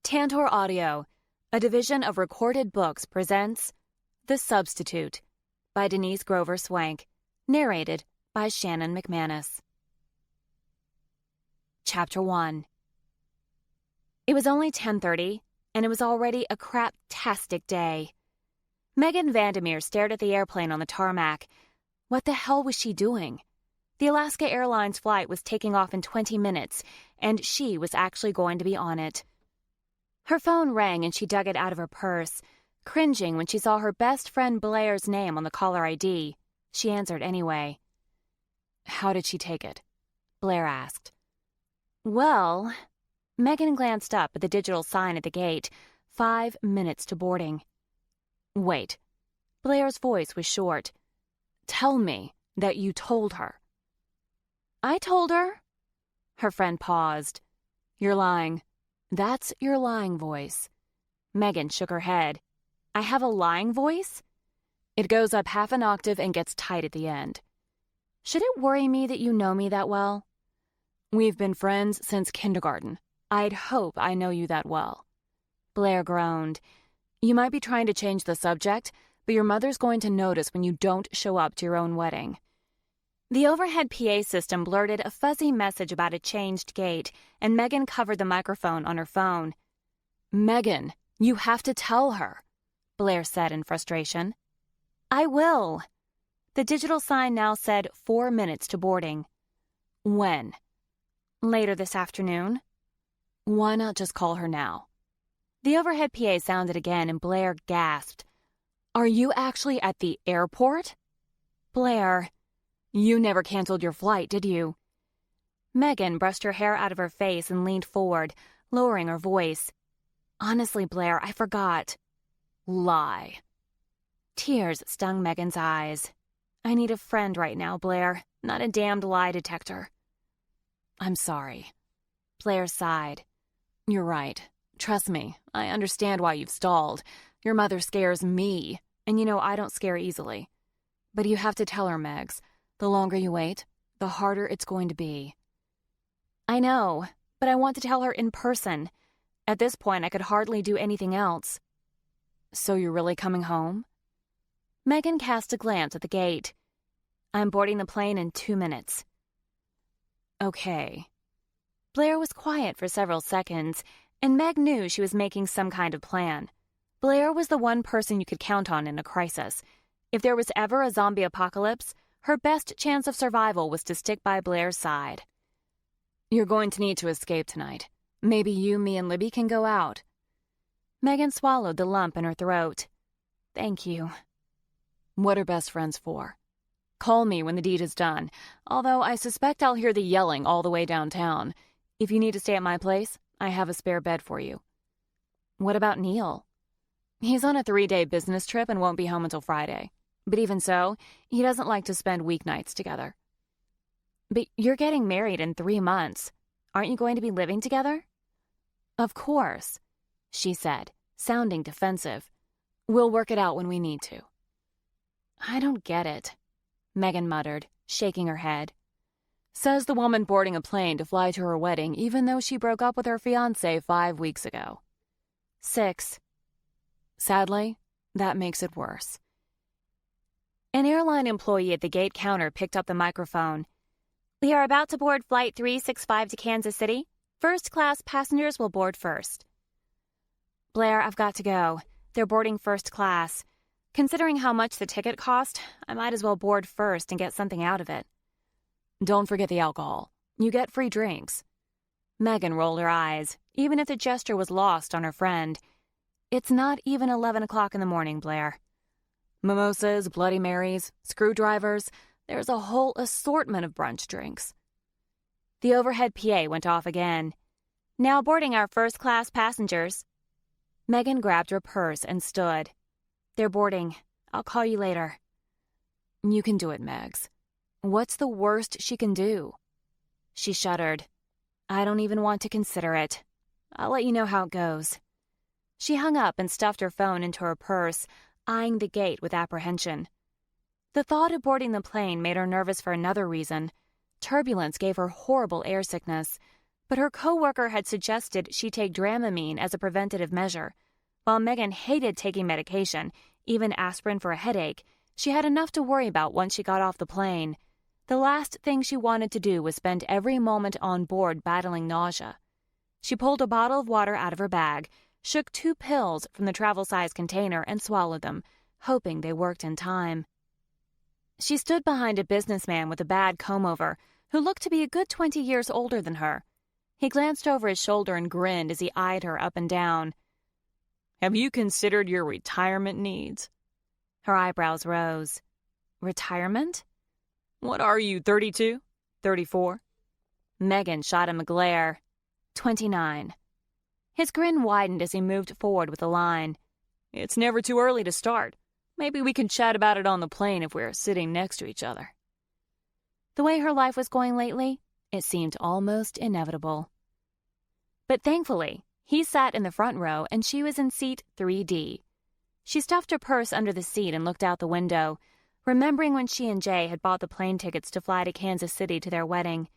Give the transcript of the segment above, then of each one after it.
Tantor Audio, a division of Recorded Books, presents The Substitute by Denise Grover Swank, narrated by Shannon McManus. Chapter 1. It was only 10:30, and it was already a crap-tastic day. Megan Vandermeer stared at the airplane on the tarmac. What the hell was she doing? The Alaska Airlines flight was taking off in 20 minutes, and she was actually going to be on it. Her phone rang and she dug it out of her purse, cringing when she saw her best friend Blair's name on the caller ID. She answered anyway. "How did she take it?" Blair asked. "Well," Megan glanced up at the digital sign at the gate, 5 minutes to boarding. "Wait." Blair's voice was short. "Tell me that you told her." "I told her." Her friend paused. "You're lying." "That's your lying voice." Megan shook her head. "I have a lying voice?" "It goes up half an octave and gets tight at the end." "Should it worry me that you know me that well?" "We've been friends since kindergarten. I'd hope I know you that well." Blair groaned. "You might be trying to change the subject, but your mother's going to notice when you don't show up to your own wedding." The overhead PA system blurted a fuzzy message about a changed gate, and Megan covered the microphone on her phone. "Megan, you have to tell her," Blair said in frustration. "I will." The digital sign now said 4 minutes to boarding. "When?" "Later this afternoon." "Why not just call her now?" The overhead PA sounded again, and Blair gasped. "Are you actually at the airport?" "Blair, you never canceled your flight, did you?" Megan brushed her hair out of her face and leaned forward, lowering her voice. "Honestly, Blair, I forgot." "Lie." Tears stung Megan's eyes. "I need a friend right now, Blair, not a damned lie detector." "I'm sorry." Blair sighed. "You're right. Trust me, I understand why you've stalled. Your mother scares me, and you know I don't scare easily. But you have to tell her, Megs. The longer you wait, the harder it's going to be." "I know, but I want to tell her in person. At this point, I could hardly do anything else." "So you're really coming home?" Megan cast a glance at the gate. "I'm boarding the plane in 2 minutes." "Okay." Blair was quiet for several seconds, and Meg knew she was making some kind of plan. Blair was the one person you could count on in a crisis. If there was ever a zombie apocalypse, her best chance of survival was to stick by Blair's side. "You're going to need to escape tonight. Maybe you, me, and Libby can go out." Megan swallowed the lump in her throat. "Thank you." "What are best friends for? Call me when the deed is done, although I suspect I'll hear the yelling all the way downtown. If you need to stay at my place, I have a spare bed for you." "What about Neil?" "He's on a 3-day business trip and won't be home until Friday. But even so, he doesn't like to spend weeknights together." "But you're getting married in 3 months. Aren't you going to be living together?" "Of course," she said, sounding defensive. "We'll work it out when we need to." "I don't get it," Megan muttered, shaking her head. "Says the woman boarding a plane to fly to her wedding even though she broke up with her fiancé 5 weeks ago." 6. Sadly, that makes it worse. An airline employee at the gate counter picked up the microphone. "We are about to board Flight 365 to Kansas City. First-class passengers will board first." "Blair, I've got to go. They're boarding first class. Considering how much the ticket cost, I might as well board first and get something out of it." "Don't forget the alcohol. You get free drinks." Megan rolled her eyes, even if the gesture was lost on her friend. "It's not even 11 o'clock in the morning, Blair." "Mimosas, Bloody Marys, screwdrivers. There's a whole assortment of brunch drinks." The overhead PA went off again. "Now boarding our first-class passengers." Megan grabbed her purse and stood. "They're boarding. I'll call you later." "You can do it, Megs. What's the worst she can do?" She shuddered. "I don't even want to consider it. I'll let you know how it goes." She hung up and stuffed her phone into her purse, eyeing the gate with apprehension. The thought of boarding the plane made her nervous for another reason. Turbulence gave her horrible air sickness. But her coworker had suggested she take Dramamine as a preventative measure. While Megan hated taking medication, even aspirin for a headache, she had enough to worry about once she got off the plane. The last thing she wanted to do was spend every moment on board battling nausea. She pulled a bottle of water out of her bag, shook 2 pills from the travel-size container, and swallowed them, hoping they worked in time. She stood behind a businessman with a bad comb-over who looked to be a good 20 years older than her. He glanced over his shoulder and grinned as he eyed her up and down. "Have you considered your retirement needs?" Her eyebrows rose. Retirement? What are you, 32? 34? Megan shot him a glare. 29. His grin widened as he moved forward with a line. "It's never too early to start. Maybe we can chat about it on the plane if we're sitting next to each other." The way her life was going lately, it seemed almost inevitable. But thankfully, he sat in the front row and she was in seat 3D. She stuffed her purse under the seat and looked out the window, remembering when she and Jay had bought the plane tickets to fly to Kansas City to their wedding.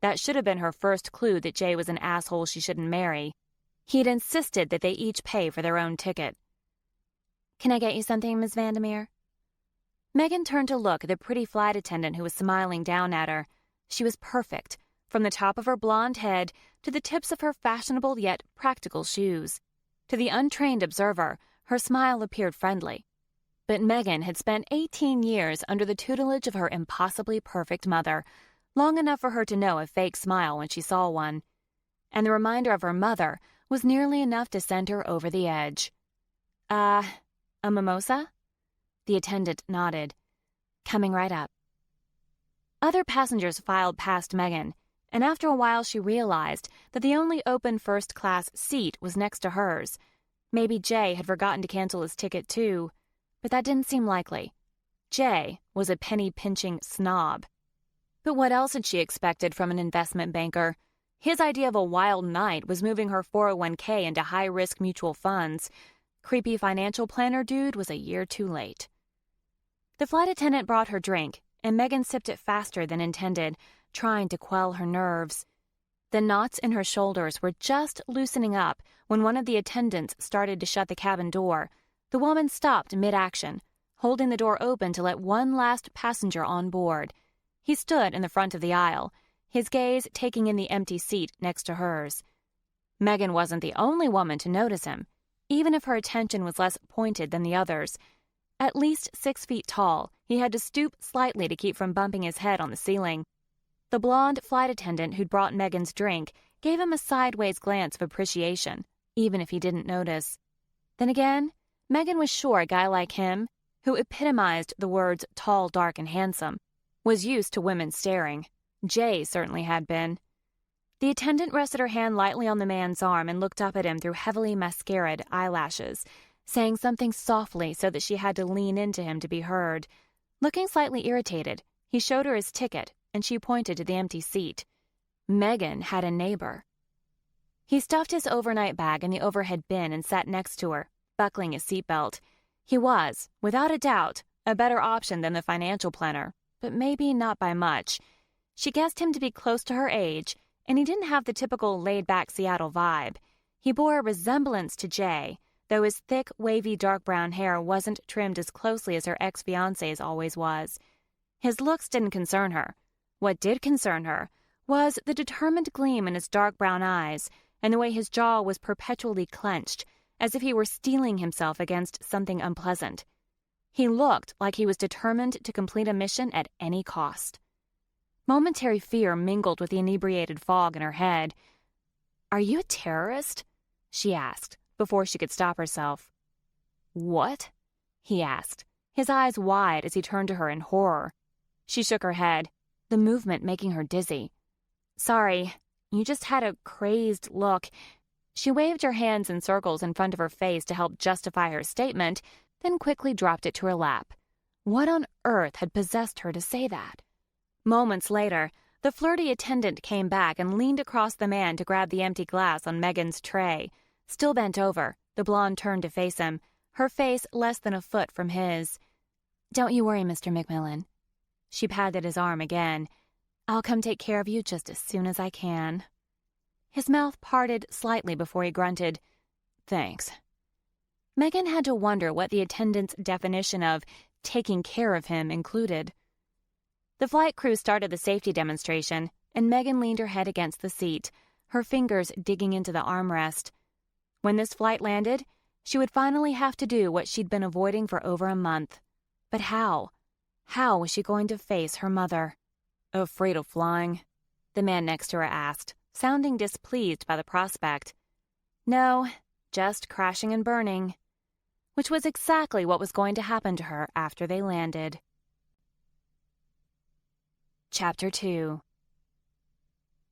That should have been her first clue that Jay was an asshole she shouldn't marry. He'd insisted that they each pay for their own ticket. "Can I get you something, Miss Vandermeer?" Megan turned to look at the pretty flight attendant who was smiling down at her. She was perfect, from the top of her blonde head to the tips of her fashionable yet practical shoes. To the untrained observer, her smile appeared friendly. But Megan had spent 18 years under the tutelage of her impossibly perfect mother, long enough for her to know a fake smile when she saw one. And the reminder of her mother was nearly enough to send her over the edge. A mimosa?" The attendant nodded. "Coming right up." Other passengers filed past Megan, and after a while she realized that the only open first-class seat was next to hers. Maybe Jay had forgotten to cancel his ticket too, but that didn't seem likely. Jay was a penny-pinching snob. But what else had she expected from an investment banker? His idea of a wild night was moving her 401k into high-risk mutual funds. Creepy financial planner dude was a year too late. The flight attendant brought her drink, and Megan sipped it faster than intended, trying to quell her nerves. The knots in her shoulders were just loosening up when one of the attendants started to shut the cabin door. The woman stopped mid-action, holding the door open to let one last passenger on board. He stood in the front of the aisle, his gaze taking in the empty seat next to hers. Megan wasn't the only woman to notice him, even if her attention was less pointed than the others. At least 6 feet tall, he had to stoop slightly to keep from bumping his head on the ceiling. The blonde flight attendant who'd brought Megan's drink gave him a sideways glance of appreciation, even if he didn't notice. Then again, Megan was sure a guy like him, who epitomized the words tall, dark, and handsome, was used to women staring. Jay certainly had been. The attendant rested her hand lightly on the man's arm and looked up at him through heavily mascaraed eyelashes, saying something softly so that she had to lean into him to be heard. Looking slightly irritated, he showed her his ticket, and she pointed to the empty seat. Megan had a neighbor. He stuffed his overnight bag in the overhead bin and sat next to her, buckling his seatbelt. He was, without a doubt, a better option than the financial planner, but maybe not by much. She guessed him to be close to her age, and he didn't have the typical laid-back Seattle vibe. He bore a resemblance to Jay, though his thick, wavy dark brown hair wasn't trimmed as closely as her ex-fiancé's always was. His looks didn't concern her. What did concern her was the determined gleam in his dark brown eyes and the way his jaw was perpetually clenched, as if he were steeling himself against something unpleasant. He looked like he was determined to complete a mission at any cost. Momentary fear mingled with the inebriated fog in her head. "Are you a terrorist?" she asked, before she could stop herself. "What?" he asked, his eyes wide as he turned to her in horror. She shook her head, the movement making her dizzy. "Sorry, you just had a crazed look." She waved her hands in circles in front of her face to help justify her statement, then quickly dropped it to her lap. What on earth had possessed her to say that? Moments later, the flirty attendant came back and leaned across the man to grab the empty glass on Megan's tray. Still bent over, the blonde turned to face him, her face less than a foot from his. "Don't you worry, Mr. McMillan." She patted his arm again. "I'll come take care of you just as soon as I can." His mouth parted slightly before he grunted, "Thanks." Megan had to wonder what the attendant's definition of taking care of him included. The flight crew started the safety demonstration, and Megan leaned her head against the seat, her fingers digging into the armrest. When this flight landed, she would finally have to do what she'd been avoiding for over a month. But how? How was she going to face her mother? "Afraid of flying?" the man next to her asked, sounding displeased by the prospect. No, just crashing and burning. Which was exactly what was going to happen to her after they landed. Chapter 2.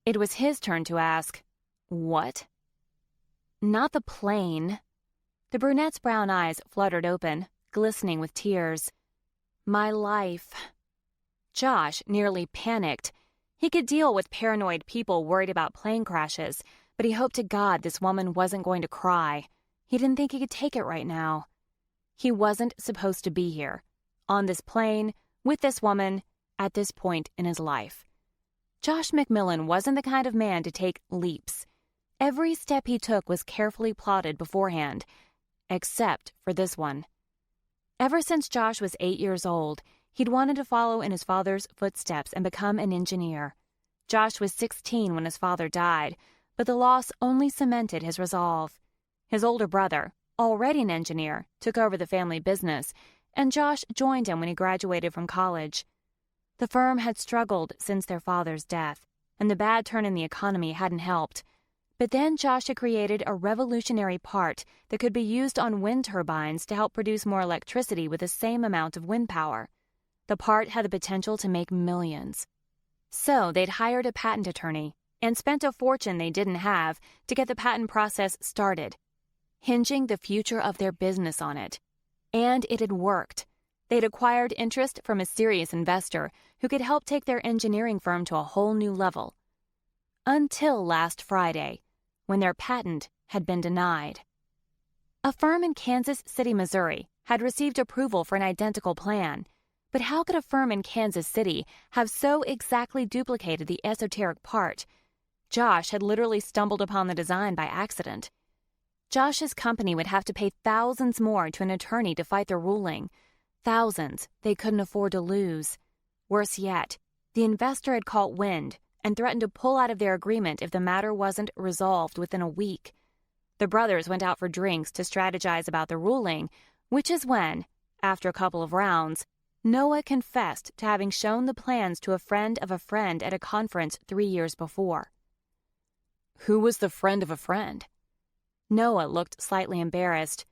It was his turn to ask, "What?" Not the plane. The brunette's brown eyes fluttered open, glistening with tears. "My life." Josh nearly panicked. He could deal with paranoid people worried about plane crashes, but he hoped to God this woman wasn't going to cry. He didn't think he could take it right now. He wasn't supposed to be here, on this plane, with this woman, at this point in his life. Josh McMillan wasn't the kind of man to take leaps. Every step he took was carefully plotted beforehand, except for this one. Ever since Josh was 8 years old, he'd wanted to follow in his father's footsteps and become an engineer. Josh was 16 when his father died, but the loss only cemented his resolve. His older brother, already an engineer, took over the family business, and Josh joined him when he graduated from college. The firm had struggled since their father's death, and the bad turn in the economy hadn't helped. But then Josh had created a revolutionary part that could be used on wind turbines to help produce more electricity with the same amount of wind power. The part had the potential to make millions. So they'd hired a patent attorney and spent a fortune they didn't have to get the patent process started, hinging the future of their business on it. And it had worked. They'd acquired interest from a serious investor who could help take their engineering firm to a whole new level. Until last Friday, when their patent had been denied. A firm in Kansas City, Missouri, had received approval for an identical plan. But how could a firm in Kansas City have so exactly duplicated the esoteric part? Josh had literally stumbled upon the design by accident. Josh's company would have to pay thousands more to an attorney to fight the ruling. Thousands they couldn't afford to lose. Worse yet, the investor had caught wind and threatened to pull out of their agreement if the matter wasn't resolved within a week. The brothers went out for drinks to strategize about the ruling, which is when, after a couple of rounds, Noah confessed to having shown the plans to a friend of a friend at a conference 3 years before. Who was the friend of a friend? Noah looked slightly embarrassed.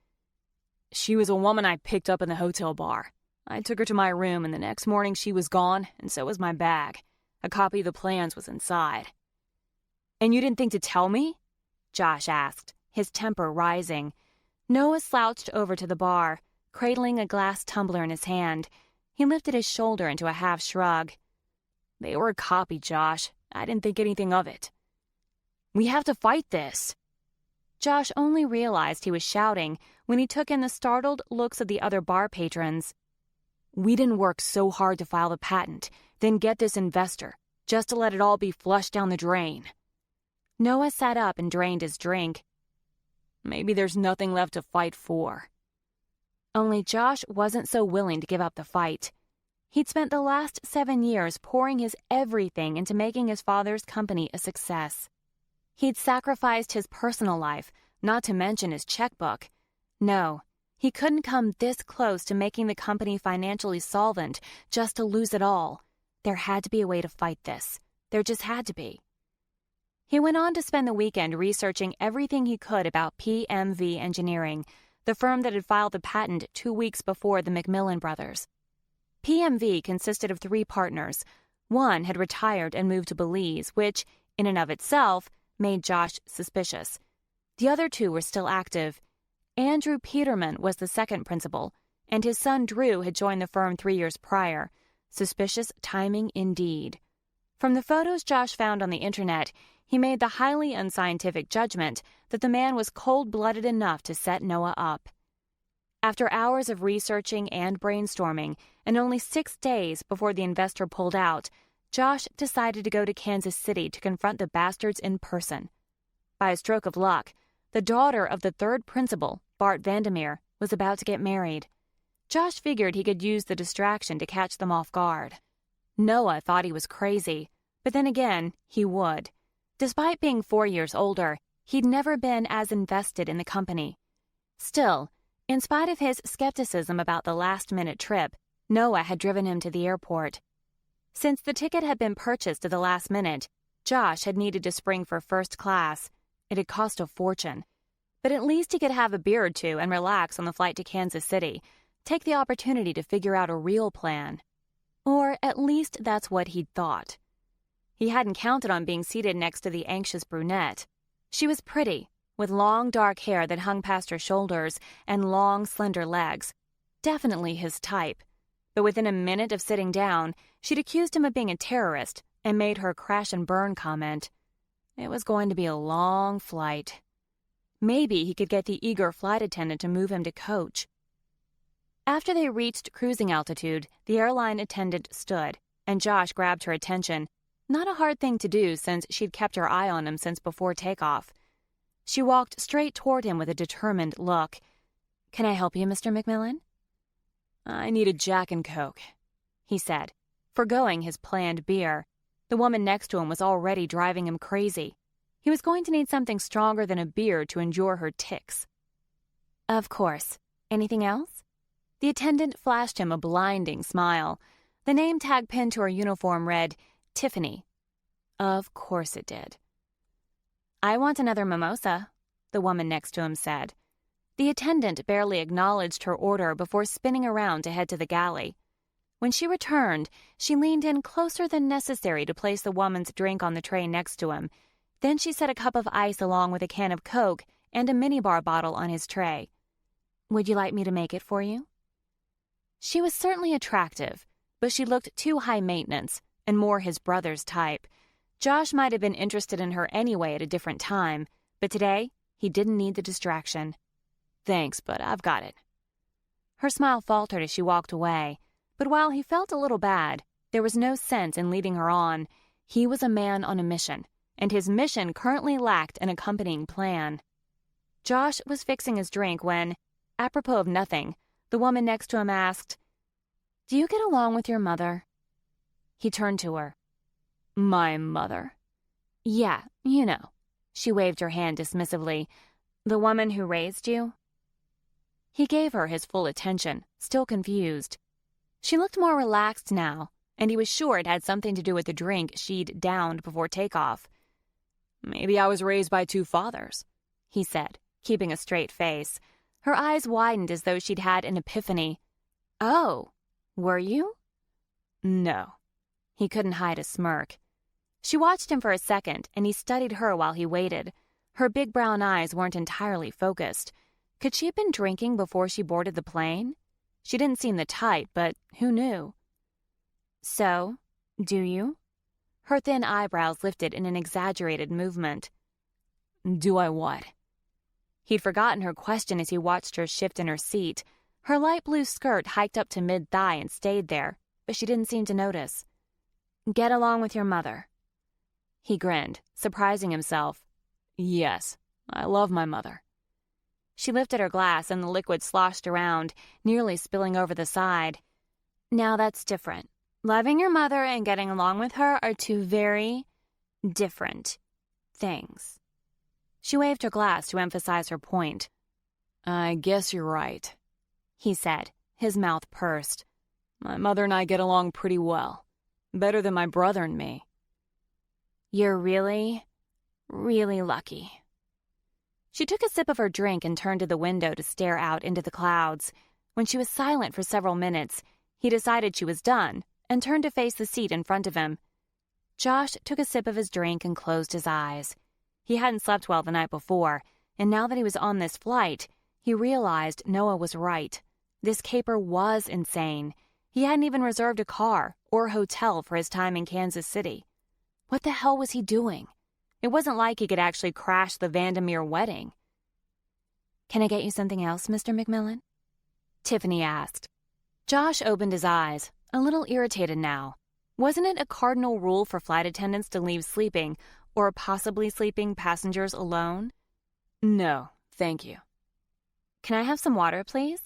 She was a woman I picked up in the hotel bar. I took her to my room, and the next morning she was gone, and so was my bag. A copy of the plans was inside. "And you didn't think to tell me?" Josh asked, his temper rising. Noah slouched over to the bar, cradling a glass tumbler in his hand. He lifted his shoulder into a half shrug. "They were a copy, Josh. I didn't think anything of it." "We have to fight this." Josh only realized he was shouting when he took in the startled looks of the other bar patrons. "We didn't work so hard to file the patent, then get this investor, just to let it all be flushed down the drain." Noah sat up and drained his drink. "Maybe there's nothing left to fight for." Only Josh wasn't so willing to give up the fight. He'd spent the last 7 years pouring his everything into making his father's company a success. He'd sacrificed his personal life, not to mention his checkbook. No, he couldn't come this close to making the company financially solvent just to lose it all. There had to be a way to fight this. There just had to be. He went on to spend the weekend researching everything he could about PMV Engineering, the firm that had filed the patent 2 weeks before the McMillan brothers. PMV consisted of 3 partners. One had retired and moved to Belize, which, in and of itself, made Josh suspicious. The other 2 were still active. Andrew Peterman was the second principal, and his son Drew had joined the firm 3 years prior. Suspicious timing indeed. From the photos Josh found on the internet, he made the highly unscientific judgment that the man was cold-blooded enough to set Noah up. After hours of researching and brainstorming, and only 6 days before the investor pulled out, Josh decided to go to Kansas City to confront the bastards in person. By a stroke of luck, the daughter of the third principal, Bart Vandermeer, was about to get married. Josh figured he could use the distraction to catch them off guard. Noah thought he was crazy, but then again, he would. Despite being 4 years older, he'd never been as invested in the company. Still, in spite of his skepticism about the last-minute trip, Noah had driven him to the airport. Since the ticket had been purchased at the last minute, Josh had needed to spring for first class. It had cost a fortune. But at least he could have a beer or two and relax on the flight to Kansas City, take the opportunity to figure out a real plan. Or at least that's what he'd thought. He hadn't counted on being seated next to the anxious brunette. She was pretty, with long dark hair that hung past her shoulders and long, slender legs. Definitely his type. But within a minute of sitting down, she'd accused him of being a terrorist and made her crash and burn comment. It was going to be a long flight. Maybe he could get the eager flight attendant to move him to coach. After they reached cruising altitude, the airline attendant stood, and Josh grabbed her attention. Not a hard thing to do since she'd kept her eye on him since before takeoff. She walked straight toward him with a determined look. "Can I help you, Mr. McMillan?" "I need a Jack and Coke," he said, forgoing his planned beer. The woman next to him was already driving him crazy. He was going to need something stronger than a beer to endure her tics. "Of course. Anything else?" The attendant flashed him a blinding smile. The name tag pinned to her uniform read, Tiffany. Of course it did. "I want another mimosa," the woman next to him said. The attendant barely acknowledged her order before spinning around to head to the galley. When she returned, she leaned in closer than necessary to place the woman's drink on the tray next to him. Then she set a cup of ice along with a can of Coke and a minibar bottle on his tray. "Would you like me to make it for you?" She was certainly attractive, but she looked too high maintenance and more his brother's type. Josh might have been interested in her anyway at a different time, but today he didn't need the distraction. "Thanks, but I've got it." Her smile faltered as she walked away, but while he felt a little bad, there was no sense in leading her on. He was a man on a mission, and his mission currently lacked an accompanying plan. Josh was fixing his drink when, apropos of nothing, the woman next to him asked, "Do you get along with your mother?" He turned to her. "My mother?" "Yeah, you know." She waved her hand dismissively. "The woman who raised you?" He gave her his full attention, still confused. She looked more relaxed now, and he was sure it had something to do with the drink she'd downed before takeoff. "Maybe I was raised by two fathers," he said, keeping a straight face. Her eyes widened as though she'd had an epiphany. "Oh, were you?" "No." He couldn't hide a smirk. She watched him for a second, and he studied her while he waited. Her big brown eyes weren't entirely focused. Could she have been drinking before she boarded the plane? She didn't seem the type, but who knew? "So, do you?" Her thin eyebrows lifted in an exaggerated movement. "Do I what?" He'd forgotten her question as he watched her shift in her seat. Her light blue skirt hiked up to mid-thigh and stayed there, but she didn't seem to notice. "Get along with your mother." He grinned, surprising himself. "Yes, I love my mother." She lifted her glass and the liquid sloshed around, nearly spilling over the side. "Now that's different. Loving your mother and getting along with her are two very different things." She waved her glass to emphasize her point. "I guess you're right," he said, his mouth pursed. "My mother and I get along pretty well. Better than my brother and me." "You're really, really lucky." She took a sip of her drink and turned to the window to stare out into the clouds. When she was silent for several minutes, he decided she was done and turned to face the seat in front of him. Josh took a sip of his drink and closed his eyes. He hadn't slept well the night before, and now that he was on this flight, he realized Noah was right. This caper was insane. He hadn't even reserved a car or hotel for his time in Kansas City. What the hell was he doing? It wasn't like he could actually crash the Vandermeer wedding. "Can I get you something else, Mr. McMillan?" Tiffany asked. Josh opened his eyes, a little irritated now. Wasn't it a cardinal rule for flight attendants to leave sleeping Or possibly sleeping passengers alone? No, thank you. Can I have some water, please?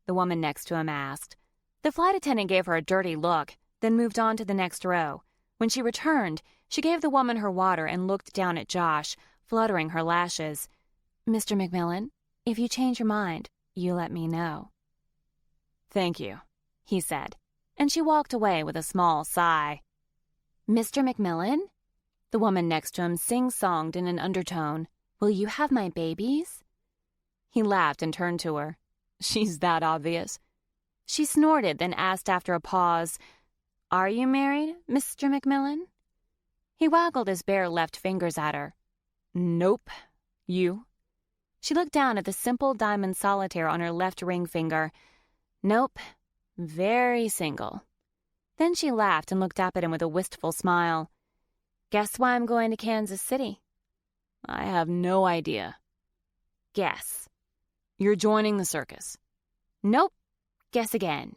The woman next to him asked. The flight attendant gave her a dirty look, then moved on to the next row. When she returned, she gave the woman her water and looked down at Josh, fluttering her lashes. Mr. McMillan, if you change your mind, you let me know. Thank you, he said, and she walked away with a small sigh. Mr. McMillan? The woman next to him sing-songed in an undertone. Will you have my babies? He laughed and turned to her. She's that obvious. She snorted, then asked after a pause, Are you married, Mr. McMillan? He waggled his bare left fingers at her. Nope. You? She looked down at the simple diamond solitaire on her left ring finger. Nope. Very single. Then she laughed and looked up at him with a wistful smile. Guess why I'm going to Kansas City? I have no idea. Guess. You're joining the circus. Nope. Guess again.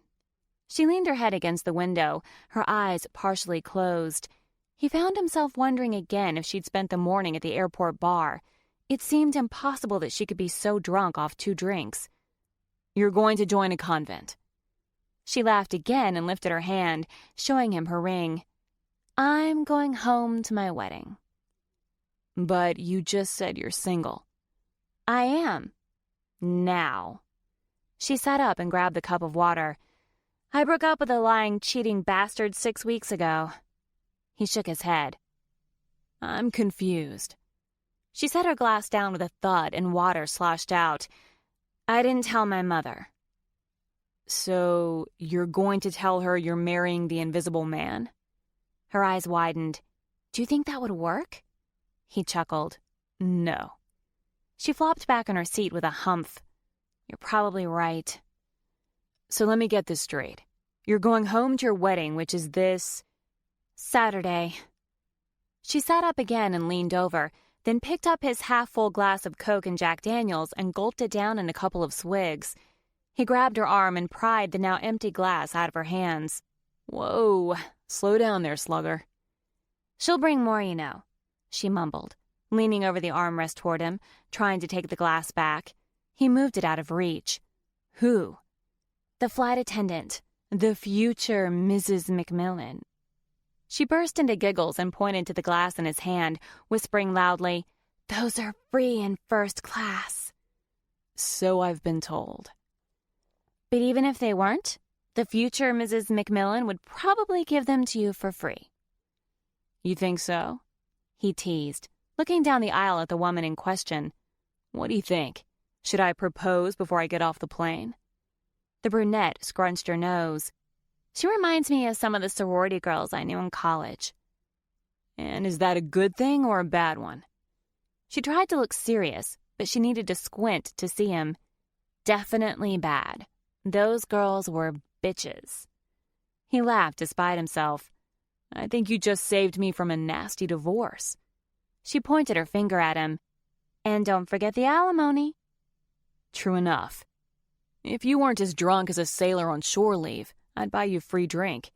She leaned her head against the window, her eyes partially closed. He found himself wondering again if she'd spent the morning at the airport bar. It seemed impossible that she could be so drunk off 2 drinks. You're going to join a convent. She laughed again and lifted her hand, showing him her ring. I'm going home to my wedding. But you just said you're single. I am. Now. She sat up and grabbed the cup of water. I broke up with a lying, cheating bastard 6 weeks ago. He shook his head. I'm confused. She set her glass down with a thud and water sloshed out. I didn't tell my mother. So you're going to tell her you're marrying the invisible man? Her eyes widened. Do you think that would work? He chuckled. No. She flopped back on her seat with a humph. You're probably right. So let me get this straight. You're going home to your wedding, which is this Saturday. She sat up again and leaned over, then picked up his half-full glass of Coke and Jack Daniels and gulped it down in a couple of swigs. He grabbed her arm and pried the now empty glass out of her hands. Whoa, slow down there, slugger. She'll bring more, you know, she mumbled, leaning over the armrest toward him, trying to take the glass back. He moved it out of reach. Who? The flight attendant, the future Mrs. McMillan. She burst into giggles and pointed to the glass in his hand, whispering loudly, Those are free in first class. So I've been told. But even if they weren't, the future Mrs. McMillan would probably give them to you for free. You think so? He teased, looking down the aisle at the woman in question. What do you think? Should I propose before I get off the plane? The brunette scrunched her nose. She reminds me of some of the sorority girls I knew in college. And is that a good thing or a bad one? She tried to look serious, but she needed to squint to see him. Definitely bad. Those girls were bitches. He laughed despite himself. I think you just saved me from a nasty divorce. She pointed her finger at him. And don't forget the alimony. True enough. If you weren't as drunk as a sailor on shore leave, I'd buy you a free drink.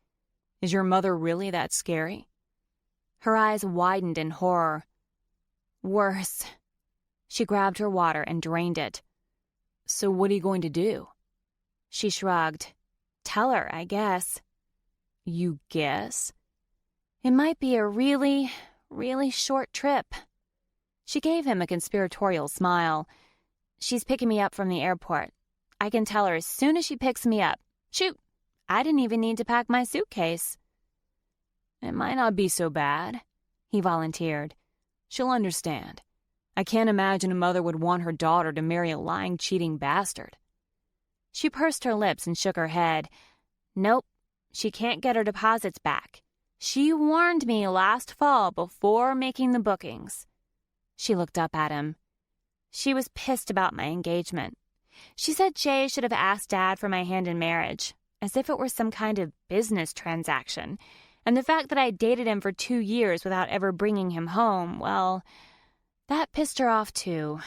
Is your mother really that scary? Her eyes widened in horror. Worse. She grabbed her water and drained it. So what are you going to do? She shrugged. Tell her, I guess. You guess? It might be a really, really short trip. She gave him a conspiratorial smile. She's picking me up from the airport. I can tell her as soon as she picks me up. Shoot, I didn't even need to pack my suitcase. It might not be so bad, he volunteered. She'll understand. I can't imagine a mother would want her daughter to marry a lying, cheating bastard. She pursed her lips and shook her head. Nope, she can't get her deposits back. She warned me last fall before making the bookings. She looked up at him. She was pissed about my engagement. She said Jay should have asked Dad for my hand in marriage, as if it were some kind of business transaction. And the fact that I dated him for 2 years without ever bringing him home, well, that pissed her off too.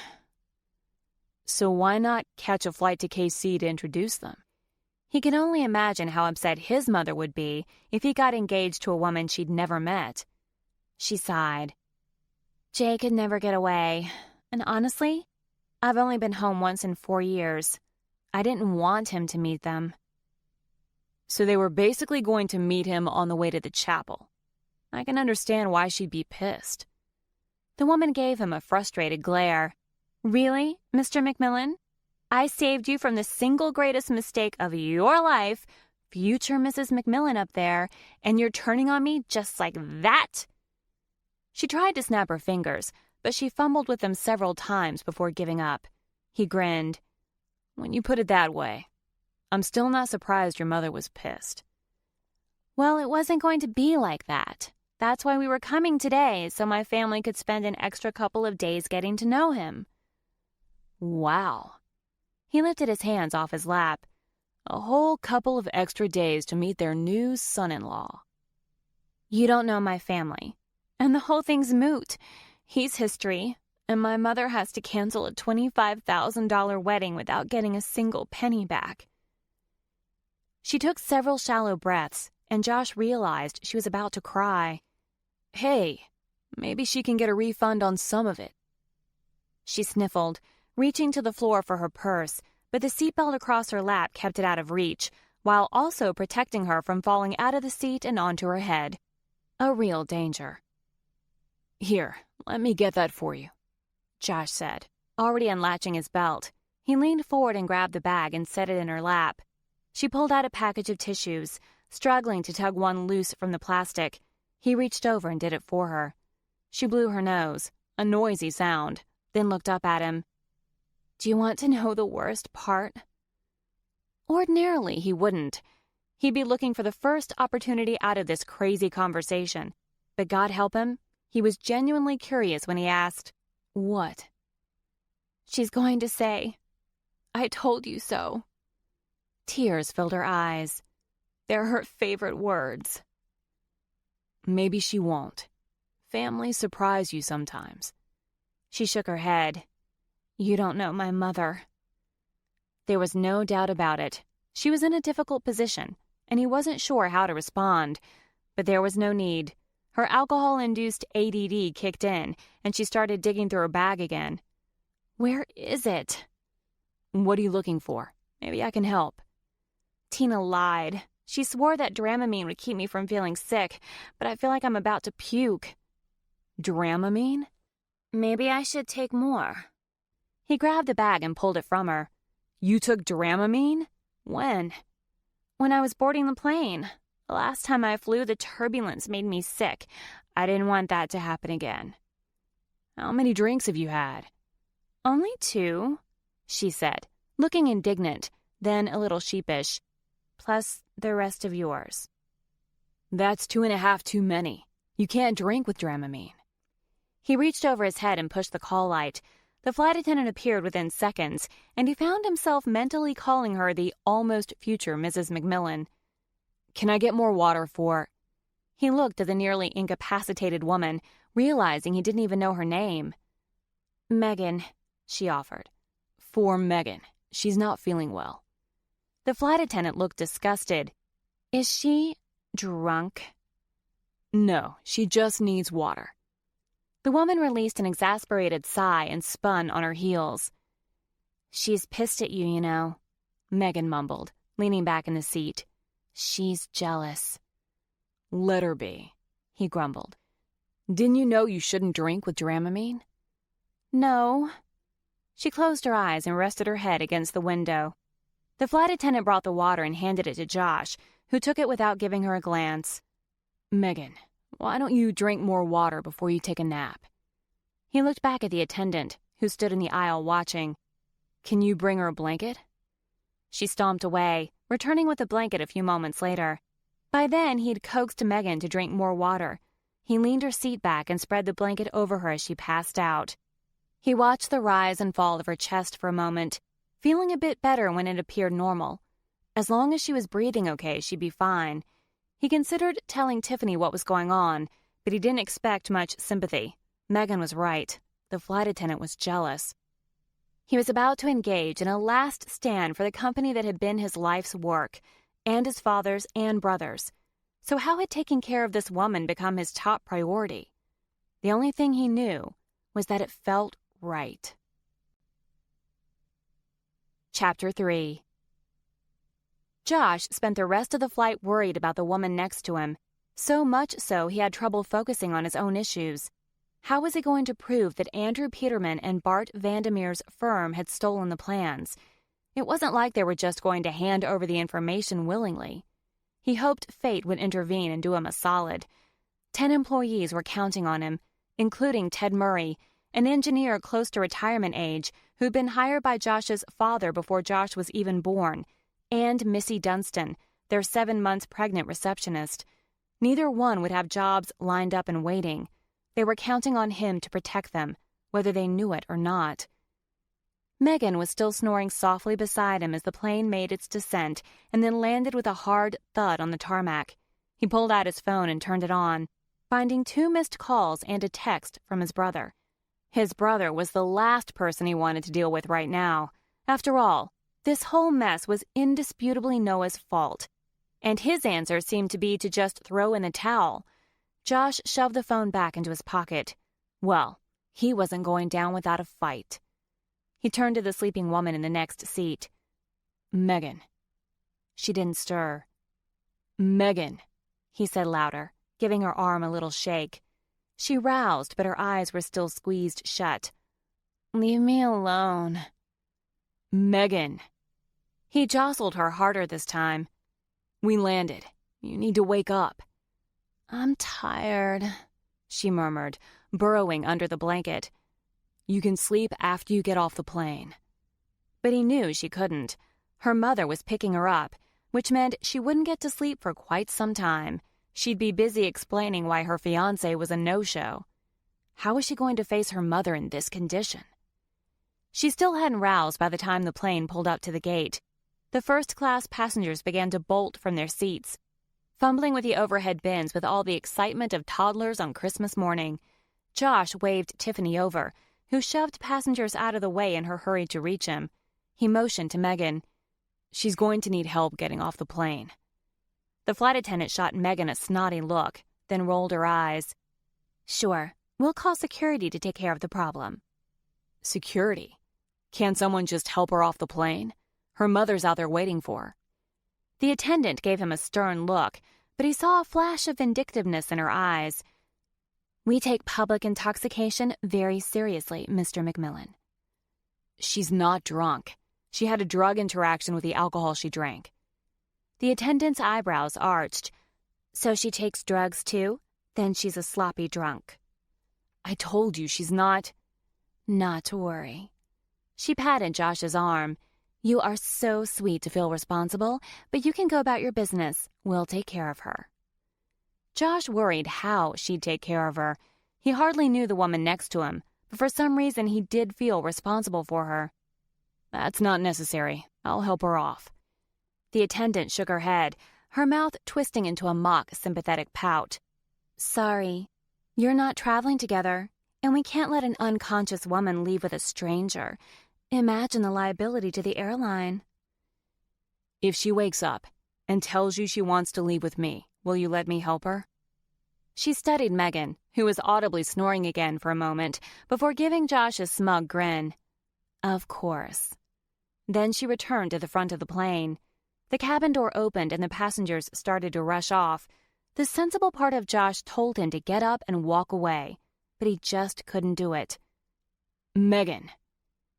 So why not catch a flight to KC to introduce them? He could only imagine how upset his mother would be if he got engaged to a woman she'd never met. She sighed. Jay could never get away. And honestly, I've only been home once in 4 years. I didn't want him to meet them. So they were basically going to meet him on the way to the chapel. I can understand why she'd be pissed. The woman gave him a frustrated glare. Really, Mr. McMillan? I saved you from the single greatest mistake of your life, future Mrs. McMillan up there, and you're turning on me just like that? She tried to snap her fingers, but she fumbled with them several times before giving up. He grinned. When you put it that way, I'm still not surprised your mother was pissed. Well, it wasn't going to be like that. That's why we were coming today, so my family could spend an extra couple of days getting to know him. Wow. He lifted his hands off his lap. A whole couple of extra days to meet their new son-in-law. You don't know my family. And the whole thing's moot. He's history, and my mother has to cancel a $25,000 wedding without getting a single penny back. She took several shallow breaths, and Josh realized she was about to cry. Hey, maybe she can get a refund on some of it. She sniffled, reaching to the floor for her purse, but the seatbelt across her lap kept it out of reach, while also protecting her from falling out of the seat and onto her head. A real danger. Here, let me get that for you, Josh said, already unlatching his belt. He leaned forward and grabbed the bag and set it in her lap. She pulled out a package of tissues, struggling to tug one loose from the plastic. He reached over and did it for her. She blew her nose, a noisy sound, then looked up at him. Do you want to know the worst part? Ordinarily, he wouldn't. He'd be looking for the first opportunity out of this crazy conversation. But God help him, he was genuinely curious when he asked, What? She's going to say, I told you so. Tears filled her eyes. They're her favorite words. Maybe she won't. Families surprise you sometimes. She shook her head. You don't know my mother. There was no doubt about it. She was in a difficult position, and he wasn't sure how to respond. But there was no need. Her alcohol-induced ADD kicked in, and she started digging through her bag again. Where is it? What are you looking for? Maybe I can help. Tina lied. She swore that Dramamine would keep me from feeling sick, but I feel like I'm about to puke. Dramamine? Maybe I should take more. He grabbed the bag and pulled it from her. You took Dramamine? When? When I was boarding the plane. The last time I flew, the turbulence made me sick. I didn't want that to happen again. How many drinks have you had? Only 2, she said, looking indignant, then a little sheepish. Plus the rest of yours. That's 2.5 too many. You can't drink with Dramamine. He reached over his head and pushed the call light. The flight attendant appeared within seconds, and he found himself mentally calling her the almost future Mrs. McMillan. Can I get more water for... He looked at the nearly incapacitated woman, realizing he didn't even know her name. Megan, she offered. For Megan. She's not feeling well. The flight attendant looked disgusted. Is she drunk? No, she just needs water. The woman released an exasperated sigh and spun on her heels. She's pissed at you, you know, Megan mumbled, leaning back in the seat. She's jealous. Let her be, he grumbled. Didn't you know you shouldn't drink with Dramamine? No. She closed her eyes and rested her head against the window. The flight attendant brought the water and handed it to Josh, who took it without giving her a glance. Megan, why don't you drink more water before you take a nap? He looked back at the attendant, who stood in the aisle watching. Can you bring her a blanket? She stomped away, returning with a blanket a few moments later. By then, he'd coaxed Megan to drink more water. He leaned her seat back and spread the blanket over her as she passed out. He watched the rise and fall of her chest for a moment, feeling a bit better when it appeared normal. As long as she was breathing okay, she'd be fine. He considered telling Tiffany what was going on, but he didn't expect much sympathy. Megan was right. The flight attendant was jealous. He was about to engage in a last stand for the company that had been his life's work, and his father's and brother's. So how had taking care of this woman become his top priority? The only thing he knew was that it felt right. Chapter 3. Josh spent the rest of the flight worried about the woman next to him, so much so he had trouble focusing on his own issues. How was he going to prove that Andrew Peterman and Bart Vandermeer's firm had stolen the plans? It wasn't like they were just going to hand over the information willingly. He hoped fate would intervene and do him a solid. 10 employees were counting on him, including Ted Murray, an engineer close to retirement age who'd been hired by Josh's father before Josh was even born, and Missy Dunstan, their 7 months pregnant receptionist. Neither one would have jobs lined up and waiting. They were counting on him to protect them, whether they knew it or not. Megan was still snoring softly beside him as the plane made its descent and then landed with a hard thud on the tarmac. He pulled out his phone and turned it on, finding 2 missed calls and a text from his brother. His brother was the last person he wanted to deal with right now. After all, this whole mess was indisputably Noah's fault, and his answer seemed to be to just throw in the towel. Josh shoved the phone back into his pocket. Well, he wasn't going down without a fight. He turned to the sleeping woman in the next seat. "Megan." She didn't stir. "Megan," he said louder, giving her arm a little shake. She roused, but her eyes were still squeezed shut. "Leave me alone." "Megan." He jostled her harder this time. "We landed. You need to wake up." "I'm tired," she murmured, burrowing under the blanket. "You can sleep after you get off the plane." But he knew she couldn't. Her mother was picking her up, which meant she wouldn't get to sleep for quite some time. She'd be busy explaining why her fiancé was a no-show. How was she going to face her mother in this condition? She still hadn't roused by the time the plane pulled up to the gate. The first-class passengers began to bolt from their seats, fumbling with the overhead bins with all the excitement of toddlers on Christmas morning. Josh waved Tiffany over, who shoved passengers out of the way in her hurry to reach him. He motioned to Megan. "She's going to need help getting off the plane." The flight attendant shot Megan a snotty look, then rolled her eyes. "Sure, we'll call security to take care of the problem." "Security? Can't someone just help her off the plane? Her mother's out there waiting for her." The attendant gave him a stern look, but he saw a flash of vindictiveness in her eyes. "We take public intoxication very seriously, Mr. McMillan." "She's not drunk. She had a drug interaction with the alcohol she drank." The attendant's eyebrows arched. "So she takes drugs too? Then she's a sloppy drunk." "I told you she's not." "Not to worry." She patted Josh's arm. "You are so sweet to feel responsible, but you can go about your business. We'll take care of her." Josh worried how she'd take care of her. He hardly knew the woman next to him, but for some reason he did feel responsible for her. "That's not necessary. I'll help her off." The attendant shook her head, her mouth twisting into a mock sympathetic pout. "Sorry, you're not traveling together, and we can't let an unconscious woman leave with a stranger. Imagine the liability to the airline." "If she wakes up and tells you she wants to leave with me, will you let me help her?" She studied Megan, who was audibly snoring again for a moment, before giving Josh a smug grin. "Of course." Then she returned to the front of the plane. The cabin door opened and the passengers started to rush off. The sensible part of Josh told him to get up and walk away, but he just couldn't do it. "Megan."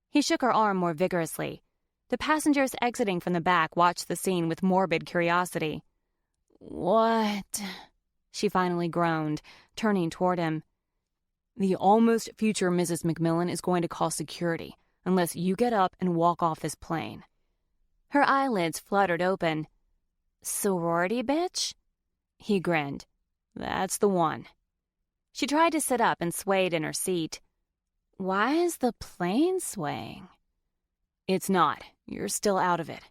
He shook her arm more vigorously. The passengers exiting from the back watched the scene with morbid curiosity. "What?" she finally groaned, turning toward him. "The almost future Mrs. McMillan is going to call security unless you get up and walk off this plane." Her eyelids fluttered open. "Sorority bitch?" He grinned. "That's the one." She tried to sit up and swayed in her seat. "Why is the plane swaying?" "It's not. You're still out of it."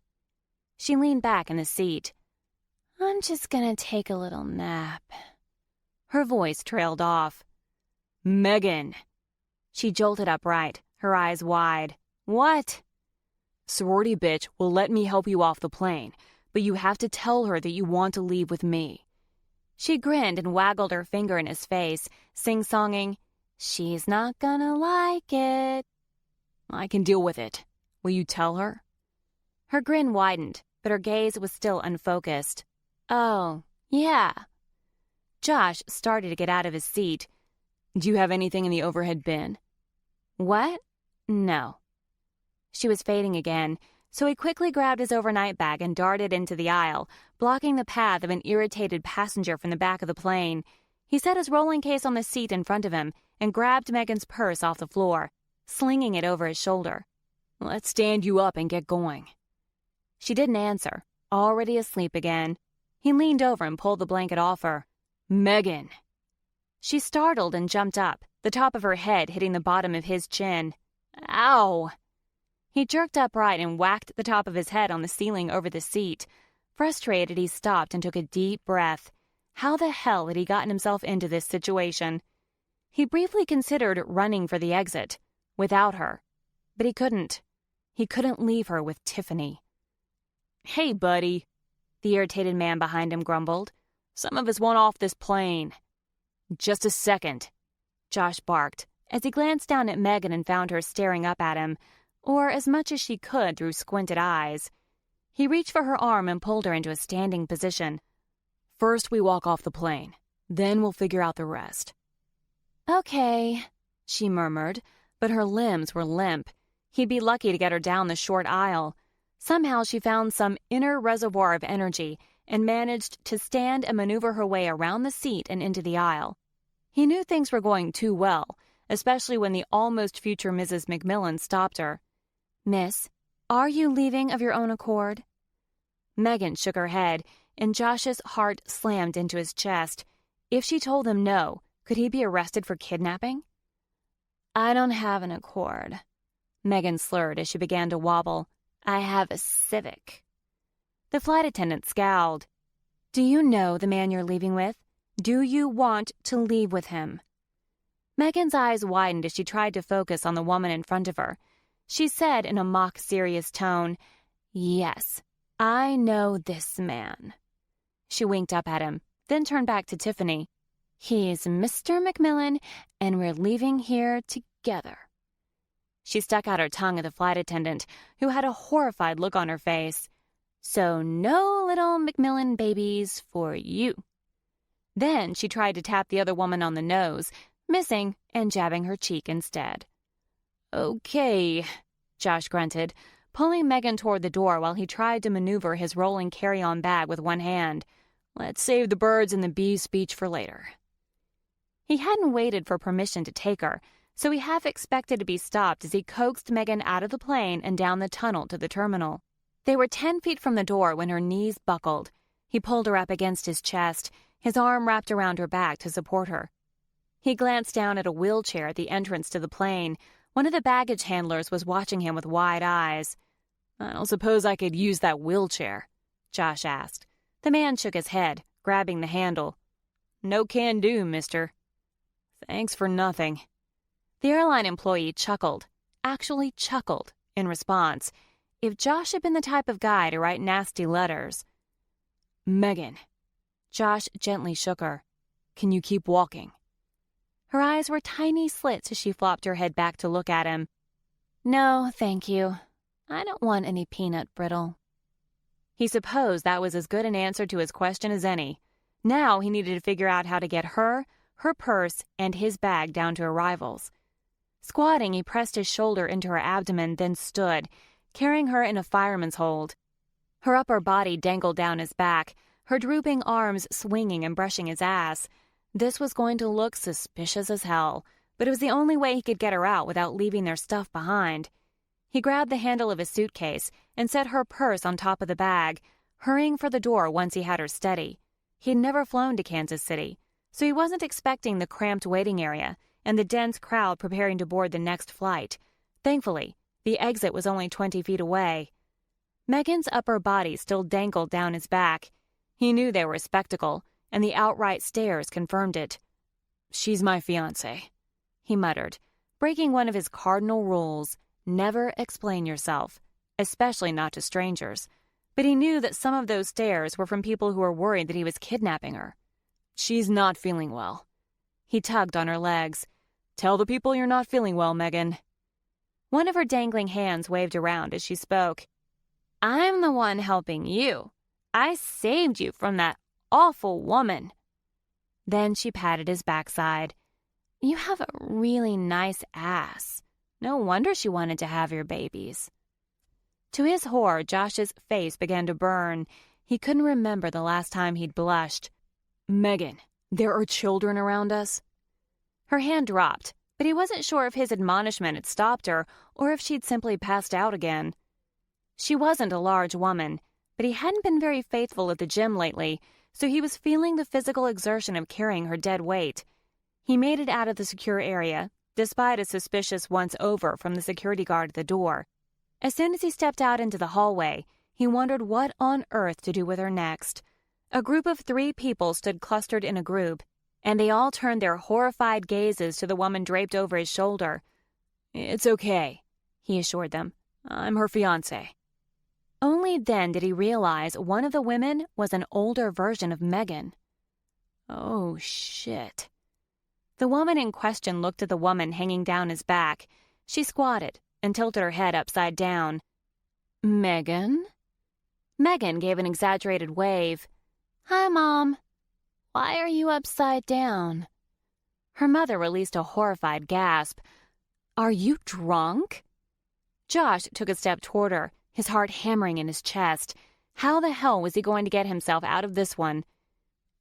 She leaned back in the seat. "I'm just gonna take a little nap." Her voice trailed off. "Megan!" She jolted upright, her eyes wide. "What?" "Sorority bitch will let me help you off the plane, but you have to tell her that you want to leave with me." She grinned and waggled her finger in his face, sing-songing, She's not gonna like it. I can deal with it. Will you tell her? Her grin widened, but her gaze was still unfocused. Oh, yeah. Josh started to get out of his seat. Do you have anything in the overhead bin? What? No. She was fading again, so he quickly grabbed his overnight bag and darted into the aisle, blocking the path of an irritated passenger from the back of the plane. He set his rolling case on the seat in front of him and grabbed Megan's purse off the floor, slinging it over his shoulder. Let's stand you up and get going. She didn't answer, already asleep again. He leaned over and pulled the blanket off her. Megan! She startled and jumped up, the top of her head hitting the bottom of his chin. Ow! He jerked upright and whacked the top of his head on the ceiling over the seat. Frustrated, he stopped and took a deep breath. How the hell had he gotten himself into this situation? He briefly considered running for the exit, without her. But he couldn't. He couldn't leave her with Tiffany. Hey, buddy, the irritated man behind him grumbled. Some of us want off this plane. Just a second, Josh barked, as he glanced down at Megan and found her staring up at him, or as much as she could through squinted eyes. He reached for her arm and pulled her into a standing position. First we walk off the plane, then we'll figure out the rest. Okay, she murmured, but her limbs were limp. He'd be lucky to get her down the short aisle. Somehow she found some inner reservoir of energy and managed to stand and maneuver her way around the seat and into the aisle. He knew things were going too well, especially when the almost future Mrs. McMillan stopped her. Miss, are you leaving of your own accord? Megan shook her head, and Josh's heart slammed into his chest. If she told him no, could he be arrested for kidnapping? I don't have an accord, Megan slurred as she began to wobble. I have a Civic. The flight attendant scowled. Do you know the man you're leaving with? Do you want to leave with him? Megan's eyes widened as she tried to focus on the woman in front of her. She said in a mock-serious tone, Yes, I know this man. She winked up at him, then turned back to Tiffany. He's Mr. McMillan, and we're leaving here together. She stuck out her tongue at the flight attendant, who had a horrified look on her face. So no little McMillan babies for you. Then she tried to tap the other woman on the nose, missing and jabbing her cheek instead. Okay, Josh grunted, pulling Megan toward the door while he tried to maneuver his rolling carry-on bag with one hand. Let's save the birds and the bees speech for later. He hadn't waited for permission to take her, so he half expected to be stopped as he coaxed Megan out of the plane and down the tunnel to the terminal. They were 10 feet from the door when her knees buckled. He pulled her up against his chest, his arm wrapped around her back to support her. He glanced down at a wheelchair at the entrance to the plane. One of the baggage handlers was watching him with wide eyes. I don't suppose I could use that wheelchair, Josh asked. The man shook his head, grabbing the handle. No can do, mister. Thanks for nothing. The airline employee chuckled, actually chuckled, in response. If Josh had been the type of guy to write nasty letters. Megan. Josh gently shook her. Can you keep walking? Her eyes were tiny slits as she flopped her head back to look at him. No, thank you. I don't want any peanut brittle. He supposed that was as good an answer to his question as any. Now he needed to figure out how to get her purse, and his bag down to arrivals. Squatting, he pressed his shoulder into her abdomen, then stood, carrying her in a fireman's hold. Her upper body dangled down his back, her drooping arms swinging and brushing his ass. This was going to look suspicious as hell, but it was the only way he could get her out without leaving their stuff behind. He grabbed the handle of his suitcase and set her purse on top of the bag, hurrying for the door once he had her steady. He'd never flown to Kansas City, so he wasn't expecting the cramped waiting area and the dense crowd preparing to board the next flight. Thankfully, the exit was only 20 feet away. Megan's upper body still dangled down his back. He knew they were a spectacle, and the outright stares confirmed it. She's my fiancé, he muttered, breaking one of his cardinal rules. Never explain yourself, especially not to strangers. But he knew that some of those stares were from people who were worried that he was kidnapping her. She's not feeling well. He tugged on her legs. Tell the people you're not feeling well, Megan. One of her dangling hands waved around as she spoke. I'm the one helping you. I saved you from that awful woman. Then she patted his backside. You have a really nice ass. No wonder she wanted to have your babies. To his horror, Josh's face began to burn. He couldn't remember the last time he'd blushed. Megan, there are children around us. Her hand dropped, but he wasn't sure if his admonishment had stopped her or if she'd simply passed out again. She wasn't a large woman, but he hadn't been very faithful at the gym lately, so he was feeling the physical exertion of carrying her dead weight. He made it out of the secure area, despite a suspicious once-over from the security guard at the door. As soon as he stepped out into the hallway, he wondered what on earth to do with her next. A group of 3 people stood clustered in a group, and they all turned their horrified gazes to the woman draped over his shoulder. It's okay, he assured them. I'm her fiancé. Only then did he realize one of the women was an older version of Megan. Oh, shit. The woman in question looked at the woman hanging down his back. She squatted and tilted her head upside down. Megan? Megan gave an exaggerated wave. Hi, Mom. Why are you upside down? Her mother released a horrified gasp. Are you drunk? Josh took a step toward her, his heart hammering in his chest. How the hell was he going to get himself out of this one?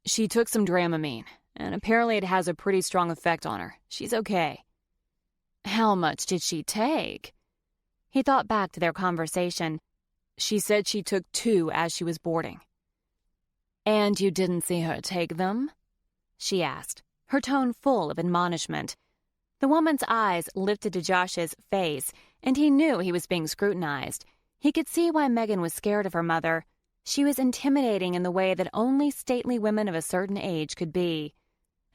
She took some Dramamine, and apparently it has a pretty strong effect on her. She's okay. How much did she take? He thought back to their conversation. She said she took 2 as she was boarding. And you didn't see her take them? She asked, her tone full of admonishment. The woman's eyes lifted to Josh's face, and he knew he was being scrutinized. He could see why Megan was scared of her mother. She was intimidating in the way that only stately women of a certain age could be.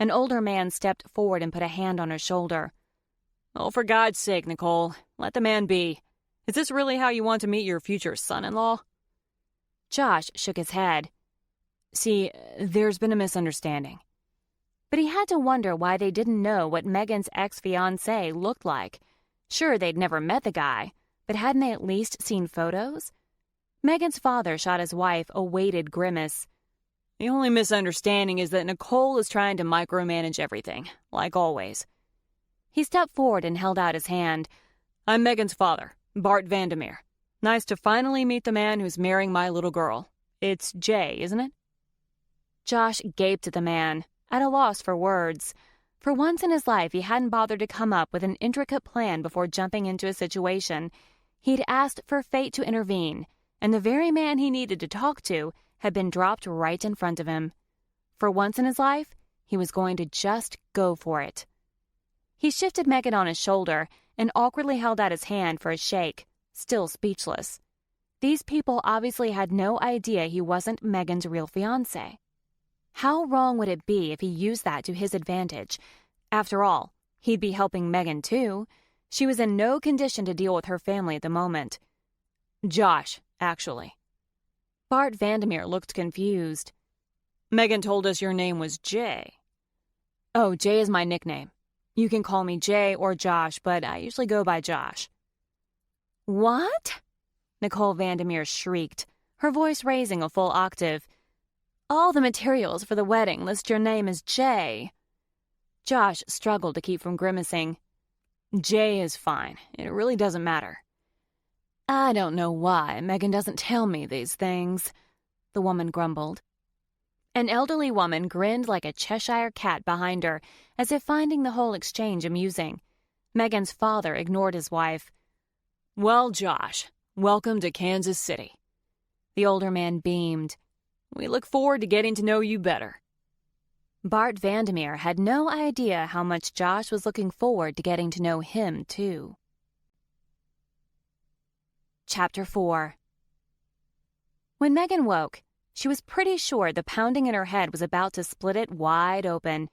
An older man stepped forward and put a hand on her shoulder. Oh, for God's sake, Nicole, let the man be. Is this really how you want to meet your future son-in-law? Josh shook his head. See, there's been a misunderstanding. But he had to wonder why they didn't know what Megan's ex-fiancé looked like. Sure, they'd never met the guy, but hadn't they at least seen photos? Megan's father shot his wife a weighted grimace. The only misunderstanding is that Nicole is trying to micromanage everything, like always. He stepped forward and held out his hand. I'm Megan's father, Bart Vandermeer. Nice to finally meet the man who's marrying my little girl. It's Jay, isn't it? Josh gaped at the man, at a loss for words. For once in his life, he hadn't bothered to come up with an intricate plan before jumping into a situation. He'd asked for fate to intervene, and the very man he needed to talk to had been dropped right in front of him. For once in his life, he was going to just go for it. He shifted Megan on his shoulder and awkwardly held out his hand for a shake, still speechless. These people obviously had no idea he wasn't Megan's real fiancé. How wrong would it be if he used that to his advantage? After all, he'd be helping Megan too. She was in no condition to deal with her family at the moment. Josh, actually. Bart Vandermeer looked confused. Megan told us your name was Jay. Oh, Jay is my nickname. You can call me Jay or Josh, but I usually go by Josh. What? Nicole Vandermeer shrieked, her voice raising a full octave. All the materials for the wedding list your name as Jay. Josh struggled to keep from grimacing. Jay is fine. It really doesn't matter. I don't know why Megan doesn't tell me these things, the woman grumbled. An elderly woman grinned like a Cheshire cat behind her, as if finding the whole exchange amusing. Megan's father ignored his wife. Well, Josh, welcome to Kansas City. The older man beamed. We look forward to getting to know you better. Bart Vandermeer had no idea how much Josh was looking forward to getting to know him, too. Chapter 4. When Megan woke, she was pretty sure the pounding in her head was about to split it wide open.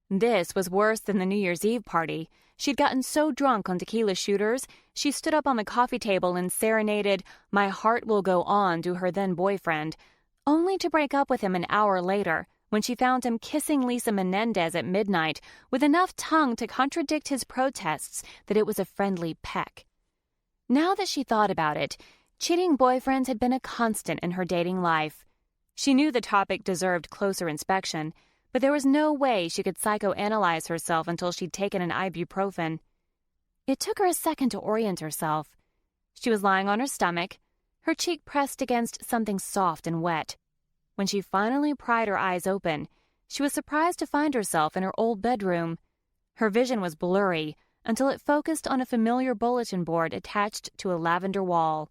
This was worse than the New Year's Eve party. She'd gotten so drunk on tequila shooters, she stood up on the coffee table and serenaded "My Heart Will Go On" to her then-boyfriend, only to break up with him an hour later when she found him kissing Lisa Menendez at midnight with enough tongue to contradict his protests that it was a friendly peck. Now that she thought about it, cheating boyfriends had been a constant in her dating life. She knew the topic deserved closer inspection, but there was no way she could psychoanalyze herself until she'd taken an ibuprofen. It took her a second to orient herself. She was lying on her stomach, her cheek pressed against something soft and wet. When she finally pried her eyes open, she was surprised to find herself in her old bedroom. Her vision was blurry until it focused on a familiar bulletin board attached to a lavender wall.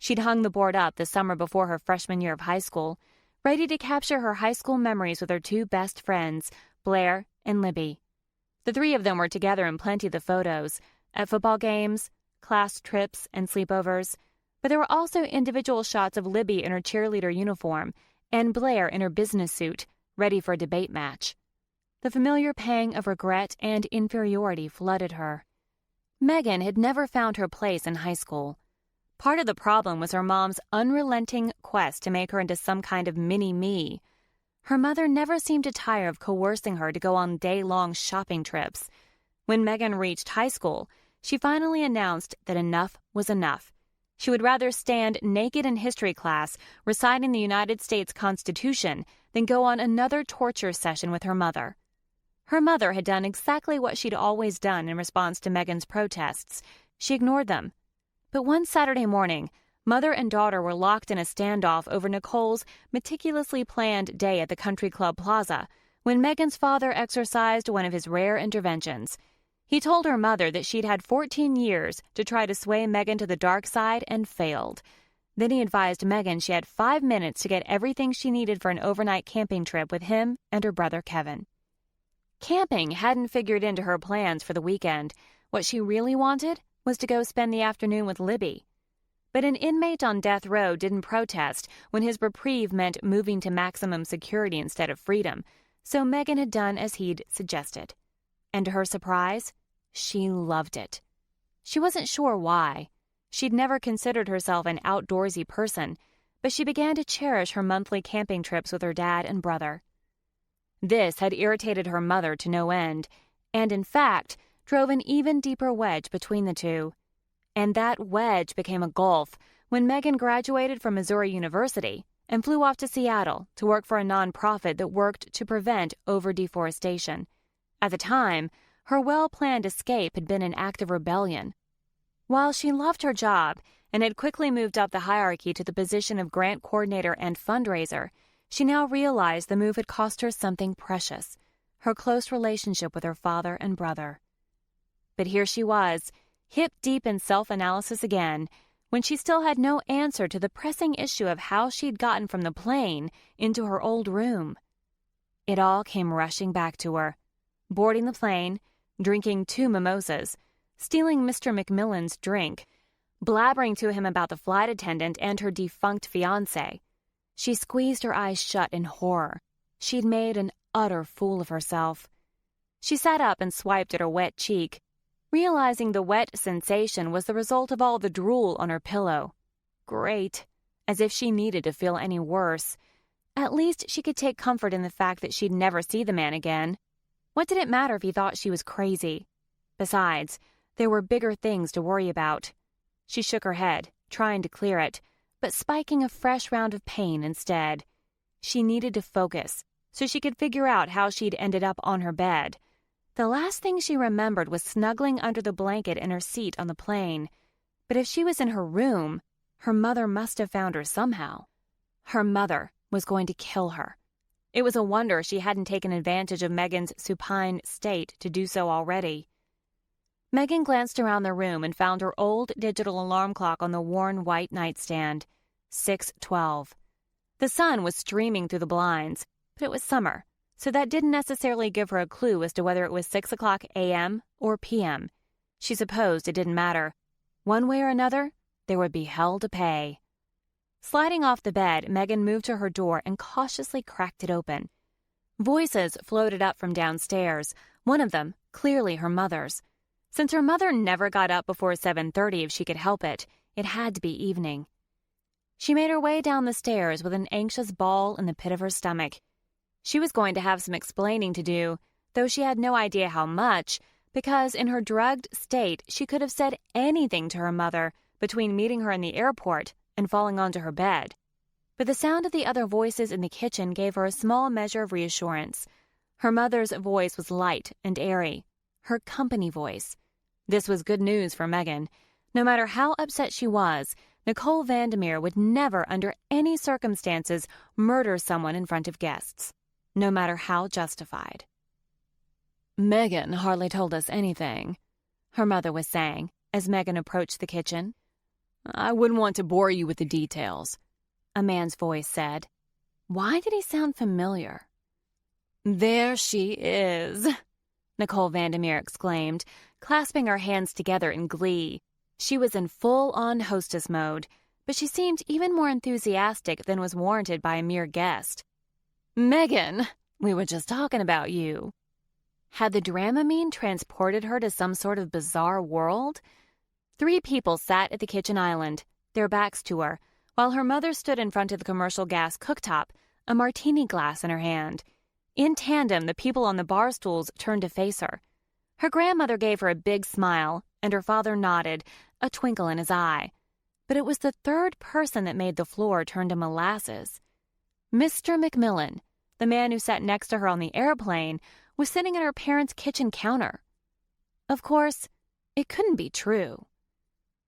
She'd hung the board up the summer before her freshman year of high school, ready to capture her high school memories with her two best friends, Blair and Libby. The three of them were together in plenty of the photos, at football games, class trips, and sleepovers, but there were also individual shots of Libby in her cheerleader uniform and Blair in her business suit, ready for a debate match. The familiar pang of regret and inferiority flooded her. Megan had never found her place in high school. Part of the problem was her mom's unrelenting quest to make her into some kind of mini-me. Her mother never seemed to tire of coercing her to go on day-long shopping trips. When Megan reached high school, she finally announced that enough was enough. She would rather stand naked in history class reciting the United States Constitution than go on another torture session with her mother. Her mother had done exactly what she'd always done in response to Megan's protests. She ignored them. But one Saturday morning, mother and daughter were locked in a standoff over Nicole's meticulously planned day at the Country Club Plaza when Megan's father exercised one of his rare interventions. He told her mother that she'd had 14 years to try to sway Megan to the dark side and failed. Then he advised Megan she had 5 minutes to get everything she needed for an overnight camping trip with him and her brother Kevin. Camping hadn't figured into her plans for the weekend. What she really wanted was to go spend the afternoon with Libby. But an inmate on death row didn't protest when his reprieve meant moving to maximum security instead of freedom, so Megan had done as he'd suggested. And to her surprise, she loved it. She wasn't sure why. She'd never considered herself an outdoorsy person, but she began to cherish her monthly camping trips with her dad and brother. This had irritated her mother to no end, and in fact, drove an even deeper wedge between the two. And that wedge became a gulf when Megan graduated from Missouri University and flew off to Seattle to work for a nonprofit that worked to prevent over-deforestation. At the time, her well-planned escape had been an act of rebellion. While she loved her job and had quickly moved up the hierarchy to the position of grant coordinator and fundraiser, she now realized the move had cost her something precious, her close relationship with her father and brother. But here she was, hip-deep in self-analysis again, when she still had no answer to the pressing issue of how she'd gotten from the plane into her old room. It all came rushing back to her. Boarding the plane, drinking 2 mimosas, stealing Mr. McMillan's drink, blabbering to him about the flight attendant and her defunct fiancé. She squeezed her eyes shut in horror. She'd made an utter fool of herself. She sat up and swiped at her wet cheek, realizing the wet sensation was the result of all the drool on her pillow. Great. As if she needed to feel any worse. At least she could take comfort in the fact that she'd never see the man again. What did it matter if he thought she was crazy? Besides, there were bigger things to worry about. She shook her head, trying to clear it, but spiking a fresh round of pain instead. She needed to focus, so she could figure out how she'd ended up on her bed. The last thing she remembered was snuggling under the blanket in her seat on the plane. But if she was in her room, her mother must have found her somehow. Her mother was going to kill her. It was a wonder she hadn't taken advantage of Megan's supine state to do so already. Megan glanced around the room and found her old digital alarm clock on the worn white nightstand. 6:12. The sun was streaming through the blinds, but it was summer, so that didn't necessarily give her a clue as to whether it was 6 o'clock a.m. or p.m. She supposed it didn't matter. One way or another, there would be hell to pay. Sliding off the bed, Megan moved to her door and cautiously cracked it open. Voices floated up from downstairs, one of them clearly her mother's. Since her mother never got up before 7:30 if she could help it, it had to be evening. She made her way down the stairs with an anxious ball in the pit of her stomach. She was going to have some explaining to do, though she had no idea how much, because in her drugged state she could have said anything to her mother between meeting her in the airport and falling onto her bed. But the sound of the other voices in the kitchen gave her a small measure of reassurance. Her mother's voice was light and airy, her company voice. This was good news for Megan. No matter how upset she was, Nicole Vandermeer would never, under any circumstances, murder someone in front of guests, no matter how justified. Megan hardly told us anything, her mother was saying as Megan approached the kitchen. I wouldn't want to bore you with the details, a man's voice said. Why did he sound familiar? There she is, Nicole Vandermeer exclaimed, clasping her hands together in glee. She was in full-on hostess mode, but she seemed even more enthusiastic than was warranted by a mere guest. Megan, we were just talking about you. Had the Dramamine transported her to some sort of bizarre world? 3 people sat at the kitchen island, their backs to her, while her mother stood in front of the commercial gas cooktop, a martini glass in her hand. In tandem, the people on the bar stools turned to face her. Her grandmother gave her a big smile, and her father nodded, a twinkle in his eye. But it was the third person that made the floor turn to molasses. Mr. McMillan, the man who sat next to her on the airplane, was sitting at her parents' kitchen counter. Of course, it couldn't be true.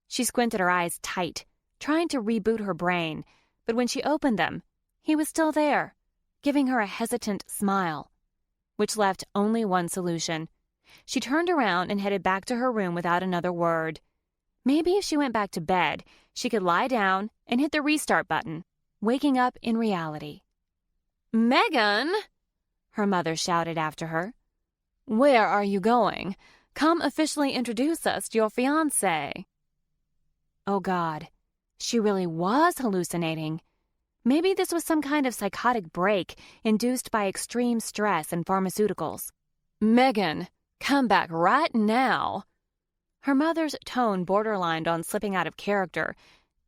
She squinted her eyes tight, trying to reboot her brain, but when she opened them, he was still there, giving her a hesitant smile, which left only one solution. She turned around and headed back to her room without another word. Maybe if she went back to bed, she could lie down and hit the restart button, waking up in reality. Megan! Her mother shouted after her. Where are you going? Come officially introduce us to your fiancé. Oh God, she really was hallucinating. Maybe this was some kind of psychotic break induced by extreme stress and pharmaceuticals. Megan, come back right now. Her mother's tone borderlined on slipping out of character.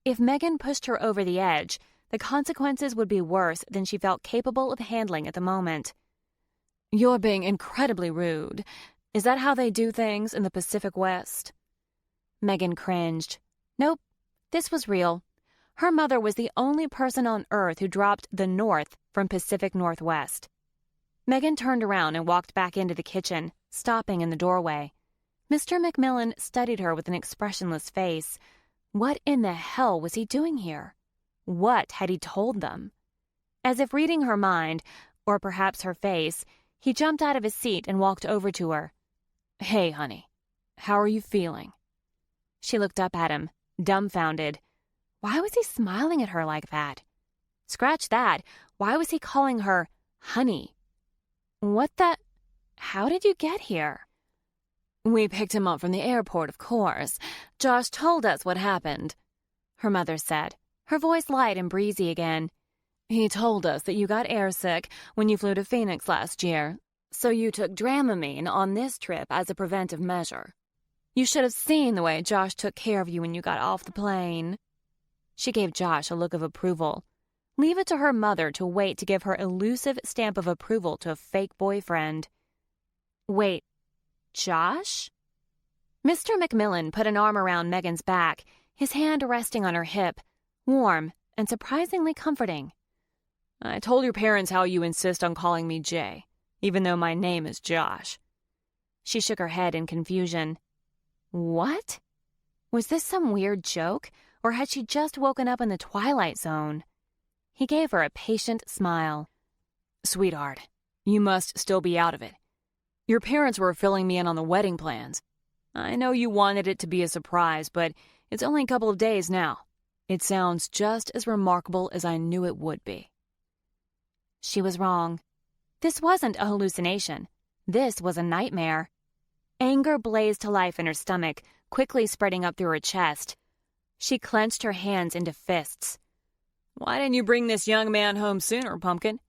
If Megan pushed her over the edge, the consequences would be worse than she felt capable of handling at the moment. You're being incredibly rude. Is that how they do things in the Pacific West? Megan cringed. Nope, this was real. Her mother was the only person on Earth who dropped the North from Pacific Northwest. Megan turned around and walked back into the kitchen, stopping in the doorway. Mr. McMillan studied her with an expressionless face. What in the hell was he doing here? What had he told them? As if reading her mind, or perhaps her face, he jumped out of his seat and walked over to her. Hey, honey, how are you feeling? She looked up at him, dumbfounded. Why was he smiling at her like that? Scratch that. Why was he calling her honey? What the? How did you get here? We picked him up from the airport, of course. Josh told us what happened, her mother said, her voice light and breezy again. He told us that you got airsick when you flew to Phoenix last year, so you took Dramamine on this trip as a preventive measure. You should have seen the way Josh took care of you when you got off the plane. She gave Josh a look of approval. Leave it to her mother to wait to give her elusive stamp of approval to a fake boyfriend. Wait, Josh? Mr. McMillan put an arm around Megan's back, his hand resting on her hip, warm and surprisingly comforting. I told your parents how you insist on calling me Jay, even though my name is Josh. She shook her head in confusion. What? Was this some weird joke, or had she just woken up in the Twilight Zone? He gave her a patient smile. Sweetheart, you must still be out of it. Your parents were filling me in on the wedding plans. I know you wanted it to be a surprise, but it's only a couple of days now. It sounds just as remarkable as I knew it would be. She was wrong. This wasn't a hallucination. This was a nightmare. Anger blazed to life in her stomach, quickly spreading up through her chest. She clenched her hands into fists. Why didn't you bring this young man home sooner, Pumpkin?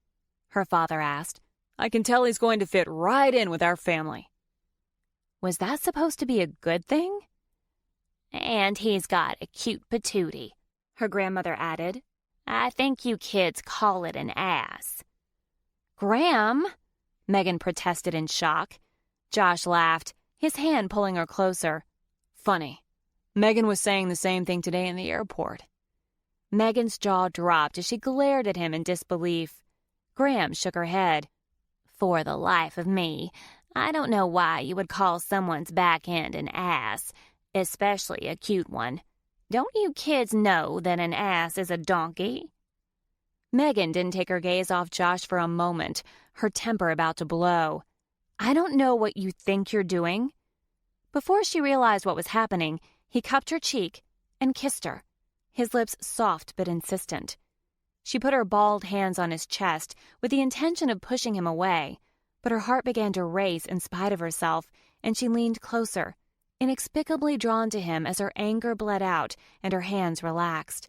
Her father asked. I can tell he's going to fit right in with our family. Was that supposed to be a good thing? And he's got a cute patootie, her grandmother added. I think you kids call it an ass. Graham, Megan protested in shock. Josh laughed, his hand pulling her closer. Funny. Megan was saying the same thing today in the airport. Megan's jaw dropped as she glared at him in disbelief. Graham shook her head. For the life of me, I don't know why you would call someone's back end an ass, especially a cute one. Don't you kids know that an ass is a donkey? Megan didn't take her gaze off Josh for a moment, her temper about to blow. I don't know what you think you're doing. Before she realized what was happening, he cupped her cheek and kissed her, his lips soft but insistent. She put her bald hands on his chest with the intention of pushing him away, but her heart began to race in spite of herself, and she leaned closer, inexplicably drawn to him as her anger bled out and her hands relaxed.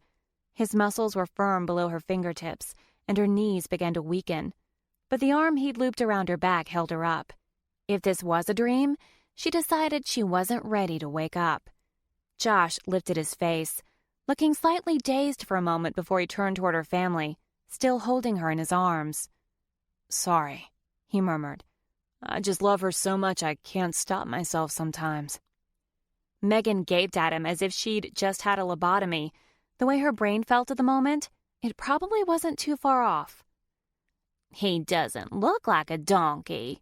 His muscles were firm below her fingertips, and her knees began to weaken, but the arm he'd looped around her back held her up. If this was a dream, she decided she wasn't ready to wake up. Josh lifted his face, looking slightly dazed for a moment before he turned toward her family, still holding her in his arms. Sorry, he murmured. I just love her so much I can't stop myself sometimes. Megan gaped at him as if she'd just had a lobotomy. The way her brain felt at the moment, it probably wasn't too far off. He doesn't look like a donkey,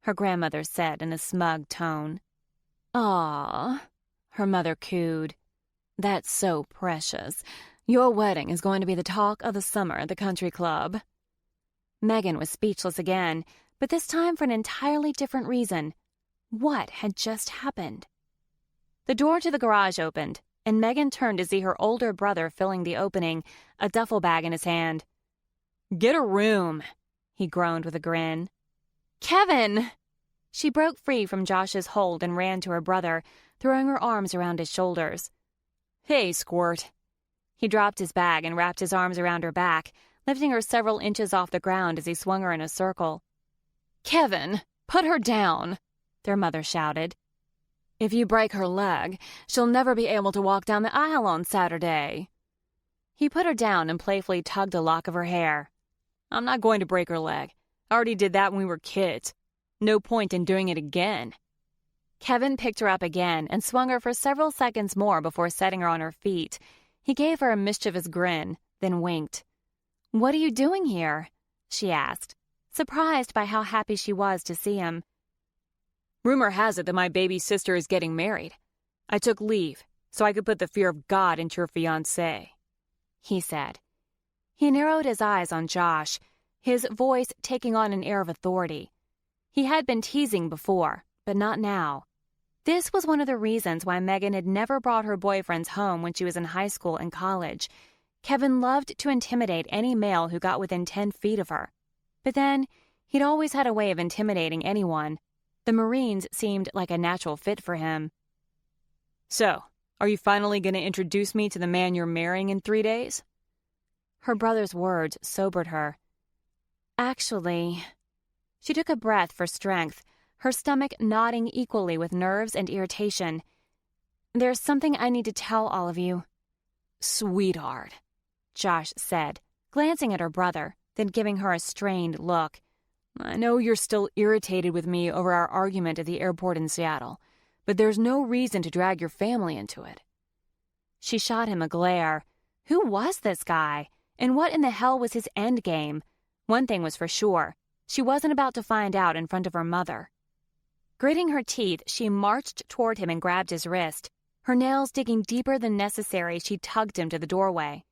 her grandmother said in a smug tone. Aw, her mother cooed. That's so precious. Your wedding is going to be the talk of the summer at the country club. Megan was speechless again, but this time for an entirely different reason. What had just happened? The door to the garage opened, and Megan turned to see her older brother filling the opening, a duffel bag in his hand. Get a room, he groaned with a grin. Kevin! She broke free from Josh's hold and ran to her brother, throwing her arms around his shoulders. Hey, Squirt. He dropped his bag and wrapped his arms around her back, lifting her several inches off the ground as he swung her in a circle. Kevin, put her down, their mother shouted. If you break her leg, she'll never be able to walk down the aisle on Saturday. He put her down and playfully tugged a lock of her hair. I'm not going to break her leg. I already did that when we were kids. No point in doing it again. Kevin picked her up again and swung her for several seconds more before setting her on her feet. He gave her a mischievous grin, then winked. What are you doing here? She asked, surprised by how happy she was to see him. Rumor has it that my baby sister is getting married. I took leave so I could put the fear of God into your fiancé, he said. He narrowed his eyes on Josh, his voice taking on an air of authority. He had been teasing before, but not now. This was one of the reasons why Megan had never brought her boyfriends home when she was in high school and college. Kevin loved to intimidate any male who got within 10 feet of her. But then, he'd always had a way of intimidating anyone. The Marines seemed like a natural fit for him. So, are you finally going to introduce me to the man you're marrying in 3 days? Her brother's words sobered her. Actually, she took a breath for strength, her stomach knotting equally with nerves and irritation. There's something I need to tell all of you. Sweetheart, Josh said, glancing at her brother, then giving her a strained look. I know you're still irritated with me over our argument at the airport in Seattle, but there's no reason to drag your family into it. She shot him a glare. Who was this guy? And what in the hell was his end game? One thing was for sure. She wasn't about to find out in front of her mother. Gritting her teeth, she marched toward him and grabbed his wrist. Her nails digging deeper than necessary, she tugged him to the doorway.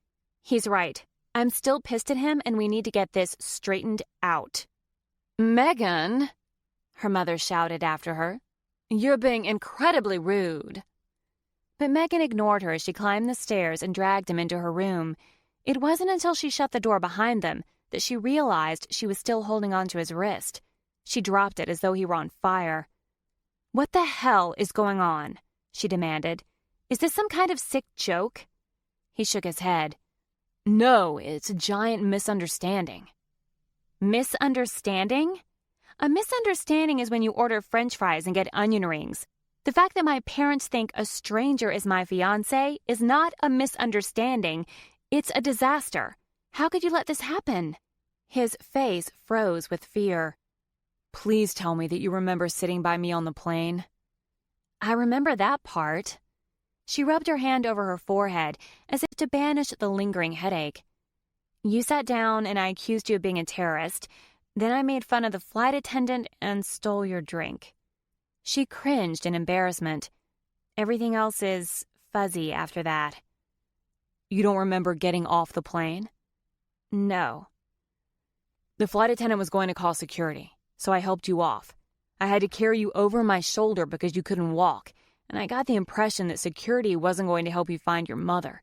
He's right. I'm still pissed at him, and we need to get this straightened out. Megan, her mother shouted after her. You're being incredibly rude. But Megan ignored her as she climbed the stairs and dragged him into her room. It wasn't until she shut the door behind them that she realized she was still holding onto his wrist. She dropped it as though he were on fire. What the hell is going on? She demanded. Is this some kind of sick joke? He shook his head. No, it's a giant misunderstanding. Misunderstanding? A misunderstanding is when you order French fries and get onion rings. The fact that my parents think a stranger is my fiancé is not a misunderstanding. It's a disaster. How could you let this happen? His face froze with fear. Please tell me that you remember sitting by me on the plane. I remember that part. She rubbed her hand over her forehead as if to banish the lingering headache. You sat down and I accused you of being a terrorist. Then I made fun of the flight attendant and stole your drink. She cringed in embarrassment. Everything else is fuzzy after that. You don't remember getting off the plane? No. The flight attendant was going to call security, so I helped you off. I had to carry you over my shoulder because you couldn't walk, and I got the impression that security wasn't going to help you find your mother.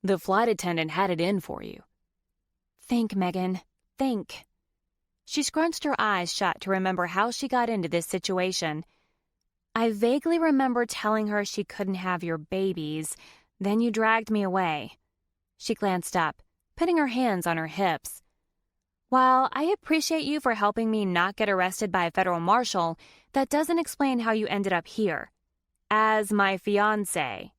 The flight attendant had it in for you. Think, Megan. Think. She scrunched her eyes shut to remember how she got into this situation. I vaguely remember telling her she couldn't have your babies. Then you dragged me away. She glanced up, putting her hands on her hips. While I appreciate you for helping me not get arrested by a federal marshal, that doesn't explain how you ended up here. As my fiancé.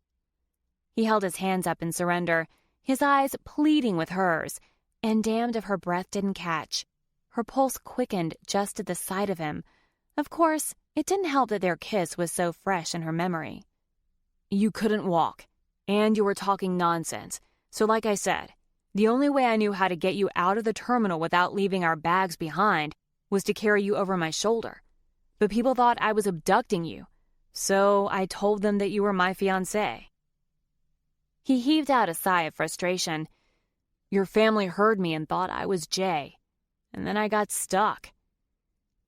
He held his hands up in surrender, his eyes pleading with hers, and damned if her breath didn't catch. Her pulse quickened just at the sight of him. Of course, it didn't help that their kiss was so fresh in her memory. You couldn't walk, and you were talking nonsense. So like I said, the only way I knew how to get you out of the terminal without leaving our bags behind was to carry you over my shoulder. But people thought I was abducting you, so I told them that you were my fiancé. He heaved out a sigh of frustration. Your family heard me and thought I was Jay, and then I got stuck.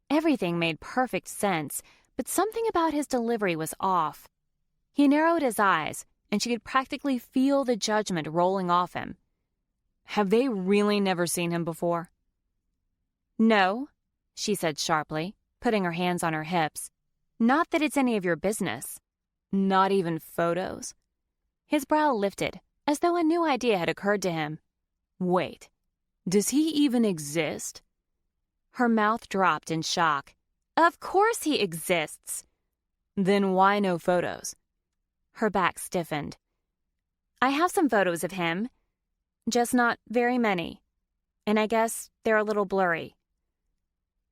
Everything made perfect sense, but something about his delivery was off. He narrowed his eyes, and she could practically feel the judgment rolling off him. Have they really never seen him before? No, she said sharply, putting her hands on her hips. Not that it's any of your business. Not even photos? His brow lifted, as though a new idea had occurred to him. Wait, does he even exist? Her mouth dropped in shock. Of course he exists. Then why no photos? Her back stiffened. I have some photos of him, just not very many, and I guess they're a little blurry.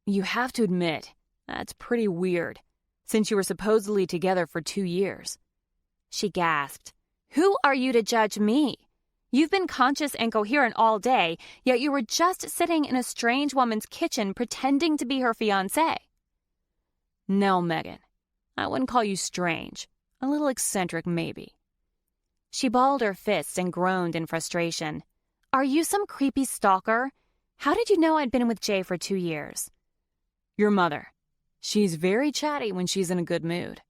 You have to admit, that's pretty weird, since you were supposedly together for 2 years. She gasped. Who are you to judge me? You've been conscious and coherent all day, yet you were just sitting in a strange woman's kitchen pretending to be her fiancé. No, Megan, I wouldn't call you strange. A little eccentric, maybe. She balled her fists and groaned in frustration. Are you some creepy stalker? How did you know I'd been with Jay for 2 years? Your mother. She's very chatty when she's in a good mood.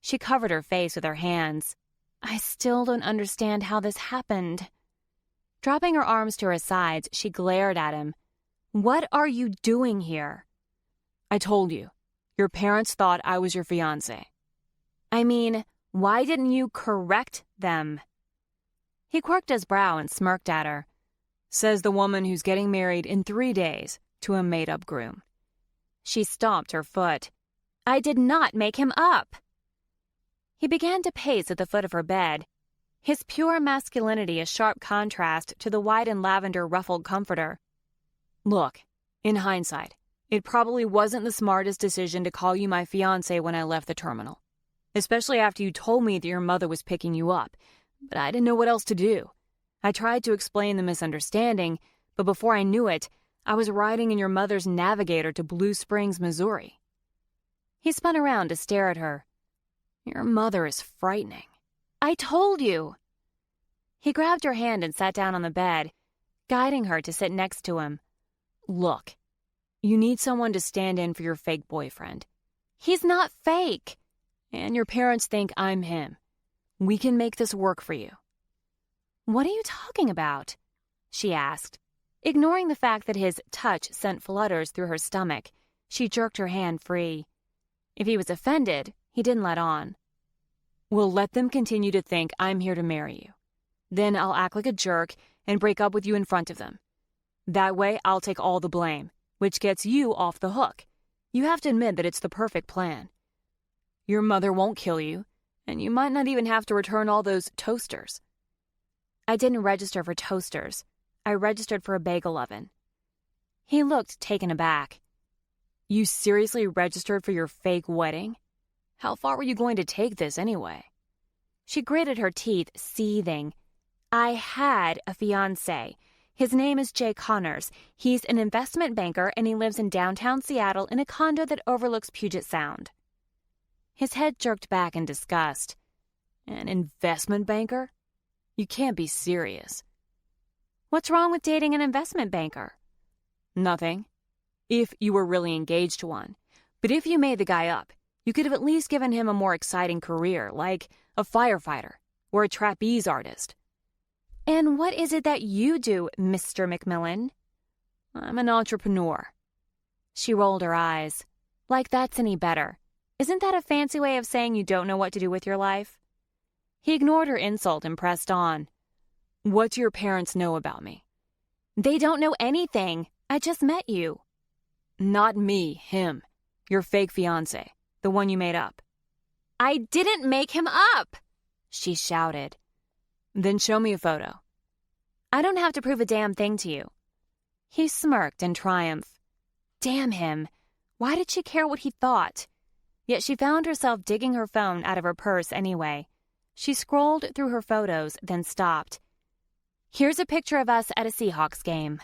She covered her face with her hands. I still don't understand how this happened. Dropping her arms to her sides, she glared at him. What are you doing here? I told you. Your parents thought I was your fiancé. I mean, why didn't you correct them? He quirked his brow and smirked at her. Says the woman who's getting married in 3 days to a made-up groom. She stomped her foot. I did not make him up. He began to pace at the foot of her bed, his pure masculinity a sharp contrast to the white and lavender ruffled comforter. Look, in hindsight, it probably wasn't the smartest decision to call you my fiancé when I left the terminal. Especially after you told me that your mother was picking you up, but I didn't know what else to do. I tried to explain the misunderstanding, but before I knew it, I was riding in your mother's Navigator to Blue Springs, Missouri. He spun around to stare at her. Your mother is frightening. I told you. He grabbed her hand and sat down on the bed, guiding her to sit next to him. Look, you need someone to stand in for your fake boyfriend. He's not fake. And your parents think I'm him. We can make this work for you. What are you talking about? She asked. Ignoring the fact that his touch sent flutters through her stomach, she jerked her hand free. If he was offended, he didn't let on. We'll let them continue to think I'm here to marry you. Then I'll act like a jerk and break up with you in front of them. That way, I'll take all the blame, which gets you off the hook. You have to admit that it's the perfect plan. Your mother won't kill you, and you might not even have to return all those toasters. I didn't register for toasters. I registered for a bagel oven. He looked taken aback. You seriously registered for your fake wedding? How far were you going to take this anyway? She gritted her teeth, seething. I had a fiancé. His name is Jay Connors. He's an investment banker and he lives in downtown Seattle in a condo that overlooks Puget Sound. His head jerked back in disgust. An investment banker? You can't be serious. What's wrong with dating an investment banker? Nothing. If you were really engaged to one. But if you made the guy up, you could have at least given him a more exciting career, like a firefighter or a trapeze artist. And what is it that you do, Mr. McMillan? I'm an entrepreneur. She rolled her eyes. Like that's any better. Isn't that a fancy way of saying you don't know what to do with your life? He ignored her insult and pressed on. What do your parents know about me? They don't know anything. I just met you. Not me, him. Your fake fiancé, the one you made up. I didn't make him up, she shouted. Then show me a photo. I don't have to prove a damn thing to you. He smirked in triumph. Damn him. Why did she care what he thought? Yet she found herself digging her phone out of her purse anyway. She scrolled through her photos, then stopped. Here's a picture of us at a Seahawks game.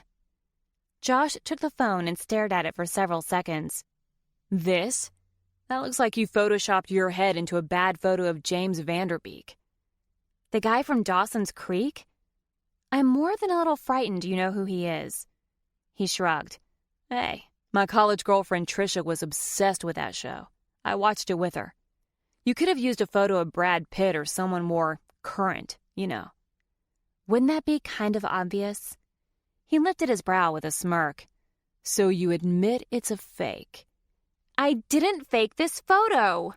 Josh took the phone and stared at it for several seconds. This? That looks like you photoshopped your head into a bad photo of James Vanderbeek. The guy from Dawson's Creek? I'm more than a little frightened you know who he is. He shrugged. Hey, my college girlfriend Trisha was obsessed with that show. I watched it with her. You could have used a photo of Brad Pitt or someone more current, you know. Wouldn't that be kind of obvious? He lifted his brow with a smirk. So you admit it's a fake? I didn't fake this photo.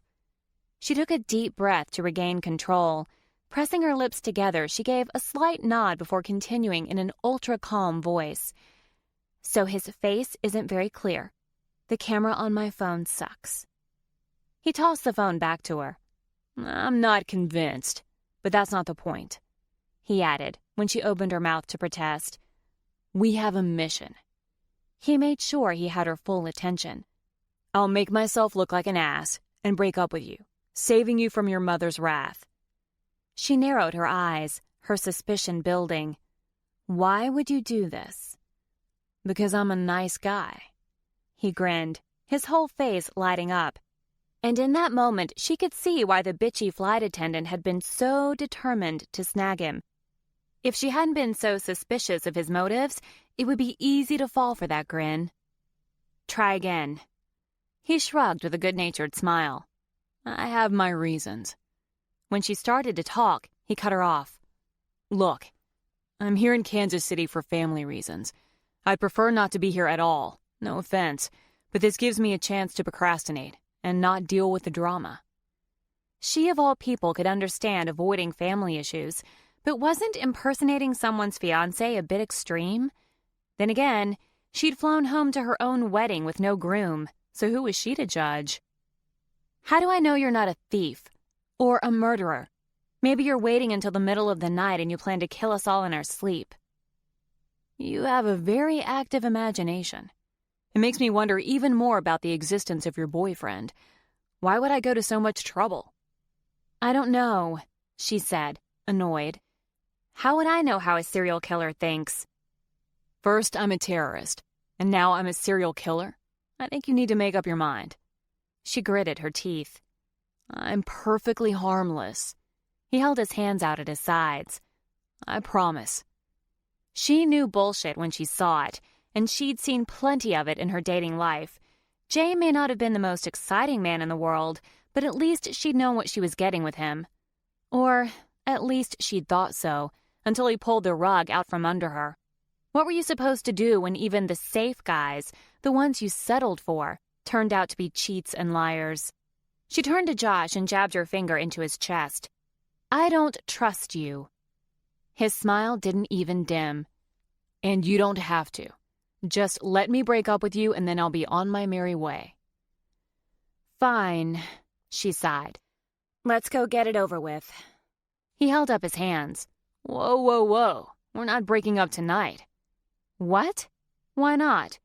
She took a deep breath to regain control. Pressing her lips together, she gave a slight nod before continuing in an ultra-calm voice. So his face isn't very clear. The camera on my phone sucks. He tossed the phone back to her. I'm not convinced, but that's not the point. He added, when she opened her mouth to protest. We have a mission. He made sure he had her full attention. I'll make myself look like an ass and break up with you, saving you from your mother's wrath. She narrowed her eyes, her suspicion building. Why would you do this? Because I'm a nice guy. He grinned, his whole face lighting up. And in that moment, she could see why the bitchy flight attendant had been so determined to snag him. If she hadn't been so suspicious of his motives, it would be easy to fall for that grin. Try again. He shrugged with a good-natured smile. I have my reasons. When she started to talk, he cut her off. Look, I'm here in Kansas City for family reasons. I'd prefer not to be here at all. No offense, but this gives me a chance to procrastinate and not deal with the drama. She, of all people, could understand avoiding family issues, but wasn't impersonating someone's fiancé a bit extreme? Then again, she'd flown home to her own wedding with no groom, so who was she to judge? How do I know you're not a thief? Or a murderer? Maybe you're waiting until the middle of the night and you plan to kill us all in our sleep. You have a very active imagination. It makes me wonder even more about the existence of your boyfriend. Why would I go to so much trouble? I don't know, she said, annoyed. How would I know how a serial killer thinks? First, I'm a terrorist, and now I'm a serial killer? I think you need to make up your mind. She gritted her teeth. I'm perfectly harmless. He held his hands out at his sides. I promise. She knew bullshit when she saw it, and she'd seen plenty of it in her dating life. Jay may not have been the most exciting man in the world, but at least she'd known what she was getting with him. Or, at least she'd thought so, until he pulled the rug out from under her. What were you supposed to do when even the safe guys, the ones you settled for, turned out to be cheats and liars? She turned to Josh and jabbed her finger into his chest. I don't trust you. His smile didn't even dim. And you don't have to. Just let me break up with you and then I'll be on my merry way. Fine, she sighed. Let's go get it over with. He held up his hands. Whoa, whoa, whoa. We're not breaking up tonight. What? Why not?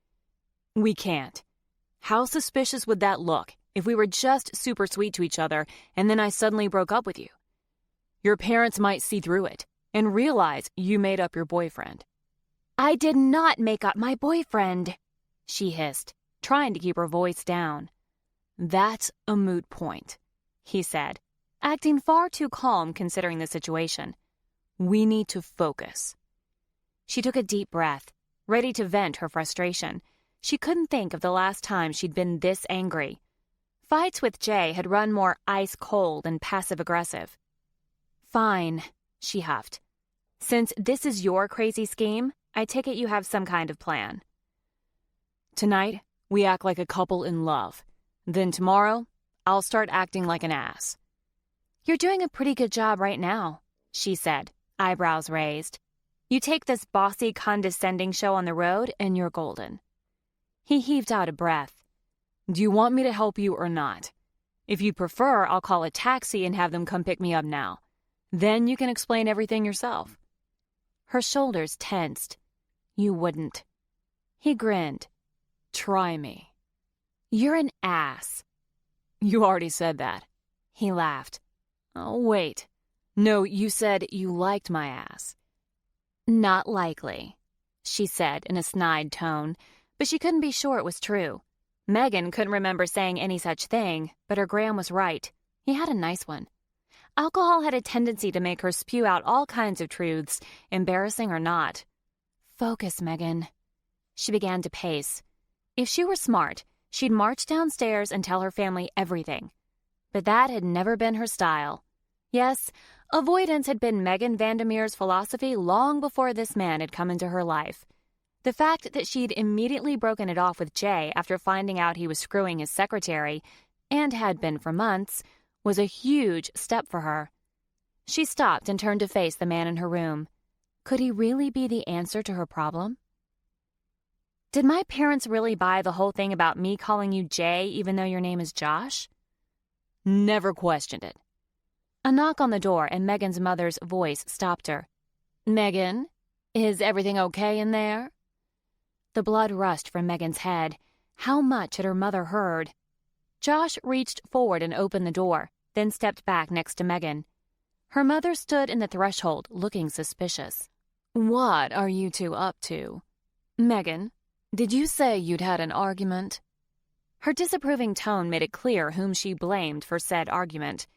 We can't. How suspicious would that look if we were just super sweet to each other and then I suddenly broke up with you? Your parents might see through it and realize you made up your boyfriend. I did not make up my boyfriend, she hissed, trying to keep her voice down. That's a moot point, he said, acting far too calm considering the situation. We need to focus. She took a deep breath, ready to vent her frustration. She couldn't think of the last time she'd been this angry. Fights with Jay had run more ice-cold and passive-aggressive. Fine, she huffed. Since this is your crazy scheme, I take it you have some kind of plan. Tonight, we act like a couple in love. Then tomorrow, I'll start acting like an ass. You're doing a pretty good job right now, she said, eyebrows raised. You take this bossy, condescending show on the road, and you're golden. He heaved out a breath. Do you want me to help you or not? If you'd prefer, I'll call a taxi and have them come pick me up now. Then you can explain everything yourself. Her shoulders tensed. You wouldn't. He grinned. Try me. You're an ass. You already said that. He laughed. Oh, wait. No, you said you liked my ass. Not likely, she said in a snide tone, but she couldn't be sure it was true. Megan couldn't remember saying any such thing, but her Graham was right. He had a nice one. Alcohol had a tendency to make her spew out all kinds of truths, embarrassing or not. Focus, Megan. She began to pace. If she were smart, she'd march downstairs and tell her family everything. But that had never been her style. Yes, avoidance had been Megan Vandermeer's philosophy long before this man had come into her life. The fact that she'd immediately broken it off with Jay after finding out he was screwing his secretary, and had been for months, was a huge step for her. She stopped and turned to face the man in her room. Could he really be the answer to her problem? Did my parents really buy the whole thing about me calling you Jay even though your name is Josh? Never questioned it. A knock on the door and Megan's mother's voice stopped her. Megan, is everything okay in there? The blood rushed from Megan's head. How much had her mother heard? Josh reached forward and opened the door, then stepped back next to Megan. Her mother stood in the threshold, looking suspicious. What are you two up to? Megan, did you say you'd had an argument? Her disapproving tone made it clear whom she blamed for said argument.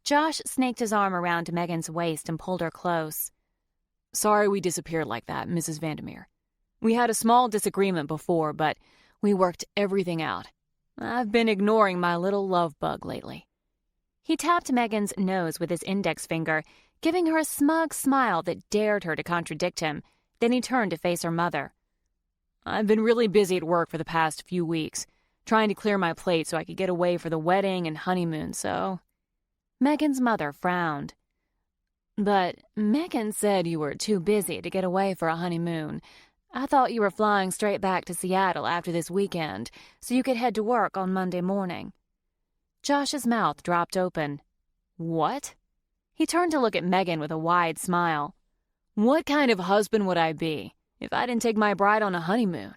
Josh snaked his arm around Megan's waist and pulled her close. Sorry we disappeared like that, Mrs. Vandermeer. We had a small disagreement before, but we worked everything out. I've been ignoring my little love bug lately. He tapped Megan's nose with his index finger, giving her a smug smile that dared her to contradict him. Then he turned to face her mother. I've been really busy at work for the past few weeks, trying to clear my plate so I could get away for the wedding and honeymoon, so... Megan's mother frowned. But Megan said you were too busy to get away for a honeymoon. I thought you were flying straight back to Seattle after this weekend, so you could head to work on Monday morning. Josh's mouth dropped open. What? He turned to look at Megan with a wide smile. What kind of husband would I be if I didn't take my bride on a honeymoon?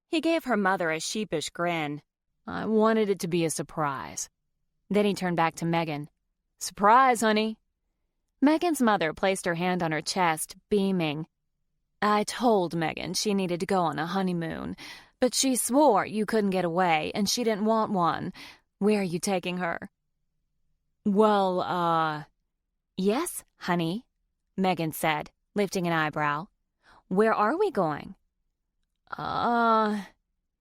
He gave her mother a sheepish grin. I wanted it to be a surprise. Then he turned back to Megan. Surprise, honey. Megan's mother placed her hand on her chest, beaming. I told Megan she needed to go on a honeymoon, but she swore you couldn't get away and she didn't want one. Where are you taking her? Well, Yes, honey, Megan said, lifting an eyebrow. Where are we going?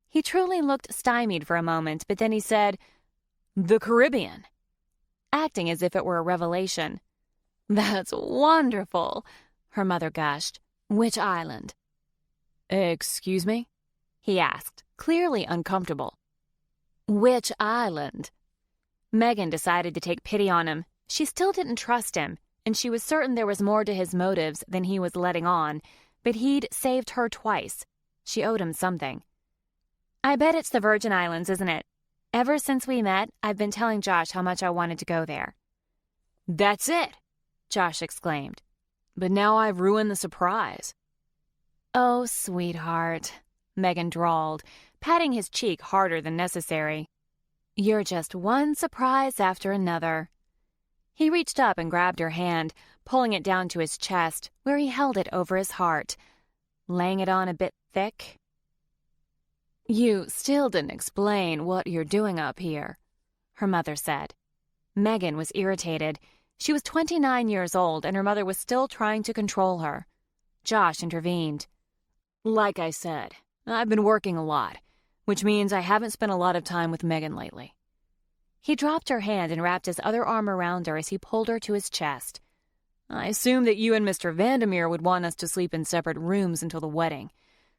He truly looked stymied for a moment, but then he said, The Caribbean. Acting as if it were a revelation. That's wonderful, her mother gushed. Which island? Excuse me? He asked, clearly uncomfortable. Which island? Megan decided to take pity on him. She still didn't trust him, and she was certain there was more to his motives than he was letting on, but he'd saved her twice. She owed him something. I bet it's the Virgin Islands, isn't it? Ever since we met, I've been telling Josh how much I wanted to go there. That's it, Josh exclaimed. But now I've ruined the surprise. Oh, sweetheart, Megan drawled, patting his cheek harder than necessary. "You're just one surprise after another." He reached up and grabbed her hand, pulling it down to his chest, where he held it over his heart, laying it on a bit thick. "You still didn't explain what you're doing up here," her mother said. Megan was irritated. She was 29 years old, and her mother was still trying to control her. Josh intervened. "Like I said, I've been working a lot, which means I haven't spent a lot of time with Megan lately." He dropped her hand and wrapped his other arm around her as he pulled her to his chest. "I assumed that you and Mr. Vandermeer would want us to sleep in separate rooms until the wedding,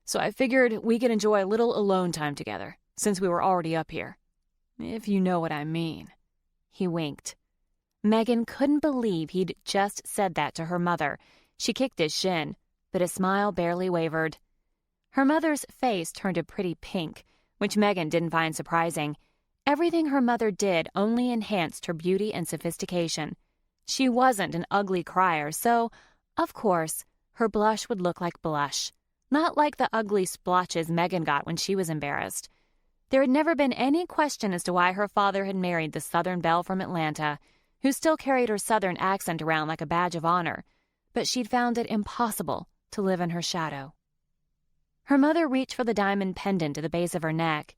so I figured we could enjoy a little alone time together, since we were already up here. If you know what I mean." He winked. Megan couldn't believe he'd just said that to her mother. She kicked his shin, but his smile barely wavered. Her mother's face turned a pretty pink, which Megan didn't find surprising. Everything her mother did only enhanced her beauty and sophistication. She wasn't an ugly crier, so, of course, her blush would look like blush, not like the ugly splotches Megan got when she was embarrassed. There had never been any question as to why her father had married the Southern belle from Atlanta, who still carried her Southern accent around like a badge of honor, but she'd found it impossible to live in her shadow. Her mother reached for the diamond pendant at the base of her neck.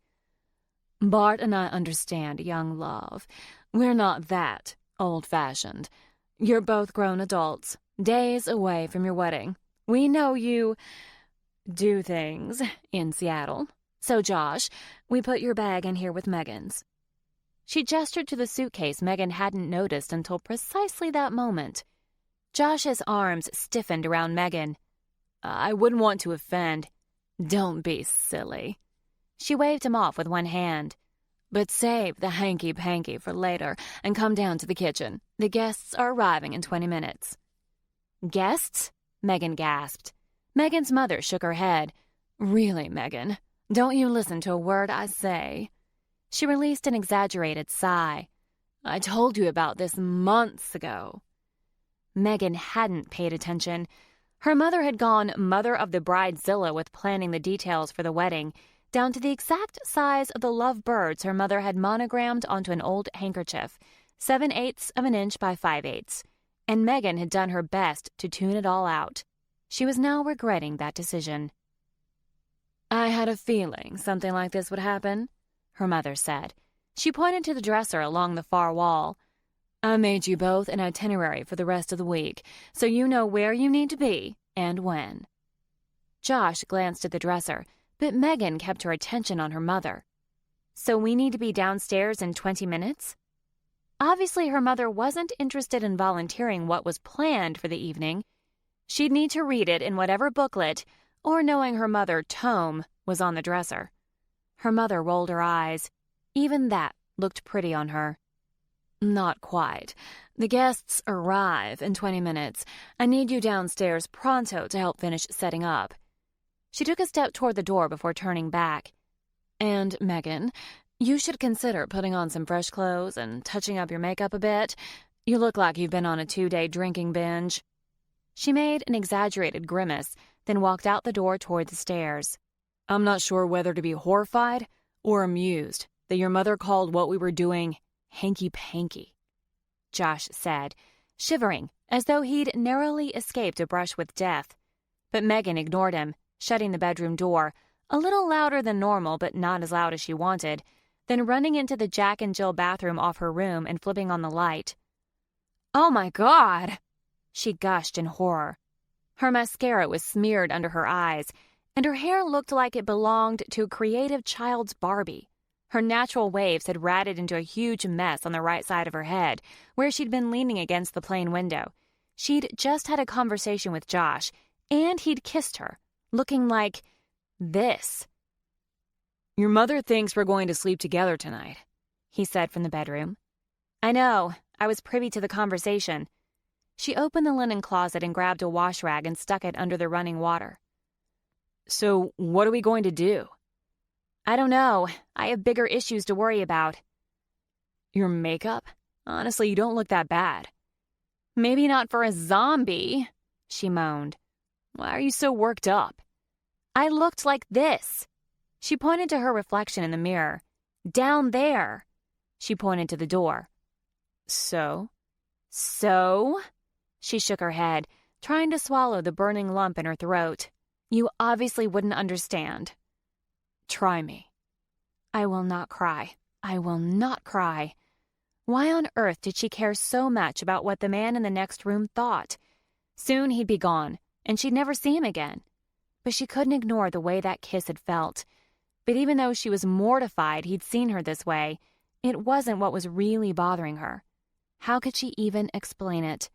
"Bart and I understand, young love. We're not that old-fashioned. You're both grown adults, days away from your wedding. We know you do things in Seattle. So, Josh, we put your bag in here with Megan's." She gestured to the suitcase Megan hadn't noticed until precisely that moment. Josh's arms stiffened around Megan. "I wouldn't want to offend." "Don't be silly." She waved him off with one hand. "But save the hanky-panky for later and come down to the kitchen. The guests are arriving in 20 minutes. "Guests?" Megan gasped. Megan's mother shook her head. "Really, Megan, don't you listen to a word I say." She released an exaggerated sigh. "I told you about this months ago." Megan hadn't paid attention. Her mother had gone mother of the bridezilla with planning the details for the wedding, down to the exact size of the love birds her mother had monogrammed onto an old handkerchief, 7/8 of an inch by 5/8, and Megan had done her best to tune it all out. She was now regretting that decision. "I had a feeling something like this would happen," her mother said. She pointed to the dresser along the far wall. "I made you both an itinerary for the rest of the week, so you know where you need to be and when." Josh glanced at the dresser, but Megan kept her attention on her mother. "So we need to be downstairs in 20 minutes? Obviously, her mother wasn't interested in volunteering what was planned for the evening. She'd need to read it in whatever booklet, or knowing her mother, tome, was on the dresser. Her mother rolled her eyes. Even that looked pretty on her. "Not quite. The guests arrive in 20 minutes. I need you downstairs pronto to help finish setting up." She took a step toward the door before turning back. "And, Megan, you should consider putting on some fresh clothes and touching up your makeup a bit. You look like you've been on a 2-day drinking binge." She made an exaggerated grimace, then walked out the door toward the stairs. "I'm not sure whether to be horrified or amused that your mother called what we were doing hanky-panky," Josh said, shivering as though he'd narrowly escaped a brush with death. But Megan ignored him, shutting the bedroom door, a little louder than normal but not as loud as she wanted, then running into the Jack and Jill bathroom off her room and flipping on the light. "Oh my God!" she gushed in horror. Her mascara was smeared under her eyes, and her hair looked like it belonged to a creative child's Barbie. Her natural waves had ratted into a huge mess on the right side of her head, where she'd been leaning against the plane window. She'd just had a conversation with Josh, and he'd kissed her, looking like this. "Your mother thinks we're going to sleep together tonight," he said from the bedroom. "I know. I was privy to the conversation." She opened the linen closet and grabbed a wash rag and stuck it under the running water. "So what are we going to do?" "I don't know. I have bigger issues to worry about." "Your makeup? Honestly, you don't look that bad." "Maybe not for a zombie," she moaned. "Why are you so worked up?" "I looked like this." She pointed to her reflection in the mirror. "Down there." She pointed to the door. "So?" "So?" She shook her head, trying to swallow the burning lump in her throat. "You obviously wouldn't understand." "Try me." "I will not cry. I will not cry." Why on earth did she care so much about what the man in the next room thought? Soon he'd be gone, and she'd never see him again. But she couldn't ignore the way that kiss had felt. But even though she was mortified he'd seen her this way, it wasn't what was really bothering her. How could she even explain it?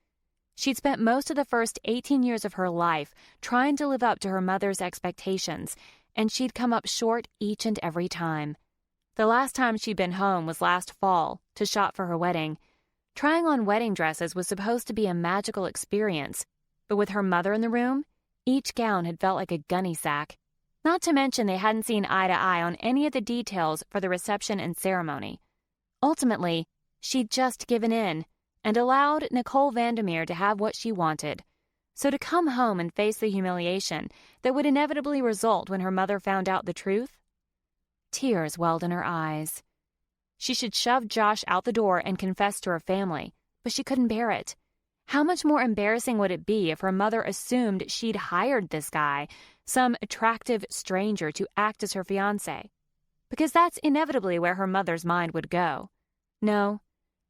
She'd spent most of the first 18 years of her life trying to live up to her mother's expectations, and she'd come up short each and every time. The last time she'd been home was last fall to shop for her wedding. Trying on wedding dresses was supposed to be a magical experience, but with her mother in the room, each gown had felt like a gunny sack. Not to mention they hadn't seen eye to eye on any of the details for the reception and ceremony. Ultimately, she'd just given in and allowed Nicole Vandermeer to have what she wanted. So to come home and face the humiliation that would inevitably result when her mother found out the truth? Tears welled in her eyes. She should shove Josh out the door and confess to her family, but she couldn't bear it. How much more embarrassing would it be if her mother assumed she'd hired this guy, some attractive stranger, to act as her fiancé? Because that's inevitably where her mother's mind would go. No,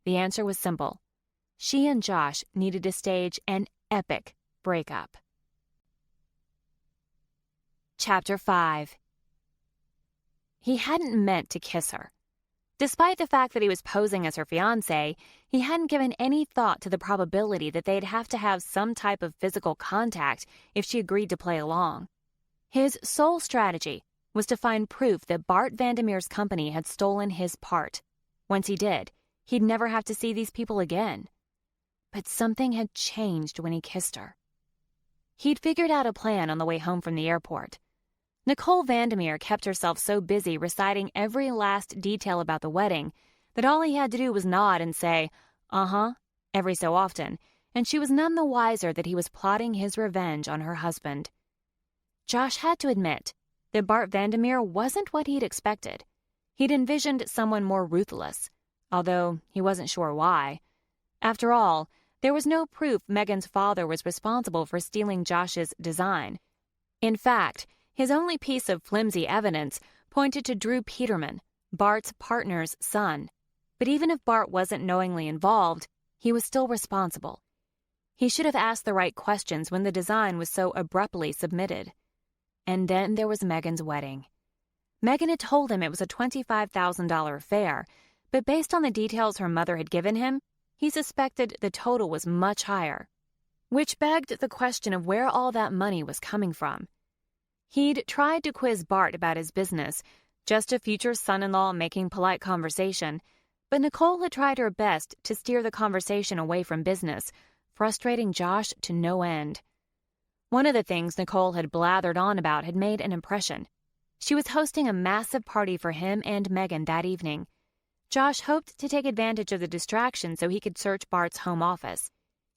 the answer was simple. She and Josh needed to stage an epic breakup. Chapter 5. He hadn't meant to kiss her. Despite the fact that he was posing as her fiancé, he hadn't given any thought to the probability that they'd have to have some type of physical contact if she agreed to play along. His sole strategy was to find proof that Bart Vandermeer's company had stolen his part. Once he did, he'd never have to see these people again. But something had changed when he kissed her. He'd figured out a plan on the way home from the airport. Nicole Vandermeer kept herself so busy reciting every last detail about the wedding that all he had to do was nod and say, "Uh-huh," every so often, and she was none the wiser that he was plotting his revenge on her husband. Josh had to admit that Bart Vandermeer wasn't what he'd expected. He'd envisioned someone more ruthless, although he wasn't sure why. After all, there was no proof Megan's father was responsible for stealing Josh's design. In fact, his only piece of flimsy evidence pointed to Drew Peterman, Bart's partner's son. But even if Bart wasn't knowingly involved, he was still responsible. He should have asked the right questions when the design was so abruptly submitted. And then there was Megan's wedding. Megan had told him it was a $25,000 affair, but based on the details her mother had given him, he suspected the total was much higher. Which begged the question of where all that money was coming from. He'd tried to quiz Bart about his business, just a future son-in-law making polite conversation, but Nicole had tried her best to steer the conversation away from business, frustrating Josh to no end. One of the things Nicole had blathered on about had made an impression. She was hosting a massive party for him and Megan that evening. Josh hoped to take advantage of the distraction so he could search Bart's home office.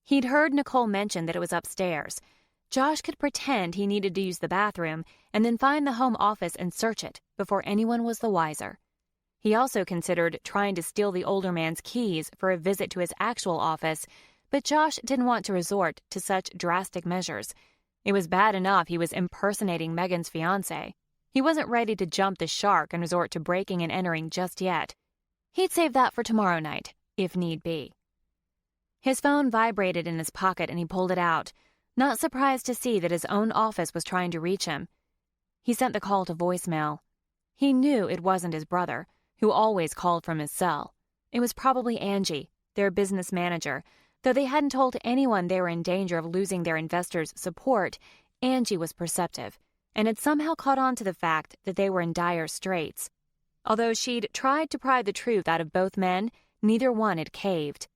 He'd heard Nicole mention that it was upstairs. Josh could pretend he needed to use the bathroom and then find the home office and search it before anyone was the wiser. He also considered trying to steal the older man's keys for a visit to his actual office, but Josh didn't want to resort to such drastic measures. It was bad enough he was impersonating Megan's fiancé. He wasn't ready to jump the shark and resort to breaking and entering just yet. He'd save that for tomorrow night, if need be. His phone vibrated in his pocket and he pulled it out, not surprised to see that his own office was trying to reach him. He sent the call to voicemail. He knew it wasn't his brother, who always called from his cell. It was probably Angie, their business manager. Though they hadn't told anyone they were in danger of losing their investors' support, Angie was perceptive and had somehow caught on to the fact that they were in dire straits. Although she'd tried to pry the truth out of both men, neither one had caved.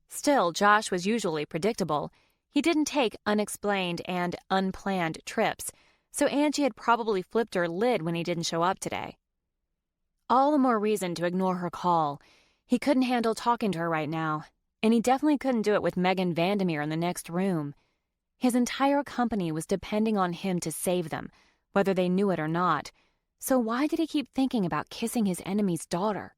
Still, Josh was usually predictable. He didn't take unexplained and unplanned trips, so Angie had probably flipped her lid when he didn't show up today. All the more reason to ignore her call. He couldn't handle talking to her right now, and he definitely couldn't do it with Megan Vandermeer in the next room. His entire company was depending on him to save them, whether they knew it or not, So why did he keep thinking about kissing his enemy's daughter?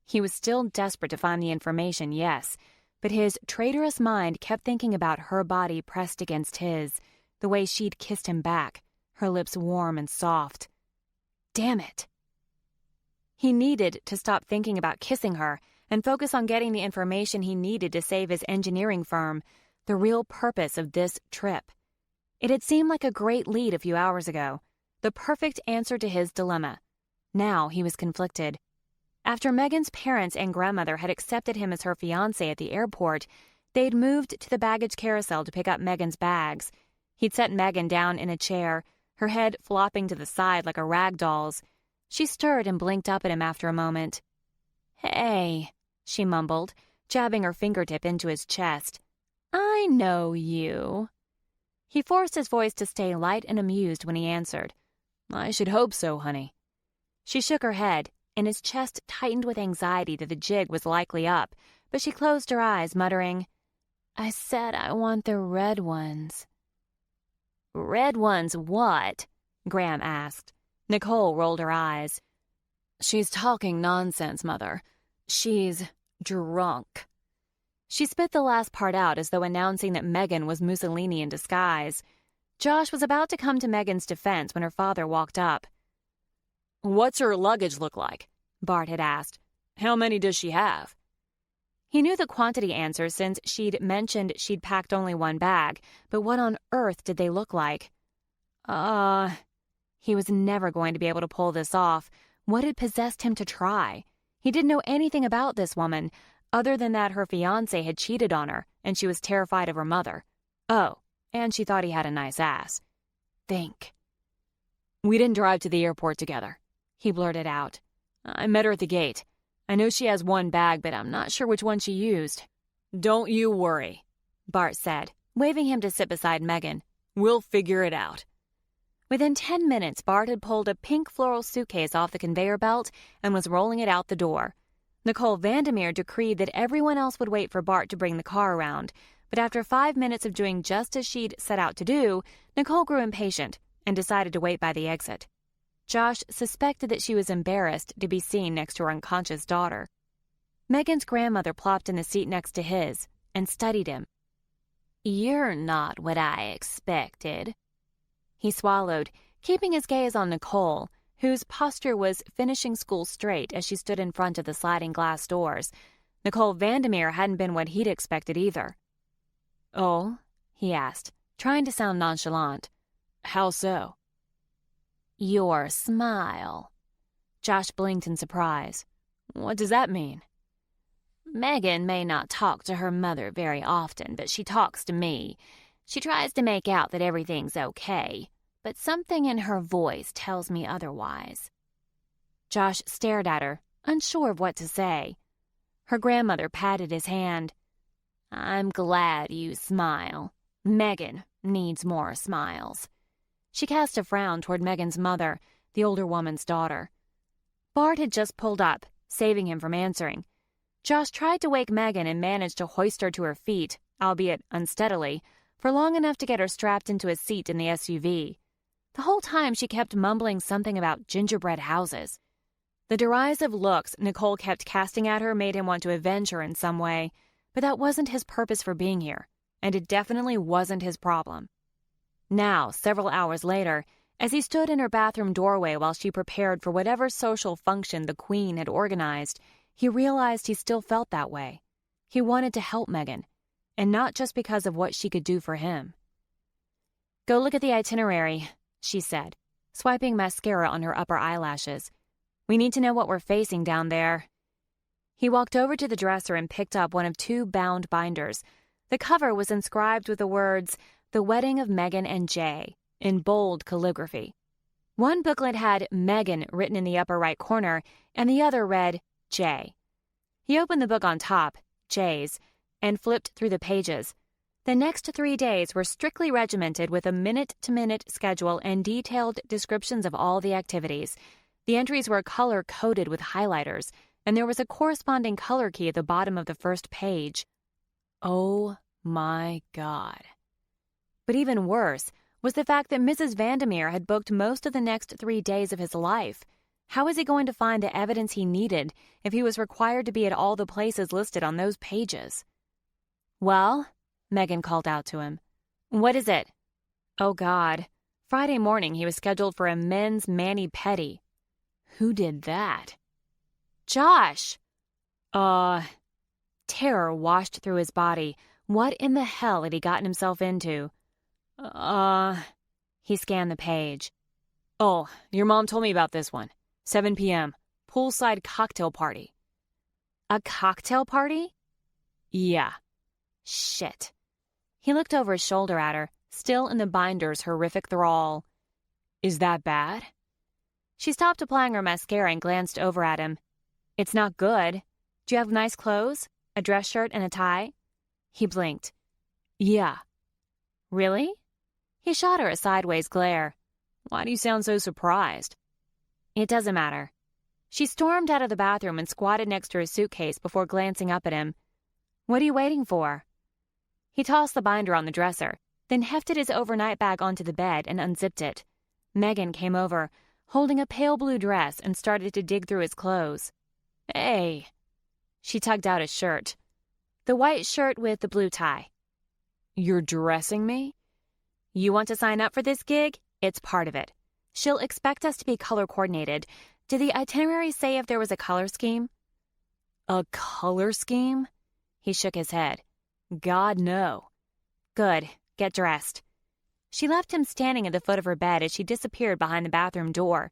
He was still desperate to find the information, yes, but his traitorous mind kept thinking about her body pressed against his, the way she'd kissed him back, her lips warm and soft. Damn it. He needed to stop thinking about kissing her and focus on getting the information he needed to save his engineering firm, the real purpose of this trip. It had seemed like a great lead a few hours ago, the perfect answer to his dilemma. Now he was conflicted. After Megan's parents and grandmother had accepted him as her fiancé at the airport, they'd moved to the baggage carousel to pick up Megan's bags. He'd set Megan down in a chair, her head flopping to the side like a rag doll's. She stirred and blinked up at him after a moment. "Hey," she mumbled, jabbing her fingertip into his chest. "I know you." He forced his voice to stay light and amused when he answered. "I should hope so, honey." She shook her head, and his chest tightened with anxiety that the jig was likely up, but she closed her eyes, muttering, "I said I want the red ones." "Red ones what?" Graham asked. Nicole rolled her eyes. "She's talking nonsense, Mother. She's drunk." She spit the last part out as though announcing that Megan was Mussolini in disguise. Josh was about to come to Megan's defense when her father walked up. "What's her luggage look like?" Bart had asked. "How many does she have?" He knew the quantity answer since she'd mentioned she'd packed only one bag, but what on earth did they look like? He was never going to be able to pull this off. What had possessed him to try? He didn't know anything about this woman, other than that her fiancé had cheated on her, and she was terrified of her mother. Oh, and she thought he had a nice ass. Think. "We didn't drive to the airport together," he blurted out. "I met her at the gate. I know she has one bag, but I'm not sure which one she used." "Don't you worry," Bart said, waving him to sit beside Megan. "We'll figure it out." Within 10 minutes, Bart had pulled a pink floral suitcase off the conveyor belt and was rolling it out the door. Nicole Vandermeer decreed that everyone else would wait for Bart to bring the car around, but after 5 minutes of doing just as she'd set out to do, Nicole grew impatient and decided to wait by the exit. Josh suspected that she was embarrassed to be seen next to her unconscious daughter. Megan's grandmother plopped in the seat next to his and studied him. "You're not what I expected." He swallowed, keeping his gaze on Nicole, whose posture was finishing school straight as she stood in front of the sliding glass doors. Nicole Vandermeer hadn't been what he'd expected either. "Oh?" he asked, trying to sound nonchalant. "How so?" "Your smile." Josh blinked in surprise. "What does that mean?" "Megan may not talk to her mother very often, but she talks to me. She tries to make out that everything's okay, but something in her voice tells me otherwise." Josh stared at her, unsure of what to say. Her grandmother patted his hand. "I'm glad you smile. Megan needs more smiles." She cast a frown toward Megan's mother, the older woman's daughter. Bart had just pulled up, saving him from answering. Josh tried to wake Megan and managed to hoist her to her feet, albeit unsteadily, for long enough to get her strapped into a seat in the SUV. The whole time she kept mumbling something about gingerbread houses. The derisive looks Nicole kept casting at her made him want to avenge her in some way, but that wasn't his purpose for being here, and it definitely wasn't his problem. Now, several hours later, as he stood in her bathroom doorway while she prepared for whatever social function the Queen had organized, he realized he still felt that way. He wanted to help Megan, and not just because of what she could do for him. "Go look at the itinerary," she said, swiping mascara on her upper eyelashes. "We need to know what we're facing down there." He walked over to the dresser and picked up one of 2 bound binders. The cover was inscribed with the words, "The Wedding of Megan and Jay," in bold calligraphy. One booklet had Megan written in the upper right corner, and the other read Jay. He opened the book on top, Jay's, and flipped through the pages. The next 3 days were strictly regimented with a minute-to-minute schedule and detailed descriptions of all the activities. The entries were color-coded with highlighters, and there was a corresponding color key at the bottom of the first page. Oh my God. But even worse, was the fact that Mrs. Vandermeer had booked most of the next 3 days of his life. How was he going to find the evidence he needed if he was required to be at all the places listed on those pages? "Well," Megan called out to him. "What is it?" Oh, God. Friday morning he was scheduled for a men's mani-pedi. Who did that? "Josh!" Terror washed through his body. What in the hell had he gotten himself into? He scanned the page. "Oh, your mom told me about this one. 7 p.m. Poolside cocktail party." A cocktail party? Yeah. Shit. He looked over his shoulder at her, still in the binder's horrific thrall. "Is that bad?" She stopped applying her mascara and glanced over at him. "It's not good. Do you have nice clothes? A dress shirt and a tie?" He blinked. "Yeah." "Really?" He shot her a sideways glare. "Why do you sound so surprised?" "It doesn't matter." She stormed out of the bathroom and squatted next to her suitcase before glancing up at him. "What are you waiting for?" He tossed the binder on the dresser, then hefted his overnight bag onto the bed and unzipped it. Megan came over, holding a pale blue dress, and started to dig through his clothes. "Hey." She tugged out his shirt. The white shirt with the blue tie. "You're dressing me?" "You want to sign up for this gig? It's part of it. She'll expect us to be color coordinated. Did the itinerary say if there was a color scheme?" "A color scheme?" He shook his head. "God, no." "Good. Get dressed." She left him standing at the foot of her bed as she disappeared behind the bathroom door.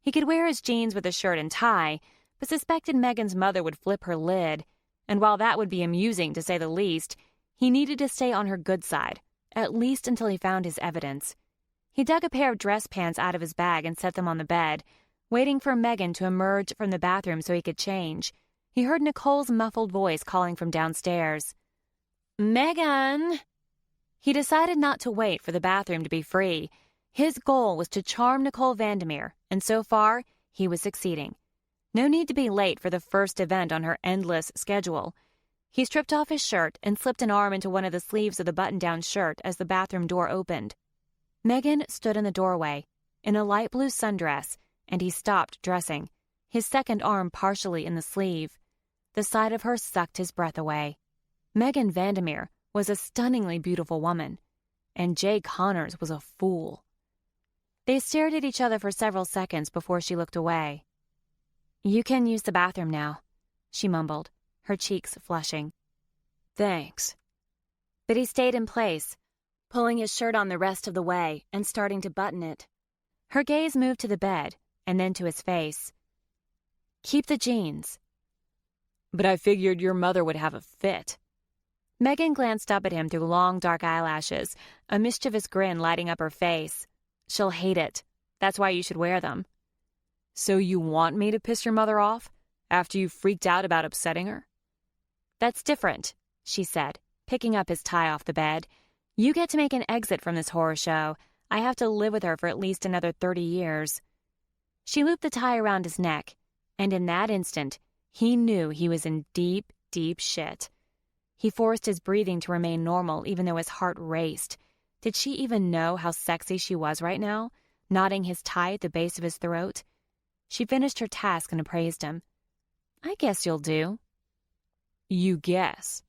He could wear his jeans with a shirt and tie, but suspected Megan's mother would flip her lid, and while that would be amusing to say the least, he needed to stay on her good side, at least until he found his evidence. He dug a pair of dress pants out of his bag and set them on the bed, waiting for Megan to emerge from the bathroom so he could change. He heard Nicole's muffled voice calling from downstairs. "Megan!" He decided not to wait for the bathroom to be free. His goal was to charm Nicole Vandermeer, and so far, he was succeeding. No need to be late for the first event on her endless schedule. He stripped off his shirt and slipped an arm into one of the sleeves of the button-down shirt as the bathroom door opened. Megan stood in the doorway, in a light blue sundress, and he stopped dressing, his second arm partially in the sleeve. The sight of her sucked his breath away. Megan Vandermeer was a stunningly beautiful woman, and Jay Connors was a fool. They stared at each other for several seconds before she looked away. "You can use the bathroom now," she mumbled, her cheeks flushing. "Thanks." But he stayed in place, pulling his shirt on the rest of the way and starting to button it. Her gaze moved to the bed and then to his face. "Keep the jeans." "But I figured your mother would have a fit." Megan glanced up at him through long, dark eyelashes, a mischievous grin lighting up her face. "She'll hate it. That's why you should wear them." "So you want me to piss your mother off after you freaked out about upsetting her?" "That's different," she said, picking up his tie off the bed. "You get to make an exit from this horror show. I have to live with her for at least another 30 years. She looped the tie around his neck, and in that instant, he knew he was in deep, deep shit. He forced his breathing to remain normal even though his heart raced. Did she even know how sexy she was right now, knotting his tie at the base of his throat? She finished her task and appraised him. "I guess you'll do." "You guess."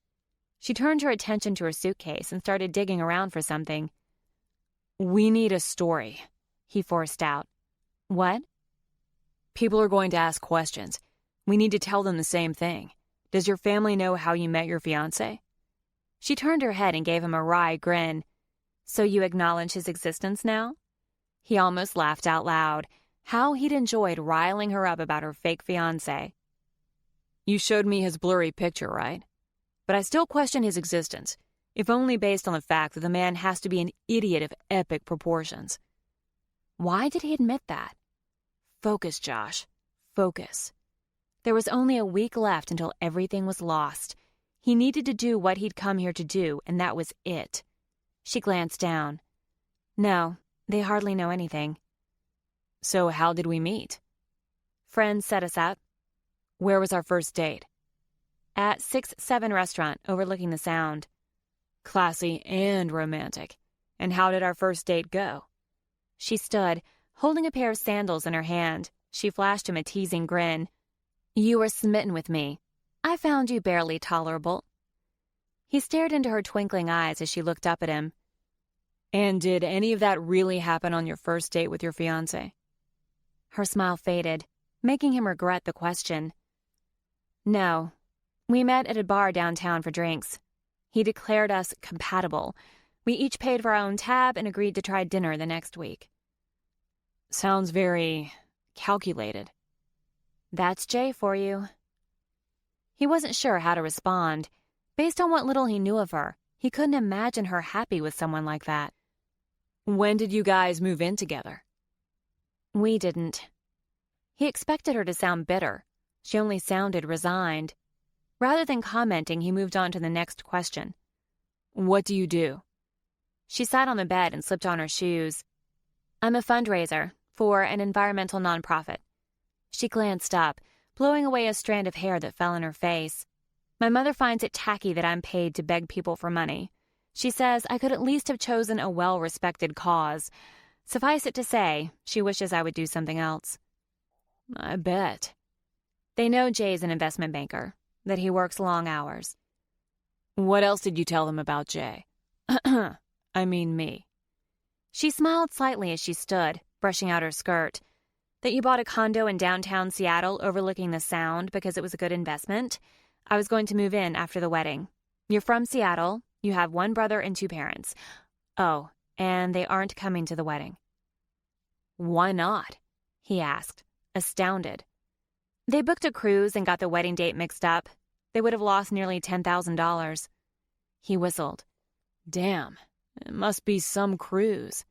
She turned her attention to her suitcase and started digging around for something. "We need a story," he forced out. "What?" "People are going to ask questions. We need to tell them the same thing. Does your family know how you met your fiancé?" She turned her head and gave him a wry grin. "So you acknowledge his existence now?" He almost laughed out loud. How he'd enjoyed riling her up about her fake fiancé. "You showed me his blurry picture, right? But I still question his existence, if only based on the fact that the man has to be an idiot of epic proportions." Why did he admit that? Focus, Josh. Focus. There was only a week left until everything was lost. He needed to do what he'd come here to do, and that was it. She glanced down. "No, they hardly know anything." "So how did we meet?" "Friends set us up." "Where was our first date?" "At 6-7 restaurant overlooking the Sound." "Classy and romantic. And how did our first date go? She stood, holding a pair of sandals in her hand. She flashed him a teasing grin. You were smitten with me. I found you barely tolerable. He stared into her twinkling eyes as she looked up at him. And did any of that really happen on your first date with your fiancé? Her smile faded, making him regret the question. No. We met at a bar downtown for drinks. He declared us compatible. We each paid for our own tab and agreed to try dinner the next week. Sounds very calculated. That's Jay for you. He wasn't sure how to respond. Based on what little he knew of her, he couldn't imagine her happy with someone like that. When did you guys move in together? We didn't. He expected her to sound bitter. She only sounded resigned. Rather than commenting, he moved on to the next question. What do you do? She sat on the bed and slipped on her shoes. I'm a fundraiser for an environmental nonprofit. She glanced up, blowing away a strand of hair that fell in her face. My mother finds it tacky that I'm paid to beg people for money. She says I could at least have chosen a well-respected cause. Suffice it to say, she wishes I would do something else. I bet. They know Jay's an investment banker, that he works long hours. What else did you tell them about Jay? I mean me. She smiled slightly as she stood, brushing out her skirt. That you bought a condo in downtown Seattle overlooking the Sound because it was a good investment. I was going to move in after the wedding. You're from Seattle. You have one brother and two parents. Oh, and they aren't coming to the wedding. Why not? He asked, astounded. They booked a cruise and got the wedding date mixed up. They would have lost nearly $10,000. He whistled. Damn, it must be some cruise.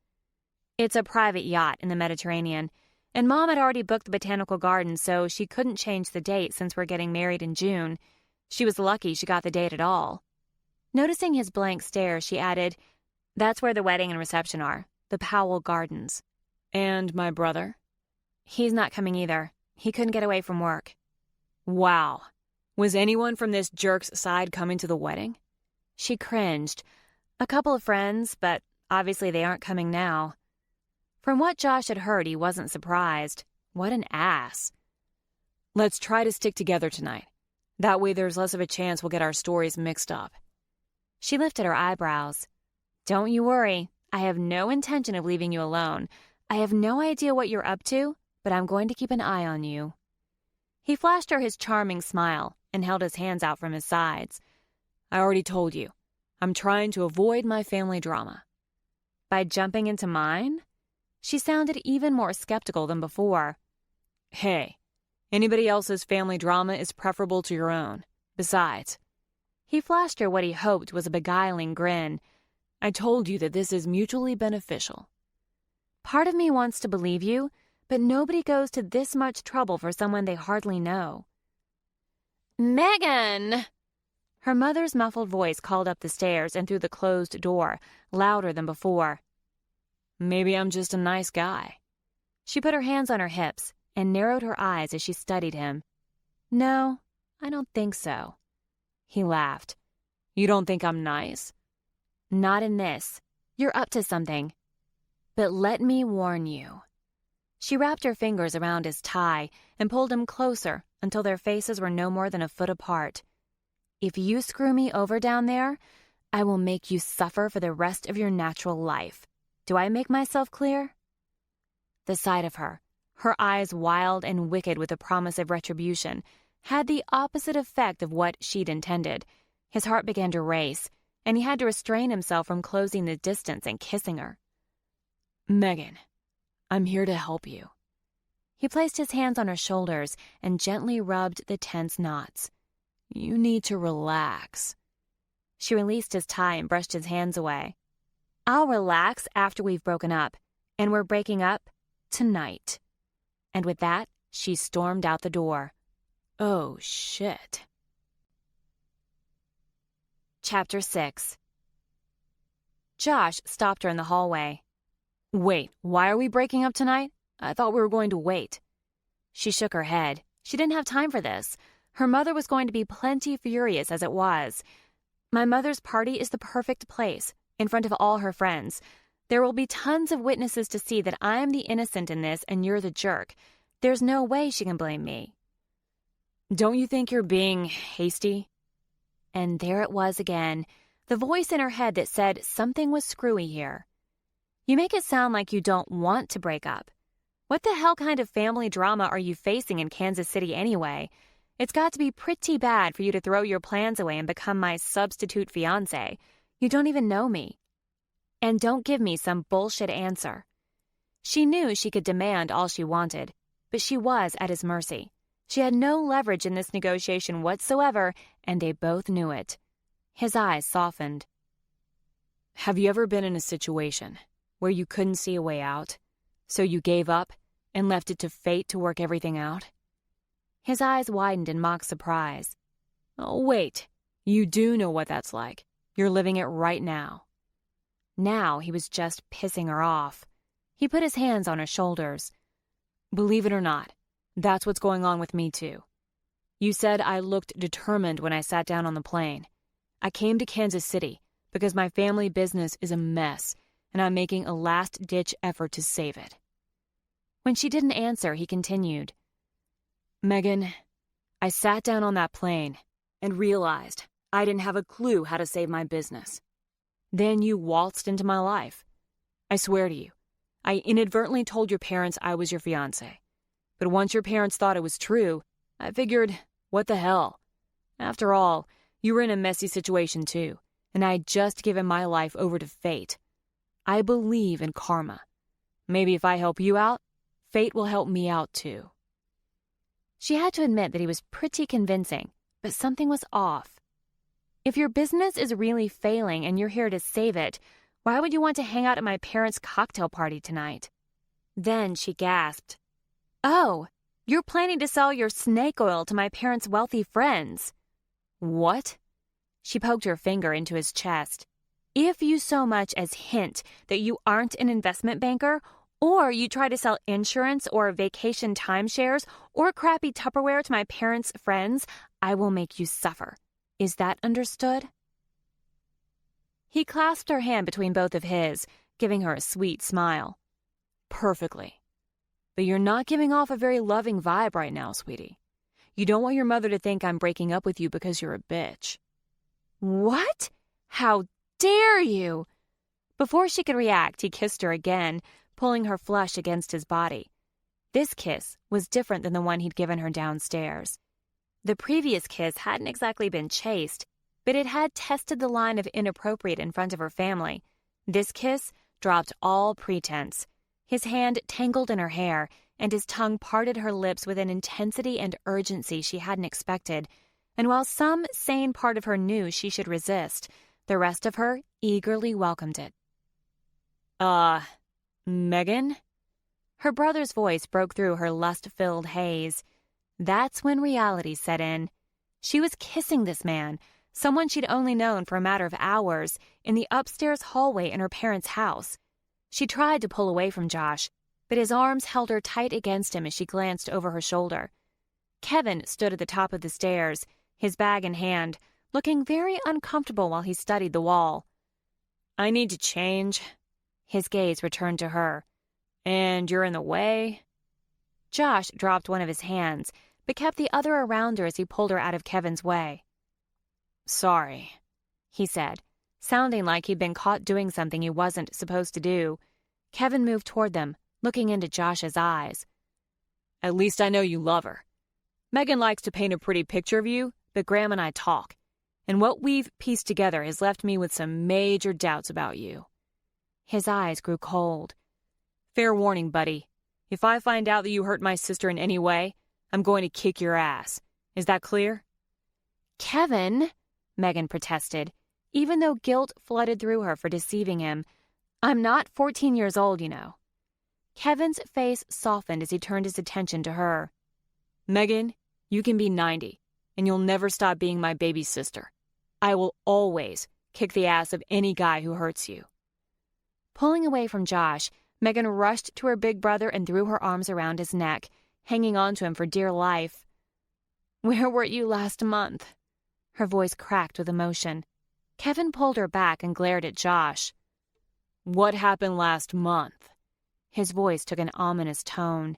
It's a private yacht in the Mediterranean, and Mom had already booked the botanical garden, so she couldn't change the date since we're getting married in June. She was lucky she got the date at all. Noticing his blank stare, she added, That's where the wedding and reception are, the Powell Gardens. And my brother? He's not coming either. He couldn't get away from work. Wow. Was anyone from this jerk's side coming to the wedding? She cringed. A couple of friends, but obviously they aren't coming now. From what Josh had heard, he wasn't surprised. What an ass. Let's try to stick together tonight. That way there's less of a chance we'll get our stories mixed up. She lifted her eyebrows. Don't you worry. I have no intention of leaving you alone. I have no idea what you're up to, but I'm going to keep an eye on you. He flashed her his charming smile and held his hands out from his sides. I already told you. I'm trying to avoid my family drama. By jumping into mine? She sounded even more skeptical than before. Hey, anybody else's family drama is preferable to your own. Besides, he flashed her what he hoped was a beguiling grin. I told you that this is mutually beneficial. Part of me wants to believe you, but nobody goes to this much trouble for someone they hardly know. Megan! Her mother's muffled voice called up the stairs and through the closed door, louder than before. Maybe I'm just a nice guy. She put her hands on her hips and narrowed her eyes as she studied him. No, I don't think so. He laughed. You don't think I'm nice? Not in this. You're up to something. But let me warn you. She wrapped her fingers around his tie and pulled him closer until their faces were no more than a foot apart. If you screw me over down there, I will make you suffer for the rest of your natural life. Do I make myself clear? The sight of her, her eyes wild and wicked with the promise of retribution, had the opposite effect of what she'd intended. His heart began to race, and he had to restrain himself from closing the distance and kissing her. Megan, I'm here to help you. He placed his hands on her shoulders and gently rubbed the tense knots. You need to relax. She released his tie and brushed his hands away. I'll relax after we've broken up, and we're breaking up tonight. And with that, she stormed out the door. Oh, shit. Chapter 6. Josh stopped her in the hallway. Wait, why are we breaking up tonight? I thought we were going to wait. She shook her head. She didn't have time for this. Her mother was going to be plenty furious as it was. My mother's party is the perfect place. in front of all her friends. There will be tons of witnesses to see that I'm the innocent in this and you're the jerk. There's no way she can blame me. Don't you think you're being hasty? And there it was again, the voice in her head that said something was screwy here. You make it sound like you don't want to break up. What the hell kind of family drama are you facing in Kansas City anyway? It's got to be pretty bad for you to throw your plans away and become my substitute fiancé. You don't even know me. And don't give me some bullshit answer. She knew she could demand all she wanted, but she was at his mercy. She had no leverage in this negotiation whatsoever, and they both knew it. His eyes softened. Have you ever been in a situation where you couldn't see a way out, so you gave up and left it to fate to work everything out? His eyes widened in mock surprise. Oh, wait. You do know what that's like. You're living it right now. Now he was just pissing her off. He put his hands on her shoulders. Believe it or not, that's what's going on with me too. You said I looked determined when I sat down on the plane. I came to Kansas City because my family business is a mess, and I'm making a last-ditch effort to save it. When she didn't answer, he continued. Megan, I sat down on that plane and realized I didn't have a clue how to save my business. Then you waltzed into my life. I swear to you, I inadvertently told your parents I was your fiancé. But once your parents thought it was true, I figured, what the hell? After all, you were in a messy situation too, and I had just given my life over to fate. I believe in karma. Maybe if I help you out, fate will help me out too. She had to admit that he was pretty convincing, but something was off. If your business is really failing and you're here to save it, why would you want to hang out at my parents' cocktail party tonight? Then she gasped. Oh, you're planning to sell your snake oil to my parents' wealthy friends. What? She poked her finger into his chest. If you so much as hint that you aren't an investment banker, or you try to sell insurance or vacation timeshares or crappy Tupperware to my parents' friends, I will make you suffer. Is that understood? He clasped her hand between both of his, giving her a sweet smile. Perfectly. But you're not giving off a very loving vibe right now, sweetie. You don't want your mother to think I'm breaking up with you because you're a bitch. What? How dare you? Before she could react, he kissed her again, pulling her flush against his body. This kiss was different than the one he'd given her downstairs. The previous kiss hadn't exactly been chaste, but it had tested the line of inappropriate in front of her family. This kiss dropped all pretense. His hand tangled in her hair, and his tongue parted her lips with an intensity and urgency she hadn't expected. And while some sane part of her knew she should resist, the rest of her eagerly welcomed it. Megan? Her brother's voice broke through her lust-filled haze. That's when reality set in. She was kissing this man, someone she'd only known for a matter of hours, in the upstairs hallway in her parents' house. She tried to pull away from Josh, but his arms held her tight against him as she glanced over her shoulder. Kevin stood at the top of the stairs, his bag in hand, looking very uncomfortable while he studied the wall. I need to change. His gaze returned to her. And you're in the way? Josh dropped one of his hands, but kept the other around her as he pulled her out of Kevin's way. Sorry, he said, sounding like he'd been caught doing something he wasn't supposed to do. Kevin moved toward them, looking into Josh's eyes. At least I know you love her. Megan likes to paint a pretty picture of you, but Graham and I talk, and what we've pieced together has left me with some major doubts about you. His eyes grew cold. Fair warning, buddy. If I find out that you hurt my sister in any way, I'm going to kick your ass. Is that clear? Kevin, Megan protested, even though guilt flooded through her for deceiving him. I'm not 14 years old, you know. Kevin's face softened as he turned his attention to her. Megan, you can be 90, and you'll never stop being my baby sister. I will always kick the ass of any guy who hurts you. Pulling away from Josh, Megan rushed to her big brother and threw her arms around his neck, hanging on to him for dear life. Where were you last month? Her voice cracked with emotion. Kevin pulled her back and glared at Josh. What happened last month? His voice took an ominous tone.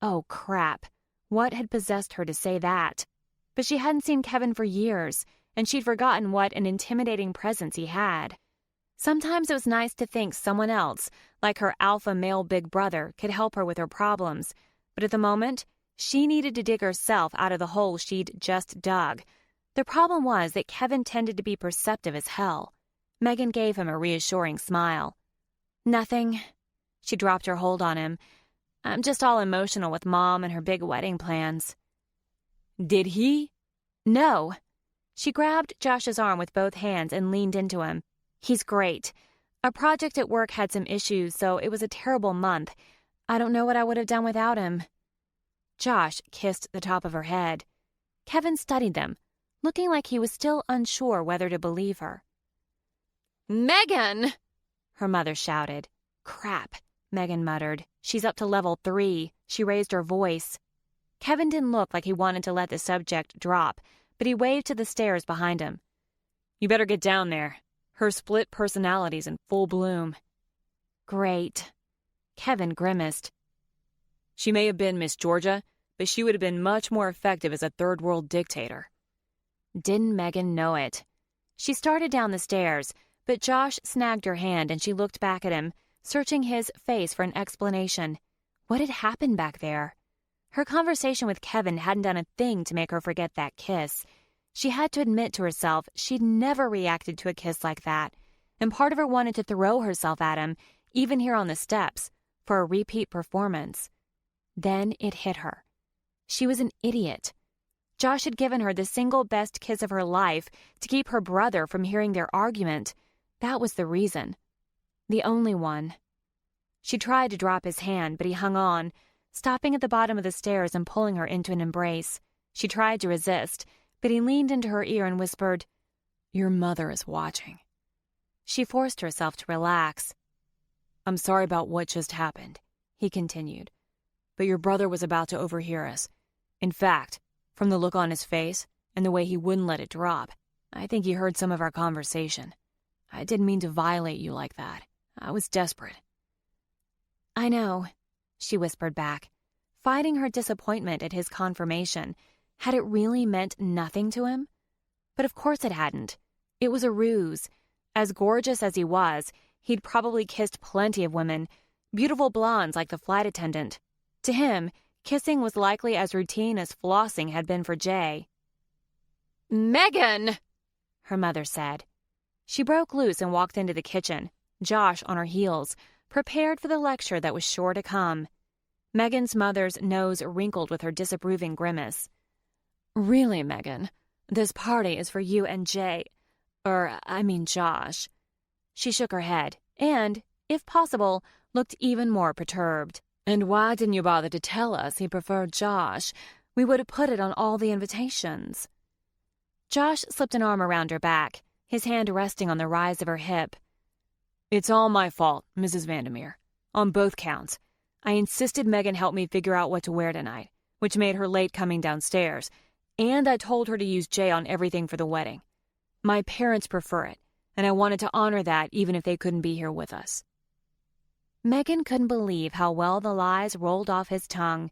Oh, crap. What had possessed her to say that? But she hadn't seen Kevin for years, and she'd forgotten what an intimidating presence he had. Sometimes it was nice to think someone else, like her alpha male big brother, could help her with her problems, but at the moment, she needed to dig herself out of the hole she'd just dug. The problem was that Kevin tended to be perceptive as hell. Megan gave him a reassuring smile. Nothing. She dropped her hold on him. I'm just all emotional with Mom and her big wedding plans. Did he? No. She grabbed Josh's arm with both hands and leaned into him. He's great. A project at work had some issues, so it was a terrible month. I don't know what I would have done without him. Josh kissed the top of her head. Kevin studied them, looking like he was still unsure whether to believe her. Megan! Her mother shouted. Crap, Megan muttered. She's up to level 3. She raised her voice. Kevin didn't look like he wanted to let the subject drop, but he waved to the stairs behind him. You better get down there. Her split personality's in full bloom. Great. Kevin grimaced. She may have been Miss Georgia, but she would have been much more effective as a third world dictator. Didn't Megan know it? She started down the stairs, but Josh snagged her hand and she looked back at him, searching his face for an explanation. What had happened back there? Her conversation with Kevin hadn't done a thing to make her forget that kiss. She had to admit to herself she'd never reacted to a kiss like that, and part of her wanted to throw herself at him, even here on the steps, for a repeat performance. Then it hit her. She was an idiot. Josh had given her the single best kiss of her life to keep her brother from hearing their argument. That was the reason. The only one. She tried to drop his hand, but he hung on, stopping at the bottom of the stairs and pulling her into an embrace. She tried to resist, but he leaned into her ear and whispered, "Your mother is watching." She forced herself to relax. I'm sorry about what just happened, he continued, but your brother was about to overhear us. In fact, from the look on his face and the way he wouldn't let it drop, I think he heard some of our conversation. I didn't mean to violate you like that. I was desperate. I know, she whispered back, fighting her disappointment at his confirmation. Had it really meant nothing to him? But of course it hadn't. It was a ruse. As gorgeous as he was, he'd probably kissed plenty of women, beautiful blondes like the flight attendant. To him, kissing was likely as routine as flossing had been for Jay. Megan! Her mother said. She broke loose and walked into the kitchen, Josh on her heels, prepared for the lecture that was sure to come. Megan's mother's nose wrinkled with her disapproving grimace. Really, Megan, this party is for you and Josh. She shook her head and, if possible, looked even more perturbed. And why didn't you bother to tell us he preferred Josh? We would have put it on all the invitations. Josh slipped an arm around her back, his hand resting on the rise of her hip. It's all my fault, Mrs. Vandermeer. On both counts. I insisted Megan help me figure out what to wear tonight, which made her late coming downstairs, and I told her to use Jay on everything for the wedding. My parents prefer it, and I wanted to honor that even if they couldn't be here with us. Megan couldn't believe how well the lies rolled off his tongue.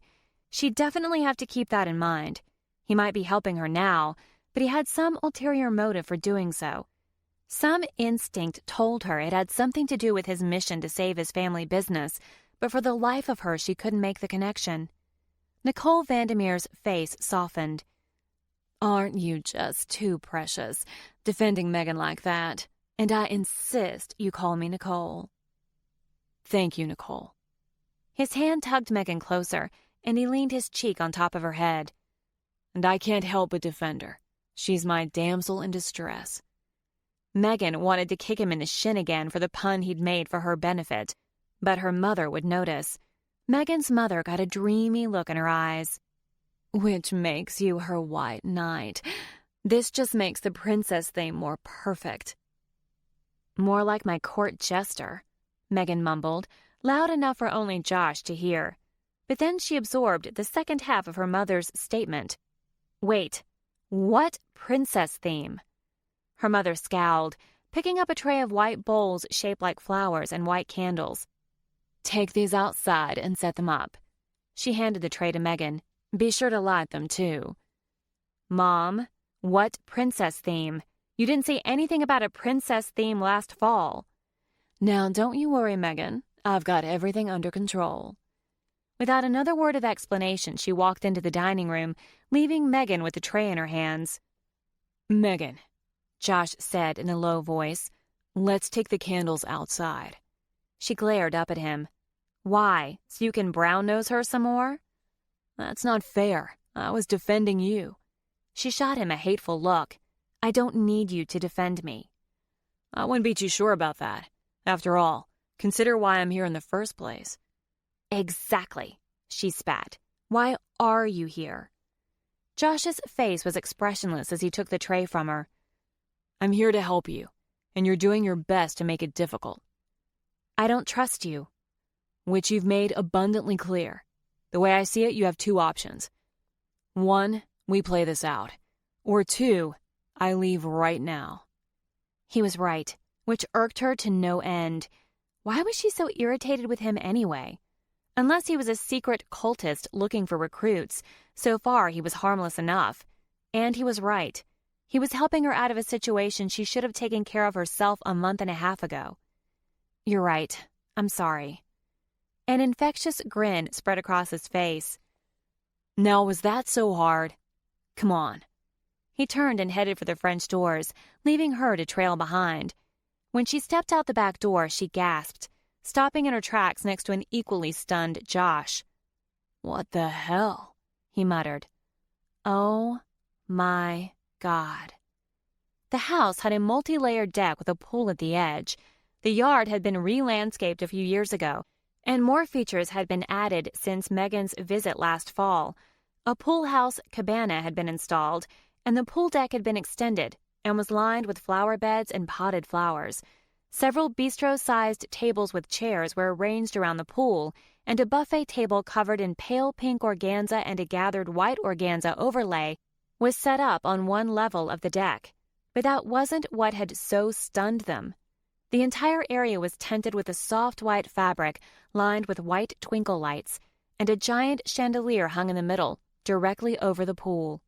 She'd definitely have to keep that in mind. He might be helping her now, but he had some ulterior motive for doing so. Some instinct told her it had something to do with his mission to save his family business, but for the life of her she couldn't make the connection. Nicole Vandermeer's face softened. Aren't you just too precious, defending Megan like that? And I insist you call me Nicole. Thank you, Nicole. His hand tugged Megan closer, and he leaned his cheek on top of her head. And I can't help but defend her. She's my damsel in distress. Megan wanted to kick him in the shin again for the pun he'd made for her benefit, but her mother would notice. Megan's mother got a dreamy look in her eyes. Which makes you her white knight. This just makes the princess theme more perfect. More like my court jester, Megan mumbled, loud enough for only Josh to hear. But then she absorbed the second half of her mother's statement. Wait, what princess theme? Her mother scowled, picking up a tray of white bowls shaped like flowers and white candles. Take these outside and set them up. She handed the tray to Megan. Be sure to light them, too. Mom, what princess theme? You didn't say anything about a princess theme last fall. Now, don't you worry, Megan. I've got everything under control. Without another word of explanation, she walked into the dining room, leaving Megan with the tray in her hands. Megan, Josh said in a low voice, let's take the candles outside. She glared up at him. Why? So you can brown-nose her some more? That's not fair. I was defending you. She shot him a hateful look. I don't need you to defend me. I wouldn't be too sure about that. After all, consider why I'm here in the first place. Exactly, she spat. Why are you here? Josh's face was expressionless as he took the tray from her. I'm here to help you, and you're doing your best to make it difficult. I don't trust you. Which you've made abundantly clear. The way I see it, you have two options. 1, we play this out. Or 2, I leave right now. He was right, which irked her to no end. Why was she so irritated with him anyway? Unless he was a secret cultist looking for recruits, so far he was harmless enough. And he was right. He was helping her out of a situation she should have taken care of herself a month and a half ago. You're right. I'm sorry. An infectious grin spread across his face. Now, was that so hard? Come on. He turned and headed for the French doors, leaving her to trail behind. When she stepped out the back door, she gasped, stopping in her tracks next to an equally stunned Josh. What the hell? He muttered. Oh my God. The house had a multi-layered deck with a pool at the edge. The yard had been re-landscaped a few years ago, and more features had been added since Megan's visit last fall. A pool house cabana had been installed, and the pool deck had been extended and was lined with flower beds and potted flowers. Several bistro-sized tables with chairs were arranged around the pool, and a buffet table covered in pale pink organza and a gathered white organza overlay was set up on one level of the deck. But that wasn't what had so stunned them. The entire area was tented with a soft white fabric lined with white twinkle lights, and a giant chandelier hung in the middle, directly over the pool.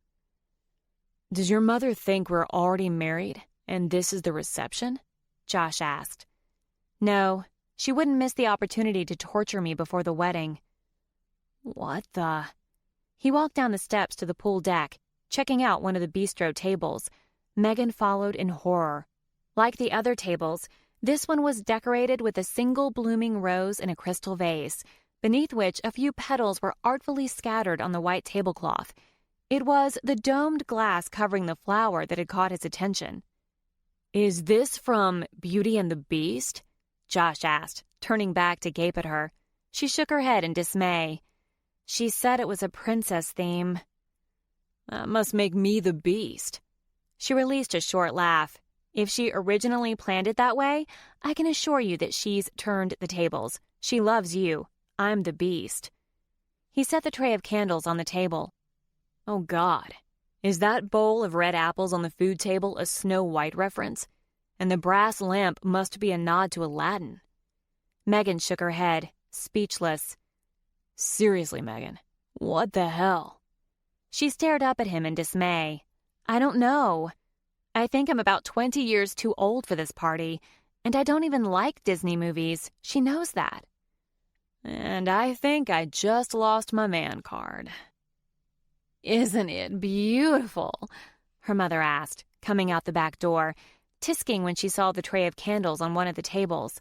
Does your mother think we're already married, and this is the reception? Josh asked. No, she wouldn't miss the opportunity to torture me before the wedding. What the? He walked down the steps to the pool deck, checking out one of the bistro tables. Megan followed in horror. Like the other tables, this one was decorated with a single blooming rose in a crystal vase, beneath which a few petals were artfully scattered on the white tablecloth. It was the domed glass covering the flower that had caught his attention. Is this from Beauty and the Beast? Josh asked, turning back to gape at her. She shook her head in dismay. She said it was a princess theme. That must make me the Beast. She released a short laugh. If she originally planned it that way, I can assure you that she's turned the tables. She loves you. I'm the Beast. He set the tray of candles on the table. Oh, God. Is that bowl of red apples on the food table a Snow White reference? And the brass lamp must be a nod to Aladdin. Megan shook her head, speechless. Seriously, Megan, what the hell? She stared up at him in dismay. I don't know. I think I'm about 20 years too old for this party, and I don't even like Disney movies. She knows that. And I think I just lost my man card. Isn't it beautiful? Her mother asked, coming out the back door, tisking when she saw the tray of candles on one of the tables.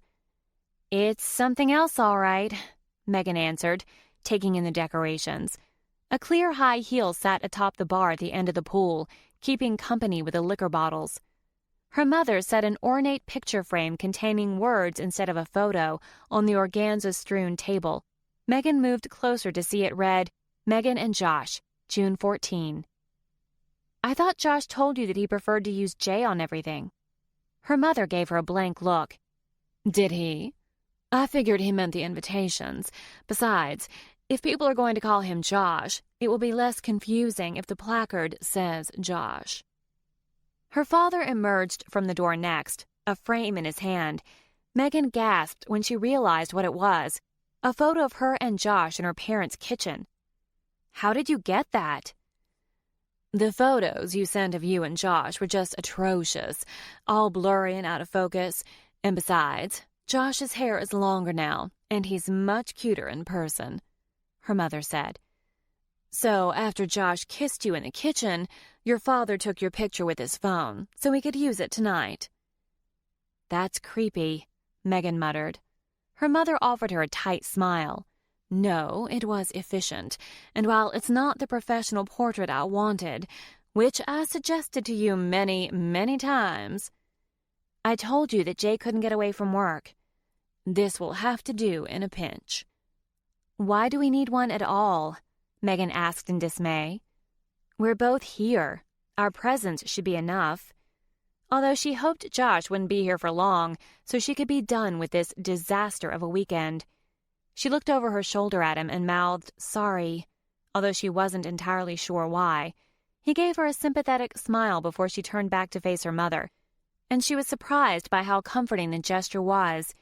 It's something else, all right, Megan answered, taking in the decorations. A clear high heel sat atop the bar at the end of the pool, keeping company with the liquor bottles. Her mother set an ornate picture frame containing words instead of a photo on the organza-strewn table. Megan moved closer to see it read, Megan and Josh, June 14. I thought Josh told you that he preferred to use J on everything. Her mother gave her a blank look. Did he? I figured he meant the invitations. Besides, if people are going to call him Josh, it will be less confusing if the placard says Josh. Her father emerged from the door next, a frame in his hand. Megan gasped when she realized what it was, a photo of her and Josh in her parents' kitchen. How did you get that? The photos you sent of you and Josh were just atrocious, all blurry and out of focus. And besides, Josh's hair is longer now, and he's much cuter in person, her mother said. So after Josh kissed you in the kitchen, your father took your picture with his phone so he could use it tonight. That's creepy, Megan muttered. Her mother offered her a tight smile. No, it was efficient, and while it's not the professional portrait I wanted, which I suggested to you many, many times, I told you that Jay couldn't get away from work. This will have to do in a pinch. Why do we need one at all? Megan asked in dismay. We're both here. Our presence should be enough. Although she hoped Josh wouldn't be here for long, so she could be done with this disaster of a weekend. She looked over her shoulder at him and mouthed sorry, although she wasn't entirely sure why. He gave her a sympathetic smile before she turned back to face her mother, and she was surprised by how comforting the gesture was.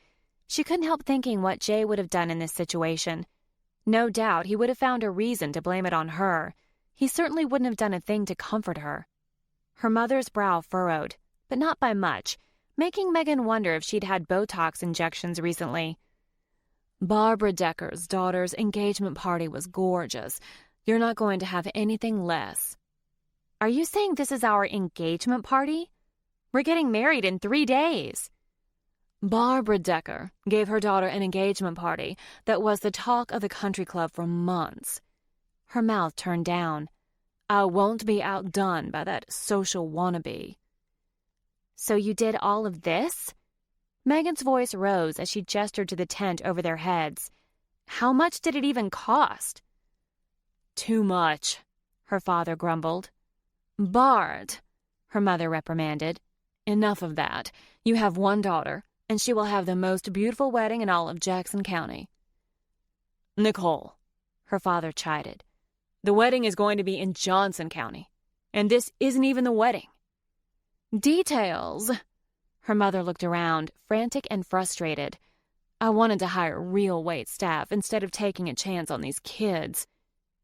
She couldn't help thinking what Jay would have done in this situation. No doubt he would have found a reason to blame it on her. He certainly wouldn't have done a thing to comfort her. Her mother's brow furrowed, but not by much, making Megan wonder if she'd had Botox injections recently. Barbara Decker's daughter's engagement party was gorgeous. You're not going to have anything less. Are you saying this is our engagement party? We're getting married in 3 days. Barbara Decker gave her daughter an engagement party that was the talk of the country club for months. Her mouth turned down. I won't be outdone by that social wannabe. So you did all of this? Megan's voice rose as she gestured to the tent over their heads. How much did it even cost? Too much, her father grumbled. Bart, her mother reprimanded. Enough of that. You have one daughter, and she will have the most beautiful wedding in all of Jackson County. Nicole, her father chided. The wedding is going to be in Johnson County, and this isn't even the wedding. Details. Her mother looked around, frantic and frustrated. I wanted to hire real wait staff instead of taking a chance on these kids.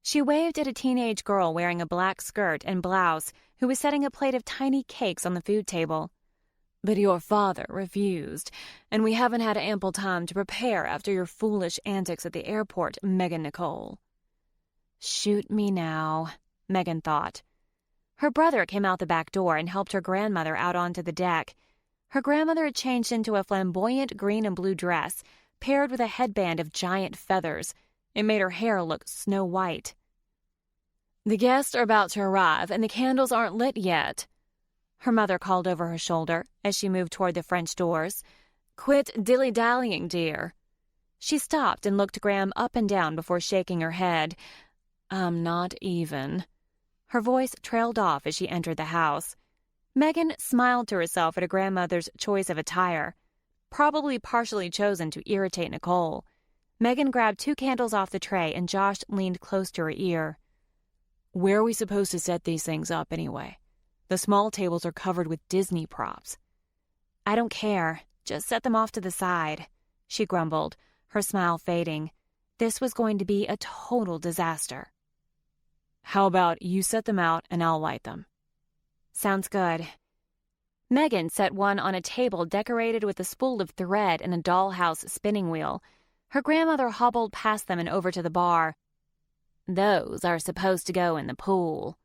She waved at a teenage girl wearing a black skirt and blouse who was setting a plate of tiny cakes on the food table. But your father refused, and we haven't had ample time to prepare after your foolish antics at the airport, Megan Nicole. Shoot me now, Megan thought. Her brother came out the back door and helped her grandmother out onto the deck. Her grandmother had changed into a flamboyant green and blue dress, paired with a headband of giant feathers. It made her hair look snow white. The guests are about to arrive, and the candles aren't lit yet, her mother called over her shoulder as she moved toward the French doors. Quit dilly-dallying, dear. She stopped and looked Graham up and down before shaking her head. I'm not even. Her voice trailed off as she entered the house. Megan smiled to herself at her grandmother's choice of attire, probably partially chosen to irritate Nicole. Megan grabbed 2 candles off the tray and Josh leaned close to her ear. Where are we supposed to set these things up anyway? The small tables are covered with Disney props. I don't care. Just set them off to the side, she grumbled, her smile fading. This was going to be a total disaster. How about you set them out and I'll light them? Sounds good. Megan set one on a table decorated with a spool of thread and a dollhouse spinning wheel. Her grandmother hobbled past them and over to the bar. Those are supposed to go in the pool.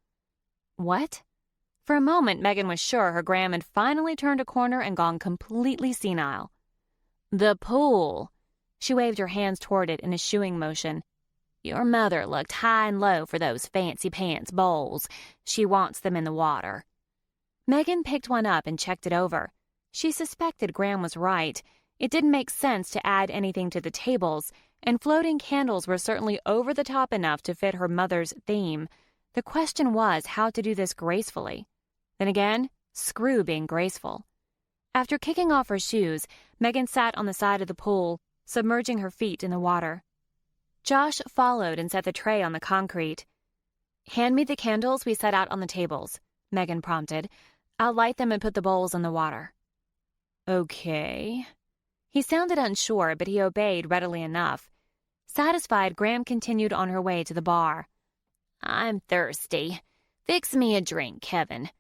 What? For a moment, Megan was sure her Graham had finally turned a corner and gone completely senile. The pool. She waved her hands toward it in a shooing motion. Your mother looked high and low for those fancy pants bowls. She wants them in the water. Megan picked one up and checked it over. She suspected Graham was right. It didn't make sense to add anything to the tables, and floating candles were certainly over the top enough to fit her mother's theme. The question was how to do this gracefully. Then again, screw being graceful. After kicking off her shoes, Megan sat on the side of the pool, submerging her feet in the water. Josh followed and set the tray on the concrete. Hand me the candles we set out on the tables, Megan prompted. I'll light them and put the bowls in the water. Okay. He sounded unsure, but he obeyed readily enough. Satisfied, Graham continued on her way to the bar. I'm thirsty. Fix me a drink, Kevin.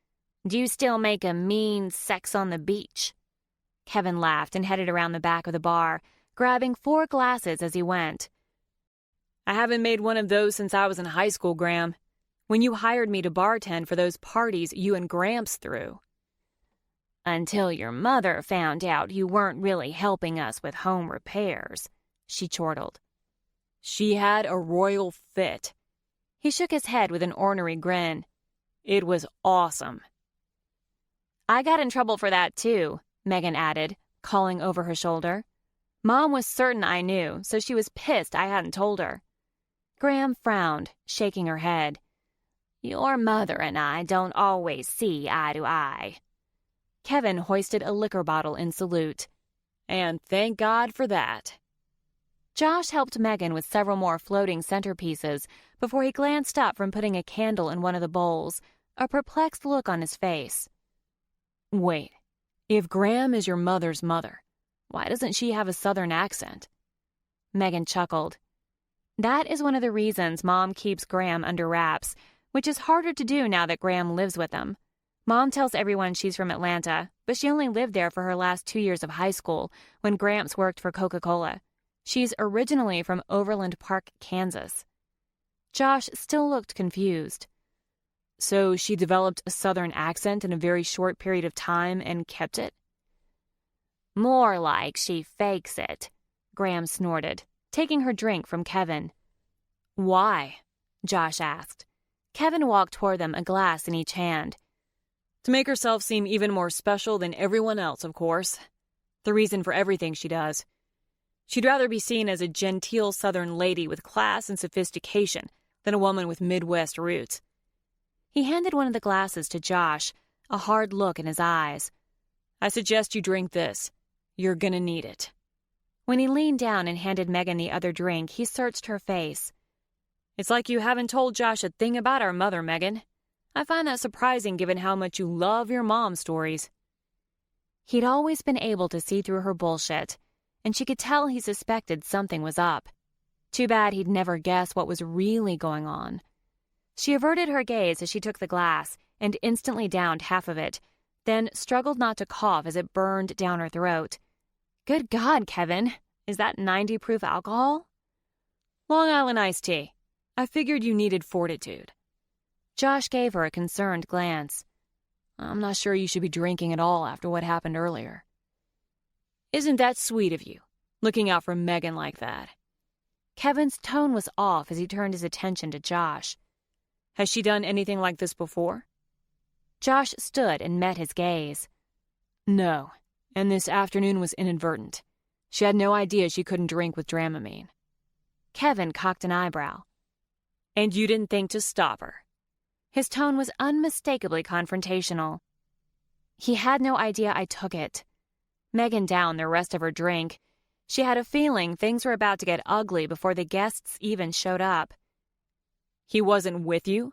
Do you still make a mean sex on the beach? Kevin laughed and headed around the back of the bar, grabbing 4 glasses as he went. I haven't made one of those since I was in high school, Graham. When you hired me to bartend for those parties you and Gramps threw. Until your mother found out you weren't really helping us with home repairs, she chortled. She had a royal fit. He shook his head with an ornery grin. It was awesome. I got in trouble for that too, Megan added, calling over her shoulder. Mom was certain I knew, so she was pissed I hadn't told her. Graham frowned, shaking her head. Your mother and I don't always see eye to eye. Kevin hoisted a liquor bottle in salute. And thank God for that. Josh helped Megan with several more floating centerpieces before he glanced up from putting a candle in one of the bowls, a perplexed look on his face. Wait, if Graham is your mother's mother, why doesn't she have a southern accent? Megan chuckled. That is one of the reasons Mom keeps Graham under wraps, which is harder to do now that Graham lives with them. Mom tells everyone she's from Atlanta, but she only lived there for her last 2 years of high school when Gramps worked for Coca-Cola. She's originally from Overland Park, Kansas. Josh still looked confused. So she developed a southern accent in a very short period of time and kept it? More like she fakes it, Graham snorted, taking her drink from Kevin. Why? Josh asked. Kevin walked toward them, a glass in each hand. To make herself seem even more special than everyone else, of course. The reason for everything she does. She'd rather be seen as a genteel southern lady with class and sophistication than a woman with Midwest roots. He handed one of the glasses to Josh, a hard look in his eyes. I suggest you drink this. You're gonna need it. When he leaned down and handed Megan the other drink, he searched her face. It's like you haven't told Josh a thing about our mother, Megan. I find that surprising given how much you love your mom stories. He'd always been able to see through her bullshit, and she could tell he suspected something was up. Too bad he'd never guess what was really going on. She averted her gaze as she took the glass and instantly downed half of it, then struggled not to cough as it burned down her throat. Good God, Kevin, is that 90 proof alcohol? Long Island iced tea. I figured you needed fortitude. Josh gave her a concerned glance. I'm not sure you should be drinking at all after what happened earlier. Isn't that sweet of you, looking out for Megan like that? Kevin's tone was off as he turned his attention to Josh. Has she done anything like this before? Josh stood and met his gaze. No, and this afternoon was inadvertent. She had no idea she couldn't drink with Dramamine. Kevin cocked an eyebrow. And you didn't think to stop her? His tone was unmistakably confrontational. He had no idea I took it. Megan downed the rest of her drink. She had a feeling things were about to get ugly before the guests even showed up. He wasn't with you?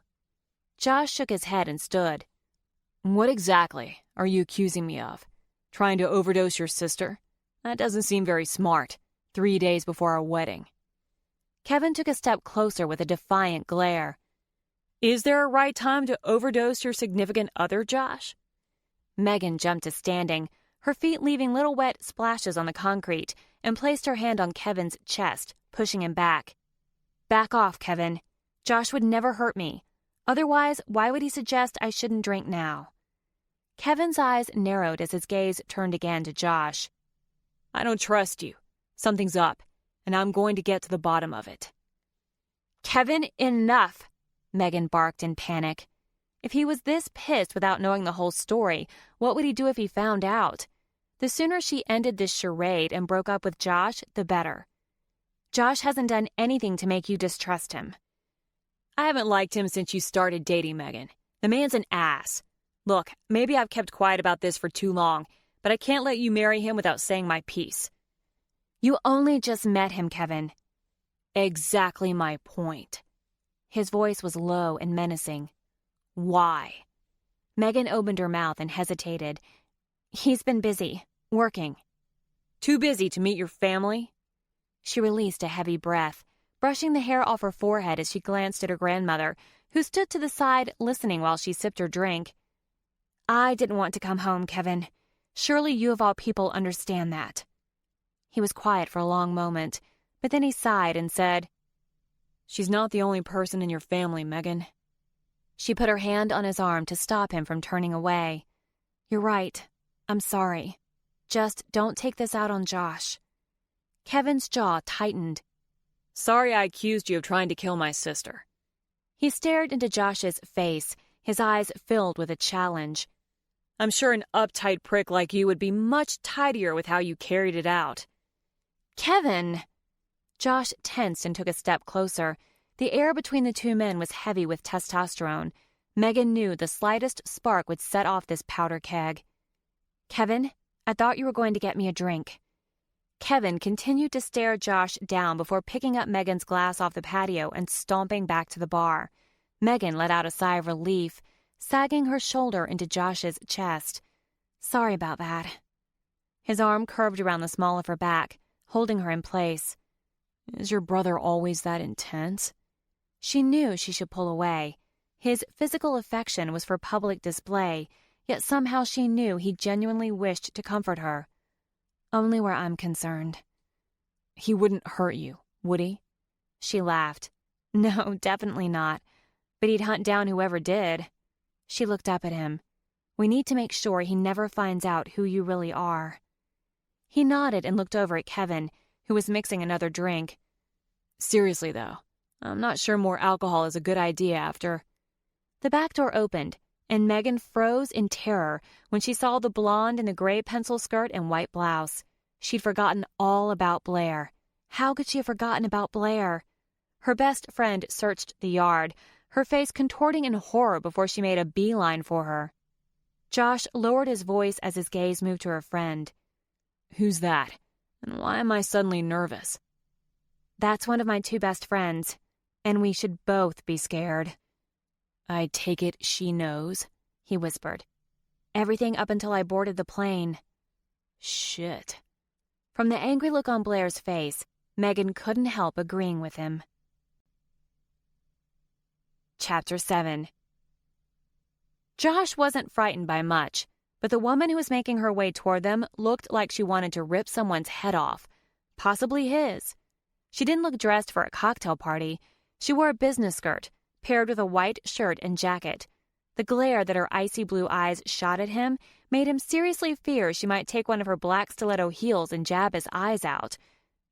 Josh shook his head and stood. What exactly are you accusing me of? Trying to overdose your sister? That doesn't seem very smart, 3 days before our wedding. Kevin took a step closer with a defiant glare. Is there a right time to overdose your significant other, Josh? Megan jumped to standing, her feet leaving little wet splashes on the concrete, and placed her hand on Kevin's chest, pushing him back. Back off, Kevin. Josh would never hurt me. Otherwise, why would he suggest I shouldn't drink now? Kevin's eyes narrowed as his gaze turned again to Josh. I don't trust you. Something's up, and I'm going to get to the bottom of it. Kevin, enough! Megan barked in panic. If he was this pissed without knowing the whole story, what would he do if he found out? The sooner she ended this charade and broke up with Josh, the better. Josh hasn't done anything to make you distrust him. I haven't liked him since you started dating Megan. The man's an ass. Look, maybe I've kept quiet about this for too long, but I can't let you marry him without saying my piece. You only just met him, Kevin. Exactly my point. His voice was low and menacing. Why? Megan opened her mouth and hesitated. He's been busy, working. Too busy to meet your family? She released a heavy breath, brushing the hair off her forehead as she glanced at her grandmother, who stood to the side listening while she sipped her drink. I didn't want to come home, Kevin. Surely you of all people understand that. He was quiet for a long moment, but then he sighed and said, She's not the only person in your family, Megan. She put her hand on his arm to stop him from turning away. You're right. I'm sorry. Just don't take this out on Josh. Kevin's jaw tightened. Sorry I accused you of trying to kill my sister. He stared into Josh's face, his eyes filled with a challenge. I'm sure an uptight prick like you would be much tidier with how you carried it out. Kevin! Josh tensed and took a step closer. The air between the two men was heavy with testosterone. Megan knew the slightest spark would set off this powder keg. Kevin, I thought you were going to get me a drink. Kevin continued to stare Josh down before picking up Megan's glass off the patio and stomping back to the bar. Megan let out a sigh of relief, sagging her shoulder into Josh's chest. Sorry about that. His arm curved around the small of her back, holding her in place. Is your brother always that intense? She knew she should pull away. His physical affection was for public display, yet somehow she knew he genuinely wished to comfort her. Only where I'm concerned. He wouldn't hurt you, would he? She laughed. No, definitely not. But he'd hunt down whoever did. She looked up at him. We need to make sure he never finds out who you really are. He nodded and looked over at Kevin, who was mixing another drink. Seriously, though, I'm not sure more alcohol is a good idea after... The back door opened, and Megan froze in terror when she saw the blonde in the gray pencil skirt and white blouse. She'd forgotten all about Blair. How could she have forgotten about Blair? Her best friend searched the yard, her face contorting in horror before she made a beeline for her. Josh lowered his voice as his gaze moved to her friend. Who's that? And why am I suddenly nervous? That's one of my two best friends, and we should both be scared. I take it she knows, he whispered. Everything up until I boarded the plane. Shit. From the angry look on Blair's face, Megan couldn't help agreeing with him. Chapter 7. Josh wasn't frightened by much, but the woman who was making her way toward them looked like she wanted to rip someone's head off, possibly his. She didn't look dressed for a cocktail party. She wore a business skirt, paired with a white shirt and jacket. The glare that her icy blue eyes shot at him made him seriously fear she might take one of her black stiletto heels and jab his eyes out.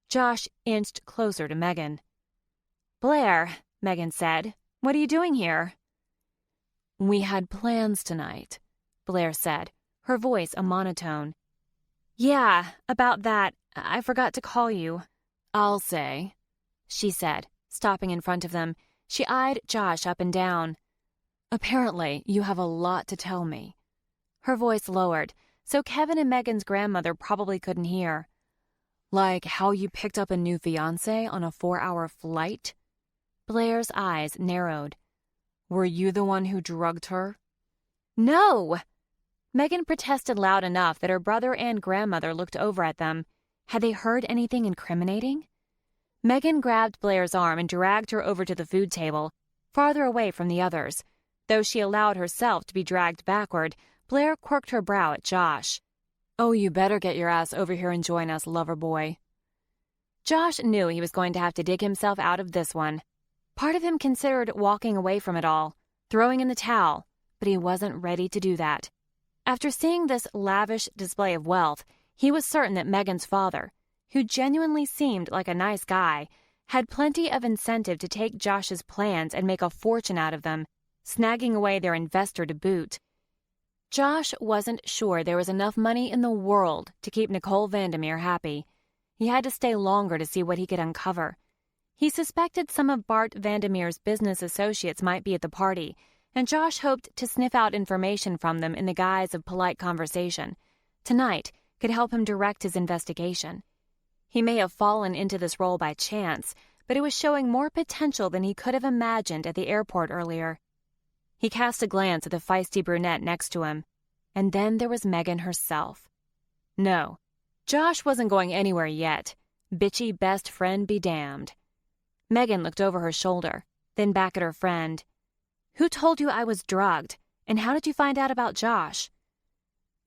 Josh inched closer to Megan. Blair, Megan said, what are you doing here? We had plans tonight, Blair said, her voice a monotone. Yeah, about that. I forgot to call you. I'll say, she said, stopping in front of them. She eyed Josh up and down. Apparently, you have a lot to tell me. Her voice lowered, so Kevin and Megan's grandmother probably couldn't hear. Like how you picked up a new fiancé on a 4-hour flight? Blair's eyes narrowed. Were you the one who drugged her? No! Megan protested loud enough that her brother and grandmother looked over at them. Had they heard anything incriminating? Megan grabbed Blair's arm and dragged her over to the food table, farther away from the others. Though she allowed herself to be dragged backward, Blair quirked her brow at Josh. Oh, you better get your ass over here and join us, lover boy. Josh knew he was going to have to dig himself out of this one. Part of him considered walking away from it all, throwing in the towel, but he wasn't ready to do that. After seeing this lavish display of wealth, he was certain that Megan's father, who genuinely seemed like a nice guy, had plenty of incentive to take Josh's plans and make a fortune out of them, snagging away their investor to boot. Josh wasn't sure there was enough money in the world to keep Nicole Vandermeer happy. He had to stay longer to see what he could uncover. He suspected some of Bart Vandermeer's business associates might be at the party, and Josh hoped to sniff out information from them in the guise of polite conversation. Tonight could help him direct his investigation. He may have fallen into this role by chance, but it was showing more potential than he could have imagined at the airport earlier. He cast a glance at the feisty brunette next to him, and then there was Megan herself. No, Josh wasn't going anywhere yet. Bitchy best friend be damned. Megan looked over her shoulder, then back at her friend. Who told you I was drugged, and how did you find out about Josh?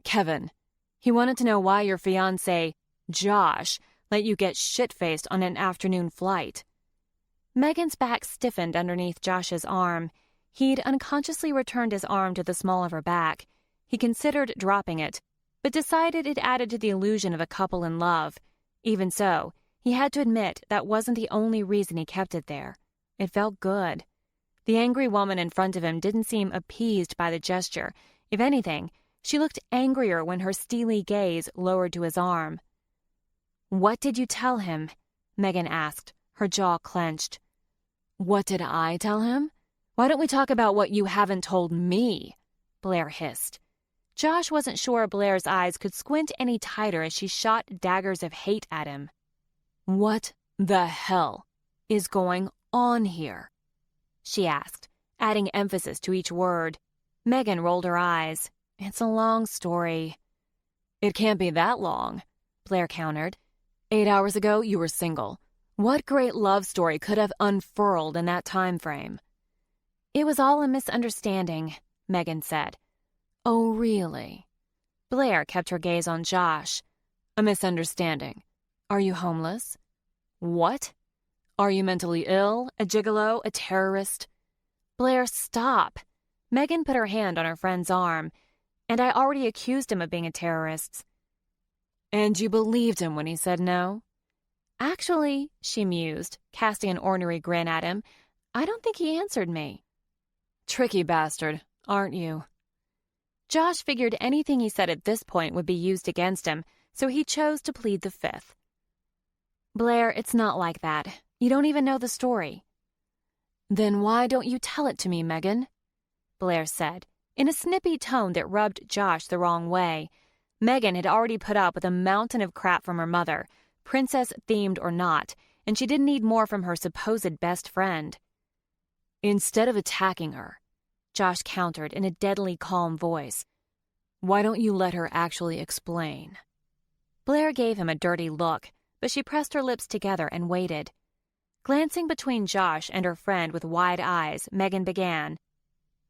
Kevin. He wanted to know why your fiancé, Josh, let you get shit-faced on an afternoon flight. Megan's back stiffened underneath Josh's arm. He'd unconsciously returned his arm to the small of her back. He considered dropping it, but decided it added to the illusion of a couple in love. Even so, he had to admit that wasn't the only reason he kept it there. It felt good. The angry woman in front of him didn't seem appeased by the gesture. If anything, she looked angrier when her steely gaze lowered to his arm. "What did you tell him?" Megan asked, her jaw clenched. What did I tell him? Why don't we talk about what you haven't told me? Blair hissed. Josh wasn't sure Blair's eyes could squint any tighter as she shot daggers of hate at him. What the hell is going on here? She asked, adding emphasis to each word. Megan rolled her eyes. It's a long story. It can't be that long, Blair countered. 8 hours ago, you were single. What great love story could have unfurled in that time frame? It was all a misunderstanding, Megan said. Oh, really? Blair kept her gaze on Josh. A misunderstanding. Are you homeless? What? Are you mentally ill, a gigolo, a terrorist? Blair, stop. Megan put her hand on her friend's arm. And I already accused him of being a terrorist. And you believed him when he said no? Actually, she mused, casting an ornery grin at him, I don't think he answered me. Tricky bastard, aren't you? Josh figured anything he said at this point would be used against him, so he chose to plead the fifth. Blair, it's not like that. You don't even know the story. Then why don't you tell it to me, Megan? Blair said, in a snippy tone that rubbed Josh the wrong way. Megan had already put up with a mountain of crap from her mother, princess-themed or not, and she didn't need more from her supposed best friend. Instead of attacking her, Josh countered in a deadly calm voice, why don't you let her actually explain? Blair gave him a dirty look, but she pressed her lips together and waited. Glancing between Josh and her friend with wide eyes, Megan began.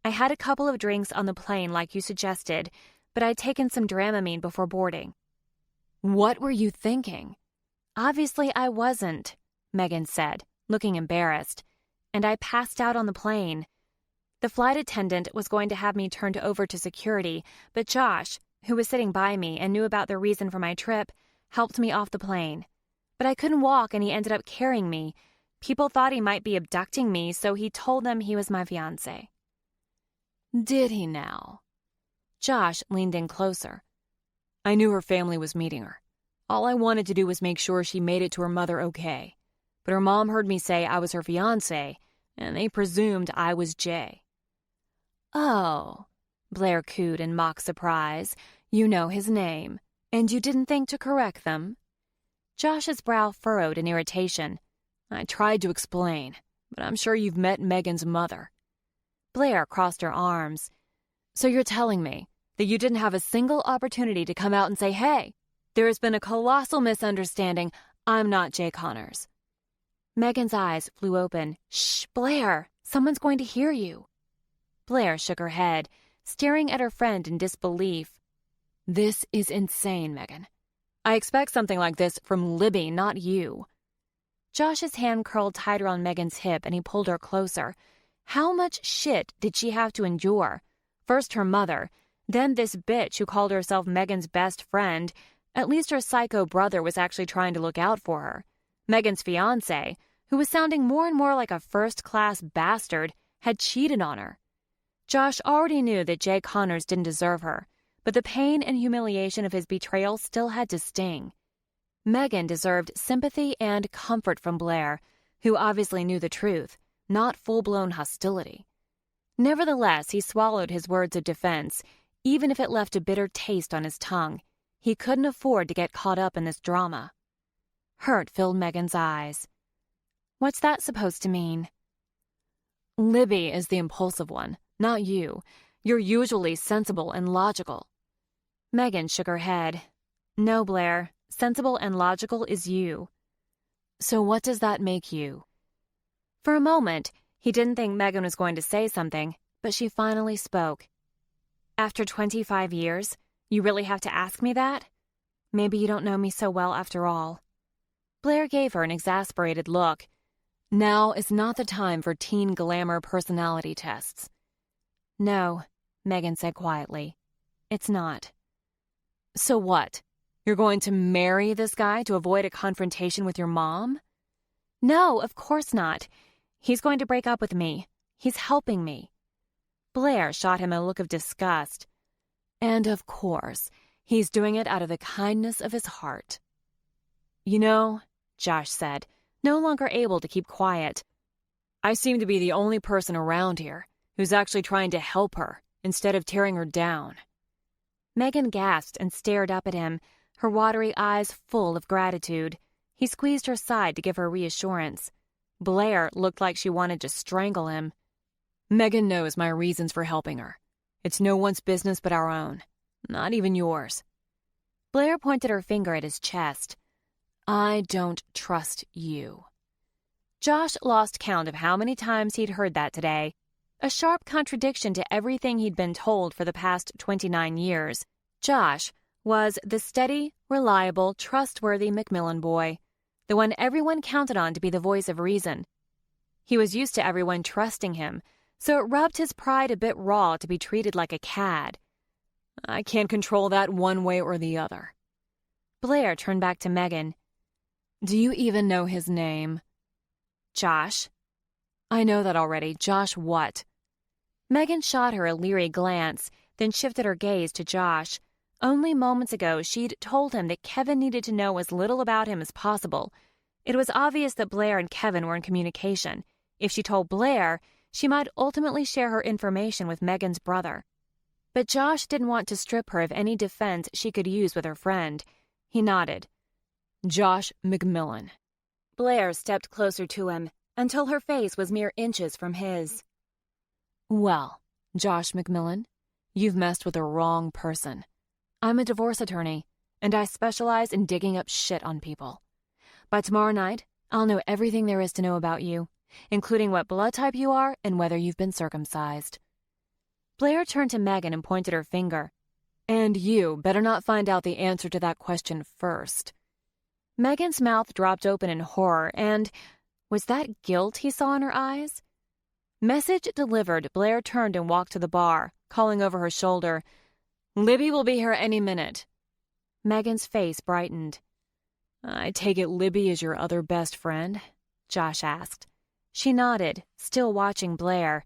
I had a couple of drinks on the plane like you suggested, but I'd taken some Dramamine before boarding. What were you thinking? Obviously I wasn't, Megan said, looking embarrassed, and I passed out on the plane. The flight attendant was going to have me turned over to security, but Josh, who was sitting by me and knew about the reason for my trip, helped me off the plane. But I couldn't walk and he ended up carrying me. People thought he might be abducting me, so he told them he was my fiancé. Did he now? Josh leaned in closer. I knew her family was meeting her. All I wanted to do was make sure she made it to her mother okay. But her mom heard me say I was her fiancé, and they presumed I was Jay. Oh, Blair cooed in mock surprise. You know his name, and you didn't think to correct them? Josh's brow furrowed in irritation. I tried to explain, but I'm sure you've met Megan's mother. Blair crossed her arms. So you're telling me that you didn't have a single opportunity to come out and say, hey, there has been a colossal misunderstanding. I'm not Jay Connors. Megan's eyes flew open. Shh, Blair, someone's going to hear you. Blair shook her head, staring at her friend in disbelief. This is insane, Megan. I expect something like this from Libby, not you. Josh's hand curled tighter on Megan's hip and he pulled her closer. How much shit did she have to endure? First her mother, then this bitch who called herself Megan's best friend. At least her psycho brother was actually trying to look out for her. Megan's fiancé, who was sounding more and more like a first-class bastard, had cheated on her. Josh already knew that Jay Connors didn't deserve her, but the pain and humiliation of his betrayal still had to sting. Megan deserved sympathy and comfort from Blair, who obviously knew the truth, not full-blown hostility. Nevertheless, he swallowed his words of defense, even if it left a bitter taste on his tongue. He couldn't afford to get caught up in this drama. Hurt filled Megan's eyes. What's that supposed to mean? Libby is the impulsive one, Not you. You're usually sensible and logical. Megan shook her head. No, Blair. Sensible and logical is you. So what does that make you? For a moment, he didn't think Megan was going to say something, but she finally spoke. After 25 years, you really have to ask me that? Maybe you don't know me so well after all. Blair gave her an exasperated look. Now is not the time for teen glamour personality tests. No, Megan said quietly. It's not. So what? You're going to marry this guy to avoid a confrontation with your mom? No, of course not. He's going to break up with me. He's helping me. Blair shot him a look of disgust. And of course, he's doing it out of the kindness of his heart. You know, Josh said, no longer able to keep quiet, I seem to be the only person around here who's actually trying to help her instead of tearing her down. Megan gasped and stared up at him, her watery eyes full of gratitude. He squeezed her side to give her reassurance. Blair looked like she wanted to strangle him. Megan knows my reasons for helping her. It's no one's business but our own, not even yours. Blair pointed her finger at his chest. I don't trust you. Josh lost count of how many times he'd heard that today, a sharp contradiction to everything he'd been told for the past 29 years. Josh was the steady, reliable, trustworthy McMillan boy, the one everyone counted on to be the voice of reason. He was used to everyone trusting him, so it rubbed his pride a bit raw to be treated like a cad. I can't control that one way or the other. Blair turned back to Megan. Do you even know his name? Josh. I know that already. Josh what? Megan shot her a leery glance, then shifted her gaze to Josh. Only moments ago, she'd told him that Kevin needed to know as little about him as possible. It was obvious that Blair and Kevin were in communication. If she told Blair, she might ultimately share her information with Megan's brother. But Josh didn't want to strip her of any defense she could use with her friend. He nodded. Josh McMillan. Blair stepped closer to him until her face was mere inches from his. Well, Josh McMillan, you've messed with the wrong person. I'm a divorce attorney, and I specialize in digging up shit on people. By tomorrow night, I'll know everything there is to know about you, including what blood type you are and whether you've been circumcised. Blair turned to Megan and pointed her finger. And you better not find out the answer to that question first. Megan's mouth dropped open in horror, and was that guilt he saw in her eyes? Message delivered, Blair turned and walked to the bar, calling over her shoulder, Libby will be here any minute. Megan's face brightened. I take it Libby is your other best friend? Josh asked. She nodded, still watching Blair.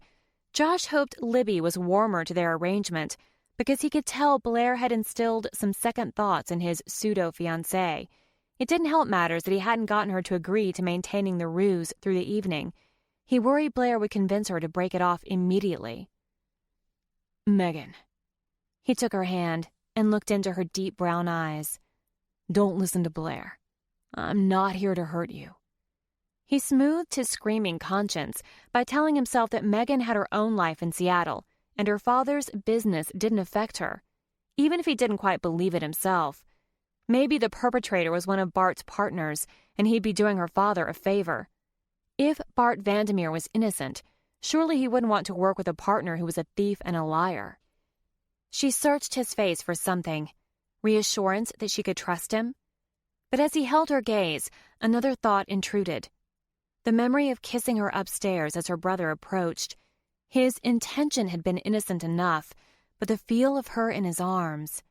Josh hoped Libby was warmer to their arrangement, because he could tell Blair had instilled some second thoughts in his pseudo-fiancé. It didn't help matters that he hadn't gotten her to agree to maintaining the ruse through the evening. He worried Blair would convince her to break it off immediately. Megan. He took her hand and looked into her deep brown eyes. Don't listen to Blair. I'm not here to hurt you. He smoothed his screaming conscience by telling himself that Megan had her own life in Seattle, and her father's business didn't affect her, even if he didn't quite believe it himself. Maybe the perpetrator was one of Bart's partners, and he'd be doing her father a favor. If Bart Vandermeer was innocent, surely he wouldn't want to work with a partner who was a thief and a liar. She searched his face for something, reassurance that she could trust him. But as he held her gaze, another thought intruded. The memory of kissing her upstairs as her brother approached. His intention had been innocent enough, but the feel of her in his arms.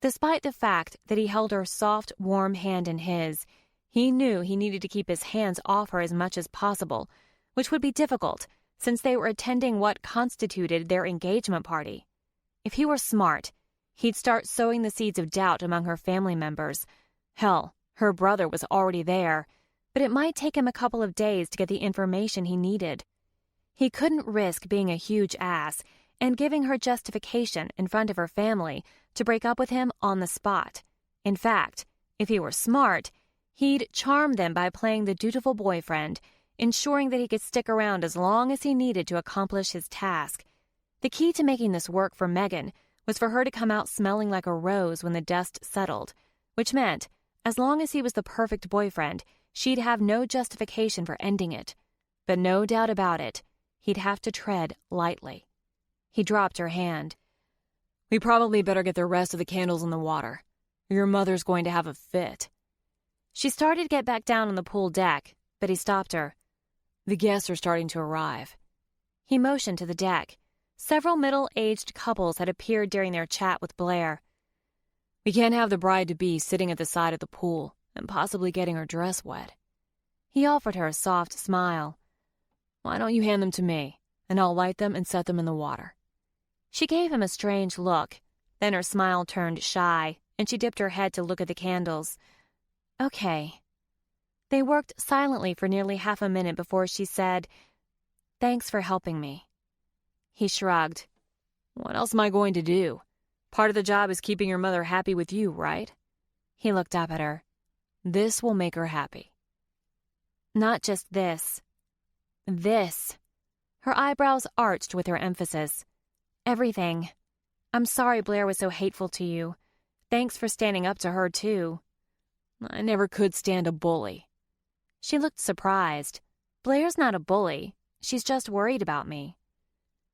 Despite the fact that he held her soft, warm hand in his, he knew he needed to keep his hands off her as much as possible, which would be difficult since they were attending what constituted their engagement party. If he were smart, he'd start sowing the seeds of doubt among her family members. Hell, her brother was already there, but it might take him a couple of days to get the information he needed. He couldn't risk being a huge ass and giving her justification in front of her family to break up with him on the spot. In fact, if he were smart, he'd charm them by playing the dutiful boyfriend, ensuring that he could stick around as long as he needed to accomplish his task, The key to making this work for Megan was for her to come out smelling like a rose when the dust settled, which meant, as long as he was the perfect boyfriend, she'd have no justification for ending it. But no doubt about it, he'd have to tread lightly. He dropped her hand. We probably better get the rest of the candles in the water. Your mother's going to have a fit. She started to get back down on the pool deck, but he stopped her. The guests are starting to arrive. He motioned to the deck. Several middle-aged couples had appeared during their chat with Blair. We can't have the bride-to-be sitting at the side of the pool and possibly getting her dress wet. He offered her a soft smile. Why don't you hand them to me, and I'll light them and set them in the water. She gave him a strange look. Then her smile turned shy, and she dipped her head to look at the candles. Okay. They worked silently for nearly half a minute before she said, "Thanks for helping me." He shrugged. What else am I going to do? Part of the job is keeping your mother happy with you, right? He looked up at her. This will make her happy. Not just this. This. Her eyebrows arched with her emphasis. Everything. I'm sorry Blair was so hateful to you. Thanks for standing up to her, too. I never could stand a bully. She looked surprised. Blair's not a bully. She's just worried about me.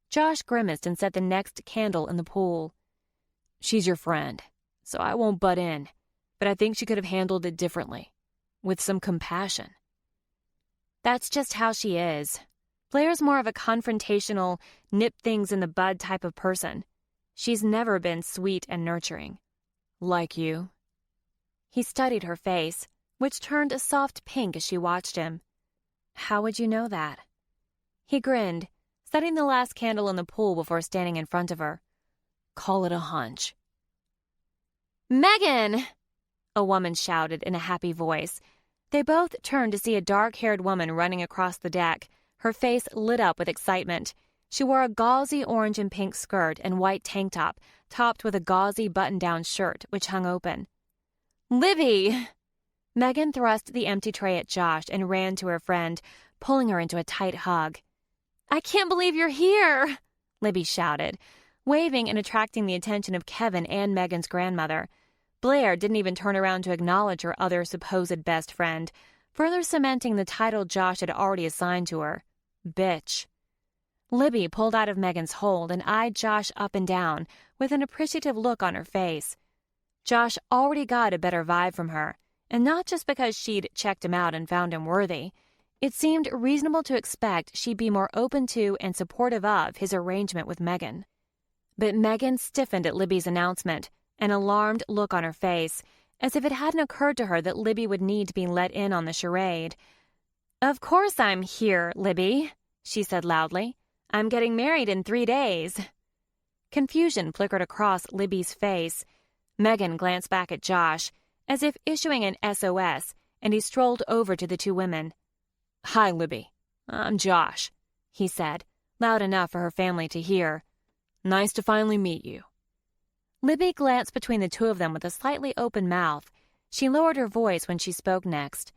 Josh grimaced and set the next candle in the pool. She's your friend, so I won't butt in, but I think she could have handled it differently, with some compassion. That's just how she is. Blair's more of a confrontational, nip-things-in-the-bud type of person. She's never been sweet and nurturing. Like you? He studied her face, which turned a soft pink as she watched him. How would you know that? He grinned, setting the last candle in the pool before standing in front of her. Call it a hunch. Megan! A woman shouted in a happy voice. They both turned to see a dark-haired woman running across the deck, her face lit up with excitement. She wore a gauzy orange and pink skirt and white tank top, topped with a gauzy button-down shirt, which hung open. Libby! Megan thrust the empty tray at Josh and ran to her friend, pulling her into a tight hug. I can't believe you're here, Libby shouted, waving and attracting the attention of Kevin and Megan's grandmother. Blair didn't even turn around to acknowledge her other supposed best friend, further cementing the title Josh had already assigned to her. Bitch. Libby pulled out of Megan's hold and eyed Josh up and down with an appreciative look on her face. Josh already got a better vibe from her, and not just because she'd checked him out and found him worthy. It seemed reasonable to expect she'd be more open to and supportive of his arrangement with Megan. But Megan stiffened at Libby's announcement, an alarmed look on her face, as if it hadn't occurred to her that Libby would need to be let in on the charade. Of course I'm here, Libby, she said loudly. I'm getting married in 3 days. Confusion flickered across Libby's face. Megan glanced back at Josh, as if issuing an SOS, and he strolled over to the two women. Hi, Libby. I'm Josh, he said, loud enough for her family to hear. Nice to finally meet you. Libby glanced between the two of them with a slightly open mouth. She lowered her voice when she spoke next.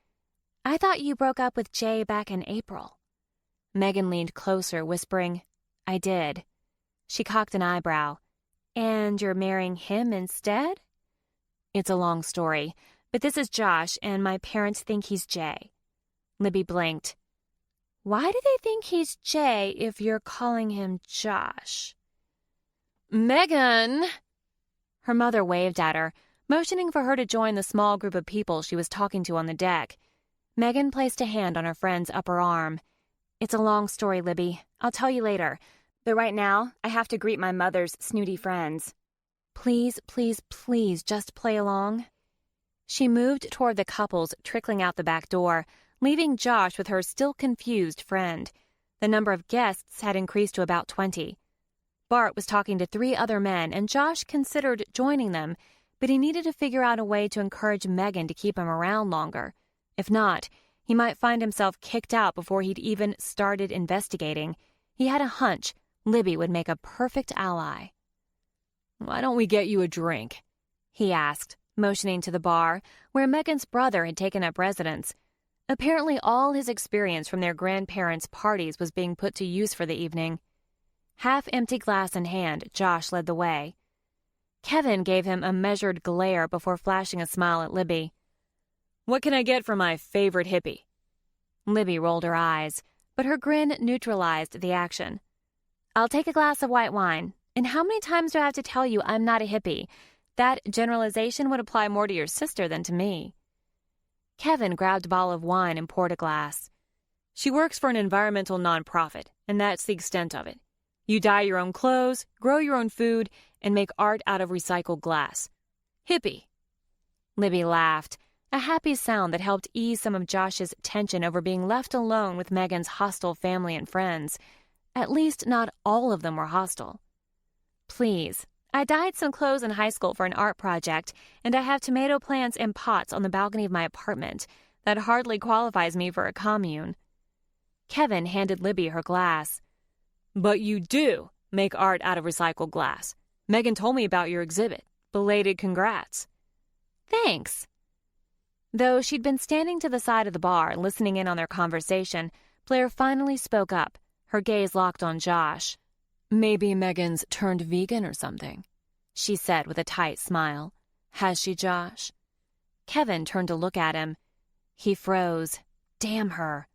I thought you broke up with Jay back in April. Megan leaned closer, whispering, I did. She cocked an eyebrow. And you're marrying him instead? It's a long story, but this is Josh, and my parents think he's Jay. Libby blinked. Why do they think he's Jay if you're calling him Josh? Megan! Her mother waved at her, motioning for her to join the small group of people she was talking to on the deck. Megan placed a hand on her friend's upper arm. It's a long story, Libby. I'll tell you later. But right now, I have to greet my mother's snooty friends. Please, please, please just play along. She moved toward the couples trickling out the back door, leaving Josh with her still confused friend. The number of guests had increased to about 20. Bart was talking to 3 other men, and Josh considered joining them, but he needed to figure out a way to encourage Megan to keep him around longer. If not, he might find himself kicked out before he'd even started investigating. He had a hunch Libby would make a perfect ally. Why don't we get you a drink? He asked, motioning to the bar, where Megan's brother had taken up residence. Apparently all his experience from their grandparents' parties was being put to use for the evening. Half-empty glass in hand, Josh led the way. Kevin gave him a measured glare before flashing a smile at Libby. What can I get for my favorite hippie? Libby rolled her eyes, but her grin neutralized the action. I'll take a glass of white wine. And how many times do I have to tell you I'm not a hippie? That generalization would apply more to your sister than to me. Kevin grabbed a bottle of wine and poured a glass. She works for an environmental nonprofit, and that's the extent of it. You dye your own clothes, grow your own food, and make art out of recycled glass. Hippie. Libby laughed, a happy sound that helped ease some of Josh's tension over being left alone with Megan's hostile family and friends. At least not all of them were hostile. Please, I dyed some clothes in high school for an art project, and I have tomato plants in pots on the balcony of my apartment. That hardly qualifies me for a commune. Kevin handed Libby her glass. But you do make art out of recycled glass. Megan told me about your exhibit. Belated congrats. Thanks. Though she'd been standing to the side of the bar, listening in on their conversation, Blair finally spoke up, her gaze locked on Josh. Maybe Megan's turned vegan or something, she said with a tight smile. Has she, Josh? Kevin turned to look at him. He froze. Damn her.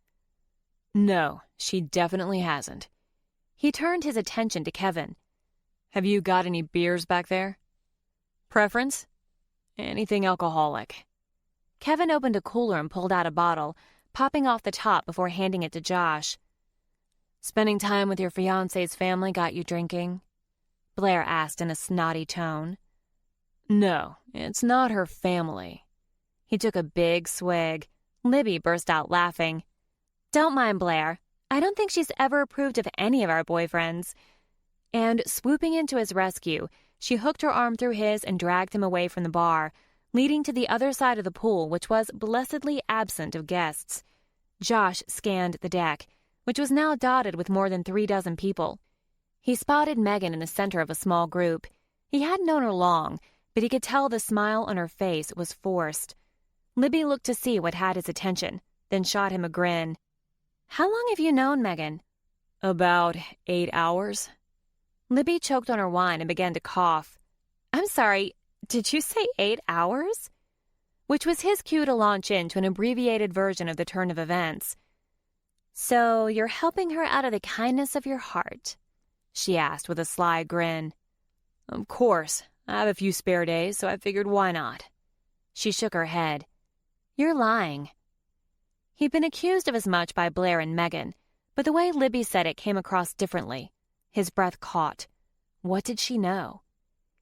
No, she definitely hasn't. He turned his attention to Kevin. Have you got any beers back there? Preference? Anything alcoholic. Kevin opened a cooler and pulled out a bottle, popping off the top before handing it to Josh. Spending time with your fiancé's family got you drinking? Blair asked in a snotty tone. No, it's not her family. He took a big swig. Libby burst out laughing. Don't mind Blair. I don't think she's ever approved of any of our boyfriends. And swooping into his rescue, she hooked her arm through his and dragged him away from the bar, leading to the other side of the pool, which was blessedly absent of guests. Josh scanned the deck, which was now dotted with more than 36 people. He spotted Megan in the center of a small group. He hadn't known her long, but he could tell the smile on her face was forced. Libby looked to see what had his attention, then shot him a grin. How long have you known Megan? About 8 hours. Libby choked on her wine and began to cough. I'm sorry, did you say 8 hours? Which was his cue to launch into an abbreviated version of the turn of events. So you're helping her out of the kindness of your heart? She asked with a sly grin. Of course. I have a few spare days, so I figured why not. She shook her head. You're lying. He'd been accused of as much by Blair and Megan, but the way Libby said it came across differently. His breath caught. What did she know?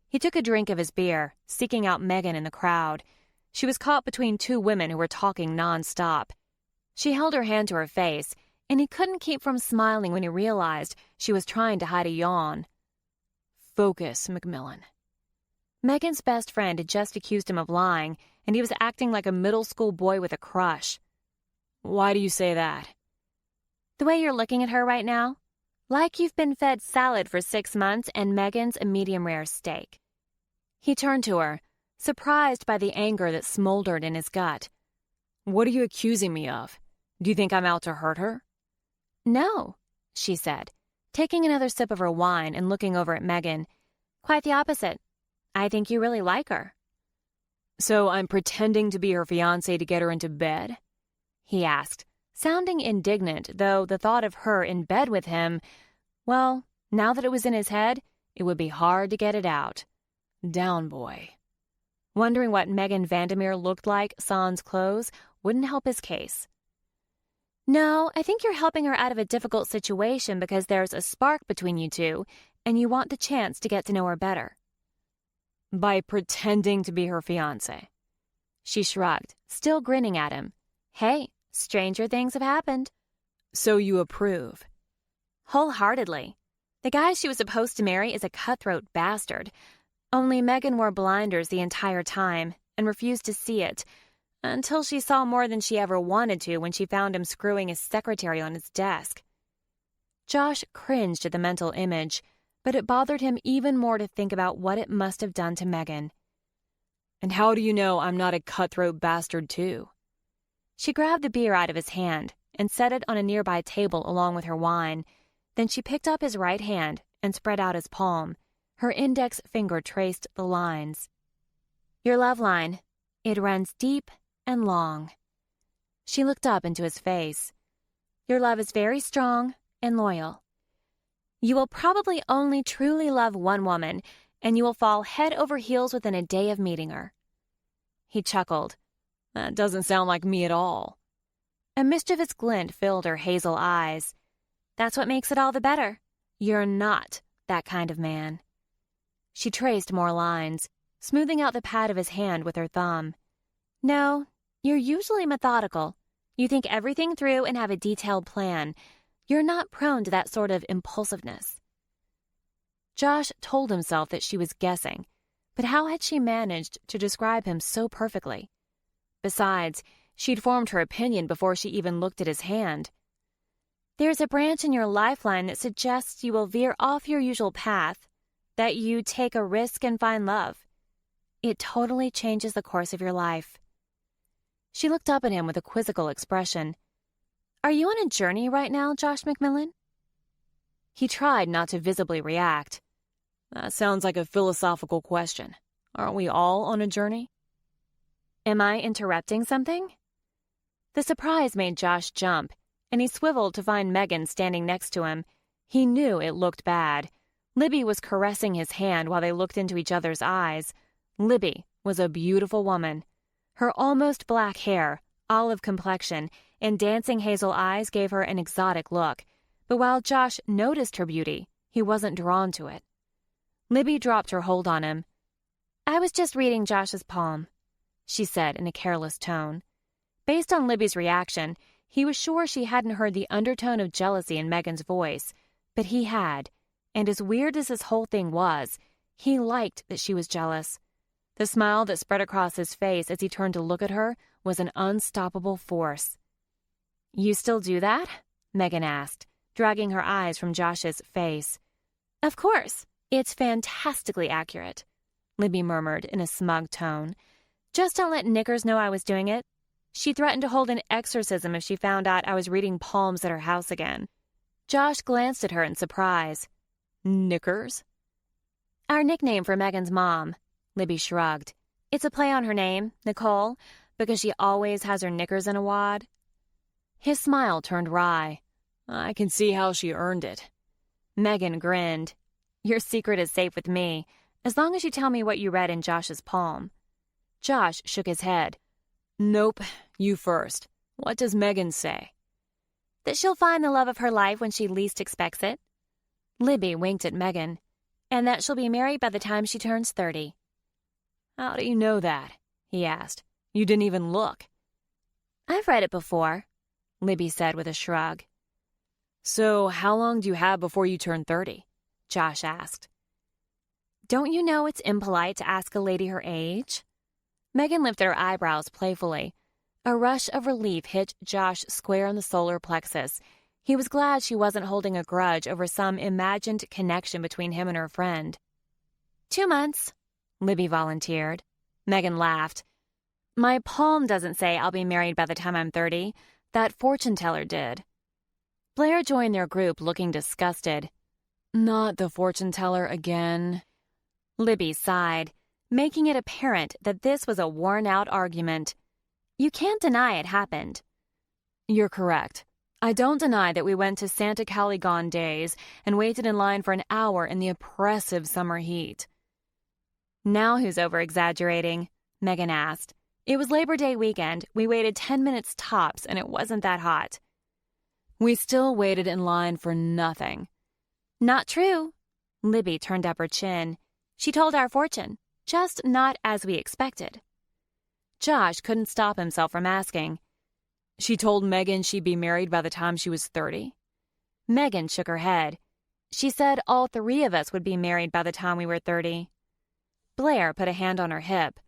He took a drink of his beer, seeking out Megan in the crowd. She was caught between two women who were talking nonstop. She held her hand to her face, and he couldn't keep from smiling when he realized she was trying to hide a yawn. Focus, Macmillan. Megan's best friend had just accused him of lying, and he was acting like a middle school boy with a crush. Why do you say that? The way you're looking at her right now, like you've been fed salad for 6 months and Megan's a medium-rare steak. He turned to her, surprised by the anger that smoldered in his gut. What are you accusing me of? Do you think I'm out to hurt her? No, she said, taking another sip of her wine and looking over at Megan. Quite the opposite. I think you really like her. So I'm pretending to be her fiancé to get her into bed? He asked, sounding indignant, though the thought of her in bed with him, well, now that it was in his head, it would be hard to get it out. Down boy. Wondering what Megan Vandermeer looked like sans clothes wouldn't help his case. No, I think you're helping her out of a difficult situation because there's a spark between you two, and you want the chance to get to know her better. By pretending to be her fiancé. She shrugged, still grinning at him. Hey, stranger things have happened. So you approve? Wholeheartedly. The guy she was supposed to marry is a cutthroat bastard. Only Megan wore blinders the entire time and refused to see it, until she saw more than she ever wanted to when she found him screwing his secretary on his desk. Josh cringed at the mental image, but it bothered him even more to think about what it must have done to Megan. And how do you know I'm not a cutthroat bastard too? She grabbed the beer out of his hand and set it on a nearby table along with her wine. Then she picked up his right hand and spread out his palm. Her index finger traced the lines. Your love line. It runs deep and long. She looked up into his face. Your love is very strong and loyal. You will probably only truly love one woman, and you will fall head over heels within a day of meeting her. He chuckled. That doesn't sound like me at all. A mischievous glint filled her hazel eyes. That's what makes it all the better. You're not that kind of man. She traced more lines, smoothing out the pad of his hand with her thumb. No, you're usually methodical. You think everything through and have a detailed plan. You're not prone to that sort of impulsiveness. Josh told himself that she was guessing, but how had she managed to describe him so perfectly? Besides, she'd formed her opinion before she even looked at his hand. There's a branch in your lifeline that suggests you will veer off your usual path, that you take a risk and find love. It totally changes the course of your life. She looked up at him with a quizzical expression. Are you on a journey right now, Josh McMillan? He tried not to visibly react. That sounds like a philosophical question. Aren't we all on a journey? Am I interrupting something? The surprise made Josh jump, and he swiveled to find Megan standing next to him. He knew it looked bad. Libby was caressing his hand while they looked into each other's eyes. Libby was a beautiful woman. Her almost black hair, olive complexion, and dancing hazel eyes gave her an exotic look. But while Josh noticed her beauty, he wasn't drawn to it. Libby dropped her hold on him. I was just reading Josh's palm, she said in a careless tone. Based on Libby's reaction, he was sure she hadn't heard the undertone of jealousy in Megan's voice, but he had, and as weird as this whole thing was, he liked that she was jealous. The smile that spread across his face as he turned to look at her was an unstoppable force. You still do that? Megan asked, dragging her eyes from Josh's face. Of course. It's fantastically accurate, Libby murmured in a smug tone. Just don't let Knickers know I was doing it. She threatened to hold an exorcism if she found out I was reading palms at her house again. Josh glanced at her in surprise. Knickers? Our nickname for Megan's mom, Libby shrugged. It's a play on her name, Nicole, because she always has her knickers in a wad. His smile turned wry. I can see how she earned it. Megan grinned. Your secret is safe with me, as long as you tell me what you read in Josh's palm. Josh shook his head. Nope, you first. What does Megan say? That she'll find the love of her life when she least expects it. Libby winked at Megan. And that she'll be married by the time she turns 30. How do you know that? He asked. You didn't even look. I've read it before, Libby said with a shrug. So how long do you have before you turn 30? Josh asked. Don't you know it's impolite to ask a lady her age? Megan lifted her eyebrows playfully. A rush of relief hit Josh square in the solar plexus. He was glad she wasn't holding a grudge over some imagined connection between him and her friend. 2 months, Libby volunteered. Megan laughed. My palm doesn't say I'll be married by the time I'm 30. That fortune teller did. Blair joined their group looking disgusted. Not the fortune teller again. Libby sighed, making it apparent that this was a worn-out argument. You can't deny it happened. You're correct. I don't deny that we went to Santa Caligon Days and waited in line for an hour in the oppressive summer heat. Now who's over-exaggerating? Megan asked. It was Labor Day weekend. We waited 10 minutes tops, and it wasn't that hot. We still waited in line for nothing. Not true. Libby turned up her chin. She told our fortune, just not as we expected. Josh couldn't stop himself from asking. She told Megan she'd be married by the time she was 30? Megan shook her head. She said all 3 of us would be married by the time we were 30. Blair put a hand on her hip.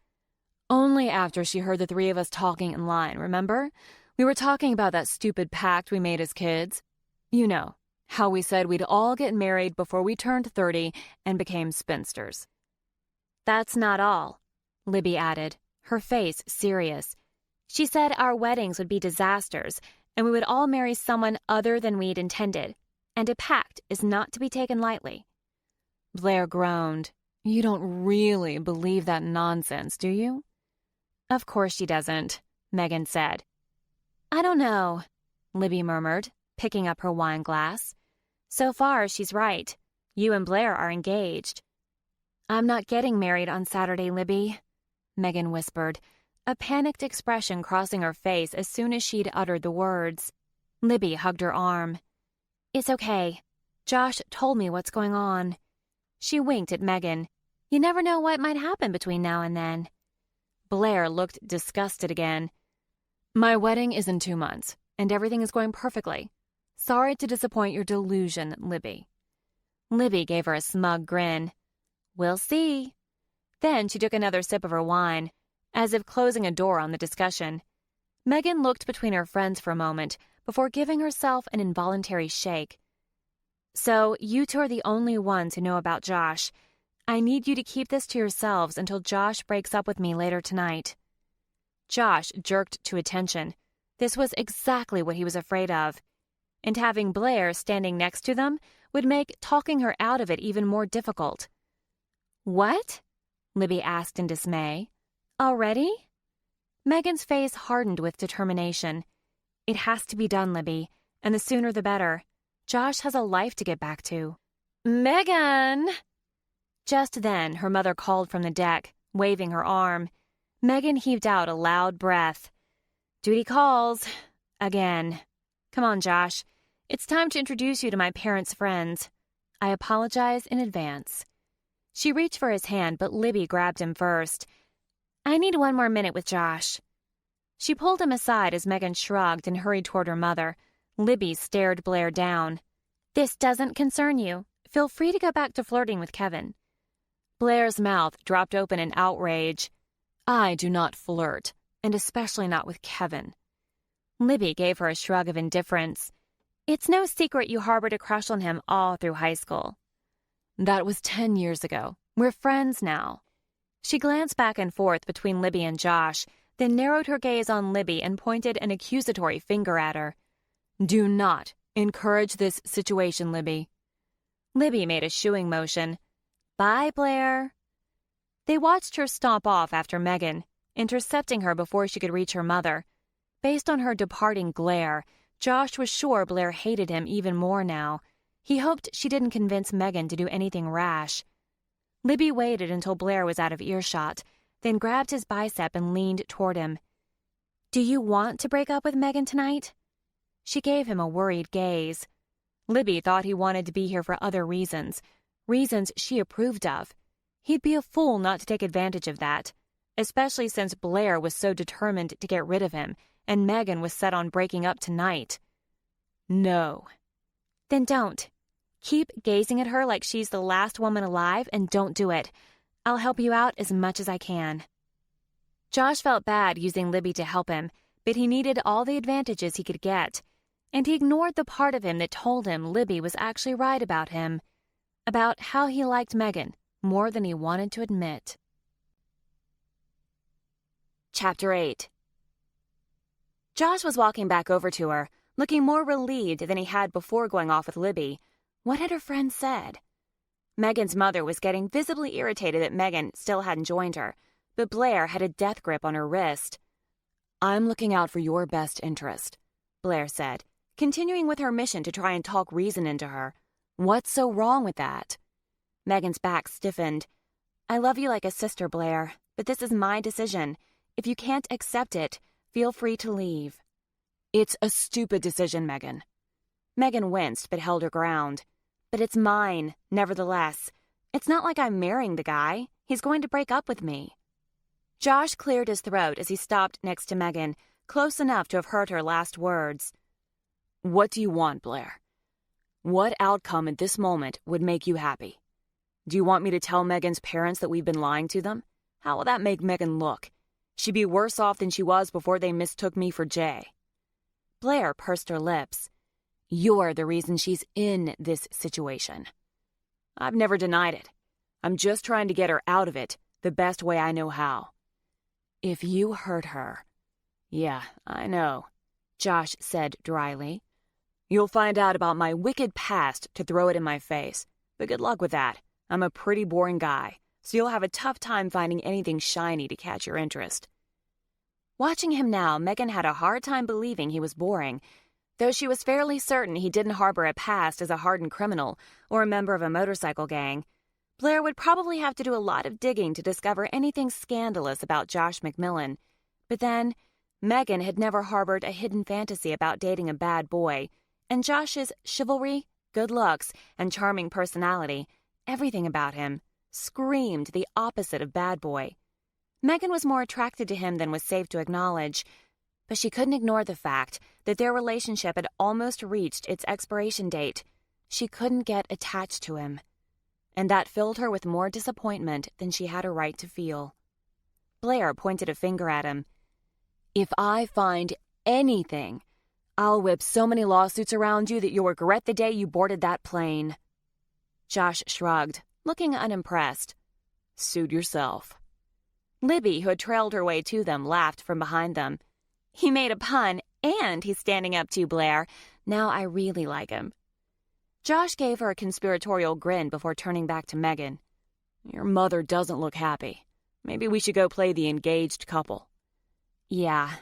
Only after she heard the 3 of us talking in line, remember? We were talking about that stupid pact we made as kids. You know, how we said we'd all get married before we turned 30 and became spinsters. That's not all, Libby added, her face serious. She said our weddings would be disasters, and we would all marry someone other than we'd intended, and a pact is not to be taken lightly. Blair groaned. You don't really believe that nonsense, do you? Of course she doesn't, Megan said. I don't know, Libby murmured, picking up her wine glass. So far, she's right. You and Blair are engaged. I'm not getting married on Saturday, Libby, Megan whispered, a panicked expression crossing her face as soon as she'd uttered the words. Libby hugged her arm. It's okay. Josh told me what's going on. She winked at Megan. You never know what might happen between now and then. Blair looked disgusted again. My wedding is in 2 months, and everything is going perfectly. Sorry to disappoint your delusion, Libby. Libby gave her a smug grin. We'll see. Then she took another sip of her wine, as if closing a door on the discussion. Megan looked between her friends for a moment before giving herself an involuntary shake. So, you two are the only ones who know about Josh. I need you to keep this to yourselves until Josh breaks up with me later tonight. Josh jerked to attention. This was exactly what he was afraid of. And having Blair standing next to them would make talking her out of it even more difficult. What? Libby asked in dismay. Already? Megan's face hardened with determination. It has to be done, Libby, and the sooner the better. Josh has a life to get back to. Megan! Just then, her mother called from the deck, waving her arm. Megan heaved out a loud breath. Duty calls. Again. Come on, Josh. It's time to introduce you to my parents' friends. I apologize in advance. She reached for his hand, but Libby grabbed him first. I need 1 more minute with Josh. She pulled him aside as Megan shrugged and hurried toward her mother. Libby stared Blair down. This doesn't concern you. Feel free to go back to flirting with Kevin. Blair's mouth dropped open in outrage. I do not flirt, and especially not with Kevin. Libby gave her a shrug of indifference. It's no secret you harbored a crush on him all through high school. That was 10 years ago. We're friends now. She glanced back and forth between Libby and Josh, then narrowed her gaze on Libby and pointed an accusatory finger at her. Do not encourage this situation, Libby. Libby made a shooing motion. Bye, Blair. They watched her stomp off after Megan, intercepting her before she could reach her mother. Based on her departing glare, Josh was sure Blair hated him even more now. He hoped she didn't convince Megan to do anything rash. Libby waited until Blair was out of earshot, then grabbed his bicep and leaned toward him. Do you want to break up with Megan tonight? She gave him a worried gaze. Libby thought he wanted to be here for other reasons she approved of. He'd be a fool not to take advantage of that, especially since Blair was so determined to get rid of him, and Megan was set on breaking up tonight. No. Then don't. Keep gazing at her like she's the last woman alive and don't do it. I'll help you out as much as I can. Josh felt bad using Libby to help him, but he needed all the advantages he could get. And he ignored the part of him that told him Libby was actually right about him. About how he liked Megan more than he wanted to admit. Chapter 8. Josh was walking back over to her, looking more relieved than he had before going off with Libby. What had her friend said? Megan's mother was getting visibly irritated that Megan still hadn't joined her, but Blair had a death grip on her wrist. I'm looking out for your best interest, Blair said, continuing with her mission to try and talk reason into her. What's so wrong with that? Megan's back stiffened. I love you like a sister, Blair, but this is my decision. If you can't accept it, feel free to leave. It's a stupid decision, Megan. Megan winced but held her ground. But it's mine, nevertheless. It's not like I'm marrying the guy. He's going to break up with me. Josh cleared his throat as he stopped next to Megan, close enough to have heard her last words. What do you want, Blair? What outcome at this moment would make you happy? Do you want me to tell Megan's parents that we've been lying to them? How will that make Megan look? She'd be worse off than she was before they mistook me for Jay. Blair pursed her lips. You're the reason she's in this situation. I've never denied it. I'm just trying to get her out of it the best way I know how. If you hurt her... Yeah, I know, Josh said dryly. You'll find out about my wicked past to throw it in my face, but good luck with that. I'm a pretty boring guy, so you'll have a tough time finding anything shiny to catch your interest." Watching him now, Megan had a hard time believing he was boring, though she was fairly certain he didn't harbor a past as a hardened criminal or a member of a motorcycle gang. Blair would probably have to do a lot of digging to discover anything scandalous about Josh McMillan. But then, Megan had never harbored a hidden fantasy about dating a bad boy, and Josh's chivalry, good looks, and charming personality, everything about him, screamed the opposite of bad boy. Megan was more attracted to him than was safe to acknowledge, but she couldn't ignore the fact that their relationship had almost reached its expiration date. She couldn't get attached to him. And that filled her with more disappointment than she had a right to feel. Blair pointed a finger at him. "If I find anything, I'll whip so many lawsuits around you that you'll regret the day you boarded that plane." Josh shrugged, looking unimpressed. "Suit yourself." Libby, who had trailed her way to them, laughed from behind them. "He made a pun, and he's standing up to you, Blair. Now I really like him." Josh gave her a conspiratorial grin before turning back to Megan. "Your mother doesn't look happy. Maybe we should go play the engaged couple." "Yeah."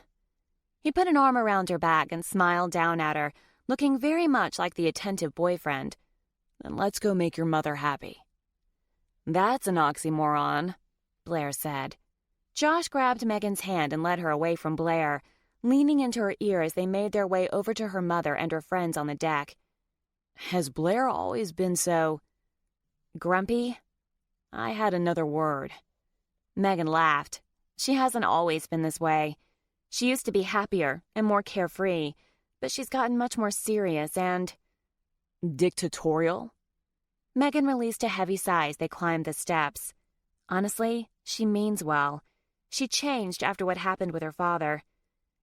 He put an arm around her back and smiled down at her, looking very much like the attentive boyfriend. "Then let's go make your mother happy." "That's an oxymoron," Blair said. Josh grabbed Megan's hand and led her away from Blair, leaning into her ear as they made their way over to her mother and her friends on the deck. "Has Blair always been so grumpy?" I had another word. Megan laughed. "She hasn't always been this way. She used to be happier and more carefree, but she's gotten much more serious and—" "Dictatorial?" Megan released a heavy sigh as they climbed the steps. Honestly, she means well. She changed after what happened with her father.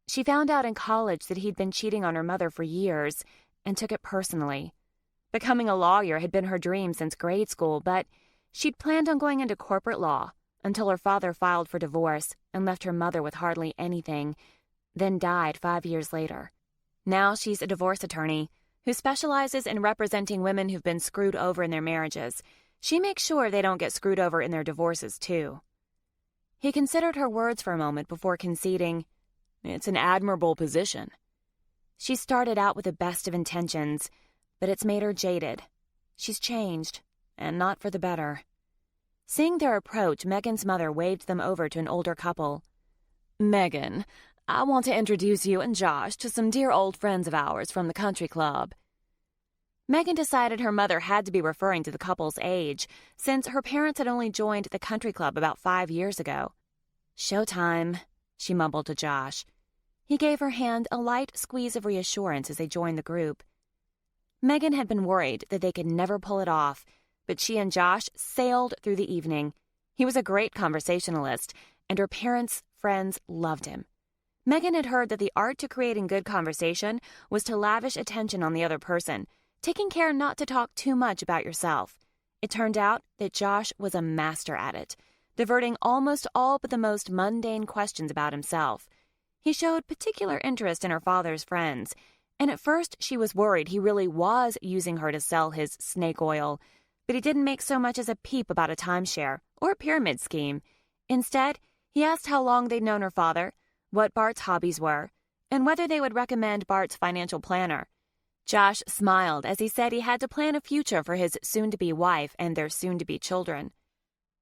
She found out in college that he'd been cheating on her mother for years and took it personally. Becoming a lawyer had been her dream since grade school, but she'd planned on going into corporate law until her father filed for divorce and left her mother with hardly anything, then died 5 years later. Now she's a divorce attorney who specializes in representing women who've been screwed over in their marriages. She makes sure they don't get screwed over in their divorces, too. He considered her words for a moment before conceding, "It's an admirable position." "She started out with the best of intentions, but it's made her jaded. She's changed, and not for the better." Seeing their approach, Megan's mother waved them over to an older couple. "Megan, I want to introduce you and Josh to some dear old friends of ours from the country club." Megan decided her mother had to be referring to the couple's age, since her parents had only joined the country club about 5 years ago. "Showtime," she mumbled to Josh. He gave her hand a light squeeze of reassurance as they joined the group. Megan had been worried that they could never pull it off, but she and Josh sailed through the evening. He was a great conversationalist, and her parents' friends loved him. Megan had heard that the art to creating good conversation was to lavish attention on the other person, taking care not to talk too much about yourself. It turned out that Josh was a master at it, diverting almost all but the most mundane questions about himself. He showed particular interest in her father's friends, and at first she was worried he really was using her to sell his snake oil, but he didn't make so much as a peep about a timeshare or a pyramid scheme. Instead, he asked how long they'd known her father, what Bart's hobbies were, and whether they would recommend Bart's financial planner. Josh smiled as he said he had to plan a future for his soon-to-be wife and their soon-to-be children.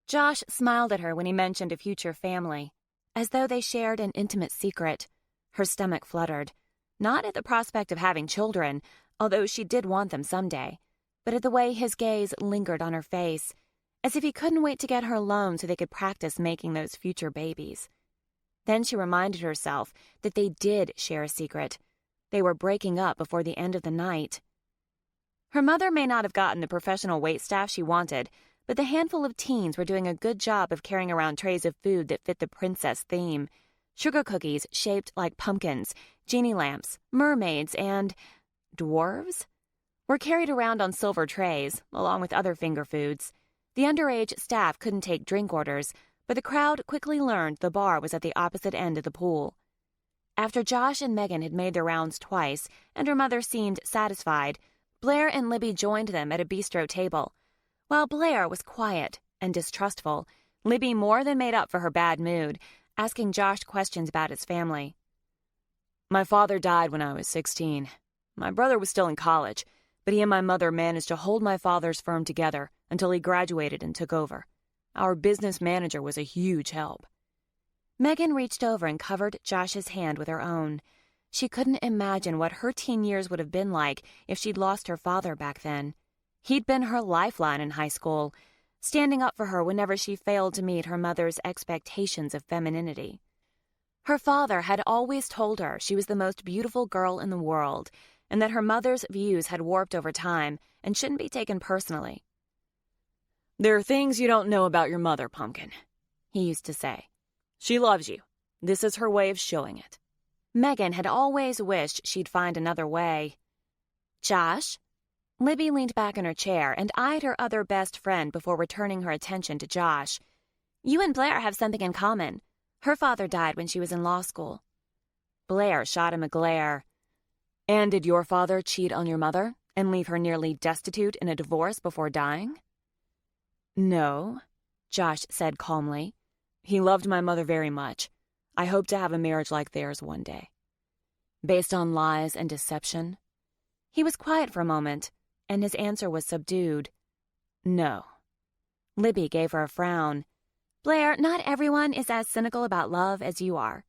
Josh smiled at her when he mentioned a future family, as though they shared an intimate secret. Her stomach fluttered, not at the prospect of having children, although she did want them someday, but at the way his gaze lingered on her face, as if he couldn't wait to get her alone so they could practice making those future babies. Then she reminded herself that they did share a secret. They were breaking up before the end of the night. Her mother may not have gotten the professional waitstaff she wanted, but the handful of teens were doing a good job of carrying around trays of food that fit the princess theme. Sugar cookies shaped like pumpkins, genie lamps, mermaids, and dwarves were carried around on silver trays, along with other finger foods. The underage staff couldn't take drink orders, but the crowd quickly learned the bar was at the opposite end of the pool. After Josh and Megan had made their rounds twice, and her mother seemed satisfied, Blair and Libby joined them at a bistro table. While Blair was quiet and distrustful, Libby more than made up for her bad mood, asking Josh questions about his family. My father died when I was 16. My brother was still in college, but he and my mother managed to hold my father's firm together until he graduated and took over. Our business manager was a huge help. Megan reached over and covered Josh's hand with her own. She couldn't imagine what her teen years would have been like if she'd lost her father back then. He'd been her lifeline in high school, standing up for her whenever she failed to meet her mother's expectations of femininity. Her father had always told her she was the most beautiful girl in the world, and that her mother's views had warped over time and shouldn't be taken personally. "There are things you don't know about your mother, Pumpkin," he used to say. "She loves you. This is her way of showing it." Megan had always wished she'd find another way. "Josh?" Libby leaned back in her chair and eyed her other best friend before returning her attention to Josh. "You and Blair have something in common. Her father died when she was in law school." Blair shot him a glare. "And did your father cheat on your mother and leave her nearly destitute in a divorce before dying?" "No," Josh said calmly. "He loved my mother very much. I hope to have a marriage like theirs one day." "Based on lies and deception?" He was quiet for a moment, and his answer was subdued. "No." Libby gave her a frown. "Blair, not everyone is as cynical about love as you are."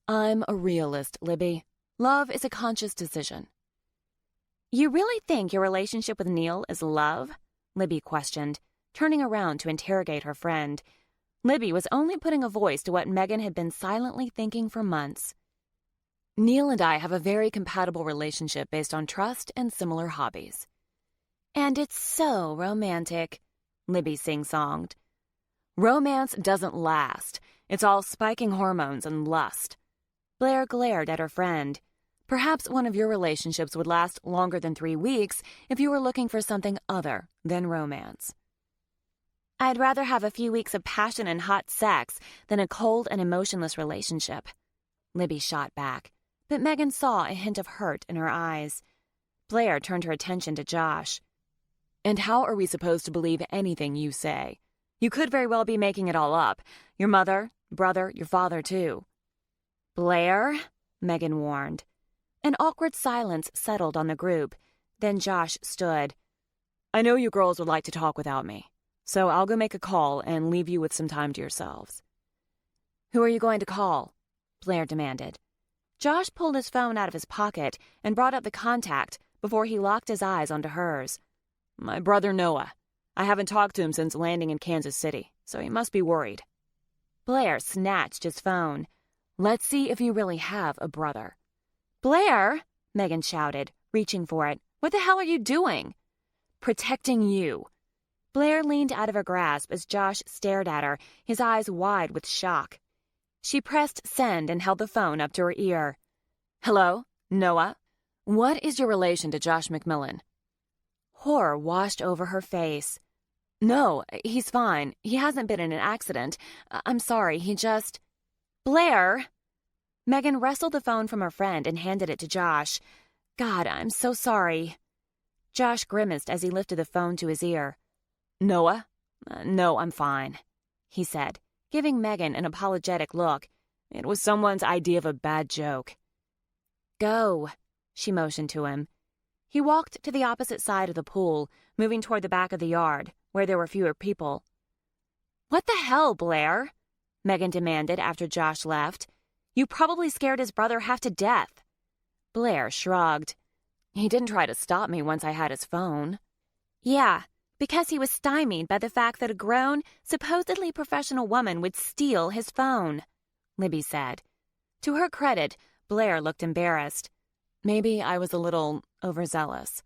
"I'm a realist, Libby. Love is a conscious decision." "You really think your relationship with Neil is love?" Libby questioned, turning around to interrogate her friend. Libby was only putting a voice to what Megan had been silently thinking for months. "Neil and I have a very compatible relationship based on trust and similar hobbies." "And it's so romantic," Libby sing-songed. "Romance doesn't last. It's all spiking hormones and lust." Blair glared at her friend. "Perhaps one of your relationships would last longer than 3 weeks if you were looking for something other than romance." "I'd rather have a few weeks of passion and hot sex than a cold and emotionless relationship," Libby shot back, but Megan saw a hint of hurt in her eyes. Blair turned her attention to Josh. "And how are we supposed to believe anything you say? You could very well be making it all up. Your mother, brother, your father, too." "Blair?" Megan warned. An awkward silence settled on the group. Then Josh stood. "I know you girls would like to talk without me, so I'll go make a call and leave you with some time to yourselves." "Who are you going to call?" Blair demanded. Josh pulled his phone out of his pocket and brought up the contact before he locked his eyes onto hers. "My brother Noah. I haven't talked to him since landing in Kansas City, so he must be worried." Blair snatched his phone. "Let's see if you really have a brother." "Blair!" Megan shouted, reaching for it. "What the hell are you doing?" "Protecting you." Blair leaned out of her grasp as Josh stared at her, his eyes wide with shock. She pressed send and held the phone up to her ear. "Hello? Noah? What is your relation to Josh McMillan?" Horror washed over her face. "No, he's fine. He hasn't been in an accident. I'm sorry, he just—" "Blair!" Megan wrestled the phone from her friend and handed it to Josh. "God, I'm so sorry." Josh grimaced as he lifted the phone to his ear. "Noah? No, I'm fine," he said, giving Megan an apologetic look. "It was someone's idea of a bad joke." "Go," she motioned to him. He walked to the opposite side of the pool, moving toward the back of the yard, where there were fewer people. "What the hell, Blair?" Megan demanded after Josh left. "You probably scared his brother half to death." Blair shrugged. "He didn't try to stop me once I had his phone." "Yeah, because he was stymied by the fact that a grown, supposedly professional woman would steal his phone," Libby said. To her credit, Blair looked embarrassed. "Maybe I was a little overzealous."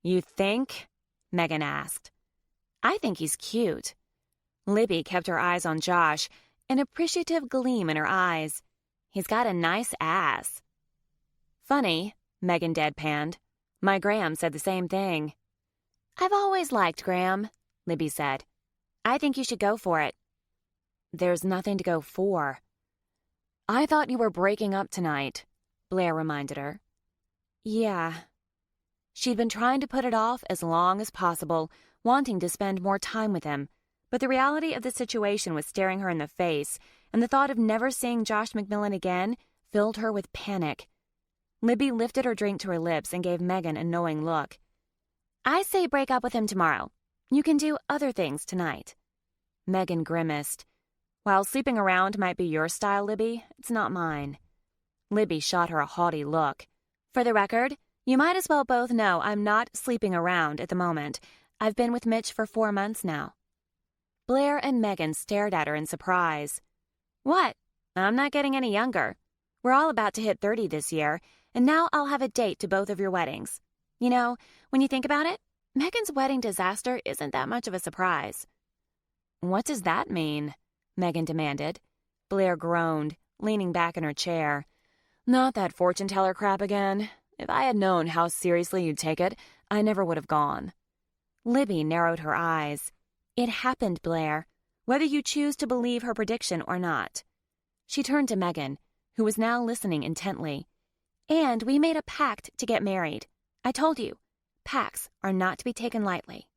"You think?" Megan asked. "I think he's cute." Libby kept her eyes on Josh, an appreciative gleam in her eyes. "He's got a nice ass." "Funny," Megan deadpanned. "My Graham said the same thing." "I've always liked Graham," Libby said. "I think you should go for it." "There's nothing to go for." "I thought you were breaking up tonight," Blair reminded her. "Yeah." She'd been trying to put it off as long as possible, wanting to spend more time with him, but the reality of the situation was staring her in the face, and the thought of never seeing Josh McMillan again filled her with panic. Libby lifted her drink to her lips and gave Megan a knowing look. I say break up with him tomorrow. You can do other things tonight. Megan grimaced. While sleeping around might be your style, Libby, it's not mine. Libby shot her a haughty look. For the record, you might as well both know I'm not sleeping around at the moment. I've been with Mitch for 4 months now. Blair and Megan stared at her in surprise. What? I'm not getting any younger. We're all about to hit 30 this year, and now I'll have a date to both of your weddings. You know, when you think about it, Megan's wedding disaster isn't that much of a surprise. What does that mean? Megan demanded. Blair groaned, leaning back in her chair. Not that fortune teller crap again. If I had known how seriously you'd take it, I never would have gone. Libby narrowed her eyes. It happened, Blair, whether you choose to believe her prediction or not. She turned to Megan, who was now listening intently. And we made a pact to get married. I told you, pacts are not to be taken lightly.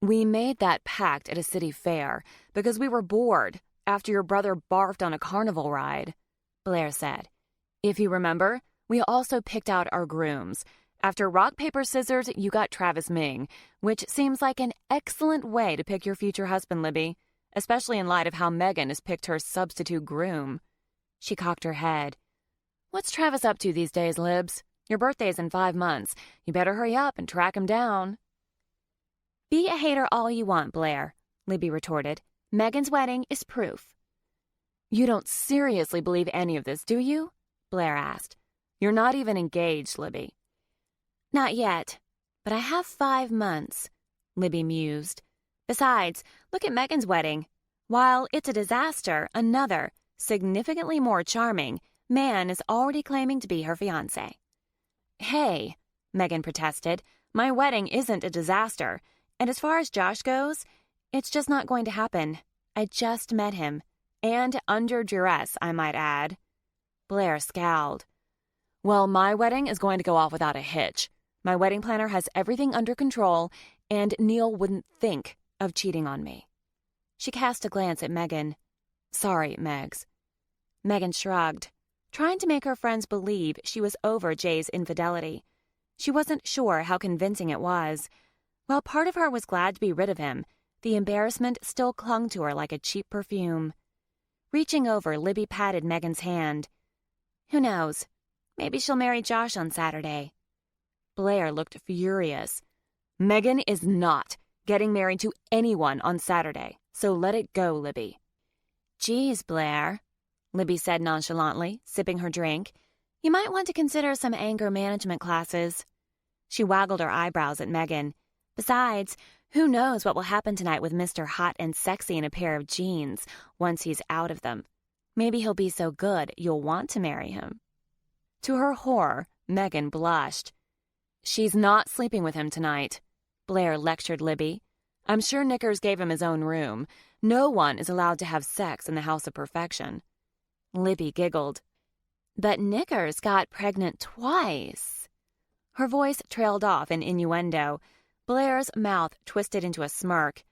We made that pact at a city fair because we were bored after your brother barfed on a carnival ride, Blair said. If you remember, we also picked out our grooms. After rock, paper, scissors, you got Travis Ming, which seems like an excellent way to pick your future husband, Libby, especially in light of how Megan has picked her substitute groom. She cocked her head. What's Travis up to these days, Libs? Your birthday's in 5 months. You better hurry up and track him down. Be a hater all you want, Blair, Libby retorted. Megan's wedding is proof. You don't seriously believe any of this, do you? Blair asked. You're not even engaged, Libby. Not yet, but I have 5 months, Libby mused. Besides, look at Megan's wedding. While it's a disaster, another, significantly more charming, man is already claiming to be her fiancé. Hey, Megan protested, my wedding isn't a disaster, and as far as Josh goes, it's just not going to happen. I just met him, and under duress, I might add. Blair scowled. Well, my wedding is going to go off without a hitch. My wedding planner has everything under control, and Neil wouldn't think of cheating on me. She cast a glance at Megan. Sorry, Megs. Megan shrugged, trying to make her friends believe she was over Jay's infidelity. She wasn't sure how convincing it was. While part of her was glad to be rid of him, the embarrassment still clung to her like a cheap perfume. Reaching over, Libby patted Megan's hand. Who knows? Maybe she'll marry Josh on Saturday. Blair looked furious. Megan is not getting married to anyone on Saturday, so let it go, Libby. Geez, Blair, Libby said nonchalantly, sipping her drink. You might want to consider some anger management classes. She waggled her eyebrows at Megan. Besides, who knows what will happen tonight with Mr. Hot and Sexy in a pair of jeans once he's out of them. Maybe he'll be so good you'll want to marry him. To her horror, Megan blushed. She's not sleeping with him tonight, Blair lectured Libby. I'm sure Knickers gave him his own room. No one is allowed to have sex in the House of Perfection. Libby giggled. But Knickers got pregnant twice. Her voice trailed off in innuendo. Blair's mouth twisted into a smirk.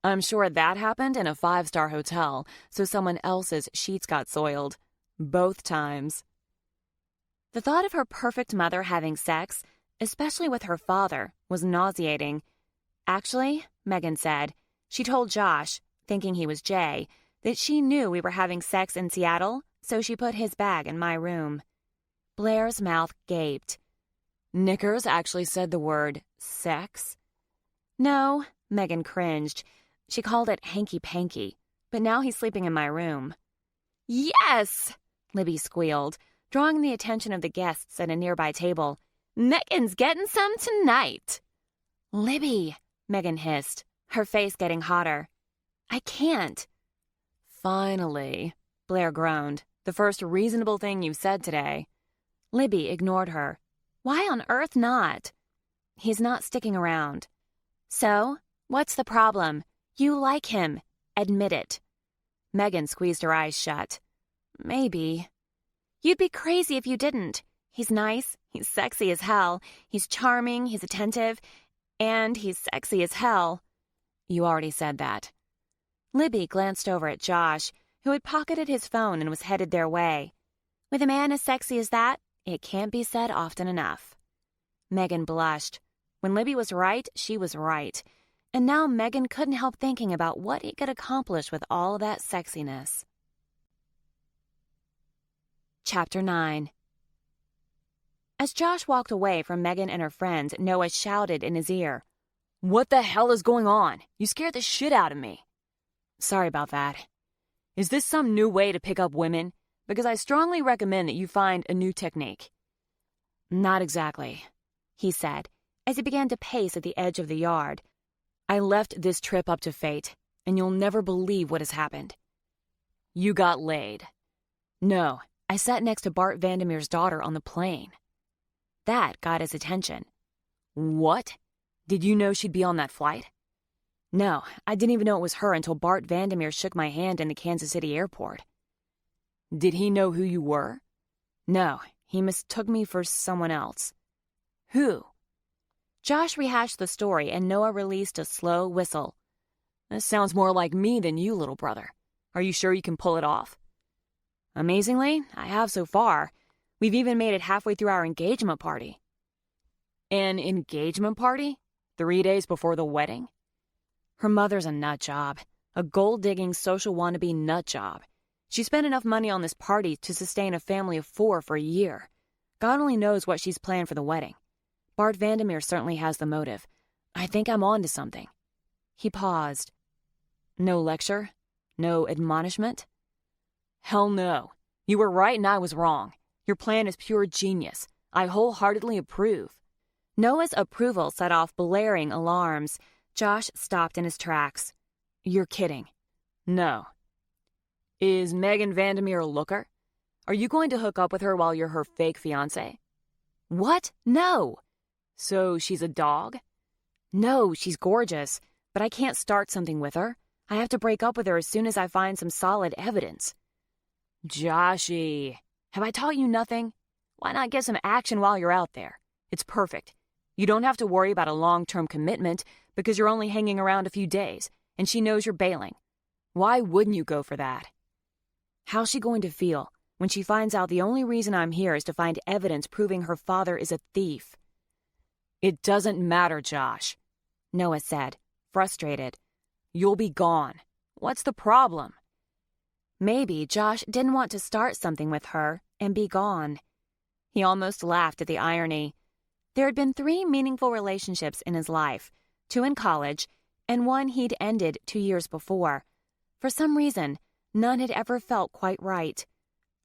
I'm sure that happened in a 5-star hotel, so someone else's sheets got soiled. Both times. The thought of her perfect mother having sex, especially with her father, was nauseating. Actually, Megan said, she told Josh, thinking he was Jay, that she knew we were having sex in Seattle, so she put his bag in my room. Blair's mouth gaped. Knickers actually said the word sex? No, Megan cringed. She called it hanky-panky, but now he's sleeping in my room. Yes! Libby squealed, drawing the attention of the guests at a nearby table. Megan's getting some tonight. Libby, Megan hissed, her face getting hotter. I can't. Finally, Blair groaned, the first reasonable thing you've said today. Libby ignored her. Why on earth not? He's not sticking around. So, what's the problem? You like him. Admit it. Megan squeezed her eyes shut. Maybe. You'd be crazy if you didn't. He's nice. He's sexy as hell. He's charming. He's attentive. And he's sexy as hell. You already said that. Libby glanced over at Josh, who had pocketed his phone and was headed their way. With a man as sexy as that, it can't be said often enough. Megan blushed. When Libby was right, she was right. And now Megan couldn't help thinking about what he could accomplish with all that sexiness. Chapter 9. As Josh walked away from Megan and her friends, Noah shouted in his ear, "What the hell is going on? You scared the shit out of me." "Sorry about that. Is this some new way to pick up women? Because I strongly recommend that you find a new technique." "Not exactly," he said, as he began to pace at the edge of the yard. "I left this trip up to fate, and you'll never believe what has happened." "You got laid." "No, I sat next to Bart Vandermeer's daughter on the plane." That got his attention. "What? Did you know she'd be on that flight?" "No, I didn't even know it was her until Bart Vandermeer shook my hand in the Kansas City airport." "Did he know who you were?" "No, he mistook me for someone else." "Who?" Josh rehashed the story, and Noah released a slow whistle. "This sounds more like me than you, little brother. Are you sure you can pull it off?" "Amazingly, I have so far. We've even made it halfway through our engagement party." "An engagement party? 3 days before the wedding?" "Her mother's a nut job. A gold-digging social wannabe nut job. She spent enough money on this party to sustain a family of 4 for a year. God only knows what she's planned for the wedding. Bart Vandermeer certainly has the motive. I think I'm on to something." He paused. "No lecture? No admonishment?" "Hell no. You were right and I was wrong. Your plan is pure genius. I wholeheartedly approve." Noah's approval set off blaring alarms. Josh stopped in his tracks. "You're kidding." "No." "Is Megan Vandermeer a looker? Are you going to hook up with her while you're her fake fiancé?" "What? No." "So she's a dog?" "No, she's gorgeous, but I can't start something with her. I have to break up with her as soon as I find some solid evidence." "Joshy, have I taught you nothing? Why not get some action while you're out there? It's perfect. You don't have to worry about a long-term commitment because you're only hanging around a few days, and she knows you're bailing. Why wouldn't you go for that?" "How's she going to feel when she finds out the only reason I'm here is to find evidence proving her father is a thief?" "It doesn't matter, Josh," Noah said, frustrated. "You'll be gone. What's the problem?" Maybe Josh didn't want to start something with her and be gone. He almost laughed at the irony. There had been 3 meaningful relationships in his life, 2 in college, and 1 he'd ended 2 years before. For some reason, none had ever felt quite right.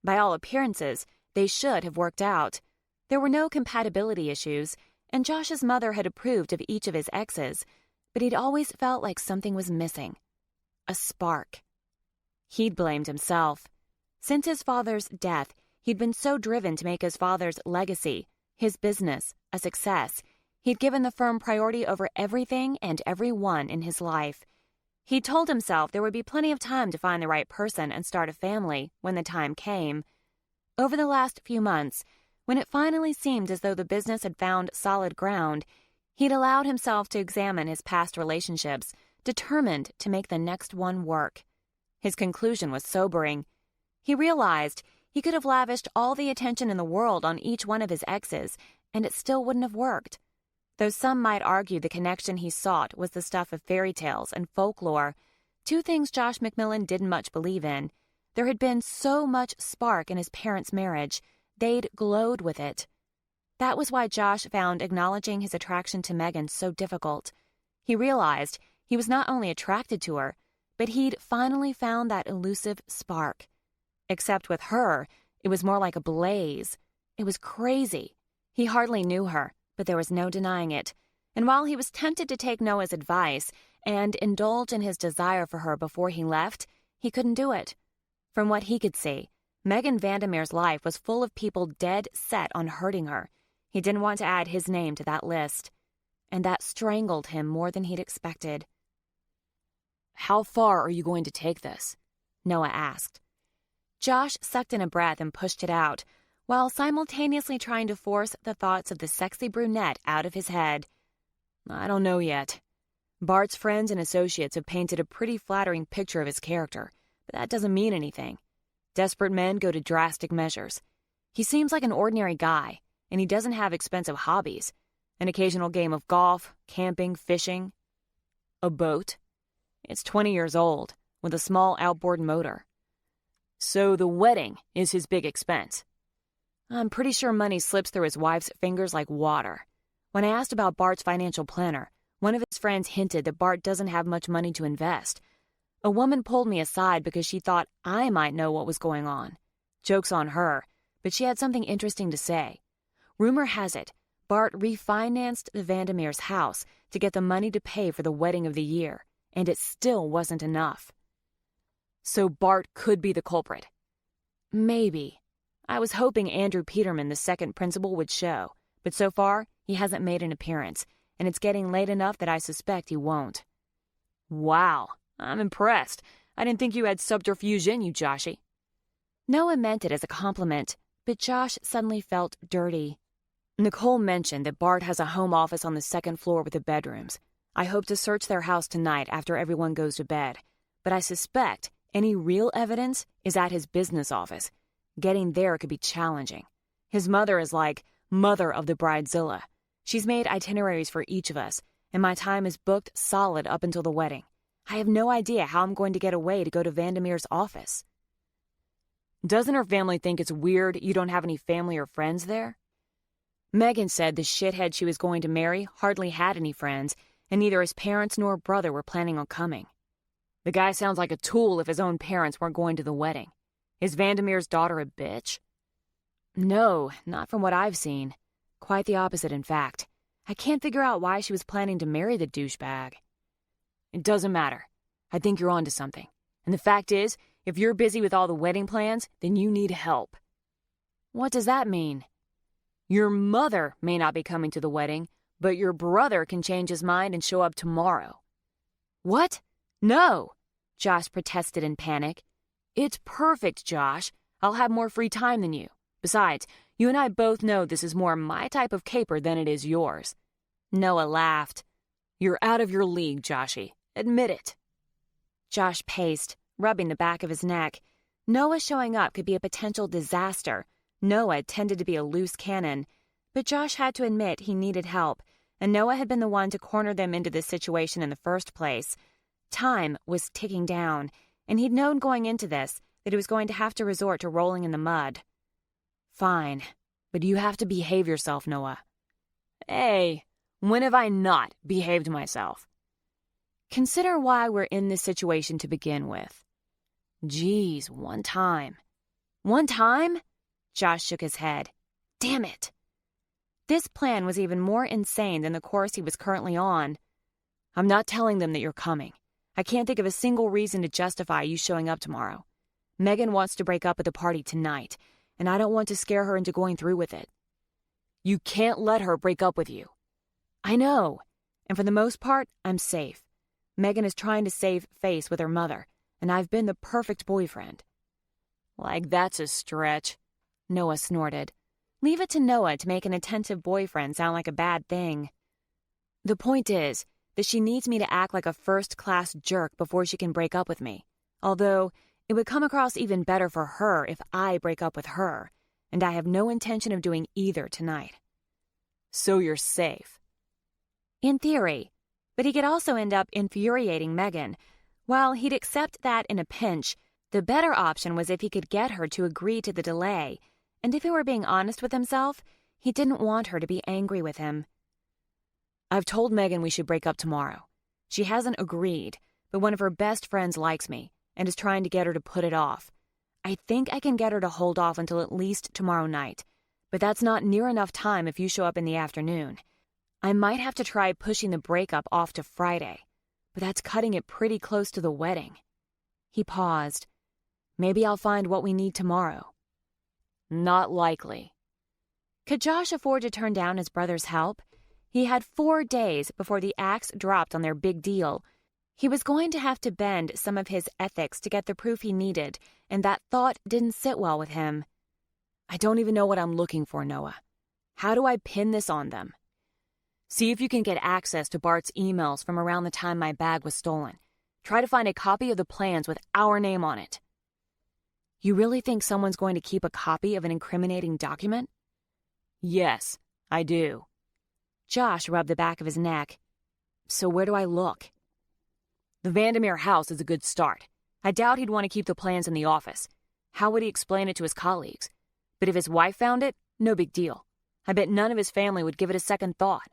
By all appearances, they should have worked out. There were no compatibility issues, and Josh's mother had approved of each of his exes, but he'd always felt like something was missing. A spark. He'd blamed himself. Since his father's death, he'd been so driven to make his father's legacy, his business, a success. He'd given the firm priority over everything and everyone in his life. He'd told himself there would be plenty of time to find the right person and start a family when the time came. Over the last few months, when it finally seemed as though the business had found solid ground, he'd allowed himself to examine his past relationships, determined to make the next one work. His conclusion was sobering. He realized he could have lavished all the attention in the world on each one of his exes, and it still wouldn't have worked. Though some might argue the connection he sought was the stuff of fairy tales and folklore, 2 things Josh McMillan didn't much believe in. There had been so much spark in his parents' marriage. They'd glowed with it. That was why Josh found acknowledging his attraction to Megan so difficult. He realized he was not only attracted to her, but he'd finally found that elusive spark. Except with her, it was more like a blaze. It was crazy. He hardly knew her, but there was no denying it. And while he was tempted to take Noah's advice and indulge in his desire for her before he left, he couldn't do it. From what he could see, Megan Vandermeer's life was full of people dead set on hurting her. He didn't want to add his name to that list. And that strangled him more than he'd expected. "How far are you going to take this?" Noah asked. Josh sucked in a breath and pushed it out, while simultaneously trying to force the thoughts of the sexy brunette out of his head. I don't know yet. Bart's friends and associates have painted a pretty flattering picture of his character, but that doesn't mean anything. Desperate men go to drastic measures. He seems like an ordinary guy, and he doesn't have expensive hobbies. An occasional game of golf, camping, fishing. A boat. It's 20 years old, with a small outboard motor. So the wedding is his big expense. I'm pretty sure money slips through his wife's fingers like water. When I asked about Bart's financial planner, one of his friends hinted that Bart doesn't have much money to invest. A woman pulled me aside because she thought I might know what was going on. Joke's on her, but she had something interesting to say. Rumor has it, Bart refinanced the Vandermeer's house to get the money to pay for the wedding of the year, and it still wasn't enough. So Bart could be the culprit. Maybe. I was hoping Andrew Peterman, the second principal, would show, but so far he hasn't made an appearance, and it's getting late enough that I suspect he won't. Wow, I'm impressed. I didn't think you had subterfuge in you, Joshy. Noah meant it as a compliment, but Josh suddenly felt dirty. Nicole mentioned that Bart has a home office on the second floor with the bedrooms. I hope to search their house tonight after everyone goes to bed, but I suspect any real evidence is at his business office. Getting there could be challenging. His mother is like mother of the bridezilla. She's made itineraries for each of us, and my time is booked solid up until the wedding. I have no idea how I'm going to get away to go to Vandermeer's office. Doesn't her family think it's weird you don't have any family or friends there? Megan said the shithead she was going to marry hardly had any friends, and neither his parents nor brother were planning on coming. The guy sounds like a tool if his own parents weren't going to the wedding. Is Vandermeer's daughter a bitch? No, not from what I've seen. Quite the opposite, in fact. I can't figure out why she was planning to marry the douchebag. It doesn't matter. I think you're onto something. And the fact is, if you're busy with all the wedding plans, then you need help. What does that mean? Your mother may not be coming to the wedding, but your brother can change his mind and show up tomorrow. What? No! Josh protested in panic. It's perfect, Josh. I'll have more free time than you. Besides, you and I both know this is more my type of caper than it is yours. Noah laughed. You're out of your league, Joshy. Admit it. Josh paced, rubbing the back of his neck. Noah showing up could be a potential disaster. Noah tended to be a loose cannon, but Josh had to admit he needed help, and Noah had been the one to corner them into this situation in the first place. Time was ticking down, and he'd known going into this that he was going to have to resort to rolling in the mud. Fine, but you have to behave yourself, Noah. Hey, when have I not behaved myself? Consider why we're in this situation to begin with. Geez, one time. One time? Josh shook his head. Damn it. This plan was even more insane than the course he was currently on. I'm not telling them that you're coming. I can't think of a single reason to justify you showing up tomorrow. Megan wants to break up at the party tonight, and I don't want to scare her into going through with it. You can't let her break up with you. I know, and for the most part, I'm safe. Megan is trying to save face with her mother, and I've been the perfect boyfriend. Like that's a stretch, Noah snorted. Leave it to Noah to make an attentive boyfriend sound like a bad thing. The point is that she needs me to act like a first-class jerk before she can break up with me, although it would come across even better for her if I break up with her, and I have no intention of doing either tonight. So you're safe. In theory, but he could also end up infuriating Megan. While he'd accept that in a pinch, the better option was if he could get her to agree to the delay, and if he were being honest with himself, he didn't want her to be angry with him. I've told Megan we should break up tomorrow. She hasn't agreed, but one of her best friends likes me and is trying to get her to put it off. I think I can get her to hold off until at least tomorrow night, but that's not near enough time if you show up in the afternoon. I might have to try pushing the breakup off to Friday, but that's cutting it pretty close to the wedding. He paused. Maybe I'll find what we need tomorrow. Not likely. Could Josh afford to turn down his brother's help? He had 4 days before the axe dropped on their big deal. He was going to have to bend some of his ethics to get the proof he needed, and that thought didn't sit well with him. I don't even know what I'm looking for, Noah. How do I pin this on them? See if you can get access to Bart's emails from around the time my bag was stolen. Try to find a copy of the plans with our name on it. You really think someone's going to keep a copy of an incriminating document? Yes, I do. Josh rubbed the back of his neck. So where do I look? The Vandermeer house is a good start. I doubt he'd want to keep the plans in the office. How would he explain it to his colleagues? But if his wife found it, no big deal. I bet none of his family would give it a second thought.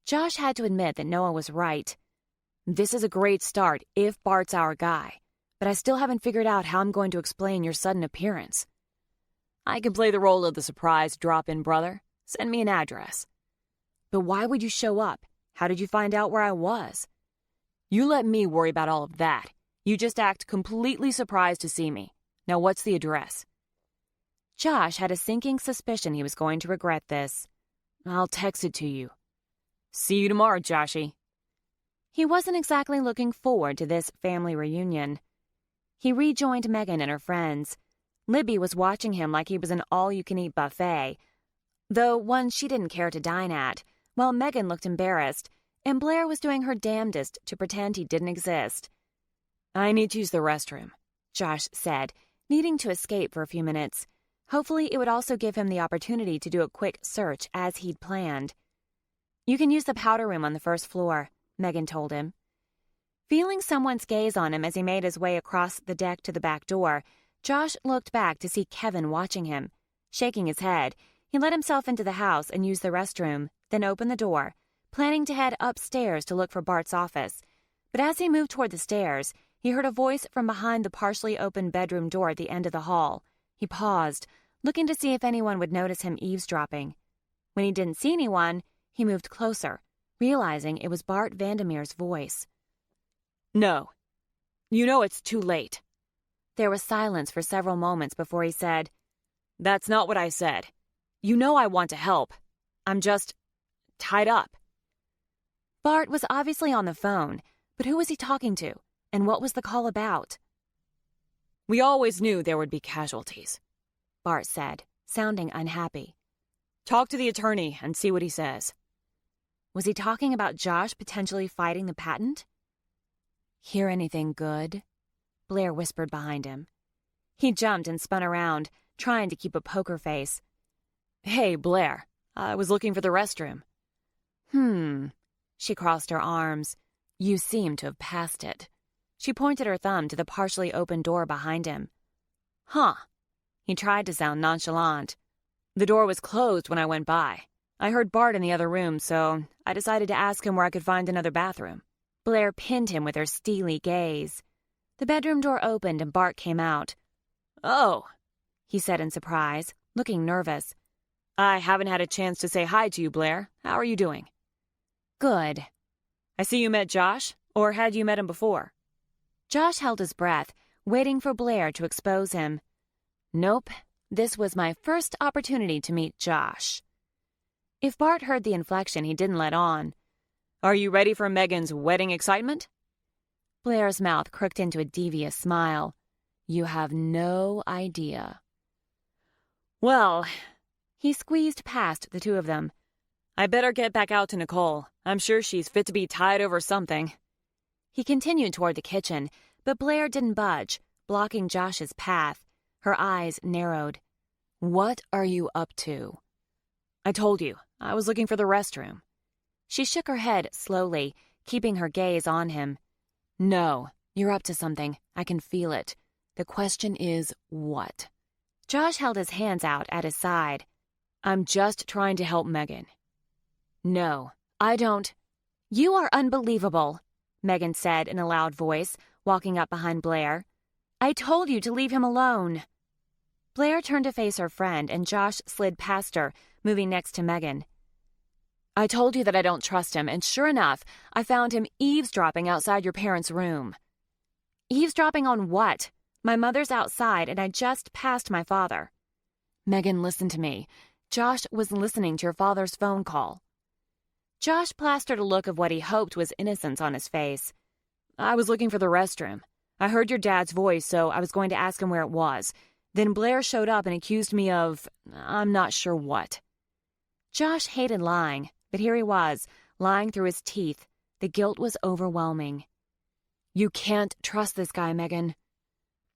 Josh had to admit that Noah was right. This is a great start if Bart's our guy, but I still haven't figured out how I'm going to explain your sudden appearance. I can play the role of the surprise drop-in brother. Send me an address. But why would you show up? How did you find out where I was? You let me worry about all of that. You just act completely surprised to see me. Now what's the address? Josh had a sinking suspicion he was going to regret this. I'll text it to you. See you tomorrow, Joshy. He wasn't exactly looking forward to this family reunion. He rejoined Megan and her friends. Libby was watching him like he was an all-you-can-eat buffet, though one she didn't care to dine at, while Megan looked embarrassed, and Blair was doing her damnedest to pretend he didn't exist. I need to use the restroom, Josh said, needing to escape for a few minutes. Hopefully it would also give him the opportunity to do a quick search as he'd planned. You can use the powder room on the first floor, Megan told him. Feeling someone's gaze on him as he made his way across the deck to the back door, Josh looked back to see Kevin watching him. Shaking his head, he let himself into the house and used the restroom, then opened the door, planning to head upstairs to look for Bart's office. But as he moved toward the stairs, he heard a voice from behind the partially open bedroom door at the end of the hall. He paused, looking to see if anyone would notice him eavesdropping. When he didn't see anyone, he moved closer, realizing it was Bart Vandermeer's voice. No. You know it's too late. There was silence for several moments before he said, That's not what I said. You know I want to help. I'm just tied up. Bart was obviously on the phone, but who was he talking to, and what was the call about? We always knew there would be casualties, Bart said, sounding unhappy. Talk to the attorney and see what he says. Was he talking about Josh potentially fighting the patent? Hear anything good? Blair whispered behind him. He jumped and spun around, trying to keep a poker face. Hey, Blair, I was looking for the restroom. She crossed her arms. You seem to have passed it. She pointed her thumb to the partially open door behind him. Huh. He tried to sound nonchalant. The door was closed when I went by. I heard Bart in the other room, so I decided to ask him where I could find another bathroom. Blair pinned him with her steely gaze. The bedroom door opened and Bart came out. Oh, he said in surprise, looking nervous. I haven't had a chance to say hi to you, Blair. How are you doing? Good. I see you met Josh, or had you met him before? Josh held his breath, waiting for Blair to expose him. Nope, this was my first opportunity to meet Josh. If Bart heard the inflection, he didn't let on. Are you ready for Megan's wedding excitement? Blair's mouth crooked into a devious smile. You have no idea. Well, he squeezed past the two of them. I better get back out to Nicole. I'm sure she's fit to be tied over something. He continued toward the kitchen, but Blair didn't budge, blocking Josh's path. Her eyes narrowed. What are you up to? I told you, I was looking for the restroom. She shook her head slowly, keeping her gaze on him. No, you're up to something. I can feel it. The question is, what? Josh held his hands out at his side. I'm just trying to help Megan. No, I don't. You are unbelievable, Megan said in a loud voice, walking up behind Blair. I told you to leave him alone. Blair turned to face her friend, and Josh slid past her, moving next to Megan. I told you that I don't trust him, and sure enough, I found him eavesdropping outside your parents' room. Eavesdropping on what? My mother's outside, and I just passed my father. Megan, listen to me. Josh was listening to your father's phone call. Josh plastered a look of what he hoped was innocence on his face. I was looking for the restroom. I heard your dad's voice, so I was going to ask him where it was. Then Blair showed up and accused me of, I'm not sure what. Josh hated lying, But here he was, lying through his teeth. The guilt was overwhelming. You can't trust this guy, Megan.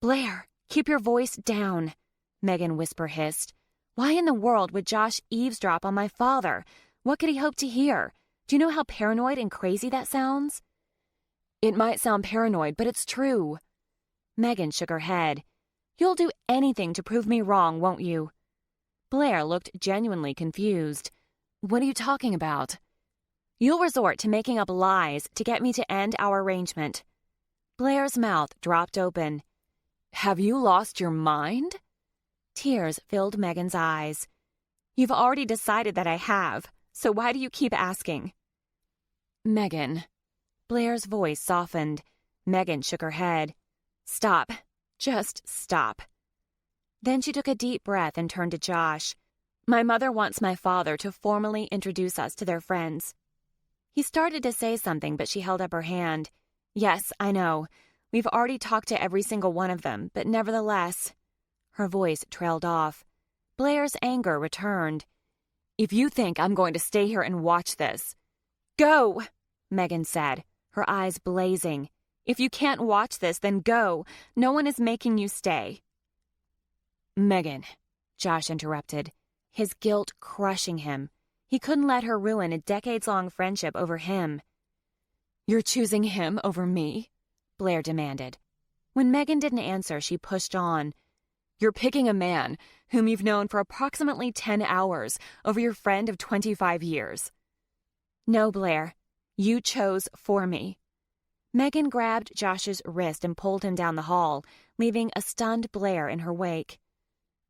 Blair, keep your voice down, Megan whisper hissed. Why in the world would Josh eavesdrop on my father? What could he hope to hear? Do you know how paranoid and crazy that sounds? It might sound paranoid, but it's true. Megan shook her head. You'll do anything to prove me wrong, won't you? Blair looked genuinely confused. What are you talking about? You'll resort to making up lies to get me to end our arrangement. Blair's mouth dropped open. Have you lost your mind? Tears filled Megan's eyes. You've already decided that I have, so why do you keep asking? Megan. Blair's voice softened. Megan shook her head. Stop. Just stop. Then she took a deep breath and turned to Josh. My mother wants my father to formally introduce us to their friends. He started to say something, but she held up her hand. Yes, I know. We've already talked to every single one of them, but nevertheless... Her voice trailed off. Blair's anger returned. If you think I'm going to stay here and watch this... Go, Megan said, her eyes blazing. If you can't watch this, then go. No one is making you stay. Megan, Josh interrupted, his guilt crushing him. He couldn't let her ruin a decades-long friendship over him. You're choosing him over me? Blair demanded. When Megan didn't answer, she pushed on. You're picking a man whom you've known for approximately 10 hours over your friend of 25 years. No, Blair. You chose for me. Megan grabbed Josh's wrist and pulled him down the hall, leaving a stunned Blair in her wake.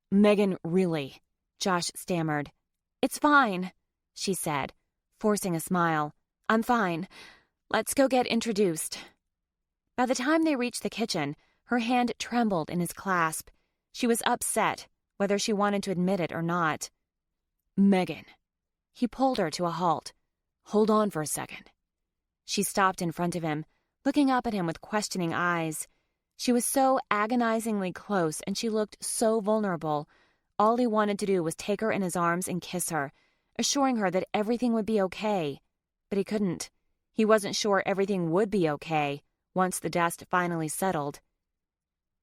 Megan, really? Josh stammered. It's fine, she said, forcing a smile. I'm fine. Let's go get introduced. By the time they reached the kitchen, her hand trembled in his clasp. She was upset, whether she wanted to admit it or not. Megan. He pulled her to a halt. Hold on for a second. She stopped in front of him, looking up at him with questioning eyes. She was so agonizingly close, and she looked so vulnerable. All he wanted to do was take her in his arms and kiss her, assuring her that everything would be okay. But he couldn't. He wasn't sure everything would be okay once the dust finally settled.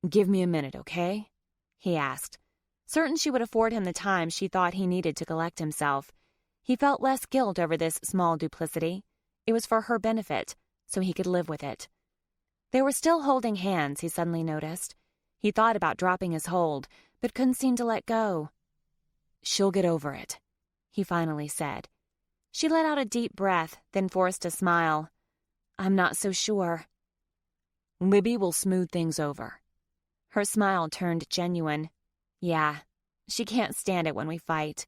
Give me a minute, okay? He asked, certain she would afford him the time she thought he needed to collect himself. He felt less guilt over this small duplicity. It was for her benefit, so he could live with it. They were still holding hands, he suddenly noticed. He thought about dropping his hold, but couldn't seem to let go. She'll get over it, he finally said. She let out a deep breath, then forced a smile. I'm not so sure. Libby will smooth things over. Her smile turned genuine. Yeah, she can't stand it when we fight.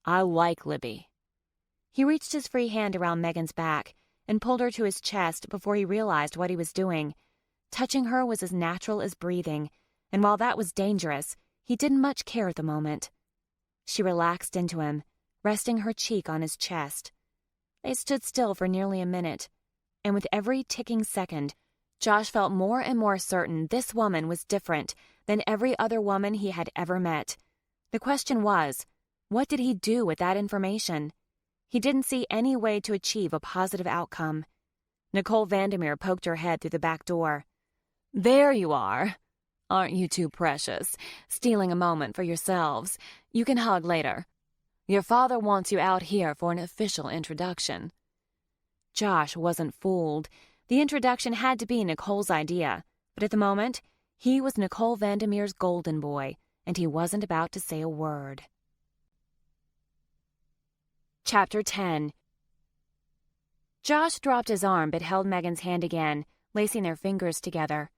I like Libby. He reached his free hand around Megan's back and pulled her to his chest before he realized what he was doing. Touching her was as natural as breathing, and while that was dangerous, he didn't much care at the moment. She relaxed into him, resting her cheek on his chest. They stood still for nearly a minute, and with every ticking second, Josh felt more and more certain this woman was different than every other woman he had ever met. The question was, what did he do with that information? He didn't see any way to achieve a positive outcome. Nicole Vandermeer poked her head through the back door. There you are. Aren't you two precious? Stealing a moment for yourselves. You can hug later. Your father wants you out here for an official introduction. Josh wasn't fooled. The introduction had to be Nicole's idea, but at the moment, he was Nicole Vandermeer's golden boy, and he wasn't about to say a word. Chapter 10. Josh dropped his arm but held Megan's hand again, lacing their fingers together.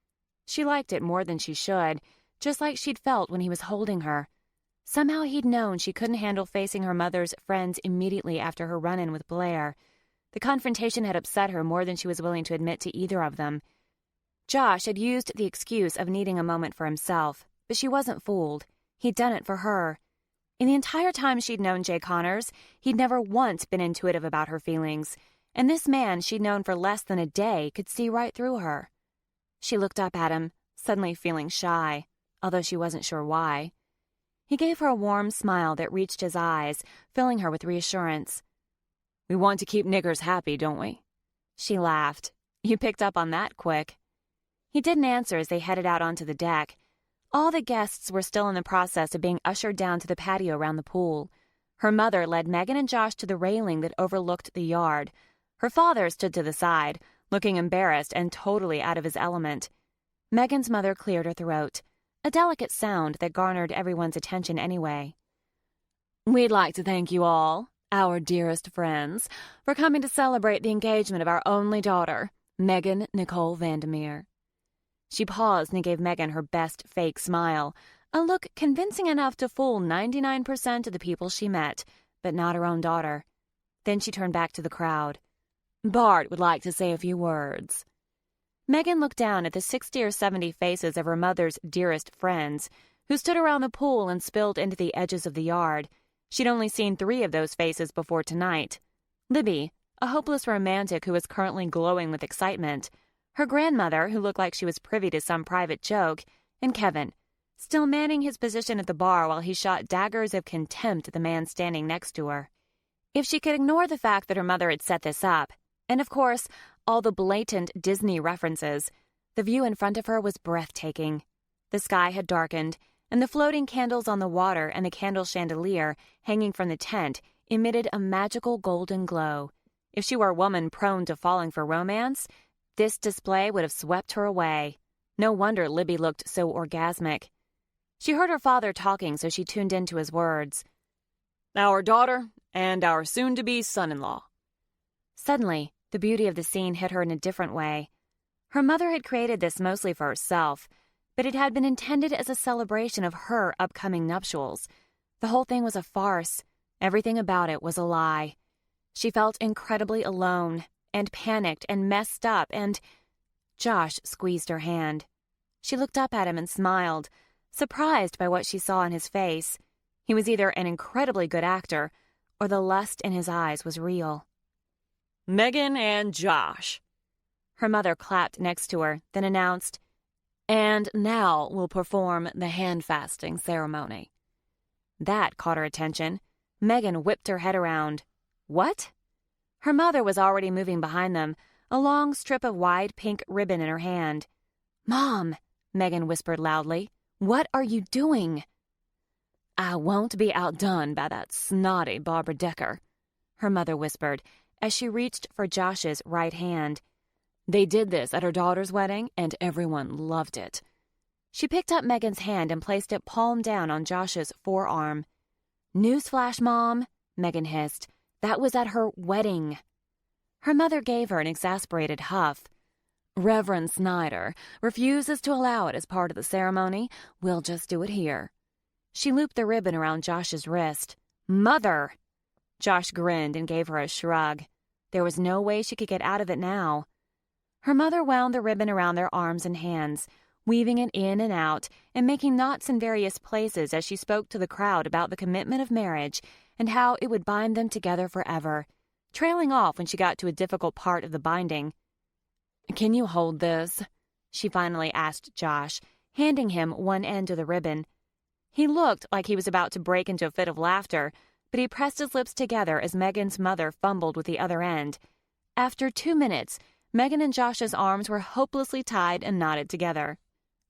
She liked it more than she should, just like she'd felt when he was holding her. Somehow he'd known she couldn't handle facing her mother's friends immediately after her run-in with Blair. The confrontation had upset her more than she was willing to admit to either of them. Josh had used the excuse of needing a moment for himself, but she wasn't fooled. He'd done it for her. In the entire time she'd known Jay Connors, he'd never once been intuitive about her feelings, and this man she'd known for less than a day could see right through her. She looked up at him, suddenly feeling shy, although she wasn't sure why. He gave her a warm smile that reached his eyes, filling her with reassurance. We want to keep niggers happy, don't we? She laughed. You picked up on that quick. He didn't answer as they headed out onto the deck. All the guests were still in the process of being ushered down to the patio around the pool. Her mother led Megan and Josh to the railing that overlooked the yard. Her father stood to the side, looking embarrassed and totally out of his element. Megan's mother cleared her throat, a delicate sound that garnered everyone's attention anyway. We'd like to thank you all, our dearest friends, for coming to celebrate the engagement of our only daughter, Megan Nicole Vandermeer. She paused and gave Megan her best fake smile, a look convincing enough to fool 99% of the people she met, but not her own daughter. Then she turned back to the crowd. Bart would like to say a few words. Megan looked down at the 60 or 70 faces of her mother's dearest friends, who stood around the pool and spilled into the edges of the yard. She'd only seen 3 of those faces before tonight. Libby, a hopeless romantic who was currently glowing with excitement, her grandmother, who looked like she was privy to some private joke, and Kevin, still manning his position at the bar while he shot daggers of contempt at the man standing next to her. If she could ignore the fact that her mother had set this up, and of course, all the blatant Disney references, the view in front of her was breathtaking. The sky had darkened, and the floating candles on the water and the candle chandelier hanging from the tent emitted a magical golden glow. If she were a woman prone to falling for romance, this display would have swept her away. No wonder Libby looked so orgasmic. She heard her father talking, so she tuned into his words. Our daughter and our soon-to-be son-in-law. Suddenly, the beauty of the scene hit her in a different way. Her mother had created this mostly for herself, but it had been intended as a celebration of her upcoming nuptials. The whole thing was a farce. Everything about it was a lie. She felt incredibly alone, and panicked and messed up, and... Josh squeezed her hand. She looked up at him and smiled, surprised by what she saw in his face. He was either an incredibly good actor, or the lust in his eyes was real. Megan and Josh. Her mother clapped next to her, then announced, And now we'll perform the hand-fasting ceremony. That caught her attention. Megan whipped her head around. What? Her mother was already moving behind them, a long strip of wide pink ribbon in her hand. Mom, Megan whispered loudly, what are you doing? I won't be outdone by that snotty Barbara Decker, her mother whispered as she reached for Josh's right hand. They did this at her daughter's wedding, and everyone loved it. She picked up Megan's hand and placed it palm down on Josh's forearm. Newsflash, Mom, Megan hissed. That was at her wedding. Her mother gave her an exasperated huff. Reverend Snyder refuses to allow it as part of the ceremony. We'll just do it here. She looped the ribbon around Josh's wrist. Mother! Josh grinned and gave her a shrug. There was no way she could get out of it now. Her mother wound the ribbon around their arms and hands, weaving it in and out and making knots in various places as she spoke to the crowd about the commitment of marriage and how it would bind them together forever, trailing off when she got to a difficult part of the binding. Can you hold this? She finally asked Josh, handing him one end of the ribbon. He looked like he was about to break into a fit of laughter, but he pressed his lips together as Megan's mother fumbled with the other end. After 2 minutes, Megan and Josh's arms were hopelessly tied and knotted together.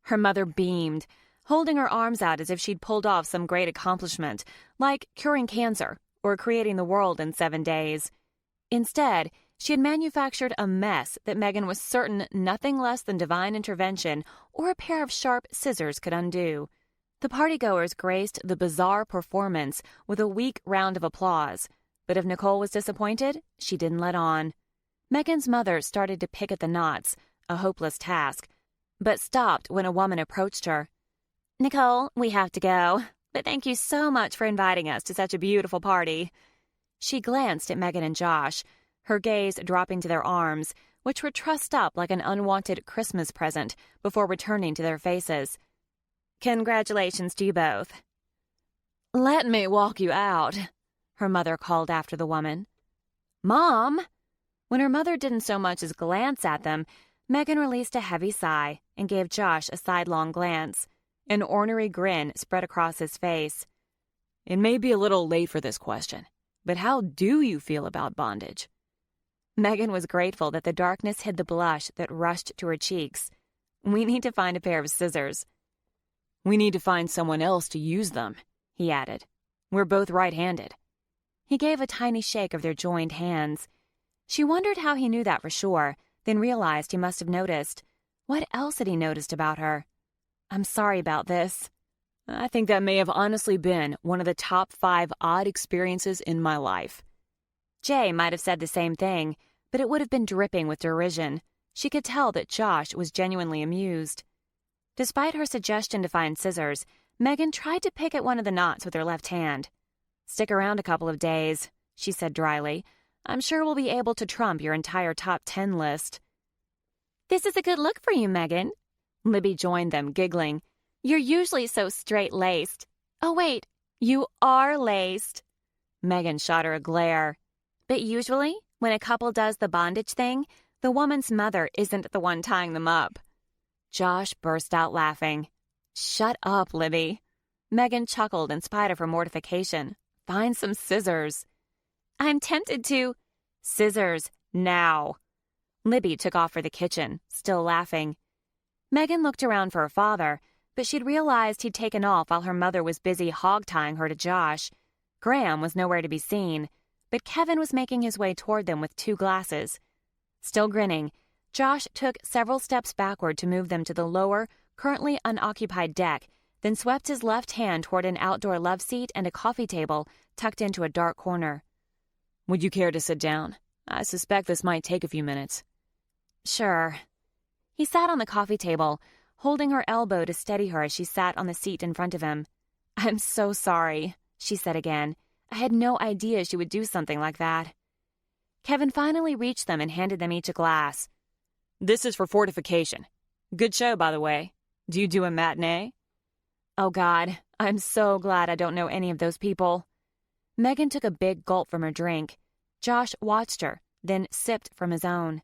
Her mother beamed, holding her arms out as if she'd pulled off some great accomplishment, like curing cancer or creating the world in 7 days. Instead, she had manufactured a mess that Megan was certain nothing less than divine intervention or a pair of sharp scissors could undo. The partygoers graced the bizarre performance with a weak round of applause, but if Nicole was disappointed, she didn't let on. Megan's mother started to pick at the knots, a hopeless task, but stopped when a woman approached her. Nicole, we have to go, but thank you so much for inviting us to such a beautiful party. She glanced at Megan and Josh, her gaze dropping to their arms, which were trussed up like an unwanted Christmas present before returning to their faces. Congratulations to you both. Let me walk you out, her mother called after the woman. Mom! When her mother didn't so much as glance at them, Megan released a heavy sigh and gave Josh a sidelong glance. An ornery grin spread across his face. It may be a little late for this question, But how do you feel about bondage? Megan was grateful that the darkness hid the blush that rushed to her cheeks. We need to find a pair of scissors. We need to find someone else to use them, he added. We're both right-handed. He gave a tiny shake of their joined hands. She wondered how he knew that for sure, then realized he must have noticed. What else had he noticed about her? I'm sorry about this. I think that may have honestly been one of the top 5 odd experiences in my life. Jay might have said the same thing, but it would have been dripping with derision. She could tell that Josh was genuinely amused. Despite her suggestion to find scissors, Megan tried to pick at one of the knots with her left hand. Stick around a couple of days, she said dryly. I'm sure we'll be able to trump your entire top 10 list. This is a good look for you, Megan. Libby joined them, giggling. You're usually so straight-laced. Oh, wait, you are laced. Megan shot her a glare. But usually, when a couple does the bondage thing, the woman's mother isn't the one tying them up. Josh burst out laughing. Shut up, Libby. Megan chuckled in spite of her mortification. Find some scissors. I'm tempted to. Scissors, now. Libby took off for the kitchen, still laughing. Megan looked around for her father, but she'd realized he'd taken off while her mother was busy hog-tying her to Josh. Graham was nowhere to be seen, but Kevin was making his way toward them with 2 glasses. Still grinning, Josh took several steps backward to move them to the lower, currently unoccupied deck, then swept his left hand toward an outdoor love seat and a coffee table tucked into a dark corner. Would you care to sit down? I suspect this might take a few minutes. Sure. He sat on the coffee table, holding her elbow to steady her as she sat on the seat in front of him. I'm so sorry, she said again. I had no idea she would do something like that. Kevin finally reached them and handed them each a glass. This is for fortification. Good show, by the way. Do you do a matinee? Oh, God, I'm so glad I don't know any of those people. Megan took a big gulp from her drink. Josh watched her, then sipped from his own.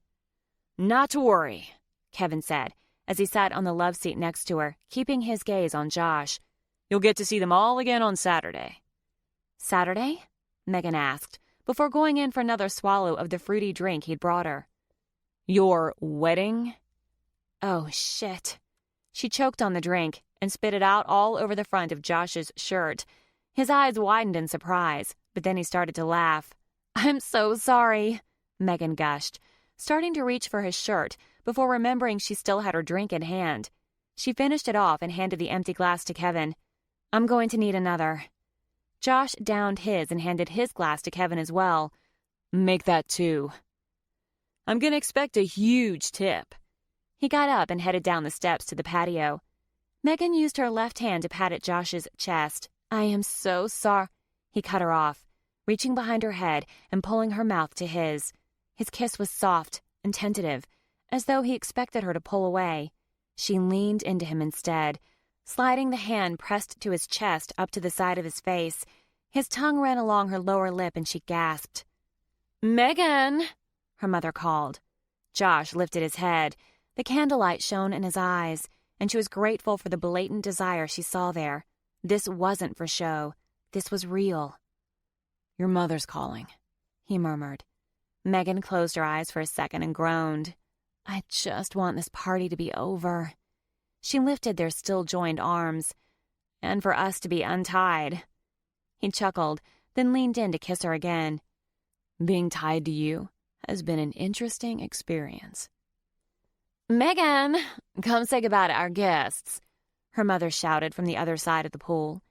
Not to worry, Kevin said, as he sat on the love seat next to her, keeping his gaze on Josh. You'll get to see them all again on Saturday. Saturday? Megan asked, before going in for another swallow of the fruity drink he'd brought her. Your wedding? Oh, shit. She choked on the drink and spit it out all over the front of Josh's shirt. His eyes widened in surprise, but then he started to laugh. I'm so sorry, Megan gushed, starting to reach for his shirt before remembering she still had her drink in hand. She finished it off and handed the empty glass to Kevin. I'm going to need another. Josh downed his and handed his glass to Kevin as well. Make that 2. I'm going to expect a huge tip. He got up and headed down the steps to the patio. Megan used her left hand to pat at Josh's chest. I am so sorry. He cut her off, reaching behind her head and pulling her mouth to his. His kiss was soft and tentative, as though he expected her to pull away. She leaned into him instead, sliding the hand pressed to his chest up to the side of his face. His tongue ran along her lower lip and she gasped. Megan, her mother called. Josh lifted his head. The candlelight shone in his eyes, and she was grateful for the blatant desire she saw there. This wasn't for show. This was real. Your mother's calling, he murmured. Megan closed her eyes for a second and groaned. I just want this party to be over. She lifted their still joined arms. And for us to be untied. He chuckled, then leaned in to kiss her again. Being tied to you has been an interesting experience. Megan, come say goodbye to our guests, her mother shouted from the other side of the pool.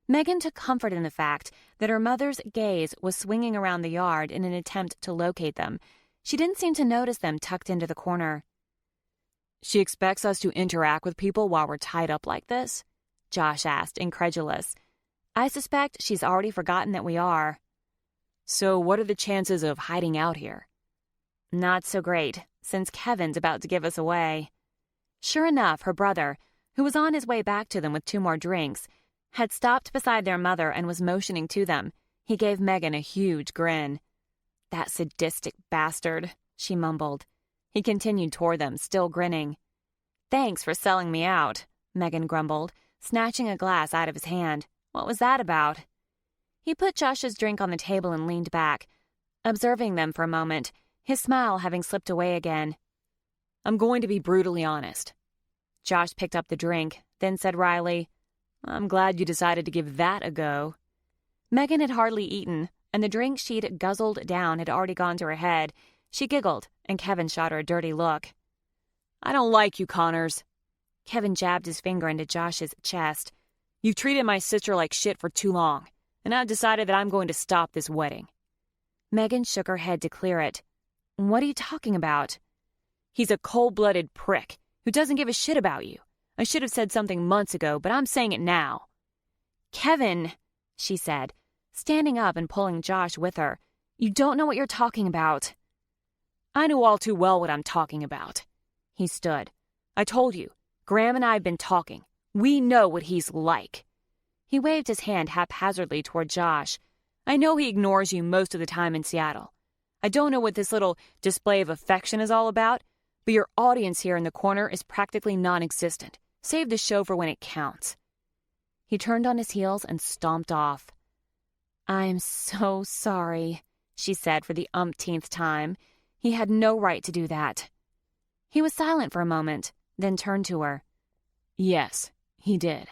Megan took comfort in the fact that her mother's gaze was swinging around the yard in an attempt to locate them. She didn't seem to notice them tucked into the corner. She expects us to interact with people while we're tied up like this? Josh asked, incredulous. I suspect she's already forgotten that we are. So what are the chances of hiding out here? Not so great, since Kevin's about to give us away. Sure enough, her brother, who was on his way back to them with 2 more drinks, had stopped beside their mother and was motioning to them. He gave Megan a huge grin. That sadistic bastard, she mumbled. He continued toward them, still grinning. Thanks for selling me out, Megan grumbled, snatching a glass out of his hand. What was that about? He put Josh's drink on the table and leaned back, observing them for a moment, his smile having slipped away again. I'm going to be brutally honest. Josh picked up the drink, then said wryly, I'm glad you decided to give that a go. Megan had hardly eaten, and the drink she'd guzzled down had already gone to her head. She giggled, and Kevin shot her a dirty look. I don't like you, Connors. Kevin jabbed his finger into Josh's chest. You've treated my sister like shit for too long, and I've decided that I'm going to stop this wedding. Megan shook her head to clear it. What are you talking about? He's a cold-blooded prick who doesn't give a shit about you. I should have said something months ago, but I'm saying it now. Kevin, she said, standing up and pulling Josh with her. You don't know what you're talking about. I know all too well what I'm talking about. He stood. I told you, Graham and I have been talking. We know what he's like. He waved his hand haphazardly toward Josh. I know he ignores you most of the time in Seattle. I don't know what this little display of affection is all about, but your audience here in the corner is practically non-existent. Save the show for when it counts. He turned on his heels and stomped off. I'm so sorry, she said for the umpteenth time. He had no right to do that. He was silent for a moment, then turned to her. Yes, he did.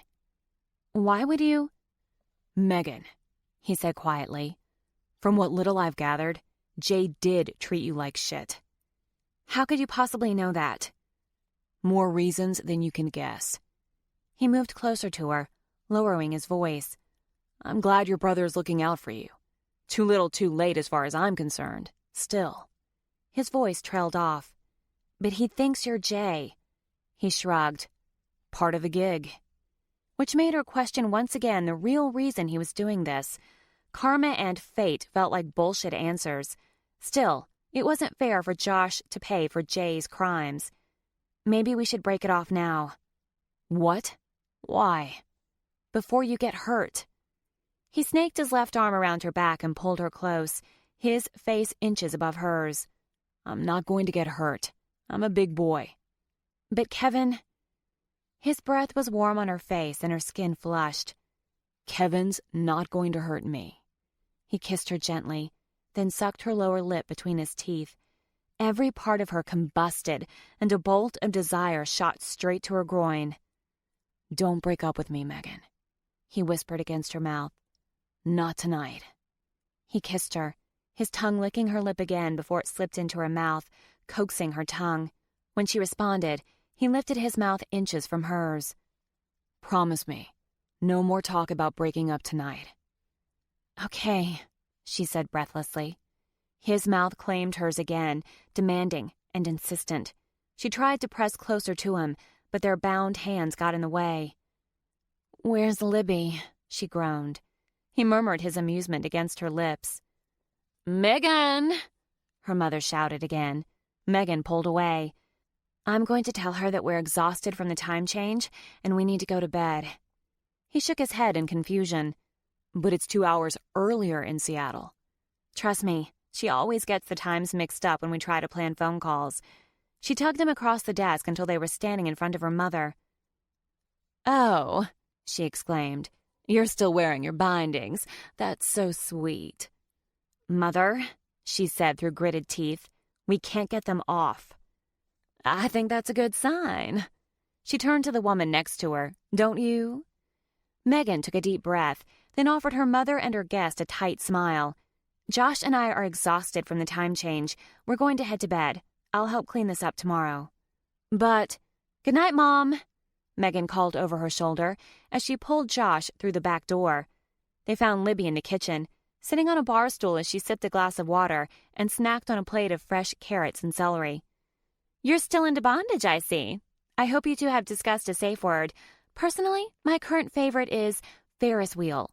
Why would you? Megan, he said quietly. From what little I've gathered, Jay did treat you like shit. How could you possibly know that? More reasons than you can guess. He moved closer to her, lowering his voice. I'm glad your brother is looking out for you. Too little too late as far as I'm concerned. Still. His voice trailed off. But he thinks you're Jay. He shrugged. Part of the gig. Which made her question once again the real reason he was doing this. Karma and fate felt like bullshit answers. Still, it wasn't fair for Josh to pay for Jay's crimes. Maybe we should break it off now. What? Why? Before you get hurt. He snaked his left arm around her back and pulled her close, his face inches above hers. I'm not going to get hurt. I'm a big boy. But Kevin... His breath was warm on her face and her skin flushed. Kevin's not going to hurt me. He kissed her gently, then sucked her lower lip between his teeth. Every part of her combusted, and a bolt of desire shot straight to her groin. Don't break up with me, Megan, he whispered against her mouth. Not tonight. He kissed her, his tongue licking her lip again before it slipped into her mouth, coaxing her tongue. When she responded, he lifted his mouth inches from hers. Promise me, no more talk about breaking up tonight. Okay, she said breathlessly. His mouth claimed hers again, demanding and insistent. She tried to press closer to him, but their bound hands got in the way. Where's Libby? She groaned. He murmured his amusement against her lips. Megan! Her mother shouted again. Megan pulled away. I'm going to tell her that we're exhausted from the time change and we need to go to bed. He shook his head in confusion. But it's 2 hours earlier in Seattle. Trust me, she always gets the times mixed up when we try to plan phone calls. She tugged him across the desk until they were standing in front of her mother. Oh, she exclaimed. You're still wearing your bindings. That's so sweet. Mother, she said through gritted teeth, we can't get them off. I think that's a good sign. She turned to the woman next to her. Don't you? Megan took a deep breath, then offered her mother and her guest a tight smile. Josh and I are exhausted from the time change. We're going to head to bed. I'll help clean this up tomorrow. But, good night, Mom, Megan called over her shoulder as she pulled Josh through the back door. They found Libby in the kitchen, sitting on a bar stool as she sipped a glass of water and snacked on a plate of fresh carrots and celery. You're still into bondage, I see. I hope you two have discussed a safe word. Personally, my current favorite is Ferris wheel.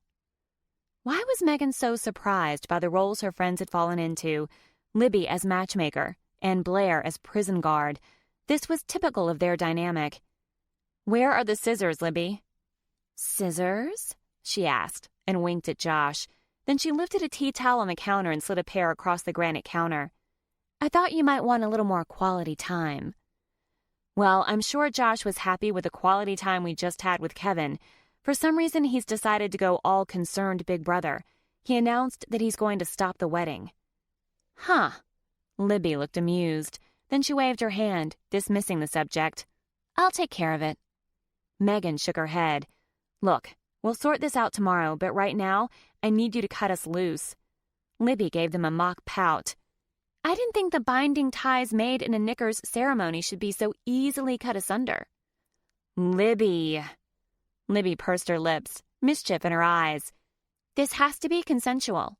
Why was Megan so surprised by the roles her friends had fallen into? Libby as matchmaker and Blair as prison guard. This was typical of their dynamic. Where are the scissors, Libby? Scissors? She asked and winked at Josh. Then she lifted a tea towel on the counter and slid a pair across the granite counter. I thought you might want a little more quality time. Well, I'm sure Josh was happy with the quality time we just had with Kevin. For some reason, he's decided to go all concerned big brother. He announced that he's going to stop the wedding. Huh. Libby looked amused. Then she waved her hand, dismissing the subject. I'll take care of it. Megan shook her head. Look, we'll sort this out tomorrow, but right now, I need you to cut us loose. Libby gave them a mock pout. I didn't think the binding ties made in a knickers ceremony should be so easily cut asunder. Libby. Libby pursed her lips, mischief in her eyes. This has to be consensual.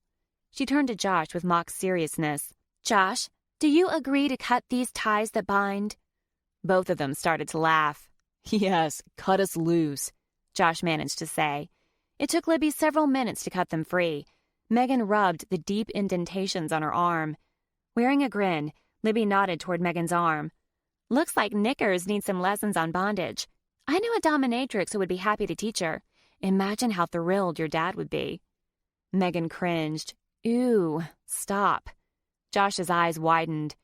She turned to Josh with mock seriousness. Josh, do you agree to cut these ties that bind? Both of them started to laugh. Yes, cut us loose, Josh managed to say. It took Libby several minutes to cut them free. Megan rubbed the deep indentations on her arm. Wearing a grin, Libby nodded toward Megan's arm. Looks like Knickers needs some lessons on bondage. I knew a dominatrix who would be happy to teach her. Imagine how thrilled your dad would be. Megan cringed. Ew, stop. Josh's eyes widened.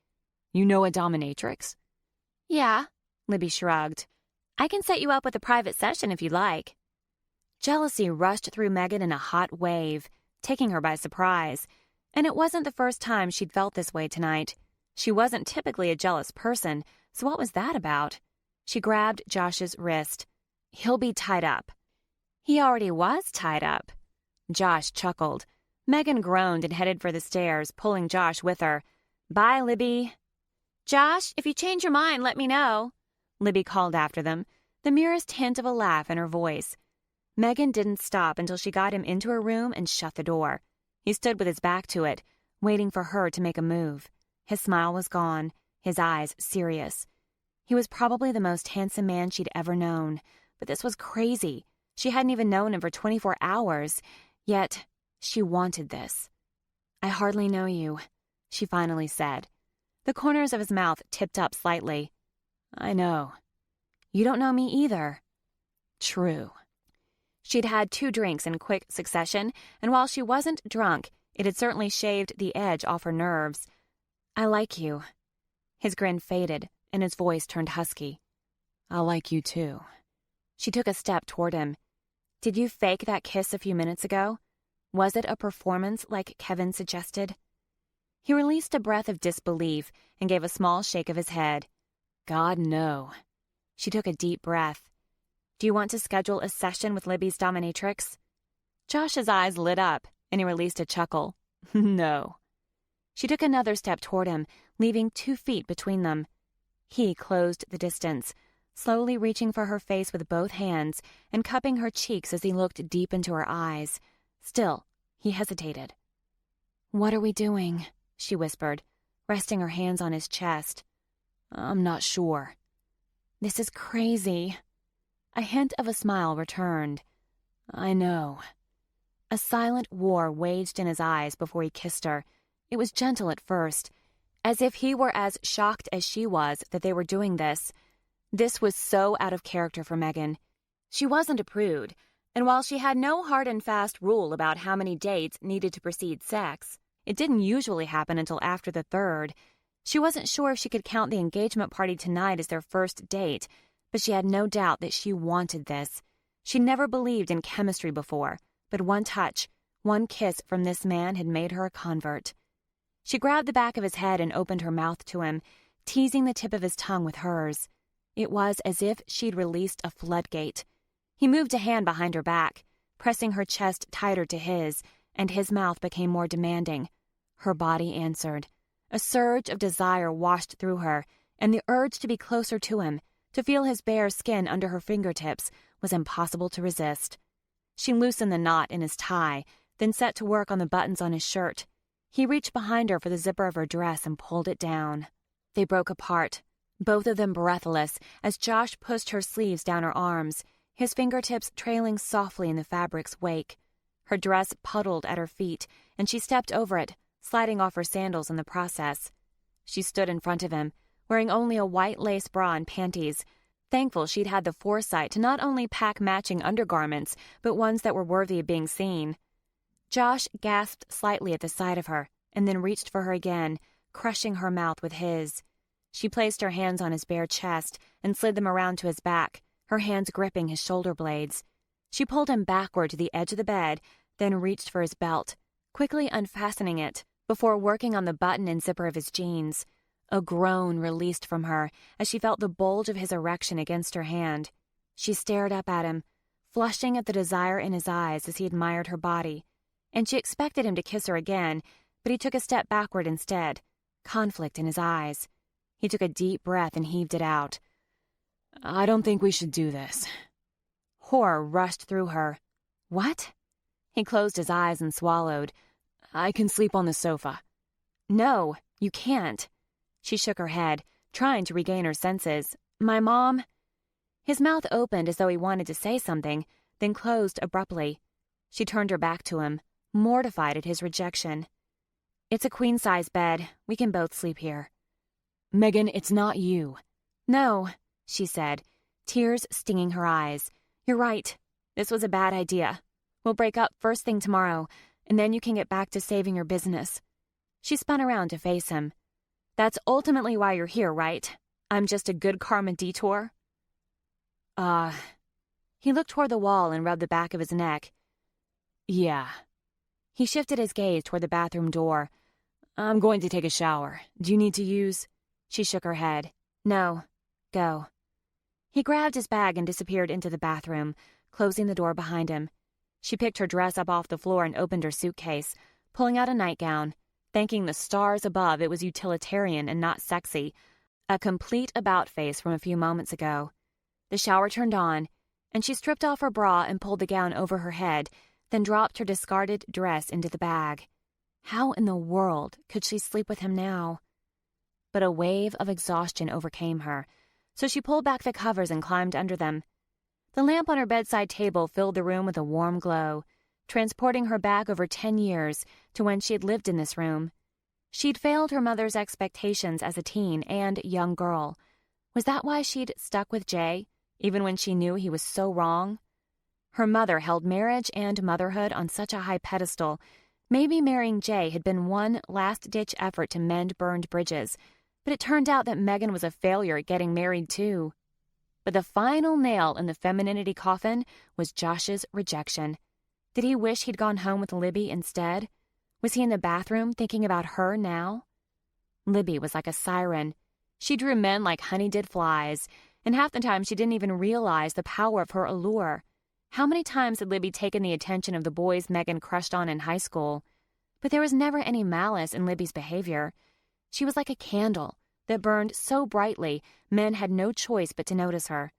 You know a dominatrix? Yeah, Libby shrugged. I can set you up with a private session if you'd like. Jealousy rushed through Megan in a hot wave, taking her by surprise. And it wasn't the first time she'd felt this way tonight. She wasn't typically a jealous person, so what was that about? She grabbed Josh's wrist. He'll be tied up. He already was tied up. Josh chuckled. Megan groaned and headed for the stairs, pulling Josh with her. Bye, Libby. Josh, if you change your mind, let me know, Libby called after them, the merest hint of a laugh in her voice. Megan didn't stop until she got him into her room and shut the door. He stood with his back to it, waiting for her to make a move. His smile was gone, his eyes serious. He was probably the most handsome man she'd ever known, but this was crazy. She hadn't even known him for 24 hours, yet she wanted this. I hardly know you, she finally said. The corners of his mouth tipped up slightly. I know. You don't know me either. True. She'd had 2 drinks in quick succession, and while she wasn't drunk, it had certainly shaved the edge off her nerves. I like you. His grin faded, and his voice turned husky. I like you too. She took a step toward him. Did you fake that kiss a few minutes ago? Was it a performance like Kevin suggested? He released a breath of disbelief and gave a small shake of his head. God, no. She took a deep breath. Do you want to schedule a session with Libby's dominatrix? Josh's eyes lit up, and he released a chuckle. No. She took another step toward him, leaving 2 feet between them. He closed the distance, slowly reaching for her face with both hands and cupping her cheeks as he looked deep into her eyes. Still, he hesitated. What are we doing? She whispered, resting her hands on his chest. I'm not sure. This is crazy. A hint of a smile returned. I know. A silent war waged in his eyes before he kissed her. It was gentle at first, as if he were as shocked as she was that they were doing this. This was so out of character for Megan. She wasn't a prude, and while she had no hard and fast rule about how many dates needed to precede sex, it didn't usually happen until after the 3rd. She wasn't sure if she could count the engagement party tonight as their first date, but she had no doubt that she wanted this. She never believed in chemistry before, but one touch, one kiss from this man had made her a convert. She grabbed the back of his head and opened her mouth to him, teasing the tip of his tongue with hers. It was as if she'd released a floodgate. He moved a hand behind her back, pressing her chest tighter to his, and his mouth became more demanding. Her body answered. A surge of desire washed through her, and the urge to be closer to him, to feel his bare skin under her fingertips, was impossible to resist. She loosened the knot in his tie, then set to work on the buttons on his shirt. He reached behind her for the zipper of her dress and pulled it down. They broke apart, both of them breathless, as Josh pushed her sleeves down her arms, his fingertips trailing softly in the fabric's wake. Her dress puddled at her feet, and she stepped over it, sliding off her sandals in the process. She stood in front of him, wearing only a white lace bra and panties, thankful she'd had the foresight to not only pack matching undergarments, but ones that were worthy of being seen. Josh gasped slightly at the sight of her, and then reached for her again, crushing her mouth with his. She placed her hands on his bare chest and slid them around to his back, her hands gripping his shoulder blades. She pulled him backward to the edge of the bed, then reached for his belt, quickly unfastening it before working on the button and zipper of his jeans. A groan released from her as she felt the bulge of his erection against her hand. She stared up at him, flushing at the desire in his eyes as he admired her body, and she expected him to kiss her again, but he took a step backward instead, conflict in his eyes. He took a deep breath and heaved it out. I don't think we should do this. Horror rushed through her. What? He closed his eyes and swallowed. I can sleep on the sofa. No, you can't. She shook her head, trying to regain her senses. My mom... His mouth opened as though he wanted to say something, then closed abruptly. She turned her back to him, mortified at his rejection. It's a queen-size bed. We can both sleep here. Megan, it's not you. No, she said, tears stinging her eyes. You're right. This was a bad idea. We'll break up first thing tomorrow, and then you can get back to saving your business. She spun around to face him. That's ultimately why you're here, right? I'm just a good karma detour? He looked toward the wall and rubbed the back of his neck. Yeah. He shifted his gaze toward the bathroom door. I'm going to take a shower. Do you need to use? She shook her head. No. Go. He grabbed his bag and disappeared into the bathroom, closing the door behind him. She picked her dress up off the floor and opened her suitcase, pulling out a nightgown, thanking the stars above it was utilitarian and not sexy, a complete about-face from a few moments ago. The shower turned on, and she stripped off her bra and pulled the gown over her head, then dropped her discarded dress into the bag. How in the world could she sleep with him now? But a wave of exhaustion overcame her, so she pulled back the covers and climbed under them. The lamp on her bedside table filled the room with a warm glow, transporting her back over 10 years to when she had lived in this room. She'd failed her mother's expectations as a teen and young girl. Was that why she'd stuck with Jay, even when she knew he was so wrong? Her mother held marriage and motherhood on such a high pedestal. Maybe marrying Jay had been one last-ditch effort to mend burned bridges, but it turned out that Megan was a failure at getting married, too. But the final nail in the femininity coffin was Josh's rejection. Did he wish he'd gone home with Libby instead? Was he in the bathroom thinking about her now? Libby was like a siren. She drew men like honey did flies, and half the time she didn't even realize the power of her allure. How many times had Libby taken the attention of the boys Megan crushed on in high school? But there was never any malice in Libby's behavior. She was like a candle that burned so brightly men had no choice but to notice her.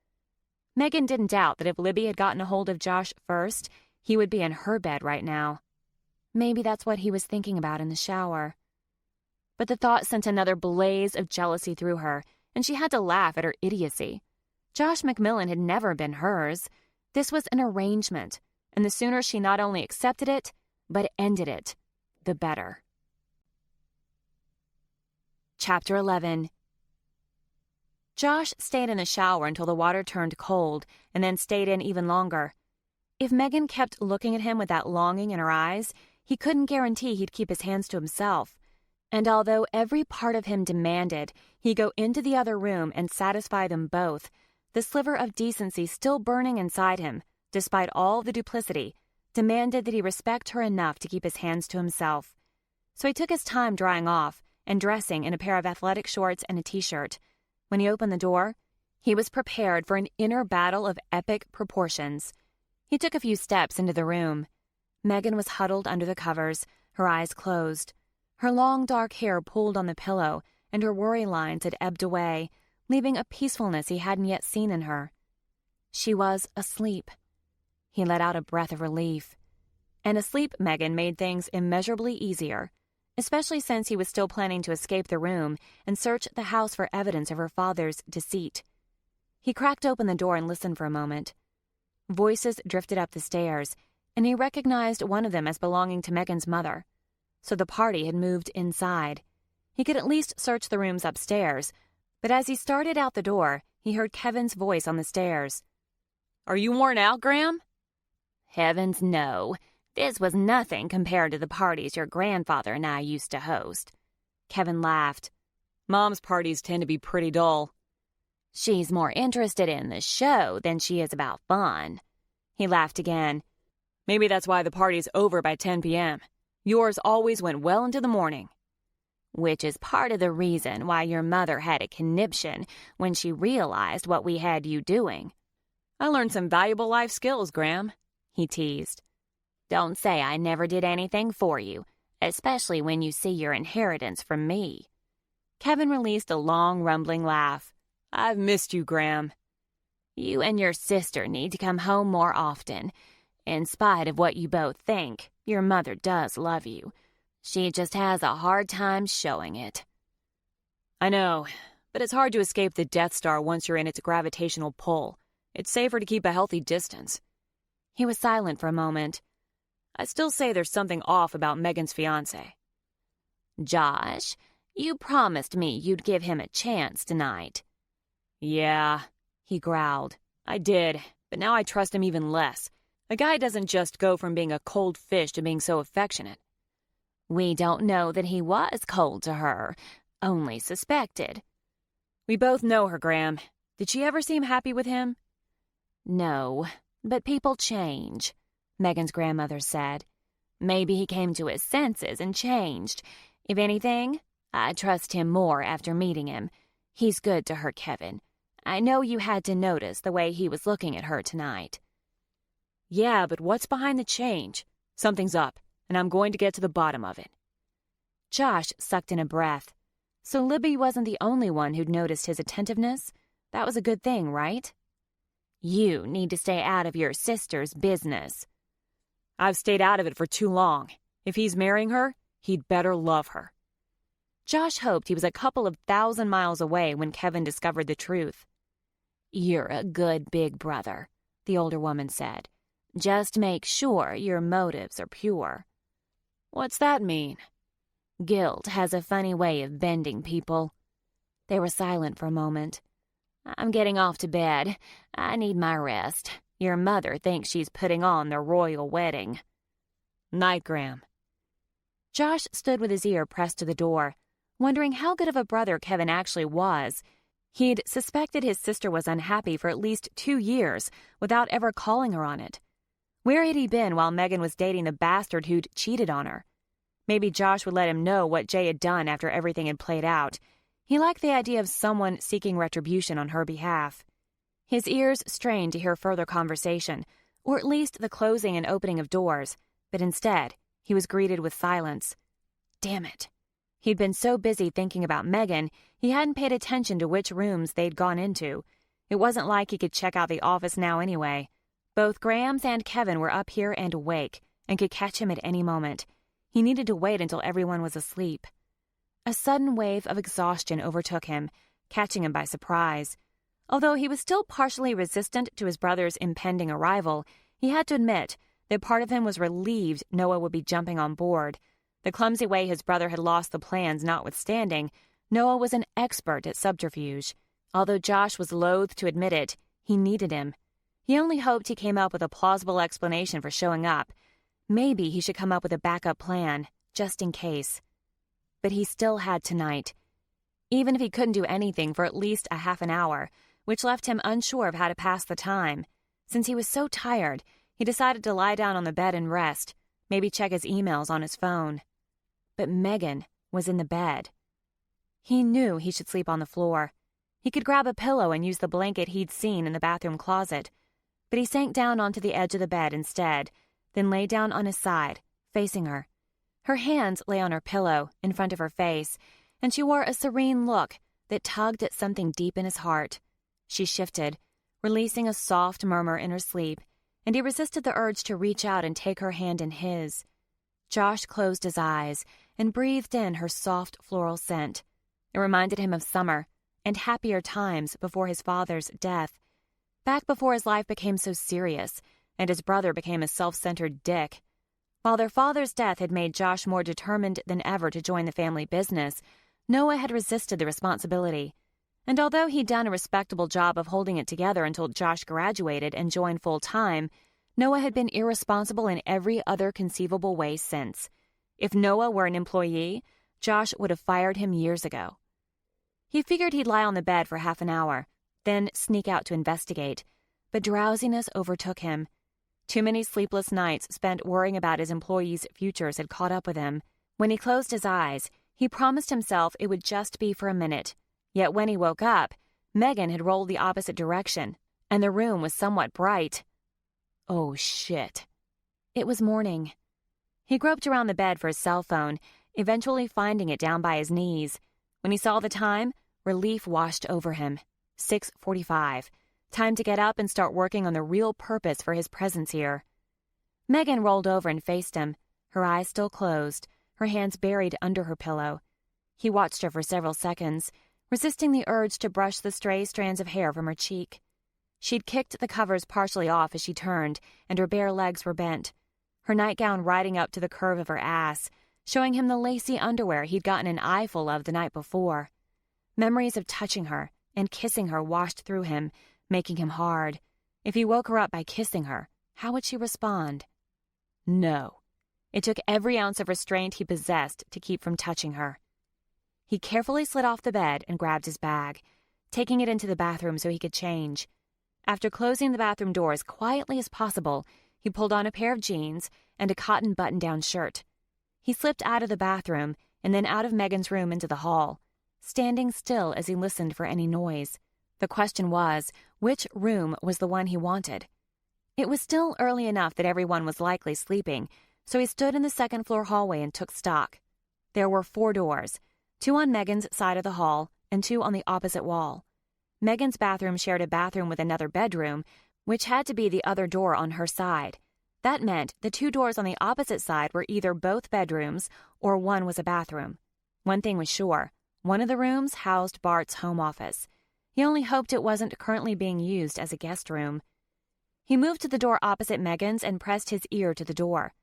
Megan didn't doubt that if Libby had gotten a hold of Josh first, he would be in her bed right now. Maybe that's what he was thinking about in the shower. But the thought sent another blaze of jealousy through her, and she had to laugh at her idiocy. Josh McMillan had never been hers. This was an arrangement, and the sooner she not only accepted it, but ended it, the better. Chapter 11. Josh stayed in the shower until the water turned cold, and then stayed in even longer. If Megan kept looking at him with that longing in her eyes, he couldn't guarantee he'd keep his hands to himself. And although every part of him demanded he go into the other room and satisfy them both, the sliver of decency still burning inside him, despite all the duplicity, demanded that he respect her enough to keep his hands to himself. So he took his time drying off and dressing in a pair of athletic shorts and a t-shirt. When he opened the door, he was prepared for an inner battle of epic proportions. He took a few steps into the room. Megan was huddled under the covers, her eyes closed. Her long dark hair pulled on the pillow, and her worry lines had ebbed away, leaving a peacefulness he hadn't yet seen in her. She was asleep. He let out a breath of relief. And asleep Megan made things immeasurably easier, especially since he was still planning to escape the room and search the house for evidence of her father's deceit. He cracked open the door and listened for a moment. Voices drifted up the stairs, and he recognized one of them as belonging to Megan's mother. So the party had moved inside. He could at least search the rooms upstairs, but as he started out the door, he heard Kevin's voice on the stairs. Are you worn out, Graham? Heavens, no. This was nothing compared to the parties your grandfather and I used to host. Kevin laughed. Mom's parties tend to be pretty dull. She's more interested in the show than she is about fun. He laughed again. Maybe that's why the party's over by 10 p.m. Yours always went well into the morning. Which is part of the reason why your mother had a conniption when she realized what we had you doing. I learned some valuable life skills, Graham," he teased. Don't say I never did anything for you, especially when you see your inheritance from me. Kevin released a long, rumbling laugh. I've missed you, Graham. You and your sister need to come home more often. In spite of what you both think, your mother does love you. She just has a hard time showing it. I know, but it's hard to escape the Death Star once you're in its gravitational pull. It's safer to keep a healthy distance. He was silent for a moment. I still say there's something off about Megan's fiancé. Josh, you promised me you'd give him a chance tonight. Yeah, he growled. I did, but now I trust him even less. A guy doesn't just go from being a cold fish to being so affectionate. We don't know that he was cold to her, only suspected. We both know her, Graham. Did she ever seem happy with him? No, but people change, Megan's grandmother said. Maybe he came to his senses and changed. If anything, I trust him more after meeting him. He's good to her, Kevin. I know you had to notice the way he was looking at her tonight. Yeah, but what's behind the change? Something's up, and I'm going to get to the bottom of it. Josh sucked in a breath. So Libby wasn't the only one who'd noticed his attentiveness. That was a good thing, right? You need to stay out of your sister's business. I've stayed out of it for too long. If he's marrying her, he'd better love her. Josh hoped he was a couple of 1,000 miles away when Kevin discovered the truth. You're a good big brother, the older woman said. Just make sure your motives are pure. What's that mean? Guilt has a funny way of bending people. They were silent for a moment. I'm getting off to bed. I need my rest. Your mother thinks she's putting on the royal wedding. Night, Graham. Josh stood with his ear pressed to the door, wondering how good of a brother Kevin actually was. He'd suspected his sister was unhappy for at least 2 years without ever calling her on it. Where had he been while Megan was dating the bastard who'd cheated on her? Maybe Josh would let him know what Jay had done after everything had played out. He liked the idea of someone seeking retribution on her behalf. His ears strained to hear further conversation, or at least the closing and opening of doors, but instead, he was greeted with silence. Damn it. He'd been so busy thinking about Megan, he hadn't paid attention to which rooms they'd gone into. It wasn't like he could check out the office now anyway. Both Grahams and Kevin were up here and awake, and could catch him at any moment. He needed to wait until everyone was asleep. A sudden wave of exhaustion overtook him, catching him by surprise. Although he was still partially resistant to his brother's impending arrival, he had to admit that part of him was relieved Noah would be jumping on board. The clumsy way his brother had lost the plans notwithstanding, Noah was an expert at subterfuge. Although Josh was loath to admit it, he needed him. He only hoped he came up with a plausible explanation for showing up. Maybe he should come up with a backup plan, just in case. But he still had tonight. Even if he couldn't do anything for at least a half an hour, which left him unsure of how to pass the time. Since he was so tired, he decided to lie down on the bed and rest, maybe check his emails on his phone. But Megan was in the bed. He knew he should sleep on the floor. He could grab a pillow and use the blanket he'd seen in the bathroom closet. But he sank down onto the edge of the bed instead, then lay down on his side, facing her. Her hands lay on her pillow, in front of her face, and she wore a serene look that tugged at something deep in his heart. She shifted, releasing a soft murmur in her sleep, and he resisted the urge to reach out and take her hand in his. Josh closed his eyes and breathed in her soft floral scent. It reminded him of summer and happier times before his father's death, back before his life became so serious and his brother became a self-centered dick. While their father's death had made Josh more determined than ever to join the family business, Noah had resisted the responsibility. And although he'd done a respectable job of holding it together until Josh graduated and joined full-time, Noah had been irresponsible in every other conceivable way since. If Noah were an employee, Josh would have fired him years ago. He figured he'd lie on the bed for half an hour, then sneak out to investigate, but drowsiness overtook him. Too many sleepless nights spent worrying about his employees' futures had caught up with him. When he closed his eyes, he promised himself it would just be for a minute. Yet when he woke up, Megan had rolled the opposite direction, and the room was somewhat bright. Oh, shit. It was morning. He groped around the bed for his cell phone, eventually finding it down by his knees. When he saw the time, relief washed over him. 6:45. Time to get up and start working on the real purpose for his presence here. Megan rolled over and faced him, her eyes still closed, her hands buried under her pillow. He watched her for several seconds, resisting the urge to brush the stray strands of hair from her cheek. She'd kicked the covers partially off as she turned, and her bare legs were bent, her nightgown riding up to the curve of her ass, showing him the lacy underwear he'd gotten an eyeful of the night before. Memories of touching her and kissing her washed through him, making him hard. If he woke her up by kissing her, how would she respond? No. It took every ounce of restraint he possessed to keep from touching her. He carefully slid off the bed and grabbed his bag, taking it into the bathroom so he could change. After closing the bathroom door as quietly as possible, he pulled on a pair of jeans and a cotton button-down shirt. He slipped out of the bathroom and then out of Megan's room into the hall, standing still as he listened for any noise. The question was, which room was the one he wanted? It was still early enough that everyone was likely sleeping, so he stood in the second-floor hallway and took stock. There were 4 doors, 2 on Megan's side of the hall and 2 on the opposite wall. Megan's bathroom shared a bathroom with another bedroom, which had to be the other door on her side. That meant the 2 doors on the opposite side were either both bedrooms or one was a bathroom. One thing was sure, one of the rooms housed Bart's home office. He only hoped it wasn't currently being used as a guest room. He moved to the door opposite Megan's and pressed his ear to the door.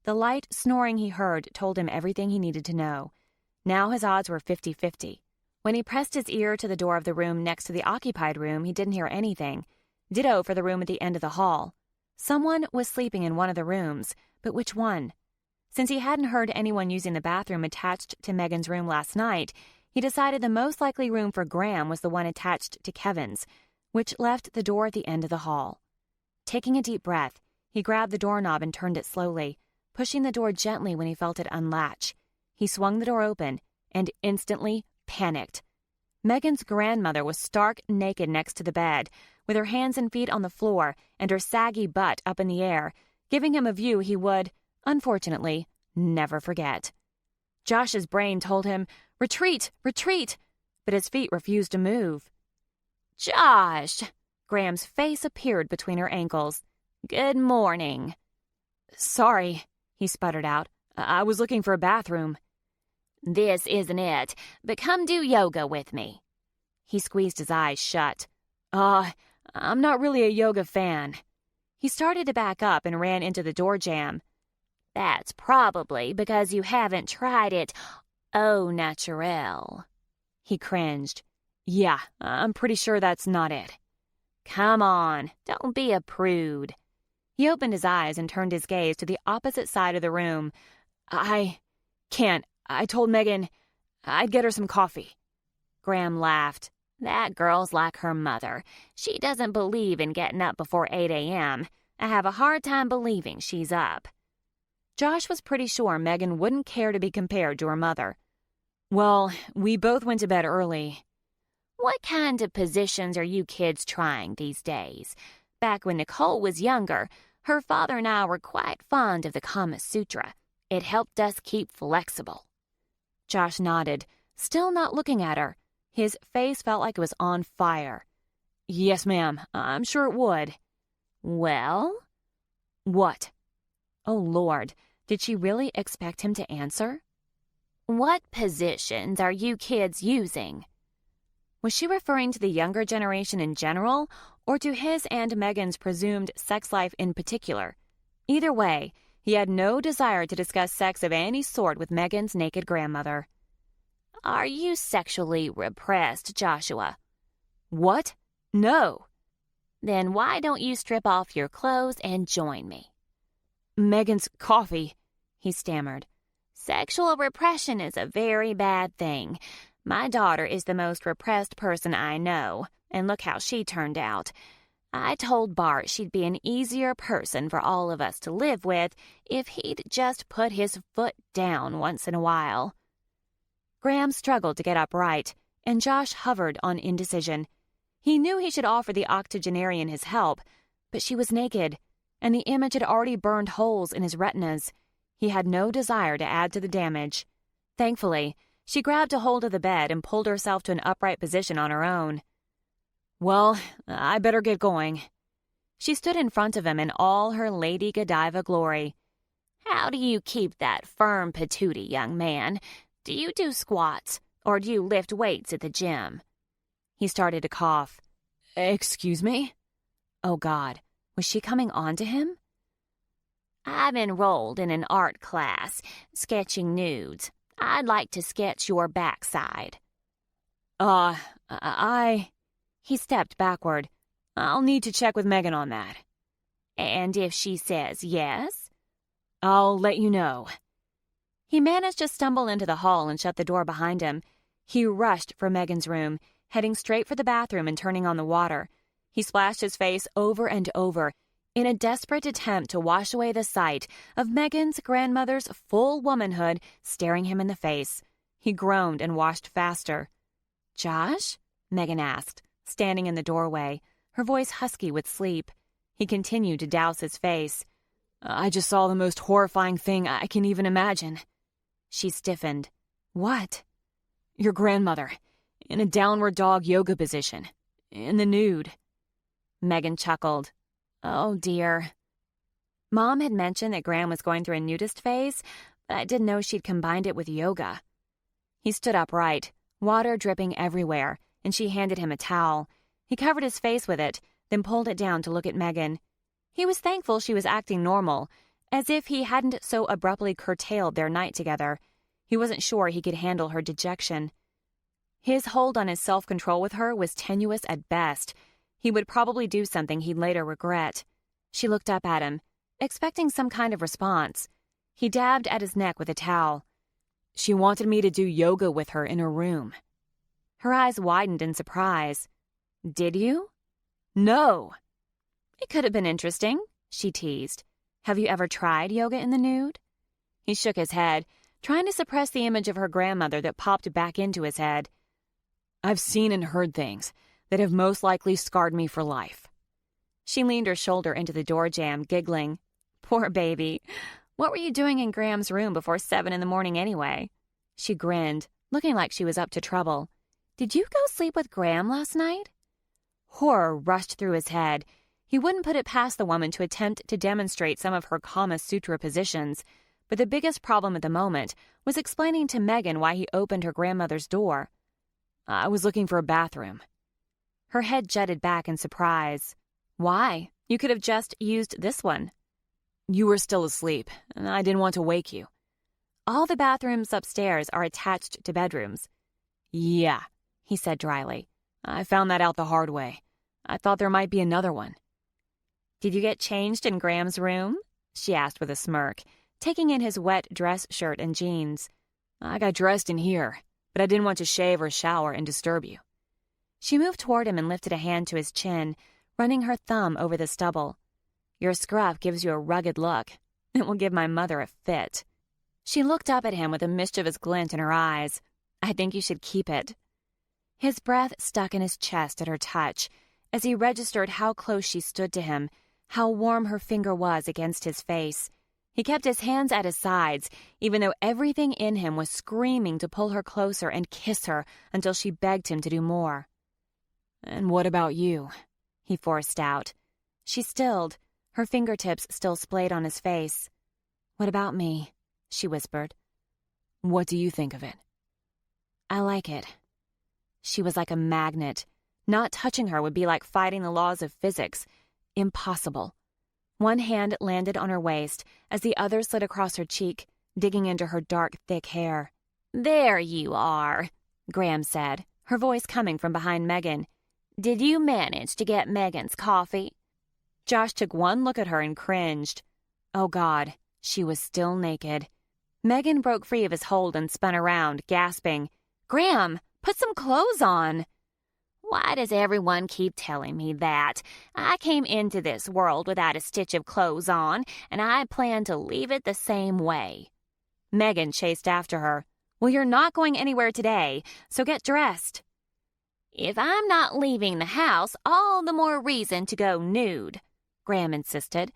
The light snoring he heard told him everything he needed to know. Now his odds were 50-50. When he pressed his ear to the door of the room next to the occupied room, he didn't hear anything. Ditto for the room at the end of the hall. Someone was sleeping in one of the rooms, but which one? Since he hadn't heard anyone using the bathroom attached to Megan's room last night, he decided the most likely room for Graham was the one attached to Kevin's, which left the door at the end of the hall. Taking a deep breath, he grabbed the doorknob and turned it slowly, pushing the door gently when he felt it unlatch. He swung the door open and instantly panicked. Megan's grandmother was stark naked next to the bed, with her hands and feet on the floor and her saggy butt up in the air, giving him a view he would, unfortunately, never forget. Josh's brain told him, "Retreat! Retreat!" but his feet refused to move. "Josh!" Graham's face appeared between her ankles. "Good morning." "Sorry," he sputtered out. "I was looking for a bathroom." "This isn't it, but come do yoga with me." He squeezed his eyes shut. I'm not really a yoga fan." He started to back up and ran into the door jamb. "That's probably because you haven't tried it au naturel." He cringed. "Yeah, I'm pretty sure that's not it." "Come on, don't be a prude." He opened his eyes and turned his gaze to the opposite side of the room. "I can't. I told Megan I'd get her some coffee." Graham laughed. "That girl's like her mother. She doesn't believe in getting up before 8 a.m. I have a hard time believing she's up." Josh was pretty sure Megan wouldn't care to be compared to her mother. "Well, we both went to bed early." "What kind of positions are you kids trying these days? Back when Nicole was younger, her father and I were quite fond of the Kama Sutra. It helped us keep flexible." Josh nodded, still not looking at her. His face felt like it was on fire. "Yes, ma'am. I'm sure it would." "Well?" "What?" Oh, Lord. Did she really expect him to answer? "What positions are you kids using?" Was she referring to the younger generation in general, or to his and Megan's presumed sex life in particular? Either way, he had no desire to discuss sex of any sort with Megan's naked grandmother. "Are you sexually repressed, Joshua?" "What? No." "Then why don't you strip off your clothes and join me?" "Megan's coffee," he stammered. "Sexual repression is a very bad thing. My daughter is the most repressed person I know, and look how she turned out. I told Bart she'd be an easier person for all of us to live with if he'd just put his foot down once in a while." Graham struggled to get upright, and Josh hovered on indecision. He knew he should offer the octogenarian his help, but she was naked, and the image had already burned holes in his retinas. He had no desire to add to the damage. Thankfully, she grabbed a hold of the bed and pulled herself to an upright position on her own. "Well, I better get going." She stood in front of him in all her Lady Godiva glory. "How do you keep that firm patootie, young man? Do you do squats, or do you lift weights at the gym?" He started to cough. "Excuse me?" Oh, God, was she coming on to him? "I'm enrolled in an art class, sketching nudes. I'd like to sketch your backside." He stepped backward. "I'll need to check with Megan on that." "And if she says yes?" "I'll let you know." He managed to stumble into the hall and shut the door behind him. He rushed for Megan's room, heading straight for the bathroom and turning on the water. He splashed his face over and over in a desperate attempt to wash away the sight of Megan's grandmother's full womanhood staring him in the face. He groaned and washed faster. "Josh?" Megan asked, standing in the doorway, her voice husky with sleep. He continued to douse his face. "I just saw the most horrifying thing I can even imagine." She stiffened. "What?" "Your grandmother, in a downward dog yoga position, in the nude." Megan chuckled. "Oh, dear." Mom had mentioned that Graham was going through a nudist phase, but I didn't know she'd combined it with yoga. He stood upright, water dripping everywhere, and she handed him a towel. He covered his face with it, then pulled it down to look at Megan. He was thankful she was acting normal, as if he hadn't so abruptly curtailed their night together. He wasn't sure he could handle her dejection. His hold on his self-control with her was tenuous at best. He would probably do something he'd later regret. She looked up at him, expecting some kind of response. He dabbed at his neck with a towel. "She wanted me to do yoga with her in her room." Her eyes widened in surprise. "Did you?" "No." "It could have been interesting," she teased. "Have you ever tried yoga in the nude?" He shook his head, trying to suppress the image of her grandmother that popped back into his head. "I've seen and heard things that have most likely scarred me for life." She leaned her shoulder into the door jamb, giggling. "Poor baby. What were you doing in Graham's room before 7 in the morning anyway?" She grinned, looking like she was up to trouble. "Did you go sleep with Graham last night?" Horror rushed through his head. He wouldn't put it past the woman to attempt to demonstrate some of her Kama Sutra positions, but the biggest problem at the moment was explaining to Megan why he opened her grandmother's door. "I was looking for a bathroom." Her head jutted back in surprise. "Why? You could have just used this one." "You were still asleep, and I didn't want to wake you." "All the bathrooms upstairs are attached to bedrooms." "Yeah," he said dryly. "I found that out the hard way. I thought there might be another one." "Did you get changed in Graham's room?" she asked with a smirk, taking in his wet dress shirt and jeans. "I got dressed in here, but I didn't want to shave or shower and disturb you." She moved toward him and lifted a hand to his chin, running her thumb over the stubble. "Your scruff gives you a rugged look. It will give my mother a fit." She looked up at him with a mischievous glint in her eyes. "I think you should keep it." His breath stuck in his chest at her touch, as he registered how close she stood to him, how warm her finger was against his face. He kept his hands at his sides, even though everything in him was screaming to pull her closer and kiss her until she begged him to do more. "And what about you?" he forced out. She stilled, her fingertips still splayed on his face. "What about me?" she whispered. "What do you think of it?" "I like it." She was like a magnet. Not touching her would be like fighting the laws of physics. Impossible. One hand landed on her waist as the other slid across her cheek, digging into her dark, thick hair. "There you are," Graham said, her voice coming from behind Megan. "Did you manage to get Megan's coffee?" Josh took one look at her and cringed. Oh, God, she was still naked. Megan broke free of his hold and spun around, gasping, "Graham, put some clothes on." Why does everyone keep telling me that? I came into this world without a stitch of clothes on, and I plan to leave it the same way. Megan chased after her. Well, you're not going anywhere today, so get dressed. If I'm not leaving the house, all the more reason to go nude, Graham insisted.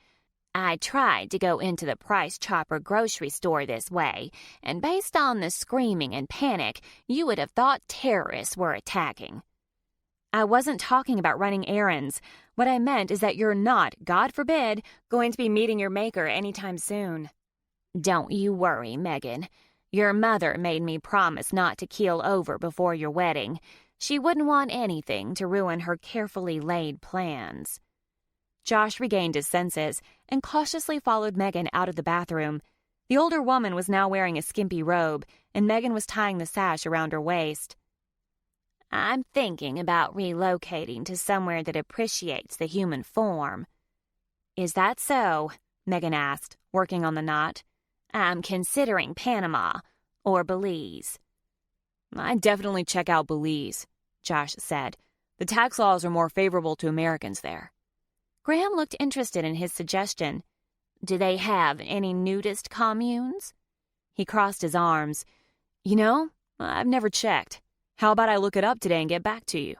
I tried to go into the Price Chopper grocery store this way, and based on the screaming and panic, you would have thought terrorists were attacking. I wasn't talking about running errands. What I meant is that you're not, God forbid, going to be meeting your maker anytime soon. Don't you worry, Megan. Your mother made me promise not to keel over before your wedding. She wouldn't want anything to ruin her carefully laid plans. Josh regained his senses and cautiously followed Megan out of the bathroom. The older woman was now wearing a skimpy robe, and Megan was tying the sash around her waist. I'm thinking about relocating to somewhere that appreciates the human form. Is that so? Megan asked, working on the knot. I'm considering Panama or Belize. I'd definitely check out Belize, Josh said. The tax laws are more favorable to Americans there. Graham looked interested in his suggestion. Do they have any nudist communes? He crossed his arms. You know, I've never checked. How about I look it up today and get back to you?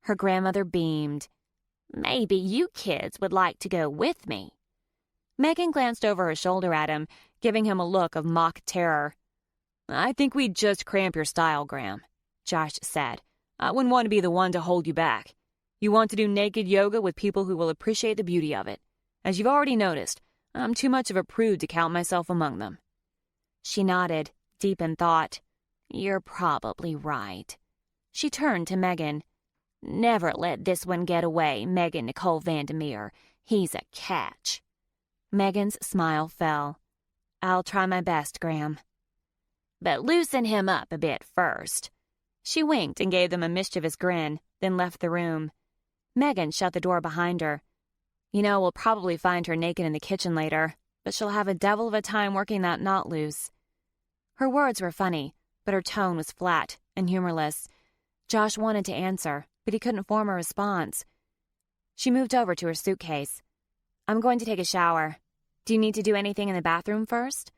Her grandmother beamed. Maybe you kids would like to go with me. Megan glanced over her shoulder at him, giving him a look of mock terror. I think we'd just cramp your style, Graham, Josh said. I wouldn't want to be the one to hold you back. You want to do naked yoga with people who will appreciate the beauty of it. As you've already noticed, I'm too much of a prude to count myself among them. She nodded, deep in thought. You're probably right. She turned to Megan. Never let this one get away, Megan Nicole Vandermeer. He's a catch. Megan's smile fell. I'll try my best, Graham. But loosen him up a bit first. She winked and gave them a mischievous grin, then left the room. Megan shut the door behind her. You know, we'll probably find her naked in the kitchen later, but she'll have a devil of a time working that knot loose. Her words were funny, but her tone was flat and humorless. Josh wanted to answer, but he couldn't form a response. She moved over to her suitcase. I'm going to take a shower. Do you need to do anything in the bathroom first?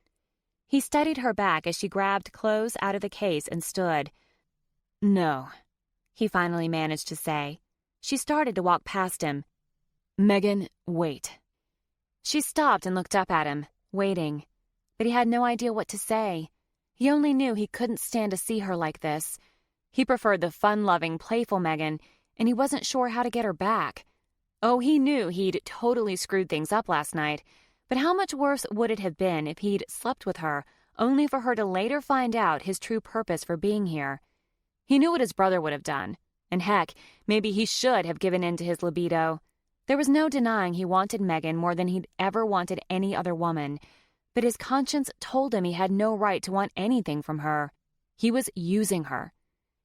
He studied her back as she grabbed clothes out of the case and stood. No, he finally managed to say. She started to walk past him. Megan, wait. She stopped and looked up at him, waiting. But he had no idea what to say. He only knew he couldn't stand to see her like this. He preferred the fun-loving, playful Megan, and he wasn't sure how to get her back. Oh, he knew he'd totally screwed things up last night, but how much worse would it have been if he'd slept with her, only for her to later find out his true purpose for being here? He knew what his brother would have done, and heck, maybe he should have given in to his libido. There was no denying he wanted Megan more than he'd ever wanted any other woman, but his conscience told him he had no right to want anything from her. He was using her.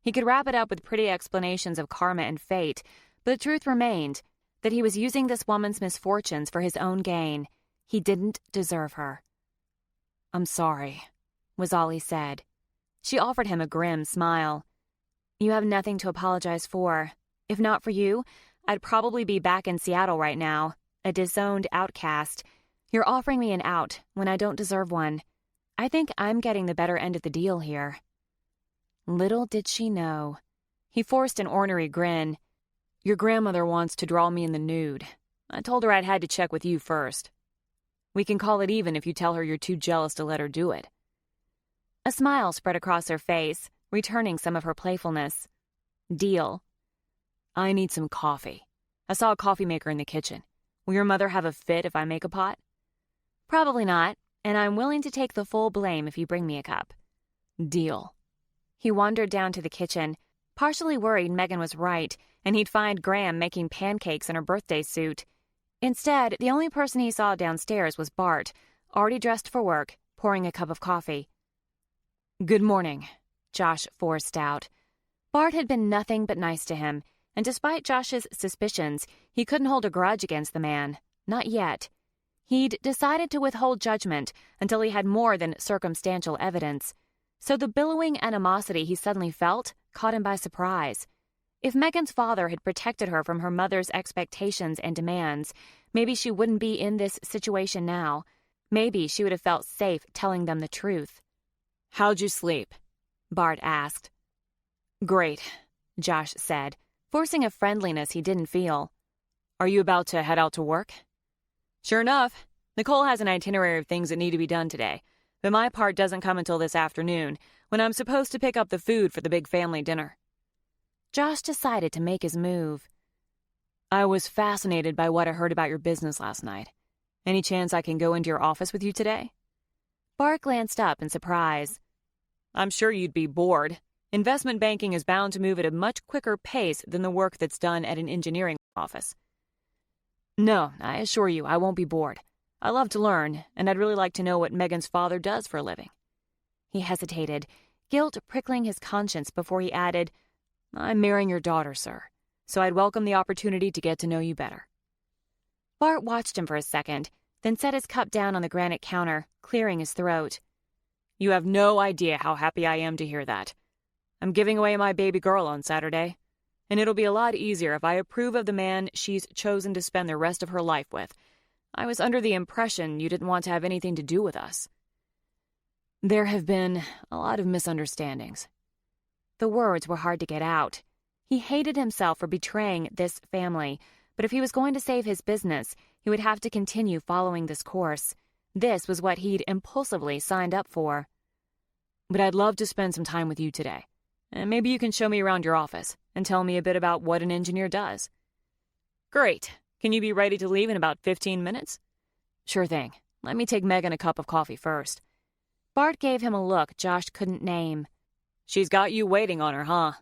He could wrap it up with pretty explanations of karma and fate, but the truth remained that he was using this woman's misfortunes for his own gain. He didn't deserve her. I'm sorry, was all he said. She offered him a grim smile. You have nothing to apologize for. If not for you, I'd probably be back in Seattle right now, a disowned outcast. You're offering me an out when I don't deserve one. I think I'm getting the better end of the deal here. Little did she know. He forced an ornery grin. Your grandmother wants to draw me in the nude. I told her I'd had to check with you first. We can call it even if you tell her you're too jealous to let her do it. A smile spread across her face, returning some of her playfulness. Deal. I need some coffee. I saw a coffee maker in the kitchen. Will your mother have a fit if I make a pot? Probably not, and I'm willing to take the full blame if you bring me a cup. Deal. He wandered down to the kitchen, partially worried Megan was right, and he'd find Graham making pancakes in her birthday suit. Instead, the only person he saw downstairs was Bart, already dressed for work, pouring a cup of coffee. Good morning, Josh forced out. Bart had been nothing but nice to him, and despite Josh's suspicions, he couldn't hold a grudge against the man. Not yet. He'd decided to withhold judgment until he had more than circumstantial evidence. So the billowing animosity he suddenly felt caught him by surprise. If Megan's father had protected her from her mother's expectations and demands, maybe she wouldn't be in this situation now. Maybe she would have felt safe telling them the truth. "How'd you sleep?" Bart asked. "Great," Josh said, forcing a friendliness he didn't feel. "Are you about to head out to work?" "Sure enough. Nicole has an itinerary of things that need to be done today, but my part doesn't come until this afternoon, when I'm supposed to pick up the food for the big family dinner." Josh decided to make his move. "I was fascinated by what I heard about your business last night. Any chance I can go into your office with you today?" Bart glanced up in surprise. "I'm sure you'd be bored. Investment banking is bound to move at a much quicker pace than the work that's done at an engineering office." "No, I assure you, I won't be bored. I love to learn, and I'd really like to know what Megan's father does for a living." He hesitated, guilt prickling his conscience before he added, "I'm marrying your daughter, sir, so I'd welcome the opportunity to get to know you better." Bart watched him for a second, then set his cup down on the granite counter, clearing his throat. "You have no idea how happy I am to hear that. I'm giving away my baby girl on Saturday, and it'll be a lot easier if I approve of the man she's chosen to spend the rest of her life with. I was under the impression you didn't want to have anything to do with us." "There have been a lot of misunderstandings." The words were hard to get out. He hated himself for betraying this family, but if he was going to save his business, he would have to continue following this course. This was what he'd impulsively signed up for. "But I'd love to spend some time with you today. And maybe you can show me around your office and tell me a bit about what an engineer does." "Great. Can you be ready to leave in about 15 minutes? "Sure thing. Let me take Megan a cup of coffee first." Bart gave him a look Josh couldn't name. "She's got you waiting on her, huh?"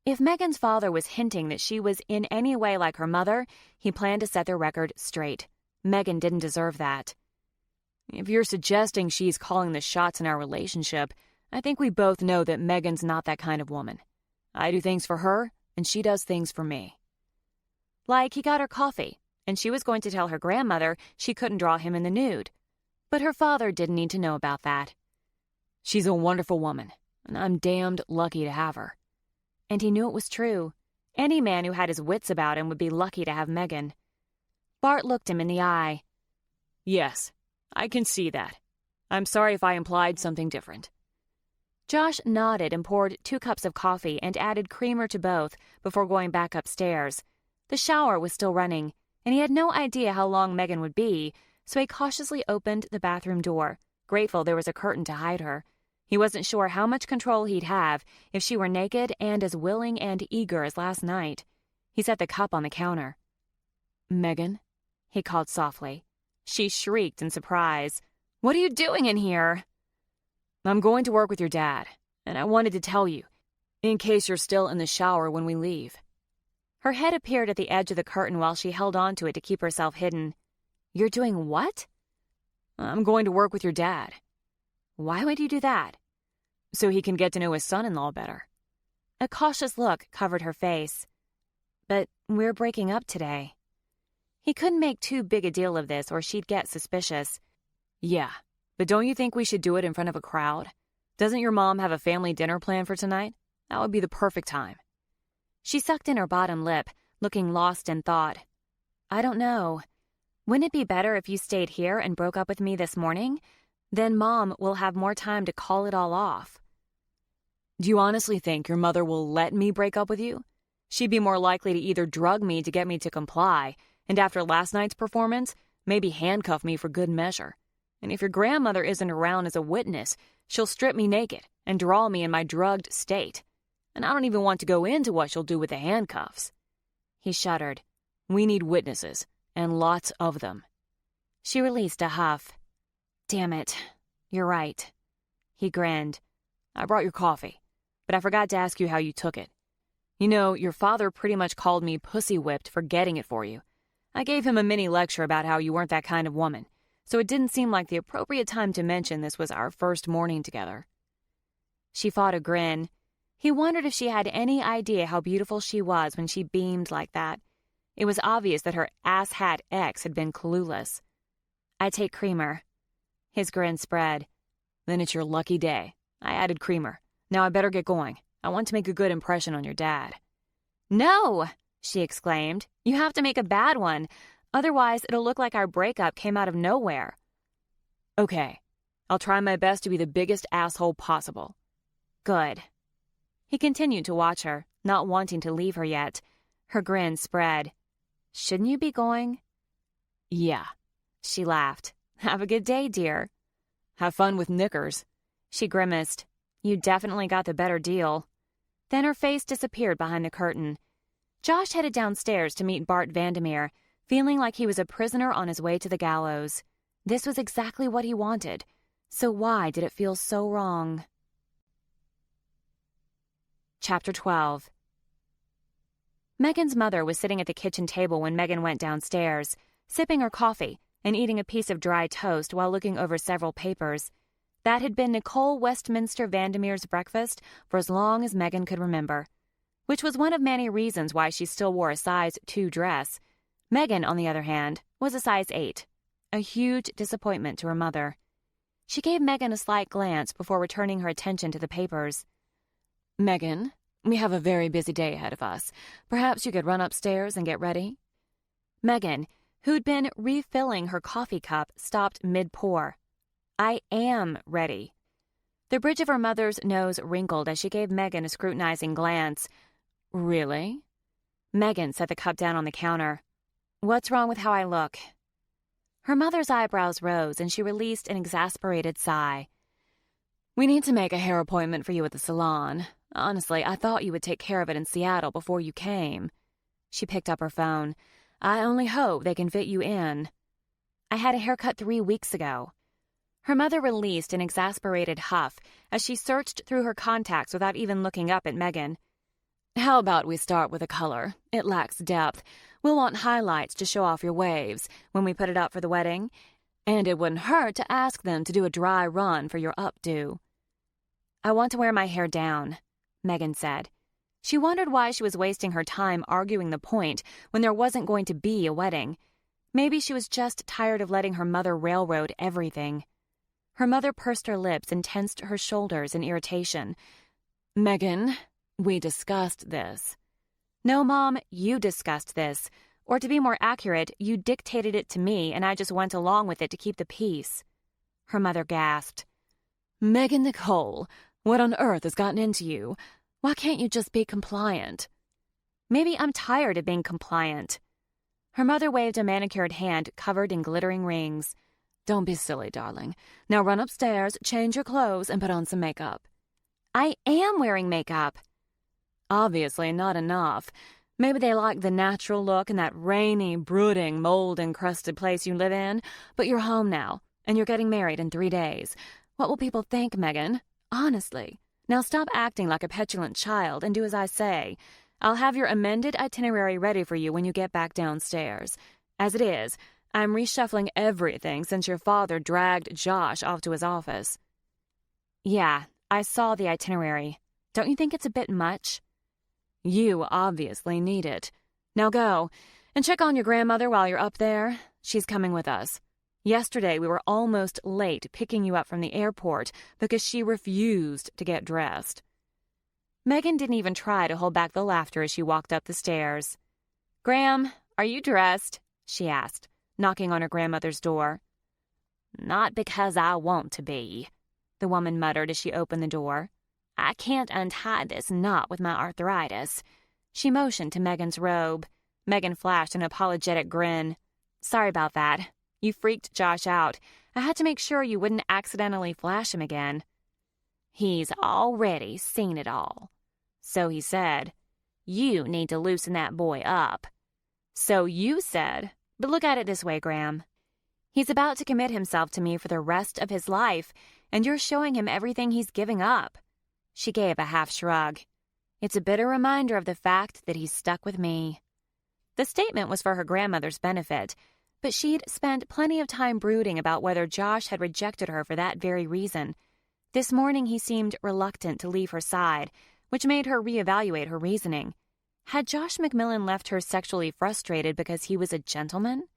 If Megan's father was hinting that she was in any way like her mother, he planned to set their record straight. Megan didn't deserve that. "If you're suggesting she's calling the shots in our relationship, I think we both know that Megan's not that kind of woman. I do things for her, and she does things for me." Like he got her coffee, and she was going to tell her grandmother she couldn't draw him in the nude. But her father didn't need to know about that. "She's a wonderful woman, and I'm damned lucky to have her." And he knew it was true. Any man who had his wits about him would be lucky to have Megan. Bart looked him in the eye. "Yes, I can see that. I'm sorry if I implied something different." Josh nodded and poured 2 cups of coffee and added creamer to both before going back upstairs. The shower was still running, and he had no idea how long Megan would be, so he cautiously opened the bathroom door, grateful there was a curtain to hide her. He wasn't sure how much control he'd have if she were naked and as willing and eager as last night. He set the cup on the counter. "Megan?" he called softly. She shrieked in surprise. "What are you doing in here?" "I'm going to work with your dad, and I wanted to tell you, in case you're still in the shower when we leave." Her head appeared at the edge of the curtain while she held onto it to keep herself hidden. "You're doing what?" "I'm going to work with your dad." "Why would you do that?" "So he can get to know his son-in-law better." A cautious look covered her face. "But we're breaking up today." He couldn't make too big a deal of this or she'd get suspicious. "Yeah, but don't you think we should do it in front of a crowd? Doesn't your mom have a family dinner planned for tonight? That would be the perfect time." She sucked in her bottom lip, looking lost in thought. "I don't know. Wouldn't it be better if you stayed here and broke up with me this morning? Then Mom will have more time to call it all off." "Do you honestly think your mother will let me break up with you? She'd be more likely to either drug me to get me to comply, and after last night's performance, maybe handcuff me for good measure. And if your grandmother isn't around as a witness, she'll strip me naked and draw me in my drugged state. And I don't even want to go into what she'll do with the handcuffs." He shuddered. "We need witnesses, and lots of them." She released a huff. "Damn it. You're right." He grinned. "I brought your coffee, but I forgot to ask you how you took it. You know, your father pretty much called me pussy-whipped for getting it for you. I gave him a mini lecture about how you weren't that kind of woman, so it didn't seem like the appropriate time to mention this was our first morning together." She fought a grin. He wondered if she had any idea how beautiful she was when she beamed like that. It was obvious that her asshat ex had been clueless. "I take creamer." His grin spread. "Then it's your lucky day. I added creamer. Now I better get going. I want to make a good impression on your dad." "No!" she exclaimed. "You have to make a bad one. Otherwise, it'll look like our breakup came out of nowhere." Okay, I'll try my best to be the biggest asshole possible. Good. He continued to watch her, not wanting to leave her yet. Her grin spread. "Shouldn't you be going?" Yeah. She laughed. "Have a good day, dear." Have fun with knickers. She grimaced. "You definitely got the better deal." Then her face disappeared behind the curtain. Josh headed downstairs to meet Bart Vandermeer, feeling like he was a prisoner on his way to the gallows. This was exactly what he wanted. So why did it feel so wrong? Chapter 12. Megan's mother was sitting at the kitchen table when Megan went downstairs, sipping her coffee and eating a piece of dry toast while looking over several papers. That had been Nicole Westminster Vandermeer's breakfast for as long as Megan could remember, which was one of many reasons why she still wore a size 2 dress. Megan, on the other hand, was a size 8, a huge disappointment to her mother. She gave Megan a slight glance before returning her attention to the papers. Megan, we have a very busy day ahead of us. Perhaps you could run upstairs and get ready? Megan, who'd been refilling her coffee cup, stopped mid-pour. "I am ready." The bridge of her mother's nose wrinkled as she gave Megan a scrutinizing glance. Really? Megan set the cup down on the counter. "What's wrong with how I look?" Her mother's eyebrows rose and she released an exasperated sigh. We need to make a hair appointment for you at the salon. Honestly, I thought you would take care of it in Seattle before you came. She picked up her phone. "I only hope they can fit you in." "I had a haircut 3 weeks ago." Her mother released an exasperated huff as she searched through her contacts without even looking up at Megan. How about we start with a color? It lacks depth. We'll want highlights to show off your waves when we put it up for the wedding. And it wouldn't hurt to ask them to do a dry run for your updo. "I want to wear my hair down," Megan said. She wondered why she was wasting her time arguing the point when there wasn't going to be a wedding. Maybe she was just tired of letting her mother railroad everything. Her mother pursed her lips and tensed her shoulders in irritation. Megan, we discussed this. "No, Mom, you discussed this. Or to be more accurate, you dictated it to me and I just went along with it to keep the peace." Her mother gasped. Megan Nicole, what on earth has gotten into you? Why can't you just be compliant? "Maybe I'm tired of being compliant." Her mother waved a manicured hand covered in glittering rings. Don't be silly, darling. Now run upstairs, change your clothes, and put on some makeup. "I am wearing makeup." Obviously not enough. Maybe they like the natural look in that rainy, brooding, mold-encrusted place you live in, but you're home now, and you're getting married in 3 days. What will people think, Megan? Honestly. Now stop acting like a petulant child and do as I say. I'll have your amended itinerary ready for you when you get back downstairs. As it is, I'm reshuffling everything since your father dragged Josh off to his office." "Yeah, I saw the itinerary. Don't you think it's a bit much?" You obviously need it. Now go, and check on your grandmother while you're up there. She's coming with us. Yesterday we were almost late picking you up from the airport because she refused to get dressed. Megan didn't even try to hold back the laughter as she walked up the stairs. "Gram, are you dressed?" she asked, knocking on her grandmother's door. "Not because I want to be," the woman muttered as she opened the door. "I can't untie this knot with my arthritis." She motioned to Megan's robe. Megan flashed an apologetic grin. "Sorry about that. You freaked Josh out. I had to make sure you wouldn't accidentally flash him again." "He's already seen it all." "So he said." "You need to loosen that boy up." "So you said. But look at it this way, Graham. He's about to commit himself to me for the rest of his life, and you're showing him everything he's giving up." She gave a half shrug. "It's a bitter reminder of the fact that he's stuck with me." The statement was for her grandmother's benefit, but she'd spent plenty of time brooding about whether Josh had rejected her for that very reason. This morning he seemed reluctant to leave her side, which made her reevaluate her reasoning. Had Josh McMillan left her sexually frustrated because he was a gentleman?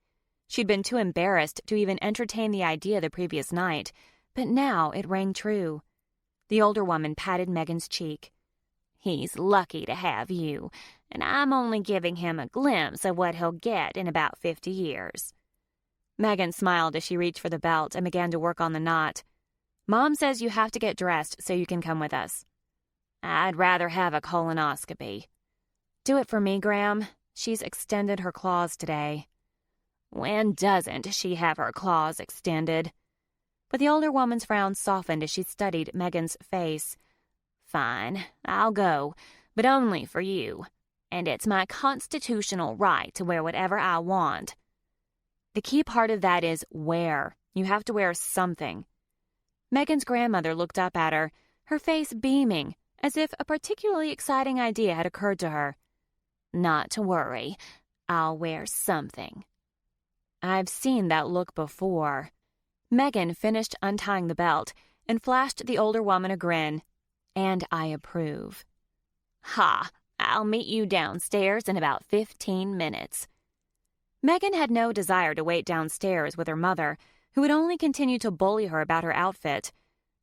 She'd been too embarrassed to even entertain the idea the previous night, but now it rang true. The older woman patted Megan's cheek. "He's lucky to have you. and I'm only giving him a glimpse of what he'll get in about 50 years. Megan smiled as she reached for the belt and began to work on the knot. Mom says you have to get dressed so you can come with us. I'd rather have a colonoscopy. Do it for me, Graham. She's extended her claws today. When doesn't she have her claws extended? But the older woman's frown softened as she studied Megan's face. Fine, I'll go, but only for you. And it's my constitutional right to wear whatever I want. The key part of that is wear. You have to wear something. Megan's grandmother looked up at her face beaming, as if a particularly exciting idea had occurred to her. Not to worry, I'll wear something. I've seen that look before. Megan finished untying the belt and flashed the older woman a grin. And I approve. Ha! I'll meet you downstairs in about 15 minutes. Megan had no desire to wait downstairs with her mother, who would only continue to bully her about her outfit.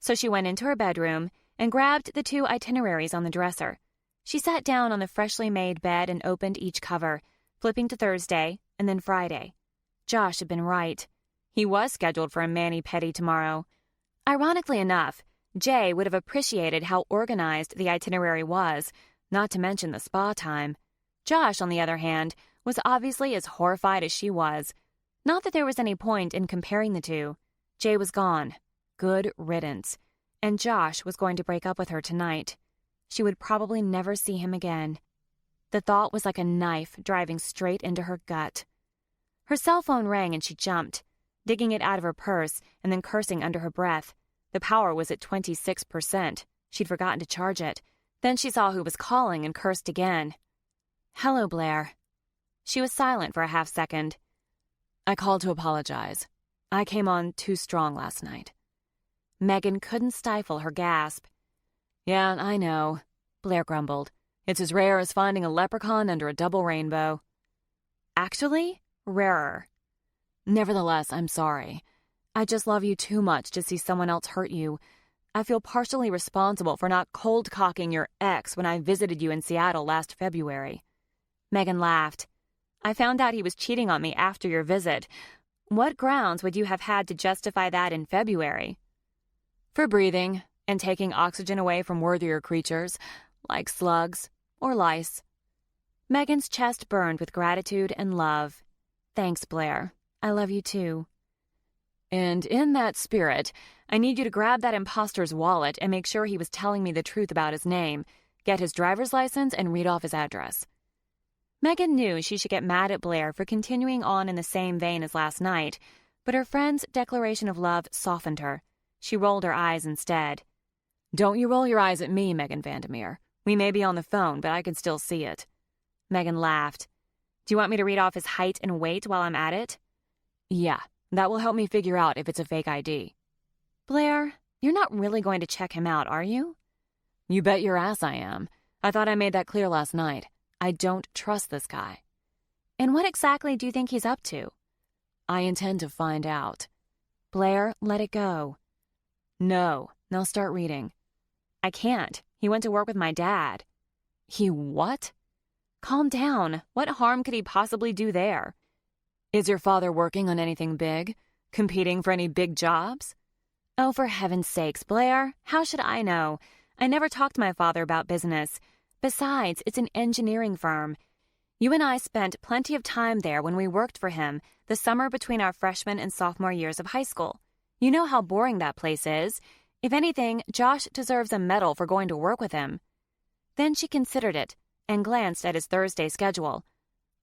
So she went into her bedroom and grabbed the 2 itineraries on the dresser. She sat down on the freshly made bed and opened each cover, flipping to Thursday and then Friday. Josh had been right. He was scheduled for a mani-pedi tomorrow. Ironically enough, Jay would have appreciated how organized the itinerary was, not to mention the spa time. Josh, on the other hand, was obviously as horrified as she was. Not that there was any point in comparing the two. Jay was gone. Good riddance. And Josh was going to break up with her tonight. She would probably never see him again. The thought was like a knife driving straight into her gut. Her cell phone rang and she jumped, digging it out of her purse and then cursing under her breath. The power was at 26%. She'd forgotten to charge it. Then she saw who was calling and cursed again. "Hello, Blair." She was silent for a half second. "I called to apologize. I came on too strong last night." Megan couldn't stifle her gasp. "Yeah, I know," Blair grumbled. "It's as rare as finding a leprechaun under a double rainbow." "Actually, rarer." "Nevertheless, I'm sorry. I just love you too much to see someone else hurt you. I feel partially responsible for not cold-cocking your ex when I visited you in Seattle last February." Megan laughed. "I found out he was cheating on me after your visit. What grounds would you have had to justify that in February?" "For breathing and taking oxygen away from worthier creatures, like slugs or lice." Megan's chest burned with gratitude and love. "Thanks, Blair. I love you too." "And in that spirit, I need you to grab that imposter's wallet and make sure he was telling me the truth about his name, get his driver's license, and read off his address." Megan knew she should get mad at Blair for continuing on in the same vein as last night, but her friend's declaration of love softened her. She rolled her eyes instead. "Don't you roll your eyes at me, Megan Vandermeer. We may be on the phone, but I can still see it." Megan laughed. "Do you want me to read off his height and weight while I'm at it?" "Yeah, that will help me figure out if it's a fake ID." "Blair, you're not really going to check him out, are you?" "You bet your ass I am. I thought I made that clear last night. I don't trust this guy." "And what exactly do you think he's up to?" "I intend to find out." "Blair, let it go." "No. Now start reading." "I can't. He went to work with my dad." "He what?" "Calm down. What harm could he possibly do there?" "Is your father working on anything big? Competing for any big jobs?" "Oh, for heaven's sakes, Blair. How should I know? I never talked to my father about business. Besides, it's an engineering firm. You and I spent plenty of time there when we worked for him the summer between our freshman and sophomore years of high school. You know how boring that place is. If anything, Josh deserves a medal for going to work with him." Then she considered it and glanced at his Thursday schedule.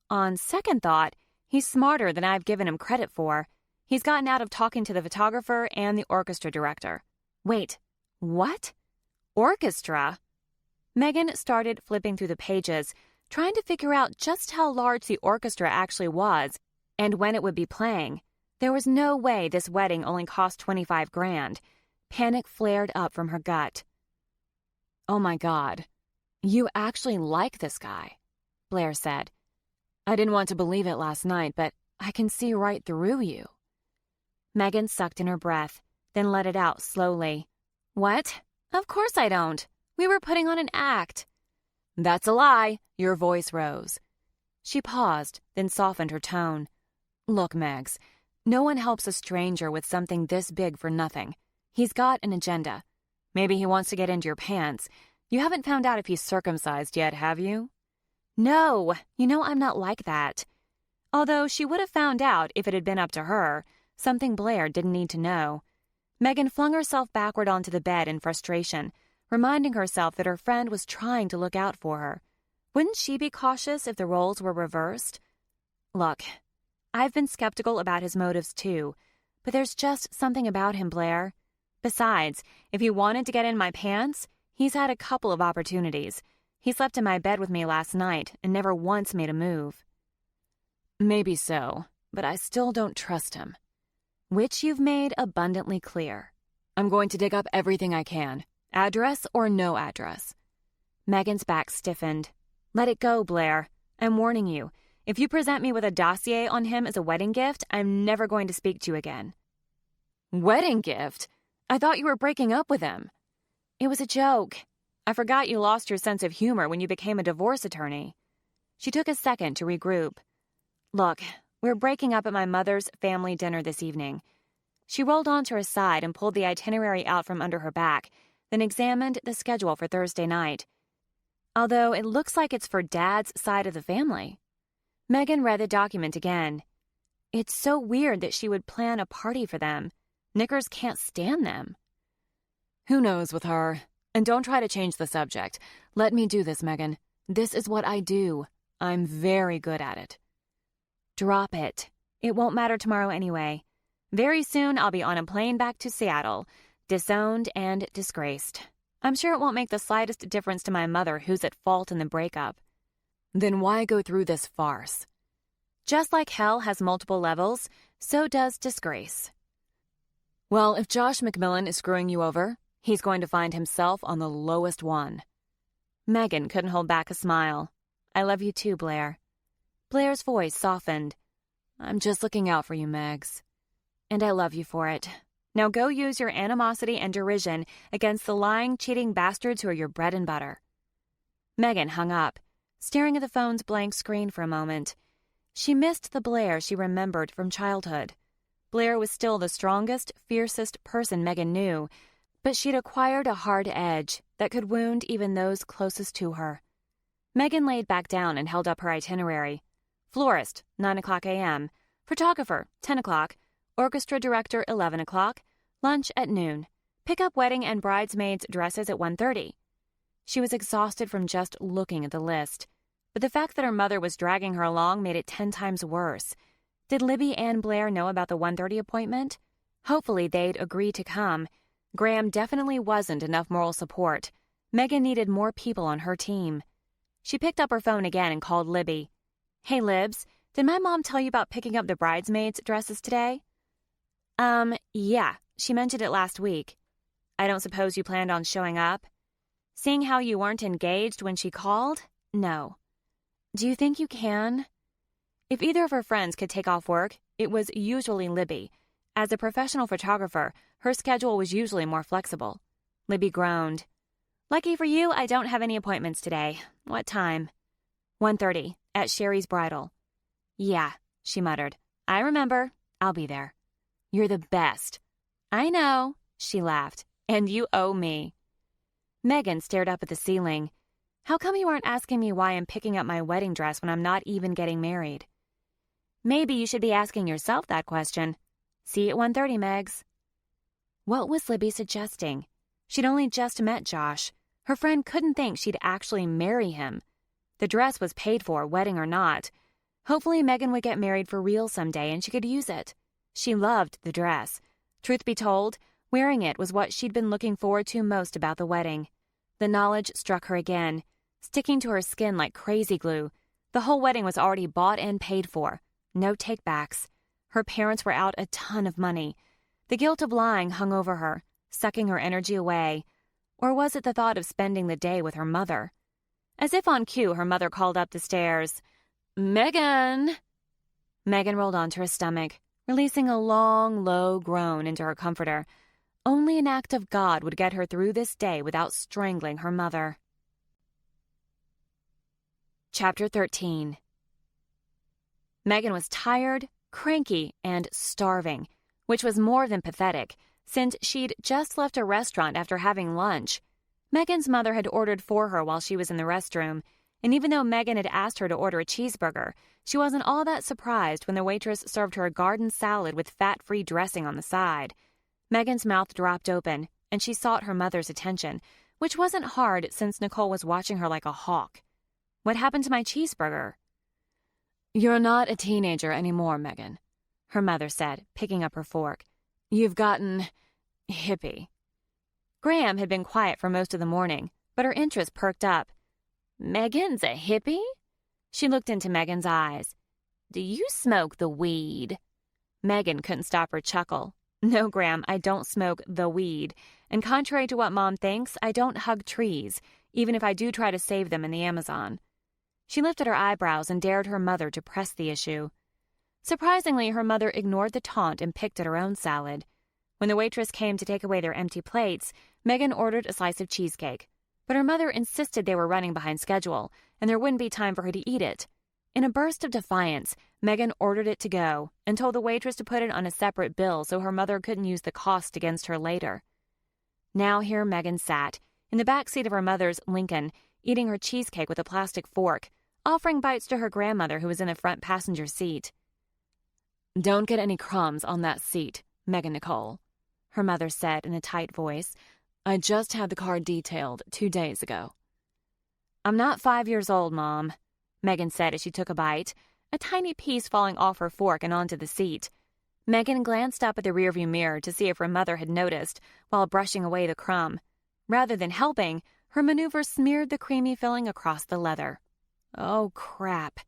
"On second thought, he's smarter than I've given him credit for. He's gotten out of talking to the photographer and the orchestra director." "Wait, what? Orchestra?" Megan started flipping through the pages, trying to figure out just how large the orchestra actually was and when it would be playing. There was no way this wedding only cost $25,000. Panic flared up from her gut. "Oh my God, you actually like this guy," Blair said. "I didn't want to believe it last night, but I can see right through you." Megan sucked in her breath, then let it out slowly. "What? Of course I don't. We were putting on an act." That's a lie, your voice rose. She paused, then softened her tone. Look, Megs, no one helps a stranger with something this big for nothing. He's got an agenda. Maybe he wants to get into your pants. You haven't found out if he's circumcised yet, have you? No, you know I'm not like that. Although she would have found out if it had been up to her, something Blair didn't need to know. Megan flung herself backward onto the bed in frustration, reminding herself that her friend was trying to look out for her. Wouldn't she be cautious if the roles were reversed? Look, I've been skeptical about his motives too, but there's just something about him, Blair. Besides, if he wanted to get in my pants, he's had a couple of opportunities. He slept in my bed with me last night and never once made a move. Maybe so, but I still don't trust him. Which you've made abundantly clear. I'm going to dig up everything I can, address or no address. Megan's back stiffened. Let it go, Blair. I'm warning you. If you present me with a dossier on him as a wedding gift, I'm never going to speak to you again. Wedding gift? I thought you were breaking up with him. It was a joke. I forgot you lost your sense of humor when you became a divorce attorney. She took a second to regroup. Look, we're breaking up at my mother's family dinner this evening. She rolled onto her side and pulled the itinerary out from under her back, then examined the schedule for Thursday night. Although it looks like it's for Dad's side of the family. Megan read the document again. It's so weird that she would plan a party for them. Knickers can't stand them. Who knows with her? And don't try to change the subject. Let me do this, Megan. This is what I do. I'm very good at it. Drop it. It won't matter tomorrow anyway. Very soon I'll be on a plane back to Seattle, disowned and disgraced. I'm sure it won't make the slightest difference to my mother who's at fault in the breakup. Then why go through this farce? Just like hell has multiple levels, so does disgrace. Well, if Josh McMillan is screwing you over, he's going to find himself on the lowest one. Megan couldn't hold back a smile. I love you too, Blair. Blair's voice softened. I'm just looking out for you, Megs. And I love you for it. Now go use your animosity and derision against the lying, cheating bastards who are your bread and butter. Megan hung up, staring at the phone's blank screen for a moment. She missed the Blair she remembered from childhood. Blair was still the strongest, fiercest person Megan knew, but she'd acquired a hard edge that could wound even those closest to her. Megan laid back down and held up her itinerary. Florist, 9 o'clock a.m. Photographer, 10 o'clock. Orchestra director, 11 o'clock. Lunch at noon. Pick up wedding and bridesmaids' dresses at 1:30. She was exhausted from just looking at the list, but the fact that her mother was dragging her along made it 10 times worse. Did Libby and Blair know about the 1:30 appointment? Hopefully they'd agree to come. Graham definitely wasn't enough moral support. Megan needed more people on her team. She picked up her phone again and called Libby. Hey, Libs, did my mom tell you about picking up the bridesmaids' dresses today? Yeah, she mentioned it last week. I don't suppose you planned on showing up? Seeing how you weren't engaged when she called? No. Do you think you can? If either of her friends could take off work, it was usually Libby. As a professional photographer, her schedule was usually more flexible. Libby groaned. Lucky for you, I don't have any appointments today. What time? 1:30, at Sherry's Bridal. Yeah, she muttered. I remember. I'll be there. You're the best. I know, she laughed. And you owe me. Megan stared up at the ceiling. How come you aren't asking me why I'm picking up my wedding dress when I'm not even getting married? Maybe you should be asking yourself that question. See you at 1:30, Megs. What was Libby suggesting? She'd only just met Josh. Her friend couldn't think she'd actually marry him. The dress was paid for, wedding or not. Hopefully Megan would get married for real someday and she could use it. She loved the dress. Truth be told, wearing it was what she'd been looking forward to most about the wedding. The knowledge struck her again, sticking to her skin like crazy glue. The whole wedding was already bought and paid for. No takebacks. Her parents were out a ton of money. The guilt of lying hung over her, sucking her energy away. Or was it the thought of spending the day with her mother? As if on cue, her mother called up the stairs. Megan! Megan rolled onto her stomach, releasing a long, low groan into her comforter. Only an act of God would get her through this day without strangling her mother. Chapter 13. Megan was tired, cranky, and starving, which was more than pathetic, since she'd just left a restaurant after having lunch. Megan's mother had ordered for her while she was in the restroom, and even though Megan had asked her to order a cheeseburger, she wasn't all that surprised when the waitress served her a garden salad with fat-free dressing on the side. Megan's mouth dropped open, and she sought her mother's attention, which wasn't hard since Nicole was watching her like a hawk. "What happened to my cheeseburger?" "You're not a teenager anymore, Megan," her mother said, picking up her fork. "You've gotten hippie." Graham had been quiet for most of the morning, but her interest perked up. "Megan's a hippie?" She looked into Megan's eyes. "Do you smoke the weed?" Megan couldn't stop her chuckle. "No, Graham, I don't smoke the weed. And contrary to what Mom thinks, I don't hug trees, even if I do try to save them in the Amazon." She lifted her eyebrows and dared her mother to press the issue. Surprisingly, her mother ignored the taunt and picked at her own salad. When the waitress came to take away their empty plates, Megan ordered a slice of cheesecake, but her mother insisted they were running behind schedule, and there wouldn't be time for her to eat it. In a burst of defiance, Megan ordered it to go and told the waitress to put it on a separate bill so her mother couldn't use the cost against her later. Now here Megan sat, in the back seat of her mother's Lincoln, eating her cheesecake with a plastic fork, offering bites to her grandmother who was in the front passenger seat. "Don't get any crumbs on that seat, Megan Nicole," her mother said in a tight voice. "I just had the car detailed 2 days ago." "I'm not 5 years old, Mom," Megan said as she took a bite, a tiny piece falling off her fork and onto the seat. Megan glanced up at the rearview mirror to see if her mother had noticed while brushing away the crumb. Rather than helping, her maneuver smeared the creamy filling across the leather. Oh, crap.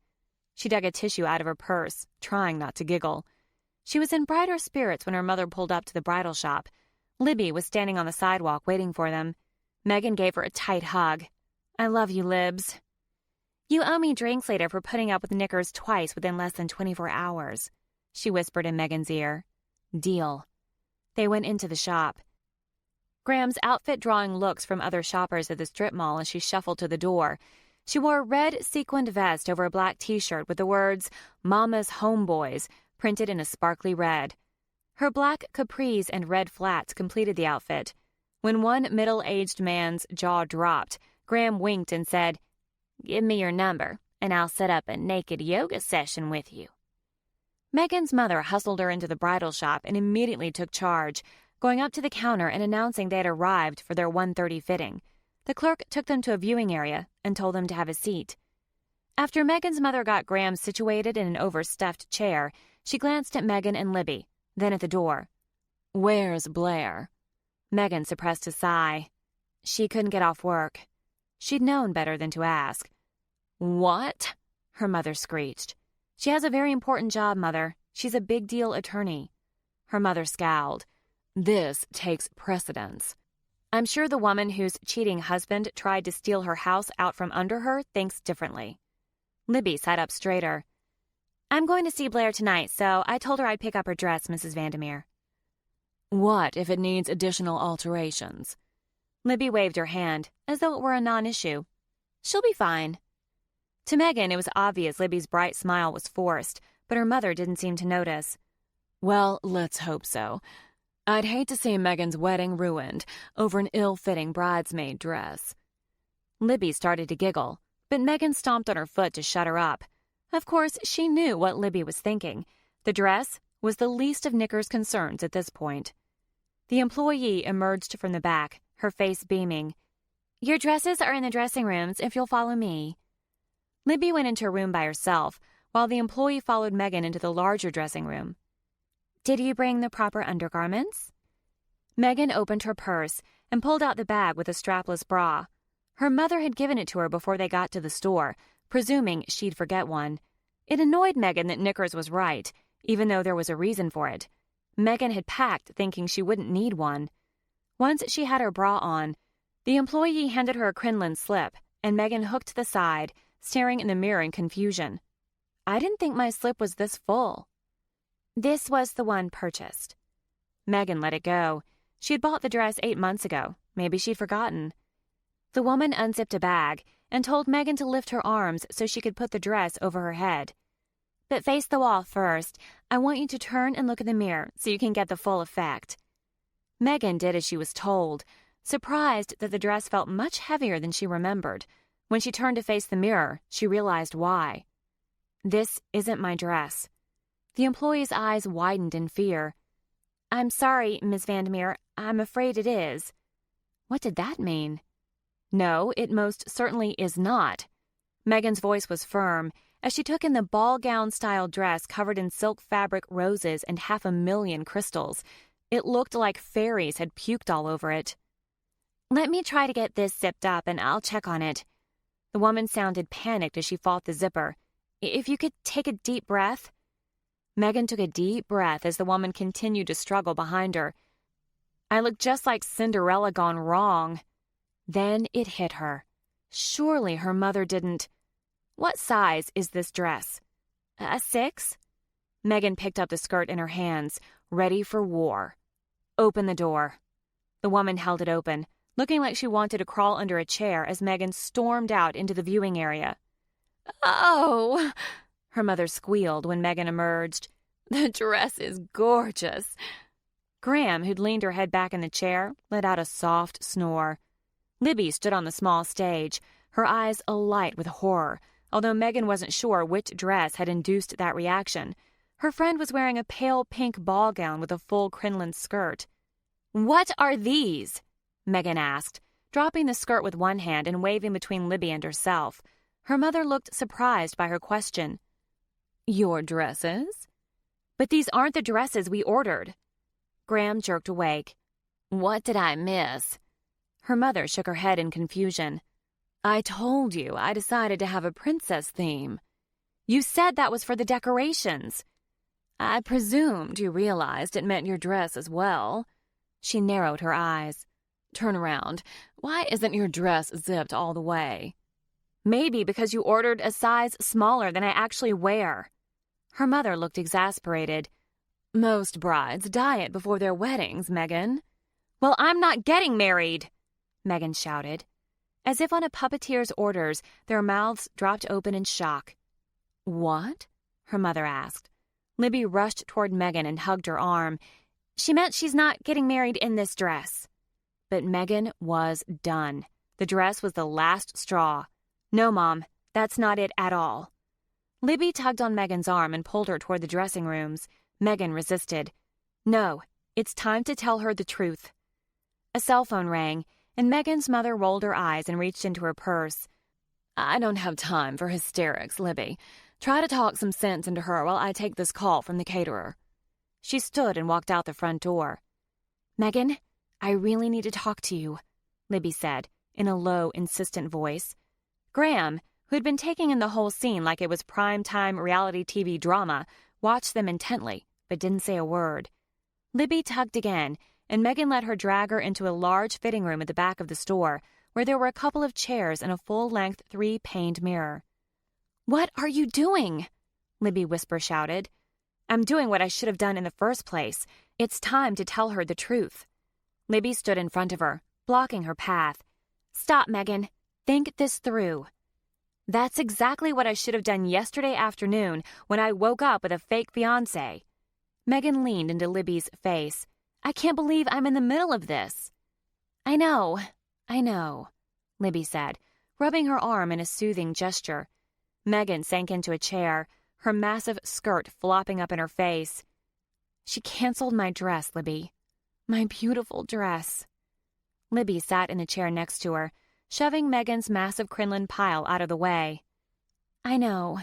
She dug a tissue out of her purse, trying not to giggle. She was in brighter spirits when her mother pulled up to the bridal shop. Libby was standing on the sidewalk waiting for them. Megan gave her a tight hug. "I love you, Libs." "You owe me drinks later for putting up with knickers twice within less than 24 hours, she whispered in Megan's ear. "Deal." They went into the shop. Graham's outfit drawing looks from other shoppers at the strip mall as she shuffled to the door. She wore a red sequined vest over a black t-shirt with the words "Mama's Homeboys" printed in a sparkly red. Her black capris and red flats completed the outfit. When one middle-aged man's jaw dropped, Graham winked and said, "Give me your number, and I'll set up a naked yoga session with you." Megan's mother hustled her into the bridal shop and immediately took charge, going up to the counter and announcing they had arrived for their 1:30 fitting. The clerk took them to a viewing area and told them to have a seat. After Megan's mother got Graham situated in an overstuffed chair, she glanced at Megan and Libby, then at the door. "Where's Blair?" Megan suppressed a sigh. She couldn't get off work. She'd known better than to ask. "What?" her mother screeched. "She has a very important job, Mother. She's a big-deal attorney." Her mother scowled. "This takes precedence." "I'm sure the woman whose cheating husband tried to steal her house out from under her thinks differently." Libby sat up straighter. "I'm going to see Blair tonight, so I told her I'd pick up her dress, Mrs. Vandermeer." "What if it needs additional alterations?" Libby waved her hand, as though it were a non-issue. "She'll be fine." To Megan, it was obvious Libby's bright smile was forced, but her mother didn't seem to notice. "Well, let's hope so. I'd hate to see Megan's wedding ruined over an ill-fitting bridesmaid dress." Libby started to giggle, but Megan stomped on her foot to shut her up. Of course, she knew what Libby was thinking. The dress was the least of Nicker's concerns at this point. The employee emerged from the back, her face beaming. "Your dresses are in the dressing rooms if you'll follow me." Libby went into a room by herself, while the employee followed Megan into the larger dressing room. "Did you bring the proper undergarments?" Megan opened her purse and pulled out the bag with a strapless bra. Her mother had given it to her before they got to the store, presuming she'd forget one. It annoyed Megan that Knickers was right, even though there was a reason for it. Megan had packed thinking she wouldn't need one. Once she had her bra on, the employee handed her a crinoline slip, and Megan hooked to the side, staring in the mirror in confusion. "I didn't think my slip was this full." "This was the one purchased." Megan let it go. She had bought the dress 8 months ago. Maybe she'd forgotten. The woman unzipped a bag and told Megan to lift her arms so she could put the dress over her head. But face the wall first. I want you to turn and look in the mirror so you can get the full effect. Megan did as she was told, surprised that the dress felt much heavier than she remembered. When she turned to face the mirror, she realized why. This isn't my dress. The employee's eyes widened in fear. I'm sorry, Miss Vandermeer. I'm afraid it is. What did that mean? No, it most certainly is not. Megan's voice was firm as she took in the ball gown-style dress covered in silk fabric roses and 500,000 crystals. It looked like fairies had puked all over it. Let me try to get this zipped up and I'll check on it. The woman sounded panicked as she fought the zipper. If you could take a deep breath. Megan took a deep breath as the woman continued to struggle behind her. I look just like Cinderella gone wrong. Then it hit her. Surely her mother didn't. What size is this dress? A 6? Megan picked up the skirt in her hands, ready for war. Open the door. The woman held it open, looking like she wanted to crawl under a chair as Megan stormed out into the viewing area. Oh! Her mother squealed when Megan emerged. The dress is gorgeous. Graham, who'd leaned her head back in the chair, let out a soft snore. Libby stood on the small stage, her eyes alight with horror, although Megan wasn't sure which dress had induced that reaction. Her friend was wearing a pale pink ball gown with a full crinoline skirt. What are these? Megan asked, dropping the skirt with one hand and waving between Libby and herself. Her mother looked surprised by her question. Your dresses? But these aren't the dresses we ordered. Graham jerked awake. What did I miss? Her mother shook her head in confusion. I told you I decided to have a princess theme. You said that was for the decorations. I presumed you realized it meant your dress as well. She narrowed her eyes. Turn around. Why isn't your dress zipped all the way? Maybe because you ordered a size smaller than I actually wear. Her mother looked exasperated. Most brides diet before their weddings, Megan. Well, I'm not getting married, Megan shouted. As if on a puppeteer's orders, their mouths dropped open in shock. What? Her mother asked. Libby rushed toward Megan and hugged her arm. She meant she's not getting married in this dress. But Megan was done. The dress was the last straw. No, Mom, that's not it at all. Libby tugged on Megan's arm and pulled her toward the dressing rooms. Megan resisted. No, it's time to tell her the truth. A cell phone rang, and Megan's mother rolled her eyes and reached into her purse. I don't have time for hysterics, Libby. Try to talk some sense into her while I take this call from the caterer. She stood and walked out the front door. Megan, I really need to talk to you, Libby said, in a low, insistent voice. Graham, who had been taking in the whole scene like it was prime-time reality TV drama, watched them intently, but didn't say a word. Libby tugged again, and Megan let her drag her into a large fitting room at the back of the store, where there were a couple of chairs and a full-length 3-paned mirror. What are you doing? Libby whisper shouted. I'm doing what I should have done in the first place. It's time to tell her the truth. Libby stood in front of her, blocking her path. Stop, Megan. Think this through. That's exactly what I should have done yesterday afternoon when I woke up with a fake fiancé. Megan leaned into Libby's face. I can't believe I'm in the middle of this. I know, Libby said, rubbing her arm in a soothing gesture. Megan sank into a chair, her massive skirt flopping up in her face. She canceled my dress, Libby. My beautiful dress. Libby sat in the chair next to her, shoving Megan's massive crinoline pile out of the way. I know.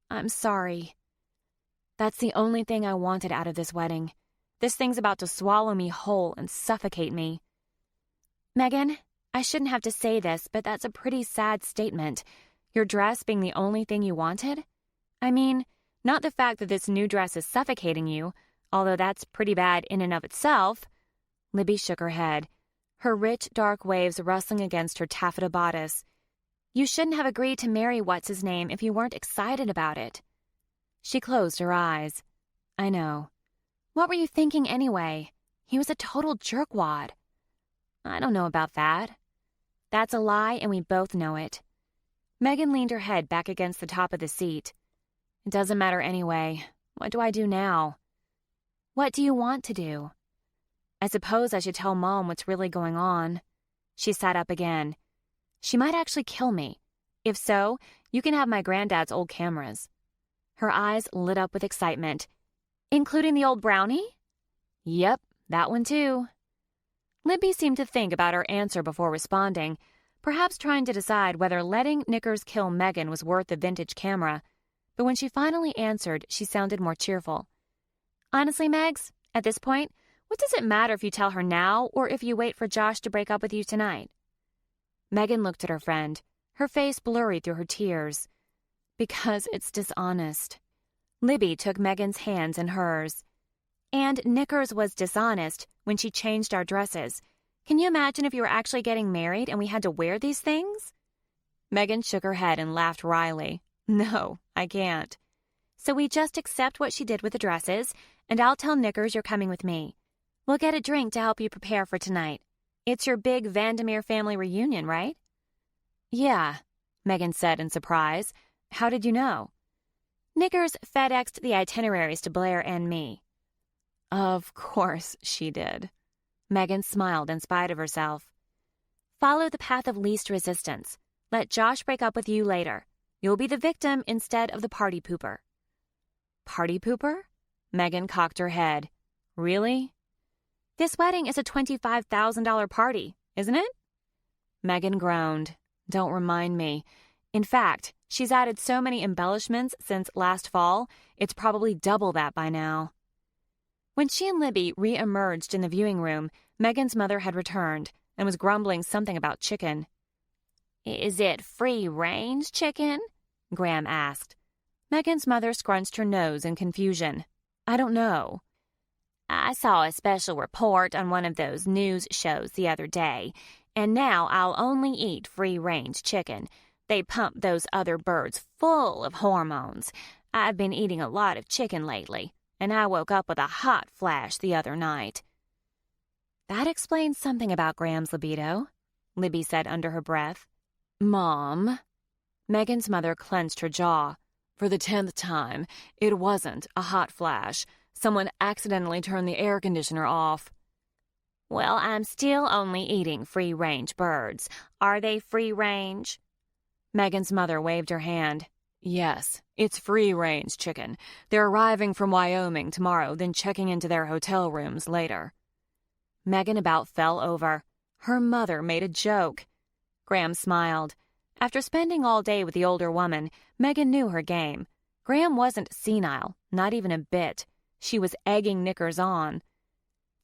I'm sorry. That's the only thing I wanted out of this wedding. This thing's about to swallow me whole and suffocate me. Megan, I shouldn't have to say this, but that's a pretty sad statement. Your dress being the only thing you wanted? I mean, not the fact that this new dress is suffocating you, although that's pretty bad in and of itself. Libby shook her head, her rich, dark waves rustling against her taffeta bodice. You shouldn't have agreed to marry what's-his-name if you weren't excited about it. She closed her eyes. I know. What were you thinking anyway? He was a total jerkwad. I don't know about that. That's a lie, and we both know it. Megan leaned her head back against the top of the seat. It doesn't matter anyway. What do I do now? What do you want to do? I suppose I should tell Mom what's really going on. She sat up again. She might actually kill me. If so, you can have my granddad's old cameras. Her eyes lit up with excitement. Including the old brownie? Yep, that one too. Libby seemed to think about her answer before responding, perhaps trying to decide whether letting Knickers kill Megan was worth the vintage camera. But when she finally answered, she sounded more cheerful. Honestly, Megs, at this point, what does it matter if you tell her now or if you wait for Josh to break up with you tonight? Megan looked at her friend, her face blurry through her tears. Because it's dishonest. Libby took Megan's hands in hers. And Knickers was dishonest when she changed our dresses. Can you imagine if you were actually getting married and we had to wear these things? Megan shook her head and laughed wryly. No, I can't. So we just accept what she did with the dresses, and I'll tell Knickers you're coming with me. We'll get a drink to help you prepare for tonight. It's your big Vandermeer family reunion, right? Yeah, Megan said in surprise. How did you know? Knickers FedExed the itineraries to Blair and me. Of course she did. Megan smiled in spite of herself. Follow the path of least resistance. Let Josh break up with you later. You'll be the victim instead of the party pooper. Party pooper? Megan cocked her head. Really? This wedding is a $25,000 party, isn't it? Megan groaned. Don't remind me. In fact, she's added so many embellishments since last fall, it's probably double that by now. When she and Libby re-emerged in the viewing room, Megan's mother had returned and was grumbling something about chicken. Is it free-range chicken? Graham asked. Megan's mother scrunched her nose in confusion. I don't know. I saw a special report on one of those news shows the other day, and now I'll only eat free-range chicken. They pump those other birds full of hormones. I've been eating a lot of chicken lately, and I woke up with a hot flash the other night. That explains something about Graham's libido, Libby said under her breath. Mom. Megan's mother clenched her jaw. For the 10th time, it wasn't a hot flash. Someone accidentally turned the air conditioner off. Well, I'm still only eating free-range birds. Are they free-range? Megan's mother waved her hand. Yes, it's free-range chicken. They're arriving from Wyoming tomorrow, then checking into their hotel rooms later. Megan about fell over. Her mother made a joke. Graham smiled. After spending all day with the older woman, Megan knew her game. Graham wasn't senile, not even a bit. She was egging Knickers on.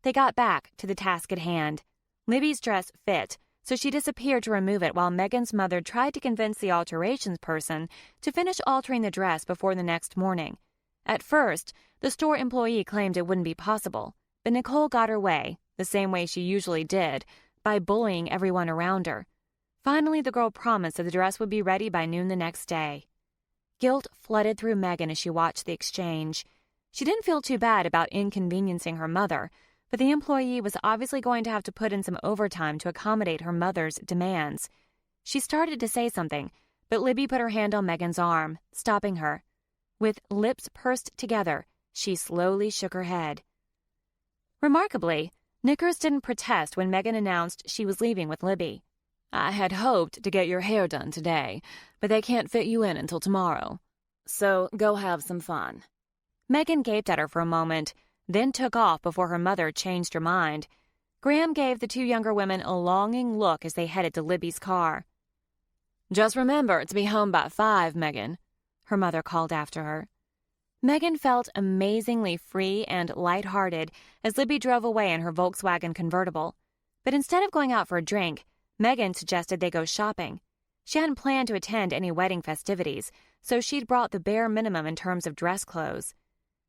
They got back to the task at hand. Libby's dress fit, so she disappeared to remove it while Megan's mother tried to convince the alterations person to finish altering the dress before the next morning. At first, the store employee claimed it wouldn't be possible, but Nicole got her way, the same way she usually did, by bullying everyone around her. Finally, the girl promised that the dress would be ready by noon the next day. Guilt flooded through Megan as she watched the exchange. She didn't feel too bad about inconveniencing her mother, but the employee was obviously going to have to put in some overtime to accommodate her mother's demands. She started to say something, but Libby put her hand on Megan's arm, stopping her. With lips pursed together, she slowly shook her head. Remarkably, Knickers didn't protest when Megan announced she was leaving with Libby. I had hoped to get your hair done today, but they can't fit you in until tomorrow. So go have some fun. Megan gaped at her for a moment, then took off before her mother changed her mind. Graham gave the two younger women a longing look as they headed to Libby's car. Just remember to be home by 5, Megan, her mother called after her. Megan felt amazingly free and lighthearted as Libby drove away in her Volkswagen convertible. But instead of going out for a drink, Megan suggested they go shopping. She hadn't planned to attend any wedding festivities, so she'd brought the bare minimum in terms of dress clothes.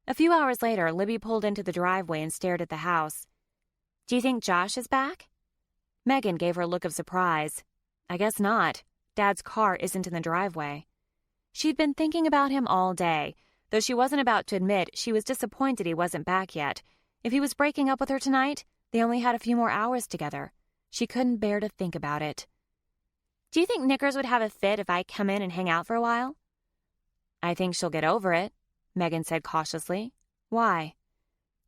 A few hours later, Libby pulled into the driveway and stared at the house. Do you think Josh is back? Megan gave her a look of surprise. I guess not. Dad's car isn't in the driveway. She'd been thinking about him all day, though she wasn't about to admit she was disappointed he wasn't back yet. If he was breaking up with her tonight, they only had a few more hours together. She couldn't bear to think about it. Do you think Knickers would have a fit if I come in and hang out for a while? I think she'll get over it, Megan said cautiously. Why?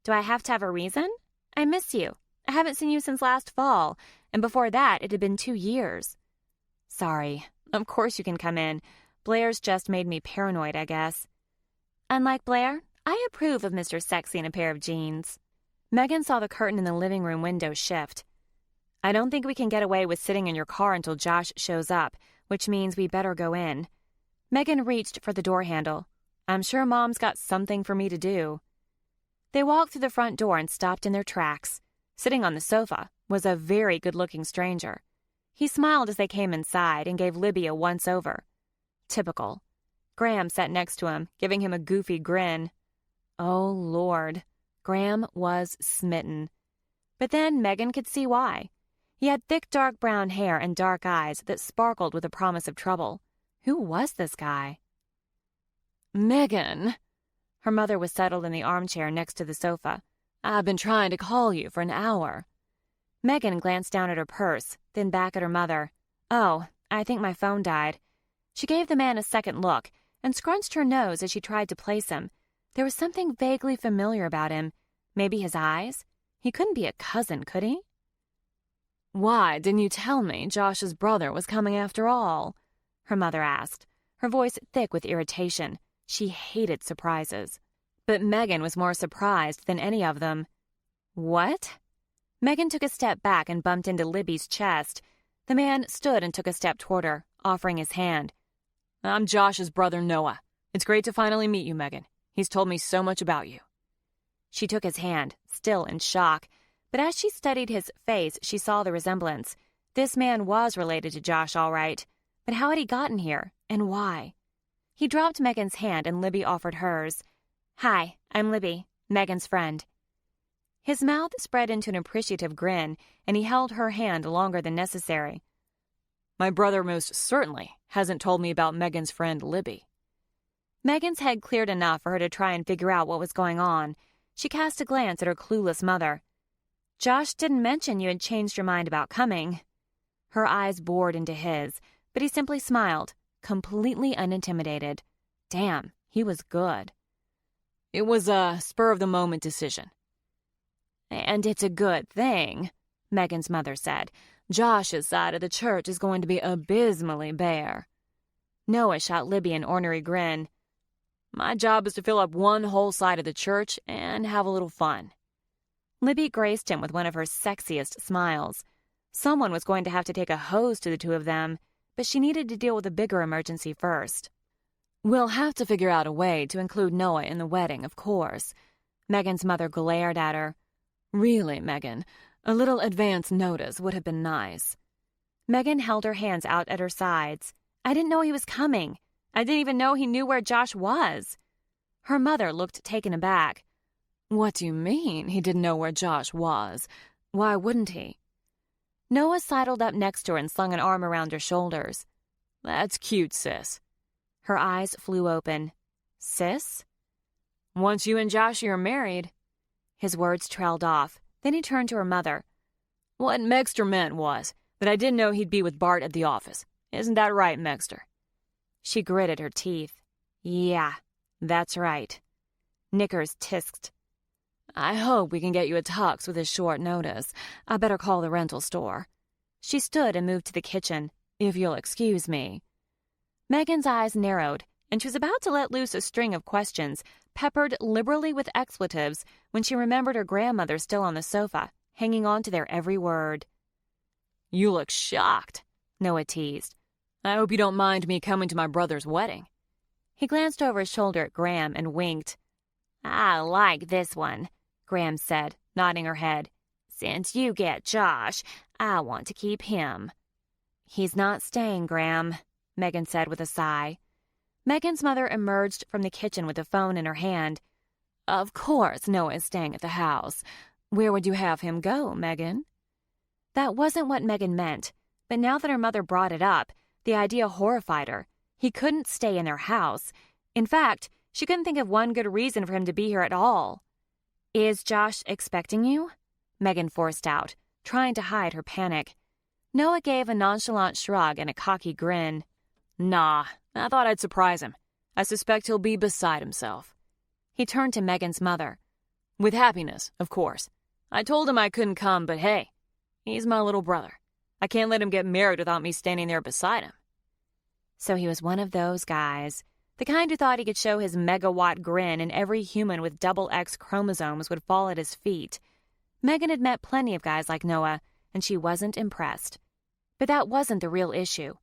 Do I have to have a reason? I miss you. I haven't seen you since last fall, and before that it had been 2 years. Sorry. Of course you can come in. Blair's just made me paranoid, I guess. Unlike Blair, I approve of Mr. Sexy in a pair of jeans. Megan saw the curtain in the living room window shift. I don't think we can get away with sitting in your car until Josh shows up, which means we better go in. Megan reached for the door handle. I'm sure Mom's got something for me to do. They walked through the front door and stopped in their tracks. Sitting on the sofa was a very good-looking stranger. He smiled as they came inside and gave Libby a once-over. Typical. Graham sat next to him, giving him a goofy grin. Oh, Lord. Graham was smitten. But then Megan could see why. He had thick dark brown hair and dark eyes that sparkled with the promise of trouble. Who was this guy? Megan. Her mother was settled in the armchair next to the sofa. I've been trying to call you for an hour. Megan glanced down at her purse, then back at her mother. Oh, I think my phone died. She gave the man a second look and scrunched her nose as she tried to place him. There was something vaguely familiar about him. Maybe his eyes? He couldn't be a cousin, could he? Why didn't you tell me Josh's brother was coming after all? Her mother asked, her voice thick with irritation. She hated surprises. But Megan was more surprised than any of them. What? Megan took a step back and bumped into Libby's chest. The man stood and took a step toward her, offering his hand. I'm Josh's brother, Noah. It's great to finally meet you, Megan. He's told me so much about you. She took his hand, still in shock, but as she studied his face, she saw the resemblance. This man was related to Josh, all right. But how had he gotten here, and why? He dropped Megan's hand and Libby offered hers. Hi, I'm Libby, Megan's friend. His mouth spread into an appreciative grin, and he held her hand longer than necessary. My brother most certainly hasn't told me about Megan's friend Libby. Megan's head cleared enough for her to try and figure out what was going on. She cast a glance at her clueless mother. Josh didn't mention you had changed your mind about coming. Her eyes bored into his, but he simply smiled, completely unintimidated. Damn, he was good. It was a spur-of-the-moment decision. And it's a good thing, Megan's mother said. Josh's side of the church is going to be abysmally bare. Noah shot Libby an ornery grin. My job is to fill up one whole side of the church and have a little fun. Libby graced him with one of her sexiest smiles. Someone was going to have to take a hose to the two of them, but she needed to deal with a bigger emergency first. We'll have to figure out a way to include Noah in the wedding, of course. Megan's mother glared at her. Really, Megan, a little advance notice would have been nice. Megan held her hands out at her sides. I didn't know he was coming. I didn't even know he knew where Josh was. Her mother looked taken aback. What do you mean he didn't know where Josh was? Why wouldn't he? Noah sidled up next to her and slung an arm around her shoulders. That's cute, sis. Her eyes flew open. Sis? Once you and Josh are married. His words trailed off. Then he turned to her mother. What Megster meant was that I didn't know he'd be with Bart at the office. Isn't that right, Megster? She gritted her teeth. Yeah, that's right. Knickers tisked. I hope we can get you a tux with a short notice. I better call the rental store. She stood and moved to the kitchen. If you'll excuse me. Megan's eyes narrowed, and she was about to let loose a string of questions, peppered liberally with expletives, when she remembered her grandmother still on the sofa, hanging on to their every word. You look shocked, Noah teased. I hope you don't mind me coming to my brother's wedding. He glanced over his shoulder at Graham and winked. I like this one, Graham said, nodding her head. Since you get Josh, I want to keep him. He's not staying, Graham, Megan said with a sigh. Megan's mother emerged from the kitchen with a phone in her hand. Of course Noah is staying at the house. Where would you have him go, Megan? That wasn't what Megan meant, but now that her mother brought it up, the idea horrified her. He couldn't stay in their house. In fact, she couldn't think of one good reason for him to be here at all. Is Josh expecting you? Megan forced out, trying to hide her panic. Noah gave a nonchalant shrug and a cocky grin. Nah, I thought I'd surprise him. I suspect he'll be beside himself. He turned to Megan's mother. With happiness, of course. I told him I couldn't come, but hey, he's my little brother. I can't let him get married without me standing there beside him. So he was one of those guys, the kind who thought he could show his megawatt grin and every human with double X chromosomes would fall at his feet. Megan had met plenty of guys like Noah, and she wasn't impressed. But that wasn't the real issue.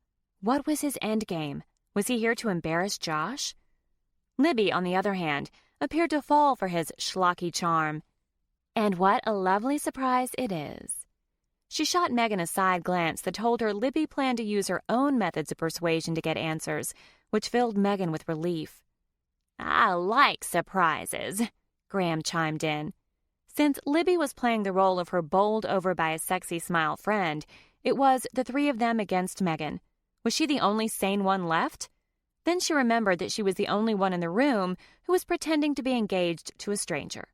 What was his endgame? Was he here to embarrass Josh? Libby, on the other hand, appeared to fall for his schlocky charm. And what a lovely surprise it is. She shot Megan a side glance that told her Libby planned to use her own methods of persuasion to get answers, which filled Megan with relief. I like surprises, Graham chimed in. Since Libby was playing the role of her bowled over by a sexy smile friend, it was the three of them against Megan. Was she the only sane one left? Then she remembered that she was the only one in the room who was pretending to be engaged to a stranger.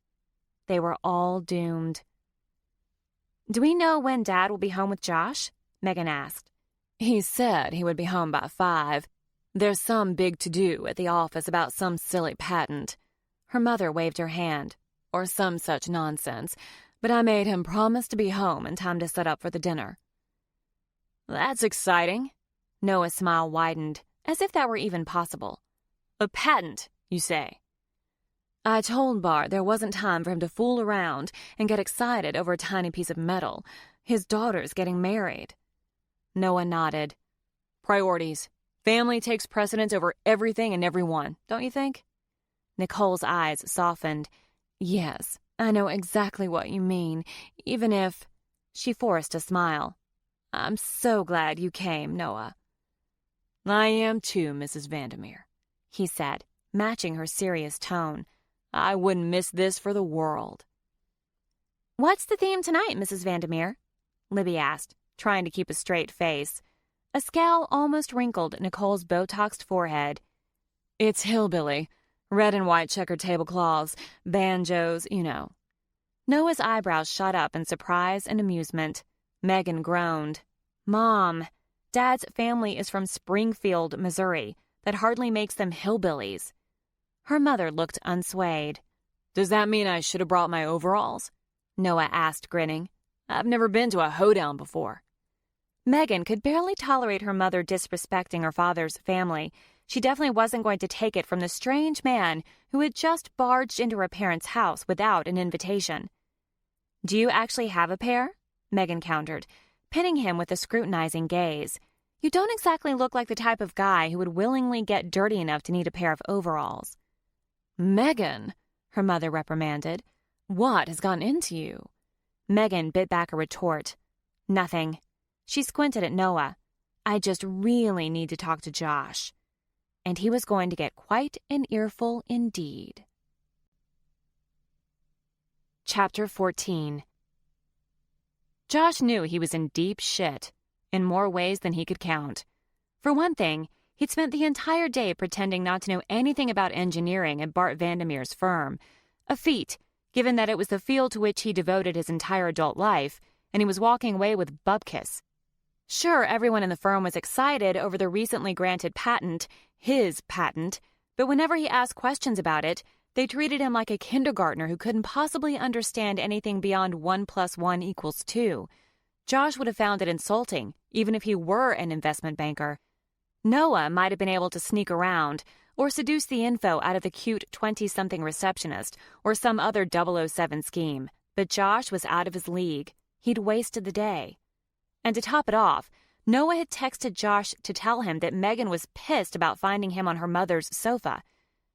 They were all doomed. Do we know when Dad will be home with Josh? Megan asked. He said he would be home by 5. There's some big to-do at the office about some silly patent. Her mother waved her hand. Or some such nonsense, but I made him promise to be home in time to set up for the dinner. That's exciting. Noah's smile widened, as if that were even possible. A patent, you say? I told Bart there wasn't time for him to fool around and get excited over a tiny piece of metal. His daughter's getting married. Noah nodded. Priorities. Family takes precedence over everything and everyone, don't you think? Nicole's eyes softened. Yes, I know exactly what you mean, even if... She forced a smile. I'm so glad you came, Noah. I am too, Mrs. Vandermeer, he said, matching her serious tone. I wouldn't miss this for the world. What's the theme tonight, Mrs. Vandermeer? Libby asked, trying to keep a straight face. A scowl almost wrinkled Nicole's Botoxed forehead. It's hillbilly. Red and white checkered tablecloths, banjos, you know. Noah's eyebrows shot up in surprise and amusement. Megan groaned. Mom, Dad's family is from Springfield, Missouri. That hardly makes them hillbillies. Her mother looked unswayed. Does that mean I should have brought my overalls? Noah asked, grinning. I've never been to a hoedown before. Megan could barely tolerate her mother disrespecting her father's family. She definitely wasn't going to take it from the strange man who had just barged into her parents' house without an invitation. Do you actually have a pair? Megan countered, pinning him with a scrutinizing gaze. You don't exactly look like the type of guy who would willingly get dirty enough to need a pair of overalls. Megan, her mother reprimanded, what has gotten into you? Megan bit back a retort. Nothing. She squinted at Noah. I just really need to talk to Josh. And he was going to get quite an earful indeed. Chapter 14. Josh knew he was in deep shit, in more ways than he could count. For one thing, he'd spent the entire day pretending not to know anything about engineering at Bart Vandermeer's firm, a feat, given that it was the field to which he devoted his entire adult life, and he was walking away with bupkis. Sure, everyone in the firm was excited over the recently granted patent, his patent, but whenever he asked questions about it, they treated him like a kindergartner who couldn't possibly understand anything beyond 1 + 1 = 2. Josh would have found it insulting, even if he were an investment banker. Noah might have been able to sneak around or seduce the info out of the cute 20-something receptionist or some other 007 scheme, but Josh was out of his league. He'd wasted the day. And to top it off, Noah had texted Josh to tell him that Megan was pissed about finding him on her mother's sofa.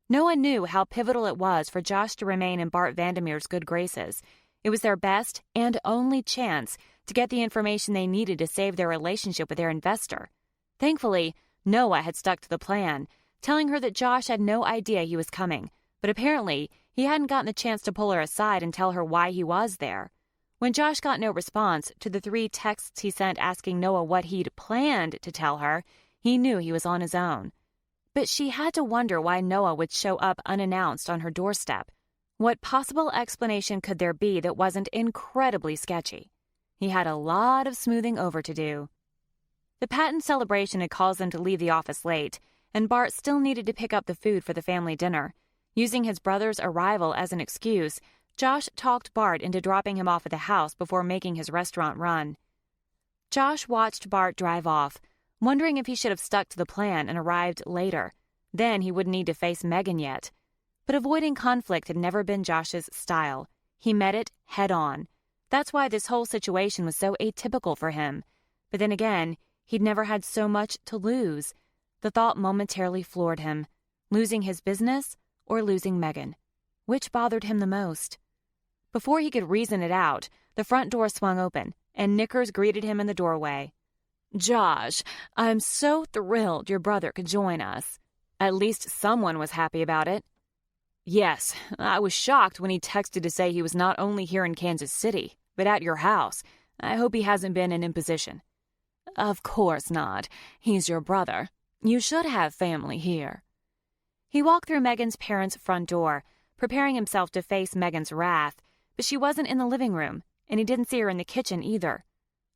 Noah knew how pivotal it was for Josh to remain in Bart Vandermeer's good graces. It was their best and only chance to get the information they needed to save their relationship with their investor. Thankfully, Noah had stuck to the plan, telling her that Josh had no idea he was coming, but apparently he hadn't gotten the chance to pull her aside and tell her why he was there. When Josh got no response to the 3 texts he sent asking Noah what he'd planned to tell her, he knew he was on his own. But she had to wonder why Noah would show up unannounced on her doorstep. What possible explanation could there be that wasn't incredibly sketchy? He had a lot of smoothing over to do. The patent celebration had caused them to leave the office late, and Bart still needed to pick up the food for the family dinner. Using his brother's arrival as an excuse, Josh talked Bart into dropping him off at the house before making his restaurant run. Josh watched Bart drive off, wondering if he should have stuck to the plan and arrived later. Then he wouldn't need to face Megan yet. But avoiding conflict had never been Josh's style. He met it head on. That's why this whole situation was so atypical for him. But then again, he'd never had so much to lose. The thought momentarily floored him. Losing his business or losing Megan? Which bothered him the most? Before he could reason it out, the front door swung open, and Knickers greeted him in the doorway. "Josh, I'm so thrilled your brother could join us." At least someone was happy about it. "Yes, I was shocked when he texted to say he was not only here in Kansas City, but at your house. I hope he hasn't been an imposition." "Of course not. He's your brother. You should have family here." He walked through Megan's parents' front door, preparing himself to face Megan's wrath, but she wasn't in the living room, and he didn't see her in the kitchen either.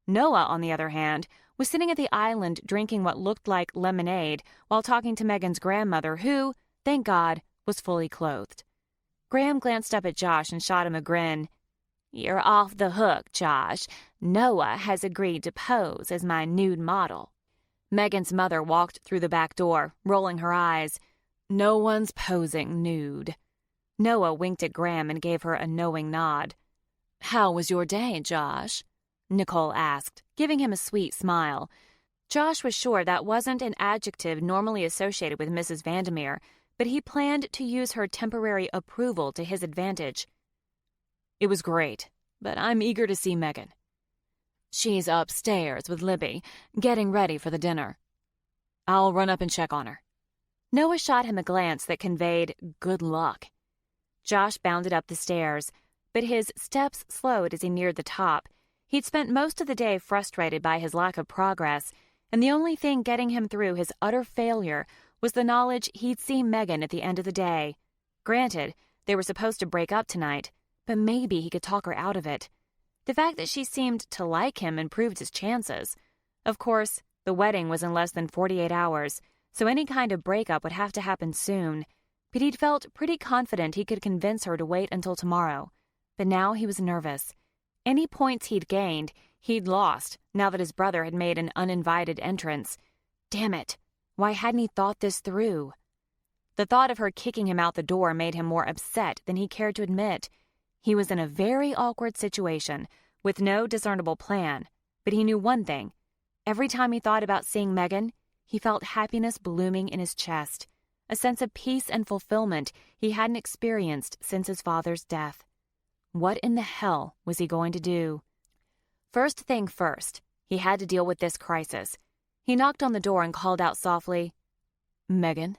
Noah, on the other hand, was sitting at the island drinking what looked like lemonade while talking to Megan's grandmother, who, thank God, was fully clothed. Graham glanced up at Josh and shot him a grin. "You're off the hook, Josh. Noah has agreed to pose as my nude model." Megan's mother walked through the back door, rolling her eyes. "No one's posing nude." Noah winked at Graham and gave her a knowing nod. "How was your day, Josh?" Nicole asked, giving him a sweet smile. Josh was sure that wasn't an adjective normally associated with Mrs. Vandermeer, but he planned to use her temporary approval to his advantage. "It was great, but I'm eager to see Megan." "She's upstairs with Libby, getting ready for the dinner." "I'll run up and check on her." Noah shot him a glance that conveyed good luck. Josh bounded up the stairs, but his steps slowed as he neared the top. He'd spent most of the day frustrated by his lack of progress, and the only thing getting him through his utter failure was the knowledge he'd see Megan at the end of the day. Granted, they were supposed to break up tonight, but maybe he could talk her out of it. The fact that she seemed to like him improved his chances. Of course, the wedding was in less than 48 hours, so any kind of breakup would have to happen soon. But he'd felt pretty confident he could convince her to wait until tomorrow. But now he was nervous. Any points he'd gained, he'd lost now that his brother had made an uninvited entrance. Damn it, why hadn't he thought this through? The thought of her kicking him out the door made him more upset than he cared to admit. He was in a very awkward situation, with no discernible plan, but he knew one thing. Every time he thought about seeing Megan, he felt happiness blooming in his chest, a sense of peace and fulfillment he hadn't experienced since his father's death. What in the hell was he going to do? First thing first, he had to deal with this crisis. He knocked on the door and called out softly, "Megan?"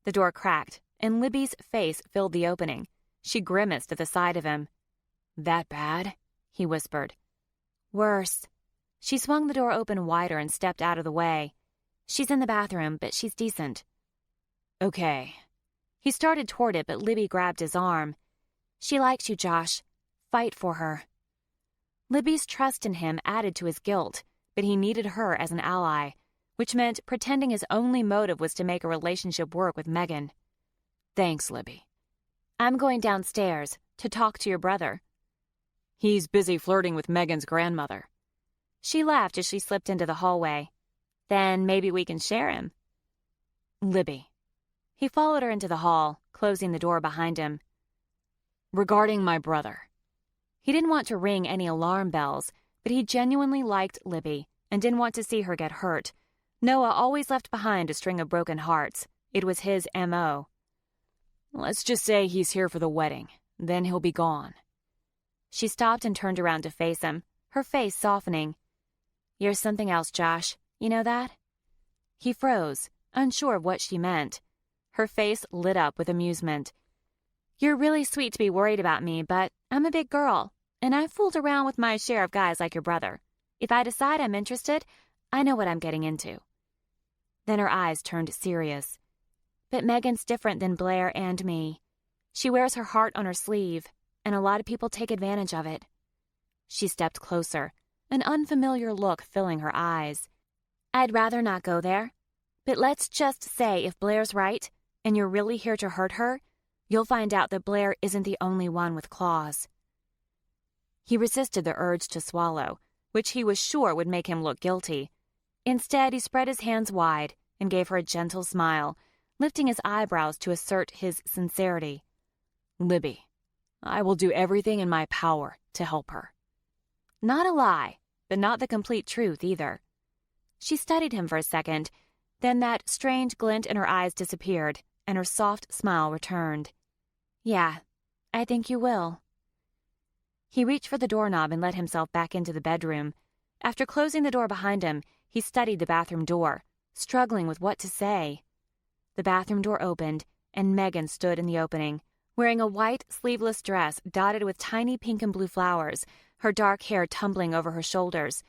The door cracked, and Libby's face filled the opening. She grimaced at the sight of him. "That bad?" he whispered. "Worse." She swung the door open wider and stepped out of the way. "She's in the bathroom, but she's decent." "Okay." He started toward it, but Libby grabbed his arm. "She likes you, Josh. Fight for her." Libby's trust in him added to his guilt, but he needed her as an ally, which meant pretending his only motive was to make a relationship work with Megan. "Thanks, Libby." "I'm going downstairs to talk to your brother." "He's busy flirting with Megan's grandmother." She laughed as she slipped into the hallway. "Then maybe we can share him." "Libby." He followed her into the hall, closing the door behind him. "Regarding my brother." He didn't want to ring any alarm bells, but he genuinely liked Libby and didn't want to see her get hurt. Noah always left behind a string of broken hearts. It was his M.O. "Let's just say he's here for the wedding. Then he'll be gone." She stopped and turned around to face him, her face softening. "You're something else, Josh. You know that?" He froze, unsure of what she meant. Her face lit up with amusement. "You're really sweet to be worried about me, but I'm a big girl, and I've fooled around with my share of guys like your brother. If I decide I'm interested, I know what I'm getting into." Then her eyes turned serious. "But Megan's different than Blair and me. She wears her heart on her sleeve, and a lot of people take advantage of it." She stepped closer, an unfamiliar look filling her eyes. "I'd rather not go there. But let's just say if Blair's right, and you're really here to hurt her, you'll find out that Blair isn't the only one with claws." He resisted the urge to swallow, which he was sure would make him look guilty. Instead, he spread his hands wide and gave her a gentle smile, lifting his eyebrows to assert his sincerity. "Libby, I will do everything in my power to help her." Not a lie, but not the complete truth either. She studied him for a second, then that strange glint in her eyes disappeared, and her soft smile returned. "Yeah, I think you will." He reached for the doorknob and let himself back into the bedroom. After closing the door behind him, he studied the bathroom door, struggling with what to say. The bathroom door opened, and Megan stood in the opening, wearing a white, sleeveless dress dotted with tiny pink and blue flowers, her dark hair tumbling over her shoulders.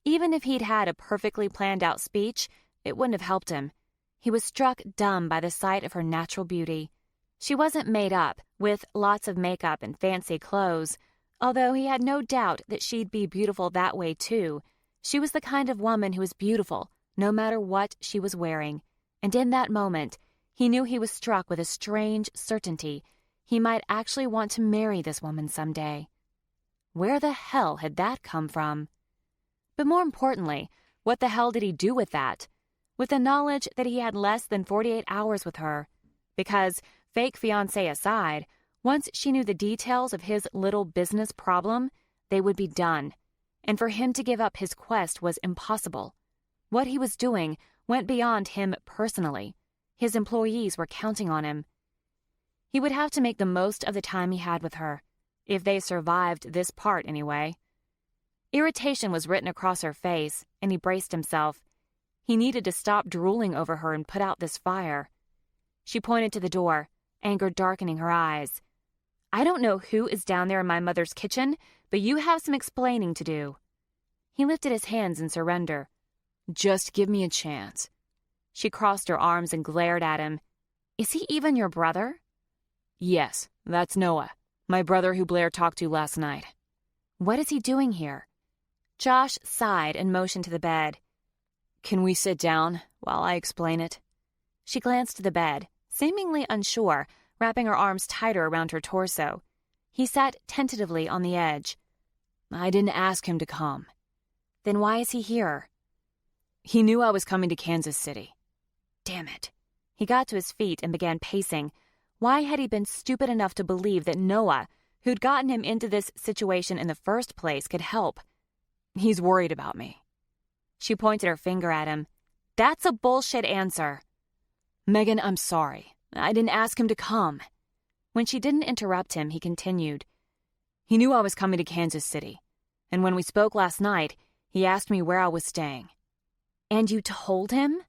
Even if he'd had a perfectly planned-out speech, it wouldn't have helped him. He was struck dumb by the sight of her natural beauty. She wasn't made up, with lots of makeup and fancy clothes, although he had no doubt that she'd be beautiful that way too. She was the kind of woman who was beautiful, no matter what she was wearing. And in that moment, he knew he was struck with a strange certainty. He might actually want to marry this woman someday. Where the hell had that come from? But more importantly, what the hell did he do with that? With the knowledge that he had less than 48 hours with her. Because, fake fiancé aside, once she knew the details of his little business problem, they would be done. And for him to give up his quest was impossible. What he was doing went beyond him personally. His employees were counting on him. He would have to make the most of the time he had with her, if they survived this part anyway. Irritation was written across her face, and he braced himself. He needed to stop drooling over her and put out this fire. She pointed to the door, anger darkening her eyes. "I don't know who is down there in my mother's kitchen, but you have some explaining to do." He lifted his hands in surrender. "Just give me a chance." She crossed her arms and glared at him. "Is he even your brother?" "Yes, that's Noah, my brother who Blair talked to last night." "What is he doing here?" Josh sighed and motioned to the bed. "Can we sit down while I explain it?" She glanced to the bed, seemingly unsure, wrapping her arms tighter around her torso. He sat tentatively on the edge. "I didn't ask him to come." "Then why is he here?" "He knew I was coming to Kansas City." Damn it. He got to his feet and began pacing. Why had he been stupid enough to believe that Noah, who'd gotten him into this situation in the first place, could help? "He's worried about me." She pointed her finger at him. "That's a bullshit answer." "Megan, I'm sorry. I didn't ask him to come." When she didn't interrupt him, he continued. "He knew I was coming to Kansas City, and when we spoke last night, he asked me where I was staying." "And you told him?"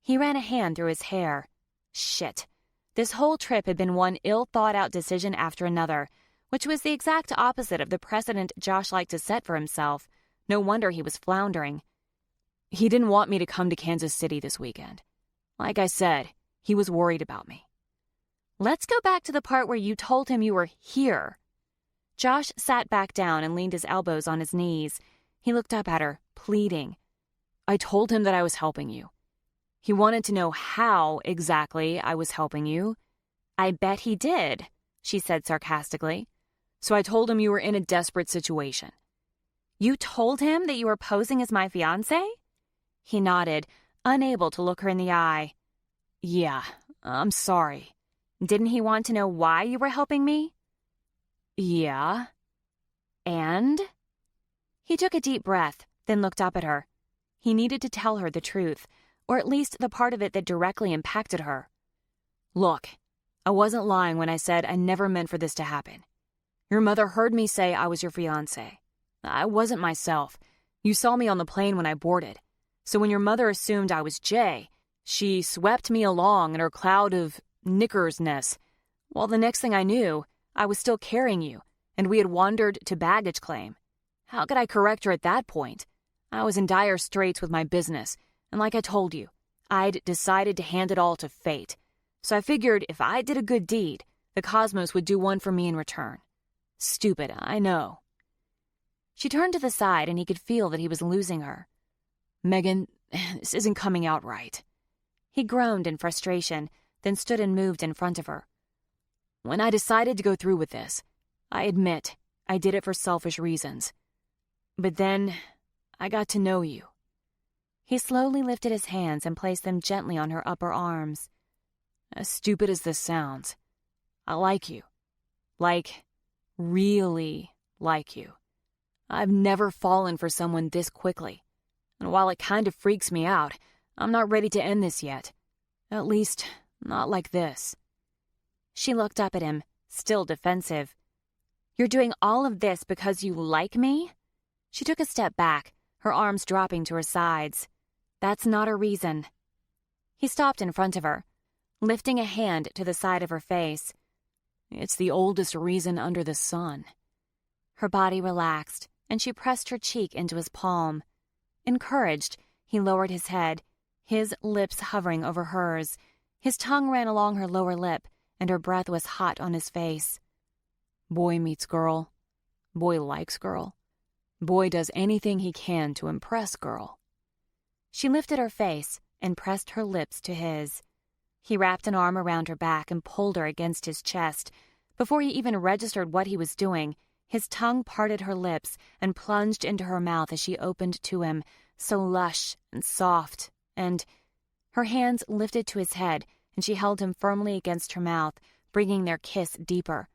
He ran a hand through his hair. Shit. This whole trip had been one ill-thought-out decision after another, which was the exact opposite of the precedent Josh liked to set for himself. No wonder he was floundering. "He didn't want me to come to Kansas City this weekend. Like I said, he was worried about me." "Let's go back to the part where you told him you were here." Josh sat back down and leaned his elbows on his knees. He looked up at her, pleading. "I told him that I was helping you. He wanted to know how exactly I was helping you." "I bet he did," she said sarcastically. "So I told him you were in a desperate situation." "You told him that you were posing as my fiancé?" He nodded, unable to look her in the eye. "Yeah, I'm sorry." "Didn't he want to know why you were helping me?" "Yeah." "And?" He took a deep breath, then looked up at her. He needed to tell her the truth, or at least the part of it that directly impacted her. "Look, I wasn't lying when I said I never meant for this to happen. Your mother heard me say I was your fiancé. I wasn't myself. You saw me on the plane when I boarded. So when your mother assumed I was Jay, she swept me along in her cloud of knickersness. Well, the next thing I knew, I was still carrying you, and we had wandered to baggage claim. How could I correct her at that point? I was in dire straits with my business, and like I told you, I'd decided to hand it all to fate. So I figured if I did a good deed, the cosmos would do one for me in return. Stupid, I know." She turned to the side and he could feel that he was losing her. Megan, this isn't coming out right. He groaned in frustration, then stood and moved in front of her. When I decided to go through with this, I admit I did it for selfish reasons. But then I got to know you. He slowly lifted his hands and placed them gently on her upper arms. As stupid as this sounds, I like you. Like, really like you. I've never fallen for someone this quickly. And while it kind of freaks me out, I'm not ready to end this yet. At least, not like this. She looked up at him, still defensive. You're doing all of this because you like me? She took a step back, her arms dropping to her sides. That's not a reason. He stopped in front of her, lifting a hand to the side of her face. It's the oldest reason under the sun. Her body relaxed, and she pressed her cheek into his palm. Encouraged, he lowered his head, his lips hovering over hers. His tongue ran along her lower lip, and her breath was hot on his face. Boy meets girl. Boy likes girl. Boy does anything he can to impress girl. She lifted her face and pressed her lips to his. He wrapped an arm around her back and pulled her against his chest. Before he even registered what he was doing, his tongue parted her lips and plunged into her mouth as she opened to him, so lush and soft, and her hands lifted to his head, and she held him firmly against her mouth, bringing their kiss deeper.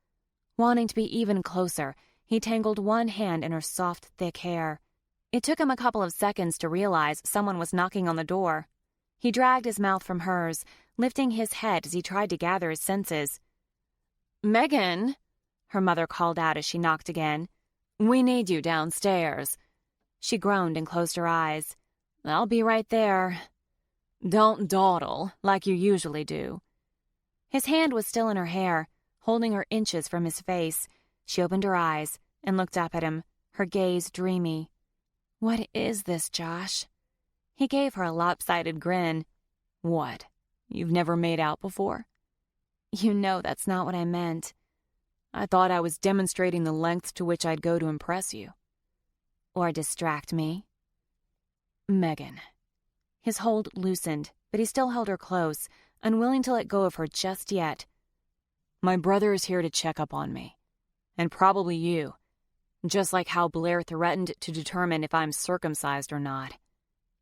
Wanting to be even closer, he tangled one hand in her soft, thick hair. It took him a couple of seconds to realize someone was knocking on the door. He dragged his mouth from hers, lifting his head as he tried to gather his senses. "Megan," her mother called out as she knocked again. "We need you downstairs." She groaned and closed her eyes. "I'll be right there." "Don't dawdle like you usually do." His hand was still in her hair, holding her inches from his face. She opened her eyes and looked up at him, her gaze dreamy. "What is this, Josh?" He gave her a lopsided grin. "What? You've never made out before?" "You know that's not what I meant." "I thought I was demonstrating the lengths to which I'd go to impress you." "Or distract me." "Megan." His hold loosened, but he still held her close, unwilling to let go of her just yet. "My brother is here to check up on me. And probably you. Just like how Blair threatened to determine if I'm circumcised or not."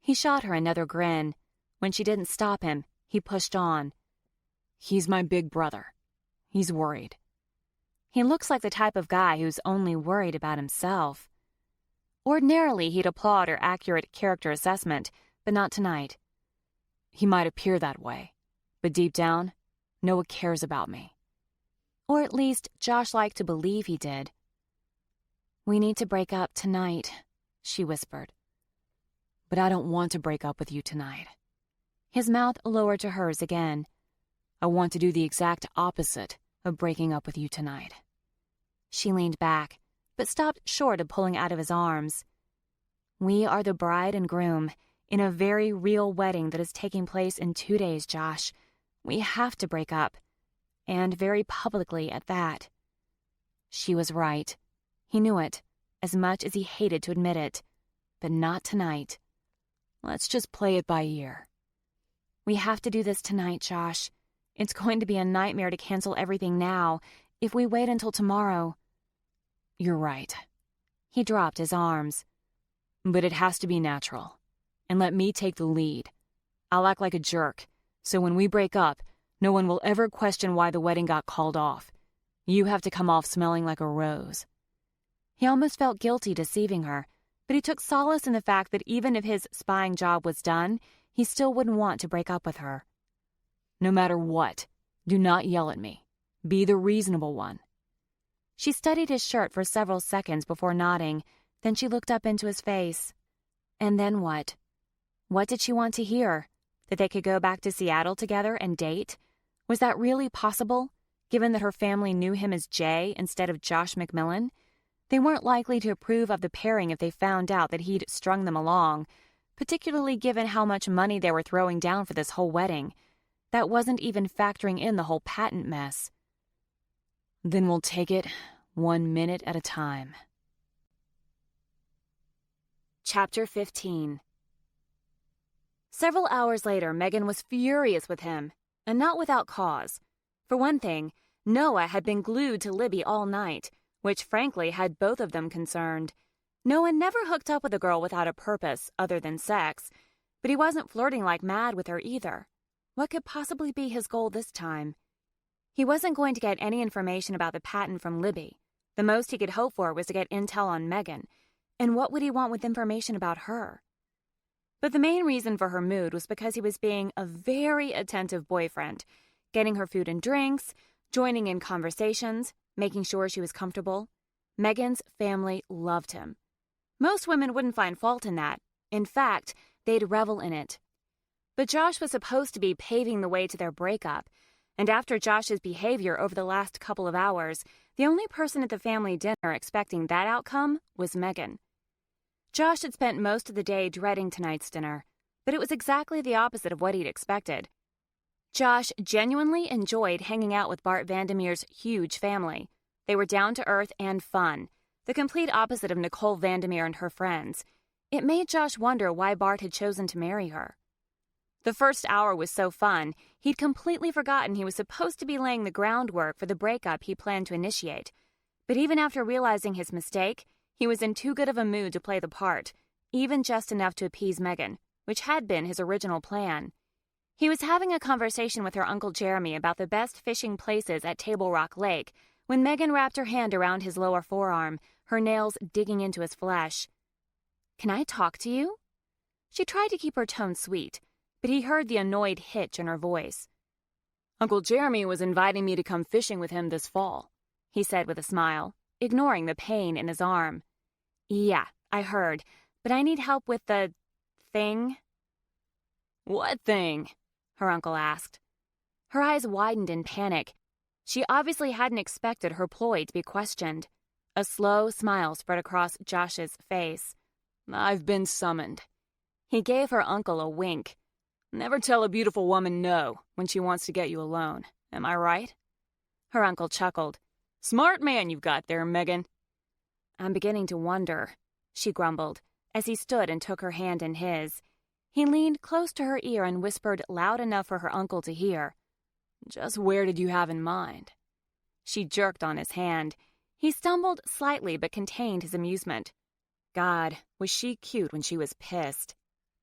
He shot her another grin. When she didn't stop him, he pushed on. "He's my big brother. He's worried." He looks like the type of guy who's only worried about himself. Ordinarily, he'd applaud her accurate character assessment, but not tonight. "He might appear that way, but deep down, Noah cares about me." Or at least Josh liked to believe he did. "We need to break up tonight," she whispered. "But I don't want to break up with you tonight." His mouth lowered to hers again. "I want to do the exact opposite of breaking up with you tonight." She leaned back, but stopped short of pulling out of his arms. "We are the bride and groom in a very real wedding that is taking place in 2 days, Josh. We have to break up. And very publicly at that." She was right. He knew it, as much as he hated to admit it. But not tonight. "Let's just play it by ear." "We have to do this tonight, Josh. It's going to be a nightmare to cancel everything now. If we wait until tomorrow..." "You're right." He dropped his arms. "But it has to be natural. And let me take the lead. I'll act like a jerk, so when we break up, no one will ever question why the wedding got called off. You have to come off smelling like a rose." He almost felt guilty deceiving her, but he took solace in the fact that even if his spying job was done, he still wouldn't want to break up with her. "No matter what, do not yell at me. Be the reasonable one." She studied his shirt for several seconds before nodding, then she looked up into his face. And then what? What did she want to hear? That they could go back to Seattle together and date? Was that really possible, given that her family knew him as Jay instead of Josh McMillan? They weren't likely to approve of the pairing if they found out that he'd strung them along, particularly given how much money they were throwing down for this whole wedding. That wasn't even factoring in the whole patent mess. "Then we'll take it 1 minute at a time." Chapter 15. Several hours later, Megan was furious with him, and not without cause. For one thing, Noah had been glued to Libby all night, which frankly had both of them concerned. Noah never hooked up with a girl without a purpose other than sex, but he wasn't flirting like mad with her either. What could possibly be his goal this time? He wasn't going to get any information about the patent from Libby. The most he could hope for was to get intel on Megan, and what would he want with information about her? But the main reason for her mood was because he was being a very attentive boyfriend, getting her food and drinks, joining in conversations, making sure she was comfortable. Megan's family loved him. Most women wouldn't find fault in that. In fact, they'd revel in it. But Josh was supposed to be paving the way to their breakup, and after Josh's behavior over the last couple of hours, the only person at the family dinner expecting that outcome was Megan. Josh had spent most of the day dreading tonight's dinner, but it was exactly the opposite of what he'd expected. Josh genuinely enjoyed hanging out with Bart Vandermeer's huge family. They were down-to-earth and fun, the complete opposite of Nicole Vandermeer and her friends. It made Josh wonder why Bart had chosen to marry her. The first hour was so fun, he'd completely forgotten he was supposed to be laying the groundwork for the breakup he planned to initiate. But even after realizing his mistake, he was in too good of a mood to play the part, even just enough to appease Megan, which had been his original plan. He was having a conversation with her Uncle Jeremy about the best fishing places at Table Rock Lake when Megan wrapped her hand around his lower forearm, her nails digging into his flesh. "Can I talk to you?" She tried to keep her tone sweet, but he heard the annoyed hitch in her voice. Uncle Jeremy was inviting me to come fishing with him this fall, he said with a smile, ignoring the pain in his arm. "Yeah, I heard, but I need help with the thing." "What thing?" her uncle asked. Her eyes widened in panic. She obviously hadn't expected her ploy to be questioned. A slow smile spread across Josh's face. "I've been summoned." He gave her uncle a wink. "Never tell a beautiful woman no when she wants to get you alone. Am I right?" Her uncle chuckled. "Smart man you've got there, Megan." "I'm beginning to wonder," she grumbled, as he stood and took her hand in his. He leaned close to her ear and whispered loud enough for her uncle to hear. "Just where did you have in mind?" She jerked on his hand. He stumbled slightly but contained his amusement. God, was she cute when she was pissed.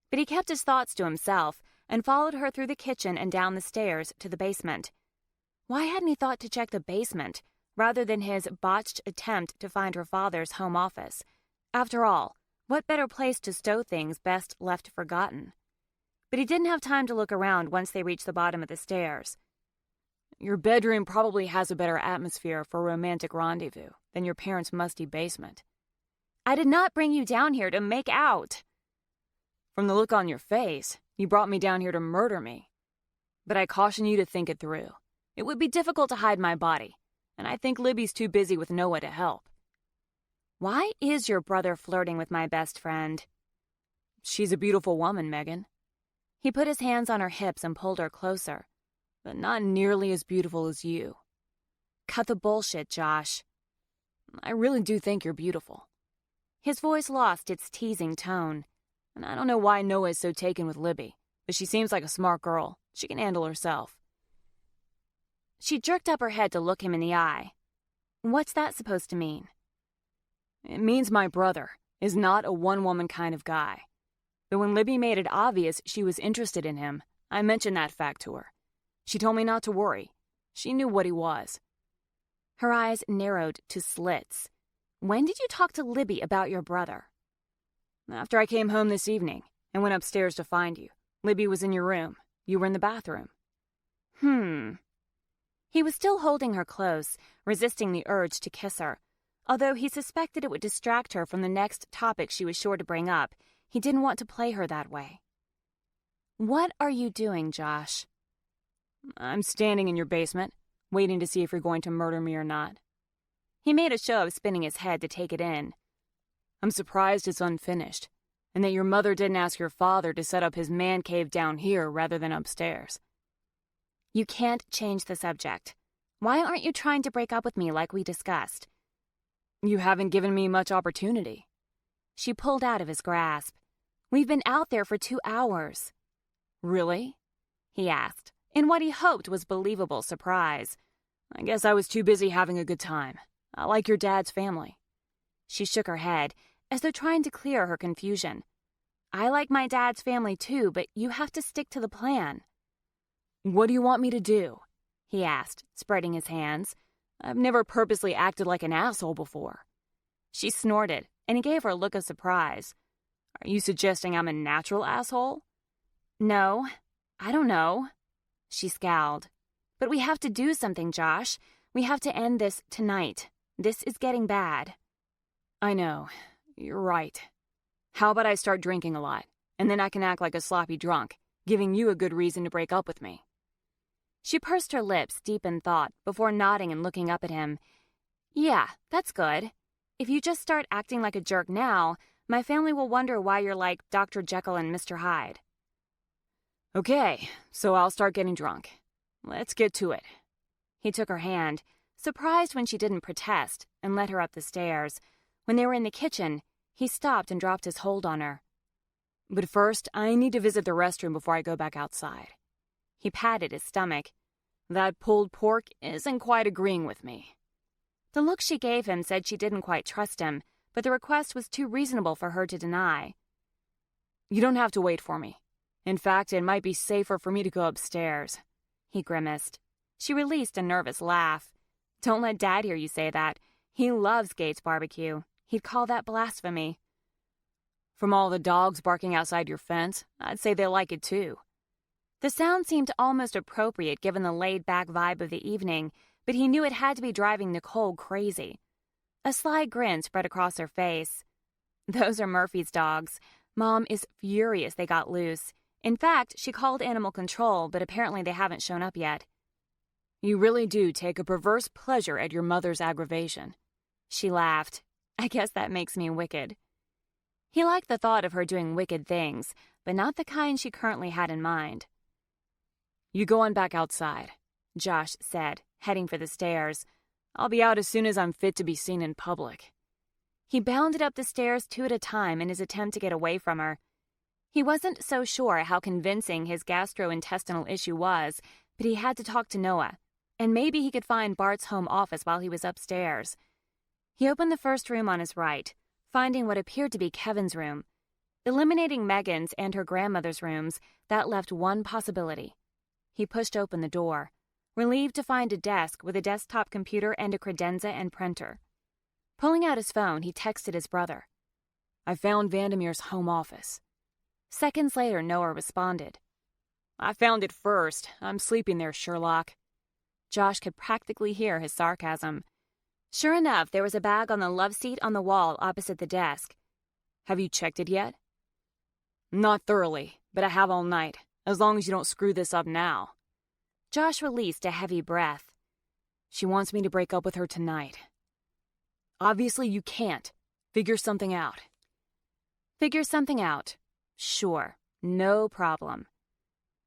But he kept his thoughts to himself and followed her through the kitchen and down the stairs to the basement. Why hadn't he thought to check the basement rather than his botched attempt to find her father's home office? After all, what better place to stow things best left forgotten? But he didn't have time to look around once they reached the bottom of the stairs. "Your bedroom probably has a better atmosphere for a romantic rendezvous than your parents' musty basement." "I did not bring you down here to make out." "From the look on your face, you brought me down here to murder me. But I caution you to think it through. It would be difficult to hide my body, and I think Libby's too busy with Noah to help." "Why is your brother flirting with my best friend?" "She's a beautiful woman, Megan." He put his hands on her hips and pulled her closer. "But not nearly as beautiful as you." "Cut the bullshit, Josh." "I really do think you're beautiful." His voice lost its teasing tone. "And I don't know why Noah is so taken with Libby, but she seems like a smart girl. She can handle herself." She jerked up her head to look him in the eye. "What's that supposed to mean?" "It means my brother is not a one-woman kind of guy. But when Libby made it obvious she was interested in him, I mentioned that fact to her. She told me not to worry. She knew what he was." Her eyes narrowed to slits. "When did you talk to Libby about your brother?" "After I came home this evening and went upstairs to find you. Libby was in your room. You were in the bathroom." He was still holding her close, resisting the urge to kiss her. Although he suspected it would distract her from the next topic she was sure to bring up, he didn't want to play her that way. "What are you doing, Josh?" "I'm standing in your basement, waiting to see if you're going to murder me or not." He made a show of spinning his head to take it in. "I'm surprised it's unfinished, and that your mother didn't ask your father to set up his man cave down here rather than upstairs." "You can't change the subject. Why aren't you trying to break up with me like we discussed?" "You haven't given me much opportunity." She pulled out of his grasp. "We've been out there for 2 hours." "Really?" he asked, in what he hoped was believable surprise. "I guess I was too busy having a good time. I like your dad's family." She shook her head, as though trying to clear her confusion. "I like my dad's family too, but you have to stick to the plan." "What do you want me to do?" he asked, spreading his hands. "I've never purposely acted like an asshole before." She snorted, and he gave her a look of surprise. "Are you suggesting I'm a natural asshole?" "No, I don't know." She scowled. "But we have to do something, Josh. We have to end this tonight. This is getting bad." "I know. You're right. How about I start drinking a lot, and then I can act like a sloppy drunk, giving you a good reason to break up with me?" She pursed her lips deep in thought before nodding and looking up at him. "Yeah, that's good. If you just start acting like a jerk now, my family will wonder why you're like Dr. Jekyll and Mr. Hyde." "Okay, so I'll start getting drunk. Let's get to it." He took her hand, surprised when she didn't protest, and led her up the stairs. When they were in the kitchen, he stopped and dropped his hold on her. "But first, I need to visit the restroom before I go back outside." He patted his stomach. "That pulled pork isn't quite agreeing with me." The look she gave him said she didn't quite trust him, but the request was too reasonable for her to deny. "You don't have to wait for me. In fact, it might be safer for me to go upstairs." He grimaced. She released a nervous laugh. "Don't let Dad hear you say that. He loves Gates barbecue. He'd call that blasphemy." "From all the dogs barking outside your fence, I'd say they like it too." The sound seemed almost appropriate given the laid-back vibe of the evening, but he knew it had to be driving Nicole crazy. A sly grin spread across her face. "Those are Murphy's dogs. Mom is furious they got loose. In fact, she called animal control, but apparently they haven't shown up yet." "You really do take a perverse pleasure at your mother's aggravation." She laughed. "I guess that makes me wicked." He liked the thought of her doing wicked things, but not the kind she currently had in mind. "You go on back outside," Josh said, heading for the stairs. "I'll be out as soon as I'm fit to be seen in public." He bounded up the stairs 2 at a time in his attempt to get away from her. He wasn't so sure how convincing his gastrointestinal issue was, but he had to talk to Noah, and maybe he could find Bart's home office while he was upstairs. He opened the first room on his right, finding what appeared to be Kevin's room. Eliminating Megan's and her grandmother's rooms, that left one possibility. He pushed open the door, relieved to find a desk with a desktop computer and a credenza and printer. Pulling out his phone, he texted his brother. "I found Vandermeer's home office." Seconds later, Noah responded. "I found it first. I'm sleeping there, Sherlock." Josh could practically hear his sarcasm. Sure enough, there was a bag on the love seat on the wall opposite the desk. "Have you checked it yet?" "Not thoroughly, but I have all night, as long as you don't screw this up now." Josh released a heavy breath. "She wants me to break up with her tonight." "Obviously you can't. Figure something out." Figure something out. Sure, no problem.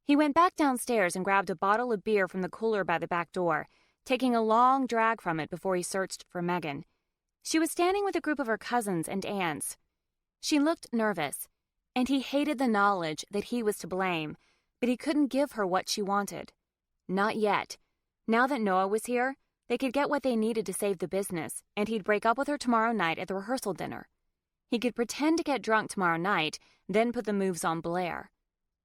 He went back downstairs and grabbed a bottle of beer from the cooler by the back door, taking a long drag from it before he searched for Megan. She was standing with a group of her cousins and aunts. She looked nervous, and he hated the knowledge that he was to blame, but he couldn't give her what she wanted. Not yet. Now that Noah was here, they could get what they needed to save the business, and he'd break up with her tomorrow night at the rehearsal dinner. He could pretend to get drunk tomorrow night, then put the moves on Blair.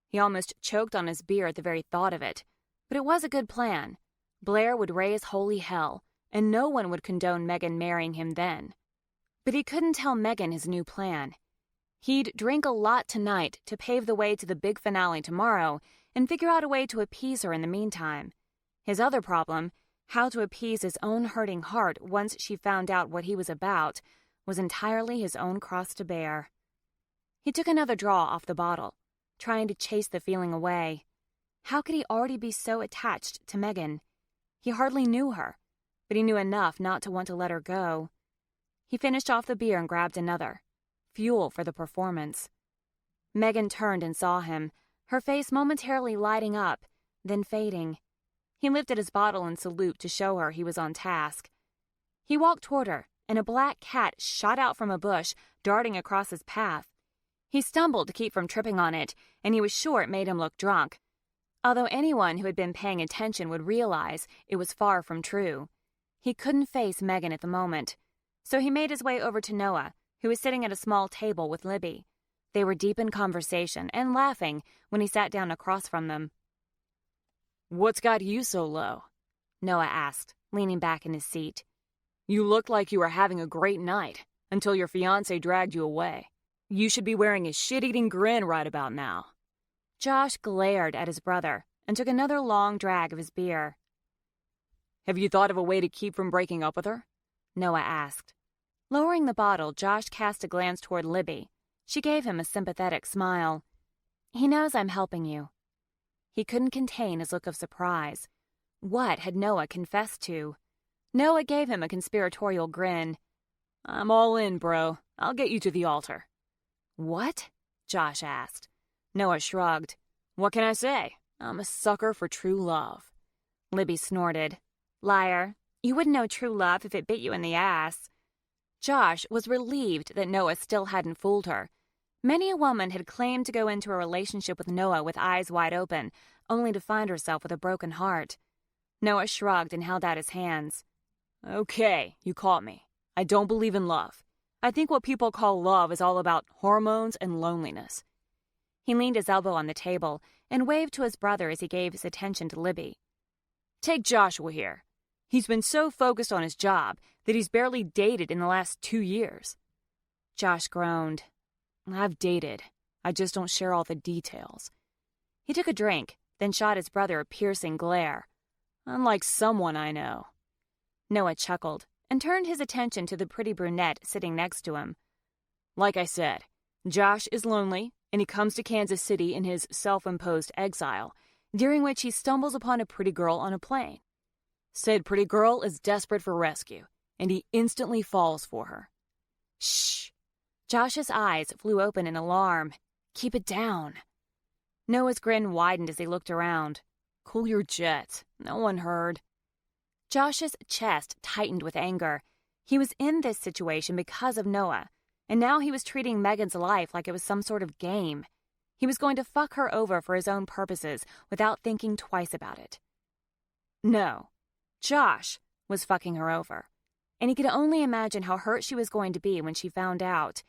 He almost choked on his beer at the very thought of it, but it was a good plan. Blair would raise holy hell, and no one would condone Megan marrying him then. But he couldn't tell Megan his new plan. He'd drink a lot tonight to pave the way to the big finale tomorrow and figure out a way to appease her in the meantime. His other problem, how to appease his own hurting heart once she found out what he was about, was entirely his own cross to bear. He took another draw off the bottle, trying to chase the feeling away. How could he already be so attached to Megan? He hardly knew her, but he knew enough not to want to let her go. He finished off the beer and grabbed another. Fuel for the performance. Megan turned and saw him, her face momentarily lighting up, then fading. He lifted his bottle in salute to show her he was on task. He walked toward her and a black cat shot out from a bush, darting across his path. He stumbled to keep from tripping on it, and he was sure it made him look drunk, although anyone who had been paying attention would realize it was far from true. He couldn't face Megan at the moment, so he made his way over to Noah, who was sitting at a small table with Libby. They were deep in conversation and laughing when he sat down across from them. "What's got you so low?" Noah asked, leaning back in his seat. "You looked like you were having a great night until your fiancé dragged you away. You should be wearing a shit-eating grin right about now." Josh glared at his brother and took another long drag of his beer. "Have you thought of a way to keep from breaking up with her?" Noah asked. Lowering the bottle, Josh cast a glance toward Libby. She gave him a sympathetic smile. "He knows I'm helping you." He couldn't contain his look of surprise. What had Noah confessed to? Noah gave him a conspiratorial grin. "I'm all in, bro. I'll get you to the altar." "What?" Josh asked. Noah shrugged. "What can I say? I'm a sucker for true love." Libby snorted. "Liar. You wouldn't know true love if it bit you in the ass." Josh was relieved that Noah still hadn't fooled her. Many a woman had claimed to go into a relationship with Noah with eyes wide open, only to find herself with a broken heart. Noah shrugged and held out his hands. "Okay, you caught me. I don't believe in love. I think what people call love is all about hormones and loneliness." He leaned his elbow on the table and waved to his brother as he gave his attention to Libby. "Take Joshua here. He's been so focused on his job that he's barely dated in the last 2 years." Josh groaned. "I've dated. I just don't share all the details." He took a drink, then shot his brother a piercing glare. "Unlike someone I know." Noah chuckled and turned his attention to the pretty brunette sitting next to him. "Like I said, Josh is lonely, and he comes to Kansas City in his self-imposed exile, during which he stumbles upon a pretty girl on a plane. Said pretty girl is desperate for rescue, and he instantly falls for her." "Shh." Josh's eyes flew open in alarm. "Keep it down." Noah's grin widened as he looked around. "Cool your jets. No one heard." Josh's chest tightened with anger. He was in this situation because of Noah, and now he was treating Megan's life like it was some sort of game. He was going to fuck her over for his own purposes without thinking twice about it. No, Josh was fucking her over, and he could only imagine how hurt she was going to be when she found out.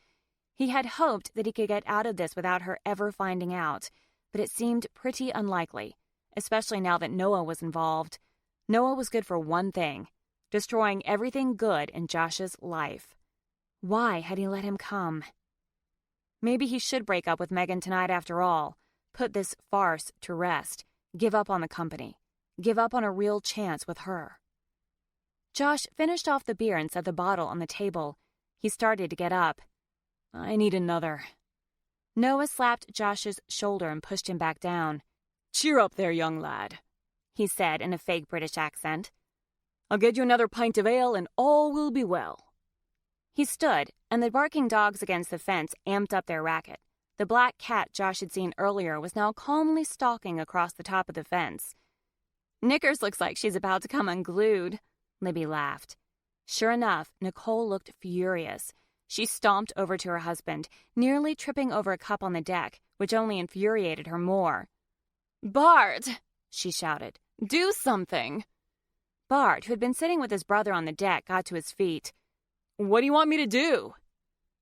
He had hoped that he could get out of this without her ever finding out, but it seemed pretty unlikely, especially now that Noah was involved. Noah was good for one thing: destroying everything good in Josh's life. Why had he let him come? Maybe he should break up with Megan tonight after all, put this farce to rest, give up on the company, give up on a real chance with her. Josh finished off the beer and set the bottle on the table. He started to get up. "I need another." Noah slapped Josh's shoulder and pushed him back down. "Cheer up there, young lad," he said in a fake British accent. "I'll get you another pint of ale and all will be well." He stood, and the barking dogs against the fence amped up their racket. The black cat Josh had seen earlier was now calmly stalking across the top of the fence. "Knickers looks like she's about to come unglued," Libby laughed. Sure enough, Nicole looked furious. She stomped over to her husband, nearly tripping over a cup on the deck, which only infuriated her more. "Bart!" she shouted. "Do something!" Bart, who had been sitting with his brother on the deck, got to his feet. "What do you want me to do?"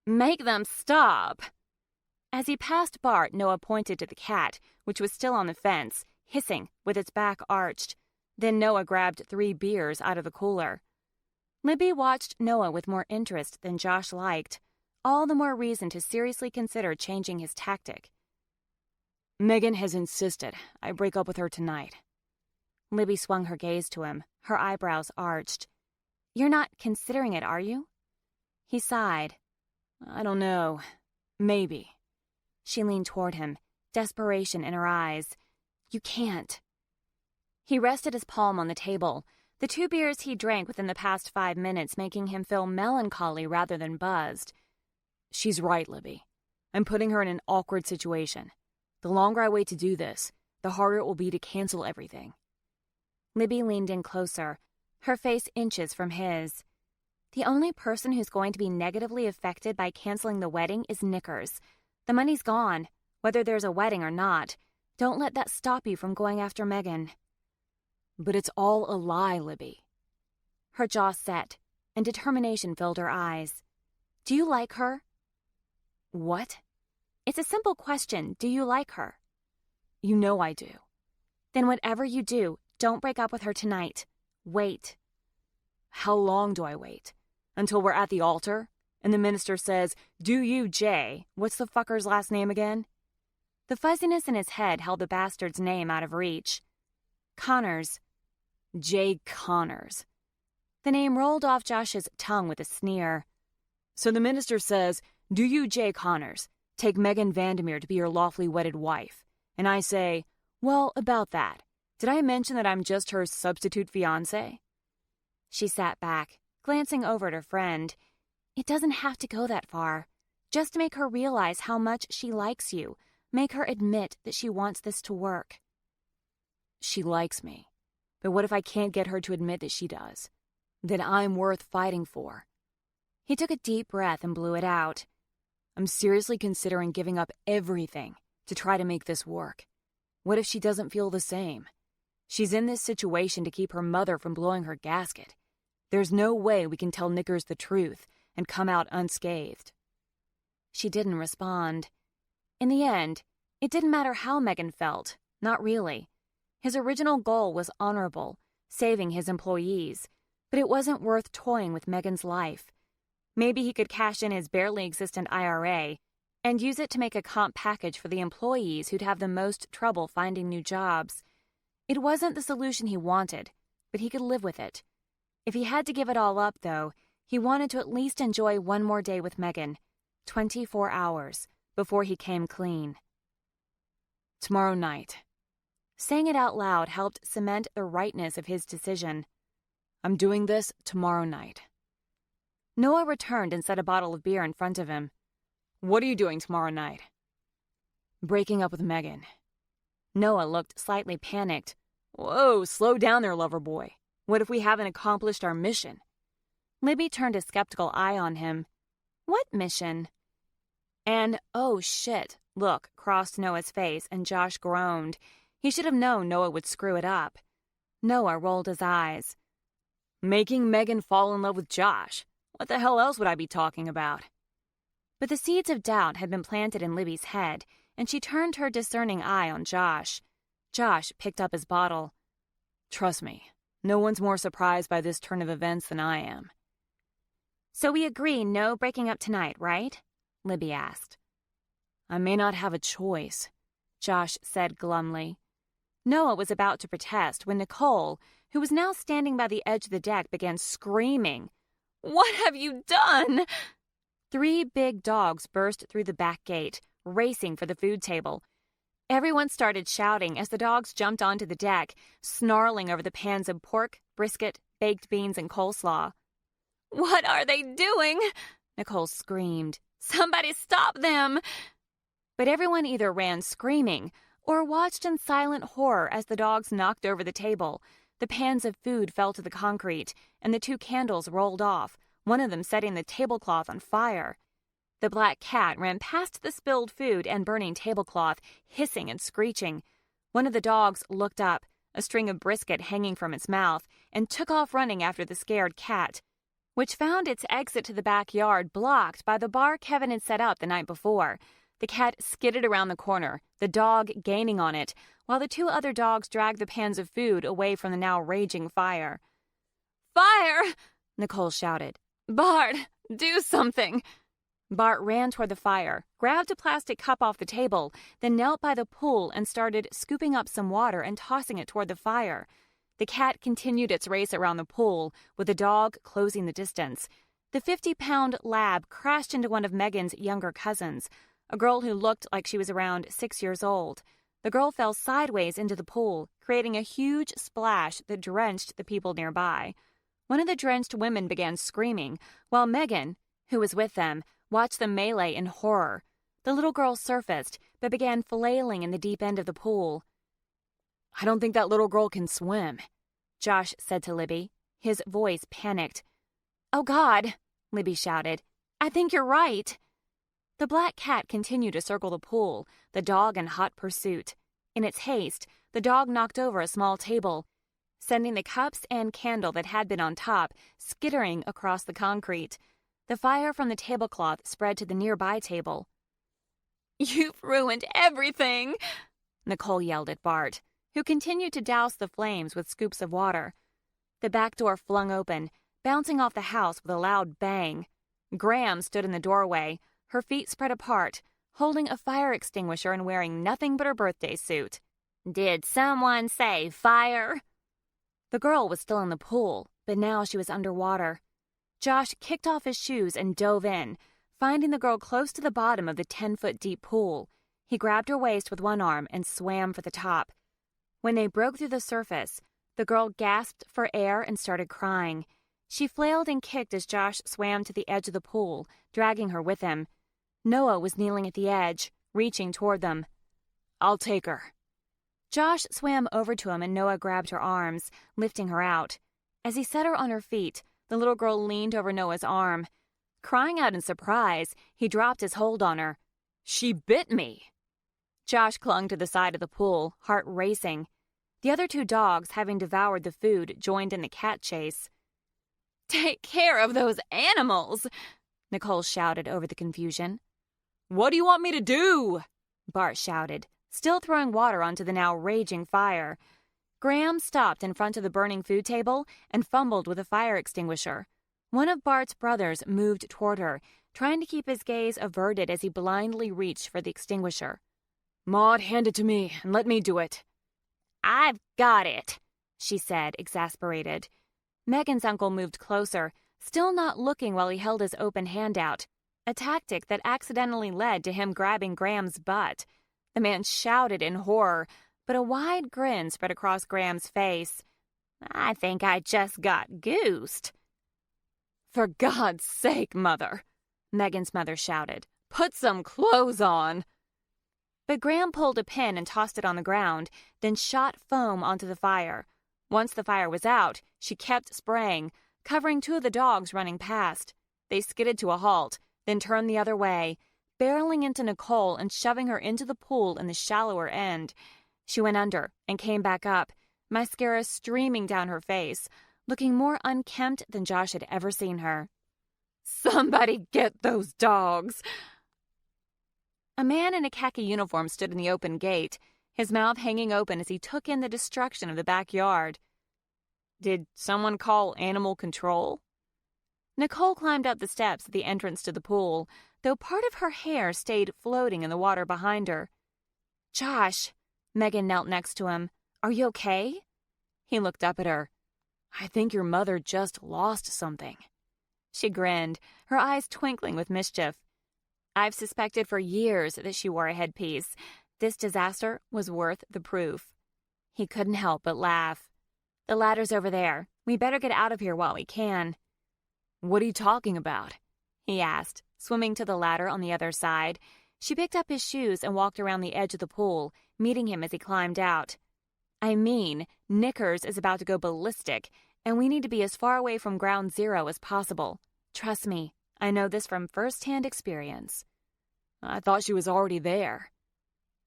"Make them stop." As he passed Bart, Noah pointed to the cat, which was still on the fence, hissing, with its back arched. Then Noah grabbed 3 beers out of the cooler. Libby watched Noah with more interest than Josh liked, all the more reason to seriously consider changing his tactic. "Megan has insisted I break up with her tonight." Libby swung her gaze to him, her eyebrows arched. "You're not considering it, are you?" He sighed. "I don't know. Maybe." She leaned toward him, desperation in her eyes. "You can't." He rested his palm on the table, the 2 beers he drank within the past 5 minutes making him feel melancholy rather than buzzed. "She's right, Libby. I'm putting her in an awkward situation. The longer I wait to do this, the harder it will be to cancel everything." Libby leaned in closer, her face inches from his. The only person who's going to be negatively affected by canceling the wedding is Knickers. The money's gone, whether there's a wedding or not. Don't let that stop you from going after Megan. But it's all a lie, Libby. Her jaw set, and determination filled her eyes. Do you like her? What? It's a simple question. Do you like her? You know I do. Then whatever you do, don't break up with her tonight. Wait. How long do I wait? Until we're at the altar? And the minister says, "Do you, Jay?" What's the fucker's last name again? The fuzziness in his head held the bastard's name out of reach. Connors. Jay Connors. The name rolled off Josh's tongue with a sneer. So the minister says, "Do you, Jay Connors, take Megan Vandermeer to be your lawfully wedded wife?" And I say, "Well, about that. Did I mention that I'm just her substitute fiancé?" She sat back, glancing over at her friend. It doesn't have to go that far. Just make her realize how much she likes you. Make her admit that she wants this to work. She likes me. But what if I can't get her to admit that she does? That I'm worth fighting for? He took a deep breath and blew it out. I'm seriously considering giving up everything to try to make this work. What if she doesn't feel the same? She's in this situation to keep her mother from blowing her gasket. There's no way we can tell Knickers the truth and come out unscathed. She didn't respond. In the end, it didn't matter how Megan felt. Not really. His original goal was honorable, saving his employees, but it wasn't worth toying with Megan's life. Maybe he could cash in his barely existent IRA and use it to make a comp package for the employees who'd have the most trouble finding new jobs. It wasn't the solution he wanted, but he could live with it. If he had to give it all up, though, he wanted to at least enjoy one more day with Megan, 24 hours, before he came clean. Tomorrow night. Saying it out loud helped cement the rightness of his decision. I'm doing this tomorrow night. Noah returned and set a bottle of beer in front of him. What are you doing tomorrow night? Breaking up with Megan. Noah looked slightly panicked. Whoa, slow down there, lover boy. What if we haven't accomplished our mission? Libby turned a skeptical eye on him. What mission? And, oh shit, look crossed Noah's face and Josh groaned. He should have known Noah would screw it up. Noah rolled his eyes. Making Megan fall in love with Josh. What the hell else would I be talking about? But the seeds of doubt had been planted in Libby's head, and she turned her discerning eye on Josh. Josh picked up his bottle. Trust me, no one's more surprised by this turn of events than I am. So we agree no breaking up tonight, right? Libby asked. I may not have a choice, Josh said glumly. Noah was about to protest when Nicole, who was now standing by the edge of the deck, began screaming. What have you done? 3 big dogs burst through the back gate, racing for the food table. Everyone started shouting as the dogs jumped onto the deck, snarling over the pans of pork, brisket, baked beans, and coleslaw. What are they doing? Nicole screamed. Somebody stop them! But everyone either ran screaming or watched in silent horror as the dogs knocked over the table. The pans of food fell to the concrete, and the 2 candles rolled off, one of them setting the tablecloth on fire. The black cat ran past the spilled food and burning tablecloth, hissing and screeching. One of the dogs looked up, a string of brisket hanging from its mouth, and took off running after the scared cat, which found its exit to the backyard blocked by the bar Kevin had set up the night before. The cat skidded around the corner, the dog gaining on it, while the 2 other dogs dragged the pans of food away from the now raging fire. Fire! Nicole shouted. Bart, do something! Bart ran toward the fire, grabbed a plastic cup off the table, then knelt by the pool and started scooping up some water and tossing it toward the fire. The cat continued its race around the pool, with the dog closing the distance. The 50-pound lab crashed into one of Megan's younger cousins, a girl who looked like she was around 6 years old. The girl fell sideways into the pool, creating a huge splash that drenched the people nearby. One of the drenched women began screaming, while Megan, who was with them, watched the melee in horror. The little girl surfaced, but began flailing in the deep end of the pool. I don't think that little girl can swim, Josh said to Libby, his voice panicked. "Oh, God," Libby shouted. "I think you're right." The black cat continued to circle the pool, the dog in hot pursuit. In its haste, the dog knocked over a small table, sending the cups and candle that had been on top skittering across the concrete. The fire from the tablecloth spread to the nearby table. "You've ruined everything!" Nicole yelled at Bart, who continued to douse the flames with scoops of water. The back door flung open, bouncing off the house with a loud bang. Graham stood in the doorway, her feet spread apart, holding a fire extinguisher and wearing nothing but her birthday suit. "Did someone say fire?" The girl was still in the pool, but now she was underwater. Josh kicked off his shoes and dove in, finding the girl close to the bottom of the 10-foot deep pool. He grabbed her waist with one arm and swam for the top. When they broke through the surface, the girl gasped for air and started crying. She flailed and kicked as Josh swam to the edge of the pool, dragging her with him. Noah was kneeling at the edge, reaching toward them. "I'll take her." Josh swam over to him and Noah grabbed her arms, lifting her out. As he set her on her feet, the little girl leaned over Noah's arm. Crying out in surprise, he dropped his hold on her. "She bit me!" Josh clung to the side of the pool, heart racing. The other two dogs, having devoured the food, joined in the cat chase. "Take care of those animals!" Nicole shouted over the confusion. "What do you want me to do?" Bart shouted, still throwing water onto the now raging fire. Graham stopped in front of the burning food table and fumbled with a fire extinguisher. One of Bart's brothers moved toward her, trying to keep his gaze averted as he blindly reached for the extinguisher. "Maud, hand it to me and let me do it." "I've got it," she said, exasperated. Megan's uncle moved closer, still not looking while he held his open hand out, a tactic that accidentally led to him grabbing Graham's butt. The man shouted in horror, but a wide grin spread across Graham's face. "I think I just got goosed." "For God's sake, Mother," Megan's mother shouted, "put some clothes on." But Graham pulled a pin and tossed it on the ground, then shot foam onto the fire. Once the fire was out, she kept spraying, covering two of the dogs running past. They skidded to a halt, then turned the other way, barreling into Nicole and shoving her into the pool in the shallower end. She went under and came back up, mascara streaming down her face, looking more unkempt than Josh had ever seen her. "Somebody get those dogs!" A man in a khaki uniform stood in the open gate, his mouth hanging open as he took in the destruction of the backyard. "Did someone call animal control?" Nicole climbed up the steps at the entrance to the pool, though part of her hair stayed floating in the water behind her. "Josh," Megan knelt next to him, "are you okay?" He looked up at her. "I think your mother just lost something." She grinned, her eyes twinkling with mischief. "I've suspected for years that she wore a headpiece. This disaster was worth the proof." He couldn't help but laugh. "The ladder's over there. We better get out of here while we can." "What are you talking about?" he asked, swimming to the ladder on the other side. She picked up his shoes and walked around the edge of the pool, meeting him as he climbed out. "I mean, Knickers is about to go ballistic, and we need to be as far away from ground zero as possible. Trust me, I know this from first-hand experience." "I thought she was already there."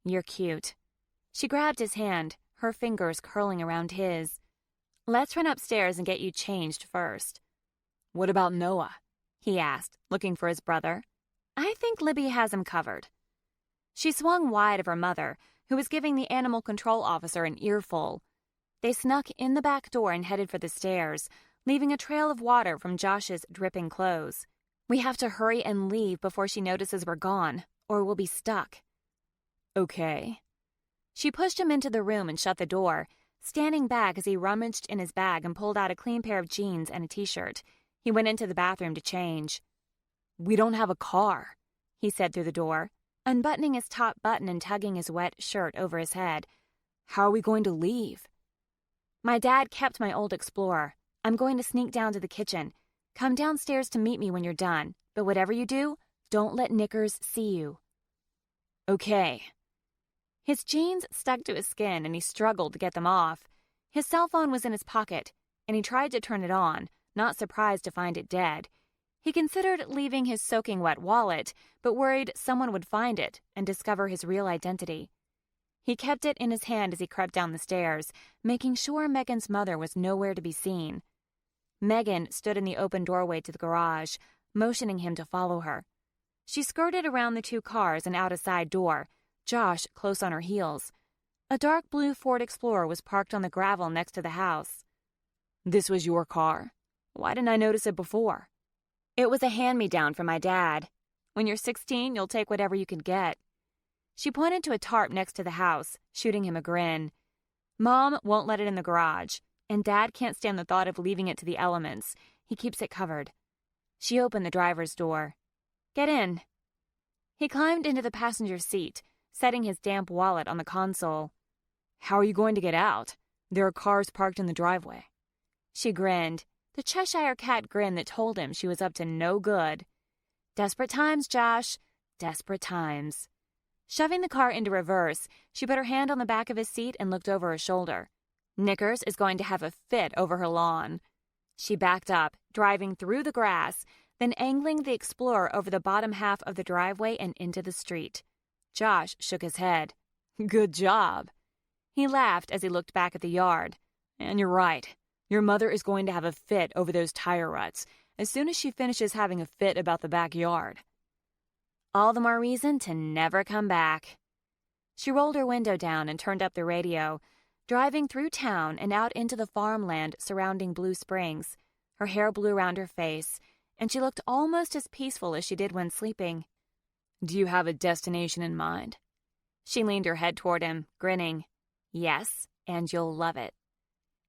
"You're cute." She grabbed his hand, her fingers curling around his. "Let's run upstairs and get you changed first." "What about Noah?" he asked, looking for his brother. "I think Libby has him covered." She swung wide of her mother, who was giving the animal control officer an earful. They snuck in the back door and headed for the stairs, leaving a trail of water from Josh's dripping clothes. "We have to hurry and leave before she notices we're gone, or we'll be stuck." "Okay." She pushed him into the room and shut the door, standing back as he rummaged in his bag and pulled out a clean pair of jeans and a t-shirt. He went into the bathroom to change. "We don't have a car," he said through the door, unbuttoning his top button and tugging his wet shirt over his head. "How are we going to leave?" "My dad kept my old Explorer. I'm going to sneak down to the kitchen. Come downstairs to meet me when you're done, but whatever you do, don't let Knickers see you." "Okay." His jeans stuck to his skin and he struggled to get them off. His cell phone was in his pocket, and he tried to turn it on, not surprised to find it dead. He considered leaving his soaking wet wallet, but worried someone would find it and discover his real identity. He kept it in his hand as he crept down the stairs, making sure Megan's mother was nowhere to be seen. Megan stood in the open doorway to the garage, motioning him to follow her. She skirted around the two cars and out a side door, Josh close on her heels. A dark blue Ford Explorer was parked on the gravel next to the house. "This was your car? Why didn't I notice it before?" "It was a hand-me-down from my dad. When you're 16, you'll take whatever you can get." She pointed to a tarp next to the house, shooting him a grin. "Mom won't let it in the garage, and Dad can't stand the thought of leaving it to the elements. He keeps it covered." She opened the driver's door. "Get in." He climbed into the passenger seat, setting his damp wallet on the console. "How are you going to get out? There are cars parked in the driveway." She grinned, the Cheshire Cat grin that told him she was up to no good. "Desperate times, Josh. Desperate times." Shoving the car into reverse, she put her hand on the back of his seat and looked over her shoulder. Knickers is going to have a fit over her lawn. She backed up, driving through the grass, then angling the Explorer over the bottom half of the driveway and into the street. Josh shook his head. "Good job." He laughed as he looked back at the yard. "And you're right. Your mother is going to have a fit over those tire ruts as soon as she finishes having a fit about the backyard." All the more reason to never come back. She rolled her window down and turned up the radio, driving through town and out into the farmland surrounding Blue Springs. Her hair blew around her face, and she looked almost as peaceful as she did when sleeping. "Do you have a destination in mind?" She leaned her head toward him, grinning. "Yes, and you'll love it."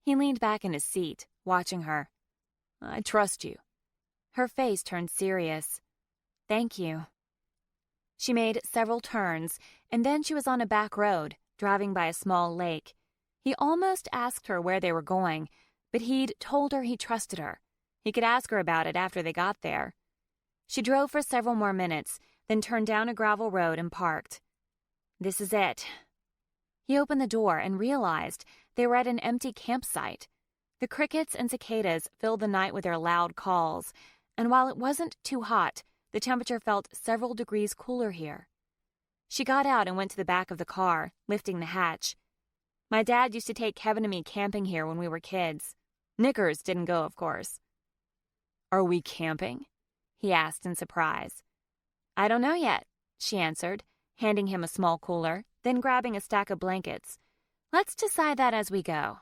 He leaned back in his seat, watching her. "I trust you." Her face turned serious. "Thank you." She made several turns, and then she was on a back road, driving by a small lake. He almost asked her where they were going, but he'd told her he trusted her. He could ask her about it after they got there. She drove for several more minutes, then turned down a gravel road and parked. "This is it." He opened the door and realized they were at an empty campsite. The crickets and cicadas filled the night with their loud calls, and while it wasn't too hot, the temperature felt several degrees cooler here. She got out and went to the back of the car, lifting the hatch. "My dad used to take Kevin and me camping here when we were kids. Knickers didn't go, of course." "Are we camping?" he asked in surprise. "I don't know yet," she answered, handing him a small cooler, then grabbing a stack of blankets. "Let's decide that as we go."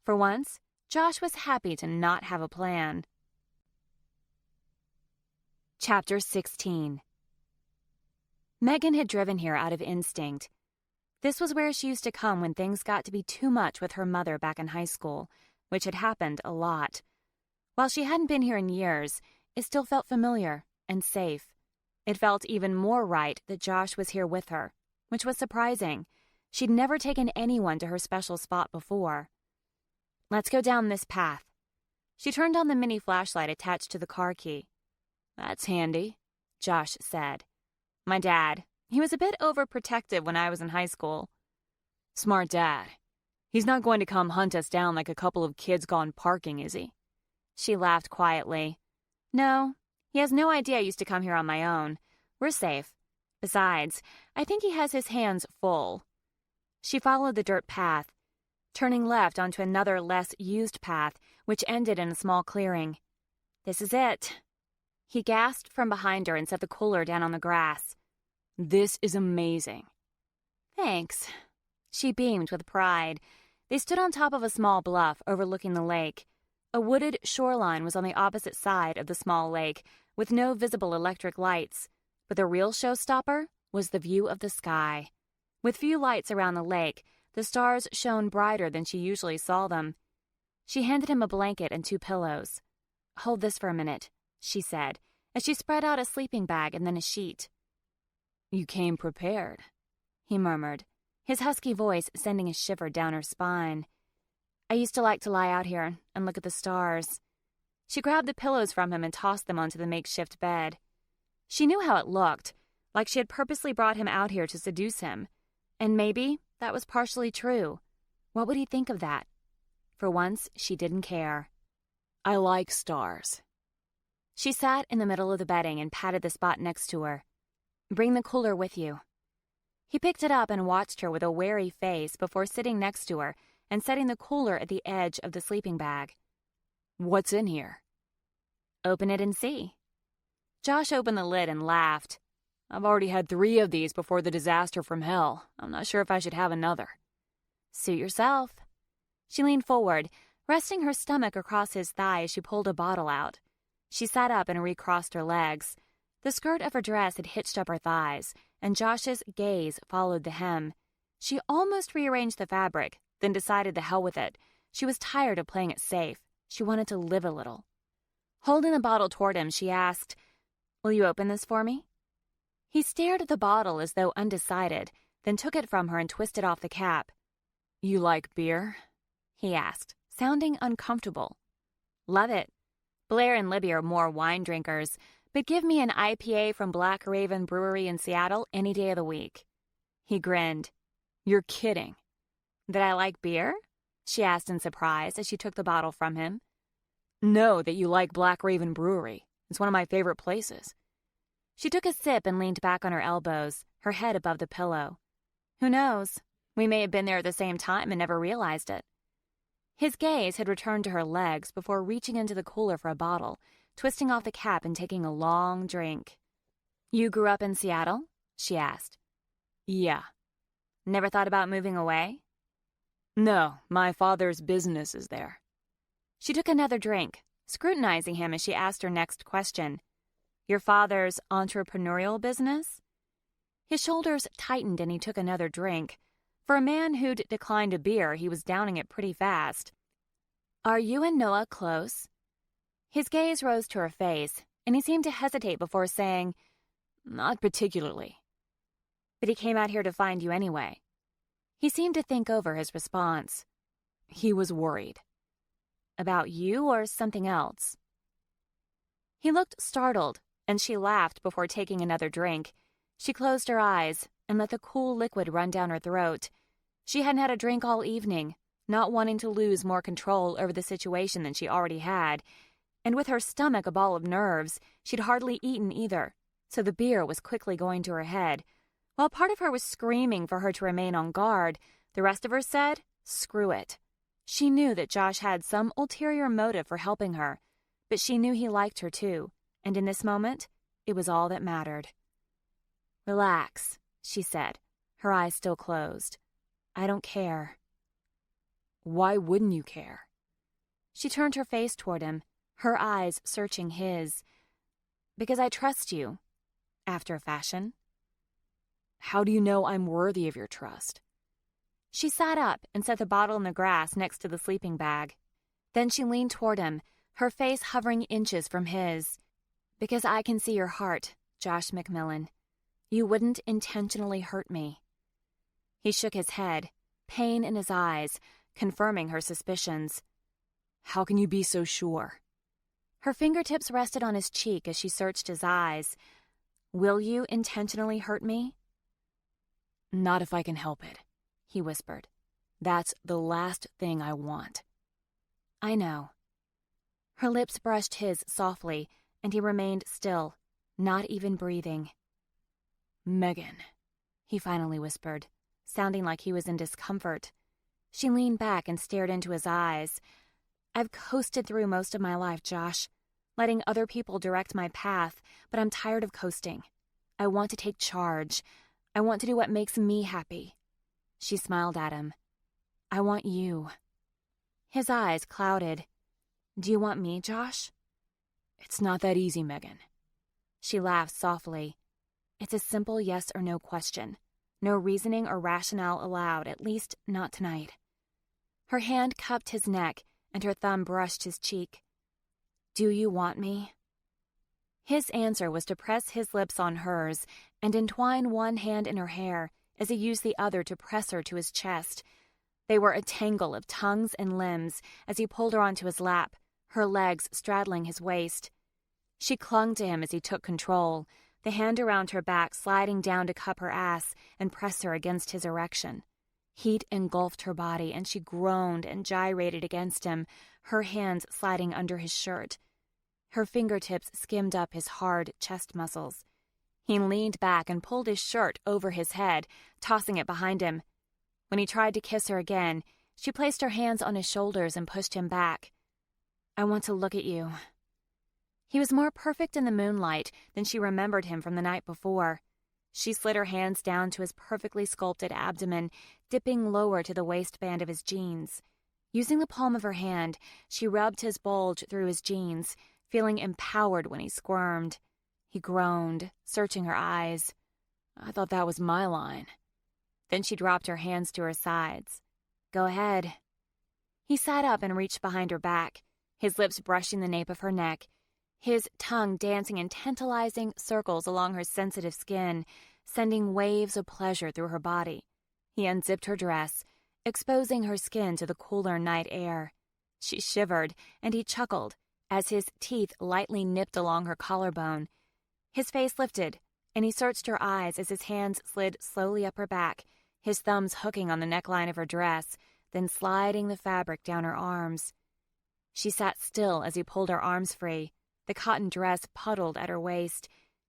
For once, Josh was happy to not have a plan. Chapter 16. Megan had driven here out of instinct. This was where she used to come when things got to be too much with her mother back in high school, which had happened a lot. While she hadn't been here in years, it still felt familiar and safe. It felt even more right that Josh was here with her, which was surprising. She'd never taken anyone to her special spot before. "Let's go down this path." She turned on the mini flashlight attached to the car key. "That's handy," Josh said. "My dad. He was a bit overprotective when I was in high school." "Smart dad. He's not going to come hunt us down like a couple of kids gone parking, is he?" She laughed quietly. "No, he has no idea I used to come here on my own. We're safe. Besides, I think he has his hands full." She followed the dirt path, turning left onto another less used path, which ended in a small clearing. "This is it." He gasped from behind her and set the cooler down on the grass. "This is amazing." "Thanks." She beamed with pride. They stood on top of a small bluff overlooking the lake. A wooded shoreline was on the opposite side of the small lake, with no visible electric lights. But the real showstopper was the view of the sky. With few lights around the lake, the stars shone brighter than she usually saw them. She handed him a blanket and 2 pillows. "Hold this for a minute," she said, as she spread out a sleeping bag and then a sheet. "You came prepared," he murmured, his husky voice sending a shiver down her spine. "I used to like to lie out here and look at the stars." She grabbed the pillows from him and tossed them onto the makeshift bed. She knew how it looked, like she had purposely brought him out here to seduce him. And maybe that was partially true. What would he think of that? For once, she didn't care. I like stars. She sat in the middle of the bedding and patted the spot next to her. Bring the cooler with you. He picked it up and watched her with a wary face before sitting next to her and setting the cooler at the edge of the sleeping bag. What's in here? Open it and see. Josh opened the lid and laughed. I've already had 3 of these before the disaster from hell. I'm not sure if I should have another. Suit yourself. She leaned forward, resting her stomach across his thigh as she pulled a bottle out. She sat up and recrossed her legs. The skirt of her dress had hitched up her thighs, and Josh's gaze followed the hem. She almost rearranged the fabric, then decided the hell with it. She was tired of playing it safe. She wanted to live a little. Holding the bottle toward him, she asked, "Will you open this for me?" He stared at the bottle as though undecided, then took it from her and twisted off the cap. You like beer? He asked, sounding uncomfortable. Love it. Blair and Libby are more wine drinkers, but give me an IPA from Black Raven Brewery in Seattle any day of the week. He grinned. You're kidding. That I like beer? She asked in surprise as she took the bottle from him. No, that you like Black Raven Brewery. It's one of my favorite places. She took a sip and leaned back on her elbows, her head above the pillow. Who knows? We may have been there at the same time and never realized it. His gaze had returned to her legs before reaching into the cooler for a bottle, twisting off the cap and taking a long drink. You grew up in Seattle? She asked. Yeah. Never thought about moving away? No, my father's business is there. She took another drink, scrutinizing him as she asked her next question. Your father's entrepreneurial business? His shoulders tightened and he took another drink. For a man who'd declined a beer, he was downing it pretty fast. Are you and Noah close? His gaze rose to her face, and he seemed to hesitate before saying, Not particularly. But he came out here to find you anyway. He seemed to think over his response. He was worried. About you or something else? He looked startled, and she laughed before taking another drink. She closed her eyes and let the cool liquid run down her throat. She hadn't had a drink all evening, not wanting to lose more control over the situation than she already had. And with her stomach a ball of nerves, she'd hardly eaten either, so the beer was quickly going to her head. While part of her was screaming for her to remain on guard, the rest of her said, screw it. She knew that Josh had some ulterior motive for helping her, but she knew he liked her too, and in this moment, it was all that mattered. Relax, she said, her eyes still closed. I don't care. Why wouldn't you care? She turned her face toward him, her eyes searching his. Because I trust you, after a fashion. How do you know I'm worthy of your trust? She sat up and set the bottle in the grass next to the sleeping bag. Then she leaned toward him, her face hovering inches from his. Because I can see your heart, Josh McMillan. You wouldn't intentionally hurt me. He shook his head, pain in his eyes, confirming her suspicions. How can you be so sure? Her fingertips rested on his cheek as she searched his eyes. Will you intentionally hurt me? Not if I can help it, he whispered. That's the last thing I want. I know. Her lips brushed his softly, and he remained still, not even breathing. Megan, he finally whispered, sounding like he was in discomfort. She leaned back and stared into his eyes. I've coasted through most of my life, Josh, letting other people direct my path, but I'm tired of coasting. I want to take charge. I want to do what makes me happy. She smiled at him. I want you. His eyes clouded. Do you want me, Josh? It's not that easy, Megan. She laughed softly. It's a simple yes or no question. No reasoning or rationale allowed, at least not tonight. Her hand cupped his neck, and her thumb brushed his cheek. Do you want me? His answer was to press his lips on hers and entwine one hand in her hair as he used the other to press her to his chest. They were a tangle of tongues and limbs as he pulled her onto his lap, her legs straddling his waist. She clung to him as he took control, the hand around her back sliding down to cup her ass and press her against his erection. Heat engulfed her body, and she groaned and gyrated against him, her hands sliding under his shirt. Her fingertips skimmed up his hard chest muscles. He leaned back and pulled his shirt over his head, tossing it behind him. When he tried to kiss her again, she placed her hands on his shoulders and pushed him back. "I want to look at you." He was more perfect in the moonlight than she remembered him from the night before. She slid her hands down to his perfectly sculpted abdomen, dipping lower to the waistband of his jeans. Using the palm of her hand, she rubbed his bulge through his jeans, feeling empowered when he squirmed. He groaned, searching her eyes. "I thought that was my line." Then she dropped her hands to her sides. "Go ahead." He sat up and reached behind her back, his lips brushing the nape of her neck, his tongue dancing in tantalizing circles along her sensitive skin, sending waves of pleasure through her body. He unzipped her dress, exposing her skin to the cooler night air. She shivered, and he chuckled as his teeth lightly nipped along her collarbone. His face lifted, and he searched her eyes as his hands slid slowly up her back, his thumbs hooking on the neckline of her dress, then sliding the fabric down her arms. She sat still as he pulled her arms free, the cotton dress puddled at her waist.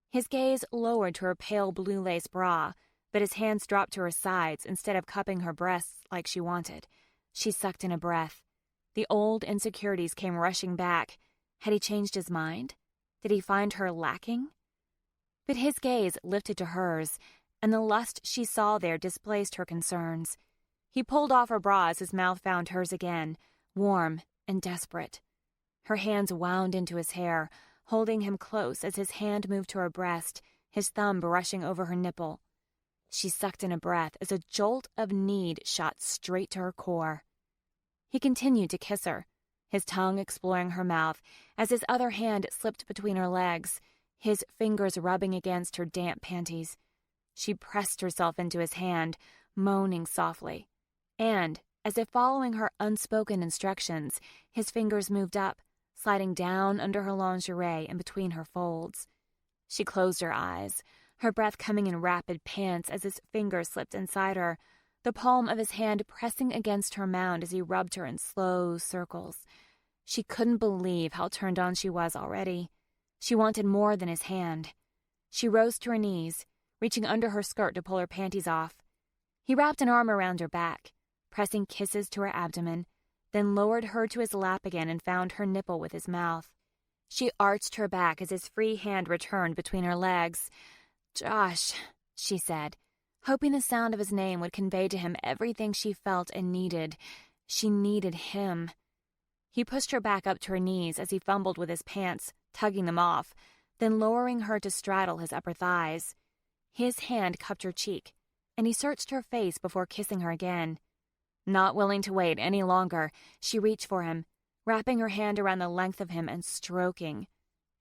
His gaze lowered to her pale blue lace bra, but his hands dropped to her sides instead of cupping her breasts like she wanted. She sucked in a breath. The old insecurities came rushing back. Had he changed his mind? Did he find her lacking? But his gaze lifted to hers, and the lust she saw there displaced her concerns. He pulled off her bra as his mouth found hers again, warm and desperate. Her hands wound into his hair, holding him close as his hand moved to her breast, his thumb brushing over her nipple. She sucked in a breath as a jolt of need shot straight to her core. He continued to kiss her, his tongue exploring her mouth as his other hand slipped between her legs, his fingers rubbing against her damp panties. She pressed herself into his hand, moaning softly. And, as if following her unspoken instructions, his fingers moved up, sliding down under her lingerie and between her folds. She closed her eyes, her breath coming in rapid pants as his fingers slipped inside her, the palm of his hand pressing against her mound as he rubbed her in slow circles. She couldn't believe how turned on she was already. She wanted more than his hand. She rose to her knees, reaching under her skirt to pull her panties off. He wrapped an arm around her back, pressing kisses to her abdomen, then lowered her to his lap again and found her nipple with his mouth. She arched her back as his free hand returned between her legs. "Josh," she said, hoping the sound of his name would convey to him everything she felt and needed. She needed him. He pushed her back up to her knees as he fumbled with his pants, tugging them off, then lowering her to straddle his upper thighs. His hand cupped her cheek, and he searched her face before kissing her again. Not willing to wait any longer, she reached for him, wrapping her hand around the length of him and stroking.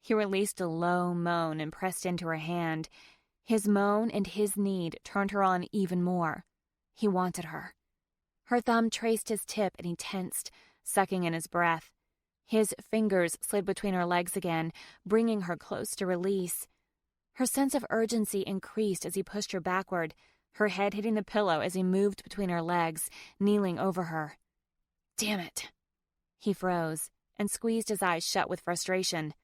He released a low moan and pressed into her hand. His moan and his need turned her on even more. He wanted her. Her thumb traced his tip and he tensed, sucking in his breath. His fingers slid between her legs again, bringing her close to release. Her sense of urgency increased as he pushed her backward, her head hitting the pillow as he moved between her legs, kneeling over her. "Damn it." He froze and squeezed his eyes shut with frustration.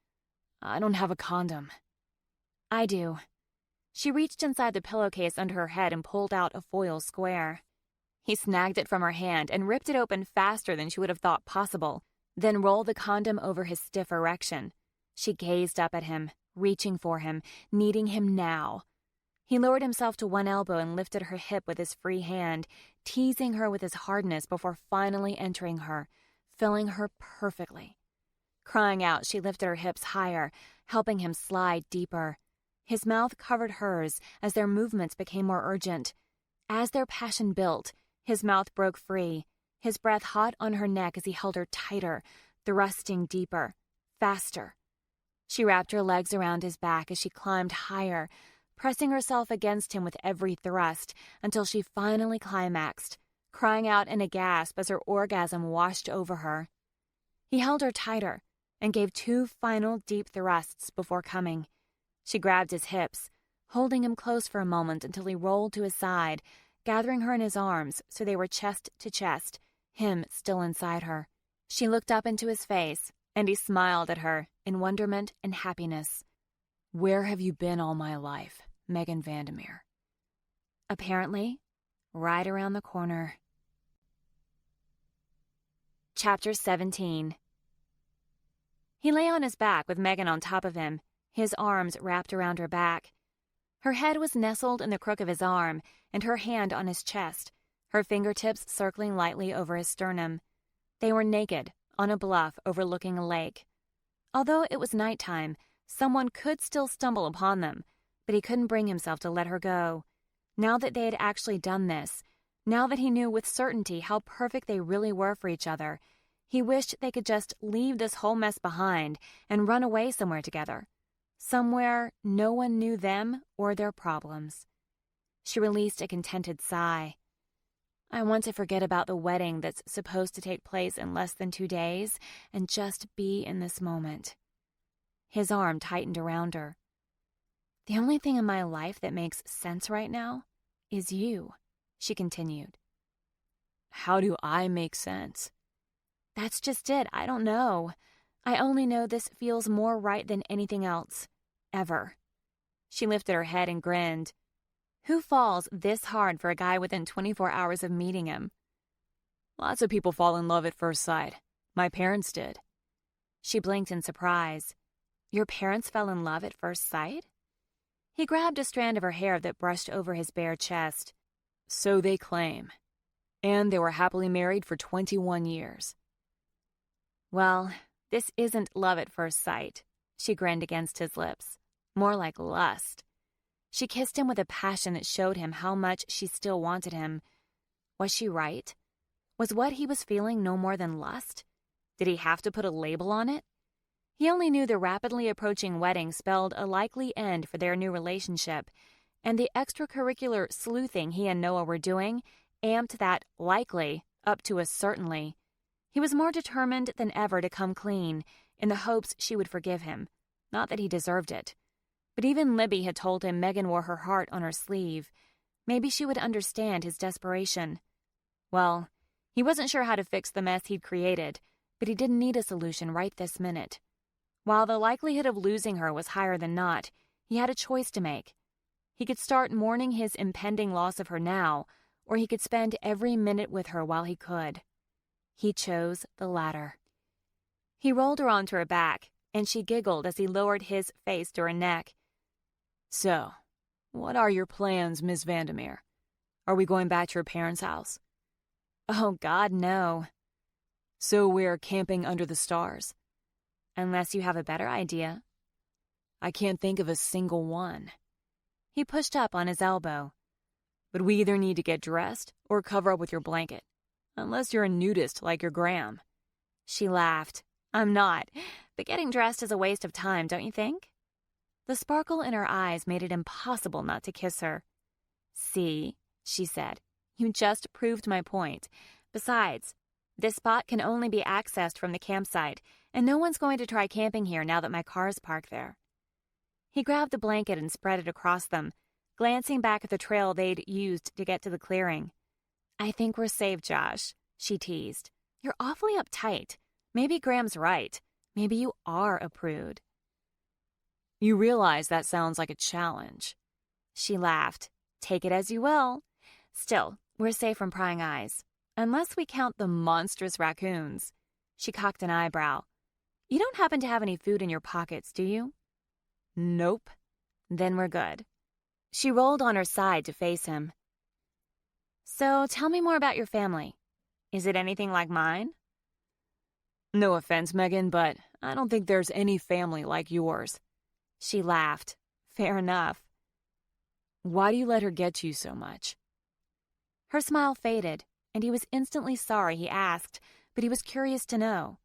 "I don't have a condom." "I do." She reached inside the pillowcase under her head and pulled out a foil square. He snagged it from her hand and ripped it open faster than she would have thought possible, then rolled the condom over his stiff erection. She gazed up at him, reaching for him, needing him now. He lowered himself to one elbow and lifted her hip with his free hand, teasing her with his hardness before finally entering her, filling her perfectly. Crying out, she lifted her hips higher, helping him slide deeper. His mouth covered hers as their movements became more urgent. As their passion built, his mouth broke free, his breath hot on her neck as he held her tighter, thrusting deeper, faster. She wrapped her legs around his back as she climbed higher, pressing herself against him with every thrust until she finally climaxed, crying out in a gasp as her orgasm washed over her. He held her tighter and gave 2 final deep thrusts before coming. She grabbed his hips, holding him close for a moment until he rolled to his side, gathering her in his arms so they were chest to chest, him still inside her. She looked up into his face, and he smiled at her in wonderment and happiness. Where have you been all my life, Megan Vandermeer? Apparently, right around the corner. Chapter 17. He lay on his back with Megan on top of him, his arms wrapped around her back. Her head was nestled in the crook of his arm, and her hand on his chest, her fingertips circling lightly over his sternum. They were naked, on a bluff overlooking a lake. Although it was nighttime, someone could still stumble upon them, but he couldn't bring himself to let her go. Now that they had actually done this, now that he knew with certainty how perfect they really were for each other, he wished they could just leave this whole mess behind and run away somewhere together. Somewhere no one knew them or their problems. She released a contented sigh. I want to forget about the wedding that's supposed to take place in less than 2 days and just be in this moment. His arm tightened around her. The only thing in my life that makes sense right now is you, she continued. How do I make sense? That's just it. I don't know. I only know this feels more right than anything else. Ever. She lifted her head and grinned. Who falls this hard for a guy within 24 hours of meeting him? Lots of people fall in love at first sight. My parents did. She blinked in surprise. Your parents fell in love at first sight? He grabbed a strand of her hair that brushed over his bare chest. So they claim. And they were happily married for 21 years. Well, this isn't love at first sight, she grinned against his lips. More like lust. She kissed him with a passion that showed him how much she still wanted him. Was she right? Was what he was feeling no more than lust? Did he have to put a label on it? He only knew the rapidly approaching wedding spelled a likely end for their new relationship, and the extracurricular sleuthing he and Noah were doing amped that likely up to a certainly. He was more determined than ever to come clean, in the hopes she would forgive him. Not that he deserved it. But even Libby had told him Megan wore her heart on her sleeve. Maybe she would understand his desperation. Well, he wasn't sure how to fix the mess he'd created, but he didn't need a solution right this minute. While the likelihood of losing her was higher than not, he had a choice to make. He could start mourning his impending loss of her now, or he could spend every minute with her while he could. He chose the latter. He rolled her onto her back, and she giggled as he lowered his face to her neck. So, what are your plans, Miss Vandermeer? Are we going back to your parents' house? Oh, God, no. So we're camping under the stars? Unless you have a better idea. I can't think of a single one. He pushed up on his elbow. But we either need to get dressed or cover up with your blanket. Unless you're a nudist like your Graham. She laughed. I'm not. But getting dressed is a waste of time, don't you think? The sparkle in her eyes made it impossible not to kiss her. See, she said, you just proved my point. Besides, this spot can only be accessed from the campsite, and no one's going to try camping here now that my car's parked there. He grabbed the blanket and spread it across them, glancing back at the trail they'd used to get to the clearing. I think we're safe, Josh, she teased. You're awfully uptight. Maybe Graham's right. Maybe you are a prude. You realize that sounds like a challenge. She laughed. Take it as you will. Still, we're safe from prying eyes. Unless we count the monstrous raccoons. She cocked an eyebrow. You don't happen to have any food in your pockets, do you? Nope. Then we're good. She rolled on her side to face him. So tell me more about your family. Is it anything like mine? No offense, Megan, but I don't think there's any family like yours. She laughed. Fair enough. Why do you let her get to you so much? Her smile faded, and he was instantly sorry he asked, but he was curious to know.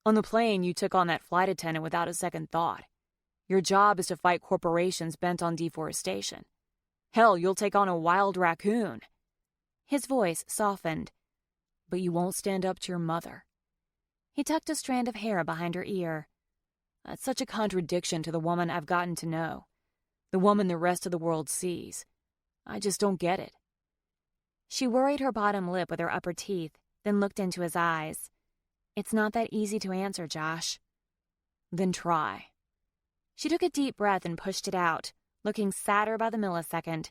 On the plane, you took on that flight attendant without a second thought. Your job is to fight corporations bent on deforestation. Hell, you'll take on a wild raccoon. His voice softened. But you won't stand up to your mother. He tucked a strand of hair behind her ear. That's such a contradiction to the woman I've gotten to know. The woman the rest of the world sees. I just don't get it. She worried her bottom lip with her upper teeth, then looked into his eyes. It's not that easy to answer, Josh. Then try. She took a deep breath and pushed it out, looking sadder by the millisecond.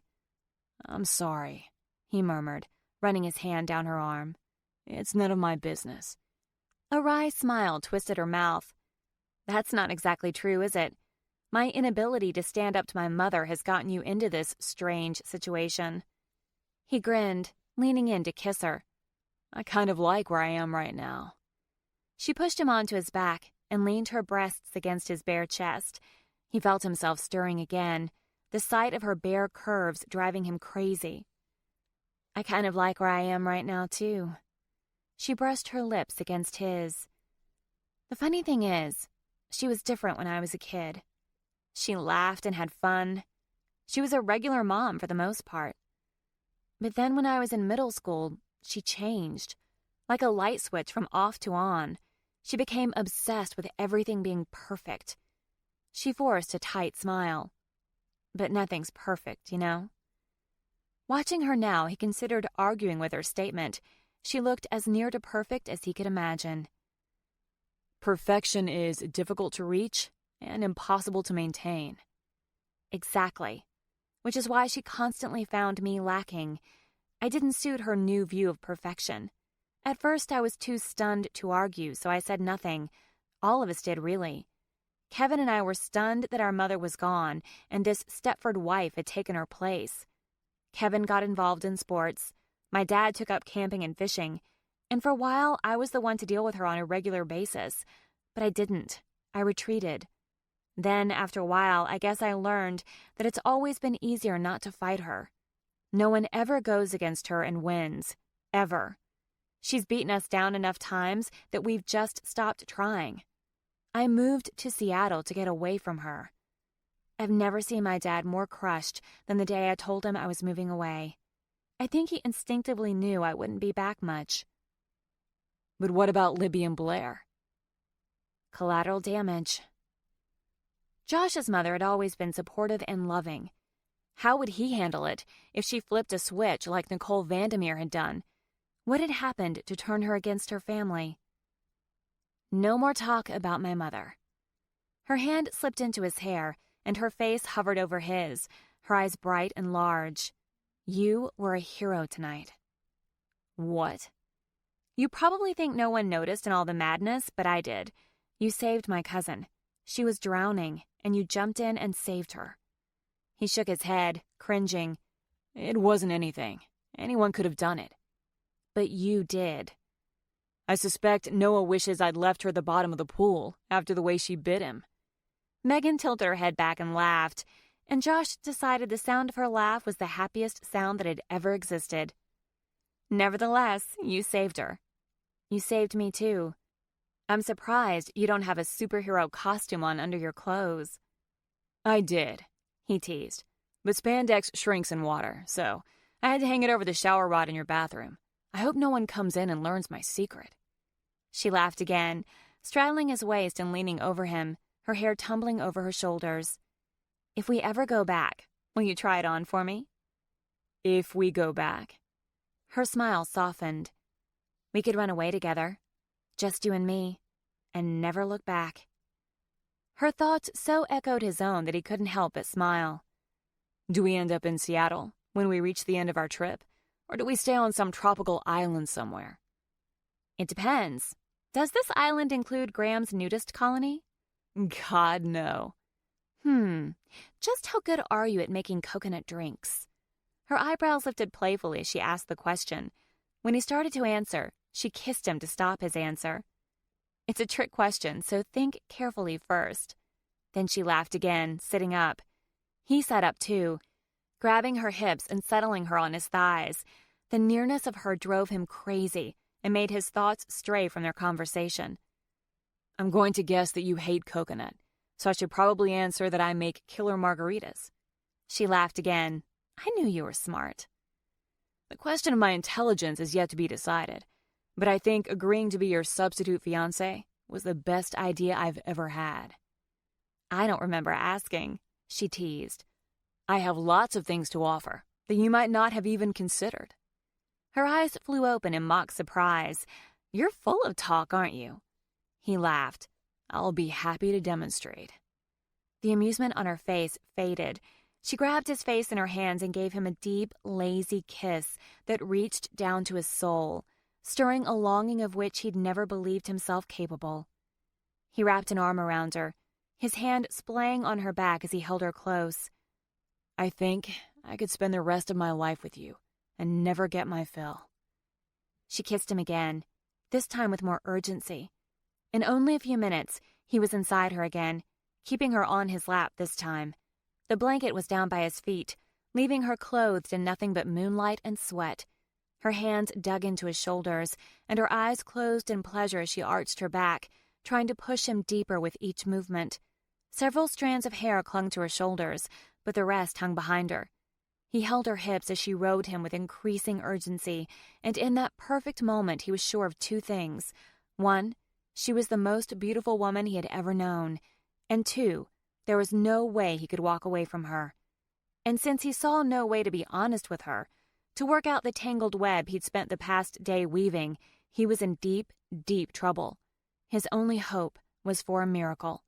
I'm sorry, he murmured, running his hand down her arm. It's none of my business. A wry smile twisted her mouth. That's not exactly true, is it? My inability to stand up to my mother has gotten you into this strange situation. He grinned, leaning in to kiss her. I kind of like where I am right now. She pushed him onto his back and leaned her breasts against his bare chest. He felt himself stirring again, the sight of her bare curves driving him crazy. I kind of like where I am right now, too. She brushed her lips against his. The funny thing is, she was different when I was a kid. She laughed and had fun. She was a regular mom for the most part. But then when I was in middle school, she changed. Like a light switch from off to on. She became obsessed with everything being perfect. She forced a tight smile. But nothing's perfect, you know? Watching her now, he considered arguing with her statement. She looked as near to perfect as he could imagine. Perfection is difficult to reach and impossible to maintain. Exactly. Which is why she constantly found me lacking. I didn't suit her new view of perfection. At first, I was too stunned to argue, so I said nothing. All of us did, really. Kevin and I were stunned that our mother was gone, and this Stepford wife had taken her place. Kevin got involved in sports. My dad took up camping and fishing. And for a while, I was the one to deal with her on a regular basis. But I didn't. I retreated. Then, after a while, I guess I learned that it's always been easier not to fight her. No one ever goes against her and wins. Ever. She's beaten us down enough times that we've just stopped trying. I moved to Seattle to get away from her. I've never seen my dad more crushed than the day I told him I was moving away. I think he instinctively knew I wouldn't be back much. But what about Libby and Blair? Collateral damage. Josh's mother had always been supportive and loving. How would he handle it if she flipped a switch like Nicole Vandermeer had done? What had happened to turn her against her family? No more talk about my mother. Her hand slipped into his hair, and her face hovered over his, her eyes bright and large. You were a hero tonight. What? You probably think no one noticed in all the madness, but I did. You saved my cousin. She was drowning, and you jumped in and saved her. He shook his head, cringing. It wasn't anything. Anyone could have done it. But you did. I suspect Noah wishes I'd left her at the bottom of the pool after the way she bit him. Megan tilted her head back and laughed, and Josh decided the sound of her laugh was the happiest sound that had ever existed. Nevertheless, you saved her. You saved me, too. I'm surprised you don't have a superhero costume on under your clothes. I did, he teased, but spandex shrinks in water, so I had to hang it over the shower rod in your bathroom. I hope no one comes in and learns my secret. She laughed again, straddling his waist and leaning over him, her hair tumbling over her shoulders. If we ever go back, will you try it on for me? If we go back? Her smile softened. We could run away together, just you and me, and never look back. Her thoughts so echoed his own that he couldn't help but smile. Do we end up in Seattle when we reach the end of our trip? Or do we stay on some tropical island somewhere? It depends. Does this island include Graham's nudist colony? God, no. Just how good are you at making coconut drinks? Her eyebrows lifted playfully as she asked the question. When he started to answer, she kissed him to stop his answer. It's a trick question, so think carefully first. Then she laughed again, sitting up. He sat up too, grabbing her hips and settling her on his thighs. The nearness of her drove him crazy and made his thoughts stray from their conversation. I'm going to guess that you hate coconut, so I should probably answer that I make killer margaritas. She laughed again. I knew you were smart. The question of my intelligence is yet to be decided, but I think agreeing to be your substitute fiancé was the best idea I've ever had. I don't remember asking, she teased. I have lots of things to offer that you might not have even considered. Her eyes flew open in mock surprise. You're full of talk, aren't you? He laughed. I'll be happy to demonstrate. The amusement on her face faded. She grabbed his face in her hands and gave him a deep, lazy kiss that reached down to his soul, stirring a longing of which he'd never believed himself capable. He wrapped an arm around her, his hand splaying on her back as he held her close. I think I could spend the rest of my life with you and never get my fill. She kissed him again, this time with more urgency. In only a few minutes, he was inside her again, keeping her on his lap this time. The blanket was down by his feet, leaving her clothed in nothing but moonlight and sweat. Her hands dug into his shoulders, and her eyes closed in pleasure as she arched her back, trying to push him deeper with each movement. Several strands of hair clung to her shoulders, but the rest hung behind her. He held her hips as she rode him with increasing urgency, and in that perfect moment he was sure of two things. One, she was the most beautiful woman he had ever known, and two, there was no way he could walk away from her. And since he saw no way to be honest with her, to work out the tangled web he'd spent the past day weaving, he was in deep, deep trouble. His only hope was for a miracle.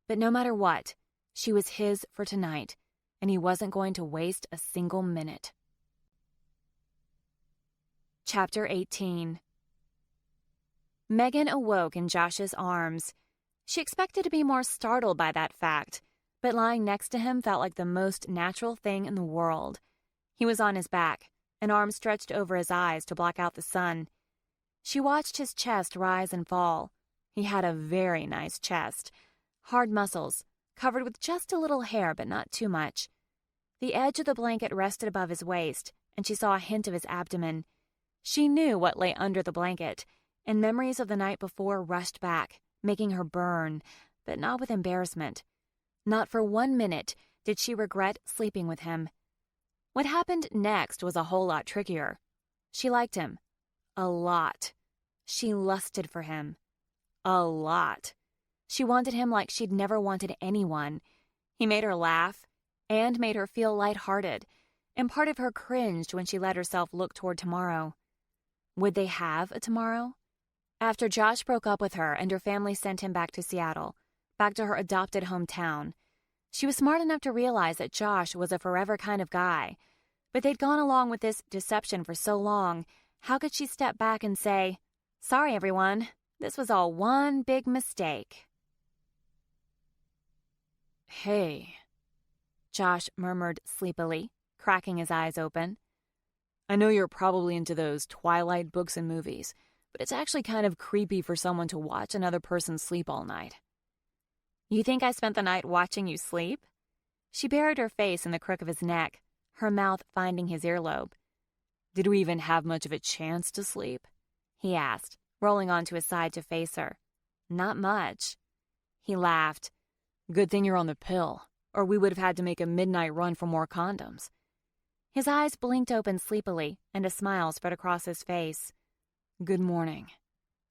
But no matter what, she was his for tonight, and he wasn't going to waste a single minute. Chapter 18. Megan awoke in Josh's arms. She expected to be more startled by that fact, but lying next to him felt like the most natural thing in the world. He was on his back, an arm stretched over his eyes to block out the sun. She watched his chest rise and fall. He had a very nice chest. Hard muscles, covered with just a little hair but not too much. The edge of the blanket rested above his waist, and she saw a hint of his abdomen. She knew what lay under the blanket, and memories of the night before rushed back, making her burn, but not with embarrassment. Not for 1 minute did she regret sleeping with him. What happened next was a whole lot trickier. She liked him. A lot. She lusted for him. A lot. She wanted him like she'd never wanted anyone. He made her laugh and made her feel lighthearted, and part of her cringed when she let herself look toward tomorrow. Would they have a tomorrow? After Josh broke up with her and her family sent him back to Seattle, back to her adopted hometown, she was smart enough to realize that Josh was a forever kind of guy. But they'd gone along with this deception for so long, how could she step back and say, "Sorry, everyone, this was all one big mistake"? Hey, Josh murmured sleepily, cracking his eyes open. I know you're probably into those Twilight books and movies, but it's actually kind of creepy for someone to watch another person sleep all night. You think I spent the night watching you sleep? She buried her face in the crook of his neck, her mouth finding his earlobe. Did we even have much of a chance to sleep? He asked, rolling onto his side to face her. Not much. He laughed. Good thing you're on the pill, or we would have had to make a midnight run for more condoms. His eyes blinked open sleepily, and a smile spread across his face. Good morning.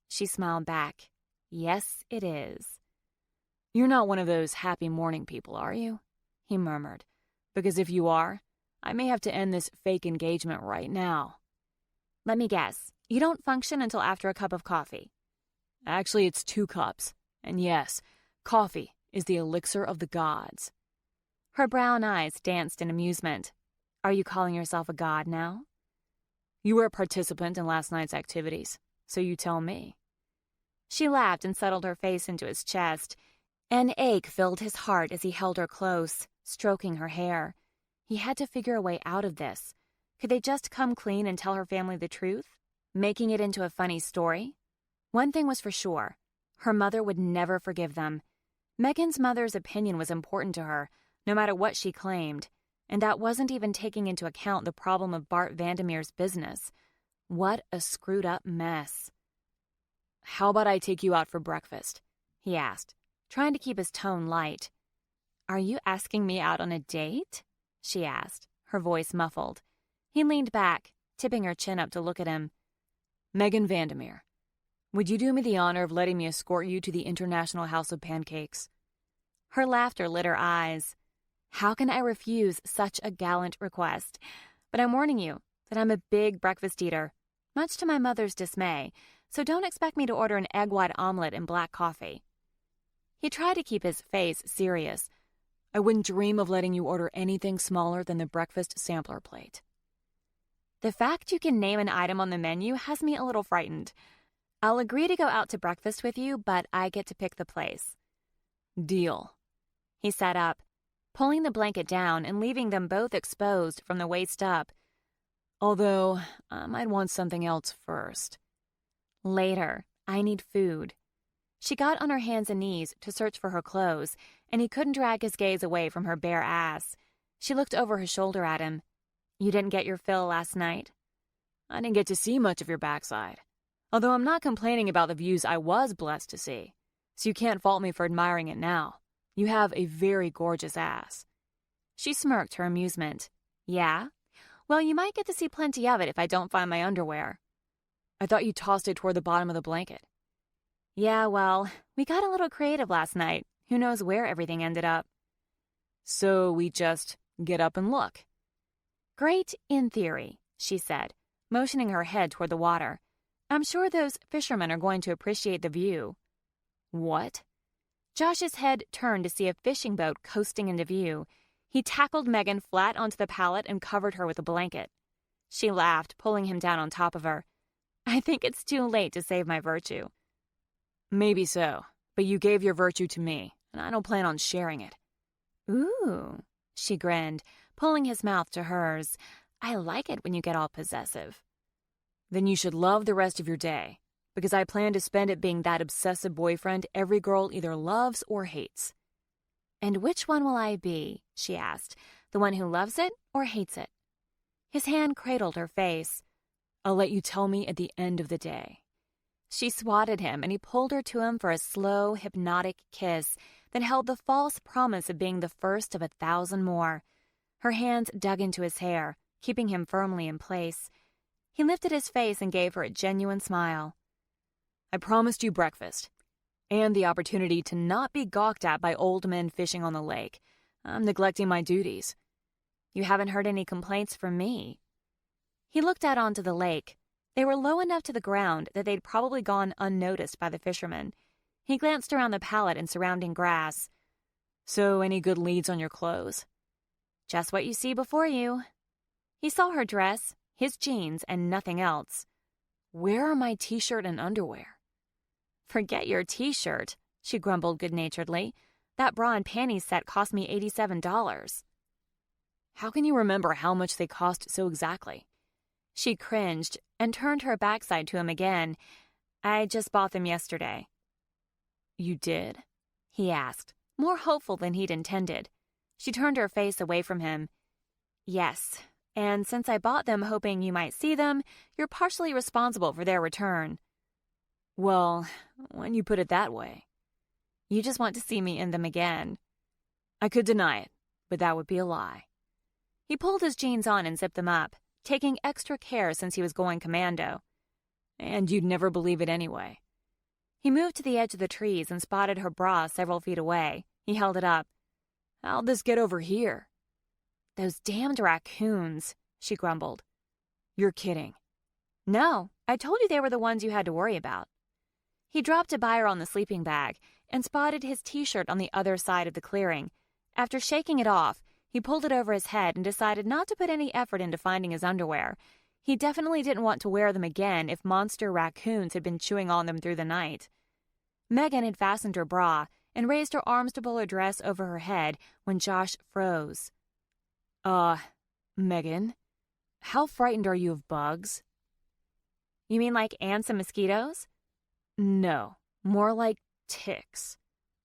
She smiled back. Yes, it is. You're not one of those happy morning people, are you? He murmured. Because if you are, I may have to end this fake engagement right now. Let me guess. You don't function until after a cup of coffee. Actually, it's 2 cups. And yes, coffee is the elixir of the gods. Her brown eyes danced in amusement. Are you calling yourself a god now? You were a participant in last night's activities, so you tell me. She laughed and settled her face into his chest. An ache filled his heart as he held her close, stroking her hair. He had to figure a way out of this. Could they just come clean and tell her family the truth, making it into a funny story? One thing was for sure. Her mother would never forgive them. Megan's mother's opinion was important to her, no matter what she claimed, and that wasn't even taking into account the problem of Bart Vandermeer's business. What a screwed-up mess. How about I take you out for breakfast? He asked, trying to keep his tone light. Are you asking me out on a date? She asked, her voice muffled. He leaned back, tipping her chin up to look at him. Megan Vandermeer, would you do me the honor of letting me escort you to the International House of Pancakes? Her laughter lit her eyes. How can I refuse such a gallant request? But I'm warning you that I'm a big breakfast eater, much to my mother's dismay, so don't expect me to order an egg white omelet and black coffee. He tried to keep his face serious. I wouldn't dream of letting you order anything smaller than the breakfast sampler plate. The fact you can name an item on the menu has me a little frightened. I'll agree to go out to breakfast with you, but I get to pick the place. Deal. He sat up, pulling the blanket down and leaving them both exposed from the waist up. Although, I might want something else first. Later, I need food. She got on her hands and knees to search for her clothes, and he couldn't drag his gaze away from her bare ass. She looked over her shoulder at him. You didn't get your fill last night? I didn't get to see much of your backside. Although I'm not complaining about the views I was blessed to see, so you can't fault me for admiring it now. You have a very gorgeous ass. She smirked her amusement. Yeah? Well, you might get to see plenty of it if I don't find my underwear. I thought you tossed it toward the bottom of the blanket. Yeah, well, we got a little creative last night. Who knows where everything ended up. So we just get up and look. Great in theory, she said, motioning her head toward the water. I'm sure those fishermen are going to appreciate the view. What? Josh's head turned to see a fishing boat coasting into view. He tackled Megan flat onto the pallet and covered her with a blanket. She laughed, pulling him down on top of her. I think it's too late to save my virtue. Maybe so, but you gave your virtue to me, and I don't plan on sharing it. Ooh, she grinned, pulling his mouth to hers. I like it when you get all possessive. Then you should love the rest of your day, because I plan to spend it being that obsessive boyfriend every girl either loves or hates. And which one will I be? She asked. The one who loves it or hates it? His hand cradled her face. I'll let you tell me at the end of the day. She swatted him, and he pulled her to him for a slow, hypnotic kiss that held the false promise of being the first of 1,000 more. Her hands dug into his hair, keeping him firmly in place. He lifted his face and gave her a genuine smile. I promised you breakfast, and the opportunity to not be gawked at by old men fishing on the lake. I'm neglecting my duties. You haven't heard any complaints from me. He looked out onto the lake. They were low enough to the ground that they'd probably gone unnoticed by the fishermen. He glanced around the pallet and surrounding grass. So, any good leads on your clothes? Just what you see before you. He saw her dress, his jeans, and nothing else. Where are my t-shirt and underwear? Forget your t-shirt, she grumbled good-naturedly. That bra and panties set cost me $87. How can you remember how much they cost so exactly? She cringed and turned her backside to him again. I just bought them yesterday. You did? He asked, more hopeful than he'd intended. She turned her face away from him. Yes, and since I bought them hoping you might see them, you're partially responsible for their return. Well, when you put it that way. You just want to see me in them again. I could deny it, but that would be a lie. He pulled his jeans on and zipped them up, taking extra care since he was going commando. And you'd never believe it anyway. He moved to the edge of the trees and spotted her bra several feet away. He held it up. How'd this get over here? Those damned raccoons, she grumbled. You're kidding. No, I told you they were the ones you had to worry about. He dropped a buyer on the sleeping bag and spotted his t-shirt on the other side of the clearing. After shaking it off, he pulled it over his head and decided not to put any effort into finding his underwear. He definitely didn't want to wear them again if monster raccoons had been chewing on them through the night. Megan had fastened her bra and raised her arms to pull her dress over her head when Josh froze. Megan, how frightened are you of bugs? You mean like ants and mosquitoes? No, more like ticks.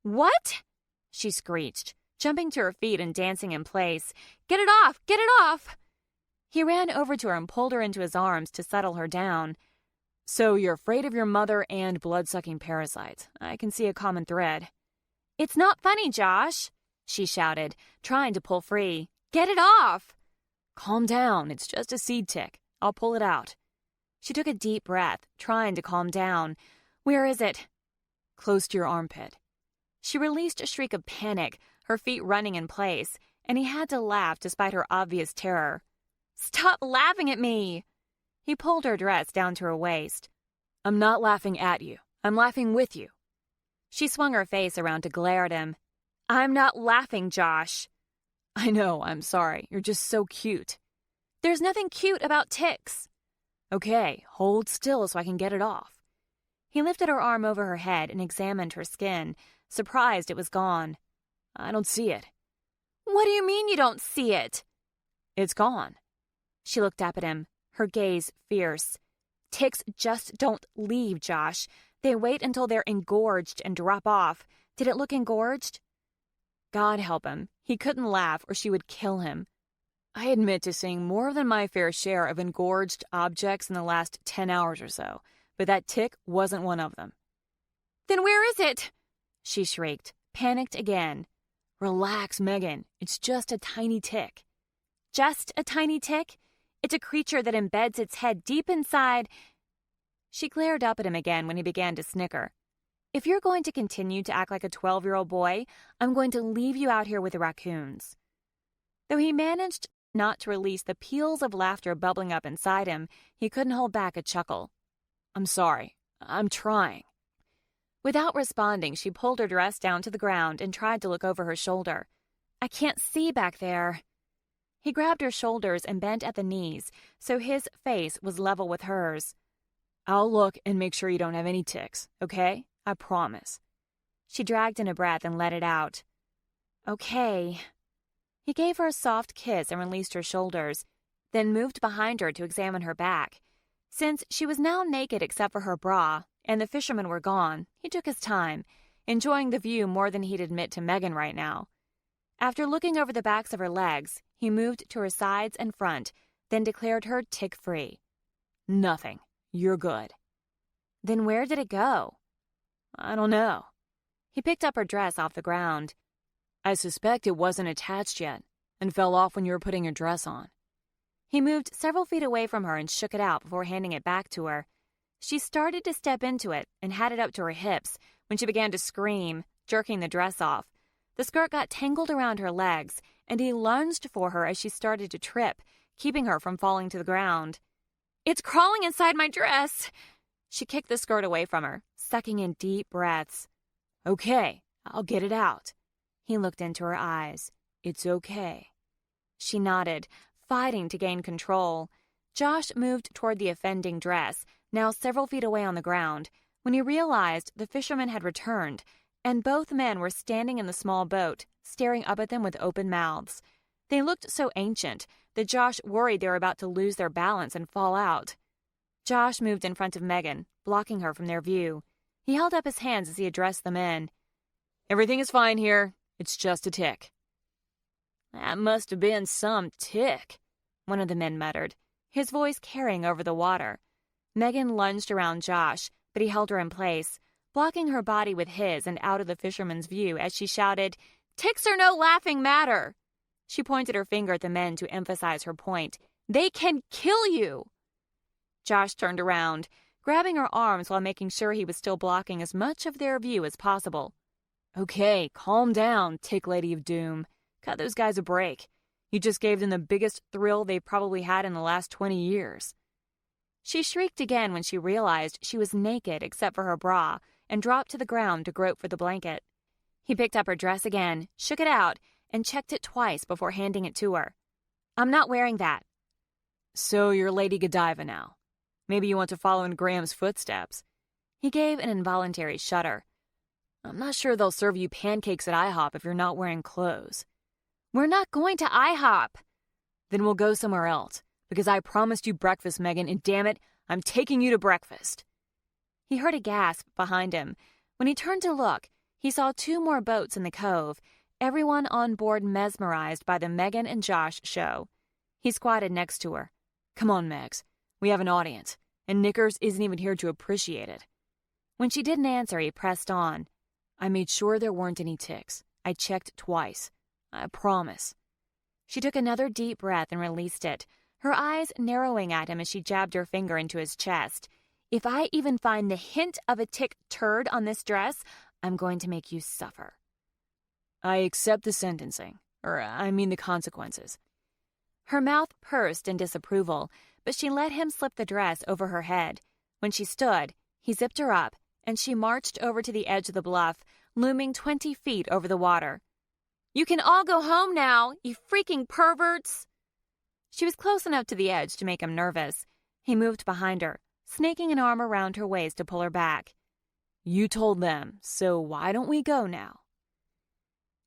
What? She screeched, jumping to her feet and dancing in place. Get it off! Get it off! He ran over to her and pulled her into his arms to settle her down. So you're afraid of your mother and blood-sucking parasites. I can see a common thread. It's not funny, Josh, she shouted, trying to pull free. Get it off! Calm down. It's just a seed tick. I'll pull it out. She took a deep breath, trying to calm down. Where is it? Close to your armpit. She released a shriek of panic, her feet running in place, and he had to laugh despite her obvious terror. Stop laughing at me! He pulled her dress down to her waist. I'm not laughing at you. I'm laughing with you. She swung her face around to glare at him. I'm not laughing, Josh. I know, I'm sorry. You're just so cute. There's nothing cute about ticks. Okay, hold still so I can get it off. He lifted her arm over her head and examined her skin, surprised it was gone. I don't see it. What do you mean you don't see it? It's gone. She looked up at him, her gaze fierce. Ticks just don't leave, Josh. They wait until they're engorged and drop off. Did it look engorged? God help him. He couldn't laugh or she would kill him. I admit to seeing more than my fair share of engorged objects in the last 10 hours or so, but that tick wasn't one of them. Then where is it? She shrieked, panicked again. Relax, Megan. It's just a tiny tick. Just a tiny tick? It's a creature that embeds its head deep inside. She glared up at him again when he began to snicker. If you're going to continue to act like a 12-year-old boy, I'm going to leave you out here with the raccoons. Though he managed not to release the peals of laughter bubbling up inside him, he couldn't hold back a chuckle. I'm sorry. I'm trying. Without responding, she pulled her dress down to the ground and tried to look over her shoulder. I can't see back there. He grabbed her shoulders and bent at the knees, so his face was level with hers. I'll look and make sure you don't have any ticks, okay? I promise. She dragged in a breath and let it out. Okay. He gave her a soft kiss and released her shoulders, then moved behind her to examine her back. Since she was now naked except for her bra, and the fishermen were gone, he took his time, enjoying the view more than he'd admit to Megan right now. After looking over the backs of her legs, he moved to her sides and front, then declared her tick-free. Nothing. You're good. Then where did it go? I don't know. He picked up her dress off the ground. I suspect it wasn't attached yet and fell off when you were putting your dress on. He moved several feet away from her and shook it out before handing it back to her. She started to step into it and had it up to her hips when she began to scream, jerking the dress off. The skirt got tangled around her legs, and he lunged for her as she started to trip, keeping her from falling to the ground. It's crawling inside my dress! She kicked the skirt away from her, sucking in deep breaths. Okay, I'll get it out. He looked into her eyes. It's okay. She nodded, fighting to gain control. Josh moved toward the offending dress, now several feet away on the ground, when he realized the fishermen had returned, and both men were standing in the small boat, staring up at them with open mouths. They looked so ancient that Josh worried they were about to lose their balance and fall out. Josh moved in front of Megan, blocking her from their view. He held up his hands as he addressed the men. Everything is fine here. It's just a tick. That must have been some tick, one of the men muttered, his voice carrying over the water. Megan lunged around Josh, but he held her in place, blocking her body with his and out of the fisherman's view as she shouted, Ticks are no laughing matter. She pointed her finger at the men to emphasize her point. They can kill you. Josh turned around, grabbing her arms while making sure he was still blocking as much of their view as possible. Okay, calm down, Tick Lady of Doom. Cut those guys a break. You just gave them the biggest thrill they've probably had in the last 20 years. She shrieked again when she realized she was naked except for her bra and dropped to the ground to grope for the blanket. He picked up her dress again, shook it out, and checked it twice before handing it to her. I'm not wearing that. So you're Lady Godiva now. Maybe you want to follow in Graham's footsteps. He gave an involuntary shudder. I'm not sure they'll serve you pancakes at IHOP if you're not wearing clothes. We're not going to IHOP. Then we'll go somewhere else, because I promised you breakfast, Megan, and damn it, I'm taking you to breakfast. He heard a gasp behind him. When he turned to look, he saw 2 more boats in the cove, everyone on board mesmerized by the Megan and Josh show. He squatted next to her. Come on, Megs. We have an audience, and Knickers isn't even here to appreciate it. When she didn't answer, he pressed on. I made sure there weren't any ticks. I checked twice. I promise. She took another deep breath and released it, her eyes narrowing at him as she jabbed her finger into his chest. If I even find the hint of a tick turd on this dress, I'm going to make you suffer. I accept the sentencing, the consequences. Her mouth pursed in disapproval, but she let him slip the dress over her head. When she stood, He zipped her up, and she marched over to the edge of the bluff, looming 20 feet over the water. "You can all go home now, you freaking perverts!" She was close enough to the edge to make him nervous. He moved behind her, snaking an arm around her waist to pull her back. "You told them, so why don't we go now?"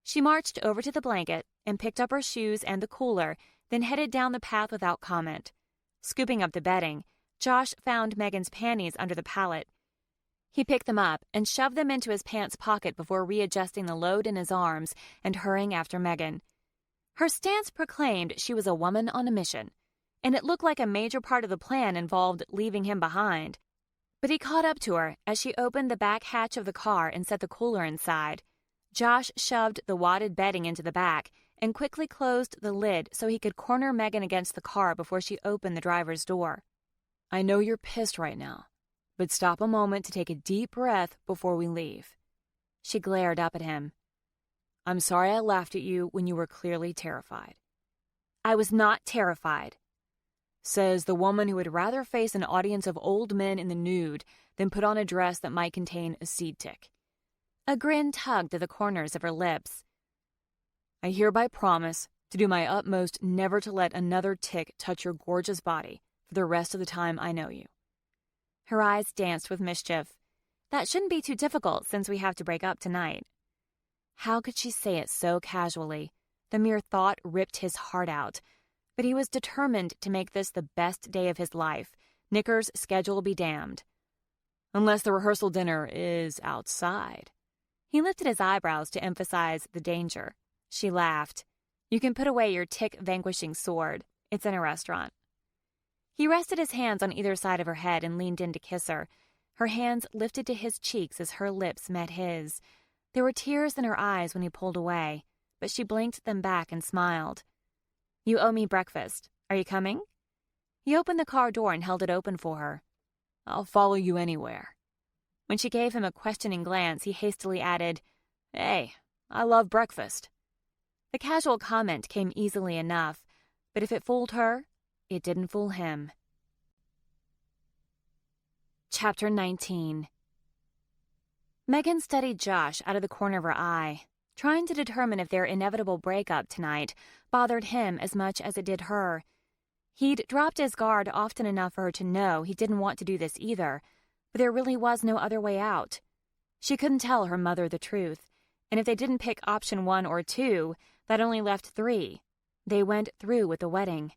She marched over to the blanket and picked up her shoes and the cooler, then headed down the path without comment. Scooping up the bedding, Josh found Megan's panties under the pallet. He picked them up and shoved them into his pants pocket before readjusting the load in his arms and hurrying after Megan. Her stance proclaimed she was a woman on a mission, and it looked like a major part of the plan involved leaving him behind. But he caught up to her as she opened the back hatch of the car and set the cooler inside. Josh shoved the wadded bedding into the back and quickly closed the lid so he could corner Megan against the car before she opened the driver's door. "I know you're pissed right now, but stop a moment to take a deep breath before we leave." She glared up at him. "I'm sorry I laughed at you when you were clearly terrified." "I was not terrified." Says the woman who would rather face an audience of old men in the nude than put on a dress that might contain a seed tick. A grin tugged at the corners of her lips. "I hereby promise to do my utmost never to let another tick touch your gorgeous body for the rest of the time I know you." Her eyes danced with mischief. That shouldn't be too difficult since we have to break up tonight. How could she say it so casually? The mere thought ripped his heart out. But he was determined to make this the best day of his life. Nicker's schedule be damned. "Unless the rehearsal dinner is outside." He lifted his eyebrows to emphasize the danger. She laughed. "You can put away your tick-vanquishing sword. It's in a restaurant." He rested his hands on either side of her head and leaned in to kiss her. Her hands lifted to his cheeks as her lips met his. There were tears in her eyes when he pulled away, but she blinked them back and smiled. "You owe me breakfast. Are you coming?" He opened the car door and held it open for her. "I'll follow you anywhere." When she gave him a questioning glance, he hastily added, "Hey, I love breakfast." The casual comment came easily enough, but if it fooled her, it didn't fool him. Chapter 19. Megan studied Josh out of the corner of her eye, trying to determine if their inevitable breakup tonight bothered him as much as it did her. He'd dropped his guard often enough for her to know he didn't want to do this either, but there really was no other way out. She couldn't tell her mother the truth, and if they didn't pick option 1 or 2, that only left 3. They went through with the wedding.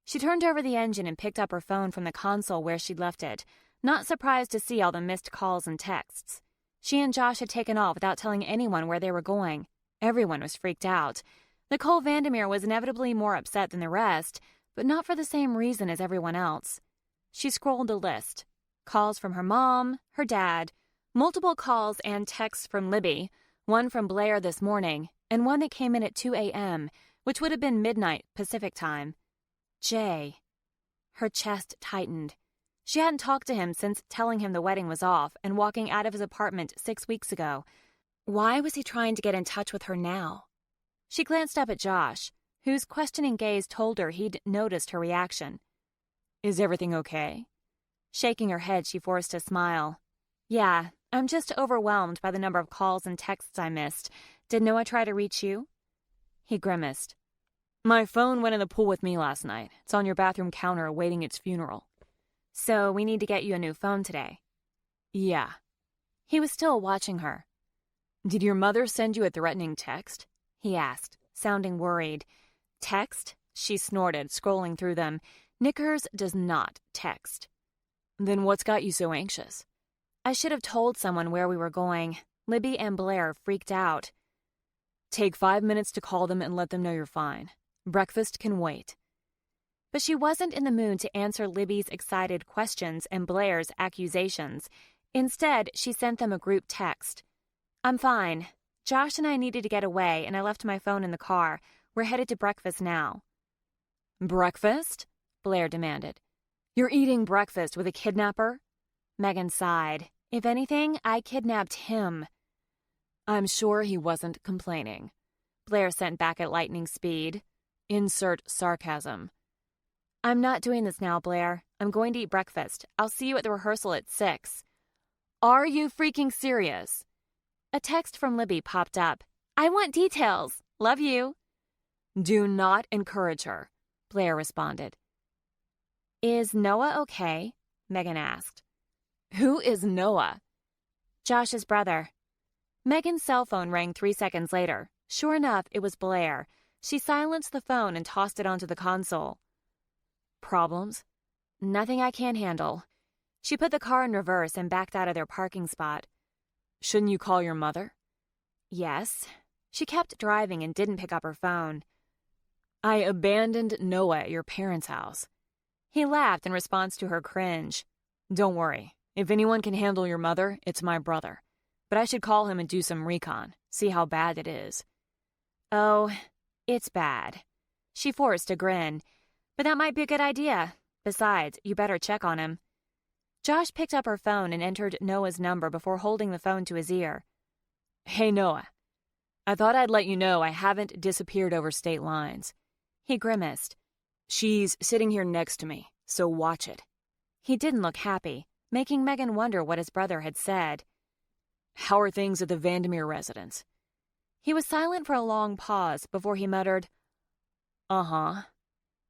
She turned over the engine and picked up her phone from the console where she'd left it, not surprised to see all the missed calls and texts. She and Josh had taken off without telling anyone where they were going. Everyone was freaked out. Nicole Vandermeer was inevitably more upset than the rest, but not for the same reason as everyone else. She scrolled the list. Calls from her mom, her dad, multiple calls and texts from Libby, one from Blair this morning, and one that came in at 2 a.m., which would have been midnight Pacific time. Jay. Her chest tightened. She hadn't talked to him since telling him the wedding was off and walking out of his apartment 6 weeks ago. Why was he trying to get in touch with her now? She glanced up at Josh, whose questioning gaze told her he'd noticed her reaction. "Is everything okay?" Shaking her head, she forced a smile. "Yeah, I'm just overwhelmed by the number of calls and texts I missed. Did Noah try to reach you?" He grimaced. "My phone went in the pool with me last night. It's on your bathroom counter awaiting its funeral." "So we need to get you a new phone today." "Yeah." He was still watching her. "Did your mother send you a threatening text?" he asked, sounding worried. "Text?" She snorted, scrolling through them. Knickers does not text. "Then what's got you so anxious?" "I should have told someone where we were going. Libby and Blair freaked out." "Take 5 minutes to call them and let them know you're fine. Breakfast can wait." But she wasn't in the mood to answer Libby's excited questions and Blair's accusations. Instead, she sent them a group text. "I'm fine. Josh and I needed to get away, and I left my phone in the car. We're headed to breakfast now." "Breakfast?" Blair demanded. "You're eating breakfast with a kidnapper?" Megan sighed. "If anything, I kidnapped him." "I'm sure he wasn't complaining." Blair sent back at lightning speed. Insert sarcasm. "I'm not doing this now, Blair. I'm going to eat breakfast. I'll see you at the rehearsal at 6. Are you freaking serious? A text from Libby popped up. I want details. Love you. Do not encourage her, Blair responded. Is Noah okay? Megan asked. Who is Noah? Josh's brother. Megan's cell phone rang 3 seconds later. Sure enough, it was Blair. She silenced the phone and tossed it onto the console. Problems? Nothing I can't handle. She put the car in reverse and backed out of their parking spot. Shouldn't you call your mother? Yes. She kept driving and didn't pick up her phone. I abandoned Noah at your parents' house. He laughed in response to her cringe. Don't worry. If anyone can handle your mother, it's my brother. But I should call him and do some recon, see how bad it is. Oh, it's bad. She forced a grin. But that might be a good idea. Besides, you better check on him. Josh picked up her phone and entered Noah's number before holding the phone to his ear. Hey, Noah. I thought I'd let you know I haven't disappeared over state lines. He grimaced. She's sitting here next to me, so watch it. He didn't look happy, making Megan wonder what his brother had said. How are things at the Vandermeer residence? He was silent for a long pause before he muttered, Uh-huh.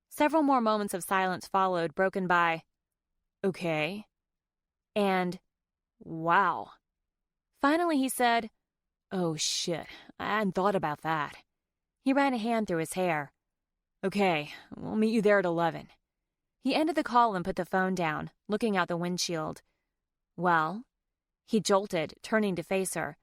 Several more moments of silence followed, broken by, Okay. And, wow. Finally he said, Oh, shit. I hadn't thought about that. He ran a hand through his hair. Okay, we'll meet you there at 11. He ended the call and put the phone down, looking out the windshield. Well? He jolted, turning to face her.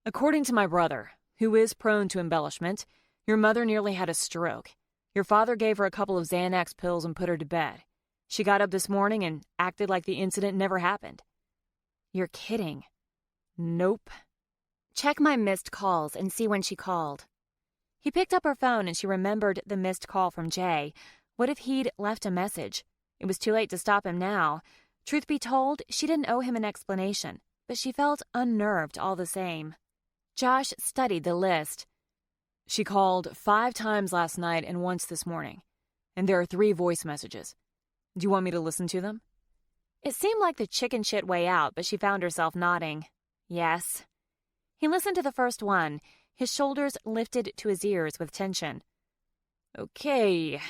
According to my brother, who is prone to embellishment, your mother nearly had a stroke. Your father gave her a couple of Xanax pills and put her to bed. She got up this morning and acted like the incident never happened. You're kidding. Nope. Check my missed calls and see when she called. He picked up her phone and she remembered the missed call from Jay. What if he'd left a message? It was too late to stop him now. Truth be told, she didn't owe him an explanation, but she felt unnerved all the same. Josh studied the list. She called 5 times last night and once this morning, and there are 3 voice messages. Do you want me to listen to them? It seemed like the chicken shit way out, but she found herself nodding. Yes. He listened to the first one, his shoulders lifted to his ears with tension. Okay,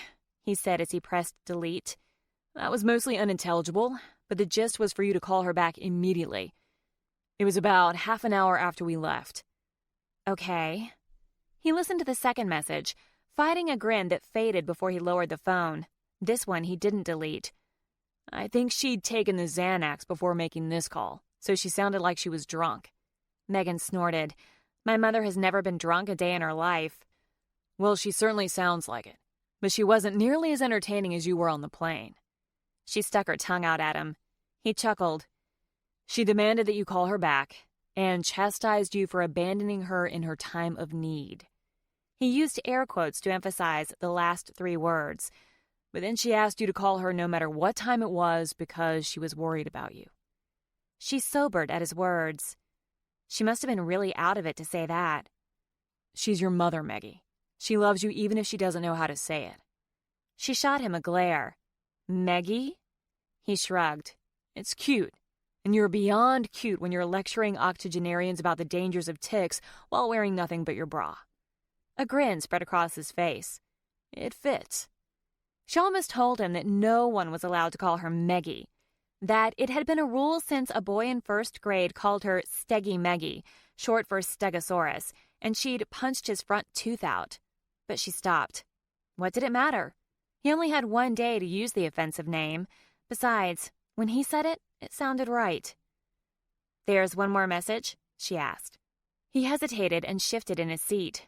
he said as he pressed delete. That was mostly unintelligible, but the gist was for you to call her back immediately. It was about half an hour after we left. Okay. He listened to the second message, fighting a grin that faded before he lowered the phone. This one he didn't delete. I think she'd taken the Xanax before making this call, so she sounded like she was drunk. Megan snorted. My mother has never been drunk a day in her life. Well, she certainly sounds like it, but she wasn't nearly as entertaining as you were on the plane. She stuck her tongue out at him. He chuckled. She demanded that you call her back and chastised you for abandoning her in her time of need. He used air quotes to emphasize the last 3 words, but then she asked you to call her no matter what time it was because she was worried about you. She sobered at his words. She must have been really out of it to say that. She's your mother, Maggie. She loves you even if she doesn't know how to say it. She shot him a glare. Maggie? He shrugged. It's cute. And you're beyond cute when you're lecturing octogenarians about the dangers of ticks while wearing nothing but your bra. A grin spread across his face. It fits. She almost told him that no one was allowed to call her Meggie, that it had been a rule since a boy in 1st grade called her Steggy Meggie, short for Stegosaurus, and she'd punched his front tooth out. But she stopped. What did it matter? He only had 1 day to use the offensive name. Besides, when he said it, it sounded right. There's one more message? She asked. He hesitated and shifted in his seat.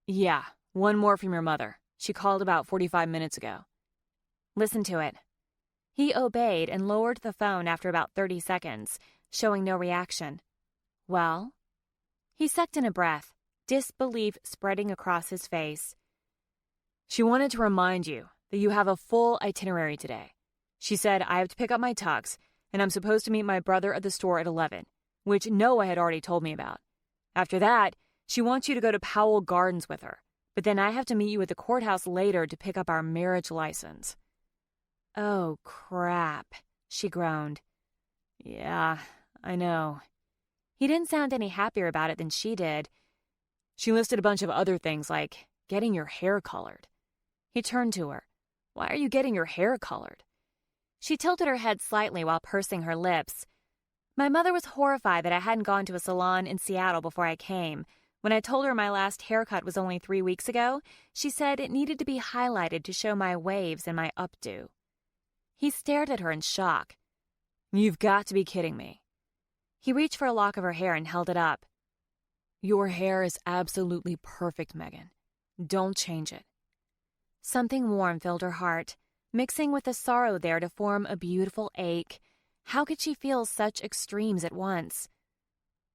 Yeah, one more from your mother. She called about 45 minutes ago. Listen to it. He obeyed and lowered the phone after about 30 seconds, showing no reaction. Well? He sucked in a breath, disbelief spreading across his face. She wanted to remind you that you have a full itinerary today. She said I have to pick up my tux, and I'm supposed to meet my brother at the store at 11, which Noah had already told me about. After that, she wants you to go to Powell Gardens with her, but then I have to meet you at the courthouse later to pick up our marriage license. Oh, crap, she groaned. Yeah, I know. He didn't sound any happier about it than she did. She listed a bunch of other things like getting your hair colored. He turned to her. Why are you getting your hair colored? She tilted her head slightly while pursing her lips. My mother was horrified that I hadn't gone to a salon in Seattle before I came. When I told her my last haircut was only 3 weeks ago, she said it needed to be highlighted to show my waves and my updo. He stared at her in shock. You've got to be kidding me. He reached for a lock of her hair and held it up. Your hair is absolutely perfect, Megan. Don't change it. Something warm filled her heart, mixing with the sorrow there to form a beautiful ache. How could she feel such extremes at once?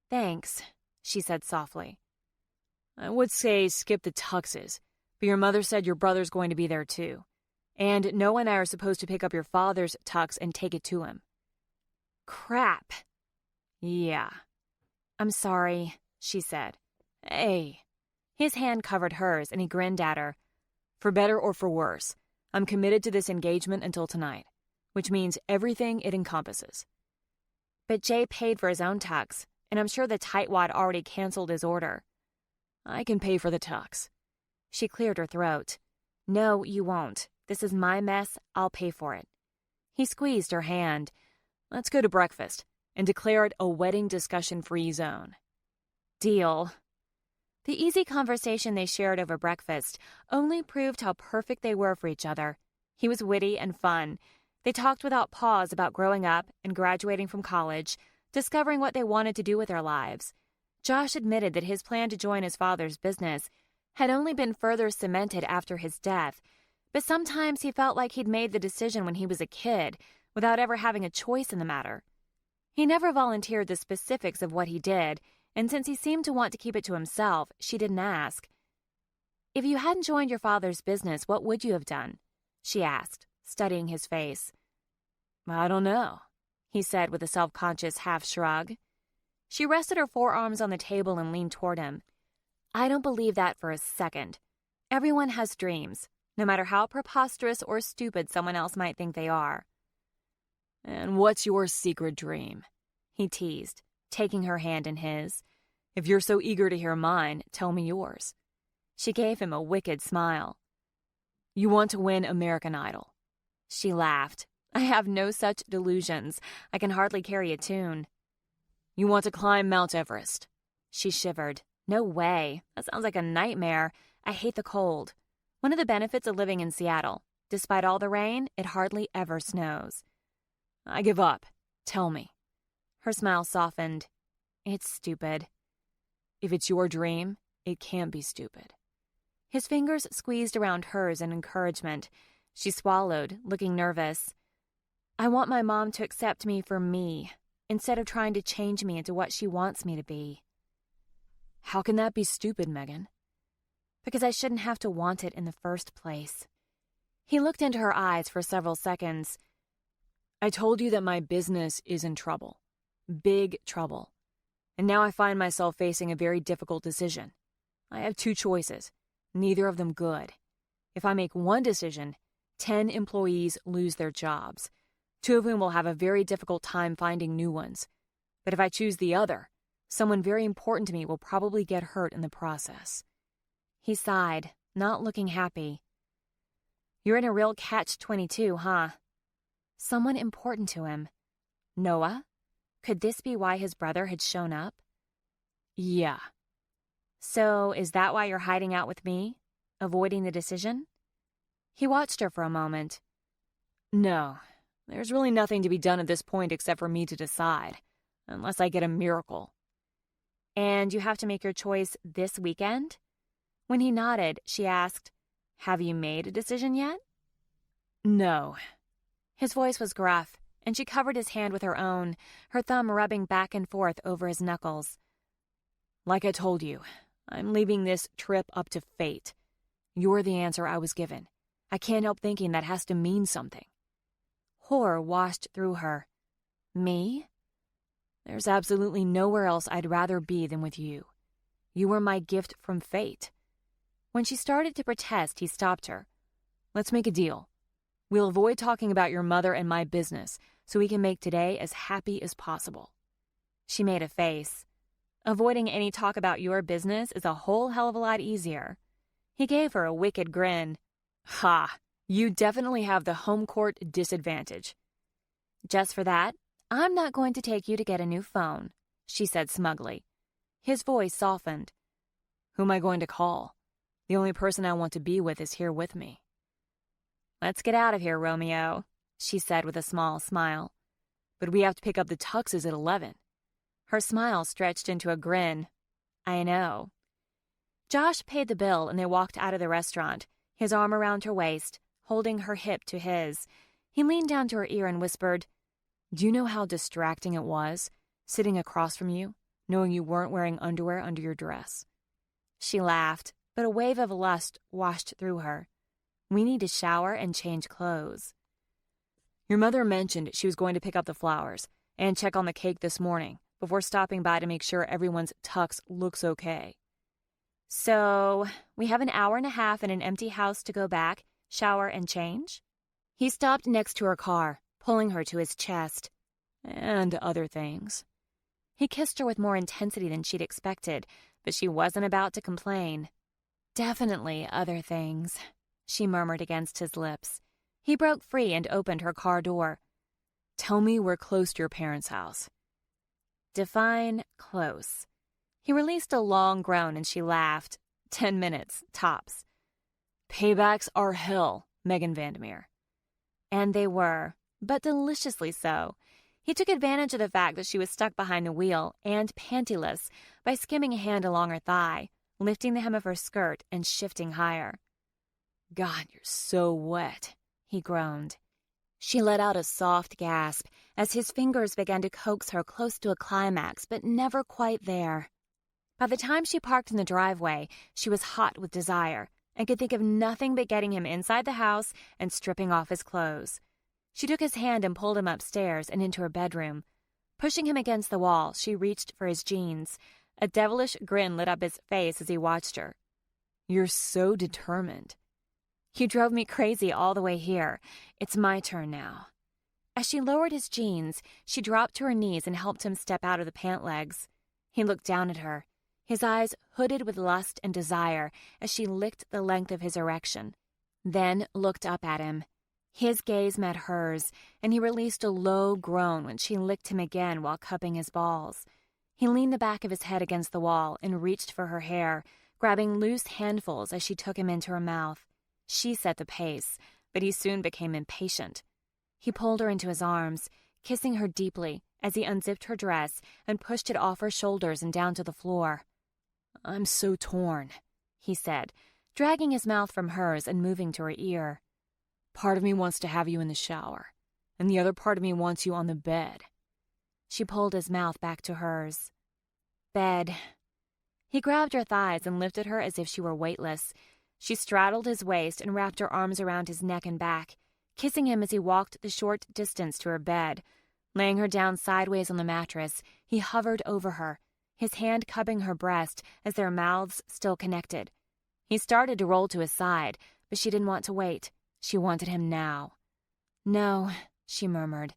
Thanks, she said softly. I would say skip the tuxes, but your mother said your brother's going to be there too. And Noah and I are supposed to pick up your father's tux and take it to him. Crap. Yeah. I'm sorry, she said. Hey. His hand covered hers and he grinned at her. For better or for worse, I'm committed to this engagement until tonight, which means everything it encompasses. But Jay paid for his own tux, and I'm sure the tightwad already canceled his order. I can pay for the tux. She cleared her throat. No, you won't. This is my mess. I'll pay for it. He squeezed her hand. Let's go to breakfast and declare it a wedding discussion-free zone. Deal. The easy conversation they shared over breakfast only proved how perfect they were for each other. He was witty and fun. They talked without pause about growing up and graduating from college, discovering what they wanted to do with their lives. Josh admitted that his plan to join his father's business had only been further cemented after his death, but sometimes he felt like he'd made the decision when he was a kid, without ever having a choice in the matter. He never volunteered the specifics of what he did, and since he seemed to want to keep it to himself, she didn't ask. If you hadn't joined your father's business, what would you have done? She asked, studying his face. I don't know, he said with a self-conscious half shrug. She rested her forearms on the table and leaned toward him. I don't believe that for a second. Everyone has dreams, no matter how preposterous or stupid someone else might think they are. And what's your secret dream? He teased, taking her hand in his. If you're so eager to hear mine, tell me yours. She gave him a wicked smile. You want to win American Idol. She laughed. I have no such delusions. I can hardly carry a tune. You want to climb Mount Everest. She shivered. No way. That sounds like a nightmare. I hate the cold. One of the benefits of living in Seattle. Despite all the rain, it hardly ever snows. I give up. Tell me. Her smile softened. It's stupid. If it's your dream, it can't be stupid. His fingers squeezed around hers in encouragement. She swallowed, looking nervous. I want my mom to accept me for me, instead of trying to change me into what she wants me to be. How can that be stupid, Megan? Because I shouldn't have to want it in the first place. He looked into her eyes for several seconds. I told you that my business is in trouble. Big trouble. And now I find myself facing a very difficult decision. I have 2 choices, neither of them good. If I make one decision, 10 employees lose their jobs, 2 of whom will have a very difficult time finding new ones. But if I choose the other, someone very important to me will probably get hurt in the process. He sighed, not looking happy. You're in a real catch-22, huh? Someone important to him. Noah? Could this be why his brother had shown up? Yeah. So, is that why you're hiding out with me? Avoiding the decision? He watched her for a moment. No, there's really nothing to be done at this point except for me to decide, unless I get a miracle. And you have to make your choice this weekend? When he nodded, she asked, Have you made a decision yet? No. His voice was gruff, and she covered his hand with her own, her thumb rubbing back and forth over his knuckles. Like I told you, I'm leaving this trip up to fate. You're the answer I was given. I can't help thinking that has to mean something. Horror washed through her. Me? There's absolutely nowhere else I'd rather be than with you. You were my gift from fate. When she started to protest, he stopped her. Let's make a deal. We'll avoid talking about your mother and my business so we can make today as happy as possible." She made a face. "Avoiding any talk about your business is a whole hell of a lot easier." He gave her a wicked grin. "Ha! You definitely have the home court disadvantage." "Just for that, I'm not going to take you to get a new phone," she said smugly. His voice softened. "Who am I going to call? The only person I want to be with is here with me." "Let's get out of here, Romeo," she said with a small smile. "But we have to pick up the tuxes at 11. Her smile stretched into a grin. "I know." Josh paid the bill and they walked out of the restaurant, his arm around her waist, holding her hip to his. He leaned down to her ear and whispered, "Do you know how distracting it was, sitting across from you, knowing you weren't wearing underwear under your dress?" She laughed, but a wave of lust washed through her. "We need to shower and change clothes." "Your mother mentioned she was going to pick up the flowers and check on the cake this morning before stopping by to make sure everyone's tux looks okay." "So, we have an hour and a half in an empty house to go back, shower, and change?" He stopped next to her car, pulling her to his chest. "And other things." He kissed her with more intensity than she'd expected, but she wasn't about to complain. "Definitely other things," she murmured against his lips. He broke free and opened her car door. "Tell me we're close to your parents' house." Define close. He released a long groan and she laughed. 10 minutes, tops. "Paybacks are hell, Megan Vandermeer." And they were, but deliciously so. He took advantage of the fact that she was stuck behind the wheel and pantyless by skimming a hand along her thigh, lifting the hem of her skirt and shifting higher. "God, you're so wet," he groaned. She let out a soft gasp as his fingers began to coax her close to a climax, but never quite there. By the time she parked in the driveway, she was hot with desire and could think of nothing but getting him inside the house and stripping off his clothes. She took his hand and pulled him upstairs and into her bedroom. Pushing him against the wall, she reached for his jeans. A devilish grin lit up his face as he watched her. "You're so determined." "You drove me crazy all the way here. It's my turn now." As she lowered his jeans, she dropped to her knees and helped him step out of the pant legs. He looked down at her, his eyes hooded with lust and desire as she licked the length of his erection, then looked up at him. His gaze met hers, and he released a low groan when she licked him again while cupping his balls. He leaned the back of his head against the wall and reached for her hair, grabbing loose handfuls as she took him into her mouth. She set the pace, but he soon became impatient. He pulled her into his arms, kissing her deeply as he unzipped her dress and pushed it off her shoulders and down to the floor. "I'm so torn," he said, dragging his mouth from hers and moving to her ear. "Part of me wants to have you in the shower, and the other part of me wants you on the bed." She pulled his mouth back to hers. "Bed." He grabbed her thighs and lifted her as if she were weightless. She straddled his waist and wrapped her arms around his neck and back, kissing him as he walked the short distance to her bed. Laying her down sideways on the mattress, he hovered over her, his hand cupping her breast as their mouths still connected. He started to roll to his side, but she didn't want to wait. She wanted him now. "No," she murmured,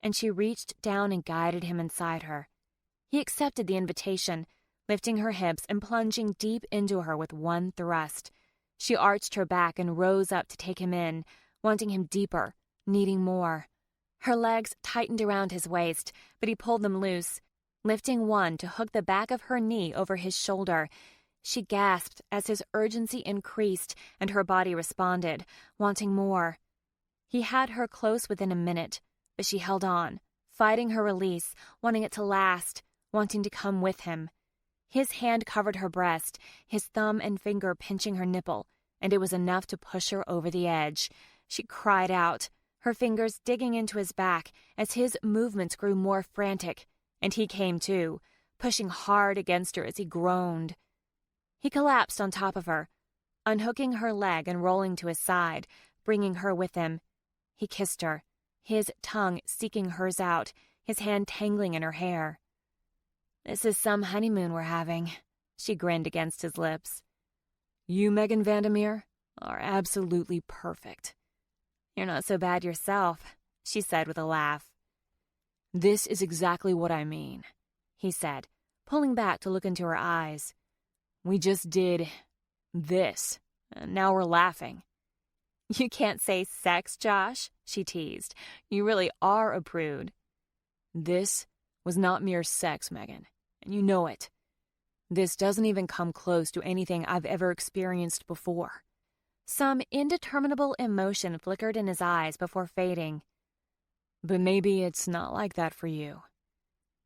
and she reached down and guided him inside her. He accepted the invitation, lifting her hips and plunging deep into her with one thrust. She arched her back and rose up to take him in, wanting him deeper, needing more. Her legs tightened around his waist, but he pulled them loose, lifting one to hook the back of her knee over his shoulder. She gasped as his urgency increased and her body responded, wanting more. He had her close within a minute, but she held on, fighting her release, wanting it to last, wanting to come with him. His hand covered her breast, his thumb and finger pinching her nipple, and it was enough to push her over the edge. She cried out, her fingers digging into his back as his movements grew more frantic, and he came too, pushing hard against her as he groaned. He collapsed on top of her, unhooking her leg and rolling to his side, bringing her with him. He kissed her, his tongue seeking hers out, his hand tangling in her hair. "This is some honeymoon we're having," she grinned against his lips. "You, Megan Vandermeer, are absolutely perfect." You're not so bad yourself, she said with a laugh. This is exactly what I mean, he said, pulling back to look into her eyes. We just did this, and now we're laughing. You can't say sex, Josh, she teased. You really are a prude. This was not mere sex, Megan, and you know it. This doesn't even come close to anything I've ever experienced before. Some indeterminable emotion flickered in his eyes before fading. But maybe it's not like that for you.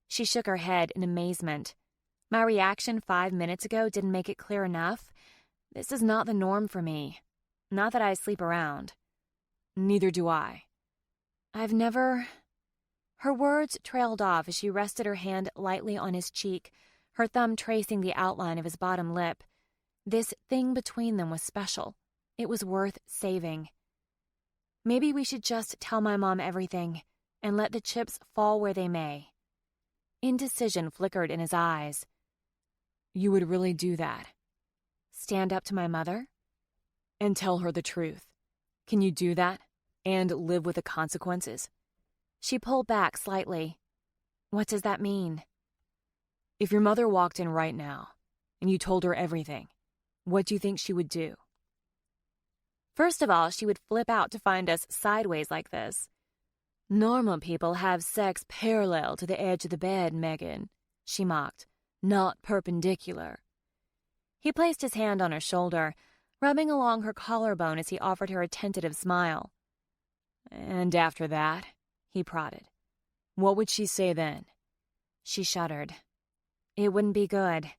She shook her head in amazement. My reaction 5 minutes ago didn't make it clear enough. This is not the norm for me. Not that I sleep around. Neither do I. I've never... Her words trailed off as she rested her hand lightly on his cheek, her thumb tracing the outline of his bottom lip. This thing between them was special. It was worth saving. Maybe we should just tell my mom everything and let the chips fall where they may. Indecision flickered in his eyes. You would really do that? Stand up to my mother? And tell her the truth. Can you do that and live with the consequences? She pulled back slightly. What does that mean? If your mother walked in right now and you told her everything, what do you think she would do? First of all, she would flip out to find us sideways like this. Normal people have sex parallel to the edge of the bed, Megan, she mocked, not perpendicular. He placed his hand on her shoulder, rubbing along her collarbone as he offered her a tentative smile. And after that, he prodded. What would she say then? She shuddered. It wouldn't be good.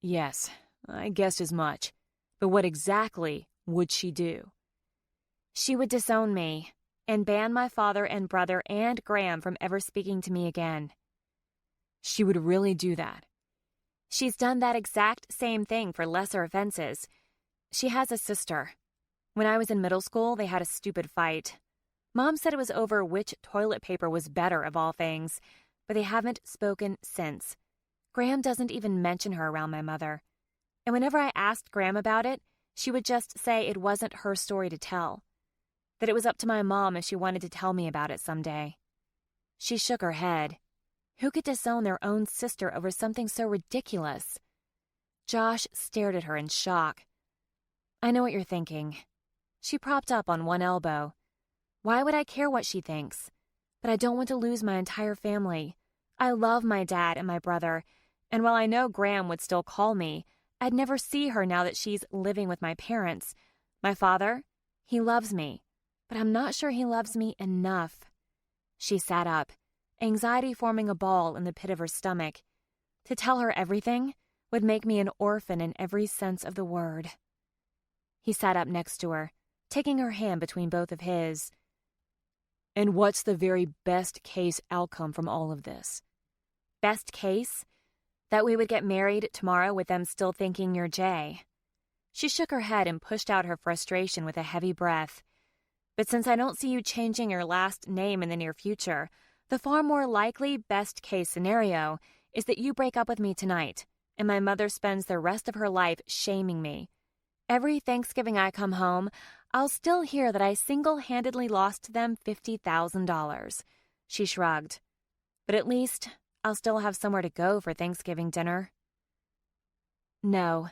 Yes, I guessed as much. But what exactly would she do? She would disown me and ban my father and brother and Graham from ever speaking to me again. She would really do that? She's done that exact same thing for lesser offenses. She has a sister. When I was in middle school, they had a stupid fight. Mom said it was over which toilet paper was better of all things, but they haven't spoken since. Graham doesn't even mention her around my mother. And whenever I asked Graham about it, she would just say it wasn't her story to tell. That it was up to my mom if she wanted to tell me about it someday. She shook her head. Who could disown their own sister over something so ridiculous? Josh stared at her in shock. I know what you're thinking. She propped up on one elbow. Why would I care what she thinks? But I don't want to lose my entire family. I love my dad and my brother, and while I know Graham would still call me, I'd never see her now that she's living with my parents. My father, he loves me, but I'm not sure he loves me enough. She sat up, anxiety forming a ball in the pit of her stomach. To tell her everything would make me an orphan in every sense of the word. He sat up next to her, taking her hand between both of his. And what's the very best case outcome from all of this? Best case? That we would get married tomorrow with them still thinking you're Jay. She shook her head and pushed out her frustration with a heavy breath. But since I don't see you changing your last name in the near future, the far more likely best case scenario is that you break up with me tonight, and my mother spends the rest of her life shaming me. Every Thanksgiving I come home, I'll still hear that I single-handedly lost them $50,000. She shrugged. But at least I'll still have somewhere to go for Thanksgiving dinner. No,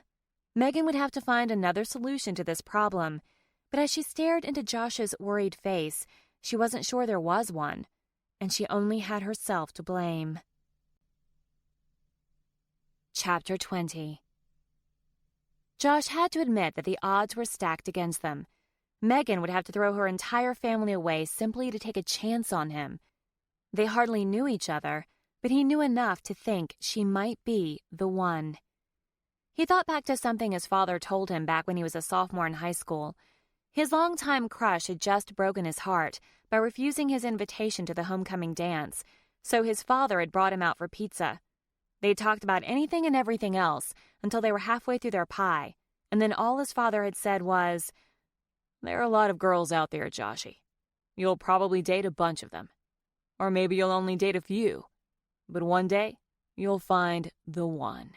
Megan would have to find another solution to this problem, but as she stared into Josh's worried face, she wasn't sure there was one, and she only had herself to blame. Chapter 20. Josh had to admit that the odds were stacked against them. Megan would have to throw her entire family away simply to take a chance on him. They hardly knew each other, but he knew enough to think she might be the one. He thought back to something his father told him back when he was a sophomore in high school. His longtime crush had just broken his heart by refusing his invitation to the homecoming dance, so his father had brought him out for pizza. They talked about anything and everything else until they were halfway through their pie, and then all his father had said was, "There are a lot of girls out there, Joshy. You'll probably date a bunch of them. Or maybe you'll only date a few. But one day, you'll find the one."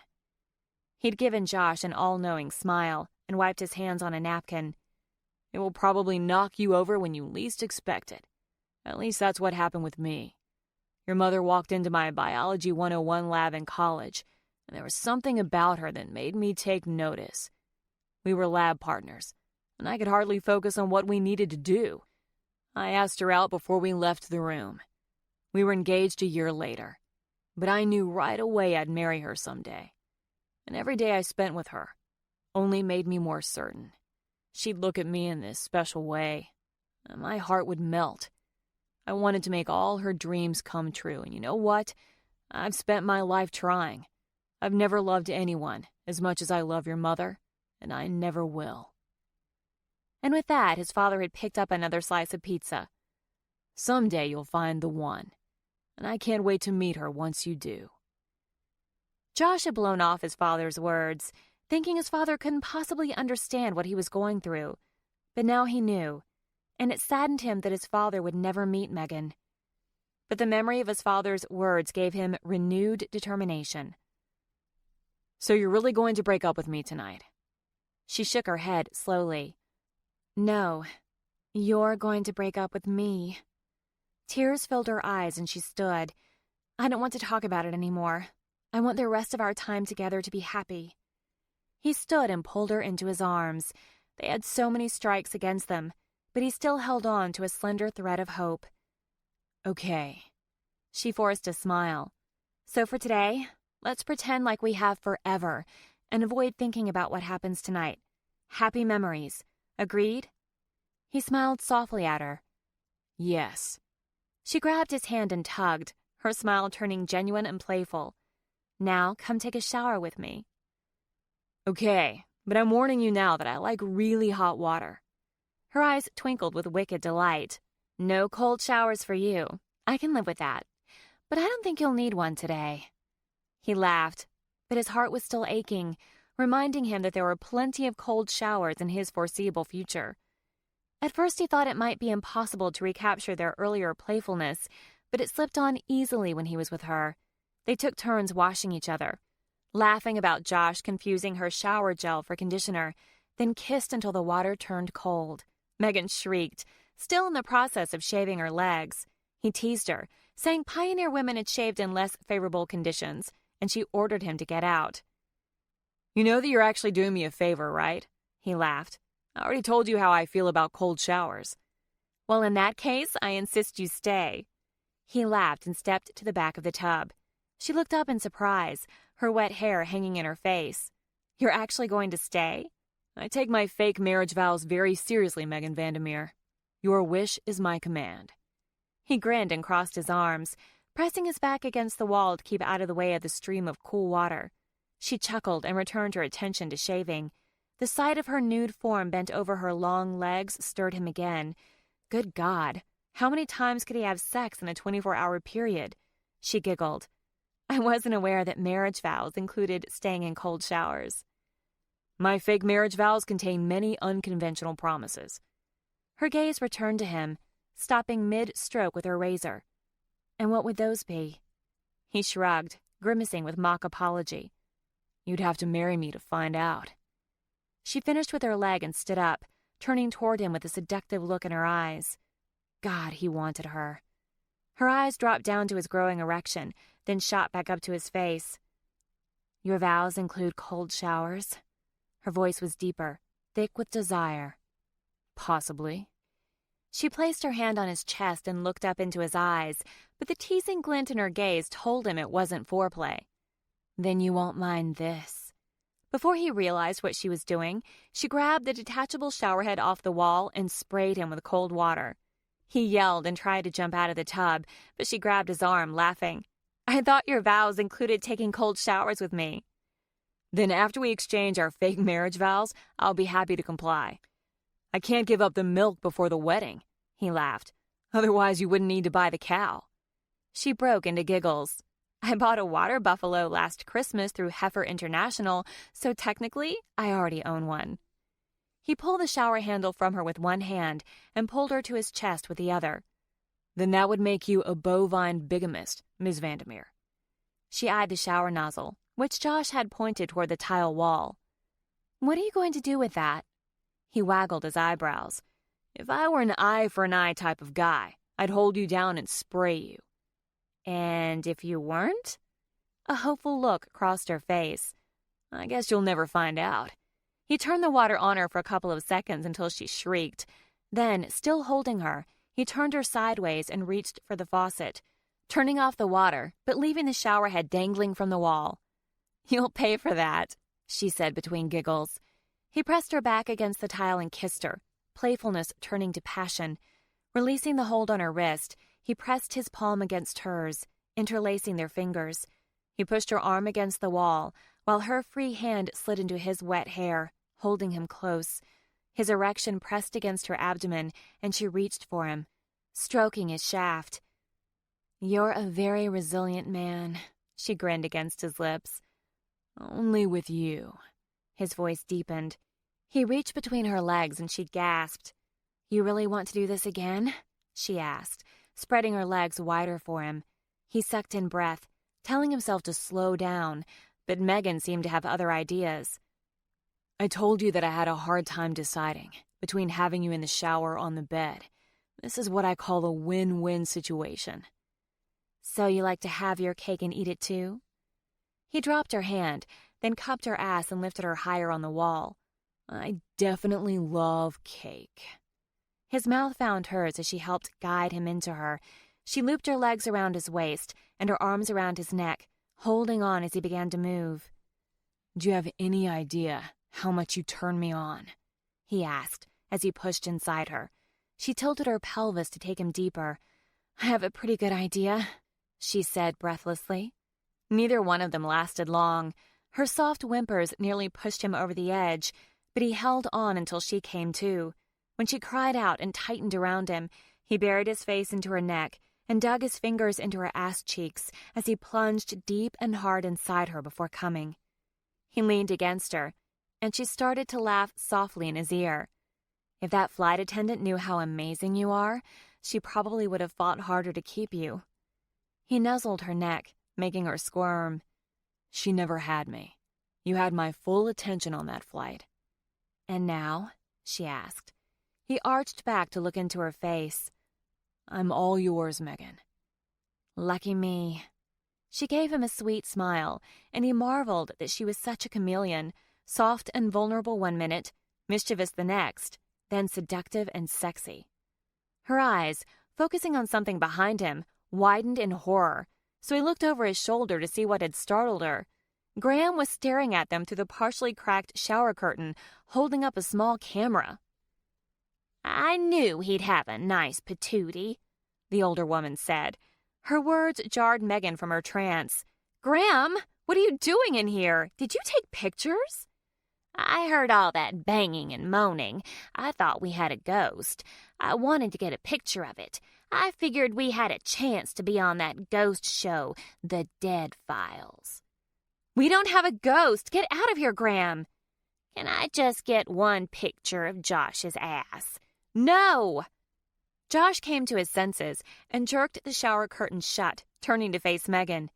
He'd given Josh an all-knowing smile and wiped his hands on a napkin. It will probably knock you over when you least expect it. At least that's what happened with me. Your mother walked into my Biology 101 lab in college, and there was something about her that made me take notice. We were lab partners, and I could hardly focus on what we needed to do. I asked her out before we left the room. We were engaged a year later, but I knew right away I'd marry her someday. And every day I spent with her only made me more certain. She'd look at me in this special way, and my heart would melt. I wanted to make all her dreams come true, and you know what? I've spent my life trying. I've never loved anyone as much as I love your mother, and I never will. And with that, his father had picked up another slice of pizza. Someday you'll find the one, and I can't wait to meet her once you do. Josh had blown off his father's words, thinking his father couldn't possibly understand what he was going through. But now he knew, and it saddened him that his father would never meet Megan. But the memory of his father's words gave him renewed determination. So you're really going to break up with me tonight? She shook her head slowly. No, you're going to break up with me. Tears filled her eyes and she stood. I don't want to talk about it anymore. I want the rest of our time together to be happy. He stood and pulled her into his arms. They had so many strikes against them, but he still held on to a slender thread of hope. Okay. She forced a smile. So for today, let's pretend like we have forever and avoid thinking about what happens tonight. Happy memories. Agreed? He smiled softly at her. Yes. She grabbed his hand and tugged, her smile turning genuine and playful. Now come take a shower with me. Okay, but I'm warning you now that I like really hot water. Her eyes twinkled with wicked delight. No cold showers for you. I can live with that. But I don't think you'll need one today. He laughed, but his heart was still aching, reminding him that there were plenty of cold showers in his foreseeable future. At first he thought it might be impossible to recapture their earlier playfulness, but it slipped on easily when he was with her. They took turns washing each other, laughing about Josh confusing her shower gel for conditioner, then kissed until the water turned cold. Megan shrieked, still in the process of shaving her legs. He teased her, saying pioneer women had shaved in less favorable conditions, and she ordered him to get out. You know that you're actually doing me a favor, right? He laughed. I already told you how I feel about cold showers. Well, in that case, I insist you stay. He laughed and stepped to the back of the tub. She looked up in surprise, her wet hair hanging in her face. You're actually going to stay? I take my fake marriage vows very seriously, Megan Vandermeer. Your wish is my command. He grinned and crossed his arms, pressing his back against the wall to keep out of the way of the stream of cool water. She chuckled and returned her attention to shaving. The sight of her nude form bent over her long legs stirred him again. Good God, how many times could he have sex in a 24-hour period? She giggled. I wasn't aware that marriage vows included staying in cold showers. My fake marriage vows contain many unconventional promises. Her gaze returned to him, stopping mid-stroke with her razor. And what would those be? He shrugged, grimacing with mock apology. You'd have to marry me to find out. She finished with her leg and stood up, turning toward him with a seductive look in her eyes. God, he wanted her. Her eyes dropped down to his growing erection, then shot back up to his face. Your vows include cold showers? Her voice was deeper, thick with desire. Possibly. She placed her hand on his chest and looked up into his eyes, but the teasing glint in her gaze told him it wasn't foreplay. Then you won't mind this. Before he realized what she was doing, she grabbed the detachable showerhead off the wall and sprayed him with cold water. He yelled and tried to jump out of the tub, but she grabbed his arm, laughing. I thought your vows included taking cold showers with me. Then after we exchange our fake marriage vows, I'll be happy to comply. I can't give up the milk before the wedding, he laughed. Otherwise you wouldn't need to buy the cow. She broke into giggles. I bought a water buffalo last Christmas through Heifer International, so technically I already own one. He pulled the shower handle from her with one hand and pulled her to his chest with the other. Then that would make you a bovine bigamist, Ms. Vandermeer. She eyed the shower nozzle, which Josh had pointed toward the tile wall. What are you going to do with that? He waggled his eyebrows. If I were an eye for an eye type of guy, I'd hold you down and spray you. And if you weren't? A hopeful look crossed her face. I guess you'll never find out. He turned the water on her for a couple of seconds until she shrieked. Then, still holding her, he turned her sideways and reached for the faucet, turning off the water, but leaving the shower head dangling from the wall. "You'll pay for that," she said between giggles. He pressed her back against the tile and kissed her, playfulness turning to passion. Releasing the hold on her wrist, he pressed his palm against hers, interlacing their fingers. He pushed her arm against the wall, while her free hand slid into his wet hair, holding him close. His erection pressed against her abdomen, and she reached for him, stroking his shaft. "You're a very resilient man," she grinned against his lips. "Only with you." His voice deepened. He reached between her legs and she gasped. "You really want to do this again?" she asked, spreading her legs wider for him. He sucked in breath, telling himself to slow down, but Megan seemed to have other ideas. "I told you that I had a hard time deciding between having you in the shower or on the bed. This is what I call a win-win situation." "So you like to have your cake and eat it too?" He dropped her hand, then cupped her ass and lifted her higher on the wall. "I definitely love cake." His mouth found hers as she helped guide him into her. She looped her legs around his waist and her arms around his neck, holding on as he began to move. "Do you have any idea how much you turn me on?" he asked as he pushed inside her. She tilted her pelvis to take him deeper. "I have a pretty good idea," she said breathlessly. Neither one of them lasted long. Her soft whimpers nearly pushed him over the edge, but he held on until she came to. When she cried out and tightened around him, he buried his face into her neck and dug his fingers into her ass cheeks as he plunged deep and hard inside her before coming. He leaned against her, and she started to laugh softly in his ear. "If that flight attendant knew how amazing you are, she probably would have fought harder to keep you." He nuzzled her neck, making her squirm. "She never had me. You had my full attention on that flight." "And now?" she asked. He arched back to look into her face. "I'm all yours, Megan." "Lucky me." She gave him a sweet smile, and he marveled that she was such a chameleon, soft and vulnerable one minute, mischievous the next, then seductive and sexy. Her eyes, focusing on something behind him, widened in horror, so he looked over his shoulder to see what had startled her. Graham was staring at them through the partially cracked shower curtain, holding up a small camera. "I knew he'd have a nice patootie," the older woman said. Her words jarred Megan from her trance. "Graham, what are you doing in here? Did you take pictures?" "I heard all that banging and moaning. I thought we had a ghost. I wanted to get a picture of it. I figured we had a chance to be on that ghost show, The Dead Files." "We don't have a ghost. Get out of here, Graham." "Can I just get one picture of Josh's ass?" "No!" Josh came to his senses and jerked the shower curtain shut, turning to face Megan.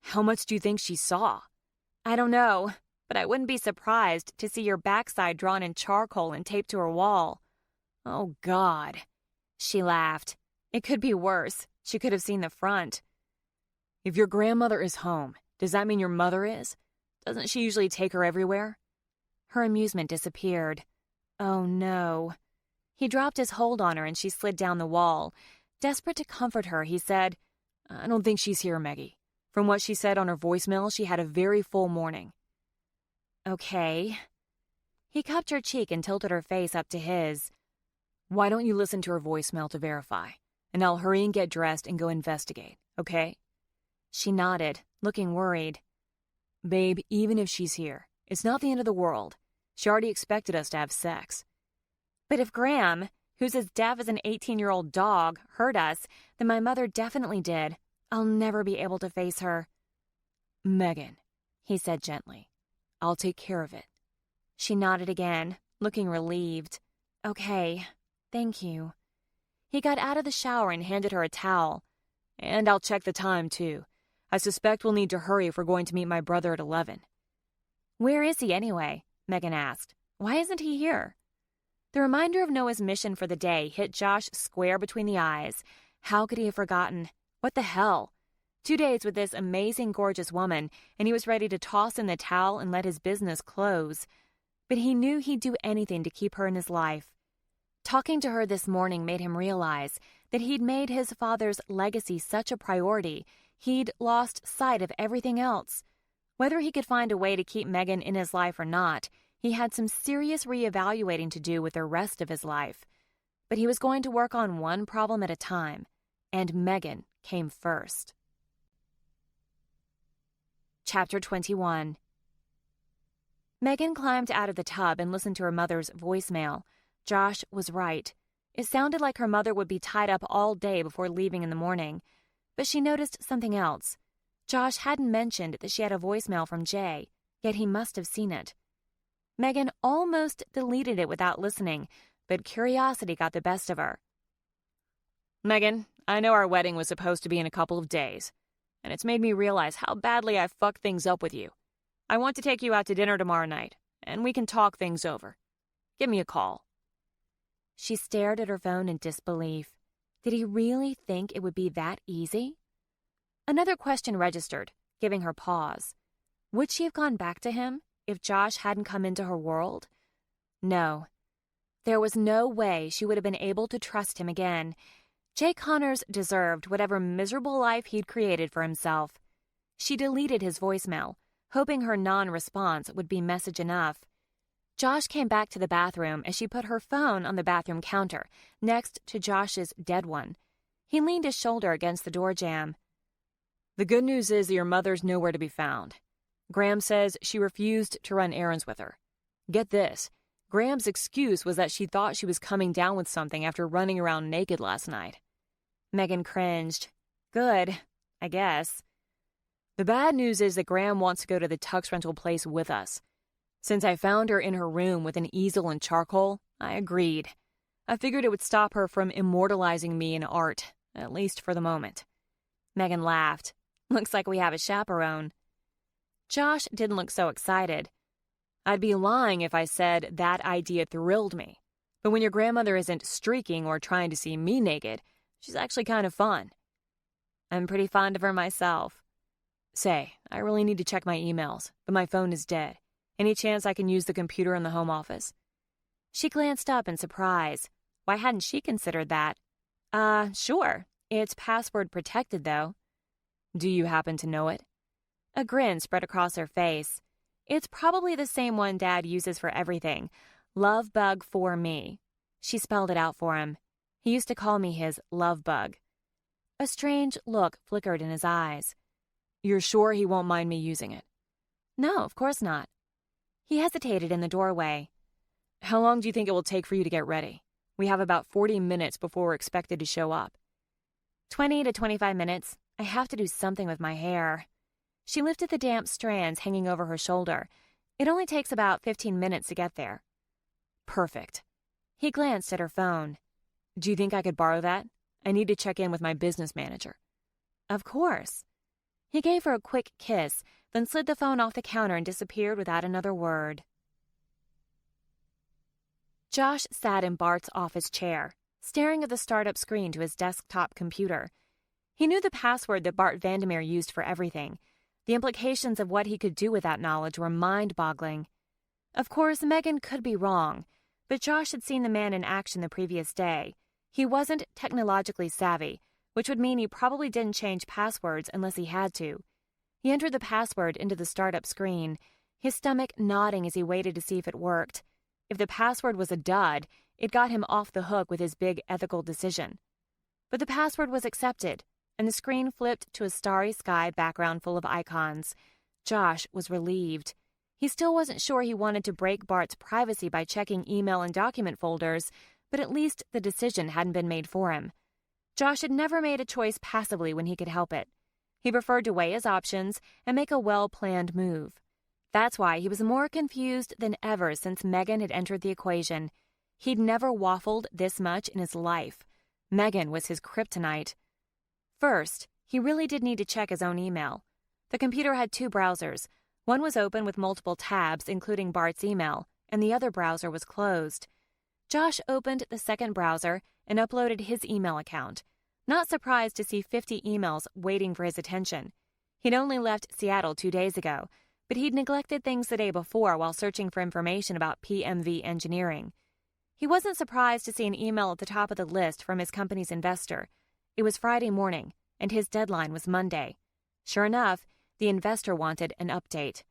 "How much do you think she saw?" "I don't know, but I wouldn't be surprised to see your backside drawn in charcoal and taped to her wall." "Oh, God." She laughed. It could be worse. She could have seen the front. "If your grandmother is home, does that mean your mother is? Doesn't she usually take her everywhere?" Her amusement disappeared. Oh, no. He dropped his hold on her and she slid down the wall. Desperate to comfort her, he said, "I don't think she's here, Maggie. From what she said on her voicemail, she had a very full morning." "Okay." He cupped her cheek and tilted her face up to his. "Why don't you listen to her voicemail to verify? And I'll hurry and get dressed and go investigate, okay?" She nodded, looking worried. "Babe, even if she's here, it's not the end of the world. She already expected us to have sex." "But if Graham, who's as deaf as an 18-year-old dog, heard us, then my mother definitely did. I'll never be able to face her." "Megan," he said gently, "I'll take care of it." She nodded again, looking relieved. "Okay, thank you." He got out of the shower and handed her a towel. "And I'll check the time, too. I suspect we'll need to hurry if we're going to meet my brother at 11. "Where is he anyway?" Megan asked. "Why isn't he here?" The reminder of Noah's mission for the day hit Josh square between the eyes. How could he have forgotten? What the hell? 2 days with this amazing, gorgeous woman, and he was ready to toss in the towel and let his business close. But he knew he'd do anything to keep her in his life. Talking to her this morning made him realize that he'd made his father's legacy such a priority, he'd lost sight of everything else. Whether he could find a way to keep Megan in his life or not, he had some serious reevaluating to do with the rest of his life. But he was going to work on one problem at a time, and Megan came first. Chapter 21. Megan climbed out of the tub and listened to her mother's voicemail. Josh was right. It sounded like her mother would be tied up all day before leaving in the morning. But she noticed something else. Josh hadn't mentioned that she had a voicemail from Jay, yet he must have seen it. Megan almost deleted it without listening, but curiosity got the best of her. Megan, I know our wedding was supposed to be in a couple of days, and it's made me realize how badly I fucked things up with you. I want to take you out to dinner tomorrow night, and we can talk things over. Give me a call. She stared at her phone in disbelief. Did he really think it would be that easy? Another question registered, giving her pause. Would she have gone back to him if Josh hadn't come into her world? No. There was no way she would have been able to trust him again. Jay Connors deserved whatever miserable life he'd created for himself. She deleted his voicemail, hoping her non-response would be message enough. Josh came back to the bathroom as she put her phone on the bathroom counter, next to Josh's dead one. He leaned his shoulder against the door jamb. The good news is that your mother's nowhere to be found. Graham says she refused to run errands with her. Get this, Graham's excuse was that she thought she was coming down with something after running around naked last night. Megan cringed. Good, I guess. The bad news is that Graham wants to go to the tux rental place with us. Since I found her in her room with an easel and charcoal, I agreed. I figured it would stop her from immortalizing me in art, at least for the moment. Megan laughed. Looks like we have a chaperone. Josh didn't look so excited. I'd be lying if I said that idea thrilled me. But when your grandmother isn't streaking or trying to see me naked, she's actually kind of fun. I'm pretty fond of her myself. Say, I really need to check my emails, but my phone is dead. Any chance I can use the computer in the home office? She glanced up in surprise. Why hadn't she considered that? Sure. It's password protected, though. Do you happen to know it? A grin spread across her face. It's probably the same one Dad uses for everything. Love bug for me. She spelled it out for him. He used to call me his love bug. A strange look flickered in his eyes. You're sure he won't mind me using it? No, of course not. He hesitated in the doorway. How long do you think it will take for you to get ready? We have about 40 minutes before we're expected to show up. 20 to 25 minutes. I have to do something with my hair. She lifted the damp strands hanging over her shoulder. It only takes about 15 minutes to get there. Perfect. He glanced at her phone. Do you think I could borrow that? I need to check in with my business manager. Of course. He gave her a quick kiss, then slid the phone off the counter and disappeared without another word. Josh sat in Bart's office chair, staring at the startup screen to his desktop computer. He knew the password that Bart Vandermeer used for everything. The implications of what he could do with that knowledge were mind-boggling. Of course, Megan could be wrong, but Josh had seen the man in action the previous day. He wasn't technologically savvy, which would mean he probably didn't change passwords unless he had to. He entered the password into the startup screen, his stomach nodding as he waited to see if it worked. If the password was a dud, it got him off the hook with his big ethical decision. But the password was accepted, and the screen flipped to a starry sky background full of icons. Josh was relieved. He still wasn't sure he wanted to break Bart's privacy by checking email and document folders, but at least the decision hadn't been made for him. Josh had never made a choice passively when he could help it. He preferred to weigh his options and make a well-planned move. That's why he was more confused than ever since Megan had entered the equation. He'd never waffled this much in his life. Megan was his kryptonite. First, he really did need to check his own email. The computer had two browsers. One was open with multiple tabs, including Bart's email, and the other browser was closed. Josh opened the second browser and uploaded his email account, not surprised to see 50 emails waiting for his attention. He'd only left Seattle 2 days ago, but he'd neglected things the day before while searching for information about PMV engineering. He wasn't surprised to see an email at the top of the list from his company's investor. It was Friday morning, and his deadline was Monday. Sure enough, the investor wanted an update.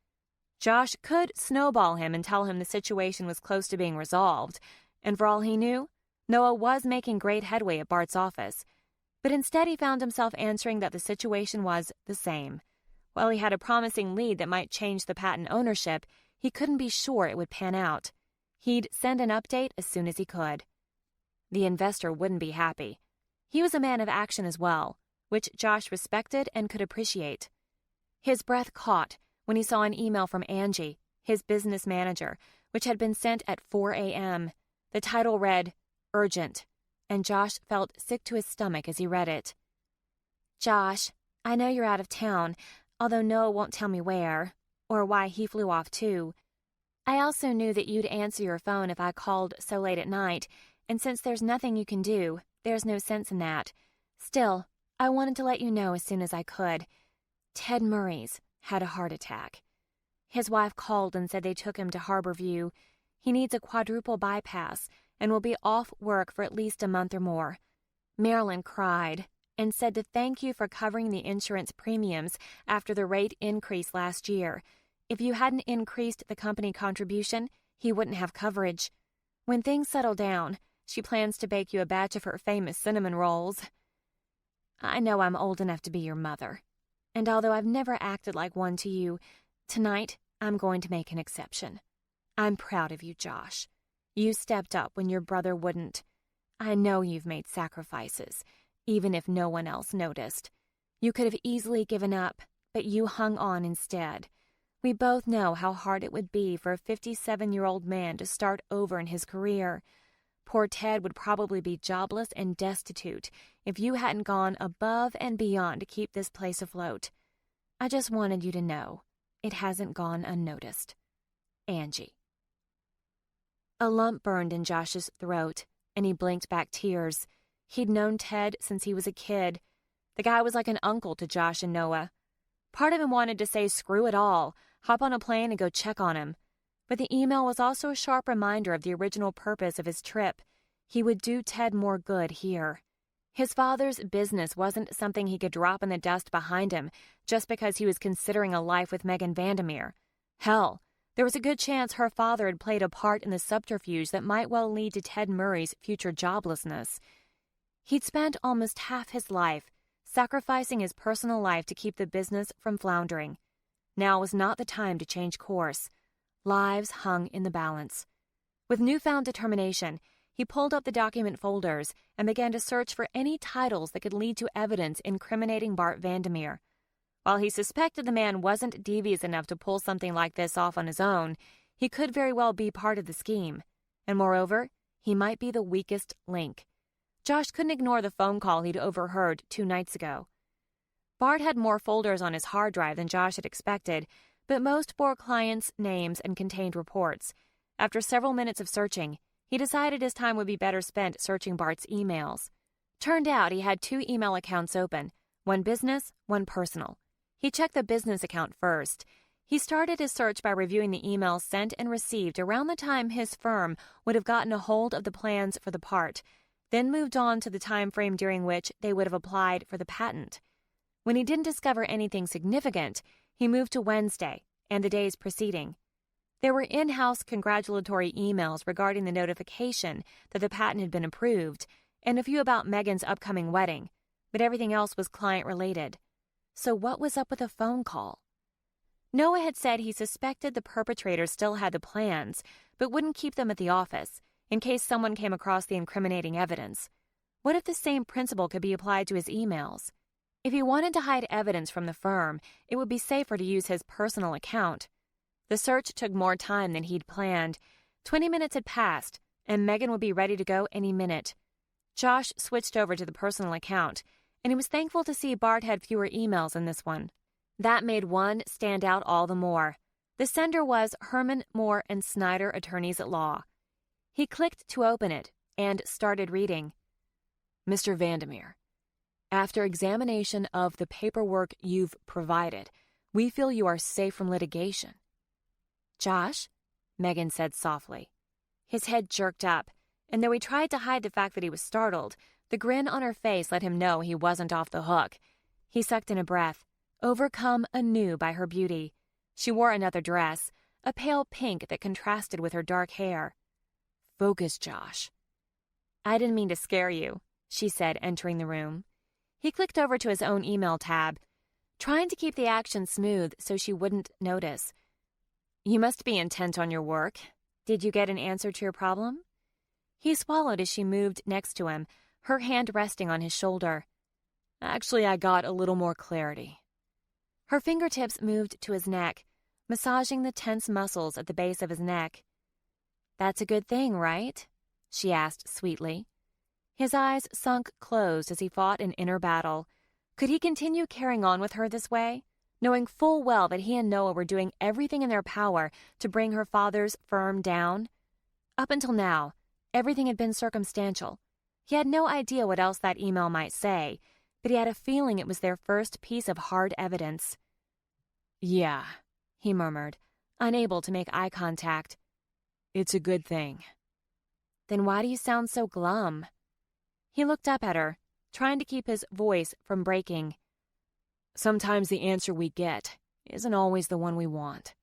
Josh could snowball him and tell him the situation was close to being resolved, and for all he knew, Noah was making great headway at Bart's office. But instead he found himself answering that the situation was the same. While he had a promising lead that might change the patent ownership, he couldn't be sure it would pan out. He'd send an update as soon as he could. The investor wouldn't be happy. He was a man of action as well, which Josh respected and could appreciate. His breath caught when he saw an email from Angie, his business manager, which had been sent at 4 a.m. The title read, "Urgent," and Josh felt sick to his stomach as he read it. "Josh, I know you're out of town, although Noah won't tell me where, or why he flew off too. I also knew that you'd answer your phone if I called so late at night, and since there's nothing you can do, there's no sense in that. Still, I wanted to let you know as soon as I could. Ted Murray's had a heart attack. His wife called and said they took him to Harborview. He needs a quadruple bypass and will be off work for at least a month or more." Marilyn cried and said to thank you for covering the insurance premiums after the rate increase last year. If you hadn't increased the company contribution, he wouldn't have coverage. When things settle down, she plans to bake you a batch of her famous cinnamon rolls. I know I'm old enough to be your mother, and although I've never acted like one to you, tonight I'm going to make an exception. I'm proud of you, Josh. You stepped up when your brother wouldn't. I know you've made sacrifices, even if no one else noticed. You could have easily given up, but you hung on instead. We both know how hard it would be for a 57-year-old man to start over in his career. Poor Ted would probably be jobless and destitute if you hadn't gone above and beyond to keep this place afloat. I just wanted you to know it hasn't gone unnoticed. Angie. A lump burned in Josh's throat, and he blinked back tears. He'd known Ted since he was a kid. The guy was like an uncle to Josh and Noah. Part of him wanted to say screw it all, hop on a plane and go check on him. But the email was also a sharp reminder of the original purpose of his trip. He would do Ted more good here. His father's business wasn't something he could drop in the dust behind him just because he was considering a life with Megan Vandermeer. Hell, there was a good chance her father had played a part in the subterfuge that might well lead to Ted Murray's future joblessness. He'd spent almost half his life sacrificing his personal life to keep the business from floundering. Now was not the time to change course. Lives hung in the balance. With newfound determination, he pulled up the document folders and began to search for any titles that could lead to evidence incriminating Bart Vandermeer. While he suspected the man wasn't devious enough to pull something like this off on his own, he could very well be part of the scheme. And moreover, he might be the weakest link. Josh couldn't ignore the phone call he'd overheard 2 nights ago. Bart had more folders on his hard drive than Josh had expected, but most bore clients' names and contained reports. After several minutes of searching, he decided his time would be better spent searching Bart's emails. Turned out he had 2 email accounts open, one business, one personal. He checked the business account first. He started his search by reviewing the emails sent and received around the time his firm would have gotten a hold of the plans for the part, then moved on to the time frame during which they would have applied for the patent. When he didn't discover anything significant, he moved to Wednesday and the days preceding. There were in-house congratulatory emails regarding the notification that the patent had been approved, and a few about Megan's upcoming wedding, but everything else was client-related. So what was up with a phone call? Noah had said he suspected the perpetrator still had the plans, but wouldn't keep them at the office, in case someone came across the incriminating evidence. What if the same principle could be applied to his emails? If he wanted to hide evidence from the firm, it would be safer to use his personal account. The search took more time than he'd planned. 20 minutes had passed, and Megan would be ready to go any minute. Josh switched over to the personal account, and he was thankful to see Bart had fewer emails in this one. That made one stand out all the more. The sender was Herman, Moore, and Snyder Attorneys at Law. He clicked to open it and started reading. Mr. Vandermeer, after examination of the paperwork you've provided, we feel you are safe from litigation. Josh? Megan said softly. His head jerked up, and though he tried to hide the fact that he was startled, the grin on her face let him know he wasn't off the hook. He sucked in a breath, overcome anew by her beauty. She wore another dress, a pale pink that contrasted with her dark hair. Focus, Josh. I didn't mean to scare you, she said, entering the room. He clicked over to his own email tab, trying to keep the action smooth so she wouldn't notice. You must be intent on your work. Did you get an answer to your problem? He swallowed as she moved next to him, her hand resting on his shoulder. Actually, I got a little more clarity. Her fingertips moved to his neck, massaging the tense muscles at the base of his neck. That's a good thing, right? She asked sweetly. His eyes sunk closed as he fought an inner battle. Could he continue carrying on with her this way, knowing full well that he and Noah were doing everything in their power to bring her father's firm down? Up until now, everything had been circumstantial. He had no idea what else that email might say, but he had a feeling it was their first piece of hard evidence. Yeah, he murmured, unable to make eye contact. It's a good thing. Then why do you sound so glum? He looked up at her, trying to keep his voice from breaking. Sometimes the answer we get isn't always the one we want.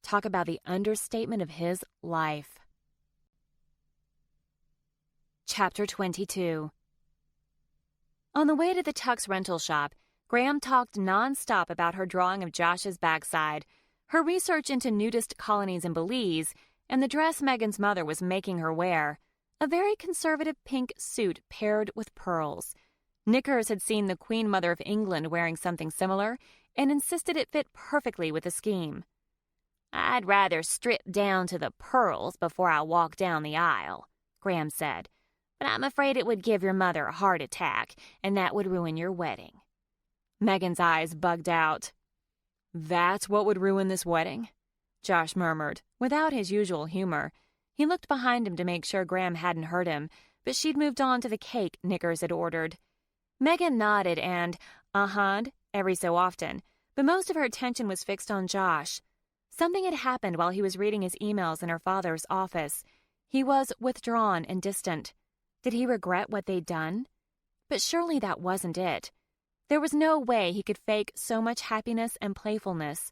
Talk about the understatement of his life. Chapter 22. On the way to the Tux rental shop, Graham talked nonstop about her drawing of Josh's backside, her research into nudist colonies in Belize, and the dress Megan's mother was making her wear, a very conservative pink suit paired with pearls. Knickers had seen the Queen Mother of England wearing something similar and insisted it fit perfectly with the scheme. I'd rather strip down to the pearls before I walk down the aisle, Graham said, but I'm afraid it would give your mother a heart attack, and that would ruin your wedding. Megan's eyes bugged out. That's what would ruin this wedding? Josh murmured, without his usual humor. He looked behind him to make sure Graham hadn't heard him, but she'd moved on to the cake Knickers had ordered. Megan nodded and uh-huhed every so often, but most of her attention was fixed on Josh. Something had happened while he was reading his emails in her father's office. He was withdrawn and distant. Did he regret what they'd done? But surely that wasn't it. There was no way he could fake so much happiness and playfulness.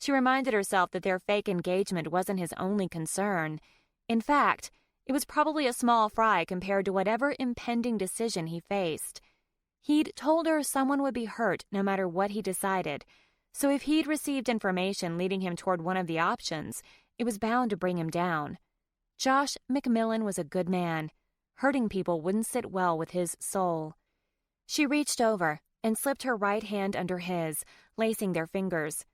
She reminded herself that their fake engagement wasn't his only concern. In fact, it was probably a small fry compared to whatever impending decision he faced. He'd told her someone would be hurt no matter what he decided, so if he'd received information leading him toward one of the options, it was bound to bring him down. Josh McMillan was a good man. Hurting people wouldn't sit well with his soul. She reached over and slipped her right hand under his, lacing their fingers.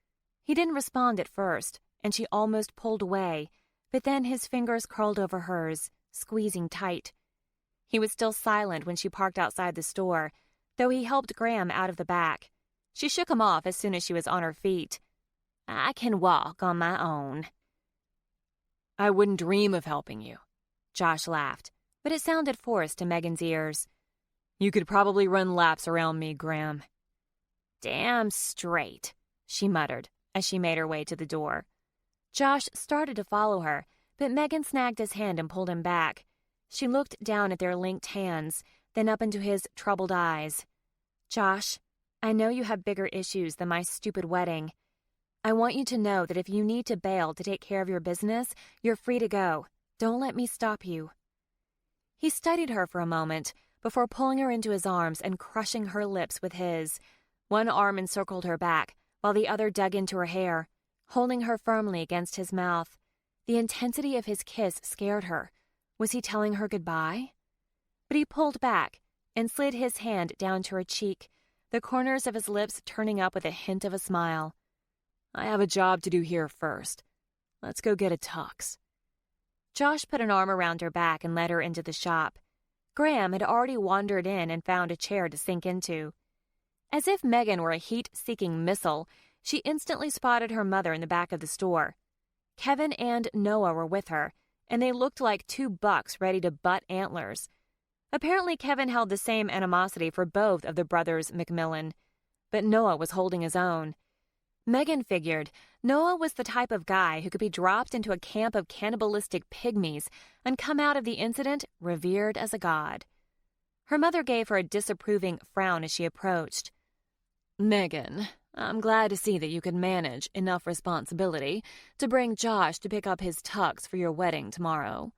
He didn't respond at first, and she almost pulled away, but then his fingers curled over hers, squeezing tight. He was still silent when she parked outside the store, though he helped Graham out of the back. She shook him off as soon as she was on her feet. I can walk on my own. I wouldn't dream of helping you. Josh laughed, but it sounded forced to Megan's ears. You could probably run laps around me, Graham. Damn straight, she muttered as she made her way to the door. Josh started to follow her, but Megan snagged his hand and pulled him back. She looked down at their linked hands, then up into his troubled eyes. Josh, I know you have bigger issues than my stupid wedding. I want you to know that if you need to bail to take care of your business, you're free to go. Don't let me stop you. He studied her for a moment before pulling her into his arms and crushing her lips with his. One arm encircled her back, while the other dug into her hair, holding her firmly against his mouth. The intensity of his kiss scared her. Was he telling her goodbye? But he pulled back and slid his hand down to her cheek, the corners of his lips turning up with a hint of a smile. I have a job to do here first. Let's go get a tux. Josh put an arm around her back and led her into the shop. Graham had already wandered in and found a chair to sink into. As if Megan were a heat-seeking missile, she instantly spotted her mother in the back of the store. Kevin and Noah were with her, and they looked like two bucks ready to butt antlers. Apparently, Kevin held the same animosity for both of the brothers McMillan, but Noah was holding his own. Megan figured Noah was the type of guy who could be dropped into a camp of cannibalistic pygmies and come out of the incident revered as a god. Her mother gave her a disapproving frown as she approached. Megan, I'm glad to see that you can manage enough responsibility to bring Josh to pick up his tux for your wedding tomorrow.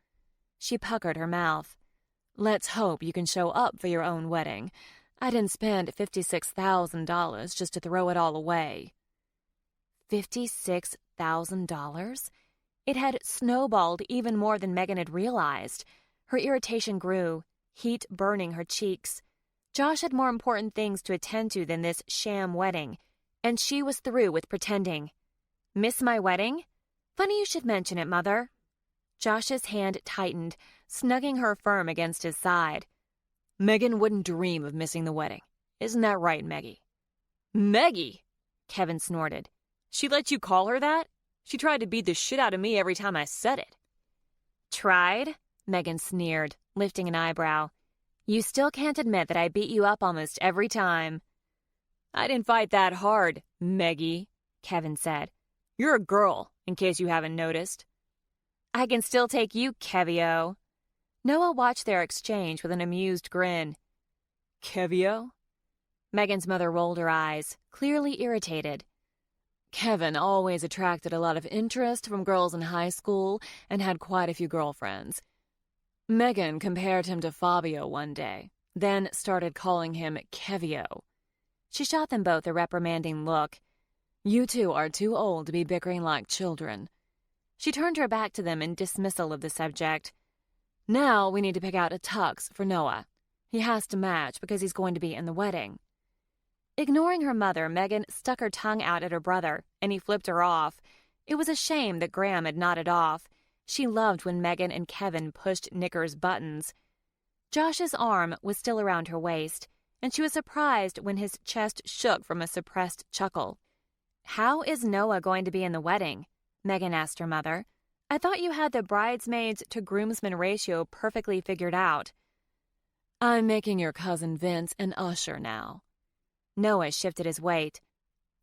She puckered her mouth. Let's hope you can show up for your own wedding. I didn't spend $56,000 just to throw it all away. $56,000? It had snowballed even more than Megan had realized. Her irritation grew, heat burning her cheeks. Josh had more important things to attend to than this sham wedding, and she was through with pretending. Miss my wedding? Funny you should mention it, Mother. Josh's hand tightened, snugging her firm against his side. Megan wouldn't dream of missing the wedding. Isn't that right, Meggie? Meggie? Kevin snorted. She let you call her that? She tried to beat the shit out of me every time I said it. Tried? Megan sneered, lifting an eyebrow. You still can't admit that I beat you up almost every time. I didn't fight that hard, Meggie, Kevin said. You're a girl, in case you haven't noticed. I can still take you, Kevio. Noah watched their exchange with an amused grin. Kevio? Megan's mother rolled her eyes, clearly irritated. Kevin always attracted a lot of interest from girls in high school and had quite a few girlfriends. Megan compared him to Fabio one day, then started calling him Kevio. She shot them both a reprimanding look. You two are too old to be bickering like children. She turned her back to them in dismissal of the subject. Now we need to pick out a tux for Noah. He has to match because he's going to be in the wedding. Ignoring her mother, Megan stuck her tongue out at her brother, and he flipped her off. It was a shame that Graham had nodded off. She loved when Megan and Kevin pushed Knicker's buttons. Josh's arm was still around her waist, and she was surprised when his chest shook from a suppressed chuckle. How is Noah going to be in the wedding? Megan asked her mother. I thought you had the bridesmaids to groomsmen ratio perfectly figured out. I'm making your cousin Vince an usher now. Noah shifted his weight.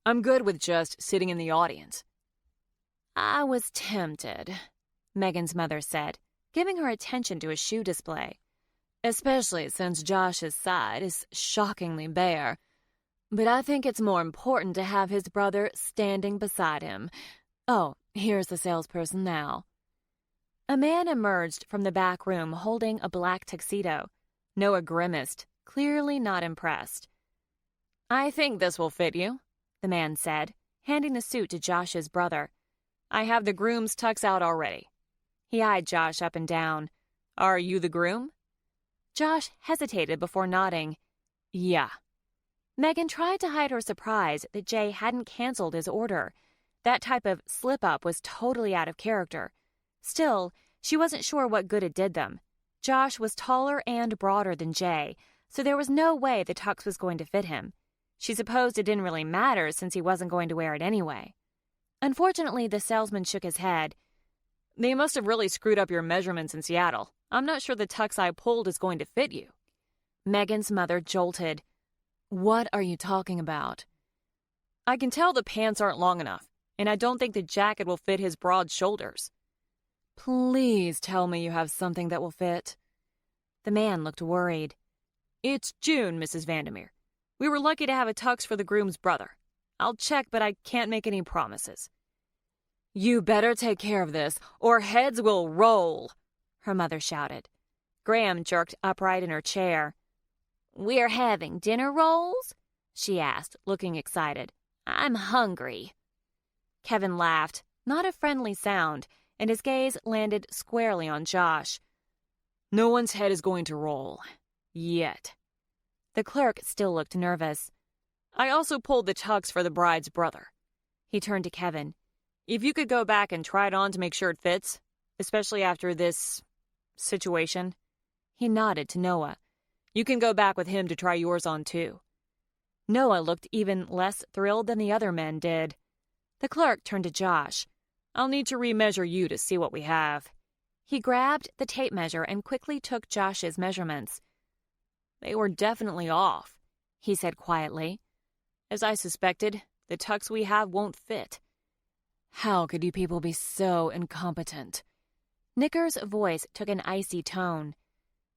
I'm good with just sitting in the audience. I was tempted, Megan's mother said, giving her attention to a shoe display. Especially since Josh's side is shockingly bare. But I think it's more important to have his brother standing beside him. Oh, here's the salesperson now. A man emerged from the back room holding a black tuxedo. Noah grimaced, clearly not impressed. I think this will fit you, the man said, handing the suit to Josh's brother. I have the groom's tux out already. He eyed Josh up and down. Are you the groom? Josh hesitated before nodding. Yeah. Megan tried to hide her surprise that Jay hadn't canceled his order. That type of slip-up was totally out of character. Still, she wasn't sure what good it did them. Josh was taller and broader than Jay, so there was no way the tux was going to fit him. She supposed it didn't really matter since he wasn't going to wear it anyway. Unfortunately, the salesman shook his head. They must have really screwed up your measurements in Seattle. I'm not sure the tux I pulled is going to fit you. Megan's mother jolted. What are you talking about? I can tell the pants aren't long enough, and I don't think the jacket will fit his broad shoulders. Please tell me you have something that will fit. The man looked worried. It's June, Mrs. Vandermeer. We were lucky to have a tux for the groom's brother. I'll check, but I can't make any promises. You better take care of this, or heads will roll, her mother shouted. Graham jerked upright in her chair. We're having dinner rolls? She asked, looking excited. I'm hungry. Kevin laughed, not a friendly sound, and his gaze landed squarely on Josh. No one's head is going to roll. Yet. The clerk still looked nervous. I also pulled the tux for the bride's brother. He turned to Kevin. If you could go back and try it on to make sure it fits, especially after this situation. He nodded to Noah. You can go back with him to try yours on too. Noah looked even less thrilled than the other men did. The clerk turned to Josh. I'll need to remeasure you to see what we have. He grabbed the tape measure and quickly took Josh's measurements. "They were definitely off," he said quietly. "As I suspected, the tux we have won't fit." "How could you people be so incompetent?" Nicker's voice took an icy tone.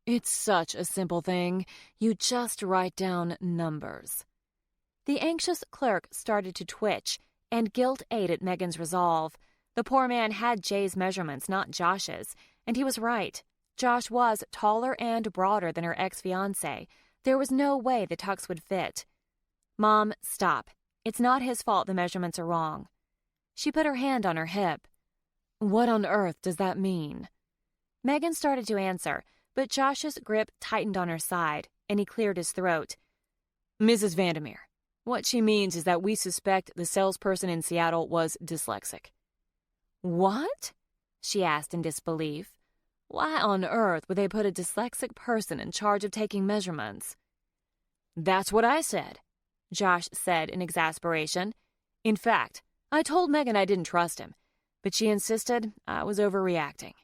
"It's such a simple thing. You just write down numbers." The anxious clerk started to twitch, and guilt ate at Megan's resolve. The poor man had Jay's measurements, not Josh's, and he was right. Josh was taller and broader than her ex-fiancé. There was no way the tux would fit. "Mom, stop. It's not his fault the measurements are wrong." She put her hand on her hip. "What on earth does that mean?" Megan started to answer, but Josh's grip tightened on her side, and he cleared his throat. "Mrs. Vandermeer, what she means is that we suspect the salesperson in Seattle was dyslexic." "What?" she asked in disbelief. "Why on earth would they put a dyslexic person in charge of taking measurements?" "That's what I said," Josh said in exasperation. "In fact, I told Megan I didn't trust him, but she insisted I was overreacting."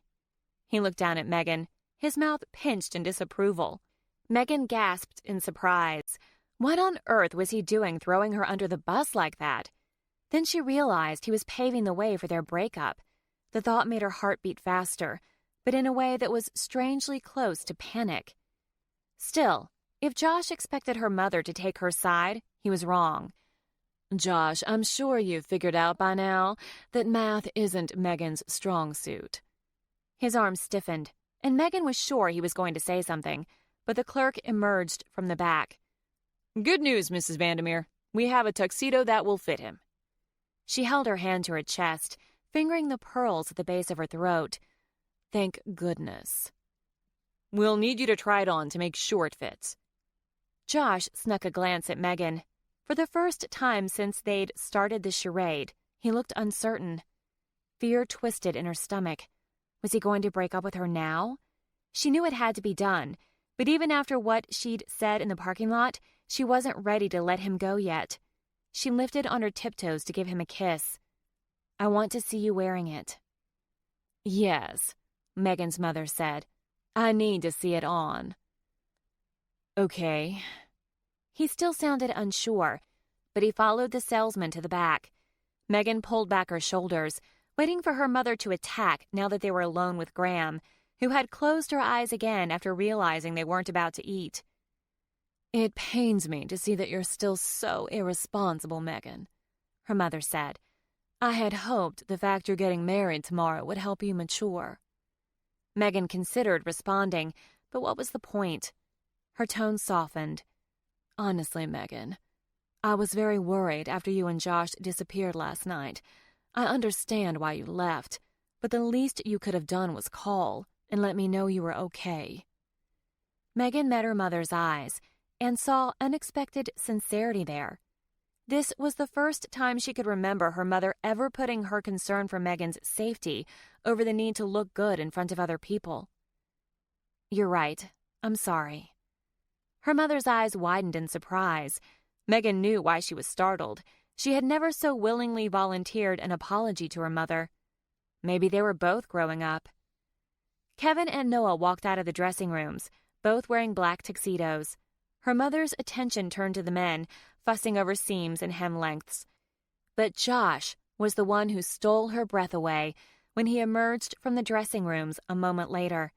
He looked down at Megan, his mouth pinched in disapproval. Megan gasped in surprise. What on earth was he doing throwing her under the bus like that? Then she realized he was paving the way for their breakup. The thought made her heart beat faster, but in a way that was strangely close to panic. Still, if Josh expected her mother to take her side, he was wrong. "Josh, I'm sure you've figured out by now that math isn't Megan's strong suit." His arm stiffened, and Megan was sure he was going to say something, but the clerk emerged from the back. "Good news, Mrs. Vandermeer. We have a tuxedo that will fit him." She held her hand to her chest, fingering the pearls at the base of her throat. "Thank goodness." "We'll need you to try it on to make sure it fits." Josh snuck a glance at Megan. For the first time since they'd started the charade, he looked uncertain. Fear twisted in her stomach. Was he going to break up with her now? She knew it had to be done, but even after what she'd said in the parking lot, she wasn't ready to let him go yet. She lifted on her tiptoes to give him a kiss. "I want to see you wearing it." "Yes," Megan's mother said. "I need to see it on." "Okay." He still sounded unsure, but he followed the salesman to the back. Megan pulled back her shoulders, waiting for her mother to attack now that they were alone with Graham, who had closed her eyes again after realizing they weren't about to eat. "It pains me to see that you're still so irresponsible, Megan," her mother said. "I had hoped the fact you're getting married tomorrow would help you mature." Megan considered responding, but what was the point? Her tone softened. "Honestly, Megan, I was very worried after you and Josh disappeared last night. I understand why you left, but the least you could have done was call and let me know you were okay." Megan met her mother's eyes and saw unexpected sincerity there. This was the first time she could remember her mother ever putting her concern for Megan's safety over the need to look good in front of other people. "You're right. I'm sorry." Her mother's eyes widened in surprise. Megan knew why she was startled. She had never so willingly volunteered an apology to her mother. Maybe they were both growing up. Kevin and Noah walked out of the dressing rooms, both wearing black tuxedos. Her mother's attention turned to the men, fussing over seams and hem lengths. But Josh was the one who stole her breath away when he emerged from the dressing rooms a moment later.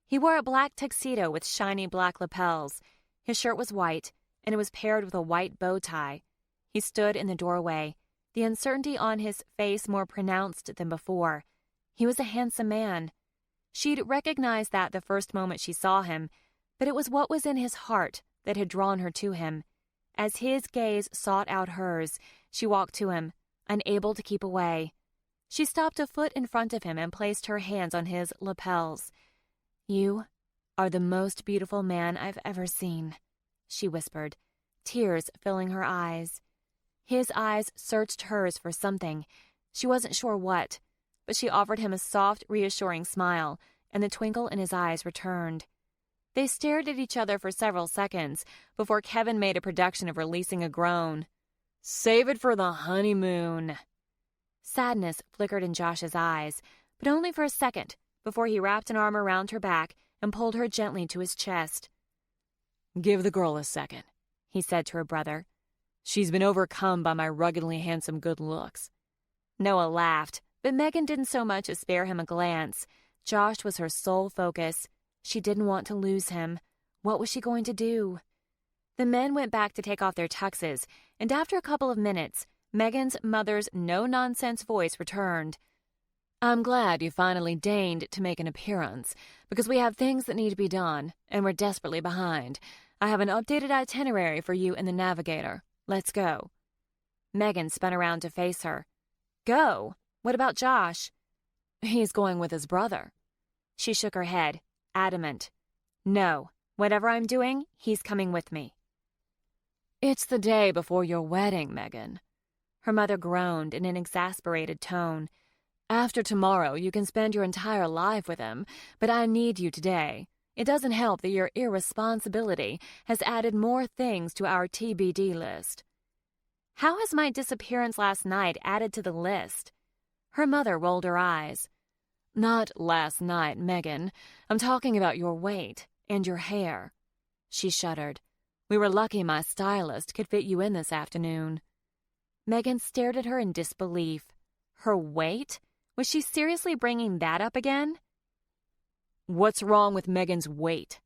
He wore a black tuxedo with shiny black lapels. His shirt was white, and it was paired with a white bow tie. He stood in the doorway, the uncertainty on his face more pronounced than before. He was a handsome man. She'd recognized that the first moment she saw him, but it was what was in his heart that had drawn her to him. As his gaze sought out hers, she walked to him, unable to keep away. She stopped a foot in front of him and placed her hands on his lapels. "You are the most beautiful man I've ever seen," she whispered, tears filling her eyes. His eyes searched hers for something. She wasn't sure what, but she offered him a soft, reassuring smile, and the twinkle in his eyes returned. They stared at each other for several seconds before Kevin made a production of releasing a groan. "Save it for the honeymoon." Sadness flickered in Josh's eyes, but only for a second, before he wrapped an arm around her back and pulled her gently to his chest. "Give the girl a second," he said to her brother. "She's been overcome by my ruggedly handsome good looks." Noah laughed, but Megan didn't so much as spare him a glance. Josh was her sole focus. She didn't want to lose him. What was she going to do? The men went back to take off their tuxes, and after a couple of minutes, Megan's mother's no-nonsense voice returned. "I'm glad you finally deigned to make an appearance, because we have things that need to be done, and we're desperately behind. I have an updated itinerary for you in the Navigator. Let's go." Megan spun around to face her. "Go? What about Josh?" "He's going with his brother." She shook her head, adamant. "No, whatever I'm doing, he's coming with me." "It's the day before your wedding, Megan." Her mother groaned in an exasperated tone. "After tomorrow, you can spend your entire life with him, but I need you today. It doesn't help that your irresponsibility has added more things to our TBD list." "How has my disappearance last night added to the list?" Her mother rolled her eyes. "Not last night, Megan. I'm talking about your weight and your hair." She shuddered. "We were lucky my stylist could fit you in this afternoon." Megan stared at her in disbelief. Her weight? Was she seriously bringing that up again? "What's wrong with Megan's weight?"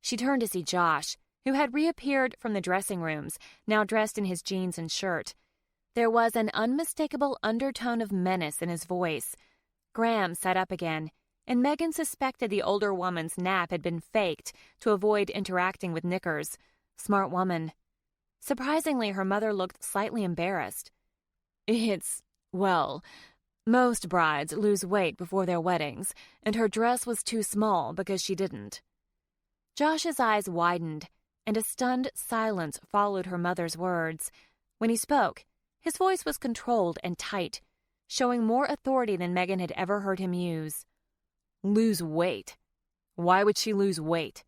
She turned to see Josh, who had reappeared from the dressing rooms, now dressed in his jeans and shirt. There was an unmistakable undertone of menace in his voice. Graham sat up again, and Megan suspected the older woman's nap had been faked to avoid interacting with Knickers. Smart woman. Surprisingly, her mother looked slightly embarrassed. Well, most brides lose weight before their weddings, and her dress was too small because she didn't." Josh's eyes widened, and a stunned silence followed her mother's words. When he spoke, his voice was controlled and tight, showing more authority than Megan had ever heard him use. "Lose weight? Why would she lose weight?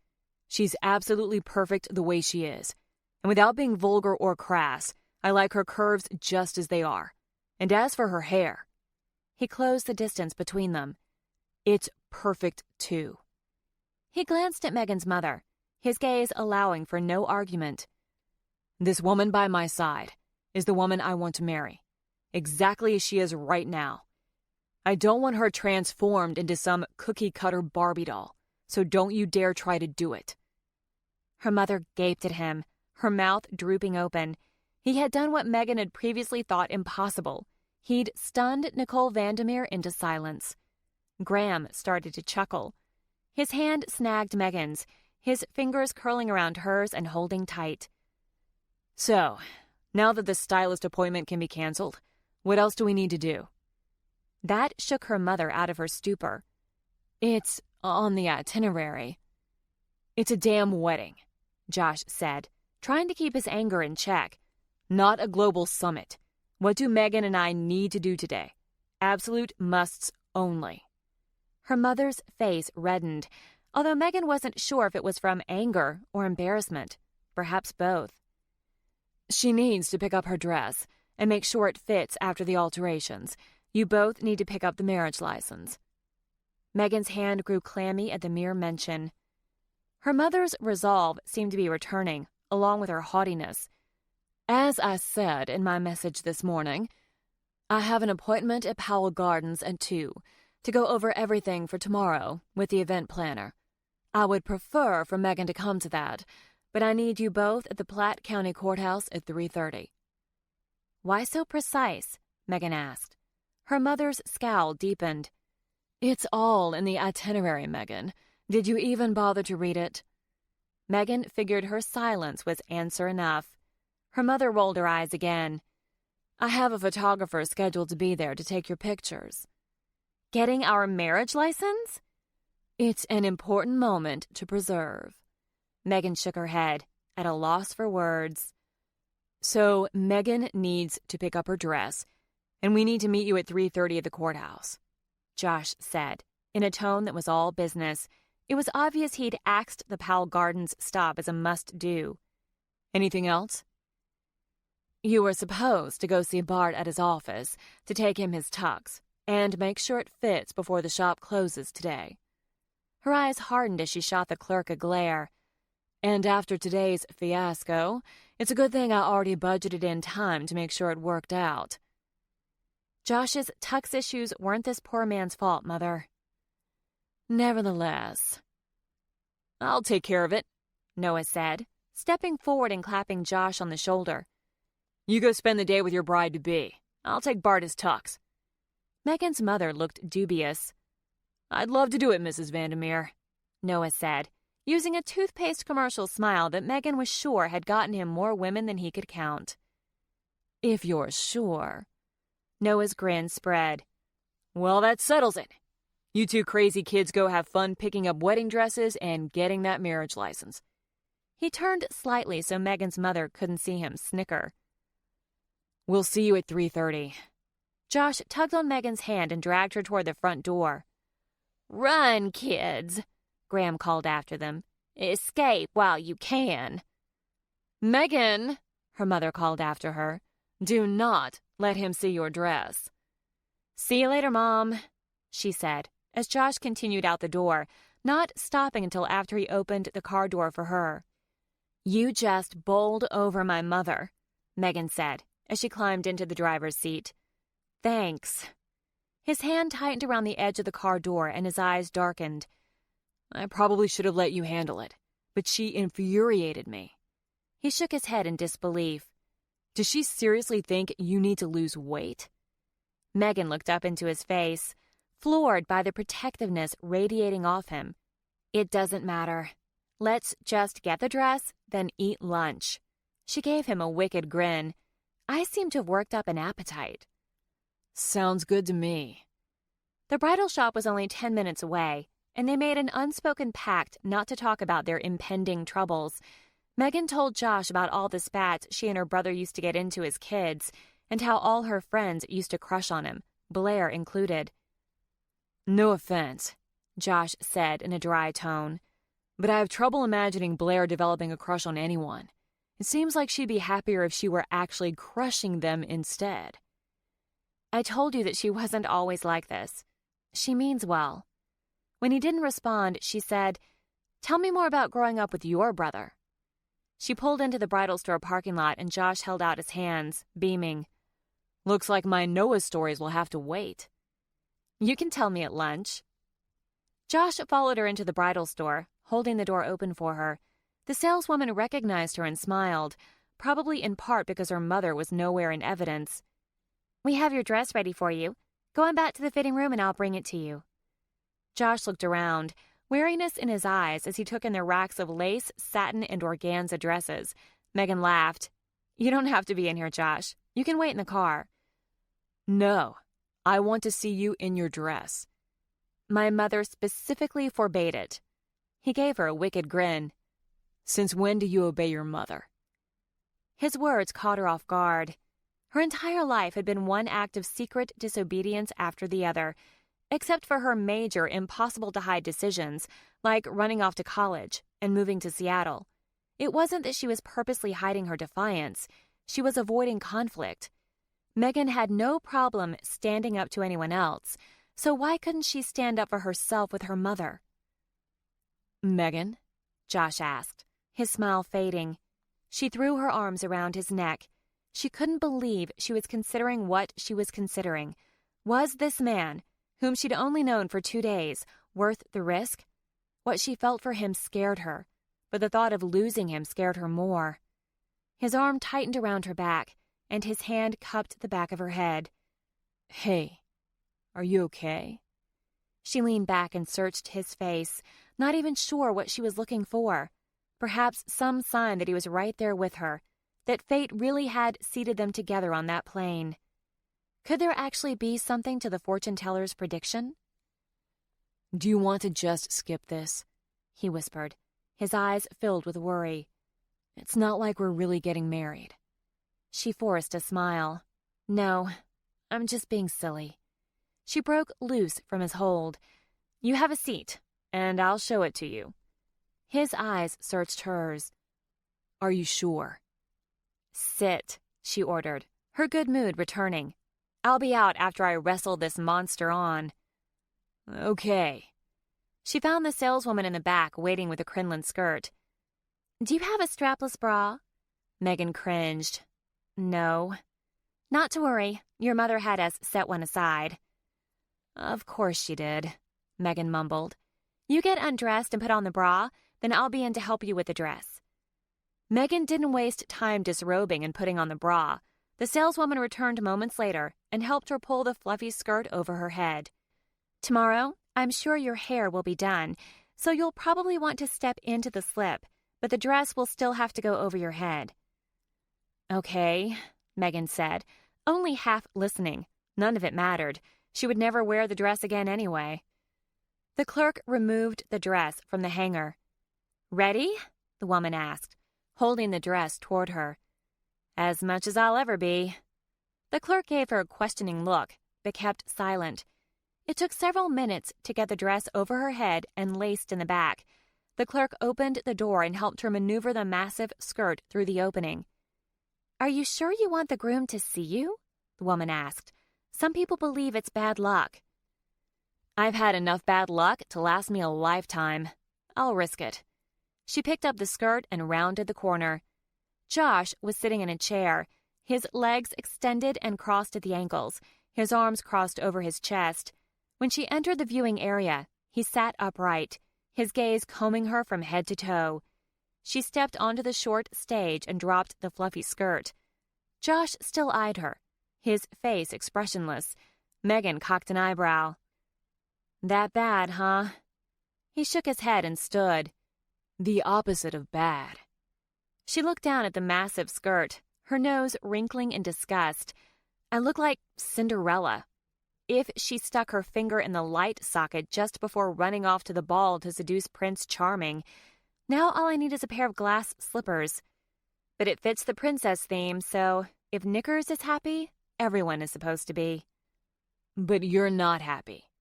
She's absolutely perfect the way she is. And without being vulgar or crass, I like her curves just as they are. And as for her hair," he closed the distance between them, "it's perfect too." He glanced at Megan's mother, his gaze allowing for no argument. "This woman by my side is the woman I want to marry, exactly as she is right now. I don't want her transformed into some cookie-cutter Barbie doll, so don't you dare try to do it." Her mother gaped at him, her mouth drooping open. He had done what Megan had previously thought impossible. He'd stunned Nicole Vandermeer into silence. Graham started to chuckle. His hand snagged Megan's, his fingers curling around hers and holding tight. "So, now that the stylist appointment can be canceled, what else do we need to do?" That shook her mother out of her stupor. "It's on the itinerary." "It's a damn wedding," Josh said, trying to keep his anger in check. "Not a global summit. What do Megan and I need to do today? Absolute musts only." Her mother's face reddened, although Megan wasn't sure if it was from anger or embarrassment, perhaps both. "She needs to pick up her dress and make sure it fits after the alterations. You both need to pick up the marriage license." Megan's hand grew clammy at the mere mention. Her mother's resolve seemed to be returning, along with her haughtiness. "As I said in my message this morning, I have an appointment at Powell Gardens at 2 to go over everything for tomorrow with the event planner. I would prefer for Megan to come to that, but I need you both at the Platte County Courthouse at 3:30. "Why so precise?" Megan asked. Her mother's scowl deepened. "It's all in the itinerary, Megan. Did you even bother to read it?" Megan figured her silence was answer enough. Her mother rolled her eyes again. "I have a photographer scheduled to be there to take your pictures." "Getting our marriage license?" "It's an important moment to preserve." Megan shook her head, at a loss for words. "So Megan needs to pick up her dress, and we need to meet you at 3:30 at the courthouse," Josh said, in a tone that was all business. It was obvious he'd axed the Powell Gardens stop as a must-do. "Anything else?" "You were supposed to go see Bart at his office to take him his tux. And make sure it fits before the shop closes today." Her eyes hardened as she shot the clerk a glare. "And after today's fiasco, it's a good thing I already budgeted in time to make sure it worked out." Josh's tux issues weren't this poor man's fault, Mother. "Nevertheless." "I'll take care of it," Noah said, stepping forward and clapping Josh on the shoulder. "You go spend the day with your bride-to-be. I'll take Bart his tux." Megan's mother looked dubious. "I'd love to do it, Mrs. Vandermeer," Noah said, using a toothpaste commercial smile that Megan was sure had gotten him more women than he could count. "If you're sure." Noah's grin spread. "Well, that settles it. You two crazy kids go have fun picking up wedding dresses and getting that marriage license." He turned slightly so Megan's mother couldn't see him snicker. "We'll see you at 3:30. Josh tugged on Megan's hand and dragged her toward the front door. "Run, kids," Graham called after them. "Escape while you can." "Megan," her mother called after her, "do not let him see your dress." "See you later, Mom," she said, as Josh continued out the door, not stopping until after he opened the car door for her. "You just bowled over my mother," Megan said, as she climbed into the driver's seat. "Thanks." His hand tightened around the edge of the car door and his eyes darkened. "I probably should have let you handle it, but she infuriated me." He shook his head in disbelief. "Does she seriously think you need to lose weight?" Megan looked up into his face, floored by the protectiveness radiating off him. "It doesn't matter. Let's just get the dress, then eat lunch." She gave him a wicked grin. "I seem to have worked up an appetite." "Sounds good to me." The bridal shop was only 10 minutes away, and they made an unspoken pact not to talk about their impending troubles. Megan told Josh about all the spats she and her brother used to get into as kids, and how all her friends used to crush on him, Blair included. "No offense," Josh said in a dry tone, "but I have trouble imagining Blair developing a crush on anyone. It seems like she'd be happier if she were actually crushing them instead." "I told you that she wasn't always like this. She means well." When he didn't respond, she said, "Tell me more about growing up with your brother." She pulled into the bridal store parking lot and Josh held out his hands, beaming. "Looks like my Noah stories will have to wait." "You can tell me at lunch." Josh followed her into the bridal store, holding the door open for her. The saleswoman recognized her and smiled, probably in part because her mother was nowhere in evidence. "We have your dress ready for you. Go on back to the fitting room and I'll bring it to you." Josh looked around, wariness in his eyes as he took in the racks of lace, satin, and organza dresses. Megan laughed. "You don't have to be in here, Josh. You can wait in the car." "No, I want to see you in your dress." "My mother specifically forbade it." He gave her a wicked grin. "Since when do you obey your mother?" His words caught her off guard. Her entire life had been one act of secret disobedience after the other, except for her major, impossible-to-hide decisions, like running off to college and moving to Seattle. It wasn't that she was purposely hiding her defiance. She was avoiding conflict. Megan had no problem standing up to anyone else, so why couldn't she stand up for herself with her mother? "Megan?" Josh asked, his smile fading. She threw her arms around his neck. She couldn't believe she was considering what she was considering. Was this man, whom she'd only known for 2 days, worth the risk? What she felt for him scared her, but the thought of losing him scared her more. His arm tightened around her back, and his hand cupped the back of her head. "Hey, are you okay?" She leaned back and searched his face, not even sure what she was looking for. Perhaps some sign that he was right there with her, that fate really had seated them together on that plane. Could there actually be something to the fortune-teller's prediction? "Do you want to just skip this?" he whispered, his eyes filled with worry. "It's not like we're really getting married." She forced a smile. "No, I'm just being silly." She broke loose from his hold. "You have a seat, and I'll show it to you." His eyes searched hers. "Are you sure?" "Sit," she ordered, her good mood returning. I'll be out after I wrestle this monster on." "Okay." She found the saleswoman in the back waiting with a crinoline skirt. "Do you have a strapless bra?" Megan cringed. "No." "Not to worry. Your mother had us set one aside." "Of course she did," Megan mumbled. "You get undressed and put on the bra, then I'll be in to help you with the dress." Megan didn't waste time disrobing and putting on the bra. The saleswoman returned moments later and helped her pull the fluffy skirt over her head. "Tomorrow, I'm sure your hair will be done, so you'll probably want to step into the slip, but the dress will still have to go over your head." "Okay," Megan said, only half listening. None of it mattered. She would never wear the dress again anyway. The clerk removed the dress from the hanger. "Ready?" the woman asked, holding the dress toward her. "As much as I'll ever be." The clerk gave her a questioning look, but kept silent. It took several minutes to get the dress over her head and laced in the back. The clerk opened the door and helped her maneuver the massive skirt through the opening. "Are you sure you want the groom to see you?" the woman asked. "Some people believe it's bad luck." "I've had enough bad luck to last me a lifetime. I'll risk it." She picked up the skirt and rounded the corner. Josh was sitting in a chair, his legs extended and crossed at the ankles, his arms crossed over his chest. When she entered the viewing area, he sat upright, his gaze combing her from head to toe. She stepped onto the short stage and dropped the fluffy skirt. Josh still eyed her, his face expressionless. Megan cocked an eyebrow. "That bad, huh?" He shook his head and stood. "The opposite of bad." She looked down at the massive skirt, her nose wrinkling in disgust. "I look like Cinderella. If she stuck her finger in the light socket just before running off to the ball to seduce Prince Charming. Now all I need is a pair of glass slippers. But it fits the princess theme, so if Knickers is happy, everyone is supposed to be." "But you're not happy."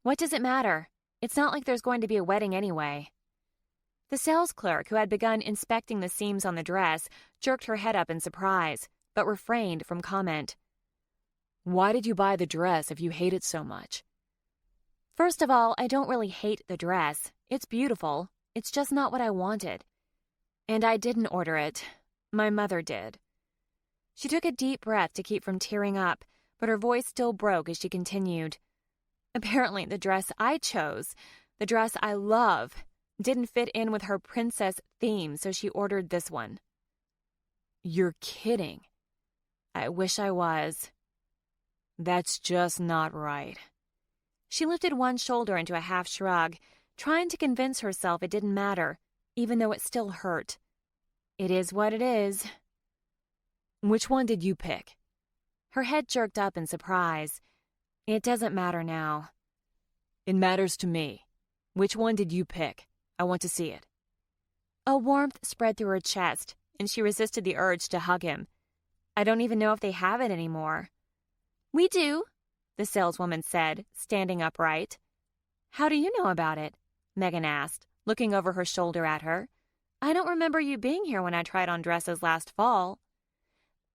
"What does it matter? It's not like there's going to be a wedding anyway." The sales clerk, who had begun inspecting the seams on the dress, jerked her head up in surprise, but refrained from comment. "Why did you buy the dress if you hate it so much?" "First of all, I don't really hate the dress. It's beautiful. It's just not what I wanted. And I didn't order it. My mother did." She took a deep breath to keep from tearing up, but her voice still broke as she continued. "Apparently the dress I chose, the dress I love, didn't fit in with her princess theme, so she ordered this one." "You're kidding." "I wish I was." "That's just not right." She lifted one shoulder into a half shrug, trying to convince herself it didn't matter, even though it still hurt. "It is what it is." "Which one did you pick?" Her head jerked up in surprise. "It doesn't matter now." "It matters to me. Which one did you pick? I want to see it." A warmth spread through her chest, and she resisted the urge to hug him. "I don't even know if they have it anymore." "We do," the saleswoman said, standing upright. "How do you know about it?" Megan asked, looking over her shoulder at her. "I don't remember you being here when I tried on dresses last fall."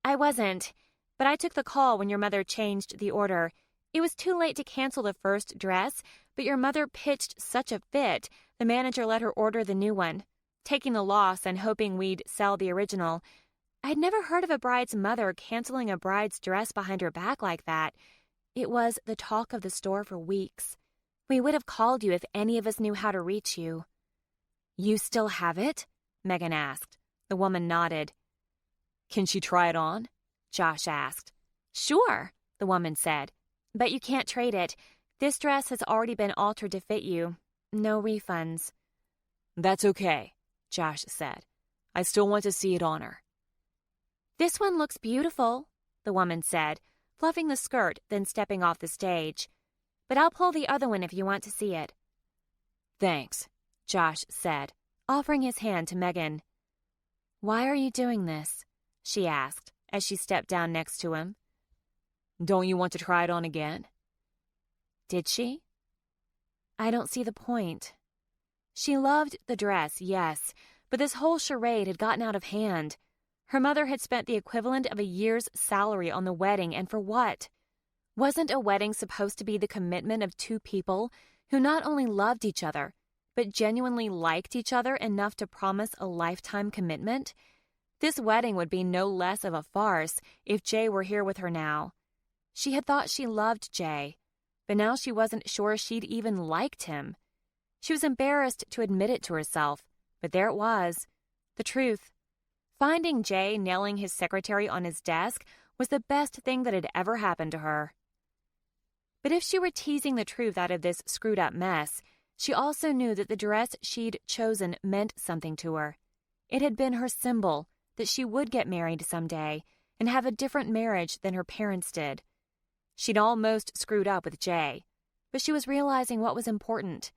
"I wasn't, but I took the call when your mother changed the order. It was too late to cancel the first dress, but your mother pitched such a fit, the manager let her order the new one, taking the loss and hoping we'd sell the original. I'd never heard of a bride's mother canceling a bride's dress behind her back like that. It was the talk of the store for weeks. We would have called you if any of us knew how to reach you." "You still have it?" Megan asked. The woman nodded. "Can she try it on?" Josh asked. "Sure," the woman said. "But you can't trade it. This dress has already been altered to fit you. No refunds." "That's okay," Josh said. "I still want to see it on her." "This one looks beautiful," the woman said, fluffing the skirt, then stepping off the stage. "But I'll pull the other one if you want to see it." "Thanks," Josh said, offering his hand to Megan. "Why are you doing this?" she asked as she stepped down next to him. "Don't you want to try it on again?" Did she? I don't see the point. She loved the dress, yes, but this whole charade had gotten out of hand. Her mother had spent the equivalent of a year's salary on the wedding, and for what? Wasn't a wedding supposed to be the commitment of two people who not only loved each other, but genuinely liked each other enough to promise a lifetime commitment? This wedding would be no less of a farce if Jay were here with her now. She had thought she loved Jay, but now she wasn't sure she'd even liked him. She was embarrassed to admit it to herself, but there it was, the truth. Finding Jay nailing his secretary on his desk was the best thing that had ever happened to her. But if she were teasing the truth out of this screwed-up mess, she also knew that the dress she'd chosen meant something to her. It had been her symbol that she would get married someday and have a different marriage than her parents did. She'd almost screwed up with Jay, but she was realizing what was important,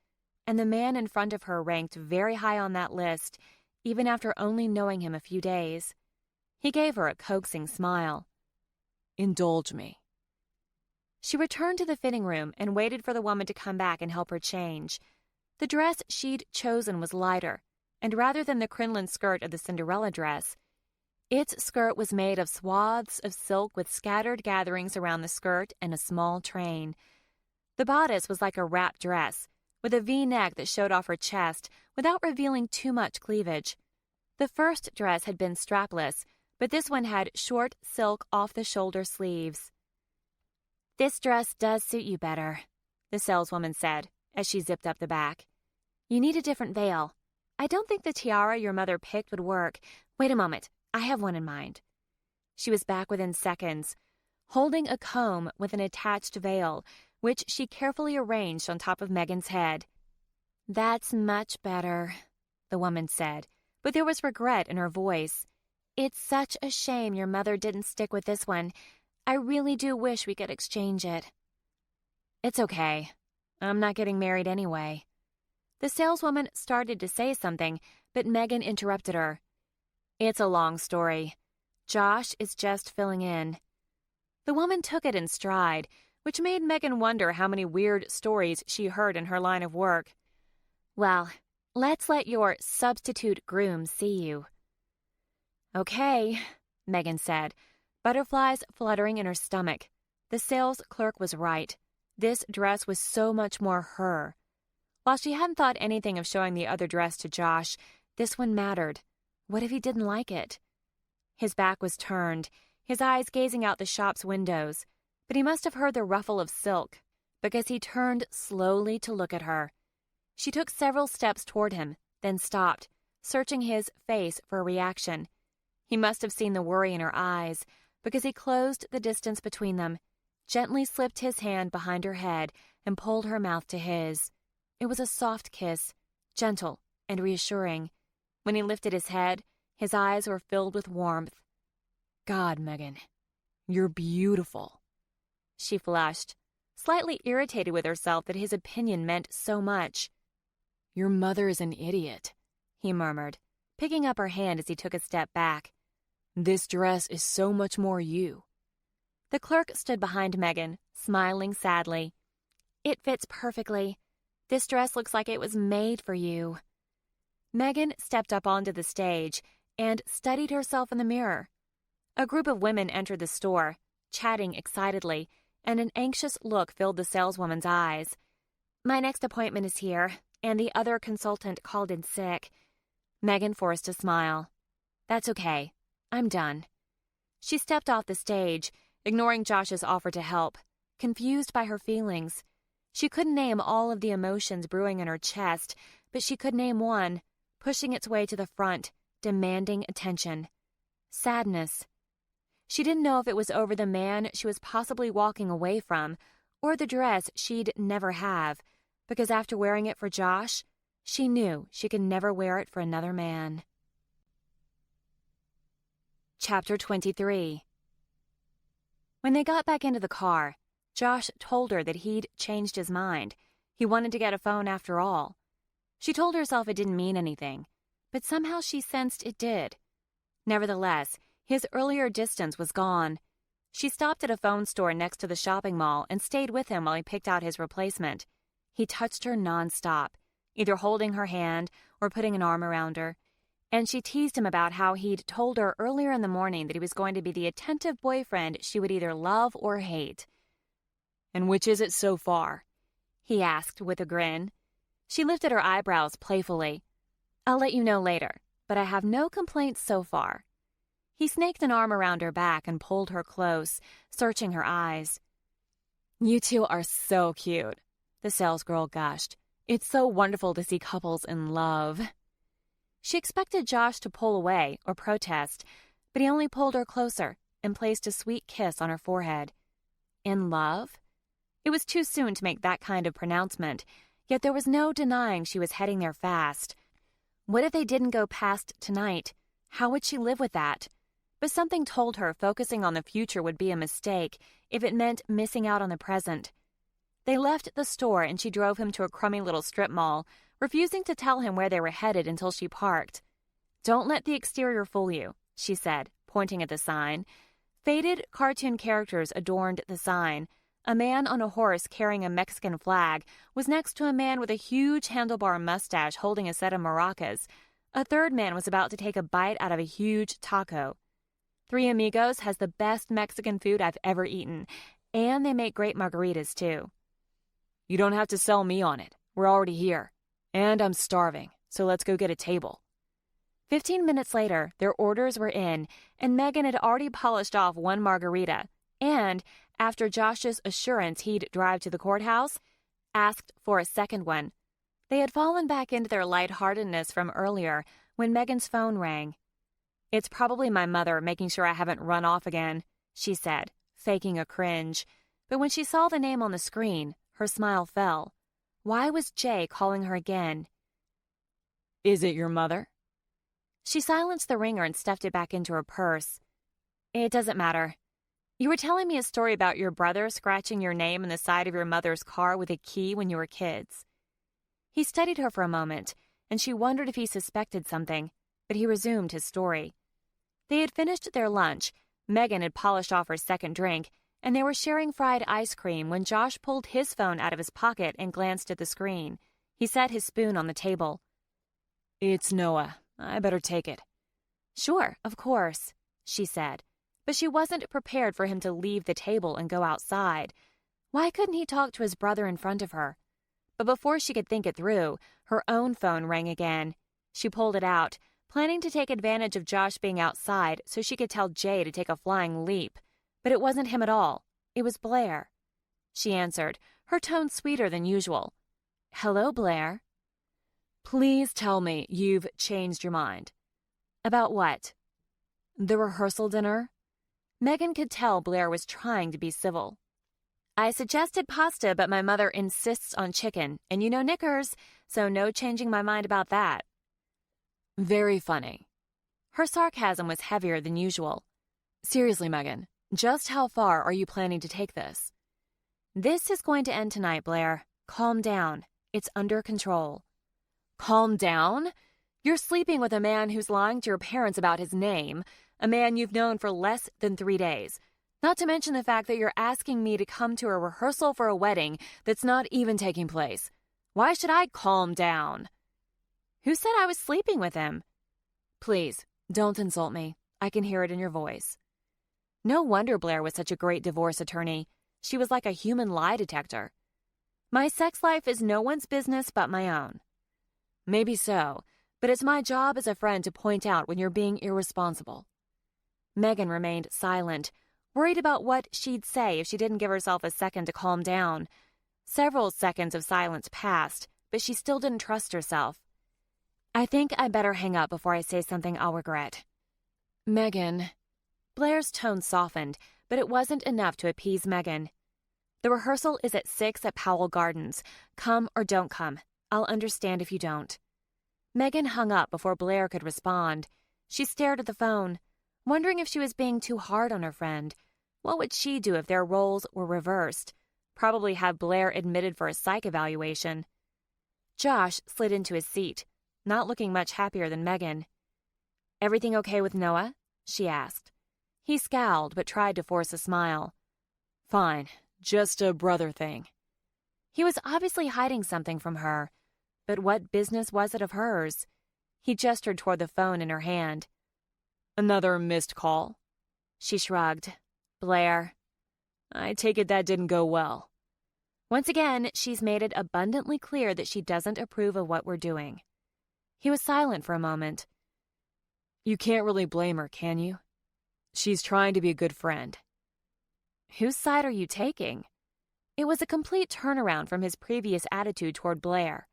and the man in front of her ranked very high on that list, even after only knowing him a few days. He gave her a coaxing smile. Indulge me. She returned to the fitting room and waited for the woman to come back and help her change. The dress she'd chosen was lighter, and rather than the crinoline skirt of the Cinderella dress, its skirt was made of swaths of silk with scattered gatherings around the skirt and a small train. The bodice was like a wrap dress, with a V-neck that showed off her chest without revealing too much cleavage. The first dress had been strapless, but this one had short silk off-the-shoulder sleeves. "This dress does suit you better," the saleswoman said as she zipped up the back. "You need a different veil. I don't think the tiara your mother picked would work. Wait a moment, I have one in mind." She was back within seconds, holding a comb with an attached veil, which she carefully arranged on top of Megan's head. "That's much better," the woman said, but there was regret in her voice. "It's such a shame your mother didn't stick with this one. I really do wish we could exchange it." "It's okay. I'm not getting married anyway." The saleswoman started to say something, but Megan interrupted her. "It's a long story. Josh is just filling in." The woman took it in stride, which made Megan wonder how many weird stories she heard in her line of work. "Well, let's let your substitute groom see you." "Okay," Megan said, butterflies fluttering in her stomach. The sales clerk was right. This dress was so much more her. While she hadn't thought anything of showing the other dress to Josh, this one mattered. What if he didn't like it? His back was turned, his eyes gazing out the shop's windows, but he must have heard the ruffle of silk, because he turned slowly to look at her. She took several steps toward him, then stopped, searching his face for a reaction. He must have seen the worry in her eyes, because he closed the distance between them, gently slipped his hand behind her head, and pulled her mouth to his. It was a soft kiss, gentle and reassuring. When he lifted his head, his eyes were filled with warmth. "God, Megan, you're beautiful," she flushed, slightly irritated with herself that his opinion meant so much. "Your mother is an idiot," he murmured, picking up her hand as he took a step back. "This dress is so much more you." The clerk stood behind Megan, smiling sadly. "It fits perfectly. This dress looks like it was made for you." Megan stepped up onto the stage and studied herself in the mirror. A group of women entered the store, chatting excitedly, and an anxious look filled the saleswoman's eyes. "My next appointment is here, and the other consultant called in sick." Megan forced a smile. "That's okay. I'm done." She stepped off the stage, ignoring Josh's offer to help, confused by her feelings. She couldn't name all of the emotions brewing in her chest, but she could name one, pushing its way to the front, demanding attention. Sadness. She didn't know if it was over the man she was possibly walking away from, or the dress she'd never have, because after wearing it for Josh, she knew she could never wear it for another man. Chapter 23. When they got back into the car, Josh told her that he'd changed his mind. He wanted to get a phone after all. She told herself it didn't mean anything, but somehow she sensed it did. Nevertheless, his earlier distance was gone. She stopped at a phone store next to the shopping mall and stayed with him while he picked out his replacement. He touched her nonstop, either holding her hand or putting an arm around her, and she teased him about how he'd told her earlier in the morning that he was going to be the attentive boyfriend she would either love or hate. And which is it so far? He asked with a grin. She lifted her eyebrows playfully. I'll let you know later, but I have no complaints so far. He snaked an arm around her back and pulled her close, searching her eyes. You two are so cute, the salesgirl gushed. It's so wonderful to see couples in love. She expected Josh to pull away or protest, but he only pulled her closer and placed a sweet kiss on her forehead. In love? It was too soon to make that kind of pronouncement, yet there was no denying she was heading there fast. What if they didn't go past tonight? How would she live with that? But something told her focusing on the future would be a mistake if it meant missing out on the present. They left the store and she drove him to a crummy little strip mall, refusing to tell him where they were headed until she parked. Don't let the exterior fool you, she said, pointing at the sign. Faded cartoon characters adorned the sign. A man on a horse carrying a Mexican flag was next to a man with a huge handlebar mustache holding a set of maracas. A third man was about to take a bite out of a huge taco. Three Amigos has the best Mexican food I've ever eaten, and they make great margaritas, too. You don't have to sell me on it. We're already here. And I'm starving, so let's go get a table. 15 minutes later, their orders were in, and Megan had already polished off one margarita, and, after Josh's assurance he'd drive to the courthouse, asked for a second one. They had fallen back into their lightheartedness from earlier when Megan's phone rang. It's probably my mother making sure I haven't run off again, she said, faking a cringe. But when she saw the name on the screen, her smile fell. Why was Jay calling her again? Is it your mother? She silenced the ringer and stuffed it back into her purse. It doesn't matter. You were telling me a story about your brother scratching your name in the side of your mother's car with a key when you were kids. He studied her for a moment, and she wondered if he suspected something, but he resumed his story. They had finished their lunch, Megan had polished off her second drink, and they were sharing fried ice cream when Josh pulled his phone out of his pocket and glanced at the screen. He set his spoon on the table. It's Noah. I better take it. Sure, of course, she said, but she wasn't prepared for him to leave the table and go outside. Why couldn't he talk to his brother in front of her? But before she could think it through, her own phone rang again. She pulled it out, planning to take advantage of Josh being outside so she could tell Jay to take a flying leap. But it wasn't him at all. It was Blair. She answered, her tone sweeter than usual. Hello, Blair. Please tell me you've changed your mind. About what? The rehearsal dinner? Megan could tell Blair was trying to be civil. I suggested pasta, but my mother insists on chicken, and you know knickers, so no changing my mind about that. Very funny. Her sarcasm was heavier than usual. Seriously, Megan, just how far are you planning to take this? This is going to end tonight, Blair. Calm down. It's under control. Calm down? You're sleeping with a man who's lying to your parents about his name, a man you've known for less than 3 days. Not to mention the fact that you're asking me to come to a rehearsal for a wedding that's not even taking place. Why should I calm down? Who said I was sleeping with him? Please, don't insult me. I can hear it in your voice. No wonder Blair was such a great divorce attorney. She was like a human lie detector. My sex life is no one's business but my own. Maybe so, but it's my job as a friend to point out when you're being irresponsible. Megan remained silent, worried about what she'd say if she didn't give herself a second to calm down. Several seconds of silence passed, but she still didn't trust herself. I think I better hang up before I say something I'll regret. Megan. Blair's tone softened, but it wasn't enough to appease Megan. The rehearsal is at 6 at Powell Gardens. Come or don't come. I'll understand if you don't. Megan hung up before Blair could respond. She stared at the phone, wondering if she was being too hard on her friend. What would she do if their roles were reversed? Probably have Blair admitted for a psych evaluation. Josh slid into his seat, not looking much happier than Megan. Everything okay with Noah? She asked. He scowled but tried to force a smile. Fine, just a brother thing. He was obviously hiding something from her, but what business was it of hers? He gestured toward the phone in her hand. Another missed call? She shrugged. Blair. I take it that didn't go well. Once again, she's made it abundantly clear that she doesn't approve of what we're doing. He was silent for a moment. You can't really blame her, can you? She's trying to be a good friend. Whose side are you taking? It was a complete turnaround from his previous attitude toward Blair.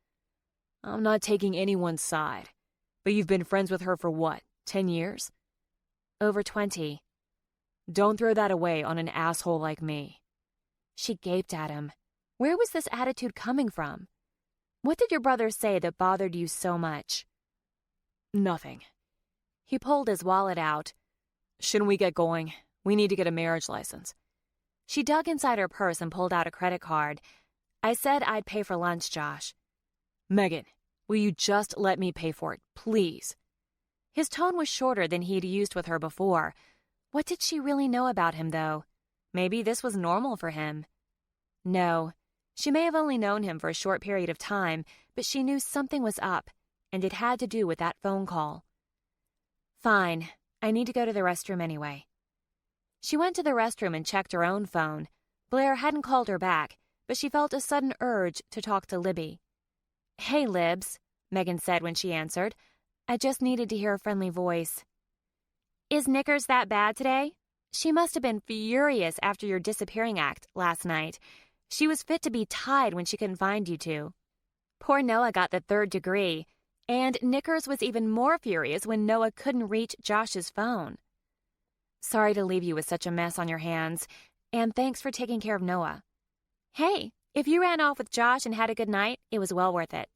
I'm not taking anyone's side. But you've been friends with her for what, 10 years? Over 20. Don't throw that away on an asshole like me. She gaped at him. Where was this attitude coming from? What did your brother say that bothered you so much? Nothing. He pulled his wallet out. Shouldn't we get going? We need to get a marriage license. She dug inside her purse and pulled out a credit card. I said I'd pay for lunch, Josh. Megan, will you just let me pay for it, please? His tone was shorter than he'd used with her before. What did she really know about him, though? Maybe this was normal for him. No, she may have only known him for a short period of time, but she knew something was up, and it had to do with that phone call. Fine, I need to go to the restroom anyway. She went to the restroom and checked her own phone. Blair hadn't called her back, but she felt a sudden urge to talk to Libby. Hey, Libs, Megan said when she answered. I just needed to hear a friendly voice. Is Knickers that bad today? She must have been furious after your disappearing act last night. She was fit to be tied when she couldn't find you two. Poor Noah got the 3rd degree, and Knickers was even more furious when Noah couldn't reach Josh's phone. Sorry to leave you with such a mess on your hands, and thanks for taking care of Noah. Hey, if you ran off with Josh and had a good night, it was well worth it.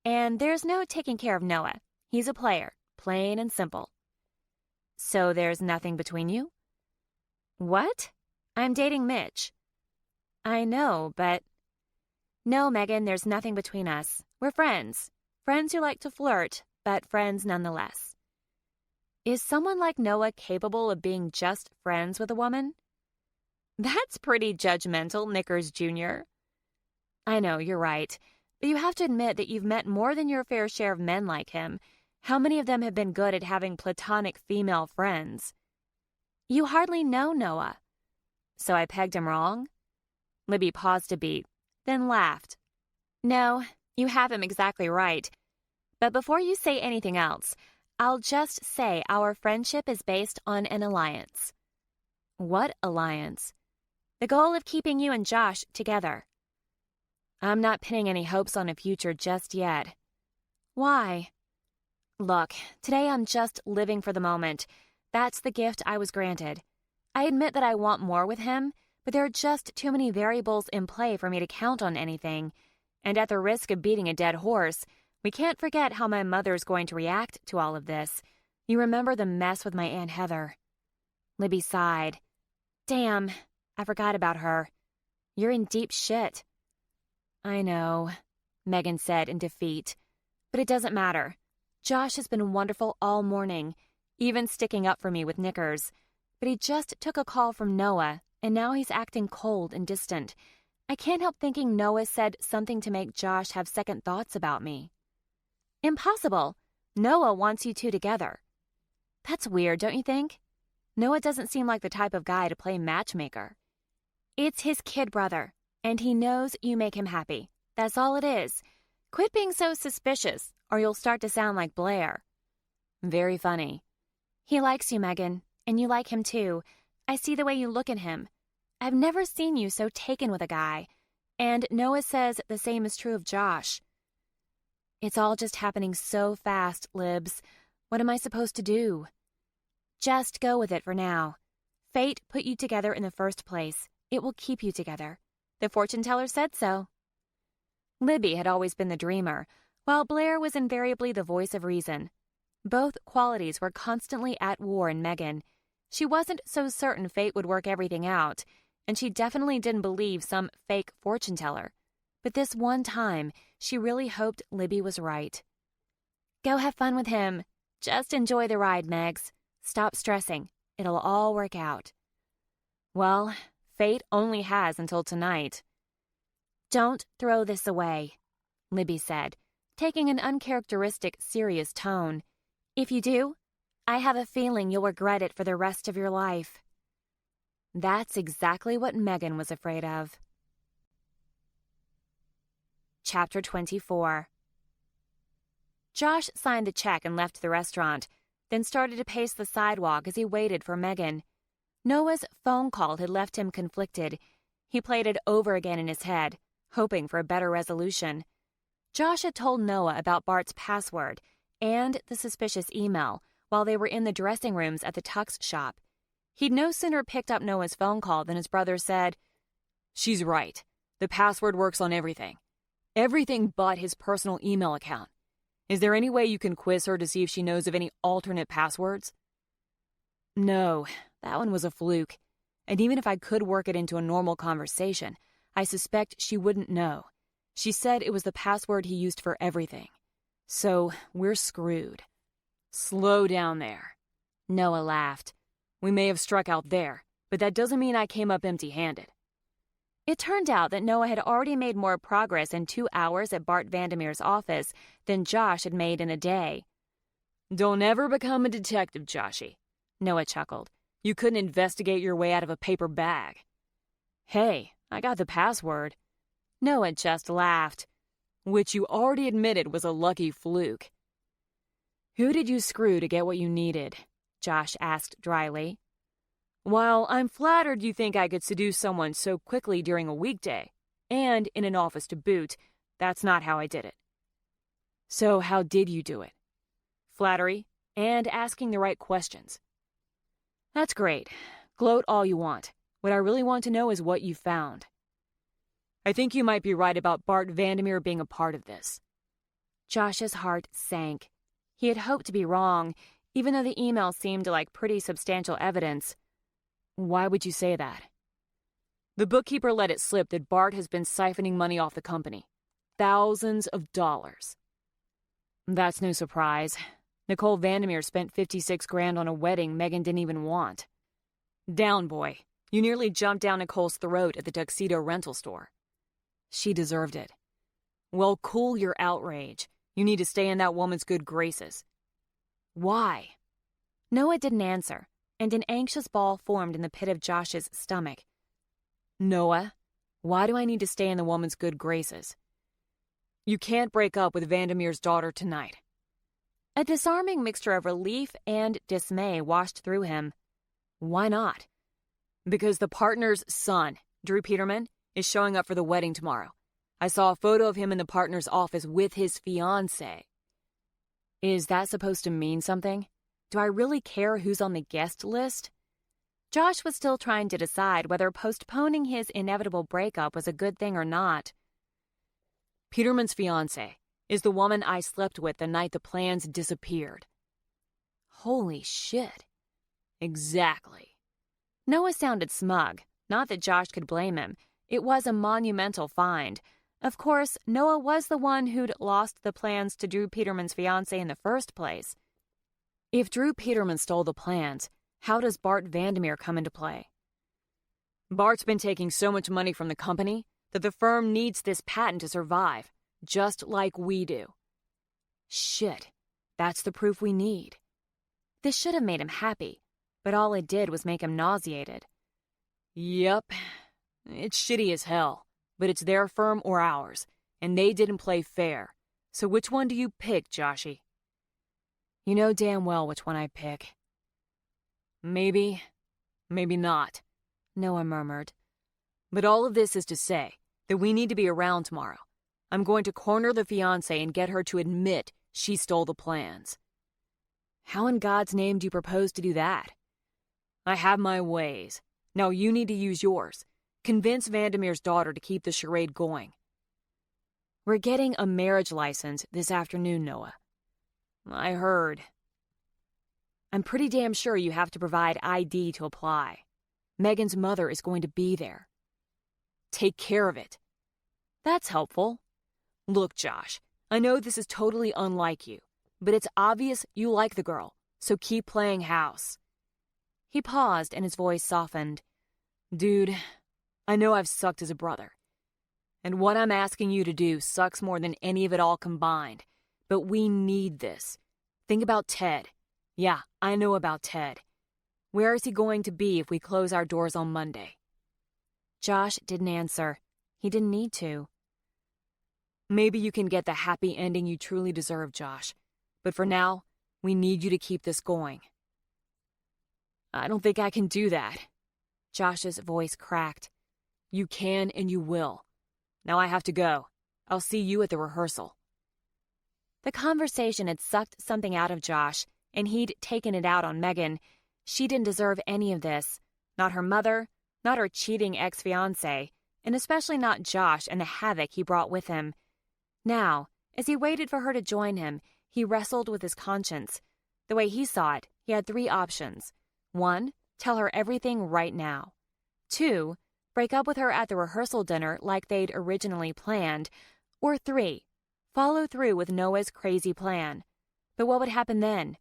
And there's no taking care of Noah. He's a player, plain and simple. So there's nothing between you? What? I'm dating Mitch. I know, but... No, Megan, there's nothing between us. We're friends. Friends who like to flirt, but friends nonetheless. Is someone like Noah capable of being just friends with a woman? That's pretty judgmental, Knickers Jr. I know, you're right. But you have to admit that you've met more than your fair share of men like him. How many of them have been good at having platonic female friends? You hardly know Noah. So I pegged him wrong? Libby paused a beat, then laughed. No, you have him exactly right. But before you say anything else, I'll just say our friendship is based on an alliance. What alliance? The goal of keeping you and Josh together. I'm not pinning any hopes on a future just yet. Why? Look, today I'm just living for the moment. That's the gift I was granted. I admit that I want more with him, but there are just too many variables in play for me to count on anything. And at the risk of beating a dead horse, we can't forget how my mother's going to react to all of this. You remember the mess with my Aunt Heather. Libby sighed. Damn, I forgot about her. You're in deep shit. I know, Megan said in defeat. But it doesn't matter. Josh has been wonderful all morning, even sticking up for me with Knickers. But he just took a call from Noah, and now he's acting cold and distant. I can't help thinking Noah said something to make Josh have second thoughts about me. Impossible. Noah wants you two together. That's weird, don't you think? Noah doesn't seem like the type of guy to play matchmaker. It's his kid brother, and he knows you make him happy. That's all it is. Quit being so suspicious, or you'll start to sound like Blair. Very funny. He likes you, Megan, and you like him too. I see the way you look at him. I've never seen you so taken with a guy. And Noah says the same is true of Josh. It's all just happening so fast, Libs. What am I supposed to do? Just go with it for now. Fate put you together in the first place. It will keep you together. The fortune teller said so. Libby had always been the dreamer, while Blair was invariably the voice of reason. Both qualities were constantly at war in Megan. She wasn't so certain fate would work everything out, and she definitely didn't believe some fake fortune teller. But this one time, she really hoped Libby was right. Go have fun with him. Just enjoy the ride, Megs. Stop stressing. It'll all work out. Well, fate only has until tonight. Don't throw this away, Libby said, taking an uncharacteristic serious tone. If you do, I have a feeling you'll regret it for the rest of your life. That's exactly what Megan was afraid of. Chapter 24. Josh signed the check and left the restaurant, then started to pace the sidewalk as he waited for Megan. Noah's phone call had left him conflicted. He played it over again in his head, hoping for a better resolution. Josh had told Noah about Bart's password and the suspicious email while they were in the dressing rooms at the Tux shop. He'd no sooner picked up Noah's phone call than his brother said, She's right. The password works on everything. Everything but his personal email account. Is there any way you can quiz her to see if she knows of any alternate passwords? No, that one was a fluke. And even if I could work it into a normal conversation, I suspect she wouldn't know. She said it was the password he used for everything. So we're screwed. Slow down there. Noah laughed. We may have struck out there, but that doesn't mean I came up empty-handed. It turned out that Noah had already made more progress in 2 hours at Bart Vandermeer's office than Josh had made in a day. Don't ever become a detective, Joshy, Noah chuckled. You couldn't investigate your way out of a paper bag. Hey, I got the password. Noah just laughed. Which you already admitted was a lucky fluke. Who did you screw to get what you needed? Josh asked dryly. While I'm flattered you think I could seduce someone so quickly during a weekday, and in an office to boot, that's not how I did it. So how did you do it? Flattery and asking the right questions. That's great. Gloat all you want. What I really want to know is what you found. I think you might be right about Bart Vandermeer being a part of this. Josh's heart sank. He had hoped to be wrong, even though the email seemed like pretty substantial evidence. Why would you say that? The bookkeeper let it slip that Bart has been siphoning money off the company. Thousands of dollars. That's no surprise. Nicole Vandermeer spent $56,000 on a wedding Megan didn't even want. Down, boy. You nearly jumped down Nicole's throat at the tuxedo rental store. She deserved it. Well, cool your outrage. You need to stay in that woman's good graces. Why? Noah didn't answer, and an anxious ball formed in the pit of Josh's stomach. Noah, why do I need to stay in the woman's good graces? You can't break up with Vandermeer's daughter tonight. A disarming mixture of relief and dismay washed through him. Why not? Because the partner's son, Drew Peterman, is showing up for the wedding tomorrow. I saw a photo of him in the partner's office with his fiancé. Is that supposed to mean something? Do I really care who's on the guest list? Josh was still trying to decide whether postponing his inevitable breakup was a good thing or not. Peterman's fiancé is the woman I slept with the night the plans disappeared. Holy shit. Exactly. Noah sounded smug. Not that Josh could blame him. It was a monumental find. Of course, Noah was the one who'd lost the plans to Drew Peterman's fiancé in the first place. If Drew Peterman stole the plans, how does Bart Vandermeer come into play? Bart's been taking so much money from the company that the firm needs this patent to survive, just like we do. Shit, that's the proof we need. This should have made him happy, but all it did was make him nauseated. Yep, it's shitty as hell, but it's their firm or ours, and they didn't play fair. So which one do you pick, Joshy? You know damn well which one I pick. Maybe, maybe not, Noah murmured. But all of this is to say that we need to be around tomorrow. I'm going to corner the fiancé and get her to admit she stole the plans. How in God's name do you propose to do that? I have my ways. Now you need to use yours. Convince Vandermeer's daughter to keep the charade going. We're getting a marriage license this afternoon, Noah. I heard. I'm pretty damn sure you have to provide ID to apply. Megan's mother is going to be there. Take care of it. That's helpful. Look, Josh, I know this is totally unlike you, but it's obvious you like the girl, so keep playing house. He paused and his voice softened. Dude, I know I've sucked as a brother. And what I'm asking you to do sucks more than any of it all combined. But we need this. Think about Ted. Yeah, I know about Ted. Where is he going to be if we close our doors on Monday? Josh didn't answer. He didn't need to. Maybe you can get the happy ending you truly deserve, Josh. But for now, we need you to keep this going. I don't think I can do that. Josh's voice cracked. You can and you will. Now I have to go. I'll see you at the rehearsal. The conversation had sucked something out of Josh, and he'd taken it out on Megan. She didn't deserve any of this. Not her mother, not her cheating ex-fiancé, and especially not Josh and the havoc he brought with him. Now, as he waited for her to join him, he wrestled with his conscience. The way he saw it, he had 3 options. 1, tell her everything right now. 2, break up with her at the rehearsal dinner like they'd originally planned. Or 3, follow through with Noah's crazy plan. But what would happen then?